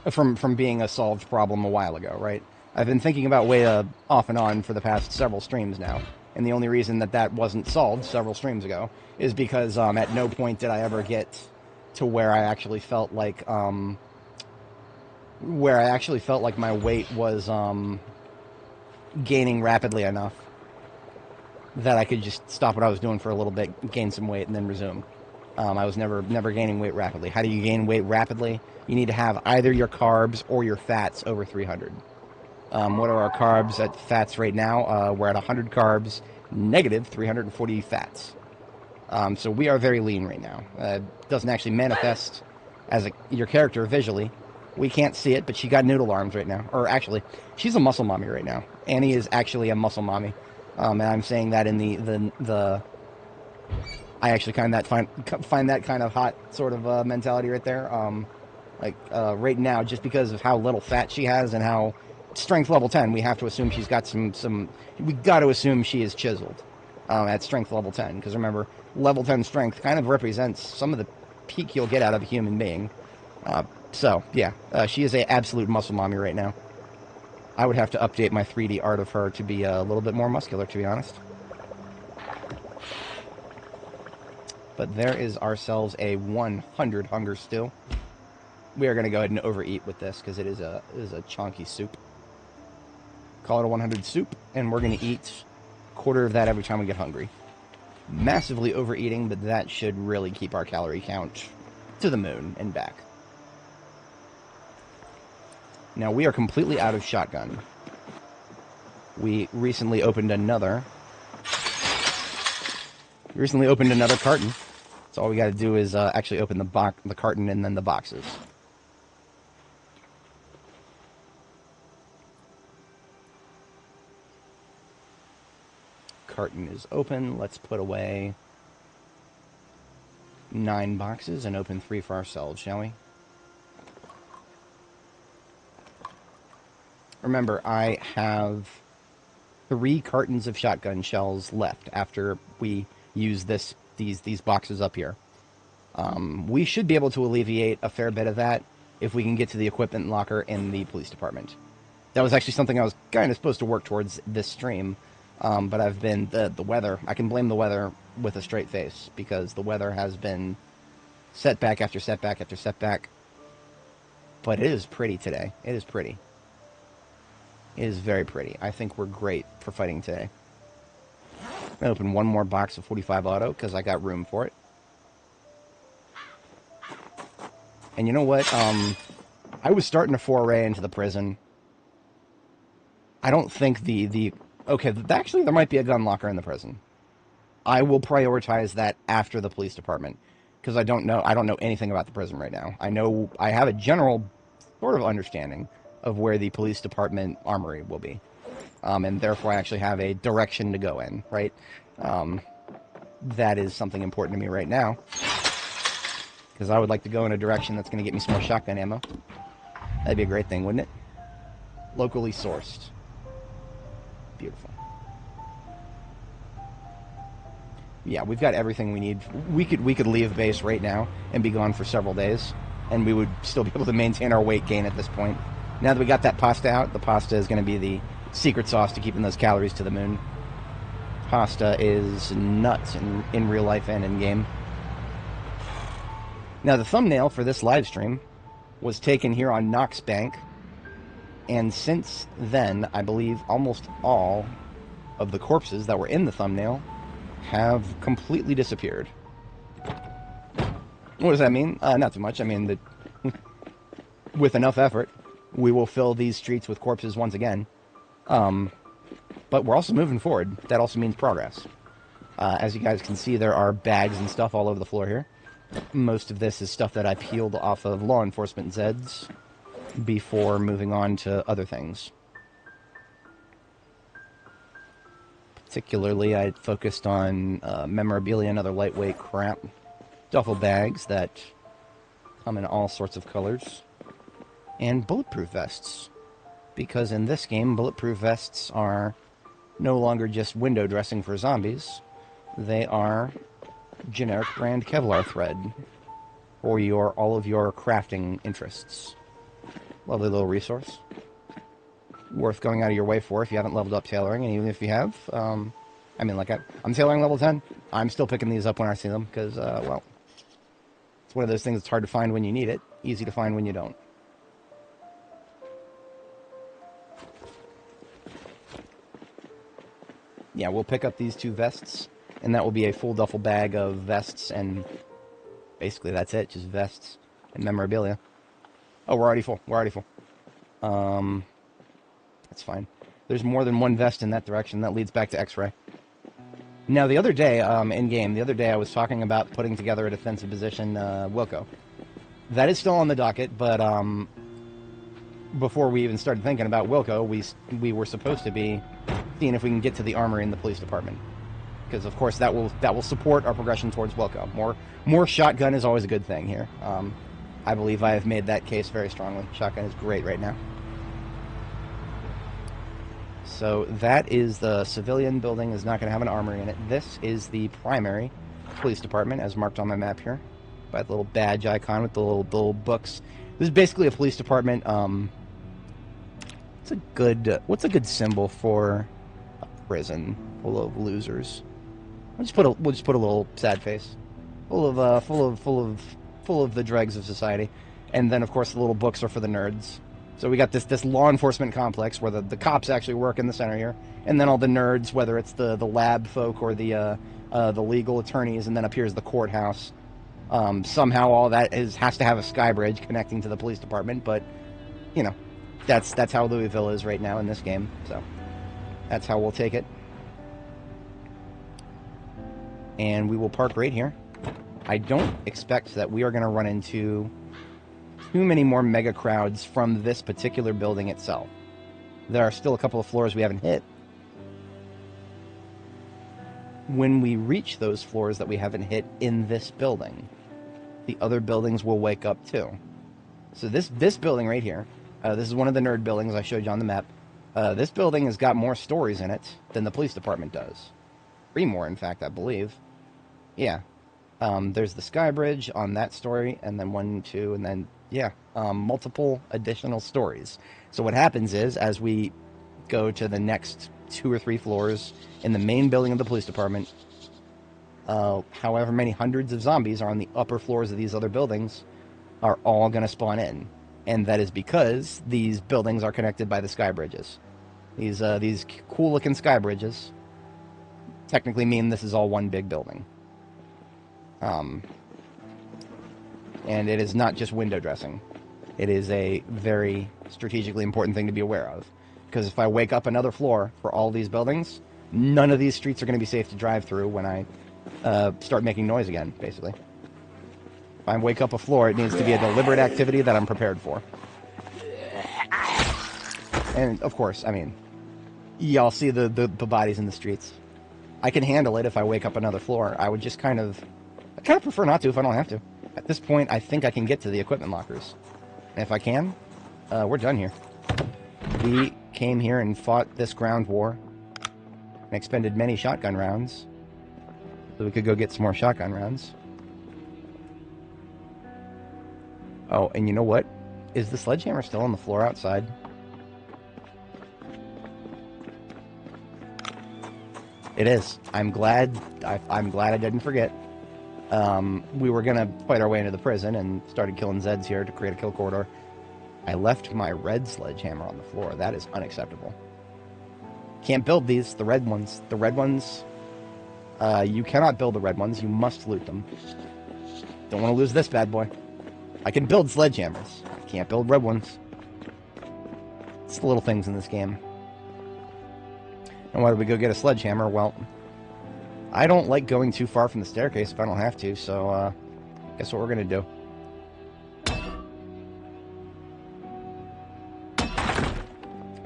from being a solved problem a while ago, right? I've been thinking about weight off and on for the past several streams now, and the only reason that wasn't solved several streams ago is because at no point did I ever get to where I actually felt like my weight was gaining rapidly enough that I could just stop what I was doing for a little bit, gain some weight, and then resume. I was never gaining weight rapidly. How do you gain weight rapidly? You need to have either your carbs or your fats over 300. What are our carbs at fats right now? We're at 100 carbs, negative 340 fats. So we are very lean right now. Doesn't actually manifest as your character visually. We can't see it, but she got noodle arms right now. Or actually, she's a muscle mommy right now. Annie is actually a muscle mommy. And I'm saying that in the I actually find that kind of hot sort of mentality right there. Right now, just because of how little fat she has and how strength level 10, we have to assume she's got some. We got to assume she is chiseled at strength level 10, because remember, level 10 strength kind of represents some of the peak you'll get out of a human being. So yeah, she is a absolute muscle mommy right now. I would have to update my 3D art of her to be a little bit more muscular, to be honest. But there is ourselves a 100 hunger stew. We are going to go ahead and overeat with this because it is a chunky soup. Call it a 100 soup, and we're going to eat a quarter of that every time we get hungry. Massively overeating, but that should really keep our calorie count to the moon and back. Now, we are completely out of shotgun. We recently opened another carton. So all we got to do is actually open the carton and then the boxes. Carton is open. Let's put away 9 boxes and open 3 for ourselves, shall we? Remember, I have 3 cartons of shotgun shells left after we use these boxes up here. We should be able to alleviate a fair bit of that if we can get to the equipment locker in the police department. That was actually something I was kind of supposed to work towards this stream, but I've been the weather. I can blame the weather with a straight face because the weather has been setback after setback after setback. But it is pretty today. It is pretty. It is very pretty. I think we're great for fighting today. I'm going to open one more box of 45 auto because I got room for it. And you know what? I was starting to foray into the prison. I don't think okay, actually there might be a gun locker in the prison. I will prioritize that after the police department because I don't know anything about the prison right now. I have a general sort of understanding of where the police department armory will be. and therefore I actually have a direction to go in, right? That is something important to me right now, because I would like to go in a direction that's going to get me some more shotgun ammo. That'd be a great thing, wouldn't it? Locally sourced. Beautiful. Yeah, we've got everything we need. We could leave base right now and be gone for several days, and we would still be able to maintain our weight gain at this point. Now that we got that pasta out, the pasta is going to be the secret sauce to keeping those calories to the moon. Pasta is nuts in real life and in game. Now, the thumbnail for this live stream was taken here on Knox Bank, and since then, I believe almost all of the corpses that were in the thumbnail have completely disappeared. What does that mean? Not too much. I mean, that with enough effort, we will fill these streets with corpses once again. But we're also moving forward. That also means progress. As you guys can see, there are bags and stuff all over the floor here. Most of this is stuff that I peeled off of law enforcement Zeds before moving on to other things. Particularly, I focused on memorabilia and other lightweight crap. Duffel bags that come in all sorts of colors. And bulletproof vests. Because in this game, bulletproof vests are no longer just window dressing for zombies. They are generic brand Kevlar thread for all of your crafting interests. Lovely little resource. Worth going out of your way for if you haven't leveled up tailoring, and even if you have, I mean, like, I'm tailoring level 10. I'm still picking these up when I see them, because, well, it's one of those things that's hard to find when you need it, easy to find when you don't. Yeah, we'll pick up these 2 vests, and that will be a full duffel bag of vests, and basically that's it, just vests and memorabilia. Oh, we're already full. We're already full. That's fine. There's more than one vest in that direction. That leads back to X-ray. Now, the other day, in-game, I was talking about putting together a defensive position, Wilco. That is still on the docket, but before we even started thinking about Wilco, we were supposed to be seeing if we can get to the armory in the police department. Because, of course, that will support our progression towards Wilco. More shotgun is always a good thing here. I believe I have made that case very strongly. Shotgun is great right now. So that is the civilian building, is not going to have an armory in it. This is the primary police department, as marked on my map here, by the little badge icon with the little books. This is basically a police department. What's a good symbol for a prison full of losers? We'll just put a little sad face, full of the dregs of society, and then of course the little books are for the nerds. So we got this law enforcement complex where the cops actually work in the center here, and then all the nerds, whether it's the lab folk or the legal attorneys, and then up here is the courthouse. Somehow all that has to have a sky bridge connecting to the police department, but you know, that's how Louisville is right now in this game. So that's how we'll take it. And we will park right here. I don't expect that we are going to run into too many more mega crowds from this particular building itself. There are still a couple of floors we haven't hit. When we reach those floors that we haven't hit in this building, the other buildings will wake up too. So this building right here, this is one of the nerd buildings I showed you on the map. This building has got more stories in it than the police department does. 3 more, in fact, I believe. Yeah. There's the sky bridge on that story, and then 1, 2, and then, yeah, multiple additional stories. So what happens is, as we go to the next 2 or 3 floors in the main building of the police department, however many hundreds of zombies are on the upper floors of these other buildings are all going to spawn in. And that is because these buildings are connected by the sky bridges. These cool-looking sky bridges technically mean this is all one big building. And it is not just window dressing. It is a very strategically important thing to be aware of. Because if I wake up another floor for all these buildings, none of these streets are going to be safe to drive through when I start making noise again, basically. If I wake up a floor, it needs to be a deliberate activity that I'm prepared for. And, of course, I mean, Y'all see the bodies in the streets. I can handle it if I wake up another floor. I would just I kind of prefer not to if I don't have to. At this point, I think I can get to the equipment lockers. And if I can, we're done here. We came here and fought this ground war and expended many shotgun rounds so we could go get some more shotgun rounds. Oh, and you know what? Is the sledgehammer still on the floor outside? It is. I'm glad I didn't forget. We were gonna fight our way into the prison and started killing Zeds here to create a kill corridor. I left my red sledgehammer on the floor. That is unacceptable. Can't build these, the red ones. The red ones, you cannot build the red ones. You must loot them. Don't want to lose this bad boy. I can build sledgehammers. I can't build red ones. It's the little things in this game. And why did we go get a sledgehammer? Well, I don't like going too far from the staircase if I don't have to, so guess what we're going to do.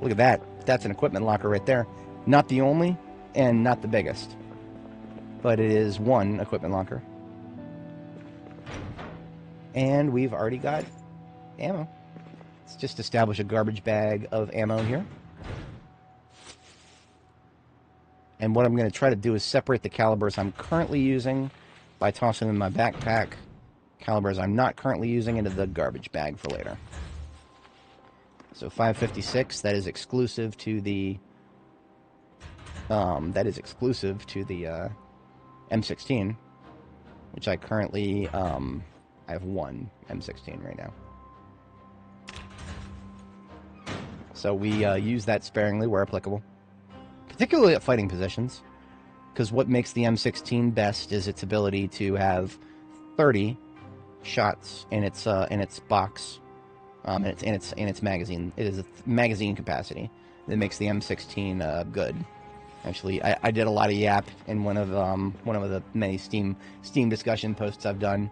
Look at that. That's an equipment locker right there. Not the only, and not the biggest. But it is one equipment locker. And we've already got ammo. Let's just establish a garbage bag of ammo here. And what I'm going to try to do is separate the calibers I'm currently using by tossing them in my backpack. Calibers I'm not currently using into the garbage bag for later. So 556, that is exclusive to the M16, which I currently I have one M16 right now. So we use that sparingly where applicable, particularly at fighting positions, because what makes the M16 best is its ability to have 30 shots in its box. In its magazine. It is a magazine capacity that makes the M16 good. Actually, I did a lot of yap in one of the many Steam discussion posts I've done.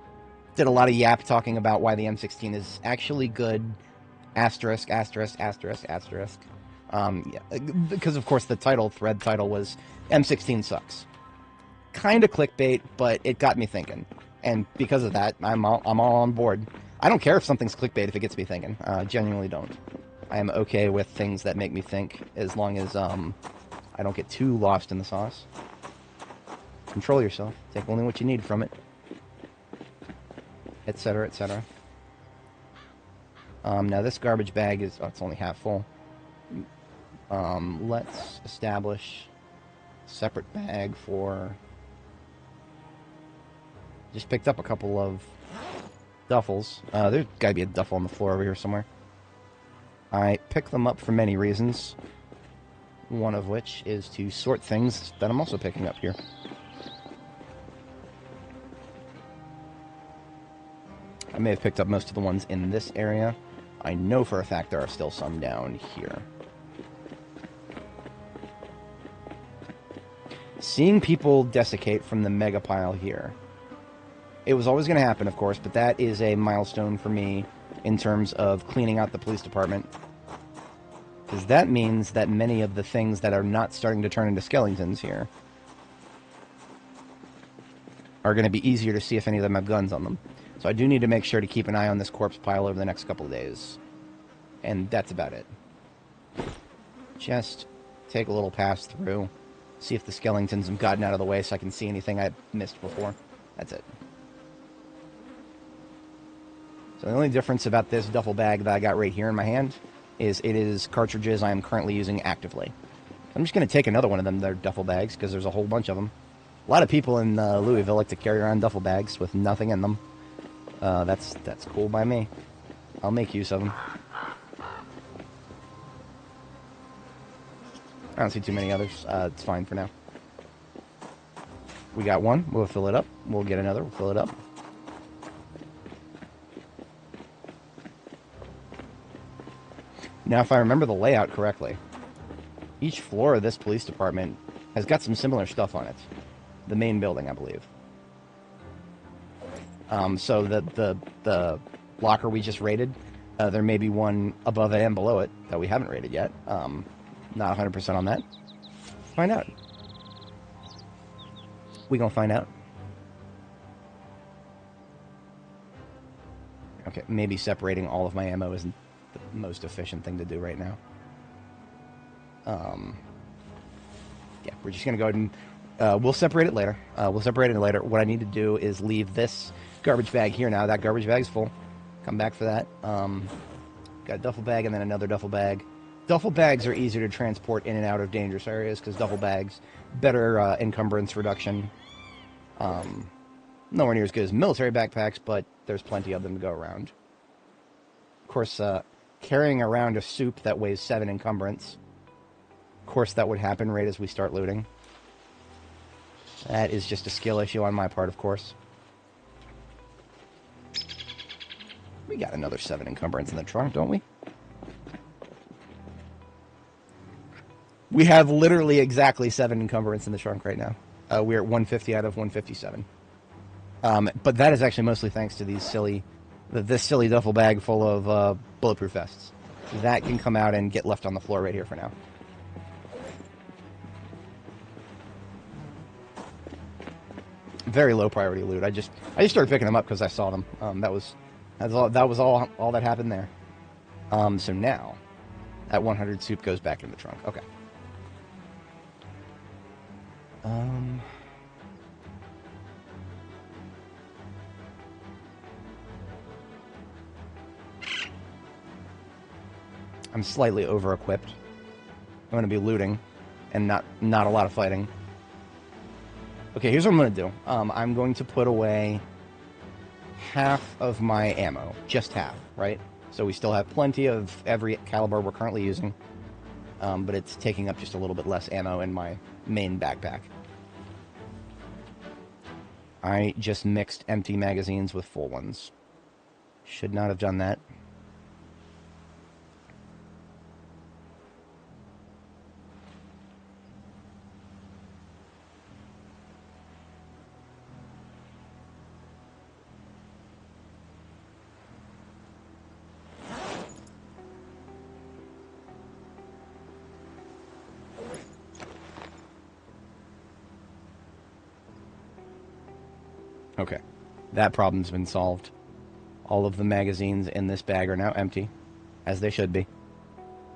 Did a lot of yap talking about why the M16 is actually good. Asterisk, asterisk, asterisk, asterisk. Yeah, because of course the thread title was M16 sucks. Kind of clickbait, but it got me thinking, and because of that, I'm all on board. I don't care if something's clickbait if it gets me thinking. Genuinely don't. I am okay with things that make me think, as long as I don't get too lost in the sauce. Control yourself. Take only what you need from it. Etc., etc. Now this garbage bag is... Oh, it's only half full. Let's establish a separate bag for... Just picked up a couple of duffels. There's got to be a duffel on the floor over here somewhere. I pick them up for many reasons. One of which is to sort things that I'm also picking up here. I may have picked up most of the ones in this area. I know for a fact there are still some down here. Seeing people desiccate from the mega pile here. It was always going to happen, of course, but that is a milestone for me in terms of cleaning out the police department. Because that means that many of the things that are not starting to turn into skeletons here are going to be easier to see if any of them have guns on them. So I do need to make sure to keep an eye on this corpse pile over the next couple of days. And that's about it. Just take a little pass through, see if the skeletons have gotten out of the way so I can see anything I missed before. That's it. So the only difference about this duffel bag that I got right here in my hand is it is cartridges I am currently using actively. I'm just going to take another one of them, their duffel bags, because there's a whole bunch of them. A lot of people in Louisville like to carry around duffel bags with nothing in them. That's cool by me. I'll make use of them. I don't see too many others. It's fine for now. We got one. We'll fill it up. We'll get another. We'll fill it up. Now, if I remember the layout correctly, each floor of this police department has got some similar stuff on it. The main building, I believe. So the locker we just raided, there may be one above it and below it that we haven't raided yet. Not 100% on that. Find out. We gonna find out. Okay, maybe separating all of my ammo isn't the most efficient thing to do right now. Yeah, we're just gonna go ahead and we'll separate it later. What I need to do is leave this garbage bag here now. That garbage bag's full. Come back for that. Got a duffel bag and then another duffel bag. Duffel bags are easier to transport in and out of dangerous areas because duffel bags, better encumbrance reduction. Nowhere near as good as military backpacks, but there's plenty of them to go around. Of course, carrying around a soup that weighs 7 encumbrance. Of course, that would happen right as we start looting. That is just a skill issue on my part, of course. We got another 7 encumbrance in the trunk, don't we? We have literally exactly 7 encumbrance in the trunk right now. We're at 150 out of 157. But that is actually mostly thanks to this silly duffel bag full of bulletproof vests. That can come out and get left on the floor right here for now. Very low priority loot. I just started picking them up because I saw them. That was all that happened there. So now, that 100 soup goes back in the trunk. Okay. I'm slightly over-equipped. I'm going to be looting and not a lot of fighting. Okay, here's what I'm going to do. I'm going to put away half of my ammo. Just half, right? So we still have plenty of every caliber we're currently using. But it's taking up just a little bit less ammo in my main backpack. I just mixed empty magazines with full ones. Should not have done that. Okay, that problem's been solved. All of the magazines in this bag are now empty, as they should be.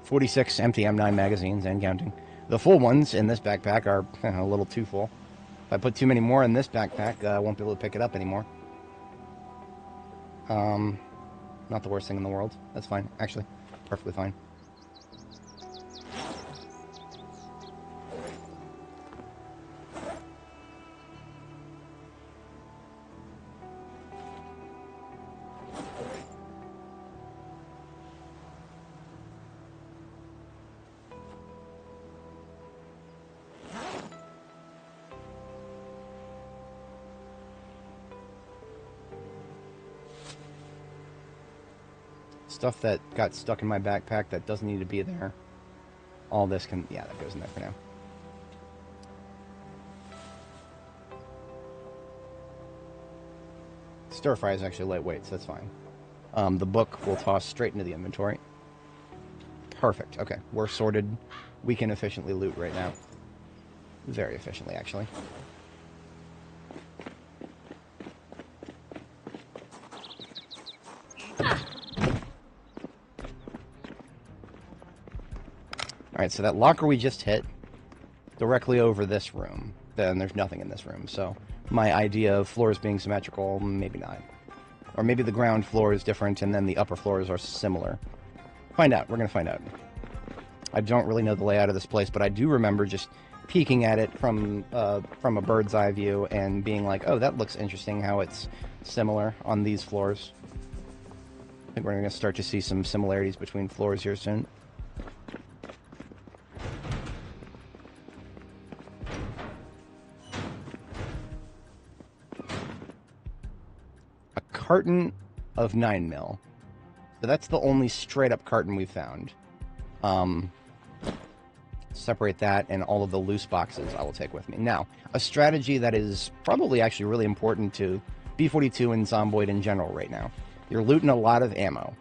46 empty M9 magazines and counting. The full ones in this backpack are a little too full. If I put too many more in this backpack, I won't be able to pick it up anymore. Not the worst thing in the world. That's fine, actually. Perfectly fine. Stuff that got stuck in my backpack that doesn't need to be there. All this can... yeah, that goes in there for now. Stir fry is actually lightweight, so that's fine. The book will toss straight into the inventory. Perfect. Okay, we're sorted. We can efficiently loot right now. Very efficiently, actually. Alright, so that locker we just hit, directly over this room. Then there's nothing in this room, so my idea of floors being symmetrical, maybe not. Or maybe the ground floor is different and then the upper floors are similar. Find out. We're going to find out. I don't really know the layout of this place, but I do remember just peeking at it from a bird's eye view and being like, oh, that looks interesting how it's similar on these floors. I think we're going to start to see some similarities between floors here soon. Carton of 9mm. So that's the only straight up carton we found. Separate that and all of the loose boxes I will take with me. Now, a strategy that is probably actually really important to B42 and Zomboid in general right now. You're looting a lot of ammo.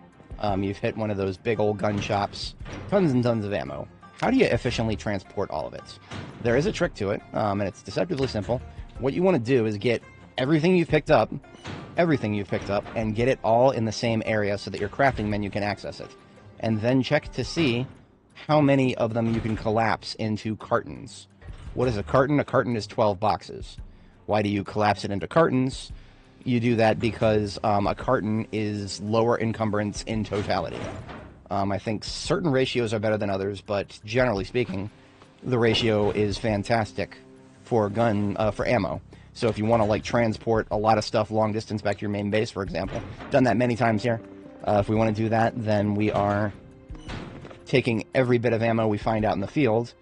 You've hit one of those big old gun shops. Tons and tons of ammo. how do you efficiently transport all of it? There is a trick to it, and it's deceptively simple. What you want to do is get everything you've picked up, and get it all in the same area so that your crafting menu can access it. And then check to see how many of them you can collapse into cartons. What is a carton? A carton is 12 boxes. Why do you collapse it into cartons? You do that because a carton is lower encumbrance in totality. I think certain ratios are better than others, but generally speaking, the ratio is fantastic for for ammo. So if you want to like transport a lot of stuff long distance back to your main base, for example, done that many times here. If we want to do that, then we are taking every bit of ammo we find out in the field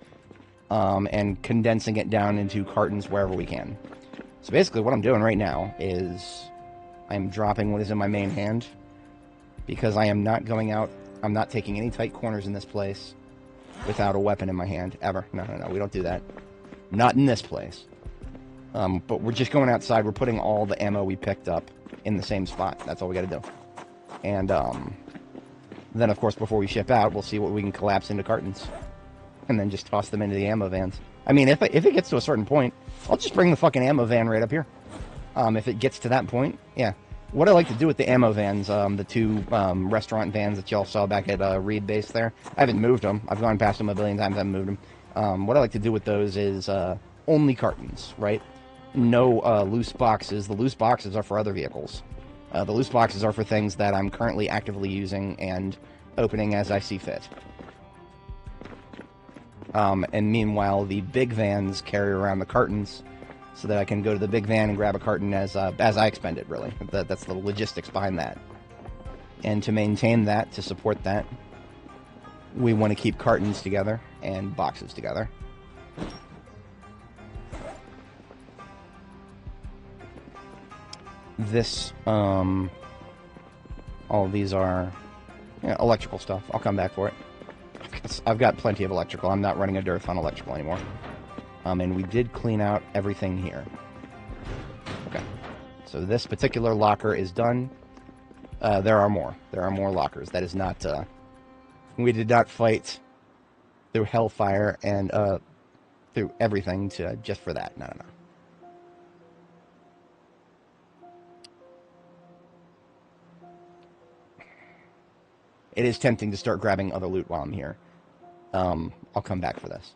and condensing it down into cartons wherever we can. So basically what I'm doing right now is I'm dropping what is in my main hand because I am not going out. I'm not taking any tight corners in this place without a weapon in my hand, ever. No, we don't do that. Not in this place. But we're just going outside. We're putting all the ammo we picked up in the same spot. That's all we got to do. And then, of course, before we ship out, we'll see what we can collapse into cartons. And then just toss them into the ammo vans. I mean, if it gets to a certain point, I'll just bring the fucking ammo van right up here. If it gets to that point, yeah. What I like to do with the ammo vans, the two restaurant vans that y'all saw back at Reed Base there, I haven't moved them. I've gone past them a billion times, I haven't moved them. What I like to do with those is only cartons, right? No loose boxes. The loose boxes are for other vehicles. The loose boxes are for things that I'm currently actively using and opening as I see fit. And meanwhile, the big vans carry around the cartons so that I can go to the big van and grab a carton as I expend it, really. That's the logistics behind that. And to maintain that, to support that, we want to keep cartons together and boxes together. This, all of these are electrical stuff. I'll come back for it. I've got plenty of electrical. I'm not running a dearth on electrical anymore. And we did clean out everything here. Okay. So this particular locker is done. There are more. There are more lockers. That is not... we did not fight through hellfire and through everything just for that. No. It is tempting to start grabbing other loot while I'm here. I'll come back for this.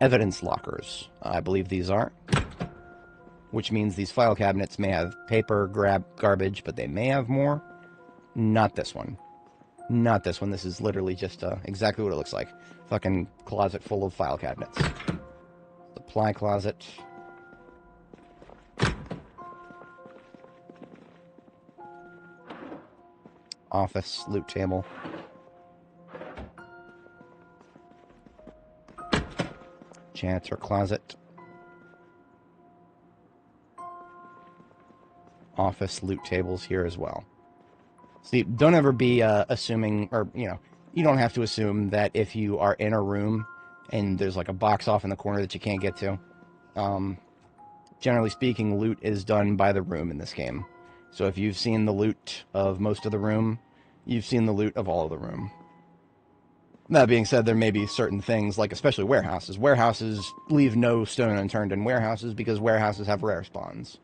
Evidence lockers, I believe these are. Which means these file cabinets may have paper, garbage, but they may have more. Not this one. Not this one. This is literally just exactly what it looks like. Fucking closet full of file cabinets. Supply closet. Office, loot table. Janitor closet. Office loot tables here as well. See, don't ever be assuming, or, you don't have to assume that if you are in a room and there's like a box off in the corner that you can't get to. Generally speaking, loot is done by the room in this game. So if you've seen the loot of most of the room, you've seen the loot of all of the room. That being said, there may be certain things, like especially warehouses. Warehouses leave no stone unturned in warehouses because warehouses have rare spawns.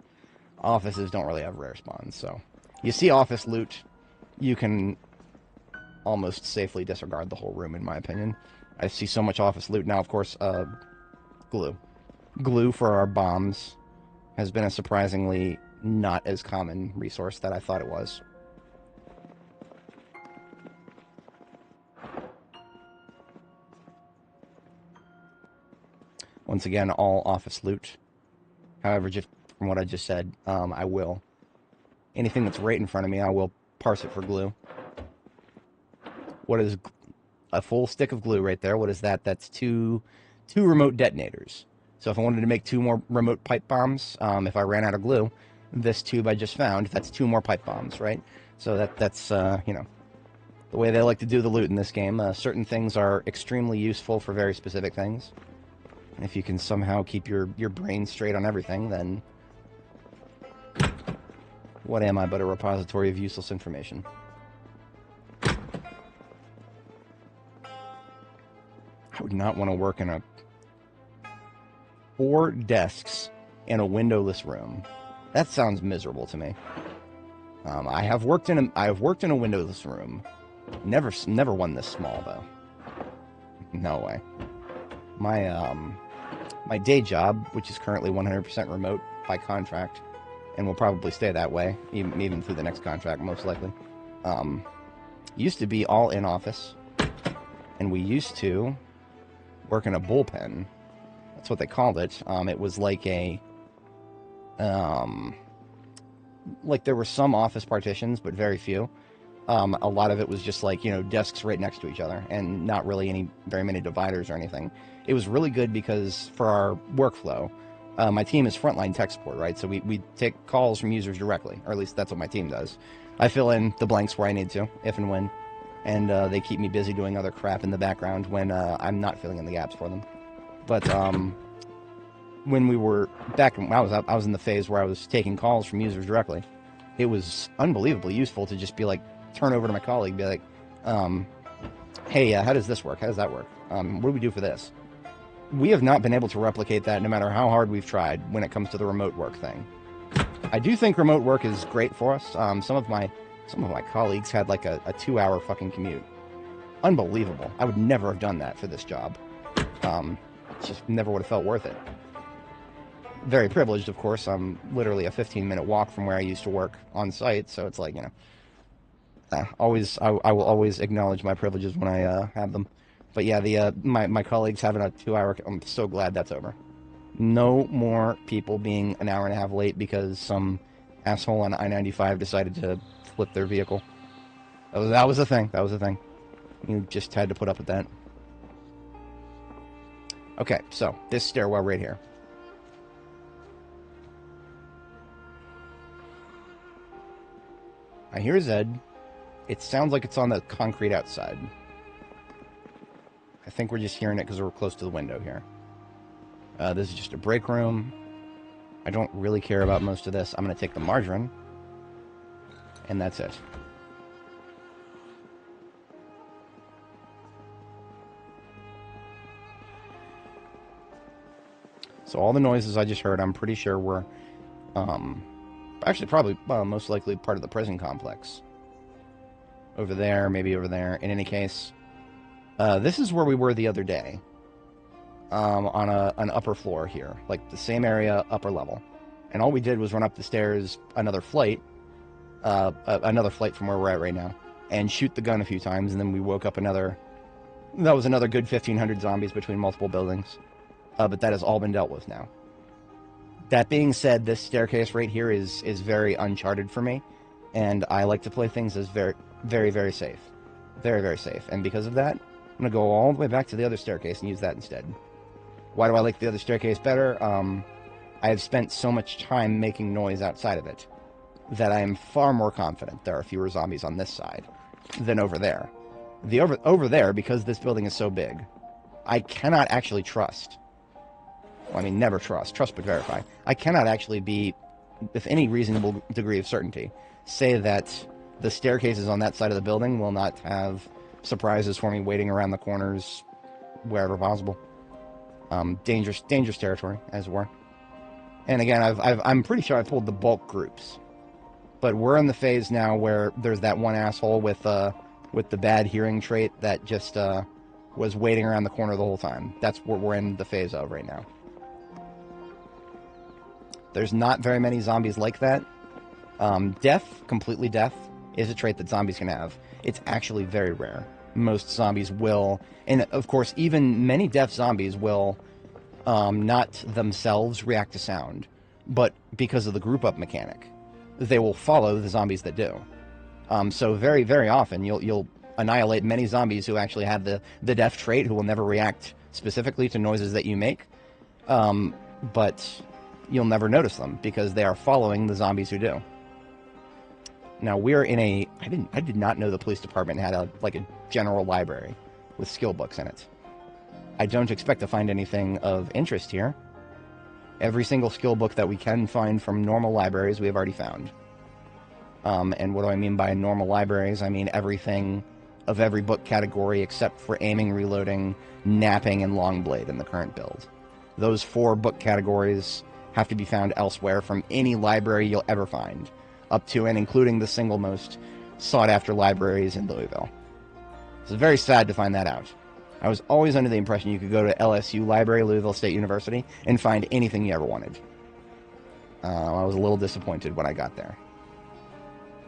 Offices don't really have rare spawns, so... You see office loot, you can almost safely disregard the whole room, in my opinion. I see so much office loot now, of course, glue. Glue for our bombs has been a surprisingly not as common resource that I thought it was. Once again, all office loot. However, just from what I just said, I will. Anything that's right in front of me, I will parse it for glue. What is a full stick of glue right there? What is that? That's two remote detonators. So if I wanted to make 2 more remote pipe bombs, if I ran out of glue, this tube I just found, that's 2 more pipe bombs, right? So that's the way they like to do the loot in this game. Certain things are extremely useful for very specific things. And if you can somehow keep your brain straight on everything, then What am I but a repository of useless information? I would not want to work in 4 desks in a windowless room. That sounds miserable to me. I have worked in a windowless room. Never one this small though. No way. My day job, which is currently 100% remote by contract, and will probably stay that way even through the next contract most likely. Used to be all in office, and we used to work in a bullpen. That's what they called it. It was like like there were some office partitions, but very few. A lot of it was just like, desks right next to each other and not really very many dividers or anything. It was really good because for our workflow, my team is frontline tech support, right? So we take calls from users directly, or at least that's what my team does. I fill in the blanks where I need to, if and when, and they keep me busy doing other crap in the background when I'm not filling in the gaps for them. But when we were back, when I was in the phase where I was taking calls from users directly, it was unbelievably useful to just be like, turn over to my colleague, be like, hey, how does this work? How does that work? What do we do for this? We have not been able to replicate that no matter how hard we've tried when it comes to the remote work thing. I do think remote work is great for us. Some of my colleagues had like a 2-hour fucking commute. Unbelievable. I would never have done that for this job. Just never would have felt worth it. Very privileged, of course. I'm literally a 15-minute walk from where I used to work on site, so it's like, I will always acknowledge my privileges when I have them. But yeah, my colleagues having a 2-hour, I'm so glad that's over. No more people being an hour and a half late because some asshole on I-95 decided to flip their vehicle. That was a thing. That was a thing. You just had to put up with that. Okay, so this stairwell right here. I hear Zed. It sounds like it's on the concrete outside. I think we're just hearing it because we're close to the window here. This is just a break room. I don't really care about most of this. I'm going to take the margarine. And that's it. So all the noises I just heard, I'm pretty sure were... actually, probably, most likely part of the prison complex. Over there, maybe over there. In any case, this is where we were the other day. On an upper floor here. Like, the same area, upper level. And all we did was run up the stairs another flight from where we're at right now. And shoot the gun a few times, and then we woke up another... That was another good 1,500 zombies between multiple buildings. But that has all been dealt with now. That being said, this staircase right here is very uncharted for me. And I like to play things as very, very, very safe. Very, very safe. And because of that, I'm going to go all the way back to the other staircase and use that instead. Why do I like the other staircase better? I have spent so much time making noise outside of it that I am far more confident there are fewer zombies on this side than over there. Over there, because this building is so big, I cannot actually trust. Well, I mean, never trust. Trust but verify. I cannot actually be, with any reasonable degree of certainty, say that the staircases on that side of the building will not have surprises for me waiting around the corners wherever possible. Dangerous territory, as it were. And again, I'm pretty sure I've pulled the bulk groups. But we're in the phase now where there's that one asshole with the bad hearing trait that just was waiting around the corner the whole time. That's what we're in the phase of right now. There's not very many zombies like that. Deaf, completely deaf, is a trait that zombies can have. It's actually very rare. Most zombies will, and of course, even many deaf zombies will not themselves react to sound, but because of the group up mechanic, they will follow the zombies that do. So very, very often, you'll annihilate many zombies who actually have the deaf trait, who will never react specifically to noises that you make, but you'll never notice them because they are following the zombies who do. Now we're in a... I did not know the police department had a general library with skill books in it. I don't expect to find anything of interest here. Every single skill book that we can find from normal libraries we have already found. And what do I mean by normal libraries? I mean everything of every book category except for aiming, reloading, napping, and Longblade in the current build. Those 4 book categories have to be found elsewhere from any library you'll ever find, up to and including the single most sought-after libraries in Louisville. It's very sad to find that out. I was always under the impression you could go to LSU Library, Louisville State University, and find anything you ever wanted. I was a little disappointed when I got there.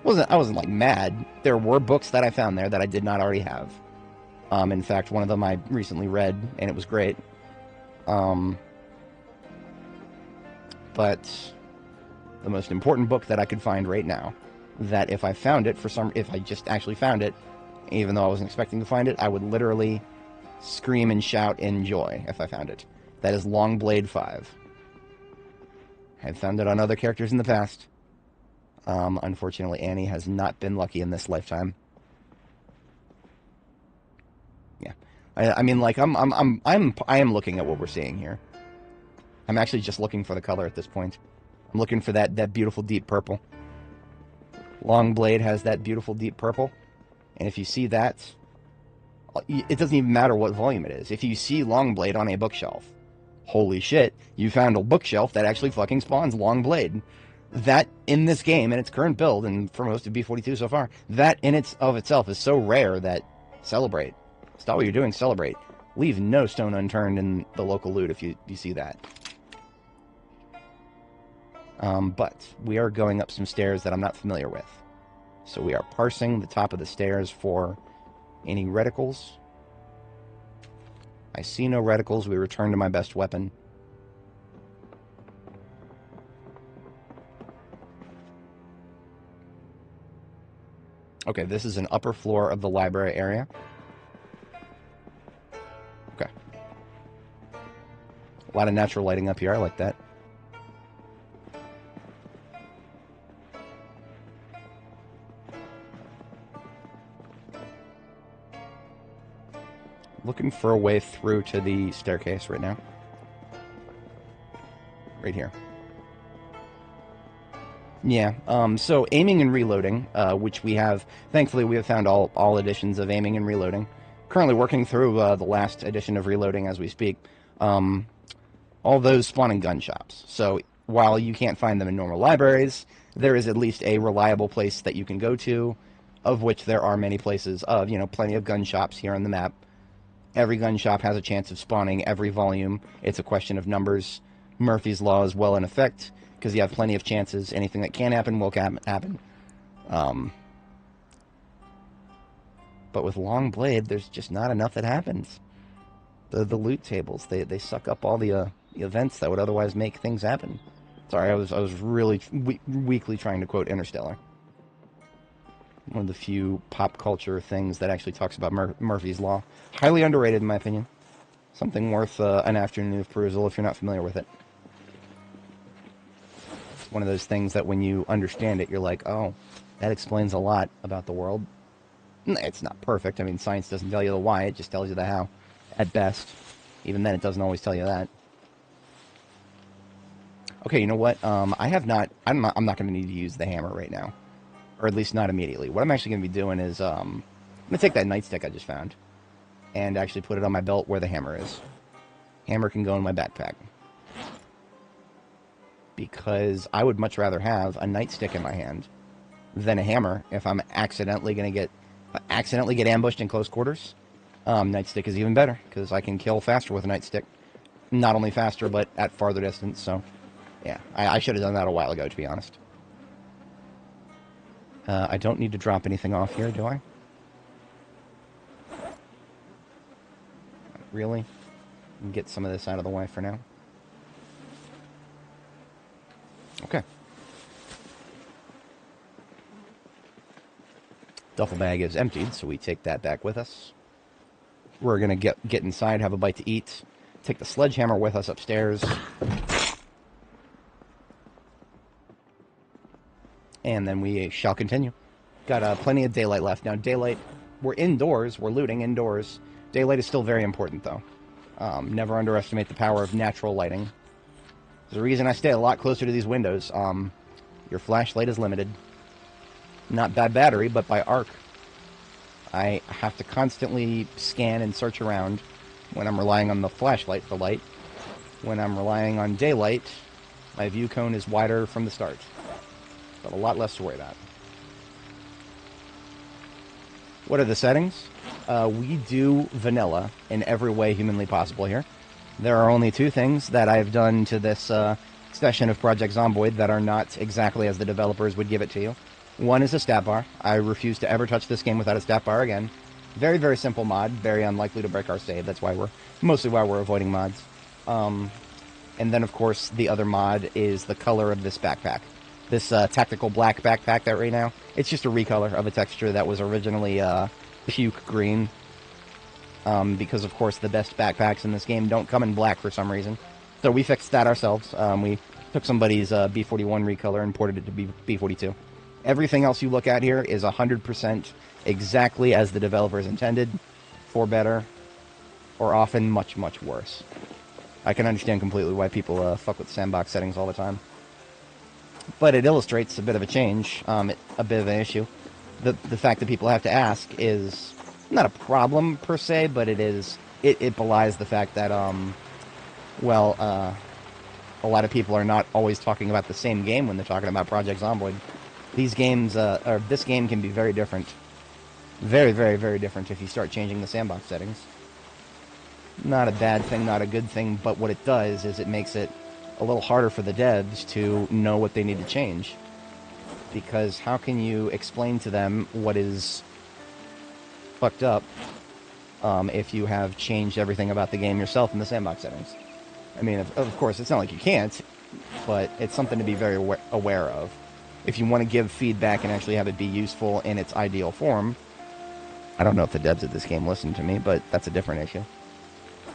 I wasn't like mad. There were books that I found there that I did not already have. In fact, one of them I recently read, and it was great. But the most important book that I could find right now, that if I found it if I just actually found it, even though I wasn't expecting to find it, I would literally scream and shout in joy if I found it. That is Longblade 5. I've found it on other characters in the past. Unfortunately, Annie has not been lucky in this lifetime. Yeah, I mean, like I am looking at what we're seeing here. I'm actually just looking for the color at this point. I'm looking for that beautiful deep purple. Longblade has that beautiful deep purple, and if you see that, it doesn't even matter what volume it is. If you see Longblade on a bookshelf, holy shit, you found a bookshelf that actually fucking spawns Longblade. That in this game, in its current build, and for most of B42 so far, that in itself is so rare that celebrate. Stop what you're doing, celebrate. Leave no stone unturned in the local loot if you see that. But we are going up some stairs that I'm not familiar with. So we are parsing the top of the stairs for any reticles. I see no reticles. We return to my best weapon. Okay, this is an upper floor of the library area. Okay. A lot of natural lighting up here. I like that. Looking for a way through to the staircase right now. Right here. Yeah, so aiming and reloading, which we have, thankfully we have found all editions of aiming and reloading. Currently working through the last edition of reloading as we speak. All those spawn in gun shops. So while you can't find them in normal libraries, there is at least a reliable place that you can go to, of which there are many places of, plenty of gun shops here on the map. Every gun shop has a chance of spawning every volume. It's a question of numbers. Murphy's Law is well in effect, because you have plenty of chances. Anything that can happen will happen. But with Longblade, there's just not enough that happens. The loot tables, they suck up all the events that would otherwise make things happen. Sorry, I was really weakly trying to quote Interstellar. One of the few pop culture things that actually talks about Murphy's Law. Highly underrated, in my opinion. Something worth an afternoon of perusal if you're not familiar with it. It's one of those things that when you understand it, you're like, oh, that explains a lot about the world. It's not perfect. I mean, science doesn't tell you the why, it just tells you the how, at best. Even then, it doesn't always tell you that. Okay, you know what? I'm not going to need to use the hammer right now. Or at least not immediately. What I'm actually going to be doing is, I'm going to take that nightstick I just found and actually put it on my belt where the hammer is. Hammer can go in my backpack. Because I would much rather have a nightstick in my hand than a hammer if I'm accidentally going to get ambushed in close quarters. Nightstick is even better because I can kill faster with a nightstick. Not only faster, but at farther distance. So, yeah, I should have done that a while ago, to be honest. I don't need to drop anything off here, do I? Really? Get some of this out of the way for now. Okay. Duffel bag is emptied, so we take that back with us. We're going to get inside, have a bite to eat, take the sledgehammer with us upstairs. And then we shall continue. Got plenty of daylight left. Now, daylight, we're indoors. We're looting indoors. Daylight is still very important, though. Never underestimate the power of natural lighting. There's a reason I stay a lot closer to these windows. Your flashlight is limited. Not by battery, but by arc. I have to constantly scan and search around when I'm relying on the flashlight for light. When I'm relying on daylight, my view cone is wider from the start. But a lot less to worry about. What are the settings? We do vanilla in every way humanly possible here. There are only two things that I've done to this session of Project Zomboid that are not exactly as the developers would give it to you. One is a stat bar. I refuse to ever touch this game without a stat bar again. Very, very simple mod. Very unlikely to break our save. That's why mostly why we're avoiding mods. And then, of course, the other mod is the color of this backpack. This tactical black backpack that right now, it's just a recolor of a texture that was originally puke green. Because, of course, the best backpacks in this game don't come in black for some reason. So we fixed that ourselves. We took somebody's B41 recolor and ported it to B42. Everything else you look at here is 100% exactly as the developers intended, for better, or often much, much worse. I can understand completely why people fuck with sandbox settings all the time. But it illustrates a bit of a change, a bit of an issue. The fact that people have to ask is not a problem per se, but it belies the fact that, a lot of people are not always talking about the same game when they're talking about Project Zomboid. These games, or this game can be very different. Very, very, very different if you start changing the sandbox settings. Not a bad thing, not a good thing, but what it does is it makes it a little harder for the devs to know what they need to change. Because how can you explain to them what is fucked up if you have changed everything about the game yourself in the sandbox settings? I mean, of course, it's not like you can't, but it's something to be very aware of. If you want to give feedback and actually have it be useful in its ideal form, I don't know if the devs of this game listen to me, but that's a different issue.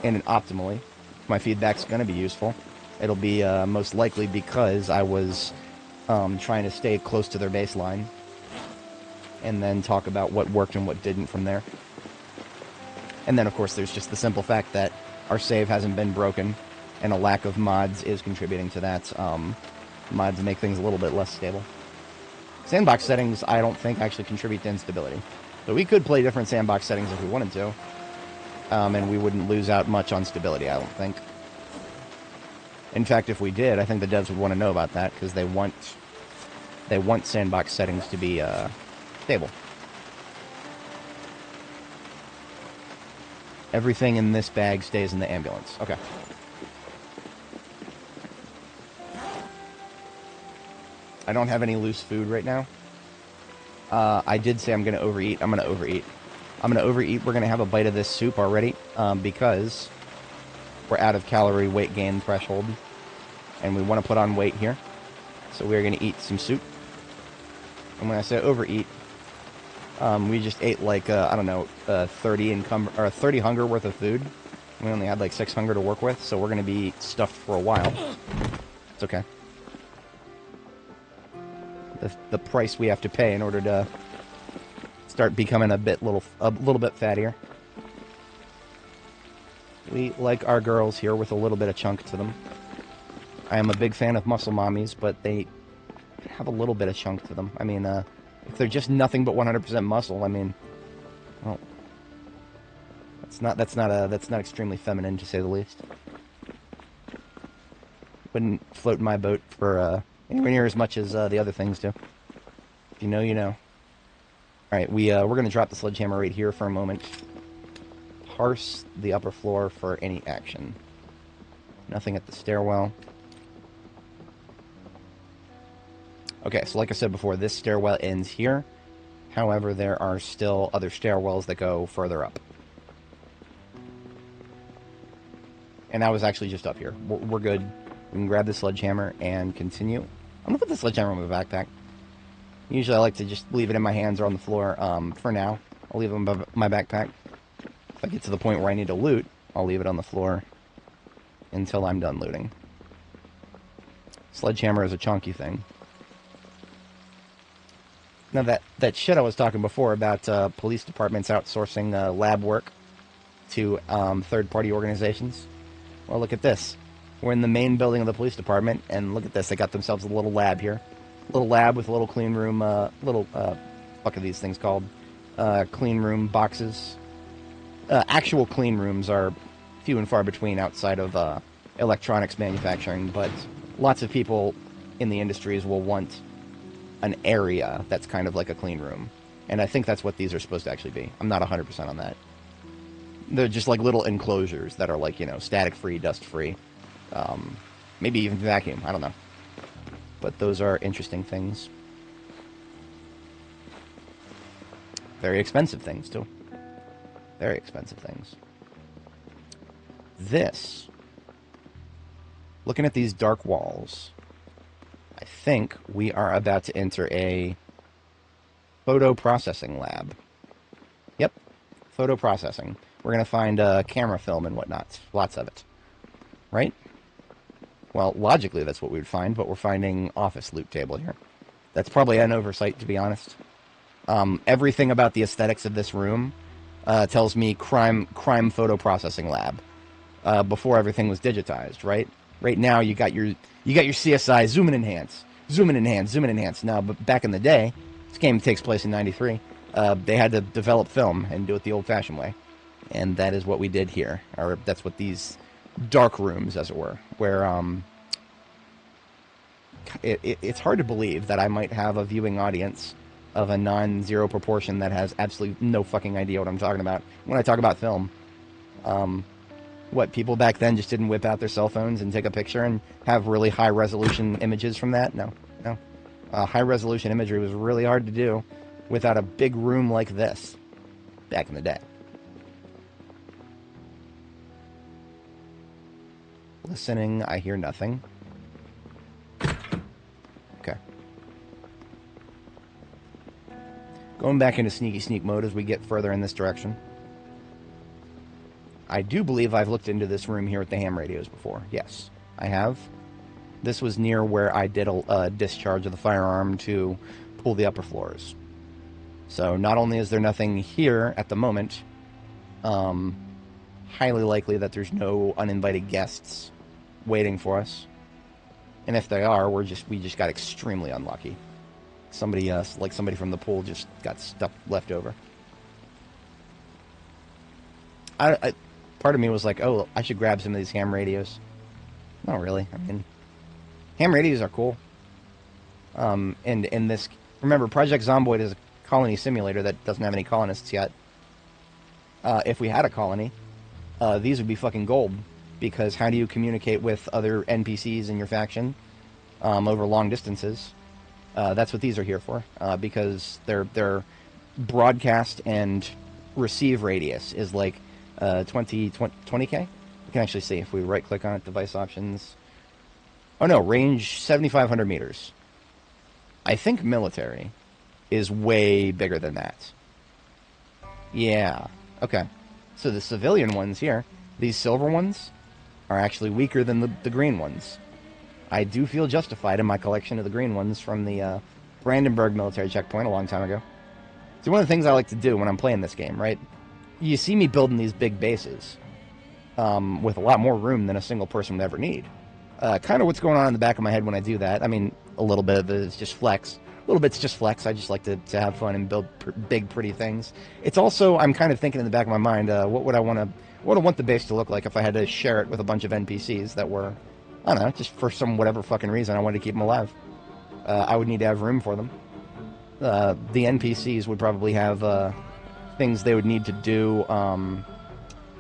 And optimally, my feedback's going to be useful. It'll be most likely because I was trying to stay close to their baseline and then talk about what worked and what didn't from there. And then, of course, there's just the simple fact that our save hasn't been broken, and a lack of mods is contributing to that. Mods make things a little bit less stable. Sandbox settings, I don't think, actually contribute to instability. So we could play different sandbox settings if we wanted to, and we wouldn't lose out much on stability, I don't think. In fact, if we did, I think the devs would want to know about that, because they want sandbox settings to be stable. Everything in this bag stays in the ambulance. Okay. I don't have any loose food right now. I did say I'm going to overeat. I'm going to overeat. We're going to have a bite of this soup already because we're out of calorie weight gain threshold. And we want to put on weight here. So we're going to eat some soup. And when I say overeat, we just ate like, 30 hunger worth of food. We only had like 6 hunger to work with. So we're going to be stuffed for a while. It's okay. The price we have to pay in order to start becoming a little bit fattier. We like our girls here with a little bit of chunk to them. I am a big fan of muscle mommies, but they have a little bit of chunk to them. I mean, if they're just nothing but 100% muscle, I mean, well, that's not extremely feminine to say the least. Wouldn't float in my boat for anywhere near as much as the other things do. If you know, you know. All right, we're going to drop the sledgehammer right here for a moment. Parse the upper floor for any action. Nothing at the stairwell. Okay, so like I said before, this stairwell ends here. However, there are still other stairwells that go further up. And I was actually just up here. We're good. We can grab the sledgehammer and continue. I'm going to put the sledgehammer in my backpack. Usually I like to just leave it in my hands or on the floor. For now, I'll leave it in my backpack. If I get to the point where I need to loot, I'll leave it on the floor until I'm done looting. Sledgehammer is a chunky thing. Now that shit I was talking before about police departments outsourcing lab work to third-party organizations. Well, look at this. We're in the main building of the police department, and look at this. They got themselves a little lab here. Little lab with a little clean room, fuck are these things called? Clean room boxes. Actual clean rooms are few and far between outside of electronics manufacturing, but lots of people in the industries will want an area that's kind of like a clean room. And I think that's what these are supposed to actually be. I'm not 100% on that. They're just like little enclosures that are like, static-free, dust-free. Maybe even vacuum. I don't know. But those are interesting things. Very expensive things, too. Very expensive things. This, looking at these dark walls, I think we are about to enter a photo processing lab. Yep, photo processing. We're going to find camera film and whatnot. Lots of it. Right? Well, logically that's what we would find, but we're finding office loot table here. That's probably an oversight, to be honest. Everything about the aesthetics of this room tells me crime photo processing lab. Before everything was digitized, right? Right now you got your CSI zoom and enhance, zoom and enhance, zoom and enhance. Now, but back in the day, this game takes place in '93. They had to develop film and do it the old-fashioned way, and that is what we did here. Or that's what these dark rooms, as it were, where it's hard to believe that I might have a viewing audience of a non-zero proportion that has absolutely no fucking idea what I'm talking about when I talk about film. What, people back then just didn't whip out their cell phones and take a picture and have really high-resolution images from that? No. High-resolution imagery was really hard to do without a big room like this back in the day. Listening, I hear nothing. Okay. Going back into sneaky sneak mode as we get further in this direction. I do believe I've looked into this room here with the ham radios before. Yes, I have. This was near where I did a discharge of the firearm to pull the upper floors. So not only is there nothing here at the moment, highly likely that there's no uninvited guests waiting for us. And if they are, we just got extremely unlucky. Somebody from the pool just got stuff left over. Part of me was like, oh, I should grab some of these ham radios. Not really. I mean, ham radios are cool. And in this, remember, Project Zomboid is a colony simulator that doesn't have any colonists yet. If we had a colony, these would be fucking gold. Because how do you communicate with other NPCs in your faction over long distances? That's what these are here for. Because their broadcast and receive radius is like 20K? You can actually see if we right-click on it, device options. Oh no, range 7,500 meters. I think military is way bigger than that. Yeah, okay. So the civilian ones here, these silver ones, are actually weaker than the green ones. I do feel justified in my collection of the green ones from the Brandenburg military checkpoint a long time ago. So one of the things I like to do when I'm playing this game, right? You see me building these big bases with a lot more room than a single person would ever need. Kind of what's going on in the back of my head when I do that. I mean, a little bit of it is just flex. A little bit's just flex. I just like to have fun and build big, pretty things. It's also, I'm kind of thinking in the back of my mind, what would I want the base to look like if I had to share it with a bunch of NPCs that were, I don't know, just for some whatever fucking reason I wanted to keep them alive. I would need to have room for them. The NPCs would probably have things they would need to do,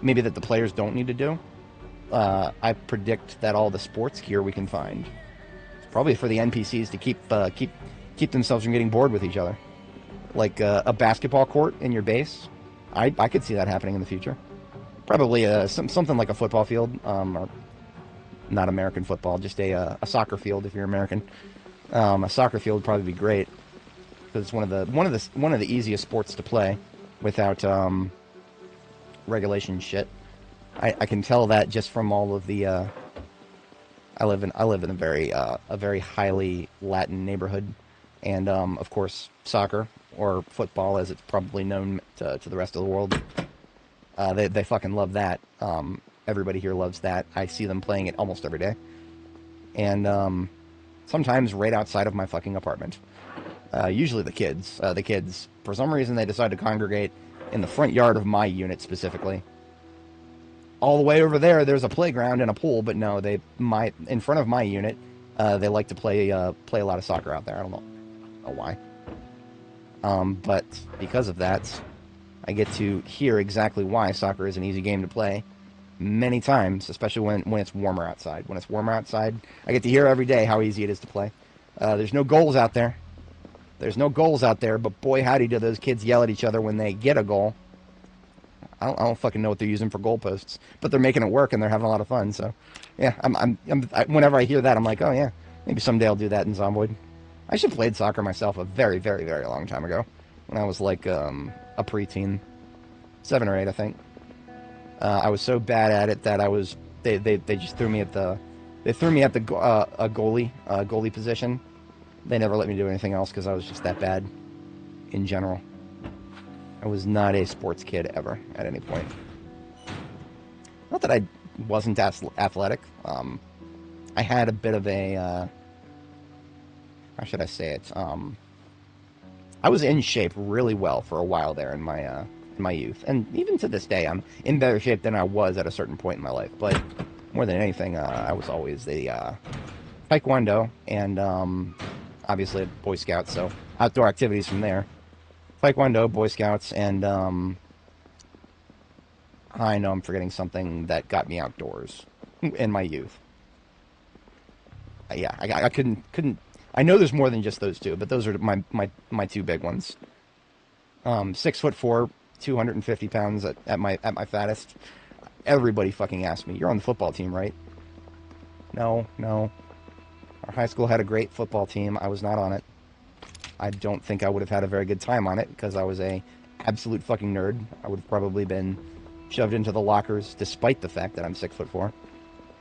maybe that the players don't need to do. I predict that all the sports gear we can find, it's probably for the NPCs to keep themselves from getting bored with each other. Like a basketball court in your base. I could see that happening in the future. Probably something like a football field, or not American football, just a soccer field if you're American. A soccer field would probably be great because it's one of the easiest sports to play without regulation shit. I can tell that just from all of the. I live in a very highly Latin neighborhood, and of course soccer or football, as it's probably known to the rest of the world. They fucking love that. Everybody here loves that. I see them playing it almost every day, and Sometimes right outside of my fucking apartment. Usually the kids. The kids, for some reason, they decide to congregate in the front yard of my unit specifically. All the way over there, there's a playground and a pool, but no, in front of my unit, they like to play a lot of soccer out there. I don't know why. But because of that, I get to hear exactly why soccer is an easy game to play many times, especially when it's warmer outside. When it's warmer outside, I get to hear every day how easy it is to play. There's no goals out there. But boy, howdy do those kids yell at each other when they get a goal. I don't fucking know what they're using for goalposts, but they're making it work and they're having a lot of fun. So, yeah, whenever I hear that, I'm like, oh yeah, maybe someday I'll do that in Zomboid. I should have played soccer myself a very, very, very long time ago, when I was like a preteen, 7 or 8, I think. I was so bad at it that they just threw me at the goalie position. They never let me do anything else because I was just that bad in general. I was not a sports kid ever at any point. Not that I wasn't athletic. I had a bit of a how should I say it? I was in shape really well for a while there in my youth, and even to this day, I'm in better shape than I was at a certain point in my life. But more than anything, I was always the Taekwondo and obviously Boy Scouts, so outdoor activities from there. Taekwondo, Boy Scouts, and I know I'm forgetting something that got me outdoors in my youth. Yeah, I couldn't. I know there's more than just those two, but those are my two big ones. 6'4", 250 pounds at my fattest. Everybody fucking asked me, "You're on the football team, right?" No. Our high school had a great football team. I was not on it. I don't think I would have had a very good time on it because I was a absolute fucking nerd. I would have probably been shoved into the lockers, despite the fact that I'm 6'4".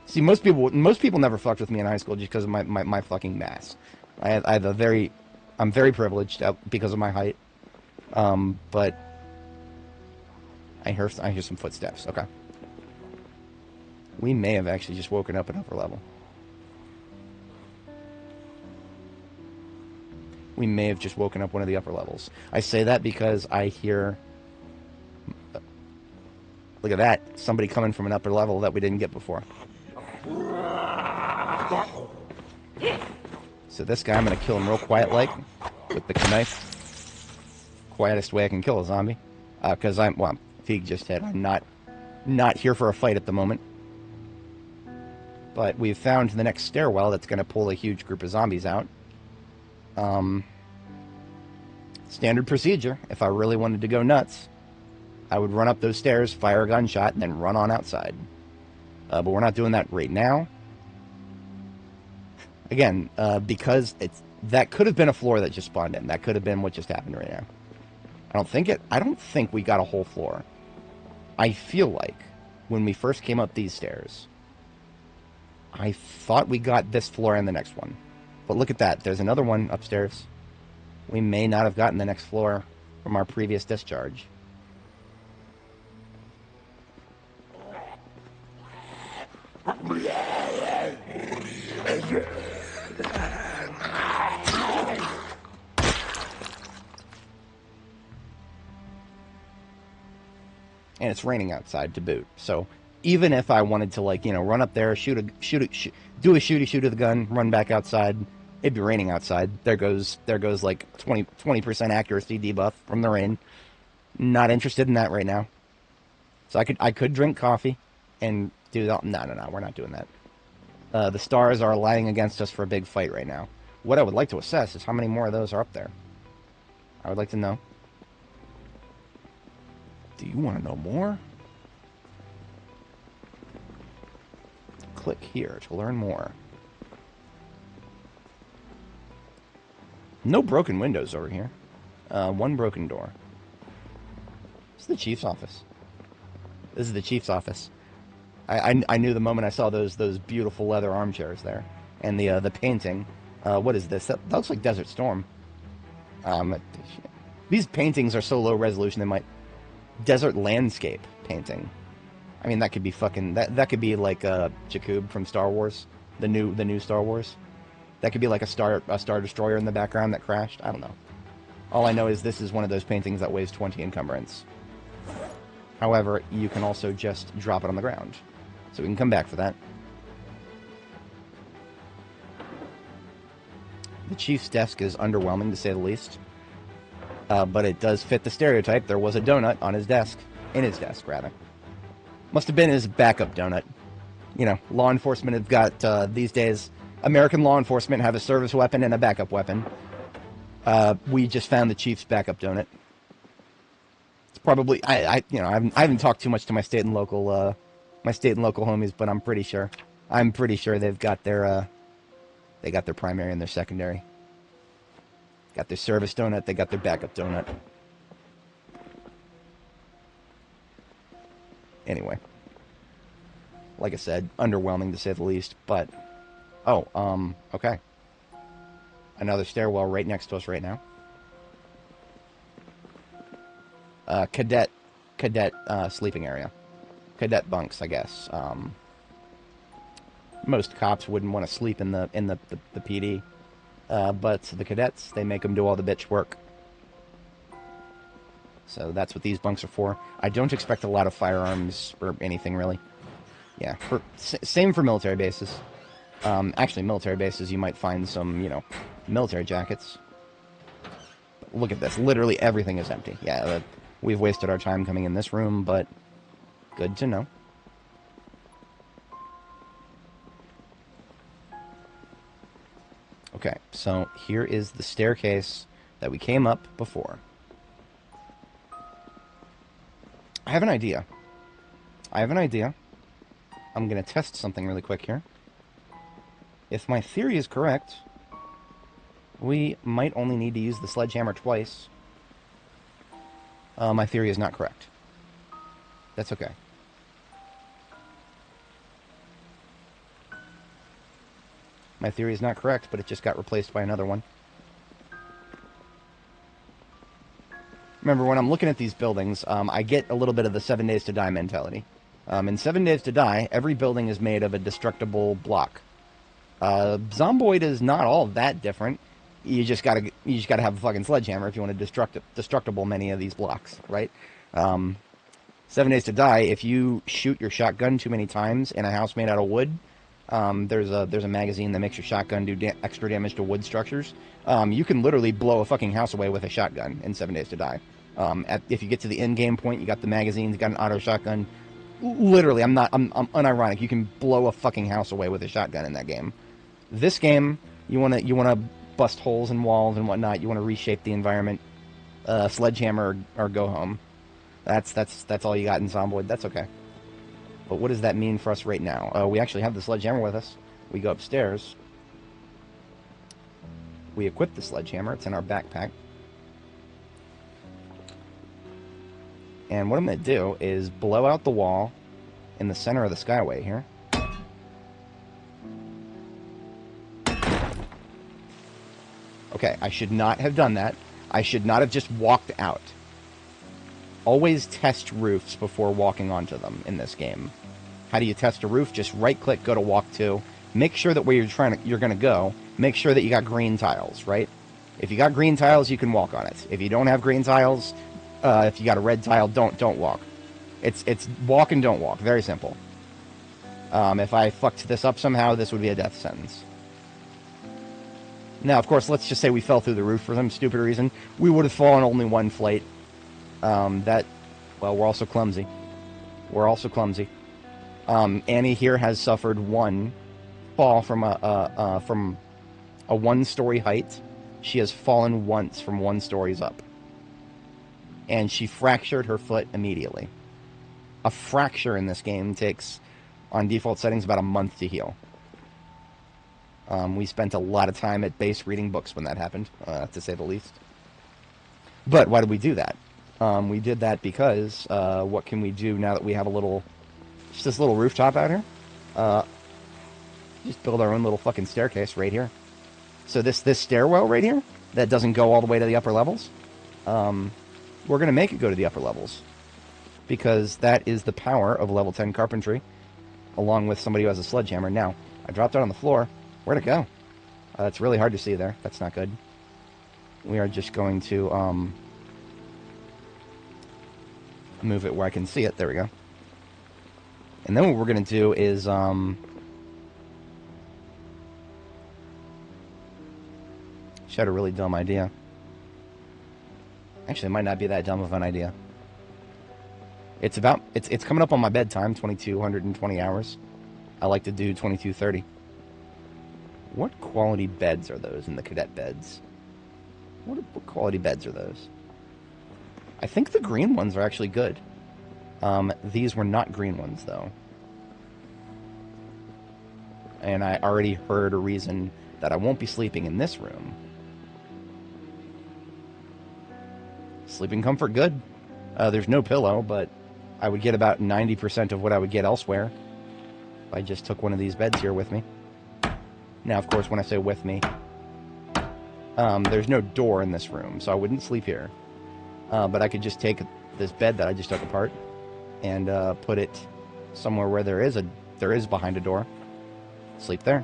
See, most people never fucked with me in high school just because of my fucking mass. I'm very privileged because of my height. But I hear some footsteps. Okay. We may have actually just woken up at upper level. We may have just woken up one of the upper levels. I say that because I hear... Look at that. Somebody coming from an upper level that we didn't get before. So this guy, I'm going to kill him real quiet-like with the knife. Quietest way I can kill a zombie. Because Feig just hit. I'm not here for a fight at the moment. But we've found the next stairwell that's going to pull a huge group of zombies out. Standard procedure. If I really wanted to go nuts, I would run up those stairs, fire a gunshot, and then run on outside. But we're not doing that right now. Again, because that could have been a floor that just spawned in. That could have been what just happened right now. I don't think we got a whole floor. I feel like when we first came up these stairs, I thought we got this floor and the next one. But look at that. There's another one upstairs. We may not have gotten the next floor from our previous discharge. And it's raining outside to boot. So even if I wanted to, like, run up there, do a shooty shoot of the gun, run back outside, it'd be raining outside. There goes like 20% accuracy debuff from the rain. Not interested in that right now. So I could drink coffee and do that. No, we're not doing that. The stars are lying against us for a big fight right now. What I would like to assess is how many more of those are up there. I would like to know. Do you want to know more? Click here to learn more. No broken windows over here. One broken door. This is the chief's office. This is the chief's office. I knew the moment I saw those beautiful leather armchairs there, and the painting. What is this? That looks like Desert Storm. These paintings are so low resolution they might desert landscape painting. I mean, that could be fucking that could be like Jakub from Star Wars, the new Star Wars. That could be like a star destroyer in the background that crashed. I don't know. All I know is this is one of those paintings that weighs 20 encumbrance. However, you can also just drop it on the ground. So we can come back for that. The chief's desk is underwhelming, to say the least. But it does fit the stereotype. There was a donut on his desk. In his desk, rather. Must have been his backup donut. You know, law enforcement have got, these days, American law enforcement have a service weapon and a backup weapon. We just found the chief's backup donut. It's probably, I haven't talked too much to my state and local homies, but I'm pretty sure they've got their primary and their secondary. Got their service donut, they got their backup donut. Anyway. Like I said, underwhelming to say the least, but... Oh, okay. Another stairwell right next to us right now. Cadet sleeping area. Cadet bunks, I guess. Most cops wouldn't want to sleep in the PD. But the cadets, they make them do all the bitch work. So that's what these bunks are for. I don't expect a lot of firearms or anything, really. Yeah, same for military bases. Actually, military bases, you might find some, military jackets. But look at this. Literally everything is empty. Yeah, we've wasted our time coming in this room, but good to know. Okay, so here is the staircase that we came up before. I have an idea. I'm going to test something really quick here. If my theory is correct, we might only need to use the sledgehammer twice. My theory is not correct. That's okay. My theory is not correct, but it just got replaced by another one. Remember, when I'm looking at these buildings, I get a little bit of the 7 Days to Die mentality. In 7 Days to Die, every building is made of a destructible block. Zomboid is not all that different. You just gotta have a fucking sledgehammer if you want to destructible many of these blocks, right? 7 Days to Die, if you shoot your shotgun too many times in a house made out of wood, there's a magazine that makes your shotgun do extra damage to wood structures. You can literally blow a fucking house away with a shotgun in 7 Days to Die. If you get to the end game point, you got the magazines, you got an auto shotgun. Literally, I'm unironic. You can blow a fucking house away with a shotgun in that game. This game, you wanna bust holes in walls and whatnot. You wanna reshape the environment. Sledgehammer or go home. That's all you got in Zomboid. That's okay. But what does that mean for us right now? We actually have the sledgehammer with us. We go upstairs. We equip the sledgehammer. It's in our backpack. And what I'm going to do is blow out the wall in the center of the skyway here. Okay, I should not have done that. I should not have just walked out. Always test roofs before walking onto them in this game. How do you test a roof? Just right-click, go to walk to. Make sure that where you're going to go, make sure that you got green tiles, right? If you got green tiles, you can walk on it. If you don't have green tiles, if you got a red tile, don't walk. It's walk and don't walk. Very simple. If I fucked this up somehow, this would be a death sentence. Now, of course, let's just say we fell through the roof for some stupid reason. We would have fallen only one flight. Well, we're also clumsy. Annie here has suffered one fall from a one-story height. She has fallen once from 1 stories up. And she fractured her foot immediately. A fracture in this game takes, on default settings, about a month to heal. We spent a lot of time at base reading books when that happened, to say the least. But why did we do that? We did that because, what can we do now that we have just this little rooftop out here? Just build our own little fucking staircase right here. So this stairwell right here, that doesn't go all the way to the upper levels, we're going to make it go to the upper levels. Because that is the power of level 10 carpentry, along with somebody who has a sledgehammer. Now, I dropped it on the floor. Where'd it go? It's really hard to see there. That's not good. We are just going to move it where I can see it. There we go. And then what we're going to do is she had a really dumb idea. Actually, it might not be that dumb of an idea. It's coming up on my bedtime, 2220 hours. I like to do 2230. What quality beds are those in the cadet beds? What quality beds are those? I think the green ones are actually good. These were not green ones, though. And I already heard a reason that I won't be sleeping in this room. Sleeping comfort, good. There's no pillow, but I would get about 90% of what I would get elsewhere if I just took one of these beds here with me. Now, of course, when I say with me, there's no door in this room, so I wouldn't sleep here. But I could just take this bed that I just took apart and put it somewhere where there is behind a door. Sleep there,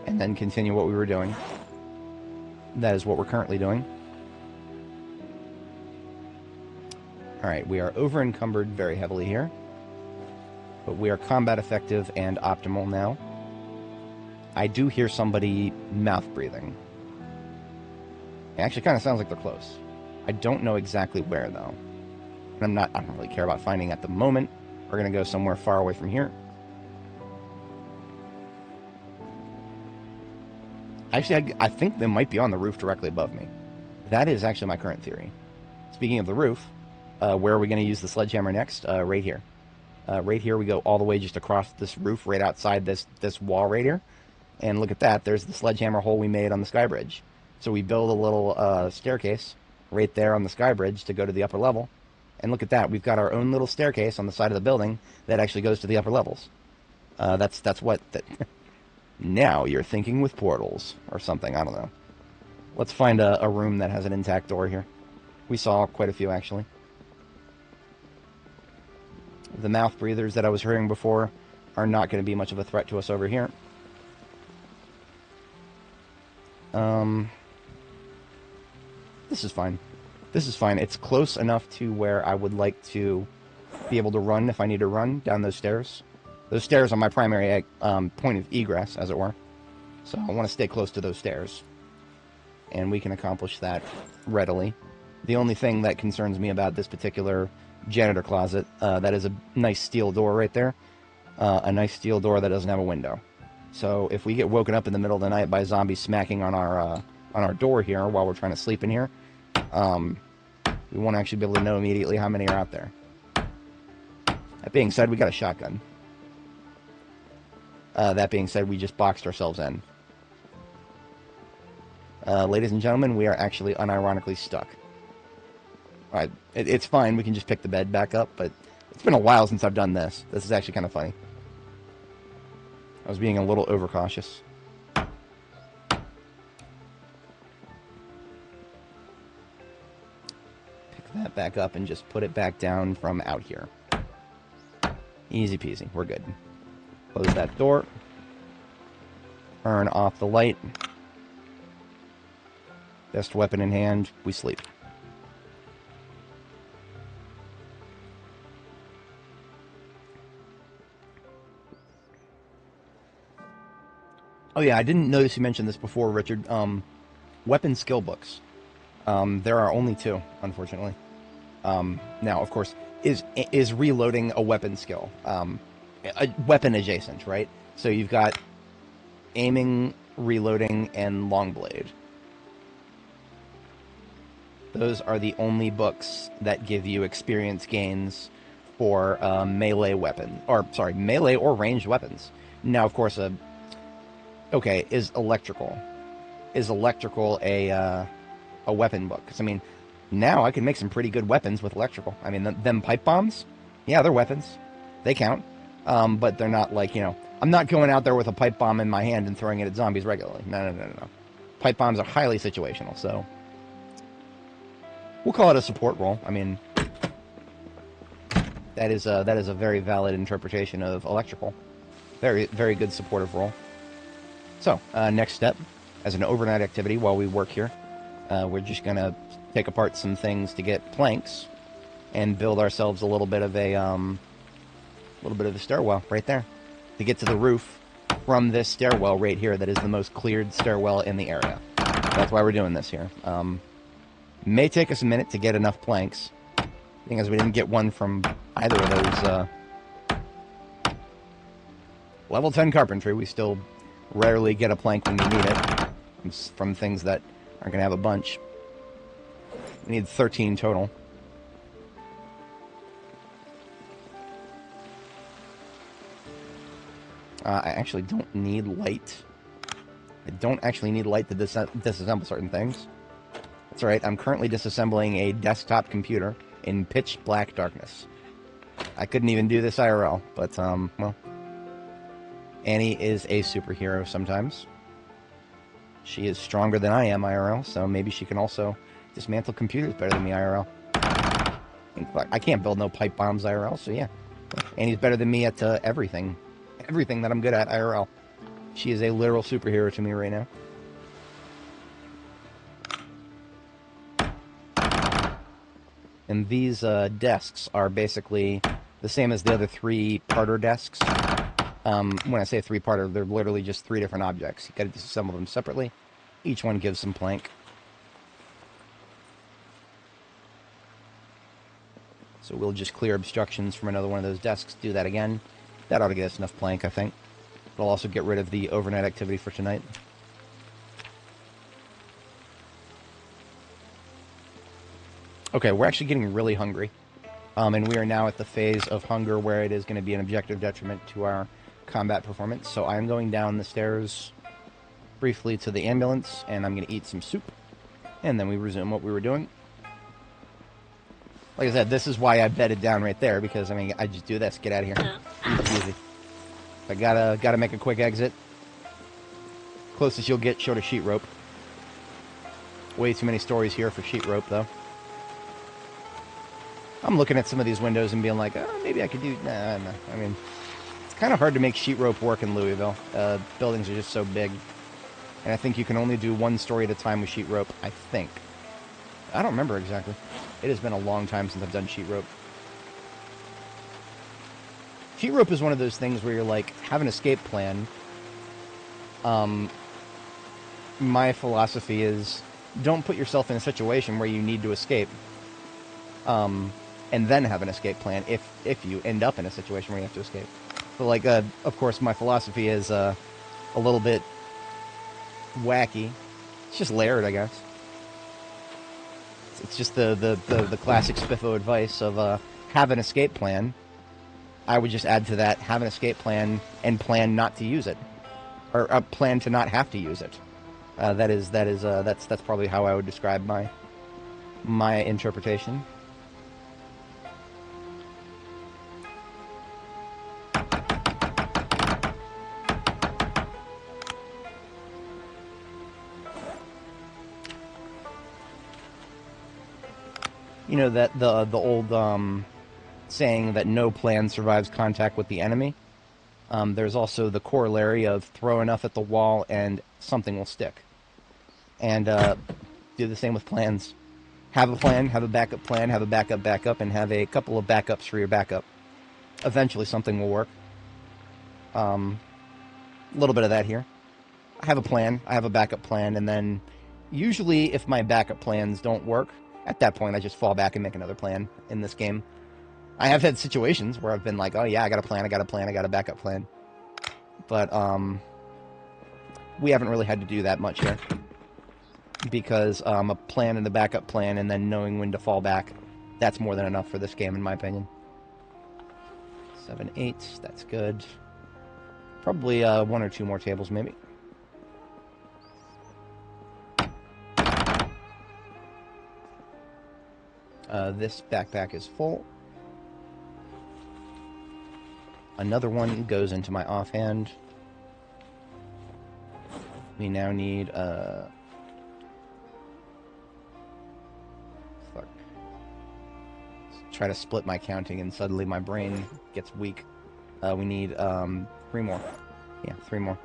and then continue what we were doing. That is what we're currently doing. Alright, we are over-encumbered very heavily here. But we are combat effective and optimal now. I do hear somebody mouth breathing. It actually kind of sounds like they're close. I don't know exactly where, though. And I don't really care about finding at the moment. We're going to go somewhere far away from here. Actually, I think they might be on the roof directly above me. That is actually my current theory. Speaking of the roof, where are we going to use the sledgehammer next? Right here. Right here, we go all the way just across this roof, right outside this wall right here. And look at that. There's the sledgehammer hole we made on the sky bridge. So we build a little staircase right there on the sky bridge to go to the upper level. And look at that. We've got our own little staircase on the side of the building that actually goes to the upper levels. That's what... Now you're thinking with portals or something. I don't know. Let's find a room that has an intact door here. We saw quite a few, actually. The mouth breathers that I was hearing before are not going to be much of a threat to us over here. This is fine. This is fine. It's close enough to where I would like to be able to run if I need to run down those stairs. Those stairs are my primary point of egress, as it were. So I want to stay close to those stairs. And we can accomplish that readily. The only thing that concerns me about this particular janitor closet, that is a nice steel door right there. A nice steel door that doesn't have a window. So if we get woken up in the middle of the night by zombies smacking on our door here while we're trying to sleep in here, we won't actually be able to know immediately how many are out there. That being said, we got a shotgun. That being said, we just boxed ourselves in. Ladies and gentlemen, we are actually unironically stuck. Alright, it's fine, we can just pick the bed back up, but it's been a while since I've done this. This is actually kind of funny. I was being a little overcautious. Pick that back up and just put it back down from out here. Easy peasy, we're good. Close that door. Turn off the light. Best weapon in hand, we sleep. Oh yeah, I didn't notice you mentioned this before, Richard. Weapon skill books. There are only 2, unfortunately. Now, of course, is reloading a weapon skill. A weapon adjacent, right? So you've got aiming, reloading, and long blade. Those are the only books that give you experience gains for melee weapon, or sorry, melee or ranged weapons. Now, of course, okay, is electrical a weapon book? Because I mean, now I can make some pretty good weapons with electrical. I mean, them pipe bombs, yeah, they're weapons, they count. But they're not like, I'm not going out there with a pipe bomb in my hand and throwing it at zombies regularly. No. Pipe bombs are highly situational, so we'll call it a support role. I mean, that is a very valid interpretation of electrical. Very, very good supportive role. So, next step, as an overnight activity while we work here. We're just going to take apart some things to get planks and build ourselves a little bit of a stairwell right there to get to the roof from this stairwell right here that is the most cleared stairwell in the area. That's why we're doing this here. May take us a minute to get enough planks. The thing is, we didn't get one from either of those level 10 carpentry. We still rarely get a plank when we need it from things that aren't going to have a bunch. We need 13 total. I actually don't need light. I don't actually need light to disassemble certain things. That's right, I'm currently disassembling a desktop computer in pitch black darkness. I couldn't even do this IRL, but, well, Annie is a superhero sometimes. She is stronger than I am IRL, so maybe she can also dismantle computers better than me IRL. I can't build no pipe bombs IRL, so yeah. Annie's better than me at everything. Everything that I'm good at IRL. She is a literal superhero to me right now. And these desks are basically the same as the other three-parter desks. When I say three-parter, they're literally just three different objects. You gotta disassemble them separately. Each one gives some plank. So we'll just clear obstructions from another one of those desks. Do that again. That ought to get us enough plank, I think. It'll also get rid of the overnight activity for tonight. Okay, we're actually getting really hungry. And we are now at the phase of hunger where it is going to be an objective detriment to our combat performance. So I'm going down the stairs briefly to the ambulance, and I'm going to eat some soup. And then we resume what we were doing. Like I said, this is why I bedded down right there, because, I mean, I just do this. Get out of here. Easy. I gotta make a quick exit. Closest you'll get short of sheet rope. Way too many stories here for sheet rope, though. I'm looking at some of these windows and being like, oh, maybe I could do... Nah. I mean, it's kind of hard to make sheet rope work in Louisville. Buildings are just so big. And I think you can only do one story at a time with sheet rope, I think. I don't remember exactly. It has been a long time since I've done sheet rope. Sheet rope is one of those things where you're like, have an escape plan. My philosophy is, don't put yourself in a situation where you need to escape. And then have an escape plan if you end up in a situation where you have to escape. So, like, of course, my philosophy is a little bit wacky. It's just layered, I guess. It's just the classic spiffo advice of have an escape plan. I would just add to that, have an escape plan and plan not to use it, or plan to not have to use it. That's probably how I would describe my interpretation. You know that the old saying that no plan survives contact with the enemy. There's also the corollary of throw enough at the wall and something will stick. And do the same with plans. Have a plan, have a backup plan, have a backup, and have a couple of backups for your backup. Eventually something will work. A little bit of that here. I have a plan, I have a backup plan, and then usually if my backup plans don't work, at that point I just fall back and make another plan in this game. I have had situations where I've been like, oh yeah, I got a plan, I got a backup plan. But, we haven't really had to do that much here. Because, a plan and a backup plan and then knowing when to fall back, that's more than enough for this game, in my opinion. 7, 8, that's good. Probably, 1 or 2 more tables, maybe. This backpack is full. Another one goes into my offhand. We now need, fuck. Let's try to split my counting and suddenly my brain gets weak. We need, 3 more. Yeah, 3 more.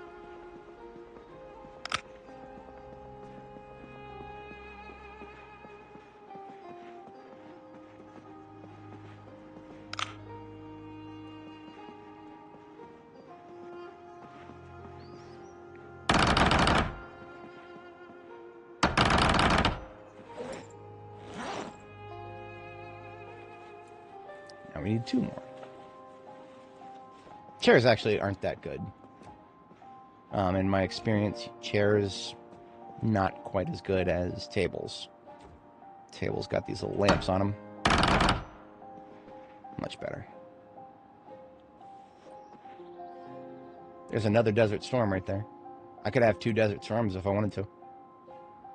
Now we need 2 more. Chairs actually aren't that good. In my experience, chairs not quite as good as tables. Tables got these little lamps on them. Much better. There's another Desert Storm right there. I could have 2 Desert Storms if I wanted to.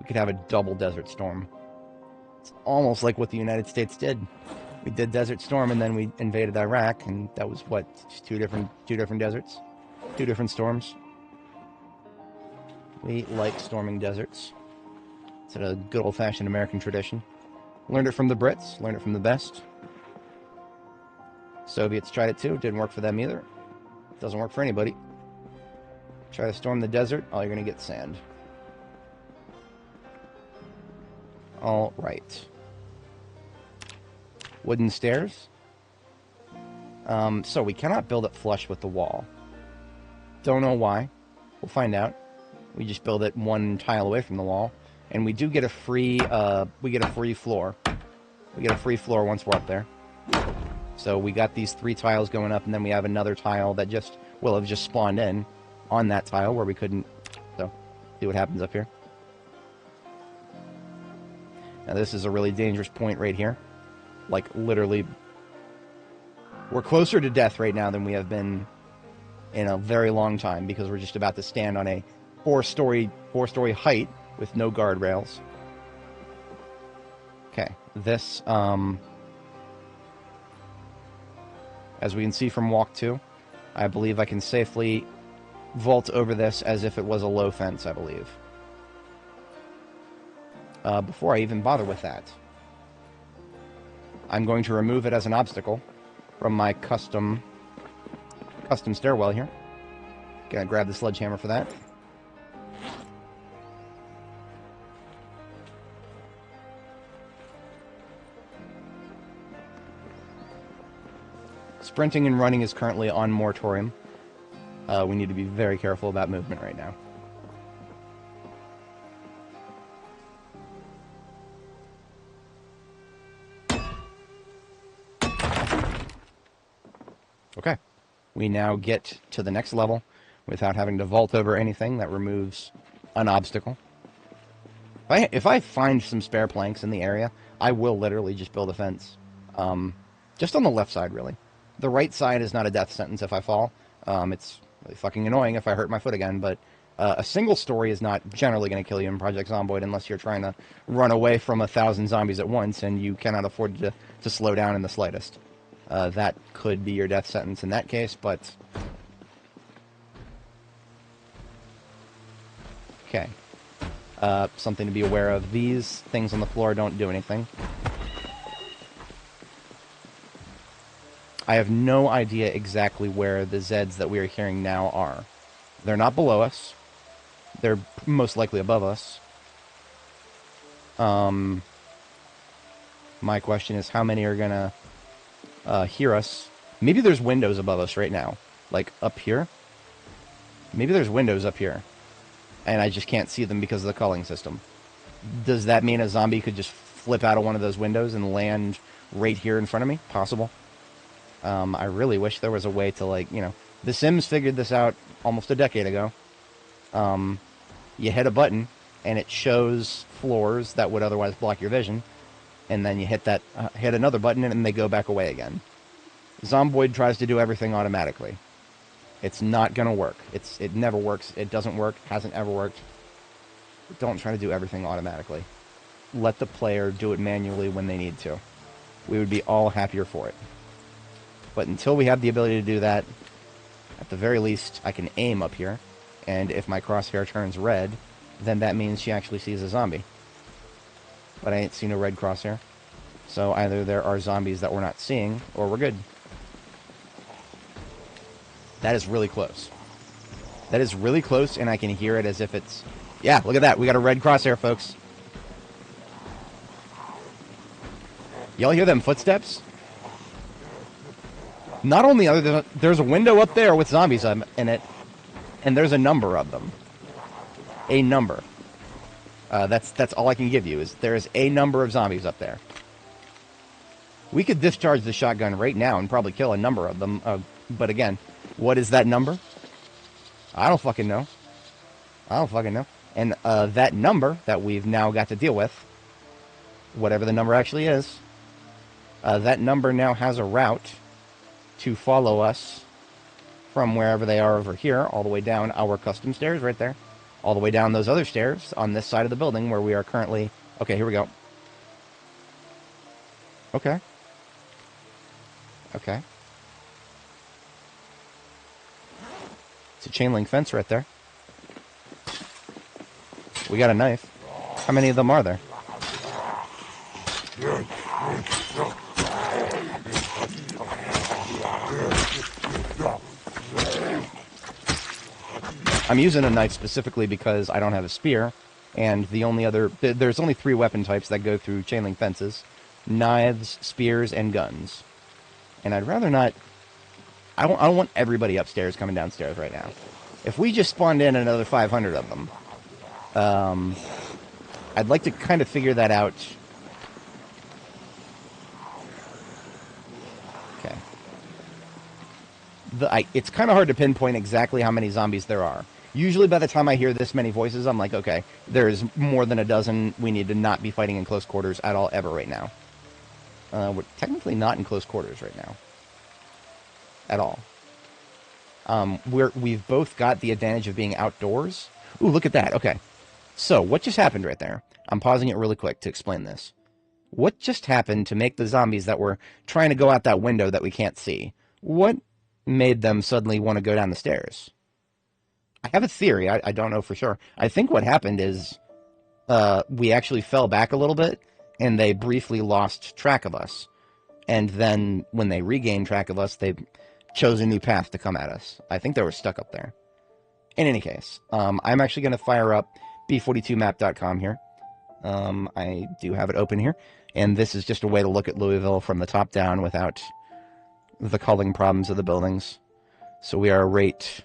We could have a double Desert Storm. It's almost like what the United States did. We did Desert Storm and then we invaded Iraq, and that was what, just two different deserts, 2 different storms. We like storming deserts. It's a good old-fashioned American tradition. Learned it from the Brits, learned it from the best. Soviets tried it too, didn't work for them either. Doesn't work for anybody. Try to storm the desert, all you're gonna get sand. All right. Wooden stairs. So we cannot build it flush with the wall. Don't know why. We'll find out. We just build it 1 tile away from the wall, and we do get a free. We get a free floor. We get a free floor once we're up there. So we got these 3 tiles going up, and then we have another tile that just will have just spawned in on that tile where we couldn't. So see what happens up here. Now this is a really dangerous point right here. Like literally, we're closer to death right now than we have been in a very long time, because we're just about to stand on a 4-story height with no guardrails. Okay, this as we can see from walk 2, I believe I can safely vault over this as if it was a low fence, I believe. Before I even bother with that, I'm going to remove it as an obstacle from my custom stairwell here. Gonna grab the sledgehammer for that. Sprinting and running is currently on moratorium. We need to be very careful about movement right now. Okay, we now get to the next level without having to vault over anything. That removes an obstacle. If I find some spare planks in the area, I will literally just build a fence. Just on the left side, really. The right side is not a death sentence if I fall. It's really fucking annoying if I hurt my foot again, but a single story is not generally going to kill you in Project Zomboid unless you're trying to run away from 1,000 zombies at once and you cannot afford to slow down in the slightest. That could be your death sentence in that case, but... Okay. Something to be aware of. These things on the floor don't do anything. I have no idea exactly where the Zeds that we are hearing now are. They're not below us. They're most likely above us. My question is, how many are gonna hear us? Maybe there's windows above us right now. Like, up here? Maybe there's windows up here. And I just can't see them because of the culling system. Does that mean a zombie could just flip out of one of those windows and land right here in front of me? Possible. I really wish there was a way to, like, you know... The Sims figured this out almost a decade ago. You hit a button, and it shows floors that would otherwise block your vision. And then you hit another button, and they go back away again. Zomboid tries to do everything automatically. It's not going to work. It never works. It doesn't work. Hasn't ever worked. Don't try to do everything automatically. Let the player do it manually when they need to. We would be all happier for it. But until we have the ability to do that, at the very least, I can aim up here. And if my crosshair turns red, then that means she actually sees a zombie. But I ain't seen a red crosshair. So either there are zombies that we're not seeing, or we're good. That is really close. That is really close, and I can hear it as if it's... Yeah, look at that. We got a red crosshair, folks. Y'all hear them footsteps? Not only are there's a window up there with zombies in it, and there's a number of them. A number. That's all I can give you, is there is a number of zombies up there. We could discharge the shotgun right now and probably kill a number of them. But again, what is that number? I don't fucking know. I don't fucking know. And that number that we've now got to deal with, whatever the number actually is, that number now has a route to follow us from wherever they are over here, all the way down our custom stairs right there, all the way down those other stairs on this side of the building where we are currently... Okay, here we go. Okay. Okay. It's a chain link fence right there. We got a knife. How many of them are there? I'm using a knife specifically because I don't have a spear, and the only other... There's only 3 weapon types that go through chain link fences. Knives, spears, and guns. And I'd rather not... I don't want everybody upstairs coming downstairs right now. If we just spawned in another 500 of them, I'd like to kind of figure that out. Okay. It's kind of hard to pinpoint exactly how many zombies there are. Usually by the time I hear this many voices, I'm like, okay, there's more than a dozen. We need to not be fighting in close quarters at all ever right now. We're technically not in close quarters right now. At all. We've both got the advantage of being outdoors. Ooh, look at that. Okay. So, what just happened right there? I'm pausing it really quick to explain this. What just happened to make the zombies that were trying to go out that window that we can't see? What made them suddenly want to go down the stairs? I have a theory. I don't know for sure. I think what happened is we actually fell back a little bit, and they briefly lost track of us. And then when they regained track of us, they chose a new path to come at us. I think they were stuck up there. In any case, I'm actually going to fire up B42map.com here. I do have it open here. And this is just a way to look at Louisville from the top down without the culling problems of the buildings. So we are right...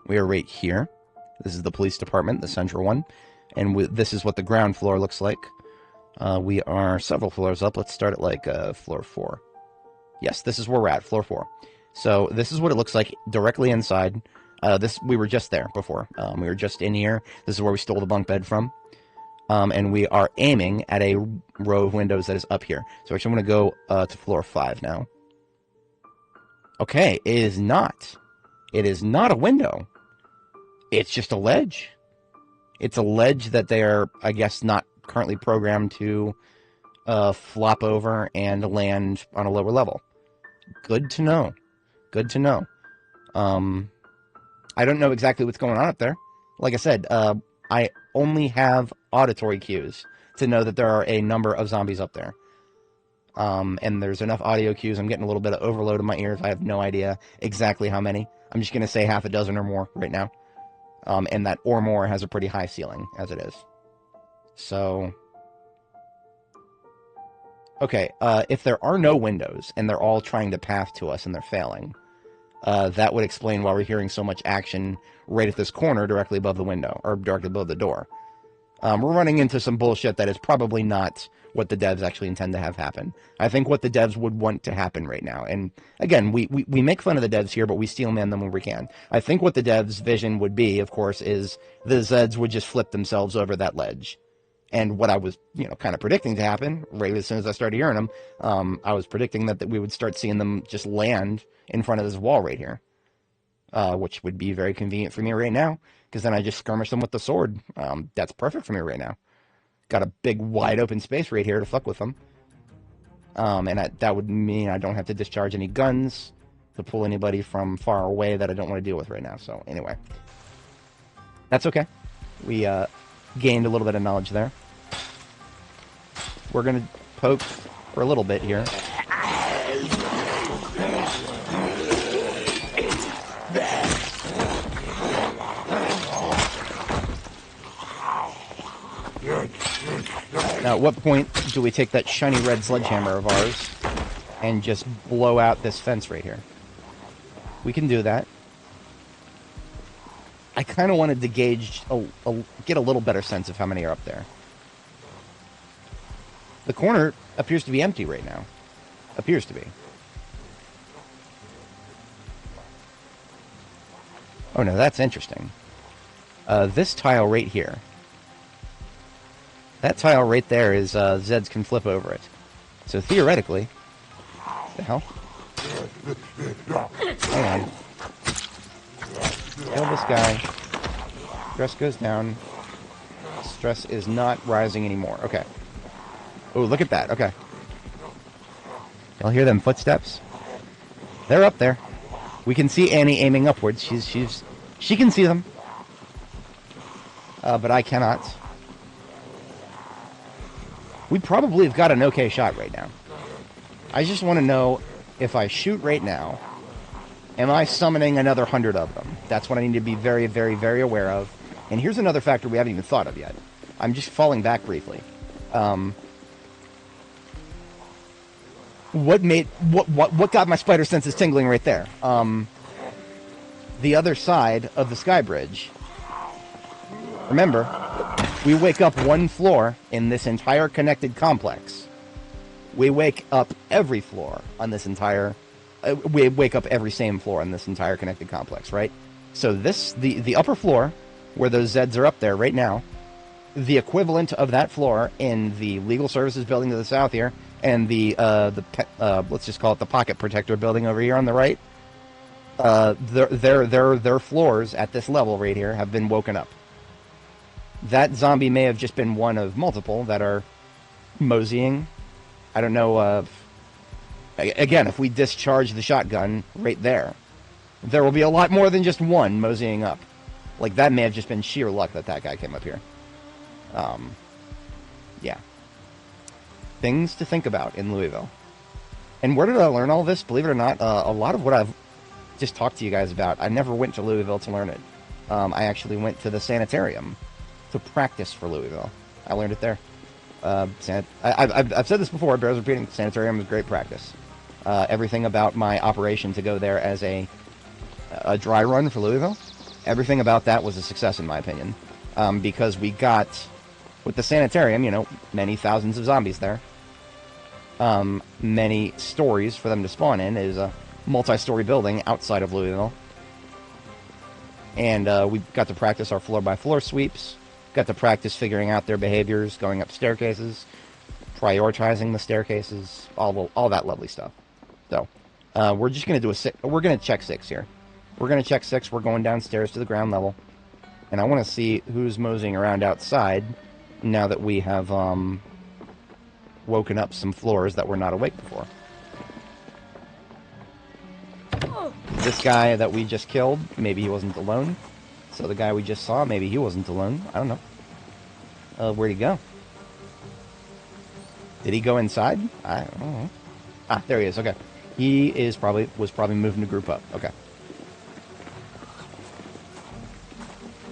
we are right here. This is the police department, the central one. And this is what the ground floor looks like. We are several floors up. Let's start at like floor 4. Yes, this is where we're at, floor 4. So this is what it looks like directly inside. We were just there before. We were just in here. This is where we stole the bunk bed from. And we are aiming at a row of windows that is up here. So actually I'm going to go to floor 5 now. Okay, it is not. It is not a window. It's just a ledge. It's a ledge that they are, I guess, not currently programmed to flop over and land on a lower level. Good to know. Good to know. I don't know exactly what's going on up there. Like I said, I only have auditory cues to know that there are a number of zombies up there. And there's enough audio cues. I'm getting a little bit of overload in my ears. I have no idea exactly how many. I'm just going to say half a dozen or more right now. And that or more has a pretty high ceiling, as it is. So... Okay, if there are no windows, and they're all trying to path to us and they're failing, that would explain why we're hearing so much action right at this corner directly above the window, or directly above the door. We're running into some bullshit that is probably not what the devs actually intend to have happen. I think what the devs would want to happen right now, and again, we make fun of the devs here, but we steel man them when we can. I think what the devs' vision would be, of course, is the Zeds would just flip themselves over that ledge. And what I was, kind of predicting to happen, right as soon as I started hearing them, I was predicting that we would start seeing them just land in front of this wall right here. Which would be very convenient for me right now, because then I just skirmish them with the sword. That's perfect for me right now. Got a big, wide open space right here to fuck with them. And that would mean I don't have to discharge any guns to pull anybody from far away that I don't want to deal with right now. So, anyway. That's okay. We, gained a little bit of knowledge there. We're going to poke for a little bit here. Now, at what point do we take that shiny red sledgehammer of ours and just blow out this fence right here? We can do that. I kind of wanted to gauge, get a little better sense of how many are up there. The corner appears to be empty right now. Appears to be. Oh no, that's interesting. This tile right here. That tile right there is Zeds can flip over it. So theoretically... What the hell? Hang on. Kill this guy. Stress goes down. Stress is not rising anymore. Okay. Oh, look at that. Okay. Y'all hear them footsteps? They're up there. We can see Annie aiming upwards. She can see them. But I cannot. We probably have got an okay shot right now. I just want to know if I shoot right now, am I summoning another 100 of them? That's what I need to be very, very, very aware of. And here's another factor we haven't even thought of yet. I'm just falling back briefly. What got my spider senses tingling right there? The other side of the sky bridge. Remember, we wake up one floor in this entire connected complex. We wake up every floor on this entire... we wake up every same floor on this entire connected complex, right? So this, the upper floor, where those Zeds are up there right now, the equivalent of that floor in the legal services building to the south here, and the let's just call it the pocket protector building over here on the right, their floors at this level right here have been woken up. That zombie may have just been one of multiple that are moseying. I don't know. Again, if we discharge the shotgun right there, there will be a lot more than just one moseying up. Like, that may have just been sheer luck that that guy came up here. Yeah. Things to think about in Louisville. And where did I learn all this? Believe it or not, a lot of what I've just talked to you guys about, I never went to Louisville to learn it. I actually went to the sanitarium to practice for Louisville. I learned it there. I've said this before, it bears repeating. The sanitarium is great practice. Everything about my operation to go there as a dry run for Louisville, everything about that was a success in my opinion. Because we got, with the sanitarium, you know, many thousands of zombies there. Many stories for them to spawn in. It is a multi-story building outside of Louisville. And we got to practice our floor-by-floor sweeps. Got to practice figuring out their behaviors, going up staircases, prioritizing the staircases, all that lovely stuff. So, we're just going to do we're going to check 6 here. We're going to check 6, we're going downstairs to the ground level. And I want to see who's moseying around outside now that we have woken up some floors that were not awake before. This guy that we just killed, maybe he wasn't alone. So the guy we just saw, maybe he wasn't alone. I don't know. Where'd he go? Did he go inside? I don't know. Ah, there he is. Okay. He was probably moving to group up. Okay.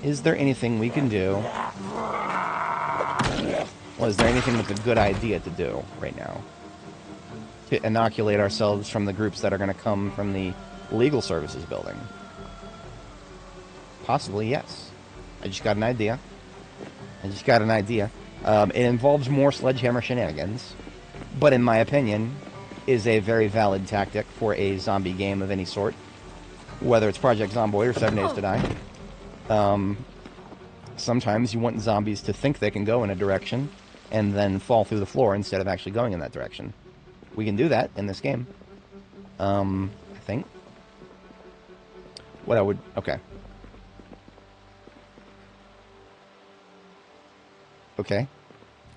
Is there anything we can do? Well, is there anything that's a good idea to do right now? To inoculate ourselves from the groups that are going to come from the legal services building? Possibly, yes. I just got an idea. It involves more sledgehammer shenanigans, but in my opinion, is a very valid tactic for a zombie game of any sort. Whether it's Project Zomboid or 7 Days to Die. Sometimes you want zombies to think they can go in a direction and then fall through the floor instead of actually going in that direction. We can do that in this game. I think. Okay. Okay.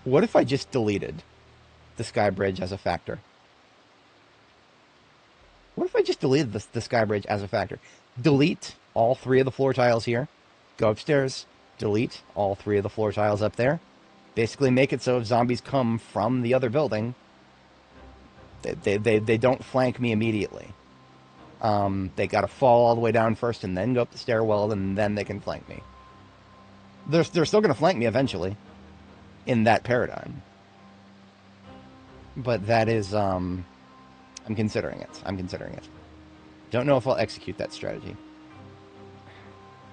What if I just deleted the sky bridge as a factor? What if I just deleted the sky bridge as a factor? Delete all 3 of the floor tiles here. Go upstairs. Delete all 3 of the floor tiles up there. Basically make it so if zombies come from the other building, they don't flank me immediately. They gotta fall all the way down first and then go up the stairwell and then they can flank me. They're still gonna flank me eventually in that paradigm. But that is, I'm considering it. Don't know if I'll execute that strategy.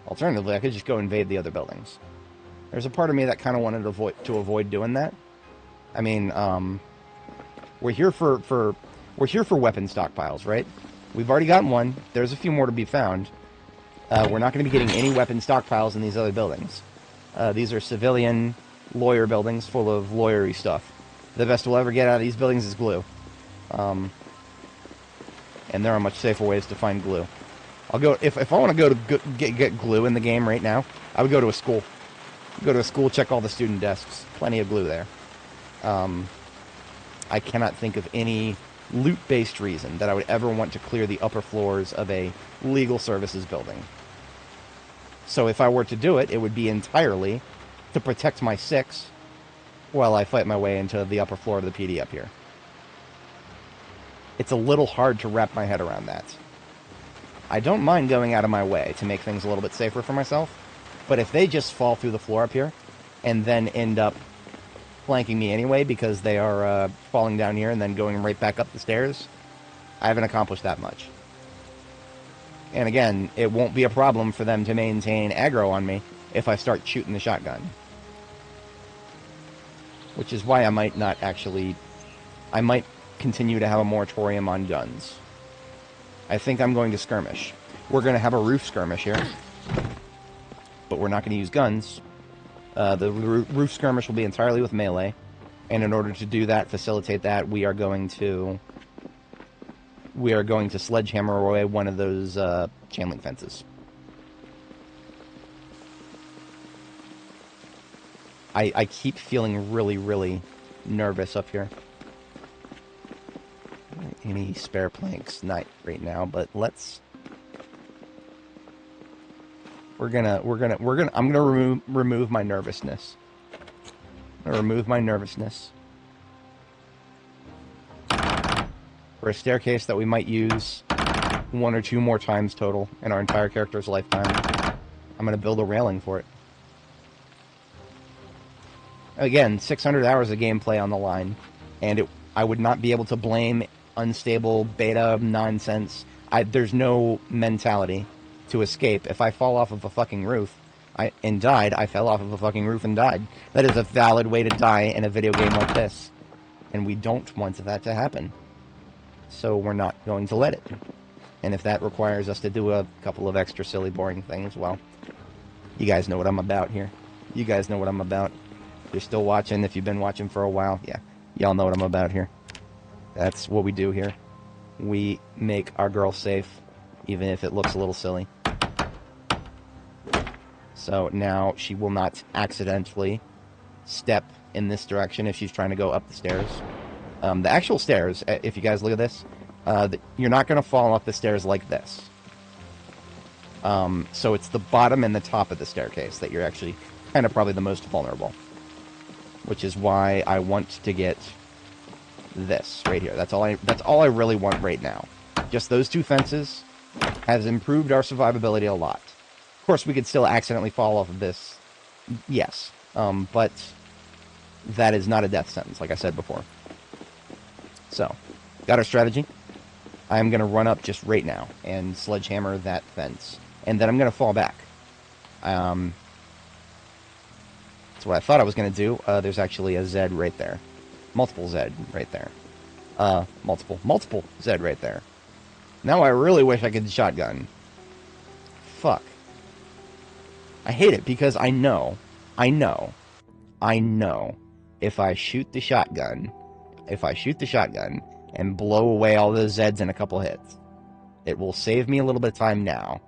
Alternatively, I could just go invade the other buildings. There's a part of me that kind of wanted to avoid doing that. I mean, we're here for weapon stockpiles, right? We've already gotten one. There's a few more to be found. We're not going to be getting any weapon stockpiles in these other buildings. These are civilian lawyer buildings full of lawyery stuff. The best we'll ever get out of these buildings is glue. And there are much safer ways to find glue. I'll go if I want to go to get glue in the game right now. I would go to a school. Go to a school, check all the student desks. Plenty of glue there. I cannot think of any loot-based reason that I would ever want to clear the upper floors of a legal services building. So if I were to do it, it would be entirely to protect my 6 while I fight my way into the upper floor of the PD up here. It's a little hard to wrap my head around that. I don't mind going out of my way to make things a little bit safer for myself, but if they just fall through the floor up here and then end up flanking me anyway because they are falling down here and then going right back up the stairs, I haven't accomplished that much. And again, it won't be a problem for them to maintain aggro on me if I start shooting the shotgun. Which is why I might not actually... I might continue to have a moratorium on guns. I think I'm going to skirmish. We're going to have a roof skirmish here. But we're not going to use guns. The roof skirmish will be entirely with melee. And in order to do that, facilitate that, we are going to sledgehammer away one of those chain link fences. I keep feeling really, really nervous up here. Any spare planks? Not right now, but let's... I'm gonna remove my nervousness. I'm gonna remove my nervousness. For a staircase that we might use 1 or 2 more times total in our entire character's lifetime, I'm gonna build a railing for it. Again, 600 hours of gameplay on the line, and I would not be able to blame unstable beta nonsense. There's no mentality to escape. If I fall off of a fucking roof and died, I fell off of a fucking roof and died. That is a valid way to die in a video game like this. And we don't want that to happen. So we're not going to let it. And if that requires us to do a couple of extra silly, boring things, well, you guys know what I'm about here. You guys know what I'm about. If you're still watching, if you've been watching for a while, yeah, y'all know what I'm about here. That's what we do here. We make our girl safe, even if it looks a little silly. So now she will not accidentally step in this direction if she's trying to go up the stairs. The actual stairs, if you guys look at this, you're not going to fall off the stairs like this. So it's the bottom and the top of the staircase that you're actually kind of probably the most vulnerable. Which is why I want to get this right here. That's all I really want right now. Just those 2 fences has improved our survivability a lot. Of course, we could still accidentally fall off of this. Yes. But that is not a death sentence, like I said before. So, got our strategy. I'm going to run up just right now and sledgehammer that fence. And then I'm going to fall back. That's what I thought I was going to do. There's actually a Z right there. Multiple Z right there. Multiple Z right there. Now I really wish I could shotgun. Fuck. I hate it because I know, if I shoot the shotgun and blow away all those Zs in a couple hits, it will save me a little bit of time now.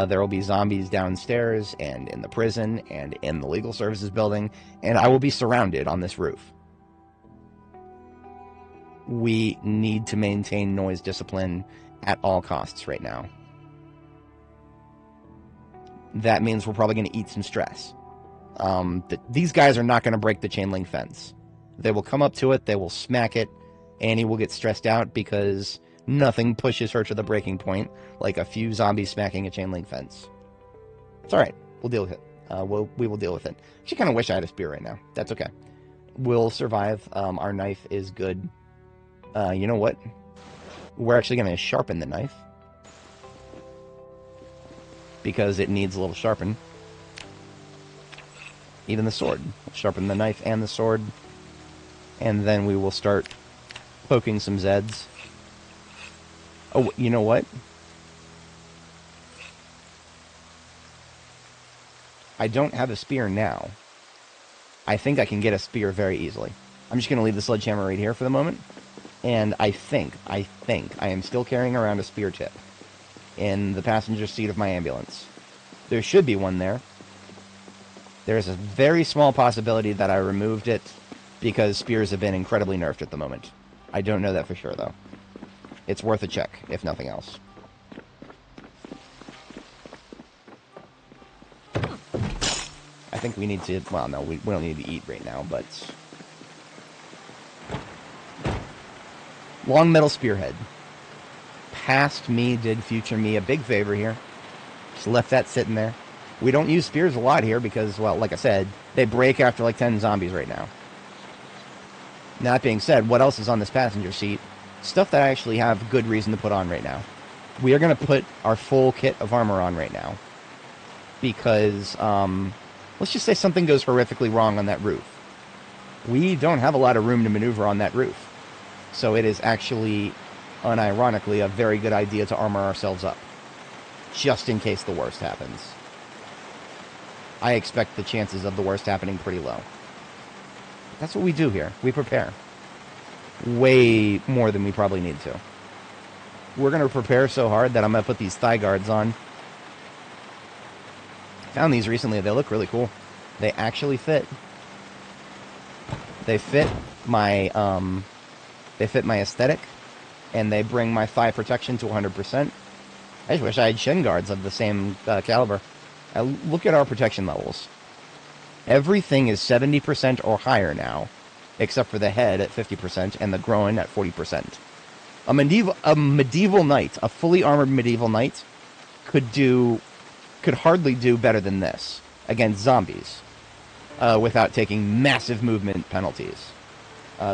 There will be zombies downstairs and in the prison and in the legal services building, and I will be surrounded on this roof. We need to maintain noise discipline at all costs right now. That means we're probably going to eat some stress. These guys are not going to break the chain link fence. They will come up to it, they will smack it, Annie will get stressed out because nothing pushes her to the breaking point like a few zombies smacking a chain link fence. It's alright, we'll deal with it. We will deal with it. Actually, kind of wish I had a spear right now. That's okay. We'll survive. Our knife is good. You know what? We're actually going to sharpen the knife. Because it needs a little sharpen. Even the sword. We'll sharpen the knife and the sword. And then we will start poking some Zeds. Oh, you know what? I don't have a spear now. I think I can get a spear very easily. I'm just going to leave the sledgehammer right here for the moment. And I think I am still carrying around a spear tip in the passenger seat of my ambulance. There should be one there. There's a very small possibility that I removed it because spears have been incredibly nerfed at the moment. I don't know that for sure, though. It's worth a check, if nothing else. I think we need to... Well, no, we don't need to eat right now, but... Long metal spearhead. Past me did future me a big favor here. Just left that sitting there. We don't use spears a lot here because, well, like I said, they break after like 10 zombies right now. That being said, what else is on this passenger seat? Stuff that I actually have good reason to put on right now. We are going to put our full kit of armor on right now. Because, let's just say something goes horrifically wrong on that roof. We don't have a lot of room to maneuver on that roof. So it is actually, unironically, a very good idea to armor ourselves up. Just in case the worst happens. I expect the chances of the worst happening pretty low. That's what we do here. We prepare. Way more than we probably need to. We're going to prepare so hard that I'm going to put these thigh guards on. Found these recently. They look really cool. They actually fit. They fit my aesthetic, and they bring my thigh protection to 100%. I just wish I had shin guards of the same caliber. Look at our protection levels. Everything is 70% or higher now, except for the head at 50% and the groin at 40%. A medieval knight, a fully armored medieval knight, could hardly do better than this against zombies without taking massive movement penalties.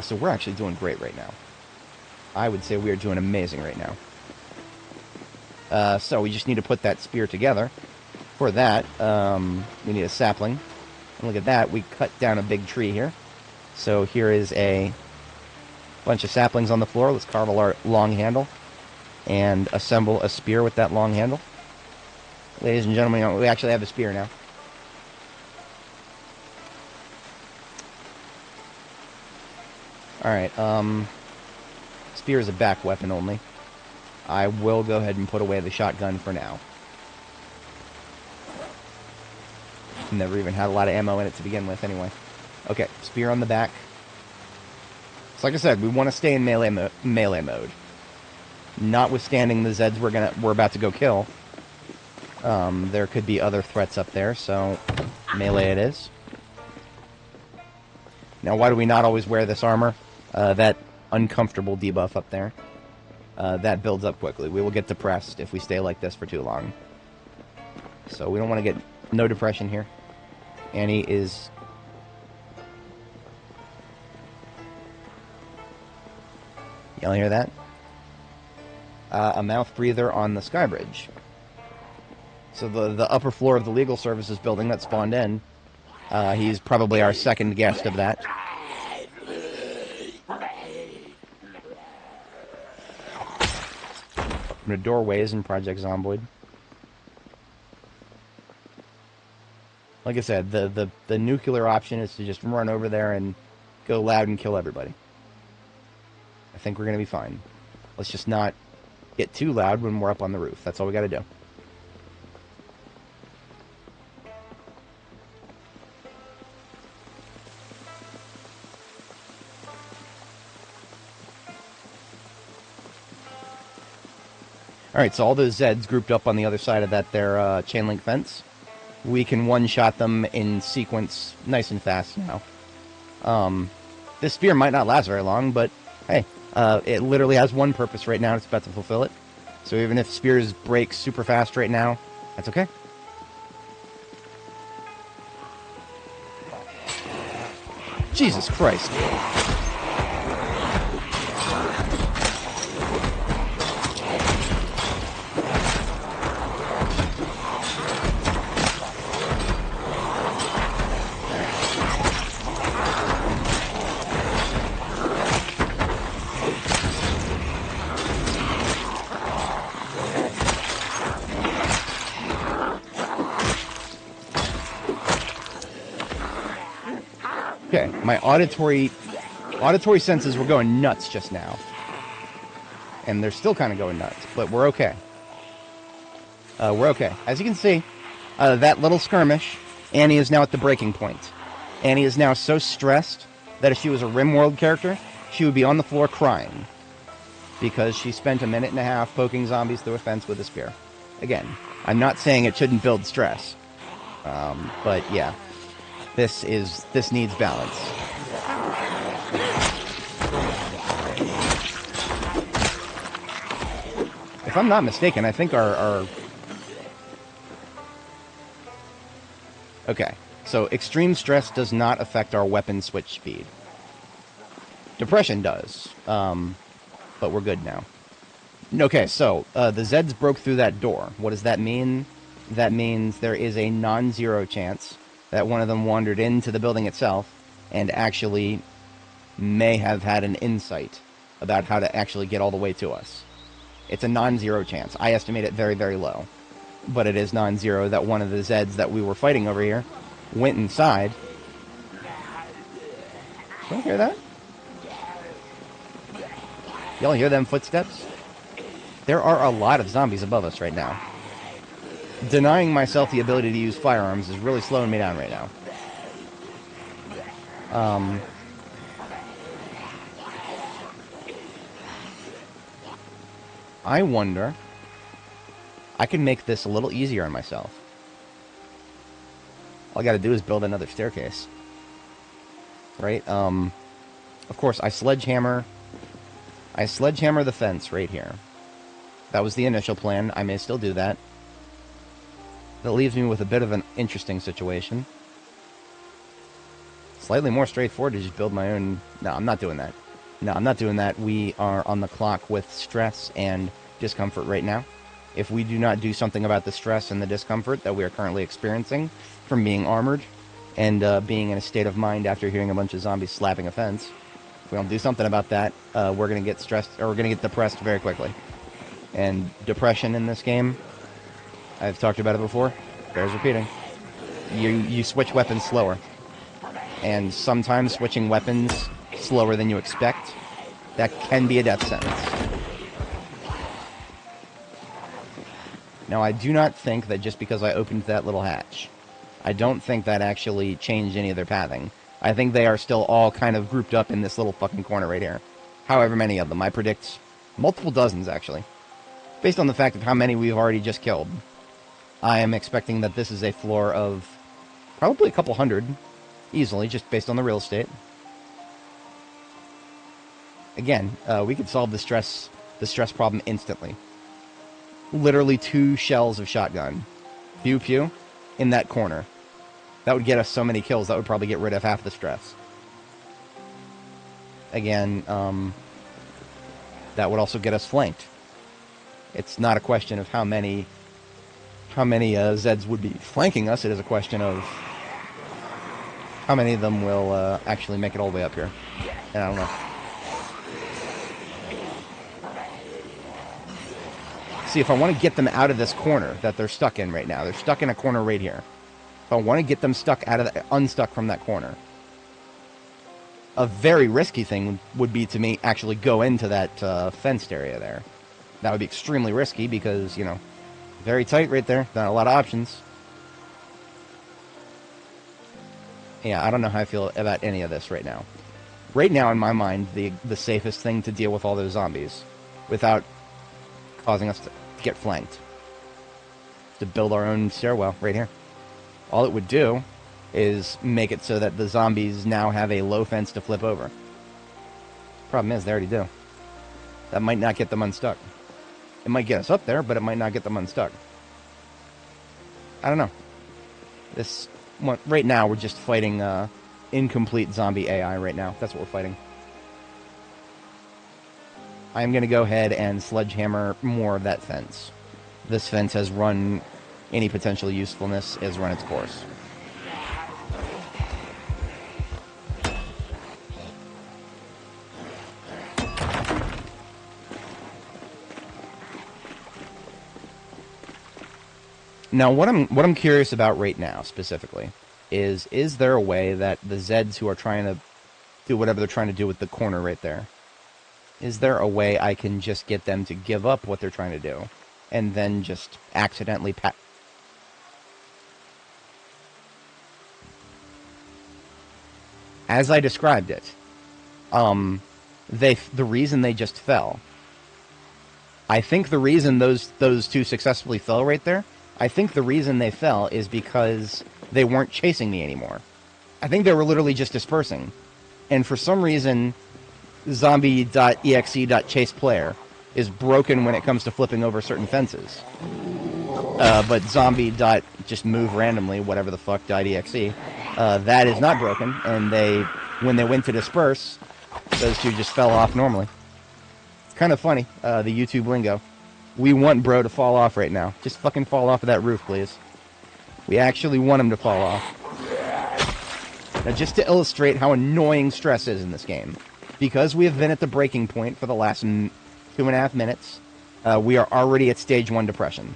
So we're actually doing great right now. I would say we are doing amazing right now. So we just need to put that spear together. For that, we need a sapling. And look at that, we cut down a big tree here. So here is a bunch of saplings on the floor. Let's carve a long handle and assemble a spear with that long handle. Ladies and gentlemen, we actually have a spear now. Alright, spear is a back weapon only. I will go ahead and put away the shotgun for now. Never even had a lot of ammo in it to begin with, anyway. Okay, spear on the back. So like I said, we want to stay in melee mode. Notwithstanding the Zeds we're about to go kill. There could be other threats up there, so melee it is. Now, why do we not always wear this armor? That uncomfortable debuff up there. That builds up quickly. We will get depressed if we stay like this for too long. So we don't want to get no depression here. Annie is... Y'all hear that? A mouth breather on the sky bridge. So the upper floor of the legal services building that spawned in, he's probably our second guest of that. The doorways in Project Zomboid. Like I said, the nuclear option is to just run over there and go loud and kill everybody. I think we're going to be fine. Let's just not get too loud when we're up on the roof. That's all we got to do. Alright, so all those Zeds grouped up on the other side of that their chain link fence. We can one-shot them in sequence nice and fast now. This spear might not last very long, but hey, it literally has one purpose right now, and it's about to fulfill it. So even if spears break super fast right now, that's okay. Jesus Christ. Okay, my auditory senses were going nuts just now. And they're still kind of going nuts, but we're okay. We're okay. As you can see, that little skirmish, Annie is now at the breaking point. Annie is now so stressed that if she was a RimWorld character, she would be on the floor crying. Because she spent a minute and a half poking zombies through a fence with a spear. Again, I'm not saying it shouldn't build stress. But yeah, this needs balance. If I'm not mistaken, I think our... Okay, so extreme stress does not affect our weapon switch speed. Depression does, but we're good now. Okay, so the Zeds broke through that door. What does that mean? That means there is a non-zero chance that one of them wandered into the building itself and actually may have had an insight about how to actually get all the way to us. It's a non-zero chance. I estimate it very, very low. But it is non-zero that one of the Zeds that we were fighting over here went inside. Y'all hear that? Y'all hear them footsteps? There are a lot of zombies above us right now. Denying myself the ability to use firearms is really slowing me down right now. I wonder... I can make this a little easier on myself. All I gotta do is build another staircase. Right? Of course, I sledgehammer the fence right here. That was the initial plan. I may still do that. That leaves me with a bit of an interesting situation. Slightly more straightforward to just build my own... No, I'm not doing that. No, I'm not doing that. We are on the clock with stress and discomfort right now. If we do not do something about the stress and the discomfort that we are currently experiencing from being armored and being in a state of mind after hearing a bunch of zombies slapping a fence, if we don't do something about that, we're going to get stressed, or we're going to get depressed very quickly. And depression in this game, I've talked about it before, bears repeating. You switch weapons slower. And sometimes switching weapons slower than you expect, that can be a death sentence. Now, I do not think that just because I opened that little hatch, I don't think that actually changed any of their pathing. I think they are still all kind of grouped up in this little fucking corner right here. However many of them. I predict multiple dozens, actually. Based on the fact of how many we've already just killed, I am expecting that this is a floor of probably a couple hundred, easily, just based on the real estate. Again, we could solve the stress problem instantly. Literally 2 shells of shotgun. Pew pew. In that corner. That would get us so many kills, that would probably get rid of half the stress. Again, that would also get us flanked. It's not a question of how many Zeds would be flanking us. It is a question of how many of them will actually make it all the way up here. And I don't know. See, if I want to get them out of this corner that they're stuck in right now, they're stuck in a corner right here. If I want to get them unstuck from that corner, a very risky thing would be to me actually go into that fenced area there. That would be extremely risky because, you know, very tight right there. Not a lot of options. Yeah, I don't know how I feel about any of this right now. Right now, in my mind, the safest thing to deal with all those zombies without causing us to get flanked, to build our own stairwell right here. All it would do is make it so that the zombies now have a low fence to flip over. Problem is, they already do. That might not get them unstuck. It might get us up there, but it might not get them unstuck. I don't know. This one, right now, we're just fighting incomplete zombie AI right now. That's what we're fighting. I'm going to go ahead and sledgehammer more of that fence. This fence has run any potential usefulness, has run its course. Now, what I'm curious about right now, specifically, is there a way that the Zeds who are trying to do whatever they're trying to do with the corner right there, is there a way I can just get them to give up what they're trying to do and then just accidentally as I described it, the reason they just fell, I think the reason those two successfully fell right there, I think the reason they fell is because they weren't chasing me anymore. I think they were literally just dispersing. And for some reason, zombie.exe.chaseplayer is broken when it comes to flipping over certain fences. But zombie.just move randomly, whatever the fuck .exe, that is not broken. And when they went to disperse, those two just fell off normally. It's kind of funny, the YouTube lingo. We want bro to fall off right now. Just fucking fall off of that roof, please. We actually want him to fall off. Now, just to illustrate how annoying stress is in this game, because we have been at the breaking point for the last 2.5 minutes, we are already at stage 1 depression.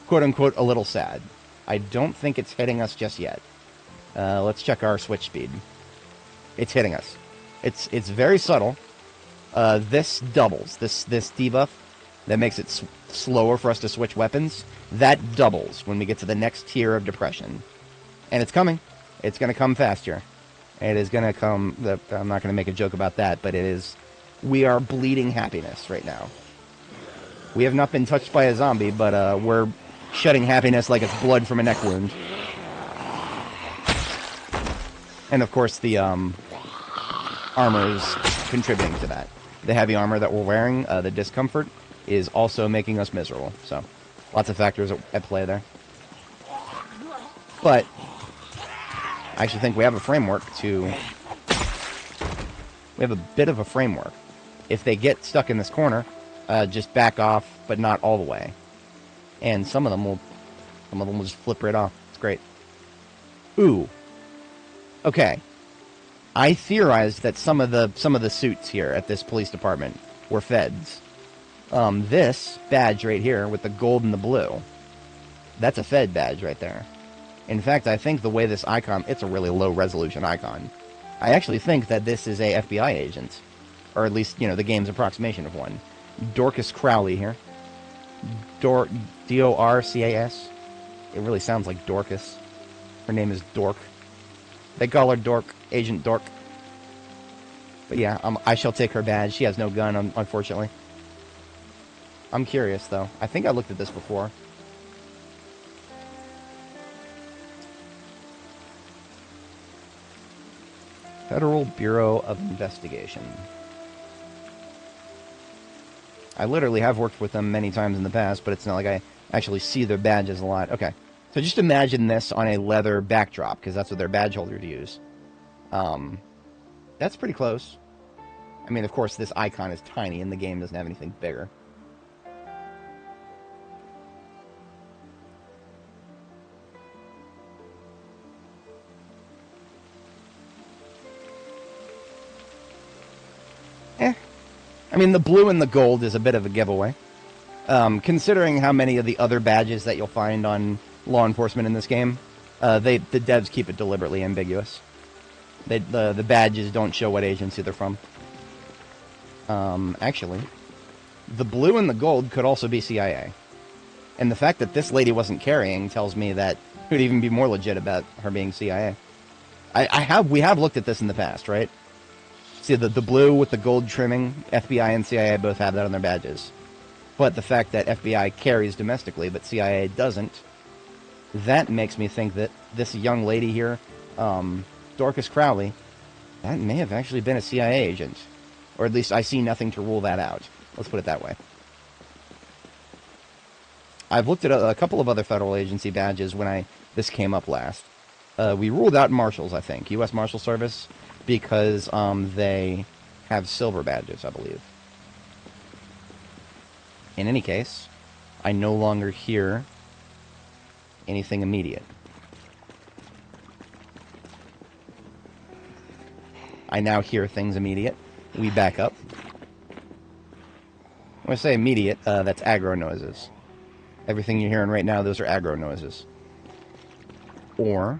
Quote-unquote, a little sad. I don't think it's hitting us just yet. Let's check our switch speed. It's hitting us. It's very subtle. This doubles. This debuff that makes it slower for us to switch weapons, that doubles when we get to the next tier of depression. And it's coming. It's going to come faster. It is going to come... I'm not going to make a joke about that, but it is... We are bleeding happiness right now. We have not been touched by a zombie, but we're shedding happiness like it's blood from a neck wound. And of course the armor is contributing to that. The heavy armor that we're wearing, the discomfort, is also making us miserable. So, lots of factors at play there. But I actually think we have a framework to... We have a bit of a framework. If they get stuck in this corner, just back off, but not all the way. And some of them will just flip right off. It's great. Ooh. Okay. I theorized that some of the suits here at this police department were feds. This badge right here with the gold and the blue, that's a fed badge right there. In fact, I think the way this icon, it's a really low resolution icon. I actually think that this is a FBI agent. Or at least, the game's approximation of one. Dorcas Crowley here. D-O-R-C-A-S. It really sounds like Dorcas. Her name is Dork. They call her Dork, Agent Dork. But yeah, I shall take her badge. She has no gun, unfortunately. I'm curious, though. I think I looked at this before. Federal Bureau of Investigation. I literally have worked with them many times in the past, but it's not like I actually see their badges a lot. Okay, so just imagine this on a leather backdrop, because that's what their badge holders use. That's pretty close. I mean, of course, this icon is tiny, and the game doesn't have anything bigger. I mean, the blue and the gold is a bit of a giveaway. Considering how many of the other badges that you'll find on law enforcement in this game, the devs keep it deliberately ambiguous. The badges don't show what agency they're from. Actually, the blue and the gold could also be CIA. And the fact that this lady wasn't carrying tells me that it would even be more legit about her being CIA. We have looked at this in the past, right? See, the blue with the gold trimming, FBI and CIA both have that on their badges. But the fact that FBI carries domestically, but CIA doesn't, that makes me think that this young lady here, Dorcas Crowley, that may have actually been a CIA agent. Or at least I see nothing to rule that out. Let's put it that way. I've looked at a couple of other federal agency badges when this came up last. We ruled out Marshals, I think. U.S. Marshal Service, because they have silver badges, I believe. In any case, I no longer hear anything immediate. I now hear things immediate. We back up. When I say immediate, that's aggro noises. Everything you're hearing right now, those are aggro noises. Or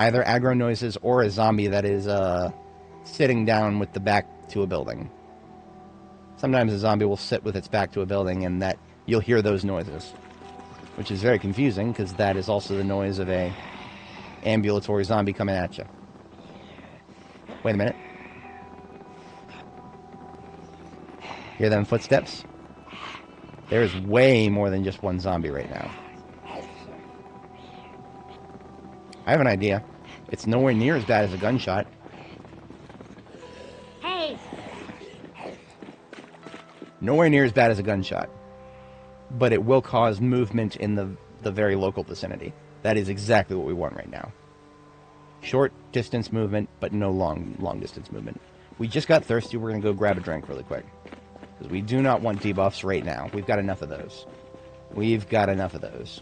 Either aggro noises or a zombie that is sitting down with the back to a building. Sometimes a zombie will sit with its back to a building, and that you'll hear those noises, which is very confusing because that is also the noise of a ambulatory zombie coming at you. Wait a minute. Hear them footsteps? There's way more than just one zombie right now. I have an idea. It's nowhere near as bad as a gunshot. Hey! Nowhere near as bad as a gunshot. But it will cause movement in the very local vicinity. That is exactly what we want right now. Short distance movement, but no long distance movement. We just got thirsty. We're going to go grab a drink really quick. Because we do not want debuffs right now. We've got enough of those. We've got enough of those.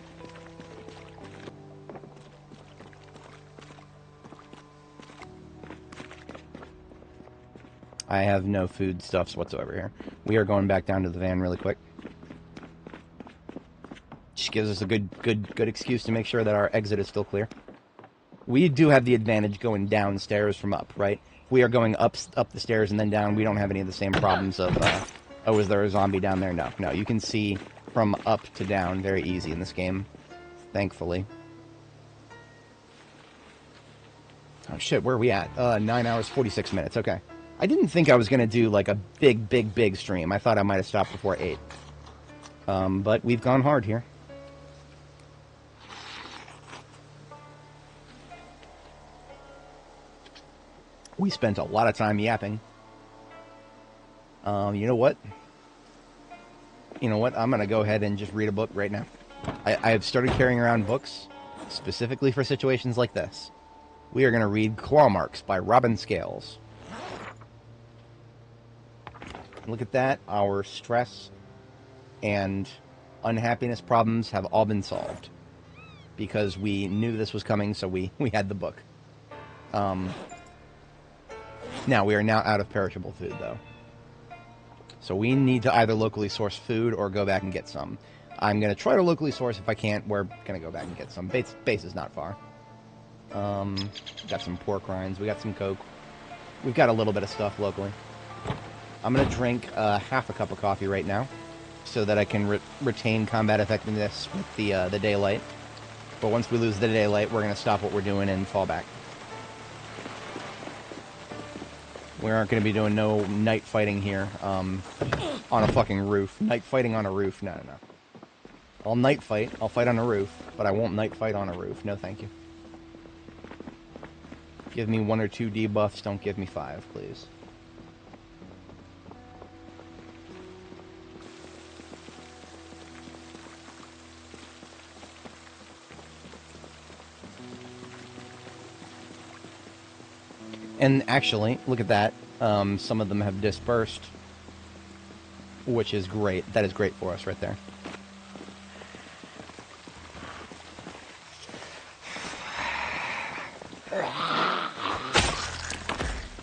I have no food stuffs whatsoever here. We are going back down to the van really quick. Just gives us a good excuse to make sure that our exit is still clear. We do have the advantage going downstairs from up, right? If we are going up the stairs and then down, we don't have any of the same problems of, oh, is there a zombie down there? No, you can see from up to down very easy in this game, thankfully. Oh shit, where are we at? 9 hours, 46 minutes, okay. I didn't think I was going to do like a big stream. I thought I might have stopped before 8. But we've gone hard here. We spent a lot of time yapping. You know what? I'm going to go ahead and just read a book right now. I have started carrying around books specifically for situations like this. We are going to read Claw Marks by Robin Scales. Look at that. Our stress and unhappiness problems have all been solved. Because we knew this was coming, so we had the book. Now, we are now out of perishable food, though. So we need to either locally source food or go back and get some. I'm going to try to locally source. If I can't, we're going to go back and get some. Base is not far. Got some pork rinds. We got some Coke. We've got a little bit of stuff locally. I'm going to drink half a cup of coffee right now so that I can retain combat effectiveness with the daylight. But once we lose the daylight, we're going to stop what we're doing and fall back. We aren't going to be doing no night fighting here on a fucking roof. Night fighting on a roof? No. I'll night fight. I'll fight on a roof, but I won't night fight on a roof. No, thank you. Give me 1 or 2 debuffs. Don't give me 5, please. And actually, look at that. Some of them have dispersed, which is great. That is great for us right there.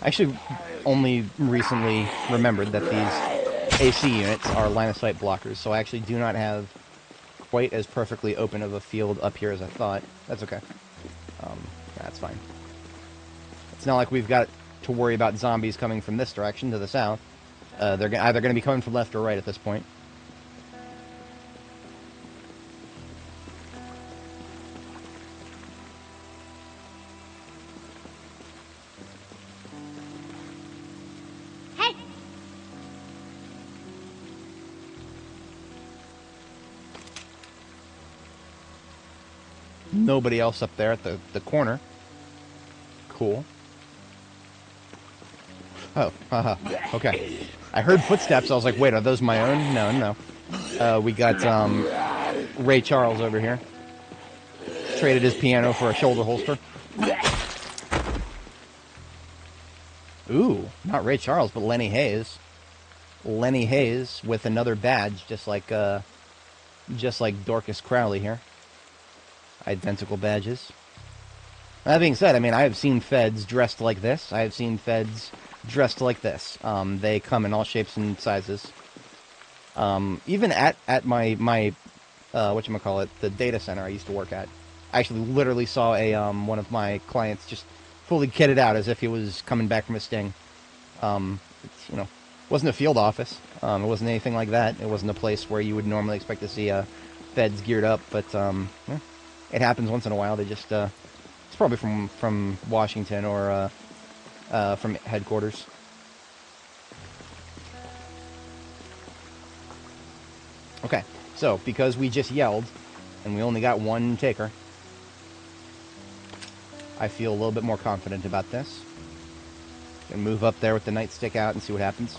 I actually only recently remembered that these AC units are line of sight blockers, so I actually do not have quite as perfectly open of a field up here as I thought. That's okay. That's fine. It's not like we've got to worry about zombies coming from this direction to the south. They're either going to be coming from left or right at this point. Hey! Nobody else up there at the corner. Cool. Oh, haha. Okay. I heard footsteps. I was like, wait, are those my own? No. We got Ray Charles over here. Traded his piano for a shoulder holster. Ooh, not Ray Charles, but Lenny Hayes. Lenny Hayes with another badge, just like Dorcas Crowley here. Identical badges. That being said, I mean, I have seen feds dressed like this. I have seen feds dressed like this. They come in all shapes and sizes. Even at my whatchamacallit, the data center I used to work at, I actually literally saw a one of my clients just fully kitted out as if he was coming back from a sting. It's, you know, wasn't a field office. It wasn't anything like that. It wasn't a place where you would normally expect to see feds geared up. But yeah, it happens once in a while. They just it's probably from Washington or from headquarters. Okay, so because we just yelled and we only got one taker, I feel a little bit more confident about this. Gonna move up there with the nightstick out and see what happens.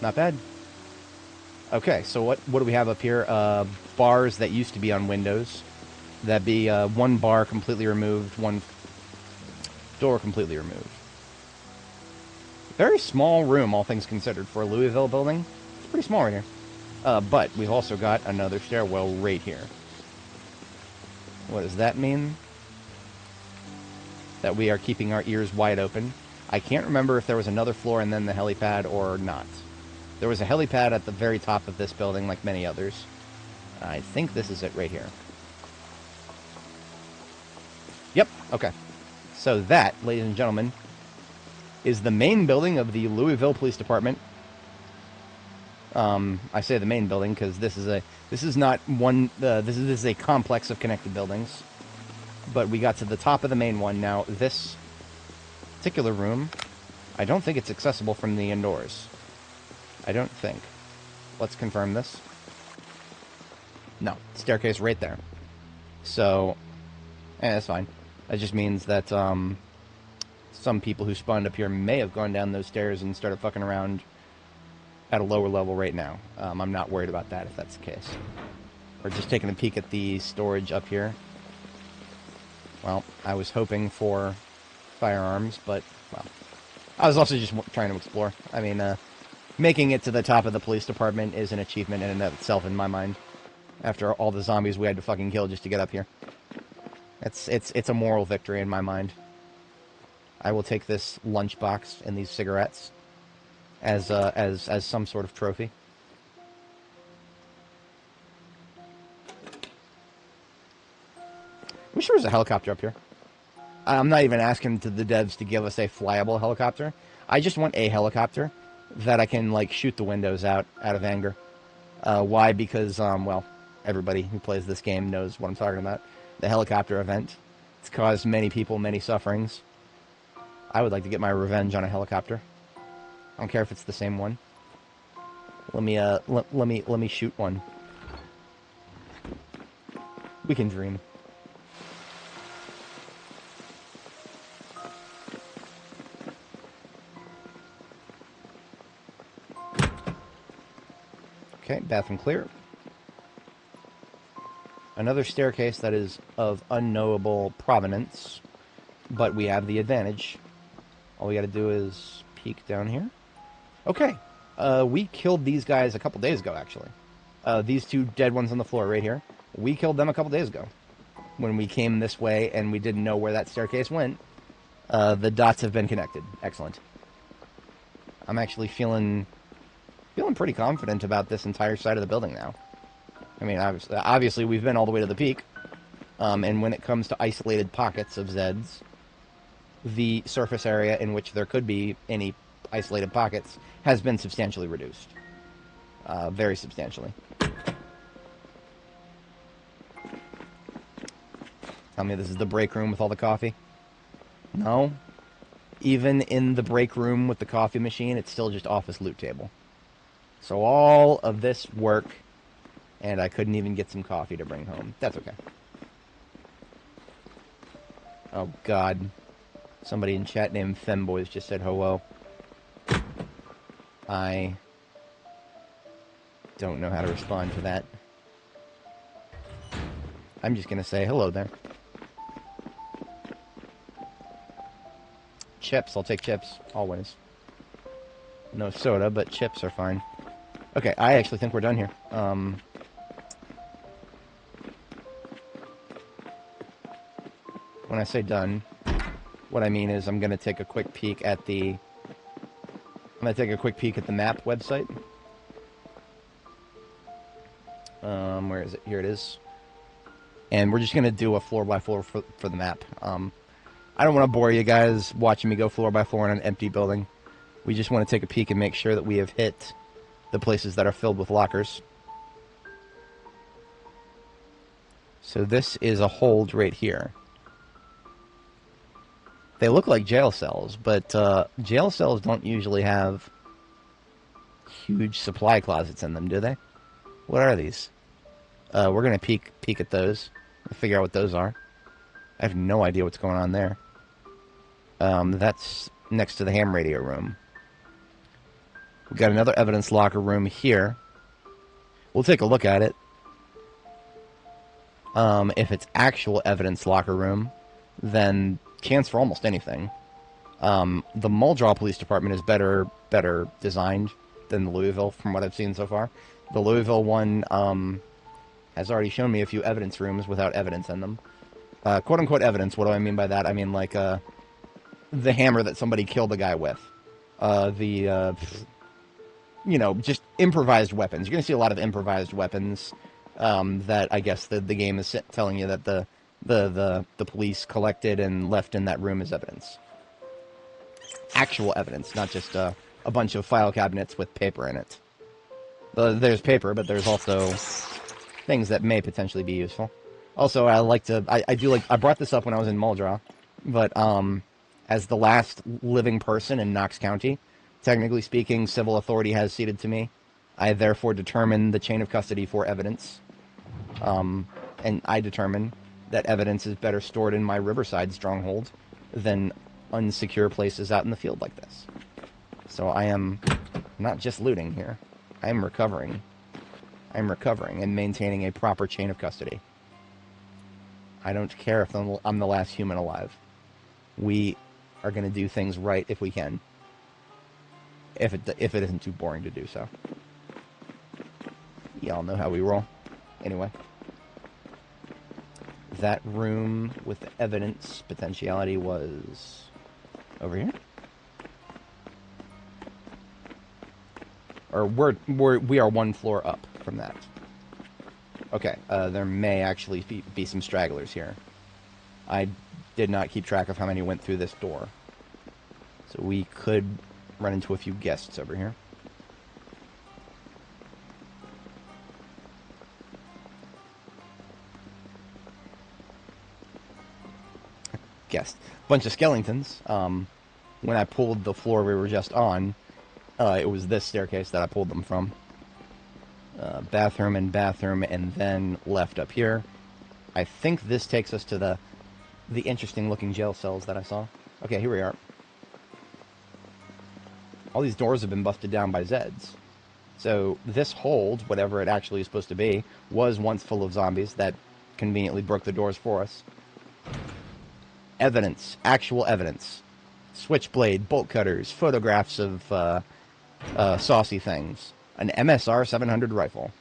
Not bad. Okay, so what do we have up here? Bars that used to be on windows. That'd be one bar completely removed, one door completely removed. Very small room, all things considered, for a Louisville building. It's pretty small right here. But we've also got another stairwell right here. What does that mean? That we are keeping our ears wide open. I can't remember if there was another floor and then the helipad or not. There was a helipad at the very top of this building, like many others. I think this is it right here. Yep, okay. So that, ladies and gentlemen, is the main building of the Louisville Police Department. I say the main building because this is a complex of connected buildings. But we got to the top of the main one. Now, this particular room, I don't think it's accessible from the indoors. I don't think. Let's confirm this. No, staircase right there. So, that's fine. That just means that some people who spawned up here may have gone down those stairs and started fucking around at a lower level right now. I'm not worried about that if that's the case. We're just taking a peek at the storage up here. Well, I was hoping for firearms, but, well, I was also just trying to explore. I mean, making it to the top of the police department is an achievement in and of itself in my mind. After all the zombies we had to fucking kill just to get up here. It's a moral victory in my mind. I will take this lunchbox and these cigarettes as some sort of trophy. Wish there was a helicopter up here. I'm not even asking the devs to give us a flyable helicopter. I just want a helicopter that I can, like, shoot the windows out of anger. Why? Because, well, everybody who plays this game knows what I'm talking about. The helicopter event. It's caused many people many sufferings. I would like to get my revenge on a helicopter. I don't care if it's the same one. Let me shoot one. We can dream. Okay, bathroom clear. Another staircase that is of unknowable provenance, but we have the advantage. All we gotta do is peek down here. Okay, we killed these guys a couple days ago, actually. These two dead ones on the floor right here. We killed them a couple days ago. When we came this way and we didn't know where that staircase went, the dots have been connected. Excellent. I'm actually feeling pretty confident about this entire side of the building now. I mean, obviously we've been all the way to the peak, and when it comes to isolated pockets of Zeds, the surface area in which there could be any isolated pockets has been substantially reduced. Very substantially. Tell me this is the break room with all the coffee? No. Even in the break room with the coffee machine, it's still just office loot table. So all of this work, and I couldn't even get some coffee to bring home. That's okay. Oh, God. Somebody in chat named Femboys just said hello. I don't know how to respond to that. I'm just going to say hello there. Chips. I'll take chips. Always. No soda, but chips are fine. Okay, I actually think we're done here. When I say done, what I mean is I'm going to take a quick peek at the... map website. Where is it? Here it is. And we're just going to do a floor by floor for the map. I don't want to bore you guys watching me go floor by floor in an empty building. We just want to take a peek and make sure that we have hit the places that are filled with lockers. So this is a hold right here. They look like jail cells, but jail cells don't usually have huge supply closets in them, do they? What are these? We're going to peek at those and figure out what those are. I have no idea what's going on there. That's next to the ham radio room. We've got another evidence locker room here. We'll take a look at it. If it's actual evidence locker room, then chance for almost anything. The Muldraw Police Department is better designed than the Louisville, from what I've seen so far. The Louisville one has already shown me a few evidence rooms without evidence in them. Quote-unquote evidence, what do I mean by that? I mean, like, the hammer that somebody killed a guy with. Just improvised weapons. You're going to see a lot of improvised weapons that I guess the game is telling you that the police collected and left in that room as evidence. Actual evidence, not just a bunch of file cabinets with paper in it. There's paper, but there's also things that may potentially be useful. Also, I brought this up when I was in Muldraw, but as the last living person in Knox County, technically speaking, civil authority has ceded to me. I therefore determine the chain of custody for evidence. And I determine that evidence is better stored in my Riverside stronghold than unsecure places out in the field like this. So I am not just looting here. I am recovering. I'm recovering and maintaining a proper chain of custody. I don't care if I'm the last human alive. We are going to do things right if we can. If it isn't too boring to do so. Y'all know how we roll. Anyway. That room with the evidence potentiality was over here? Or we are one floor up from that. Okay, there may actually be some stragglers here. I did not keep track of how many went through this door. So we could run into a few guests over here. Guest. Bunch of skeletons. When I pulled the floor we were just on, it was this staircase that I pulled them from. Bathroom, and then left up here. I think this takes us to the interesting looking jail cells that I saw. Okay, here we are. All these doors have been busted down by Zeds. So this hold, whatever it actually is supposed to be, was once full of zombies that conveniently broke the doors for us. Evidence. Actual evidence. Switchblade, bolt cutters, photographs of saucy things. An MSR 700 rifle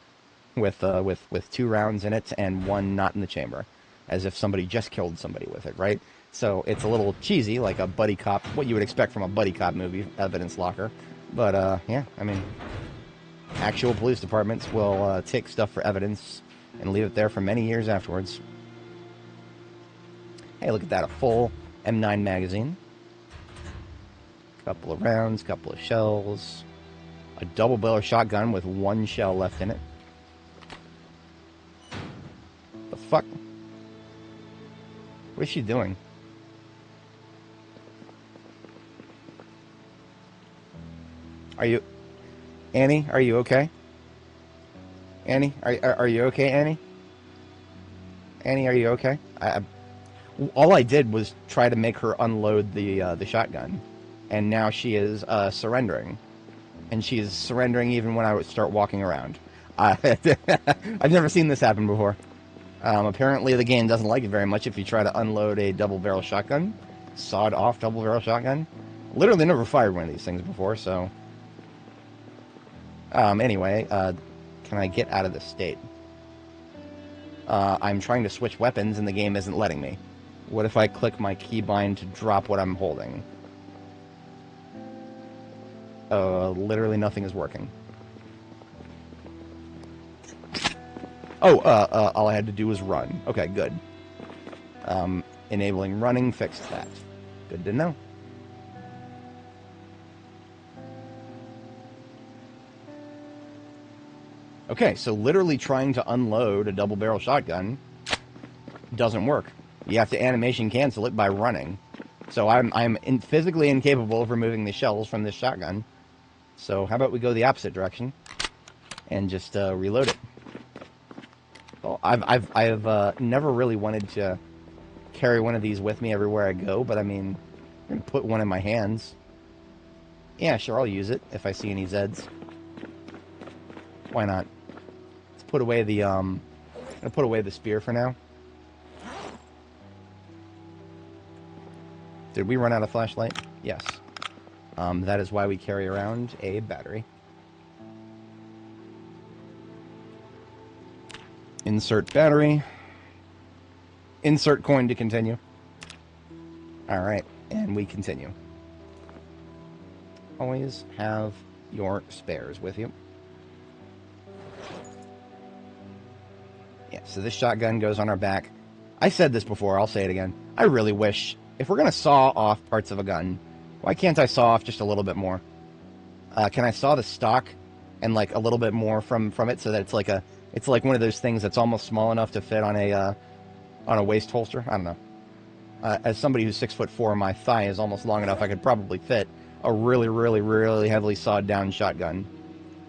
with 2 rounds in it and 1 not in the chamber. As if somebody just killed somebody with it, right? So it's a little cheesy, like a buddy cop, what you would expect from a buddy cop movie, evidence locker. But, yeah, I mean, actual police departments will take stuff for evidence and leave it there for many years afterwards. Hey, look at that, a full M9 magazine. Couple of rounds, couple of shells. A double barrel shotgun with 1 shell left in it. The fuck? What is she doing? Annie, are you okay? Annie, are you okay, Annie? Annie, are you okay? All I did was try to make her unload the shotgun, and now she is surrendering, and she is surrendering even when I would start walking around. I've never seen this happen before. Apparently, the game doesn't like it very much if you try to unload a double barrel shotgun, sawed-off double barrel shotgun. Literally never fired one of these things before, so. Anyway, can I get out of this state? I'm trying to switch weapons and the game isn't letting me. What if I click my keybind to drop what I'm holding? Literally nothing is working. Oh, all I had to do was run. Okay, good. Enabling running fixed that. Good to know. Okay, so literally trying to unload a double-barrel shotgun doesn't work. You have to animation cancel it by running. So I'm physically incapable of removing the shells from this shotgun. So how about we go the opposite direction and just reload it. Well, I've never really wanted to carry one of these with me everywhere I go, but I mean, I'm gonna put one in my hands. Yeah, sure, I'll use it if I see any Zeds. Why not? Let's put away the I'm gonna put away the spear for now. Did we run out of flashlight? Yes. That is why we carry around a battery. Insert battery. Insert coin to continue. Alright, and we continue. Always have your spares with you. Yeah, so this shotgun goes on our back. I said this before, I'll say it again. I really wish, if we're going to saw off parts of a gun, why can't I saw off just a little bit more? Can I saw the stock and like a little bit more from it so that it's like one of those things that's almost small enough to fit on a waist holster? I don't know. As somebody who's 6'4", my thigh is almost long enough I could probably fit a really, really, really heavily sawed down shotgun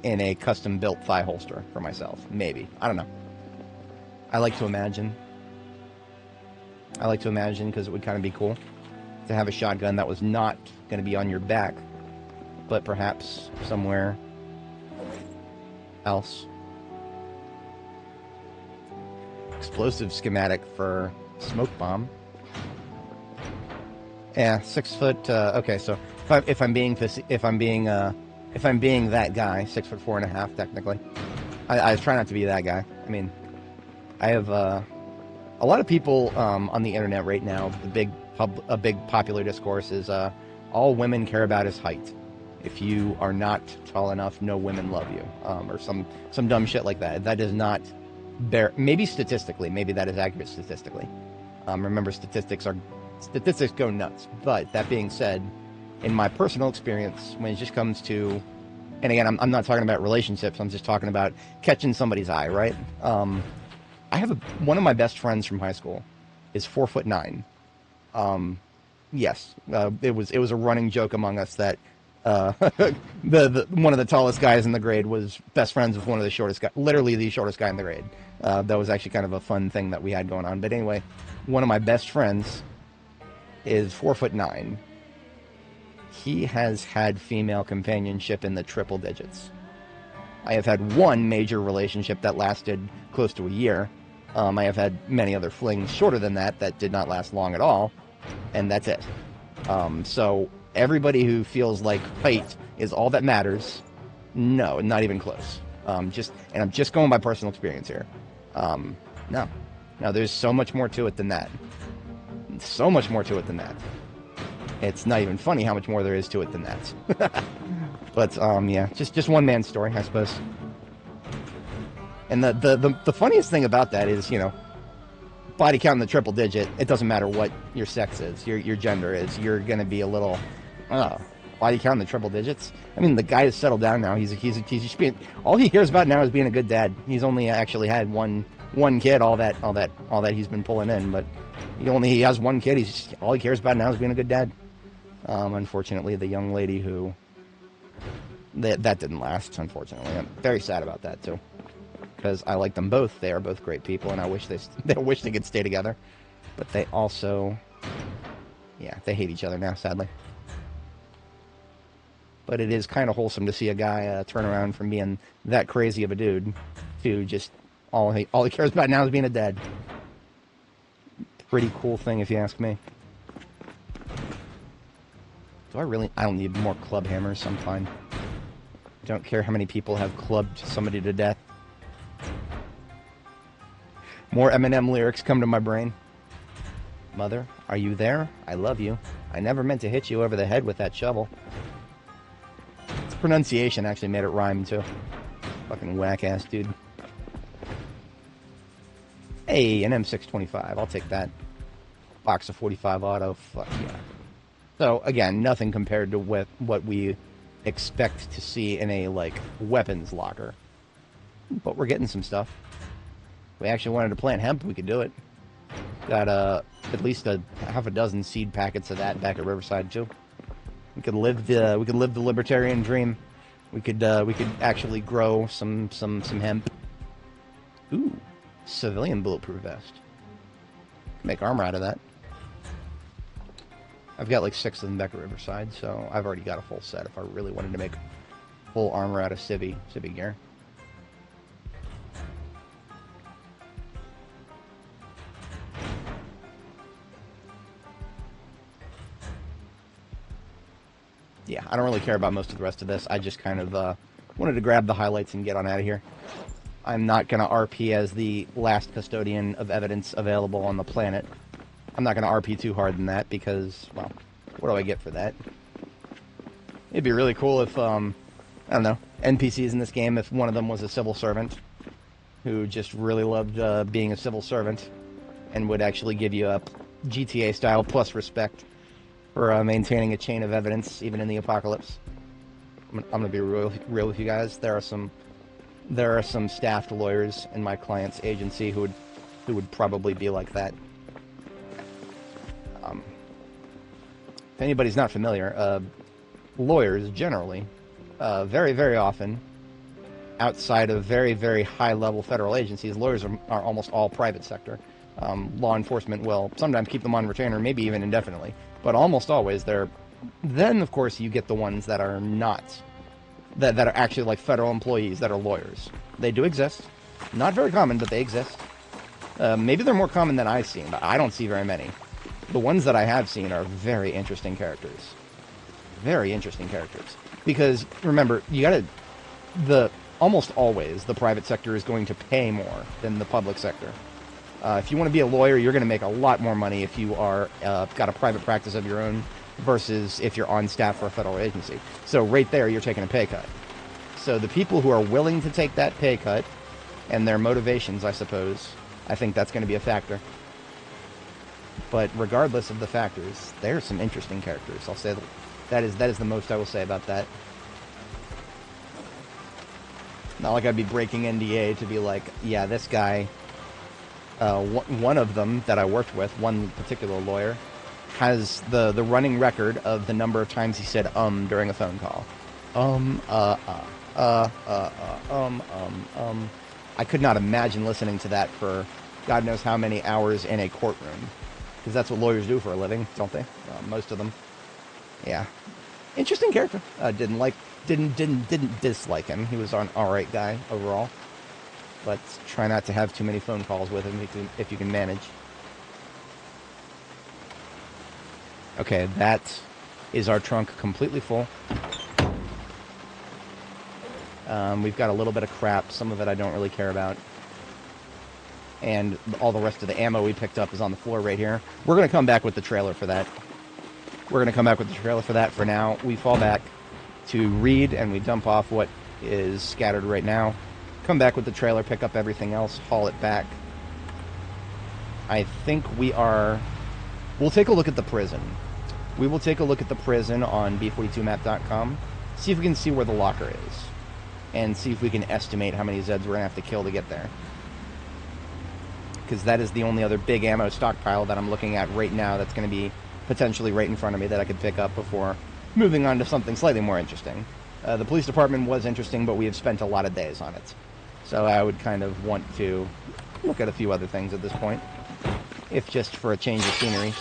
in a custom built thigh holster for myself. Maybe. I don't know. I like to imagine because it would kind of be cool to have a shotgun that was not going to be on your back, but perhaps somewhere else. Explosive schematic for smoke bomb. Yeah, 6 foot. Okay, so if I'm being that guy, 6'4.5", technically. I try not to be that guy. I mean, I have a lot of people on the internet right now. A big popular discourse is all women care about is height. If you are not tall enough, no women love you, or some dumb shit like that. That does not bear. Maybe statistically, maybe that is accurate statistically. Remember, statistics go nuts. But that being said, in my personal experience, when it just comes to, and again, I'm not talking about relationships. I'm just talking about catching somebody's eye, right? I have one of my best friends from high school is 4'9". Yes, it was a running joke among us that the one of the tallest guys in the grade was best friends with one of the shortest guys, literally the shortest guy in the grade. That was actually kind of a fun thing that we had going on. But anyway, one of my best friends is 4'9". He has had female companionship in the triple digits. I have had one major relationship that lasted close to a year. I have had many other flings shorter than that did not last long at all, and that's it. So everybody who feels like height is all that matters, no, not even close. I'm just going by personal experience here. No, there's so much more to it than that. So much more to it than that. It's not even funny how much more there is to it than that. But yeah, just one man's story, I suppose. And the funniest thing about that is, you know, body count in the triple digit, it doesn't matter what your sex is, your gender is, you're going to be a little, body count in the triple digits? I mean, the guy has settled down now. He's just being, all he cares about now is being a good dad. He's only actually had one kid, all that he's been pulling in, but he has one kid. All he cares about now is being a good dad. Unfortunately, the young lady who, that didn't last, unfortunately. I'm very sad about that, too. Because I like them both. They are both great people, and I wish they could stay together. But they also, yeah, they hate each other now, sadly. But it is kind of wholesome to see a guy turn around from being that crazy of a dude to just all he cares about now is being a dad. Pretty cool thing, if you ask me. I don't need more club hammers. I'm fine. Don't care how many people have clubbed somebody to death. More Eminem lyrics come to my brain. Mother, are you there? I love you. I never meant to hit you over the head with that shovel. Its pronunciation actually made it rhyme, too. Fucking whack-ass dude. Hey, an M625. I'll take that. Box of 45 auto. Fuck yeah. So, again, nothing compared to what we expect to see in a, like, weapons locker. But we're getting some stuff. If we actually wanted to plant hemp, we could do it. Got at least a half a dozen seed packets of that back at Riverside, too. We could live the libertarian dream. We could actually grow some hemp. Ooh, civilian bulletproof vest. Make armor out of that. I've got like 6 of them back at Riverside, so I've already got a full set if I really wanted to make full armor out of civvy gear. Yeah, I don't really care about most of the rest of this. I just kind of wanted to grab the highlights and get on out of here. I'm not going to RP as the last custodian of evidence available on the planet. I'm not going to RP too hard than that because, well, what do I get for that? It'd be really cool if, I don't know, NPCs in this game, if one of them was a civil servant who just really loved being a civil servant and would actually give you a GTA style plus respect for maintaining a chain of evidence even in the apocalypse. I'm going to be real with you guys. There are some staffed lawyers in my client's agency who would probably be like that. If anybody's not familiar, lawyers generally, very, very often, outside of very, very high-level federal agencies, lawyers are almost all private sector. Law enforcement will sometimes keep them on retainer, maybe even indefinitely, but almost always they're... Then, of course, you get the ones that are not... That are actually like federal employees that are lawyers. They do exist. Not very common, but they exist. Maybe they're more common than I've seen, but I don't see very many. The ones that I have seen are very interesting characters. Very interesting characters. Because, remember, you gotta... Almost always, the private sector is going to pay more than the public sector. If you want to be a lawyer, you're going to make a lot more money if you are got a private practice of your own versus if you're on staff for a federal agency. So right there, you're taking a pay cut. So the people who are willing to take that pay cut and their motivations, I suppose, I think that's going to be a factor. But regardless of the factors, there's some interesting characters. I'll say that is the most I will say about that. Not like I'd be breaking NDA to be like, yeah, this guy, one of them that I worked with, one particular lawyer, has the running record of the number of times he said during a phone call. I could not imagine listening to that for God knows how many hours in a courtroom. Because that's what lawyers do for a living, don't they? Most of them. Yeah. Interesting character. Didn't dislike him. He was an alright guy overall. But try not to have too many phone calls with him if you can manage. Okay, that is our trunk completely full. We've got a little bit of crap. Some of it I don't really care about. And all the rest of the ammo we picked up is on the floor right here. We're going to come back with the trailer for that. For now, we fall back to read and we dump off what is scattered right now. Come back with the trailer, pick up everything else, haul it back. I think we'll take a look at the prison. We will take a look at the prison on b42map.com, see if we can see where the locker is, and see if we can estimate how many Zeds we're going to have to kill to get there. Because that is the only other big ammo stockpile that I'm looking at right now that's going to be potentially right in front of me that I could pick up before moving on to something slightly more interesting. The police department was interesting, but we have spent a lot of days on it. So I would kind of want to look at a few other things at this point, if just for a change of scenery.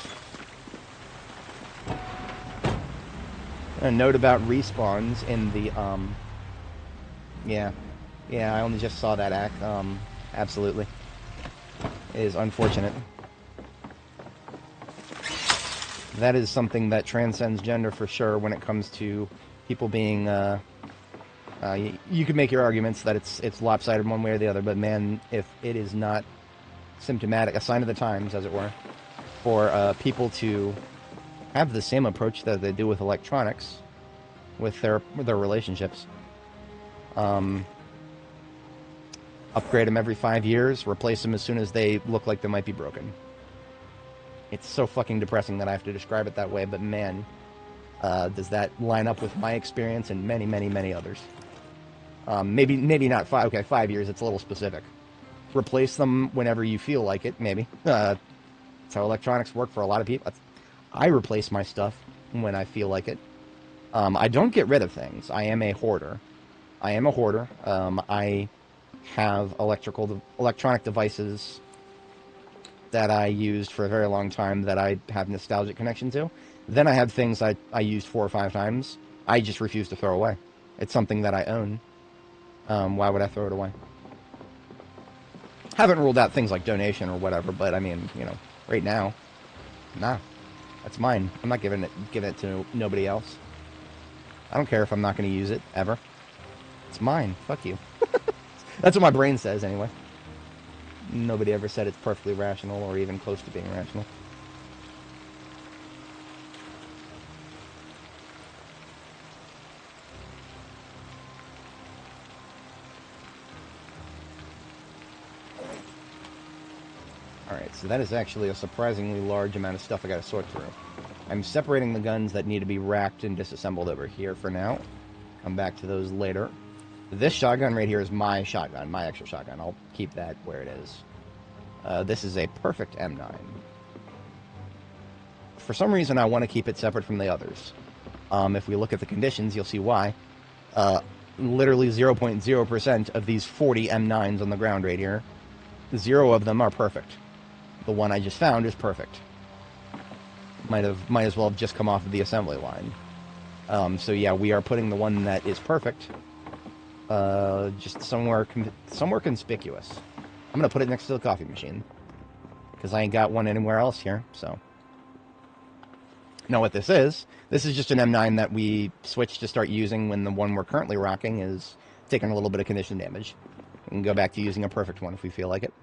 A note about respawns in the, yeah, I only just saw that act, absolutely. It is unfortunate. That is something that transcends gender for sure when it comes to people being, you could make your arguments that it's lopsided one way or the other, but man, if it is not symptomatic, a sign of the times, as it were, for people to have the same approach that they do with electronics, with their relationships. Upgrade them every 5 years, replace them as soon as they look like they might be broken. It's so fucking depressing that I have to describe it that way, but man, does that line up with my experience and many, many, many others. Maybe not 5, okay, 5 years, it's a little specific. Replace them whenever you feel like it, maybe. That's how electronics work for a lot of people. I replace my stuff when I feel like it. I don't get rid of things. I am a hoarder. I have electronic devices that I used for a very long time that I have nostalgic connection to. Then I have things I used 4 or 5 times. I just refuse to throw away. It's something that I own. Why would I throw it away? Haven't ruled out things like donation or whatever, but I mean, you know, right now, nah, that's mine. I'm not giving it to nobody else. I don't care if I'm not going to use it ever. It's mine. Fuck you. That's what my brain says anyway. Nobody ever said it's perfectly rational or even close to being rational. Alright, so that is actually a surprisingly large amount of stuff I gotta sort through. I'm separating the guns that need to be racked and disassembled over here for now. Come back to those later. This shotgun right here is my shotgun, my actual shotgun. I'll keep that where it is. This is a perfect M9. For some reason, I want to keep it separate from the others. If we look at the conditions, you'll see why. Literally 0.0% of these 40 M9s on the ground right here, 0 of them are perfect. The one I just found is perfect. Might as well have just come off of the assembly line. So yeah, we are putting the one that is perfect just somewhere conspicuous. I'm gonna put it next to the coffee machine because I ain't got one anywhere else here. So, know what this is? This is just an M9 that we switched to start using when the one we're currently rocking is taking a little bit of condition damage. We can go back to using a perfect one if we feel like it.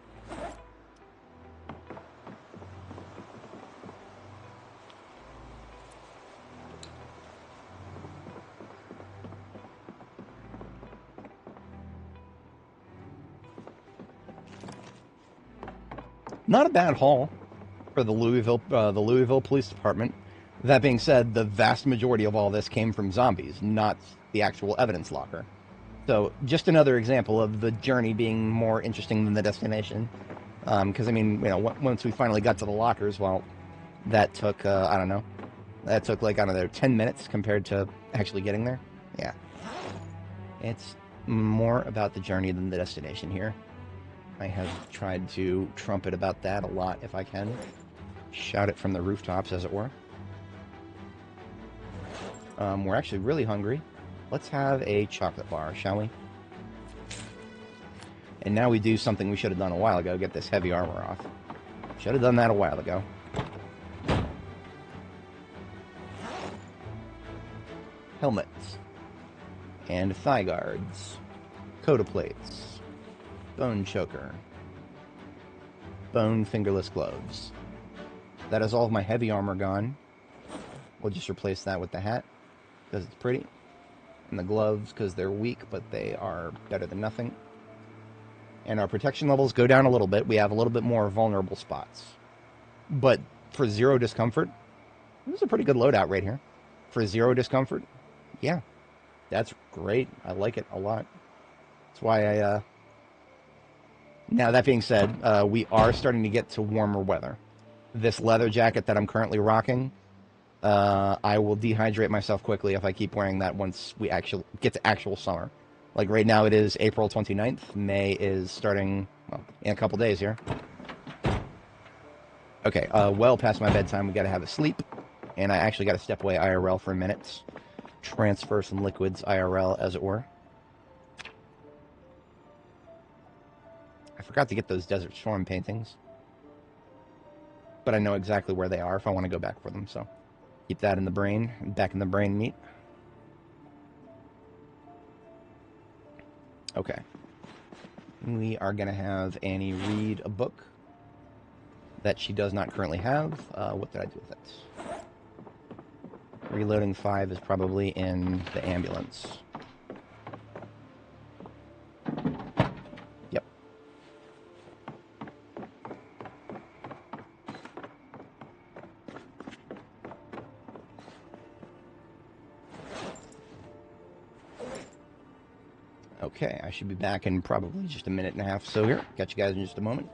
Not a bad haul for the Louisville Police Department. That being said, the vast majority of all this came from zombies, not the actual evidence locker. So, just another example of the journey being more interesting than the destination. Because, I mean, you know, once we finally got to the lockers, well, that took, I don't know. That took, like, I don't know, 10 minutes compared to actually getting there. Yeah. It's more about the journey than the destination here. I have tried to trumpet about that a lot if I can. Shout it from the rooftops, as it were. We're actually really hungry. Let's have a chocolate bar, shall we? And now we do something we should have done a while ago, get this heavy armor off. Should have done that a while ago. Helmets. And thigh guards. Coda plates. Bone choker. Bone fingerless gloves. That is all of my heavy armor gone. We'll just replace that with the hat, because it's pretty. And the gloves, because they're weak, but they are better than nothing. And our protection levels go down a little bit. We have a little bit more vulnerable spots. But for 0 discomfort, this is a pretty good loadout right here. For 0 discomfort, yeah. That's great. I like it a lot. That's why Now, that being said, we are starting to get to warmer weather. This leather jacket that I'm currently rocking, I will dehydrate myself quickly if I keep wearing that once we actually get to actual summer. Like right now it is April 29th. May is starting, well, in a couple days here. Okay, well past my bedtime, we gotta have a sleep. And I actually gotta step away IRL for a minute. Transfer some liquids IRL, as it were. I forgot to get those Desert Storm paintings. But I know exactly where they are if I want to go back for them, so keep that in the brain, back in the brain meat. Okay. We are going to have Annie read a book that she does not currently have. What did I do with it? Reloading 5 is probably in the ambulance. Yep. Okay, I should be back in probably just a minute and a half. So here, catch you guys in just a moment.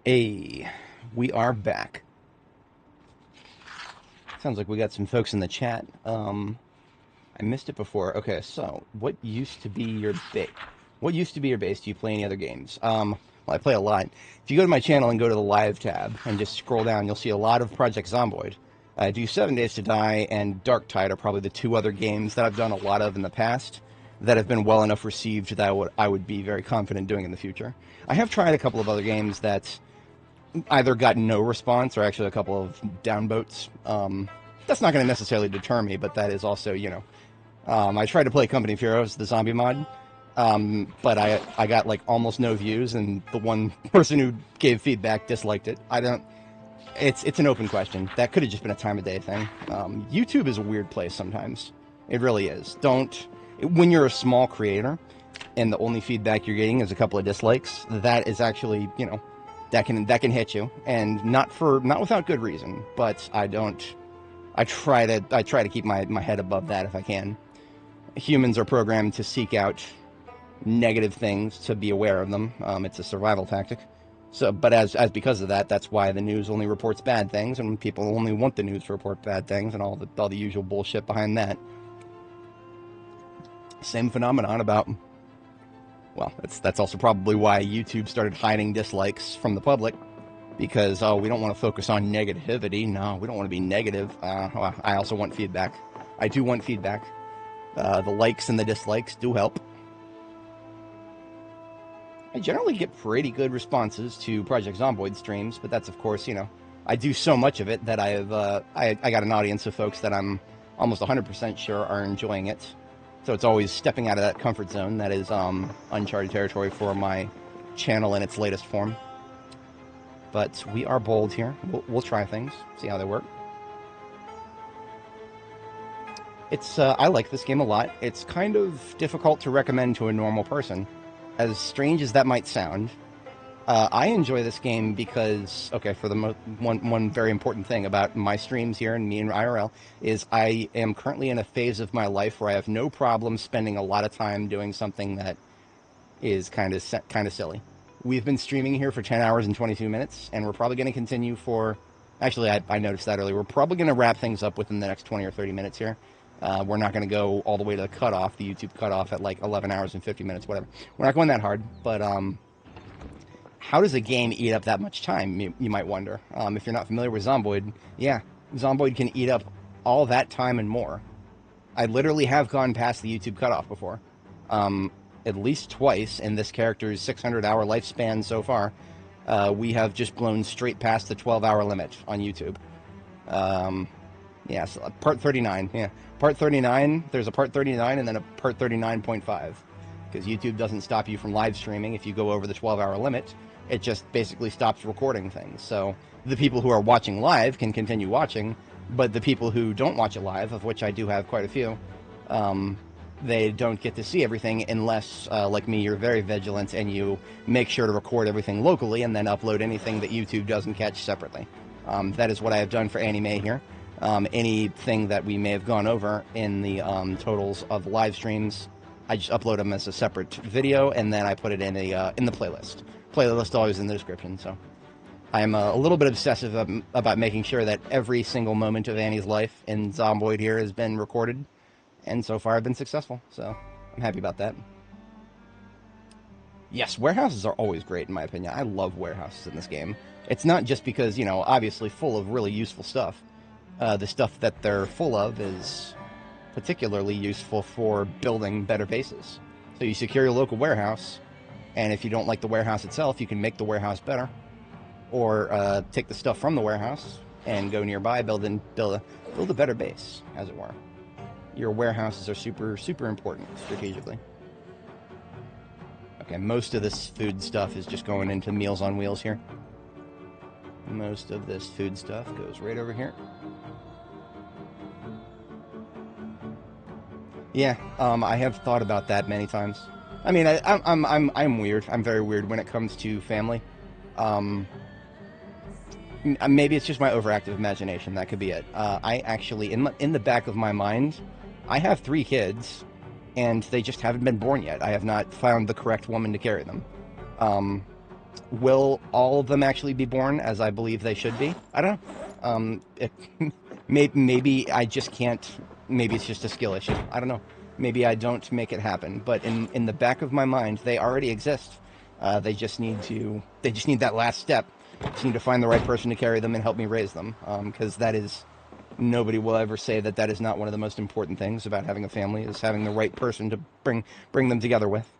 Hey, we are back. Sounds like we got some folks in the chat. I missed it before. Okay, so what used to be your base? What used to be your base? Do you play any other games? Well, I play a lot. If you go to my channel and go to the live tab and just scroll down, you'll see a lot of Project Zomboid. I do 7 Days to Die and Dark Tide are probably the two other games that I've done a lot of in the past that have been well enough received that I would be very confident doing in the future. I have tried a couple of other games that either got no response or actually a couple of downvotes. That's not going to necessarily deter me, but that is also, you know, I tried to play Company of Heroes, the zombie mod, but I got like almost no views, and the one person who gave feedback disliked it. It's an open question. That could have just been a time of day thing. YouTube is a weird place sometimes. It really is. When you're a small creator and the only feedback you're getting is a couple of dislikes, that is actually, you know, that can hit you, and not without good reason. But I try to keep my head above that if I can. Humans are programmed to seek out negative things, to be aware of them. It's a survival tactic. So, but as because of that, that's why the news only reports bad things, and people only want the news to report bad things, and all the usual bullshit behind that. Same phenomenon about. Well, that's also probably why YouTube started hiding dislikes from the public, because, we don't want to focus on negativity. No, we don't want to be negative. Well, I also want feedback. I do want feedback. The likes and the dislikes do help. I generally get pretty good responses to Project Zomboid streams, but that's, of course, you know, I do so much of it that I got an audience of folks that I'm almost 100% sure are enjoying it. So it's always stepping out of that comfort zone that is uncharted territory for my channel in its latest form. But we are bold here. We'll try things, see how they work. I like this game a lot. It's kind of difficult to recommend to a normal person. As strange as that might sound, I enjoy this game because, okay, for the one very important thing about my streams here and me in IRL is I am currently in a phase of my life where I have no problem spending a lot of time doing something that is kind of silly. We've been streaming here for 10 hours and 22 minutes, and we're probably going to continue for... Actually, I noticed that earlier. We're probably going to wrap things up within the next 20 or 30 minutes here. We're not going to go all the way to the cutoff, the YouTube cutoff at like 11 hours and 50 minutes, whatever. We're not going that hard, but how does a game eat up that much time, you might wonder? If you're not familiar with Zomboid, yeah, Zomboid can eat up all that time and more. I literally have gone past the YouTube cutoff before. At least twice in this character's 600-hour lifespan so far. We have just blown straight past the 12-hour limit on YouTube. Yeah, so part 39, yeah. Part 39, there's a part 39 and then a part 39.5. Because YouTube doesn't stop you from live streaming if you go over the 12-hour limit. It just basically stops recording things. So the people who are watching live can continue watching, but the people who don't watch it live, of which I do have quite a few, they don't get to see everything unless, like me, you're very vigilant and you make sure to record everything locally and then upload anything that YouTube doesn't catch separately. That is what I have done for Anime here. Anything that we may have gone over in the totals of live streams, I just upload them as a separate video, and then I put it in the playlist. Playlist always in the description, so I'm a little bit obsessive about making sure that every single moment of Annie's life in Zomboid here has been recorded, and so far I've been successful, so I'm happy about that. Yes, warehouses are always great in my opinion. I love warehouses in this game. It's not just because, you know, obviously full of really useful stuff. The stuff that they're full of is particularly useful for building better bases. So you secure your local warehouse, and if you don't like the warehouse itself, you can make the warehouse better, or take the stuff from the warehouse and go nearby, build a better base, as it were. Your warehouses are super important strategically. Okay, most of this food stuff is just going into Meals on Wheels here. Most of this food stuff goes right over here. Yeah, I have thought about that many times. I mean, I'm weird. I'm very weird when it comes to family. Maybe it's just my overactive imagination. That could be it. I actually, in the back of my mind, I have 3 kids, and they just haven't been born yet. I have not found the correct woman to carry them. Will all of them actually be born as I believe they should be? I don't know. Maybe I just can't. Maybe it's just a skill issue. I don't know. Maybe I don't make it happen. But in the back of my mind, they already exist. They just need that last step. Just need to find the right person to carry them and help me raise them. Because that is, nobody will ever say that is not one of the most important things about having a family, is having the right person to bring them together with.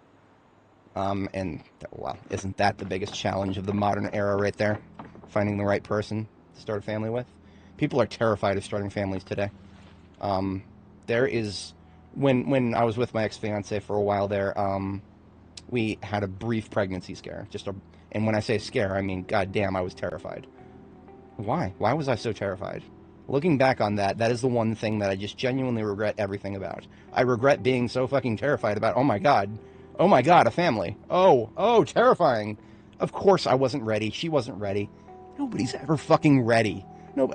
And well, isn't that the biggest challenge of the modern era right there? Finding the right person to start a family with. People are terrified of starting families today. There is, when I was with my ex-fiance for a while there, we had a brief pregnancy scare. And when I say scare, I mean, goddamn, I was terrified. Why? Why was I so terrified? Looking back on that is the one thing that I just genuinely regret everything about. I regret being so fucking terrified about, oh my god, a family. Oh, terrifying. Of course I wasn't ready. She wasn't ready. Nobody's ever fucking ready. No,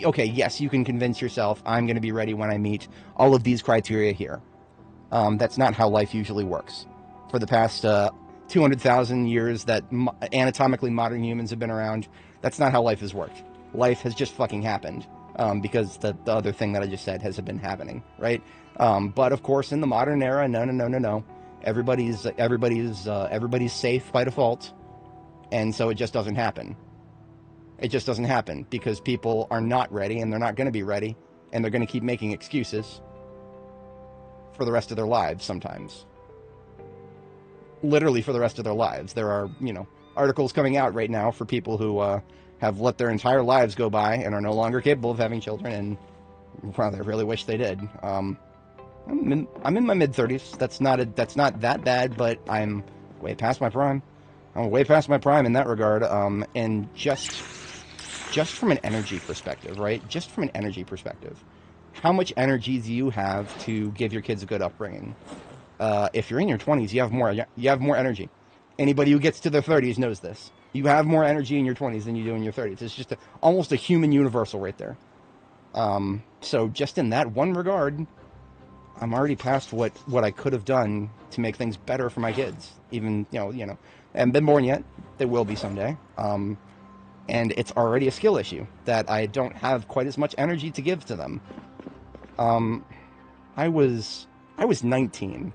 okay, yes, you can convince yourself I'm going to be ready when I meet all of these criteria here. That's not how life usually works. For the past 200,000 years that anatomically modern humans have been around, that's not how life has worked. Life has just fucking happened, because the other thing that I just said has been happening, right? But of course, in the modern era, no. Everybody's safe by default, and so it just doesn't happen. It just doesn't happen because people are not ready, and they're not going to be ready, and they're going to keep making excuses for the rest of their lives sometimes. Literally for the rest of their lives. There are, articles coming out right now for people who have let their entire lives go by and are no longer capable of having children, and well, I really wish they did. I'm in my mid-30s. That's not that bad, but I'm way past my prime. I'm way past my prime in that regard, and just from an energy perspective, right? Just from an energy perspective. How much energy do you have to give your kids a good upbringing? If you're in your 20s, you have more energy. Anybody who gets to their 30s knows this. You have more energy in your 20s than you do in your 30s. It's just almost a human universal right there. So just in that one regard, I'm already past what I could have done to make things better for my kids. Even, I haven't been born yet. They will be someday. And it's already a skill issue that I don't have quite as much energy to give to them. I was 19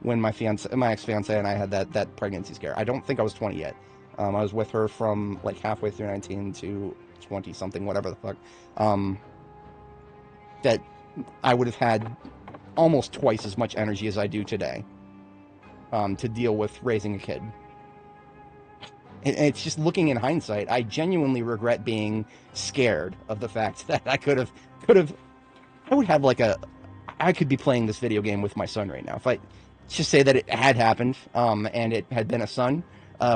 when my ex-fiance and I had that pregnancy scare. I don't think I was 20 yet. I was with her from like halfway through 19 to 20 something, whatever the fuck. That I would have had almost twice as much energy as I do today to deal with raising a kid. It's just, looking in hindsight, I genuinely regret being scared of the fact that I could have, I would have I could be playing this video game with my son right now. If I just say that it had happened, and it had been a son,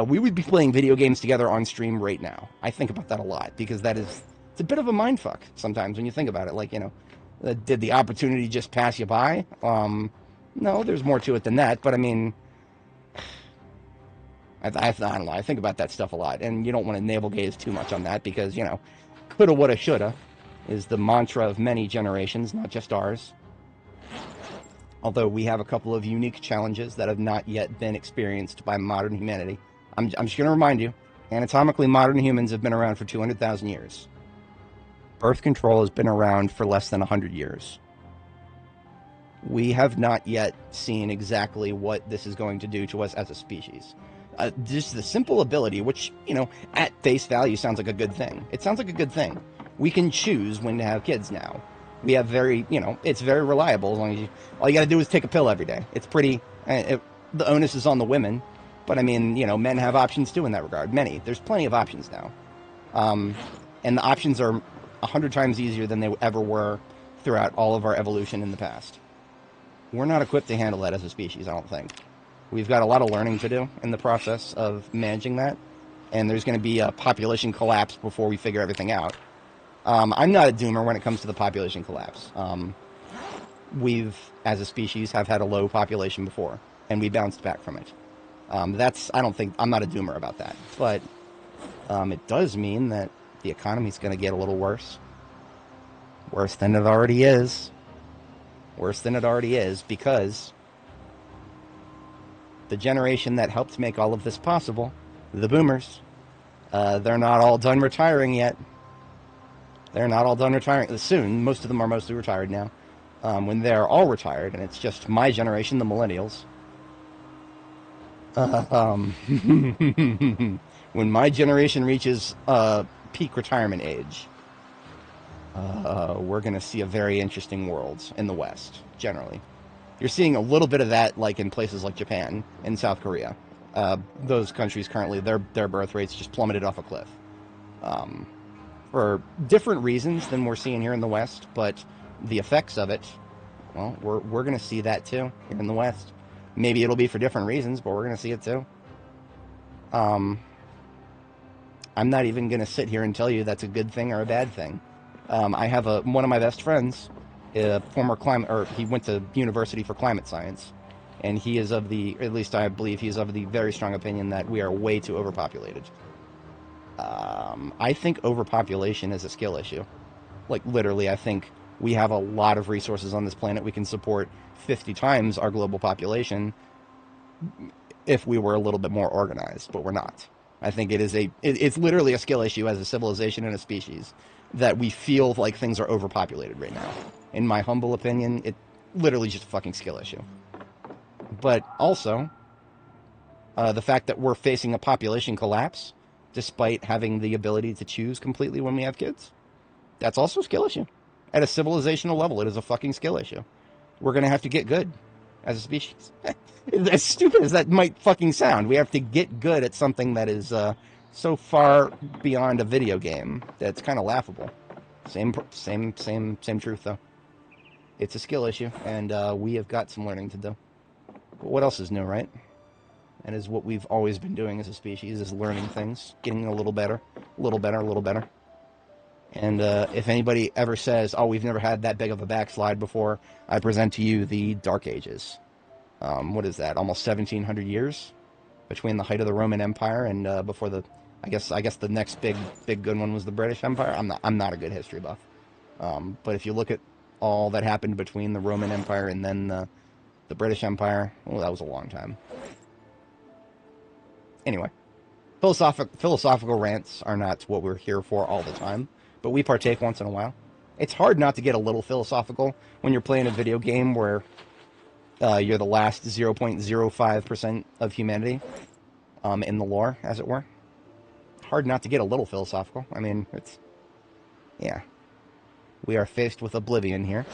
we would be playing video games together on stream right now. I think about that a lot, because it's a bit of a mindfuck sometimes when you think about it. Did the opportunity just pass you by? No, there's more to it than that, but I mean, I don't know, I think about that stuff a lot, and you don't want to navel gaze too much on that, because, coulda, woulda, shoulda is the mantra of many generations, not just ours. Although we have a couple of unique challenges that have not yet been experienced by modern humanity. I'm just going to remind you, anatomically modern humans have been around for 200,000 years. Birth control has been around for less than 100 years. We have not yet seen exactly what this is going to do to us as a species. Just the simple ability, which, at face value sounds like a good thing. It sounds like a good thing. We can choose when to have kids now. We have it's very reliable, as long as all you got to do is take a pill every day. It's pretty, the onus is on the women, but I mean, men have options too in that regard. There's plenty of options now. And the options are 100 times easier than they ever were throughout all of our evolution in the past. We're not equipped to handle that as a species, I don't think. We've got a lot of learning to do in the process of managing that, and there's going to be a population collapse before we figure everything out. I'm not a doomer when it comes to the population collapse. We've, as a species, have had a low population before, and we bounced back from it. I'm not a doomer about that, but it does mean that the economy's going to get a little worse. Worse than it already is. Worse than it already is, because the generation that helped make all of this possible, the boomers, they're not all done retiring yet. They're not all done retiring soon. Most of them are mostly retired now. When they're all retired, and it's just my generation, the millennials. When my generation reaches peak retirement age, we're going to see a very interesting world in the West, generally. You're seeing a little bit of that, like in places like Japan and South Korea. Those countries currently, their birth rates just plummeted off a cliff. For different reasons than we're seeing here in the West, but the effects of it, well, we're going to see that too here in the West. Maybe it'll be for different reasons, but we're going to see it too. I'm not even going to sit here and tell you that's a good thing or a bad thing. I have one of my best friends, a former he went to university for climate science, and he is at least I believe he's of the very strong opinion that we are way too overpopulated. I think overpopulation is a skill issue. Like, literally, I think we have a lot of resources on this planet. We can support 50 times our global population if we were a little bit more organized, but we're not. I think it's literally a skill issue as a civilization and a species that we feel like things are overpopulated right now. In my humble opinion, it literally just a fucking skill issue. But also, the fact that we're facing a population collapse, despite having the ability to choose completely when we have kids, that's also a skill issue. At a civilizational level, it is a fucking skill issue. We're going to have to get good as a species. As stupid as that might fucking sound, we have to get good at something that is so far beyond a video game that's kind of laughable. Same truth, though. It's a skill issue, and we have got some learning to do. But what else is new, right? And is what we've always been doing as a species, is learning things, getting a little better, a little better, a little better. And if anybody ever says, oh, we've never had that big of a backslide before, I present to you the Dark Ages. What is that? Almost 1,700 years between the height of the Roman Empire and before I guess the next big good one was the British Empire. I'm not a good history buff. But if you look at all that happened between the Roman Empire and then the British Empire, well, that was a long time. Anyway, philosophical rants are not what we're here for all the time, but we partake once in a while. It's hard not to get a little philosophical when you're playing a video game where you're the last 0.05% of humanity in the lore, as it were. Hard not to get a little philosophical. I mean, yeah. We are faced with oblivion here.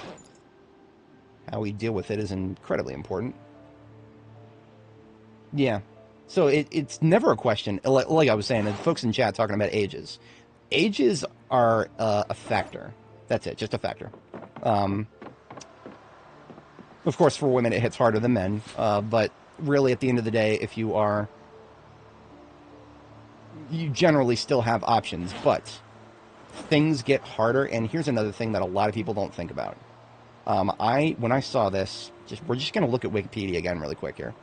How we deal with it is incredibly important. Yeah. So it's never a question, like I was saying, and folks in chat talking about ages. Ages are a factor. That's it, just a factor. Of course, for women, it hits harder than men. But really, at the end of the day, if you generally still have options. But things get harder, and here's another thing that a lot of people don't think about. When I saw this, we're just going to look at Wikipedia again really quick here.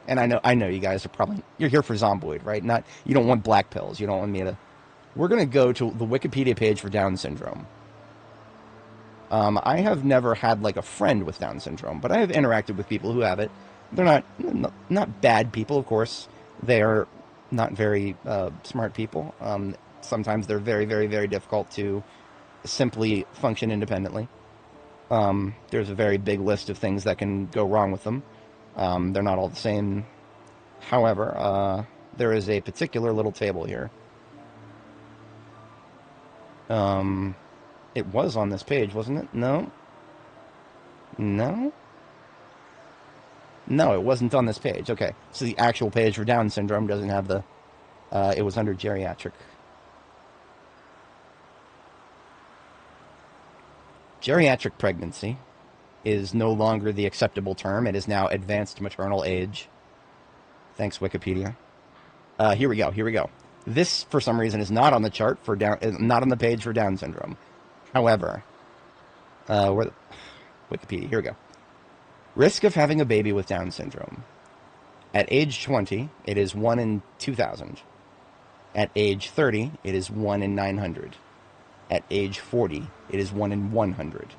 And I know you guys you're here for Zomboid, right? You don't want black pills. You don't want me to... We're going to go to the Wikipedia page for Down syndrome. I have never had, like, a friend with Down syndrome, but I have interacted with people who have it. They're not bad people, of course. They are not very smart people. Sometimes they're very, very, very difficult to simply function independently. There's a very big list of things that can go wrong with them. They're not all the same. However, there is a particular little table here. It was on this page, wasn't it? No, it wasn't on this page. Okay, so the actual page for Down syndrome doesn't have the... it was under geriatric. Geriatric pregnancy is no longer the acceptable term. It is now advanced maternal age. Thanks, Wikipedia. Here we go. This, for some reason, is not on the chart for not on the page for Down syndrome. However, Wikipedia, here we go. Risk of having a baby with Down syndrome. At age 20, it is 1 in 2,000. At age 30, it is 1 in 900. At age 40, it is 1 in 100.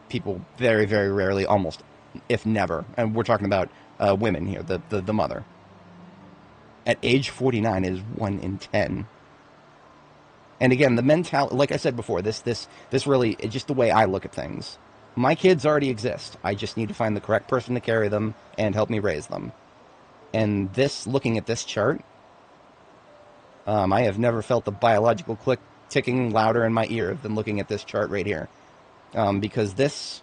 People very, very rarely, almost, if never, and we're talking about women here, the mother. At age 49, it is 1 in 10. And again, the mentality, like I said before, this really, it's just the way I look at things. My kids already exist. I just need to find the correct person to carry them and help me raise them. And this, looking at this chart, I have never felt the biological click ticking louder in my ear than looking at this chart right here. Because this,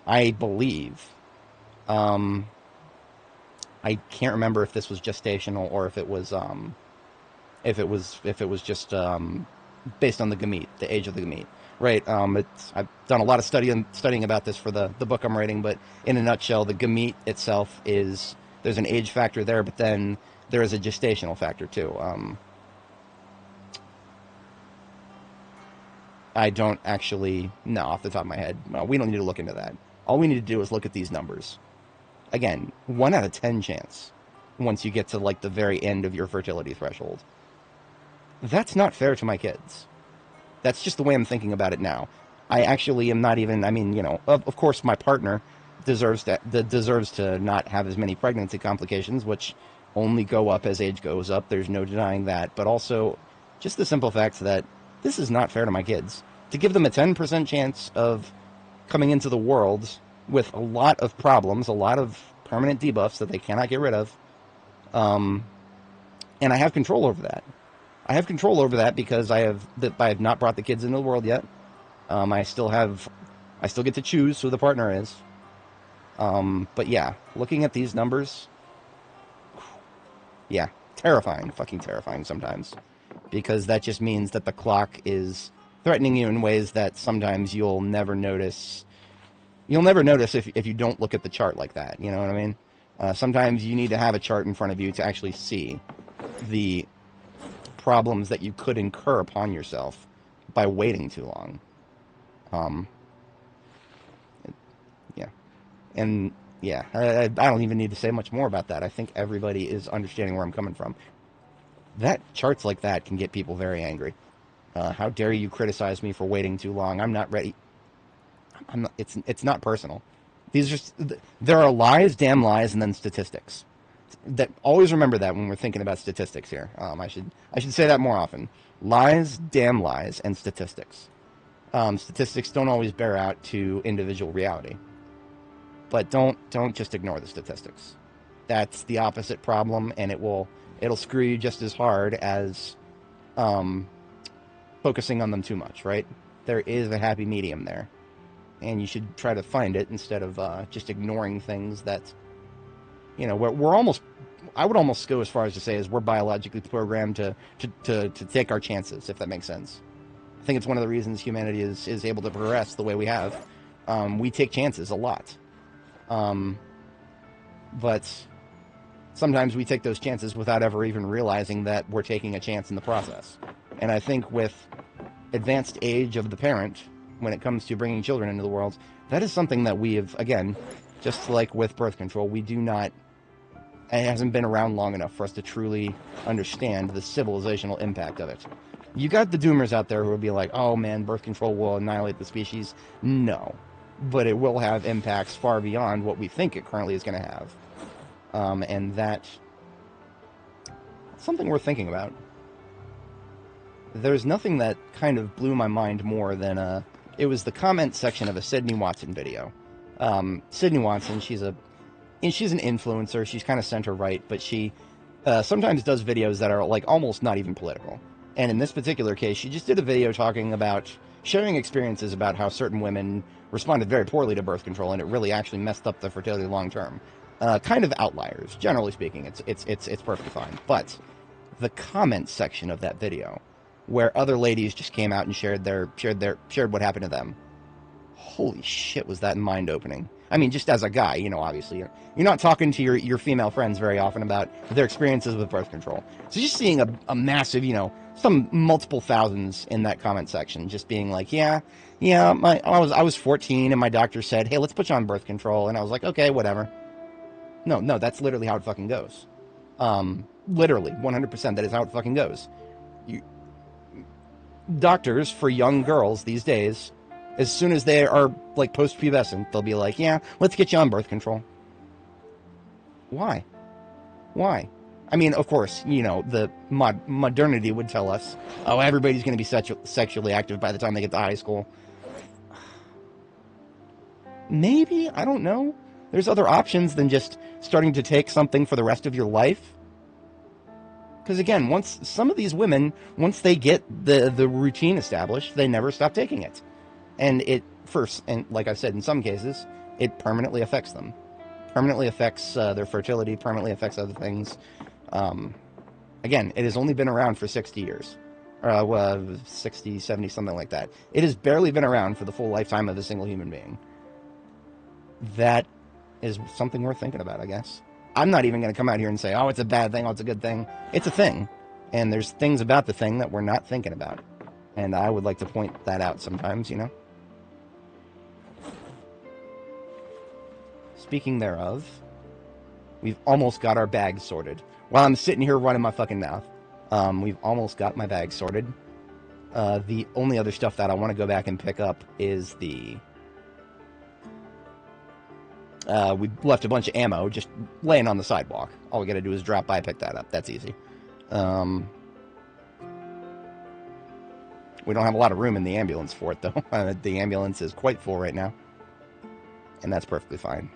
I believe, I can't remember if this was gestational or if it was just based on the gamete, the age of the gamete, right? I've done a lot of studying about this for the book I'm writing, but in a nutshell, the gamete itself there's an age factor there, but then there is a gestational factor too. I don't actually know off the top of my head. No, we don't need to look into that. All we need to do is look at these numbers. Again, 1 out of 10 chance once you get to like the very end of your fertility threshold. That's not fair to my kids. That's just the way I'm thinking about it now. I actually am not even, I mean, you know, of course my partner deserves to not have as many pregnancy complications, which only go up as age goes up. There's no denying that. But also, just the simple fact that this is not fair to my kids. To give them a 10% chance of coming into the world with a lot of problems, a lot of permanent debuffs that they cannot get rid of, and I have control over that. I have control over that because I have not brought the kids into the world yet. I still get to choose who the partner is. But yeah, looking at these numbers, yeah, terrifying, fucking terrifying sometimes. Because that just means that the clock is threatening you in ways that sometimes you'll never notice. You'll never notice if you don't look at the chart like that, you know what I mean? Sometimes you need to have a chart in front of you to actually see the problems that you could incur upon yourself by waiting too long. Yeah. And yeah, I don't even need to say much more about that. I think everybody is understanding where I'm coming from. That charts like that can get people very angry. How dare you criticize me for waiting too long? I'm not ready. It's not personal. These are just, there are lies, damn lies, and then statistics. That always remember that when we're thinking about statistics here. I should say that more often. Lies, damn lies, and statistics. Statistics don't always bear out to individual reality. But don't just ignore the statistics. That's the opposite problem, and it'll screw you just as hard as focusing on them too much, right? There is a happy medium there. And you should try to find it instead of just ignoring things that, you know, we're almost, I would almost go as far as to say is we're biologically programmed to take our chances, if that makes sense. I think it's one of the reasons humanity is able to progress the way we have. We take chances a lot. But sometimes we take those chances without ever even realizing that we're taking a chance in the process. And I think with advanced age of the parent, when it comes to bringing children into the world, that is something that we have, again, just like with birth control, we do not, it hasn't been around long enough for us to truly understand the civilizational impact of it. You got the doomers out there who will be like, oh man, birth control will annihilate the species. No. But it will have impacts far beyond what we think it currently is going to have. And that's something worth thinking about. There's nothing that kind of blew my mind more than it was the comment section of a Sydney Watson video. Sydney Watson, she's an influencer. She's kind of center-right, but she sometimes does videos that are like almost not even political. And in this particular case, she just did a video talking about sharing experiences about how certain women responded very poorly to birth control, and it really actually messed up their fertility long term. Kind of outliers, generally speaking. It's perfectly fine. But the comment section of that video, where other ladies just came out and shared what happened to them. Holy shit, was that mind-opening. I mean, just as a guy, you know, obviously, you're not talking to your female friends very often about their experiences with birth control. So just seeing a massive, you know, some multiple thousands in that comment section, just being like, I was 14 and my doctor said, hey, let's put you on birth control. And I was like, okay, whatever. No, that's literally how it fucking goes. Literally, 100%, that is how it fucking goes. Doctors for young girls these days, as soon as they are like post-pubescent, they'll be like, yeah, let's get you on birth control. Why? I mean, of course, you know, the modernity would tell us, oh, everybody's going to be sexually active by the time they get to high school. Maybe, I don't know. There's other options than just starting to take something for the rest of your life. Because again, once some of these women, once they get the routine established, they never stop taking it. And and like I said, in some cases, it permanently affects them. Permanently affects their fertility, permanently affects other things. Again, it has only been around for 60 years. 60, 70, something like that. It has barely been around for the full lifetime of a single human being. That is something worth thinking about, I guess. I'm not even going to come out here and say, oh, it's a bad thing, oh, it's a good thing. It's a thing. And there's things about the thing that we're not thinking about. And I would like to point that out sometimes, you know? Speaking thereof, we've almost got our bags sorted. While I'm sitting here running my fucking mouth, we've almost got my bags sorted. The only other stuff that I want to go back and pick up is the... we left a bunch of ammo just laying on the sidewalk. All we gotta do is drop by, pick that up. That's easy. We don't have a lot of room in the ambulance for it, though. The ambulance is quite full right now. And that's perfectly fine.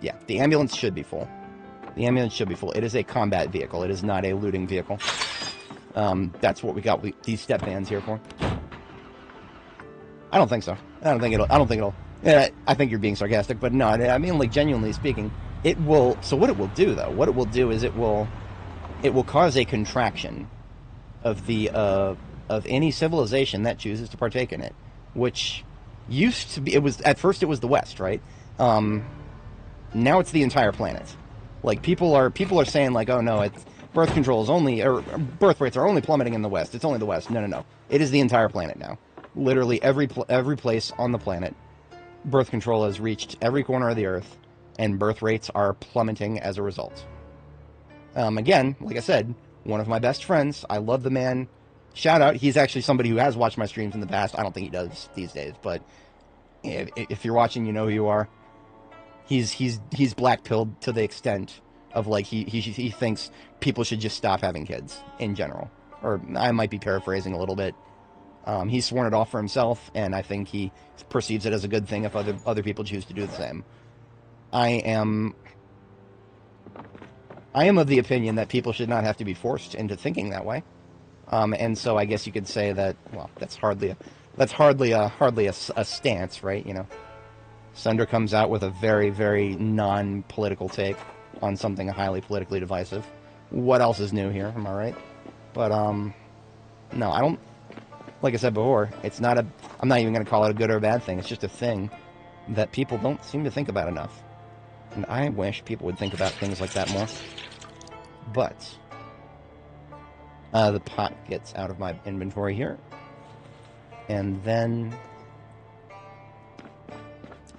Yeah, the ambulance should be full. The ambulance should be full. It is a combat vehicle. It is not a looting vehicle. That's what we got these step vans here for. I don't think so. I don't think it'll... Yeah, I think you're being sarcastic, but no, I mean, like, genuinely speaking, it will... So what it will do, though, what it will do is it will cause a contraction of the, of any civilization that chooses to partake in it, which used to be, at first it was the West, right? Now it's the entire planet. Like, people are saying, like, oh no, birth control is only, or birth rates are only plummeting in the West, it's only the West. No. It is the entire planet now. Literally every place on the planet, birth control has reached every corner of the earth, and birth rates are plummeting as a result. Again, like I said, one of my best friends, I love the man, shout out, he's actually somebody who has watched my streams in the past. I don't think he does these days, but if you're watching, you know who you are. He's black-pilled to the extent of, like, he thinks people should just stop having kids in general. Or I might be paraphrasing a little bit. He's sworn it off for himself, and I think he perceives it as a good thing if other people choose to do the same. I am of the opinion that people should not have to be forced into thinking that way. And so I guess you could say that, well, that's hardly a stance, right? You know, Sunder comes out with a very, very non-political take on something highly politically divisive. What else is new here? Am I right? But no, I don't. Like I said before, I'm not even going to call it a good or a bad thing. It's just a thing that people don't seem to think about enough. And I wish people would think about things like that more. But the pot gets out of my inventory here. And then...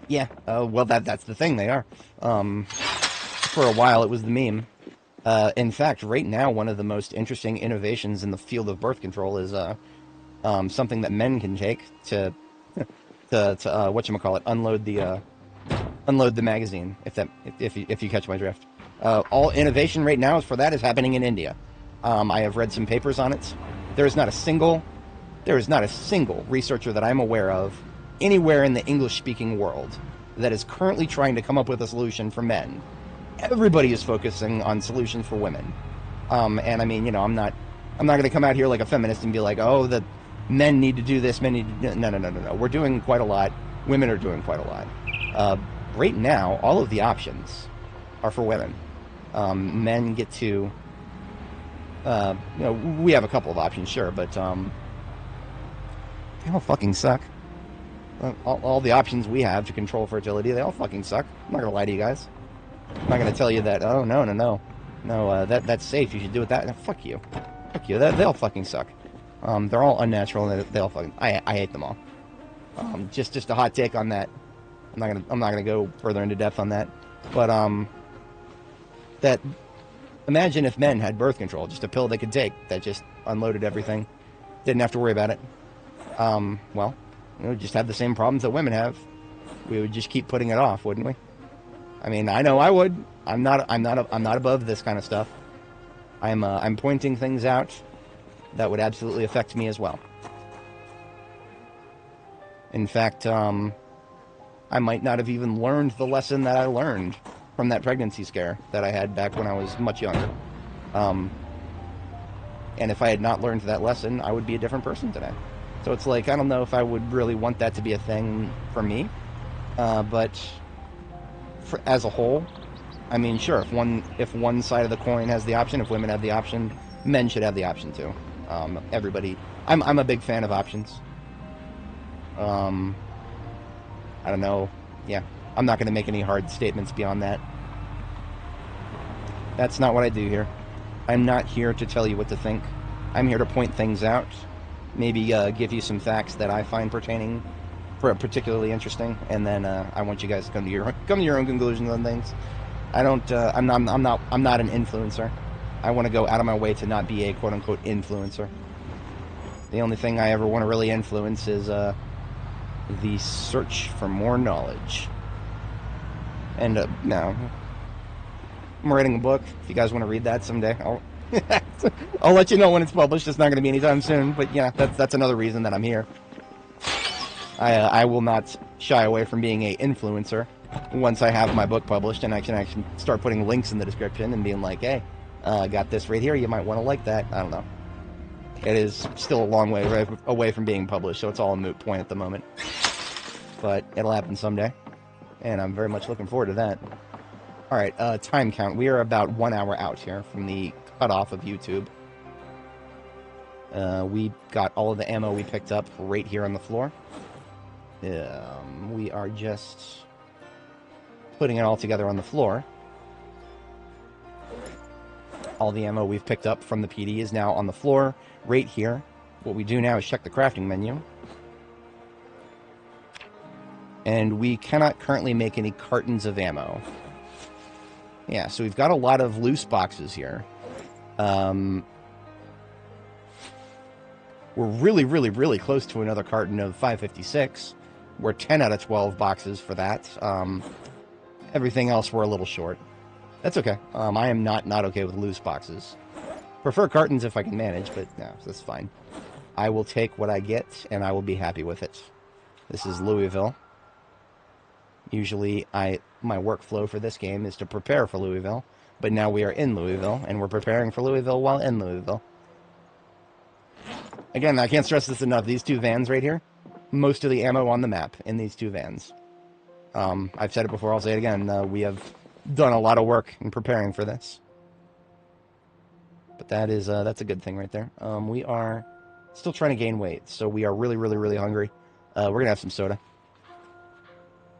Yeah, well, that's the thing, they are. For a while, it was the meme. In fact, right now, one of the most interesting innovations in the field of birth control is... something that men can take to whatchamacallit, unload the magazine, if you catch my drift. All innovation right now is happening in India. I have read some papers on it. There is not a single researcher that I'm aware of anywhere in the English-speaking world that is currently trying to come up with a solution for men. Everybody is focusing on solutions for women. And I mean, you know, I'm not going to come out here like a feminist and be like, oh, the men need to do this, men need to do... No. We're doing quite a lot. Women are doing quite a lot. Right now, all of the options are for women. Men get to... you know, we have a couple of options, sure, but they all fucking suck. All the options we have to control fertility, they all fucking suck. I'm not going to lie to you guys. I'm not going to tell you that, oh, no, that's safe, you should do it that. Fuck you. They all fucking suck. They're all unnatural, and they all fucking... I hate them all. Just a hot take on that. I'm not gonna go further into depth on that. But that... Imagine if men had birth control, just a pill they could take that just unloaded everything. Didn't have to worry about it. Well, we would just have the same problems that women have. We would just keep putting it off, wouldn't we? I mean, I know I would. I'm not above this kind of stuff. I'm pointing things out that would absolutely affect me as well. In fact, I might not have even learned the lesson that I learned from that pregnancy scare that I had back when I was much younger. And if I had not learned that lesson, I would be a different person today. So it's like, I don't know if I would really want that to be a thing for me. But as a whole, I mean, sure, if one side of the coin has the option, if women have the option, men should have the option too. Everybody, I'm a big fan of options. I don't know. Yeah, I'm not going to make any hard statements beyond that. That's not what I do here. I'm not here to tell you what to think. I'm here to point things out, maybe give you some facts that I find particularly interesting, and then I want you guys to come to your own conclusions on things. I'm not an influencer. I want to go out of my way to not be a quote unquote influencer. The only thing I ever want to really influence is the search for more knowledge. And now I'm writing a book. If you guys want to read that someday, I'll let you know when it's published. It's not going to be anytime soon, but yeah, that's another reason that I'm here. I will not shy away from being a influencer once I have my book published, and I can actually start putting links in the description and being like, hey, I got this right here, you might want to like that. I don't know. It is still a long way away from being published, so it's all a moot point at the moment. But it'll happen someday, and I'm very much looking forward to that. Alright, time count. We are about 1 hour out here from the cutoff of YouTube. We got all of the ammo we picked up right here on the floor. We are just putting it all together on the floor. All the ammo we've picked up from the PD is now on the floor, right here. What we do now is check the crafting menu. And we cannot currently make any cartons of ammo. Yeah, so we've got a lot of loose boxes here. We're really, really, really close to another carton of 556. We're 10 out of 12 boxes for that. Everything else we're a little short. That's okay. I am not okay with loose boxes. Prefer cartons if I can manage, but no, that's fine. I will take what I get, and I will be happy with it. This is Louisville. Usually, my workflow for this game is to prepare for Louisville, but now we are in Louisville, and we're preparing for Louisville while in Louisville. Again, I can't stress this enough. These two vans right here, most of the ammo on the map in these two vans. I've said it before, I'll say it again. We have done a lot of work in preparing for this. But that's a good thing right there. We are still trying to gain weight, so we are really, really, really hungry. We're going to have some soda.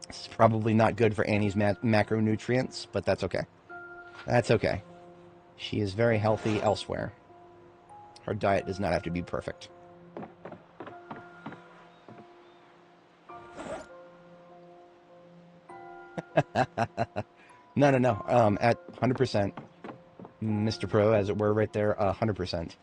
It's probably not good for Annie's macronutrients, but that's okay. That's okay. She is very healthy elsewhere. Her diet does not have to be perfect. No. At 100%. Mr. Pro, as it were, right there, 100%.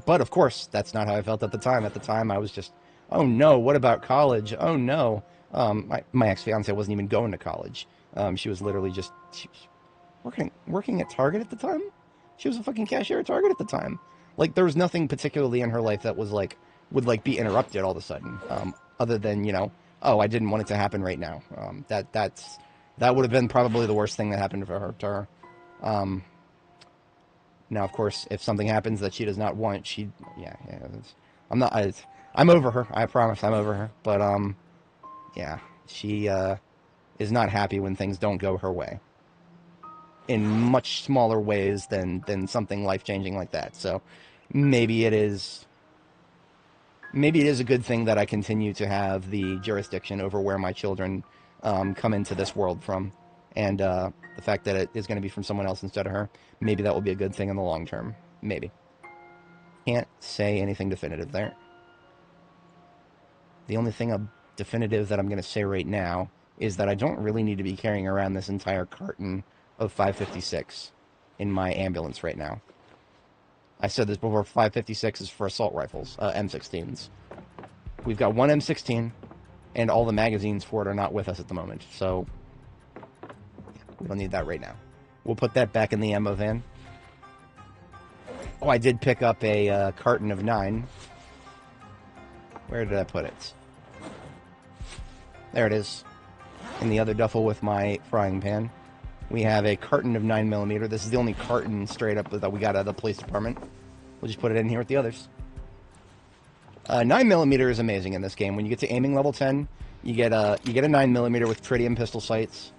But of course, that's not how I felt at the time. At the time, I was just, oh no, what about college? Oh no. My ex-fiance wasn't even going to college. She was literally just working at Target at the time. She was a fucking cashier at Target at the time. Like, there was nothing particularly in her life that was like, would be interrupted all of a sudden. Other than, oh, I didn't want it to happen right now. That would have been probably the worst thing that happened to her. Now, of course, if something happens that she does not want, I'm over her. I promise I'm over her. But, yeah, she is not happy when things don't go her way. In much smaller ways than something life-changing like that. So maybe it is a good thing that I continue to have the jurisdiction over where my children come into this world from. And the fact that it is going to be from someone else instead of her, maybe that will be a good thing in the long term. Maybe. Can't say anything definitive there. The only thing definitive that I'm going to say right now is that I don't really need to be carrying around this entire carton of 556 in my ambulance right now. I said this before, 556 is for assault rifles, M16s. We've got one M16, and all the magazines for it are not with us at the moment, so We don't need that right now. We'll put that back in the ammo van. Oh, I did pick up a carton of 9. Where did I put it? There it is. In the other duffel with my frying pan. We have a carton of 9mm. This is the only carton straight up that we got out of the police department. We'll just put it in here with the others. 9mm is amazing in this game. When you get to aiming level 10, you get a 9mm with tritium pistol sights.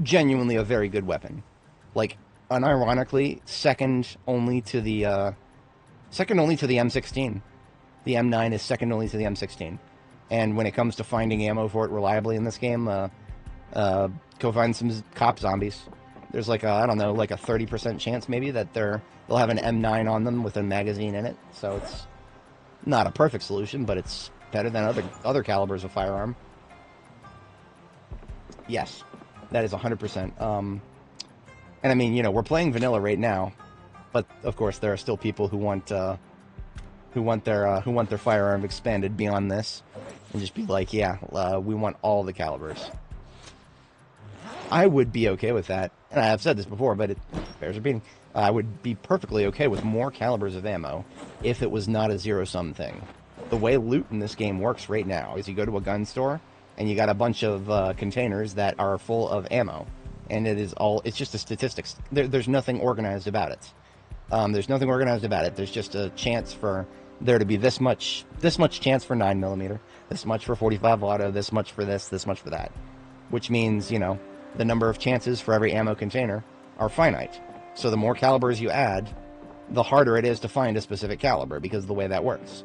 Genuinely a very good weapon. Like, unironically, second only to the M16. The M9 is second only to the M16. And when it comes to finding ammo for it reliably in this game, go find some cop zombies. There's like I don't know, like a 30% chance maybe that they'll have an M9 on them with a magazine in it. So it's not a perfect solution, but it's better than other calibers of firearm. Yes, that is 100%. And I mean, you know, we're playing vanilla right now, but of course there are still people who want their firearm expanded beyond this, and just be like, yeah, we want all the calibers. I would be okay with that, and I have said this before, but it bears repeating. I would be perfectly okay with more calibers of ammo if it was not a zero-sum thing. The way loot in this game works right now is you go to a gun store, and you got a bunch of containers that are full of ammo, and it's just a statistics. There's nothing organized about it. There's nothing organized about it. There's just a chance for there to be this much chance for 9mm, this much for 45 auto, this much for this much for that. Which means, you know, the number of chances for every ammo container are finite. So the more calibers you add, the harder it is to find a specific caliber, because of the way that works.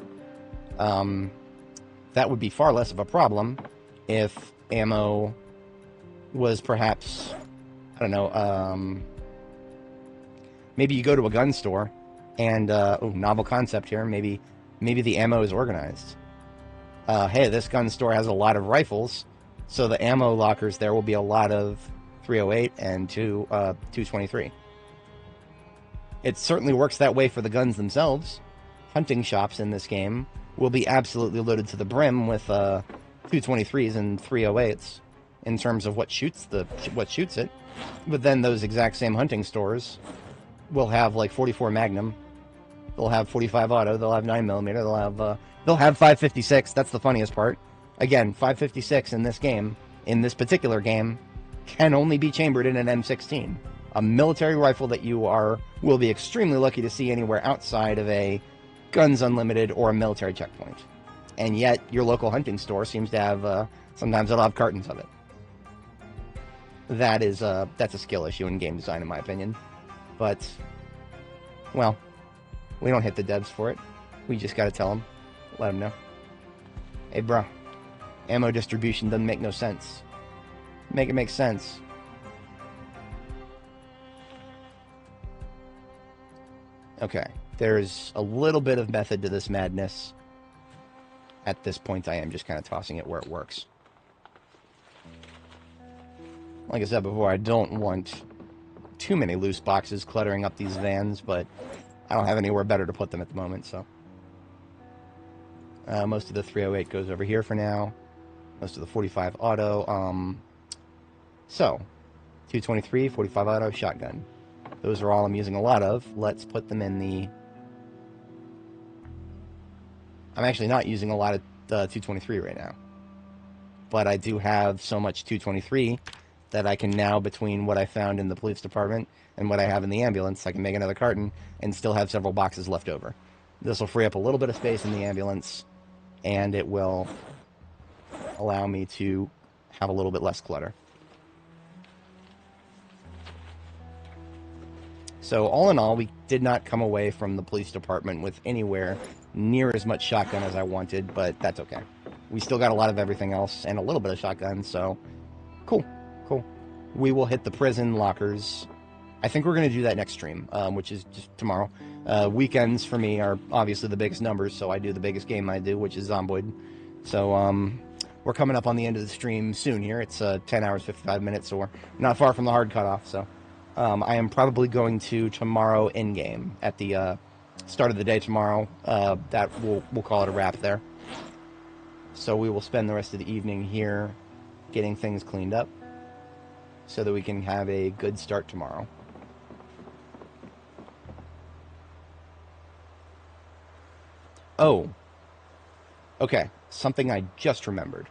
That would be far less of a problem if ammo was perhaps, I don't know, maybe you go to a gun store and, novel concept here, maybe the ammo is organized. Hey, this gun store has a lot of rifles, so the ammo lockers there will be a lot of 308 and 223. It certainly works that way for the guns themselves. Hunting shops in this game will be absolutely loaded to the brim with 223s and 308s in terms of what shoots it. But then those exact same hunting stores will have like 44 Magnum. They'll have 45 auto. They'll have 9mm. They'll have 556. That's the funniest part. Again, 556 in this game, in this particular game, can only be chambered in an M16. A military rifle that you will be extremely lucky to see anywhere outside of a Guns Unlimited or a military checkpoint. And yet, your local hunting store seems to have, sometimes they'll have cartons of it. That's a skill issue in game design, in my opinion. But, well, we don't hit the devs for it. We just gotta tell them. Let them know. Hey, bro. Ammo distribution doesn't make no sense. Make it make sense. Okay. There's a little bit of method to this madness. At this point, I am just kind of tossing it where it works. Like I said before, I don't want too many loose boxes cluttering up these vans, but I don't have anywhere better to put them at the moment, so. Most of the 308 goes over here for now. Most of the 45 auto. So, 223, 45 auto, shotgun. Those are all I'm using a lot of. Let's put them in the... I'm actually not using a lot of 223 right now. But I do have so much 223 that I can now, between what I found in the police department and what I have in the ambulance, I can make another carton and still have several boxes left over. This will free up a little bit of space in the ambulance, and it will allow me to have a little bit less clutter. So all in all, we did not come away from the police department with anywhere near as much shotgun as I wanted, but that's okay. We still got a lot of everything else and a little bit of shotgun, so cool. We will hit the prison lockers. I think we're going to do that next stream, which is just tomorrow. Weekends for me are obviously the biggest numbers, so I do the biggest game I do, which is Zomboid. So we're coming up on the end of the stream soon here. It's 10 hours, 55 minutes, so we're not far from the hard cutoff. So I am probably going to tomorrow in-game at the start of the day tomorrow. That we'll call it a wrap there. So we will spend the rest of the evening here getting things cleaned up. so that we can have a good start tomorrow. Oh, okay, something I just remembered.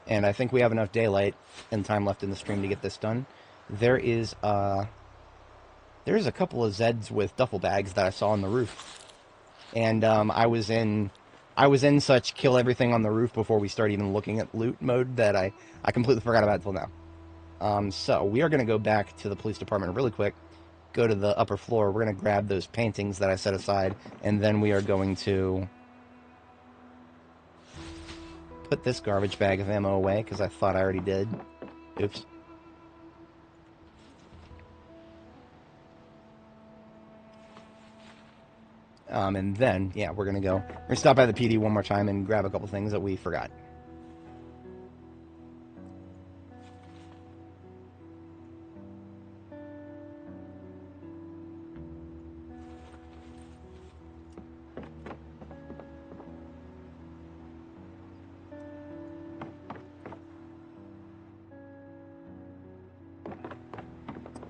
And I think we have enough daylight and time left in the stream to get this done. There's a couple of Zeds with duffel bags that I saw on the roof. And I was in such kill everything on the roof before we start even looking at loot mode that I completely forgot about it till now. So we are going to go back to the police department really quick, go to the upper floor. We're going to grab those paintings that I set aside, and then we are going to put this garbage bag of ammo away, because I thought I already did. Oops. And then, yeah, we're going to stop by the PD one more time and grab a couple things that we forgot.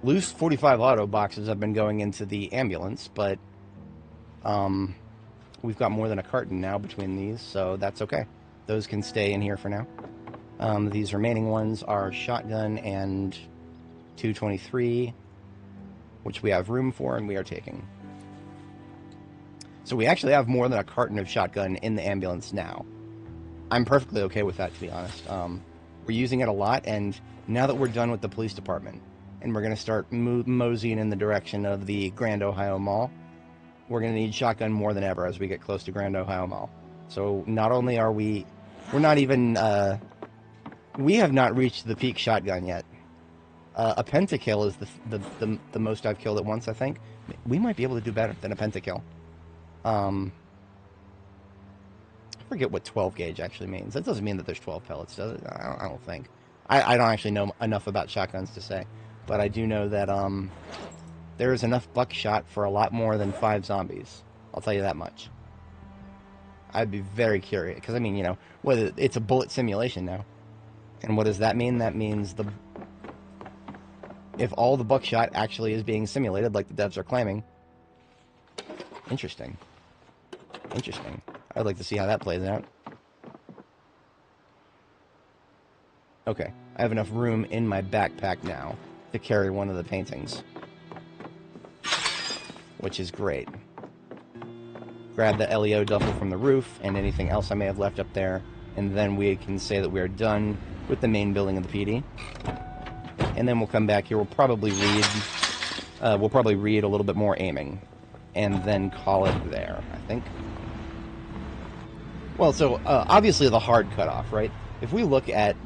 Loose 45 auto boxes have been going into the ambulance, but we've got more than a carton now between these, so that's okay. Those can stay in here for now. These remaining ones are shotgun and 223, which we have room for and we are taking. So we actually have more than a carton of shotgun in the ambulance now. I'm perfectly okay with that, to be honest. We're using it a lot, and now that we're done with the police department, and we're going to start moseying in the direction of the Grand Ohio Mall, we're going to need shotgun more than ever as we get close to Grand Ohio Mall. So not only are we're not even, we have not reached the peak shotgun yet. A pentakill is the most I've killed at once, I think. We might be able to do better than a pentakill. I forget what 12 gauge actually means. That doesn't mean that there's 12 pellets, does it? I don't think. I don't actually know enough about shotguns to say. But I do know that there is enough buckshot for a lot more than 5 zombies. I'll tell you that much. I'd be very curious, because I mean, you know, whether it's a bullet simulation now, and what does that mean? That means if all the buckshot actually is being simulated, like the devs are claiming. Interesting. I'd like to see how that plays out. Okay, I have enough room in my backpack now to carry one of the paintings, which is great. Grab the LEO duffel from the roof and anything else I may have left up there, and then we can say that we are done with the main building of the PD. And then we'll come back here. We'll probably read a little bit more aiming, and then call it there, I think. Well, so obviously the hard cutoff, right? If we look at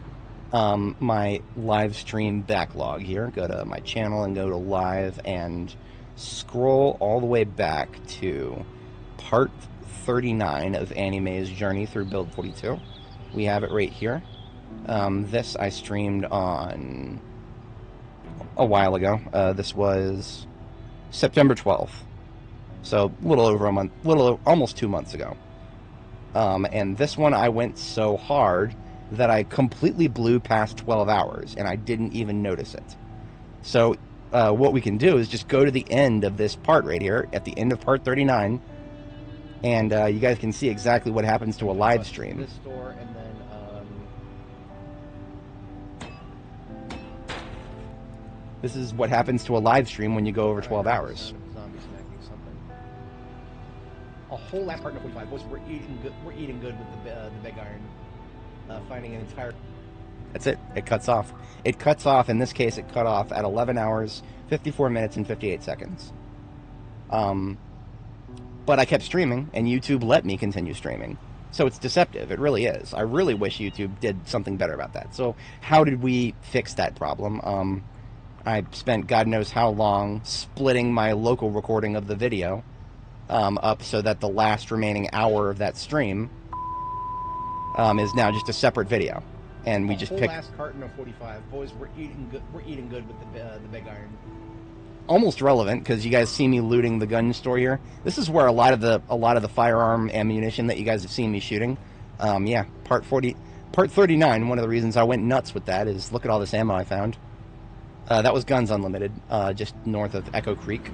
my live stream backlog here, go to my channel and go to live and scroll all the way back to part 39 of Annie Mae's journey through build 42. We have it right here. This I streamed on a while ago. This was September 12th. So a little over a month, almost 2 months ago. And this one I went so hard that I completely blew past 12 hours, and I didn't even notice it. So what we can do is just go to the end of this part right here, at the end of part 39, and you guys can see exactly what happens to a live stream. This door, and then this is what happens to a live stream when you go over 12 hours. Zombie smacking something. A whole last carton of 45. Boys, we're eating good with the big iron. Finding an entire... That's it. It cuts off. It cuts off. In this case, it cut off at 11 hours, 54 minutes, and 58 seconds. But I kept streaming, and YouTube let me continue streaming. So it's deceptive. It really is. I really wish YouTube did something better about that. So how did we fix that problem? I spent God knows how long splitting my local recording of the video up so that the last remaining hour of that stream is now just a separate video, and we just picked last carton of 45. Boys, we're eating good with the big iron. Almost relevant, because you guys see me looting the gun store here. This is where a lot of the firearm ammunition that you guys have seen me shooting. Yeah, part 39. One of the reasons I went nuts with that is look at all this ammo I found. That was Guns Unlimited, just north of Echo Creek.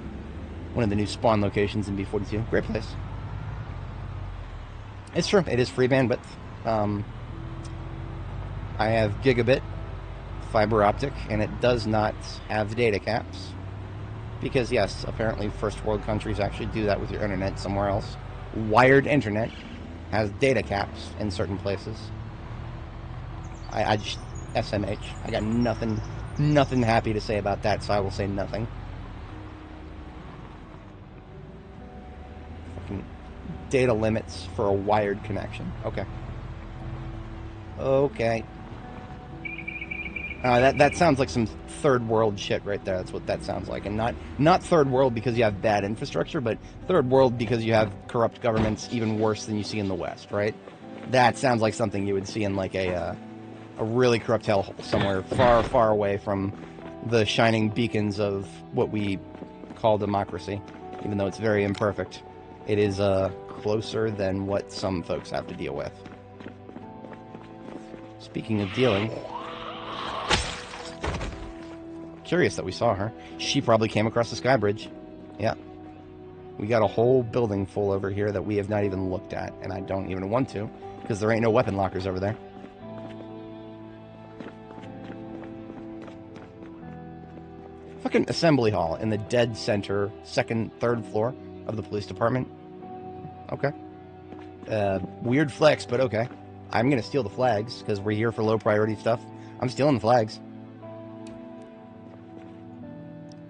One of the new spawn locations in B42. Great place. It's true, it is free bandwidth. I have gigabit fiber optic, and it does not have data caps. Because, yes, apparently first world countries actually do that with your internet somewhere else. Wired internet has data caps in certain places. I just... SMH. I got nothing happy to say about that, so I will say nothing. Fucking data limits for a wired connection. Okay. Okay. That sounds like some third world shit right there. That's what that sounds like. And not third world because you have bad infrastructure, but third world because you have corrupt governments even worse than you see in the West, right? That sounds like something you would see in like a really corrupt hellhole somewhere far, far away from the shining beacons of what we call democracy, even though it's very imperfect. It is closer than what some folks have to deal with. Speaking of dealing... Curious that we saw her. She probably came across the sky bridge. Yeah. We got a whole building full over here that we have not even looked at, and I don't even want to, because there ain't no weapon lockers over there. Fucking assembly hall in the dead center, third floor of the police department. Okay. Weird flex, but okay. I'm gonna steal the flags, because we're here for low priority stuff. I'm stealing the flags.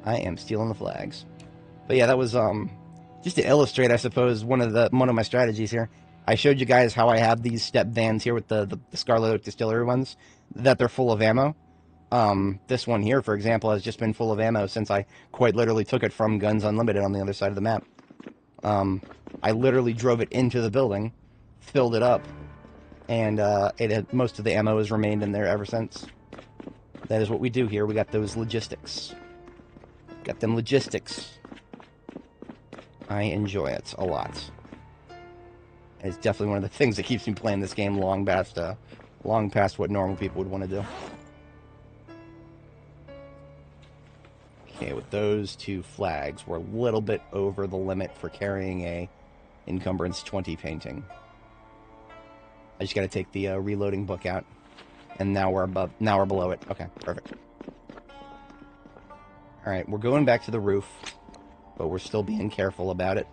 I am stealing the flags. But yeah, that was just to illustrate, I suppose, one of my strategies here. I showed you guys how I have these step vans here with the Scarlet Oak Distillery ones, that they're full of ammo. This one here, for example, has just been full of ammo since I quite literally took it from Guns Unlimited on the other side of the map. I literally drove it into the building, filled it up, and most of the ammo has remained in there ever since. That is what we do here. We got those logistics. Got them logistics. I enjoy it a lot. It's definitely one of the things that keeps me playing this game long past what normal people would want to do. Okay, with those two flags, we're a little bit over the limit for carrying a encumbrance 20 painting. I just got to take the reloading book out, and now we're below it. Okay, perfect. Alright, we're going back to the roof, but we're still being careful about it.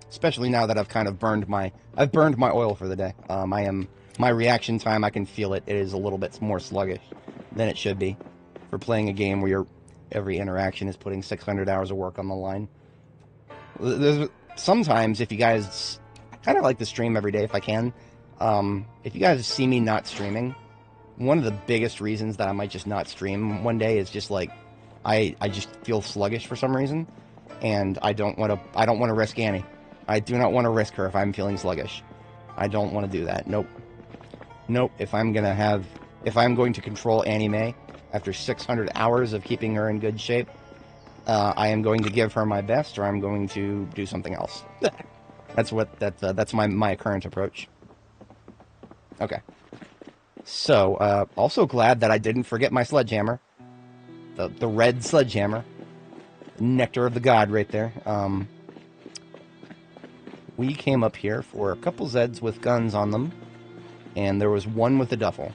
Especially now that I've kind of burned my oil for the day. My reaction time, I can feel it. It is a little bit more sluggish than it should be for playing a game where every interaction is putting 600 hours of work on the line. Sometimes, if you guys... I kind of like to stream every day if I can. If you guys see me not streaming, one of the biggest reasons that I might just not stream one day is just like... I just feel sluggish for some reason, and I don't want to risk Annie. I do not want to risk her if I'm feeling sluggish. I don't want to do that. Nope. If I'm going to control Annie Mae after 600 hours of keeping her in good shape, I am going to give her my best, or I'm going to do something else. That's my current approach. Okay. So, also glad that I didn't forget my sledgehammer. The red sledgehammer. Nectar of the god right there. We came up here for a couple Zeds with guns on them, and there was one with a duffel.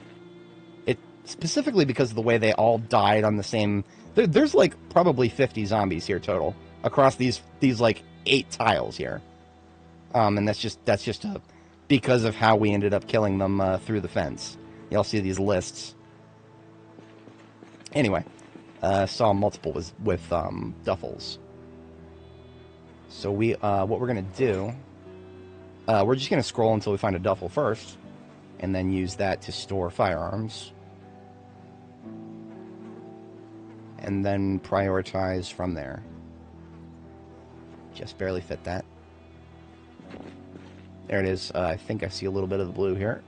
It specifically because of the way they all died on the same... There's like probably 50 zombies here total across these like 8 tiles here. And that's just because of how we ended up killing them through the fence. Y'all see these lists. Anyway, saw multiple with duffels. So what we're gonna do, we're just gonna scroll until we find a duffel first, and then use that to store firearms, and then prioritize from there. Just barely fit that. There it is. I think I see a little bit of the blue here.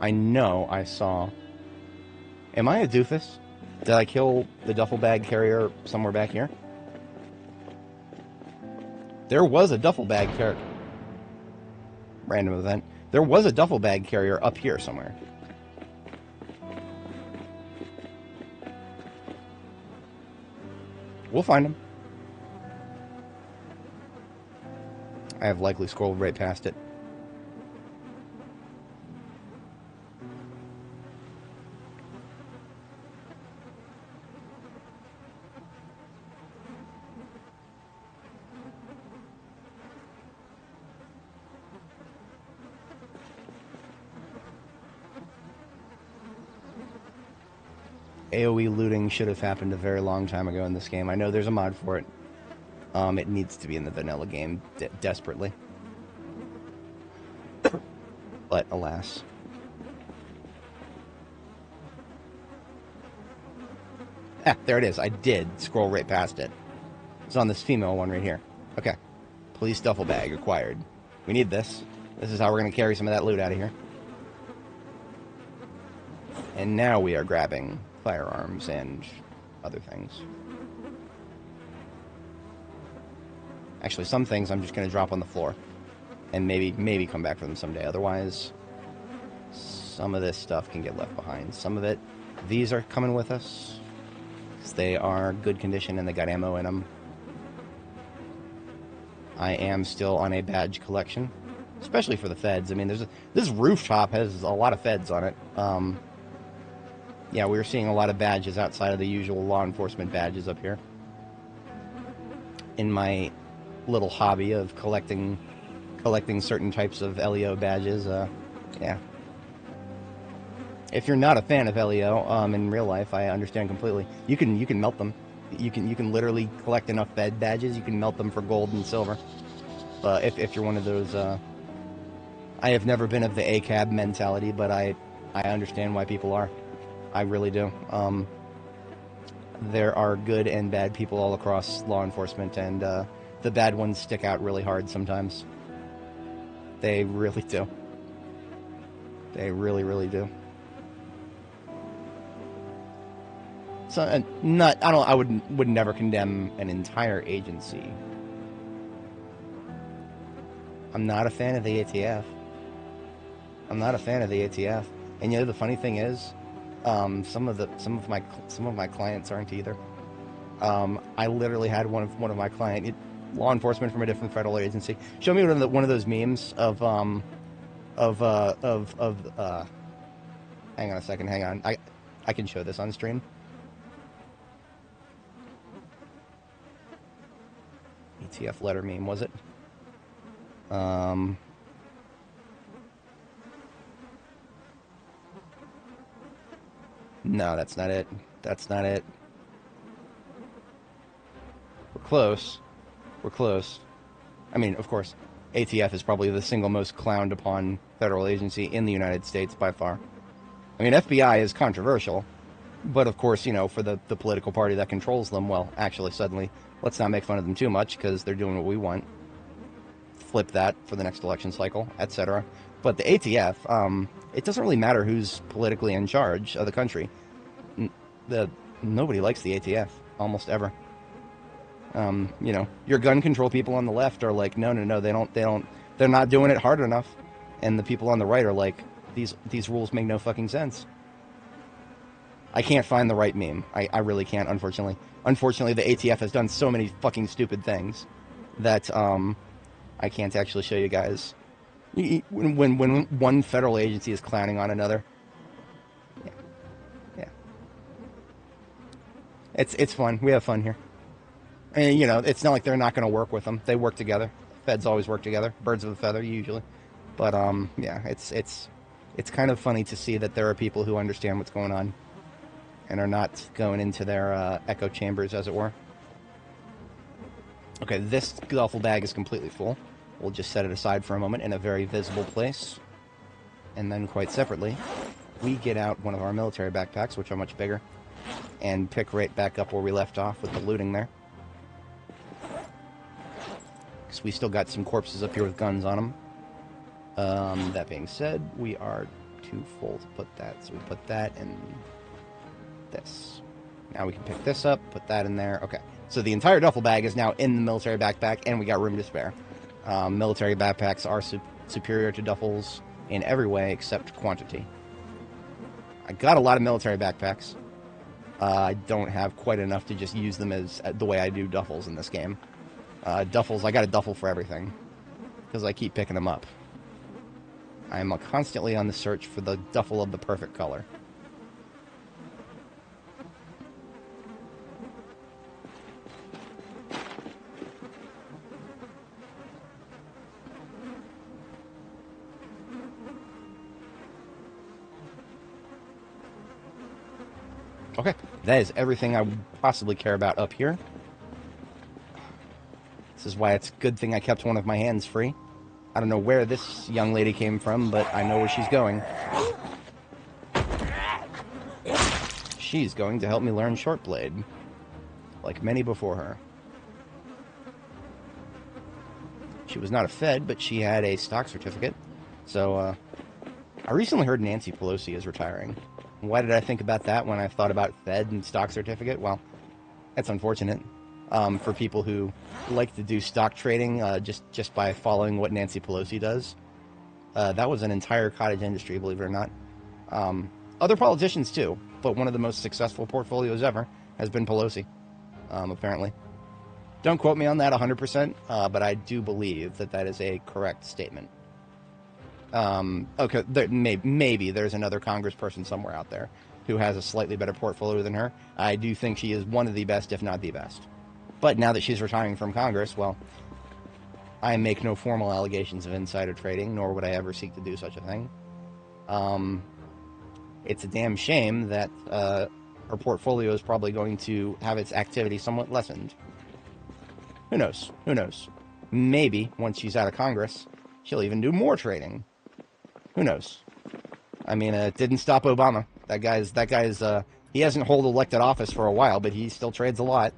I know I saw... Am I a doofus? Did I kill the duffel bag carrier somewhere back here? There was a duffel bag carrier. Random event. There was a duffel bag carrier up here somewhere. We'll find him. I have likely scrolled right past it. AoE looting should have happened a very long time ago in this game. I know there's a mod for it. It needs to be in the vanilla game desperately. But alas. Ah, there it is. I did scroll right past it. It's on this female one right here. Okay. Police duffel bag acquired. We need this. This is how we're going to carry some of that loot out of here. And now we are grabbing firearms and other things. Actually, some things I'm just going to drop on the floor. And maybe come back for them someday. Otherwise, some of this stuff can get left behind. Some of it, these are coming with us. Because they are good condition and they got ammo in them. I am still on a badge collection. Especially for the feds. I mean, this rooftop has a lot of feds on it. Yeah, we were seeing a lot of badges outside of the usual law enforcement badges up here. In my little hobby of collecting certain types of LEO badges, yeah. If you're not a fan of LEO, in real life, I understand completely. You can melt them. You can literally collect enough fed badges. You can melt them for gold and silver. But if you're one of those, I have never been of the ACAB mentality, but I understand why people are. I really do. There are good and bad people all across law enforcement, and the bad ones stick out really hard sometimes. They really do. They really, really do. So, I would never condemn an entire agency. I'm not a fan of the ATF. I'm not a fan of the ATF. And you know the funny thing is, some of my clients aren't either. I literally had one of my client, law enforcement from a different federal agency, show me one of those memes of hang on a second, hang on. I can show this on stream. ATF letter meme, was it? No, that's not it. That's not it. We're close. We're close. I mean, of course, ATF is probably the single most clowned upon federal agency in the United States by far. I mean, FBI is controversial, but of course, you know, for the political party that controls them, well, actually, suddenly, let's not make fun of them too much because they're doing what we want. Flip that for the next election cycle, etc. But the ATF, it doesn't really matter who's politically in charge of the country. Nobody likes the ATF, almost ever. You know, your gun control people on the left are like, no, they're not doing it hard enough. And the people on the right are like, these rules make no fucking sense. I can't find the right meme. I really can't, unfortunately. Unfortunately, the ATF has done so many fucking stupid things that, I can't actually show you guys. When one federal agency is clowning on another. Yeah. It's fun. We have fun here. And, you know, it's not like they're not going to work with them. They work together. Feds always work together. Birds of a feather, usually. But, yeah, it's kind of funny to see that there are people who understand what's going on and are not going into their echo chambers, as it were. Okay, this duffel bag is completely full. We'll just set it aside for a moment in a very visible place. And then, quite separately, we get out one of our military backpacks, which are much bigger, and pick right back up where we left off with the looting there. Because we still got some corpses up here with guns on them. That being said, we are too full to put that, so we put that in this. Now we can pick this up, put that in there. Okay, so the entire duffel bag is now in the military backpack, and we got room to spare. Military backpacks are superior to duffels in every way except quantity. I got a lot of military backpacks. I don't have quite enough to just use them as the way I do duffels in this game. Duffels, I got a duffel for everything, because I keep picking them up. I'm constantly on the search for the duffel of the perfect color. Okay, that is everything I would possibly care about up here. This is why it's a good thing I kept one of my hands free. I don't know where this young lady came from, but I know where she's going. She's going to help me learn short blade, like many before her. She was not a Fed, but she had a stock certificate. So, I recently heard Nancy Pelosi is retiring. Why did I think about that when I thought about Fed and stock certificate? Well, that's unfortunate for people who like to do stock trading just by following what Nancy Pelosi does. That was an entire cottage industry, believe it or not. Other politicians too, but one of the most successful portfolios ever has been Pelosi, apparently. Don't quote me on that 100%, but I do believe that that is a correct statement. Okay, maybe there's another congressperson somewhere out there who has a slightly better portfolio than her. I do think she is one of the best, if not the best. But now that she's retiring from Congress, well, I make no formal allegations of insider trading, nor would I ever seek to do such a thing. It's a damn shame that her portfolio is probably going to have its activity somewhat lessened. Who knows? Who knows? Maybe, once she's out of Congress, she'll even do more trading. Who knows? I mean, it didn't stop Obama. That guy's, he hasn't held elected office for a while, but he still trades a lot.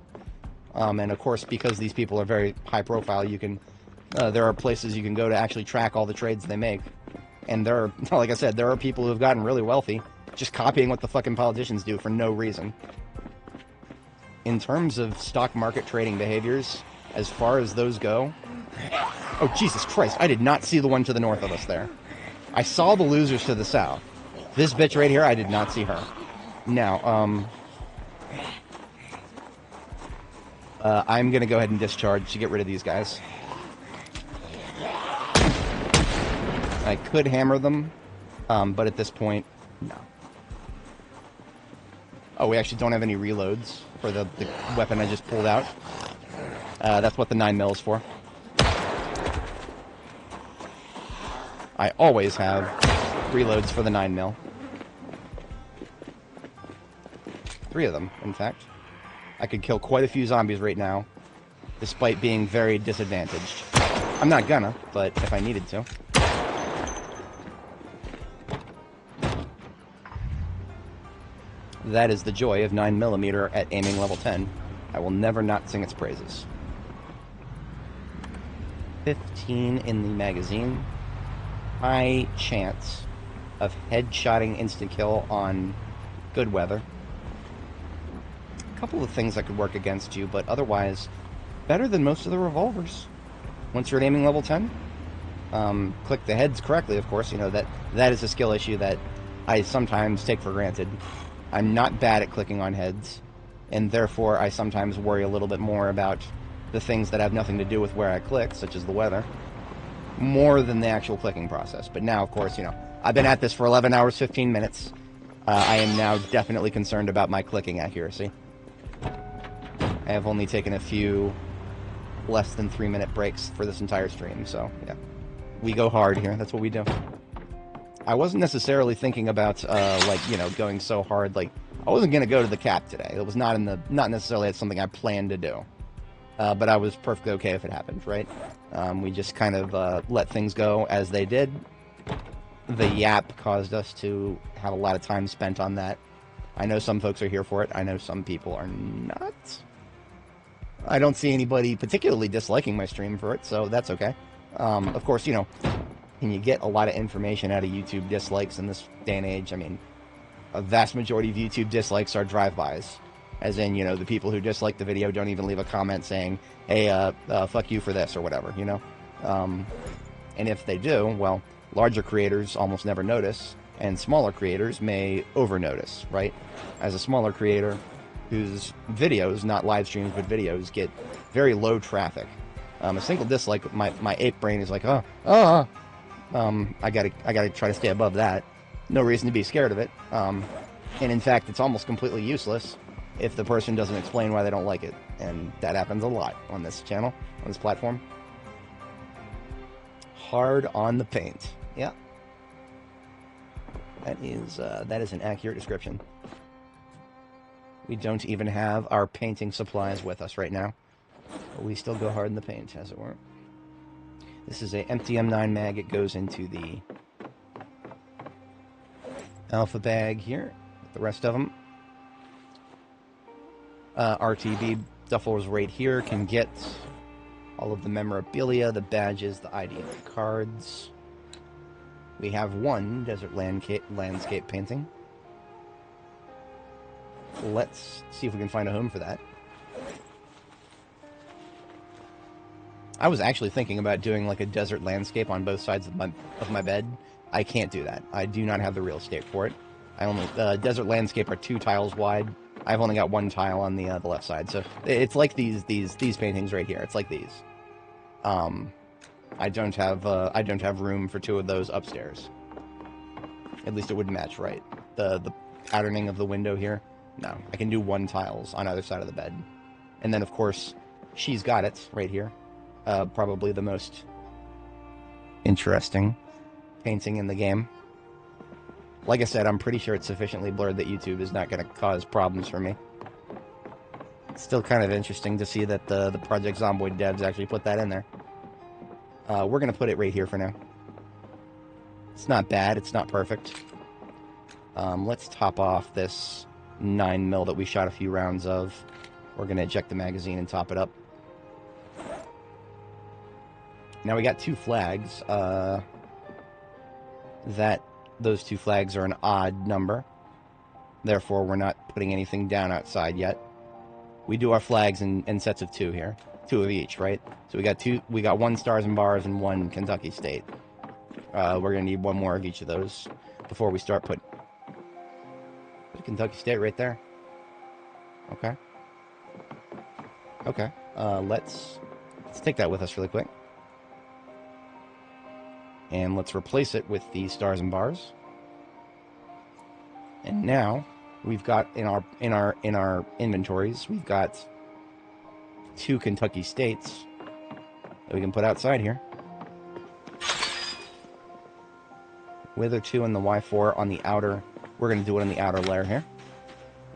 And of course, because these people are very high profile, you can, there are places you can go to actually track all the trades they make. And there are, like I said, there are people who have gotten really wealthy just copying what the fucking politicians do for no reason. In terms of stock market trading behaviors, as far as those go, oh, Jesus Christ, I did not see the one to the north of us there. I saw the losers to the south. This bitch right here, I did not see her. Now, I'm going to go ahead and discharge to get rid of these guys. I could hammer them, but at this point, no. Oh, we actually don't have any reloads for the weapon I just pulled out. That's what the 9mm is for. I always have reloads for the 9mm. 3 of them, in fact. I could kill quite a few zombies right now, despite being very disadvantaged. I'm not gonna, but if I needed to. That is the joy of 9mm at aiming level 10. I will never not sing its praises. 15 in the magazine. High chance of headshotting instant kill on good weather. A couple of things that could work against you, but otherwise, better than most of the revolvers. Once you're at aiming level 10, click the heads correctly, of course. You know, that is a skill issue that I sometimes take for granted. I'm not bad at clicking on heads, and therefore I sometimes worry a little bit more about the things that have nothing to do with where I click, such as the weather, more than the actual clicking process. But now, of course, you know, I've been at this for 11 hours, 15 minutes. I am now definitely concerned about my clicking accuracy. I have only taken a few less than 3-minute breaks for this entire stream, so yeah. We go hard here, that's what we do. I wasn't necessarily thinking about, like, you know, going so hard, like, I wasn't going to go to the cap today. It was not necessarily something I planned to do. But I was perfectly okay if it happened, right? We just kind of let things go as they did. The yap caused us to have a lot of time spent on that. I know some folks are here for it. I know some people are not. I don't see anybody particularly disliking my stream for it, so that's okay. Of course, you know, can you get a lot of information out of YouTube dislikes in this day and age? I mean, a vast majority of YouTube dislikes are drive-bys. As in, you know, the people who dislike the video don't even leave a comment saying, hey, fuck you for this or whatever, you know? And if they do, well, larger creators almost never notice, and smaller creators may over-notice, right? As a smaller creator whose videos, not live streams, but videos, get very low traffic. A single dislike, my ape brain is like, I gotta try to stay above that. No reason to be scared of it. And in fact, it's almost completely useless if the person doesn't explain why they don't like it. And that happens a lot on this channel, on this platform. Hard on the paint. Yeah. That is an accurate description. We don't even have our painting supplies with us right now. But we still go hard in the paint, as it were. This is a empty M9 mag. It goes into the alpha bag here. The rest of them. RTB duffels right here can get all of the memorabilia, the badges, the ID cards. We have one desert landscape painting. Let's see if we can find a home for that. I was actually thinking about doing like a desert landscape on both sides of my bed. I can't do that. I do not have the real estate for it. Desert landscape are 2 tiles wide. I've only got 1 tile on the left side, so it's like these paintings right here. It's like these. I don't have room for 2 of those upstairs. At least it wouldn't match right. The patterning of the window here. No, I can do 1 tiles on either side of the bed, and then of course she's got it right here. Probably the most interesting painting in the game. Like I said, I'm pretty sure it's sufficiently blurred that YouTube is not going to cause problems for me. It's still kind of interesting to see that the Project Zomboid devs actually put that in there. We're going to put it right here for now. It's not bad. It's not perfect. Let's top off this 9mm that we shot a few rounds of. We're going to eject the magazine and top it up. Now we got 2 flags. Those 2 flags are an odd number. Therefore, we're not putting anything down outside yet. We do our flags in sets of 2 here. 2 of each, right? So we got 1 Stars and Bars and 1 Kentucky State. We're going to need 1 more of each of those before we start putting... There's Kentucky State right there. Okay. Okay. Let's take that with us really quick. And let's replace it with the Stars and Bars. And now we've got in our inventories, we've got 2 Kentucky States that we can put outside here. Wither 2 and the Y4 on the outer. We're going to do it on the outer layer here.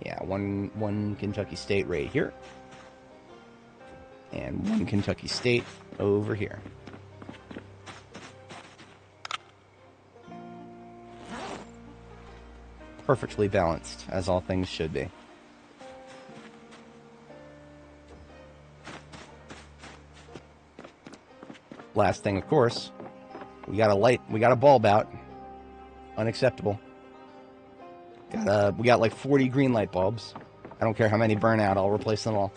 Yeah, one Kentucky State right here. And 1 Kentucky State over here. Perfectly balanced, as all things should be. Last thing, of course, we got a bulb out. Unacceptable. We got like 40 green light bulbs. I don't care how many burn out, I'll replace them all.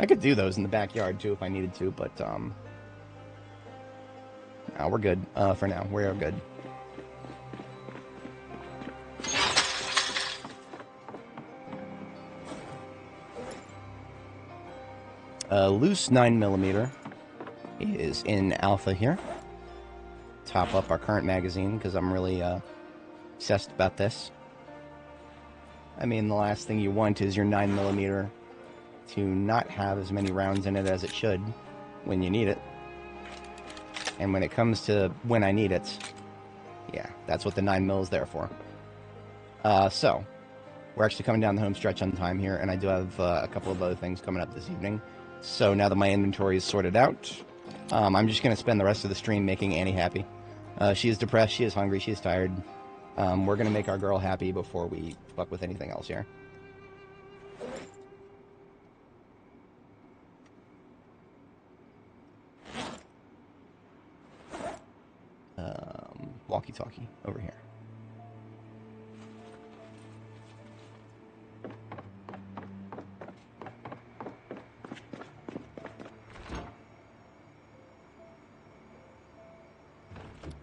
I could do those in the backyard too if I needed to, but no, we're good for now. We're good. Loose 9mm is in alpha here. Top up our current magazine because I'm really obsessed about this. I mean, the last thing you want is your 9mm to not have as many rounds in it as it should when you need it. And when it comes to when I need it, yeah, that's what the 9mm is there for. So, we're actually coming down the home stretch on time here, and I do have a couple of other things coming up this evening. So now that my inventory is sorted out, I'm just going to spend the rest of the stream making Annie happy. She is depressed, she is hungry, she is tired. We're going to make our girl happy before we fuck with anything else here. walkie-talkie over here.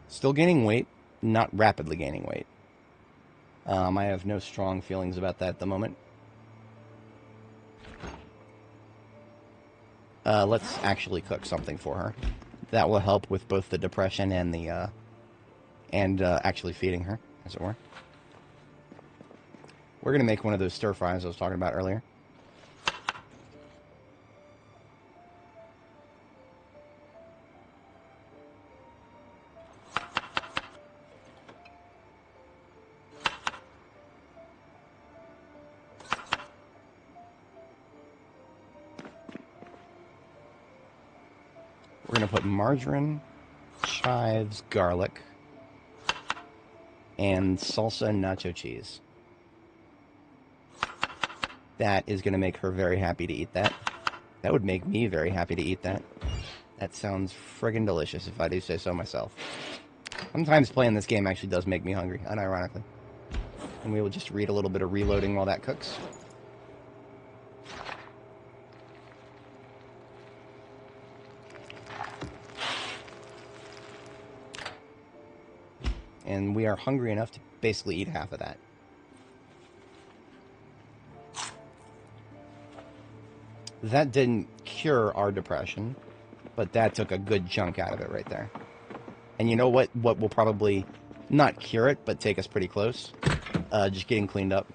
Still gaining weight, not rapidly gaining weight. I have no strong feelings about that at the moment. Let's actually cook something for her. That will help with both the depression and the actually feeding her, as it were. We're gonna make one of those stir fries I was talking about earlier. We're going to put margarine, chives, garlic, and salsa and nacho cheese. That is going to make her very happy to eat that. That would make me very happy to eat that. That sounds friggin' delicious if I do say so myself. Sometimes playing this game actually does make me hungry, unironically. And we will just read a little bit of reloading while that cooks. And we are hungry enough to basically eat half of that. That didn't cure our depression, but that took a good chunk out of it right there. And you know what? What will probably not cure it, but take us pretty close? Just getting cleaned up.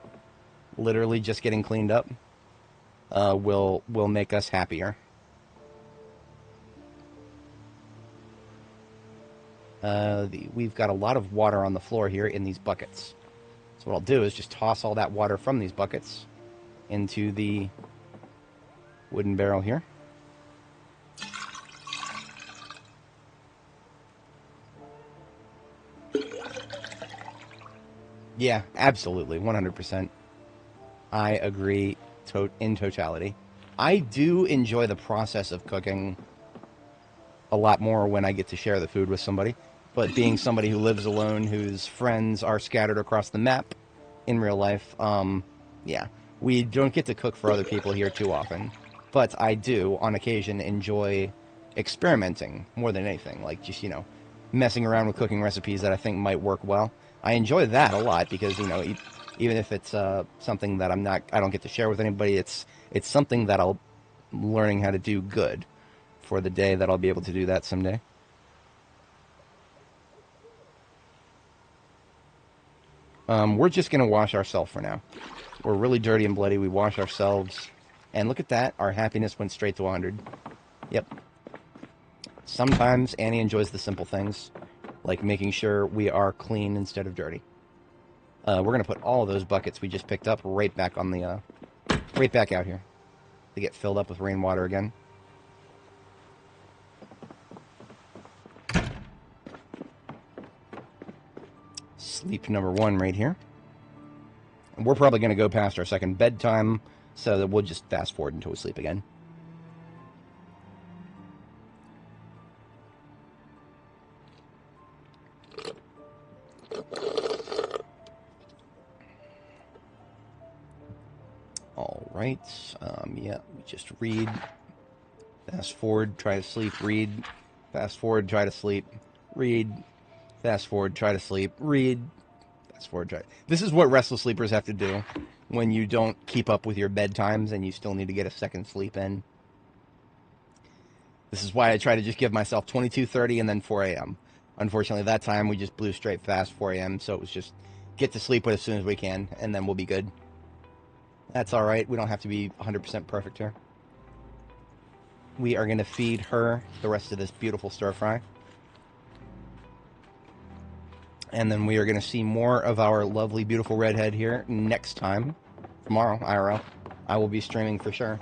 Literally just getting cleaned up will make us happier. We've got a lot of water on the floor here in these buckets. So what I'll do is just toss all that water from these buckets into the wooden barrel here. Yeah, absolutely, 100%. I agree in totality. I do enjoy the process of cooking a lot more when I get to share the food with somebody. But being somebody who lives alone, whose friends are scattered across the map in real life, yeah, we don't get to cook for other people here too often. But I do, on occasion, enjoy experimenting more than anything. Like, just, you know, messing around with cooking recipes that I think might work well. I enjoy that a lot because, you know, even if it's something that I don't get to share with anybody, it's something that I'm learning how to do good for the day that I'll be able to do that someday. We're just going to wash ourselves for now. We're really dirty and bloody. We wash ourselves. And look at that. Our happiness went straight to 100. Yep. Sometimes Annie enjoys the simple things, like making sure we are clean instead of dirty. We're going to put all of those buckets we just picked up right back on the, right back out here. They get filled up with rainwater again. Sleep number 1 right here. And we're probably going to go past our second bedtime, so that we'll just fast forward until we sleep again. Alright, yeah, we just read, fast forward, try to sleep, read, fast forward, try to sleep, read, fast forward, try to sleep, read, fast forward, try. This is what restless sleepers have to do when you don't keep up with your bedtimes and you still need to get a second sleep in. This is why I try to just give myself 22:30 and then 4 a.m. Unfortunately, that time we just blew straight fast 4 a.m., so it was just get to sleep as soon as we can, and then we'll be good. That's alright, we don't have to be 100% perfect here. We are going to feed her the rest of this beautiful stir-fry. And then we are going to see more of our lovely, beautiful redhead here next time. Tomorrow, IRL. I will be streaming for sure.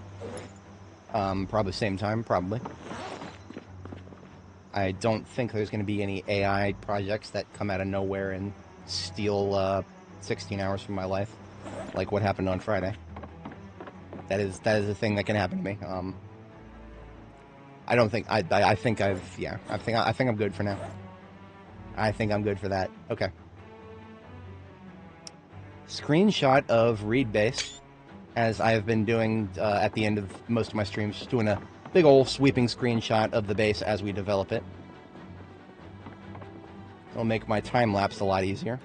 Probably same time, probably. I don't think there's going to be any AI projects that come out of nowhere and steal 16 hours from my life, like what happened on Friday. That is a thing that can happen to me. I don't think I think I'm good for now. I think I'm good for that. Okay. Screenshot of read base, as I have been doing at the end of most of my streams, just doing a big old sweeping screenshot of the base as we develop it. It'll make my time lapse a lot easier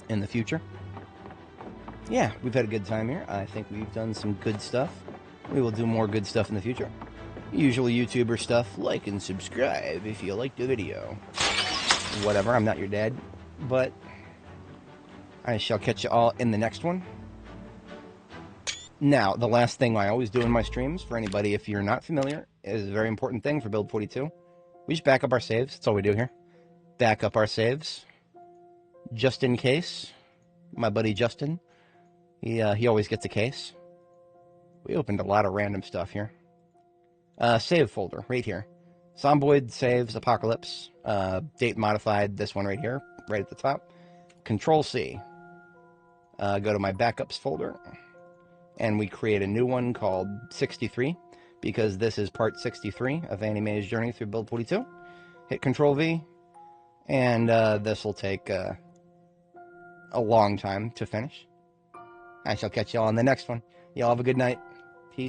in the future. Yeah, we've had a good time here. I think we've done some good stuff. We will do more good stuff in the future. Usually YouTuber stuff. Like and subscribe if you like the video. Whatever, I'm not your dad. But I shall catch you all in the next one. Now, the last thing I always do in my streams, for anybody if you're not familiar, is a very important thing for Build 42. We just back up our saves. That's all we do here. Back up our saves. Just in case. My buddy Justin, he always gets a case. We opened a lot of random stuff here. Save folder, right here. Zomboid saves Apocalypse. Date modified, this one right here, right at the top. Control-C. Go to my backups folder. And we create a new one called 63, because this is part 63 of Annie Mae's journey through Build 42. Hit Control-V, and this will take a long time to finish. I shall catch y'all on the next one. Y'all have a good night.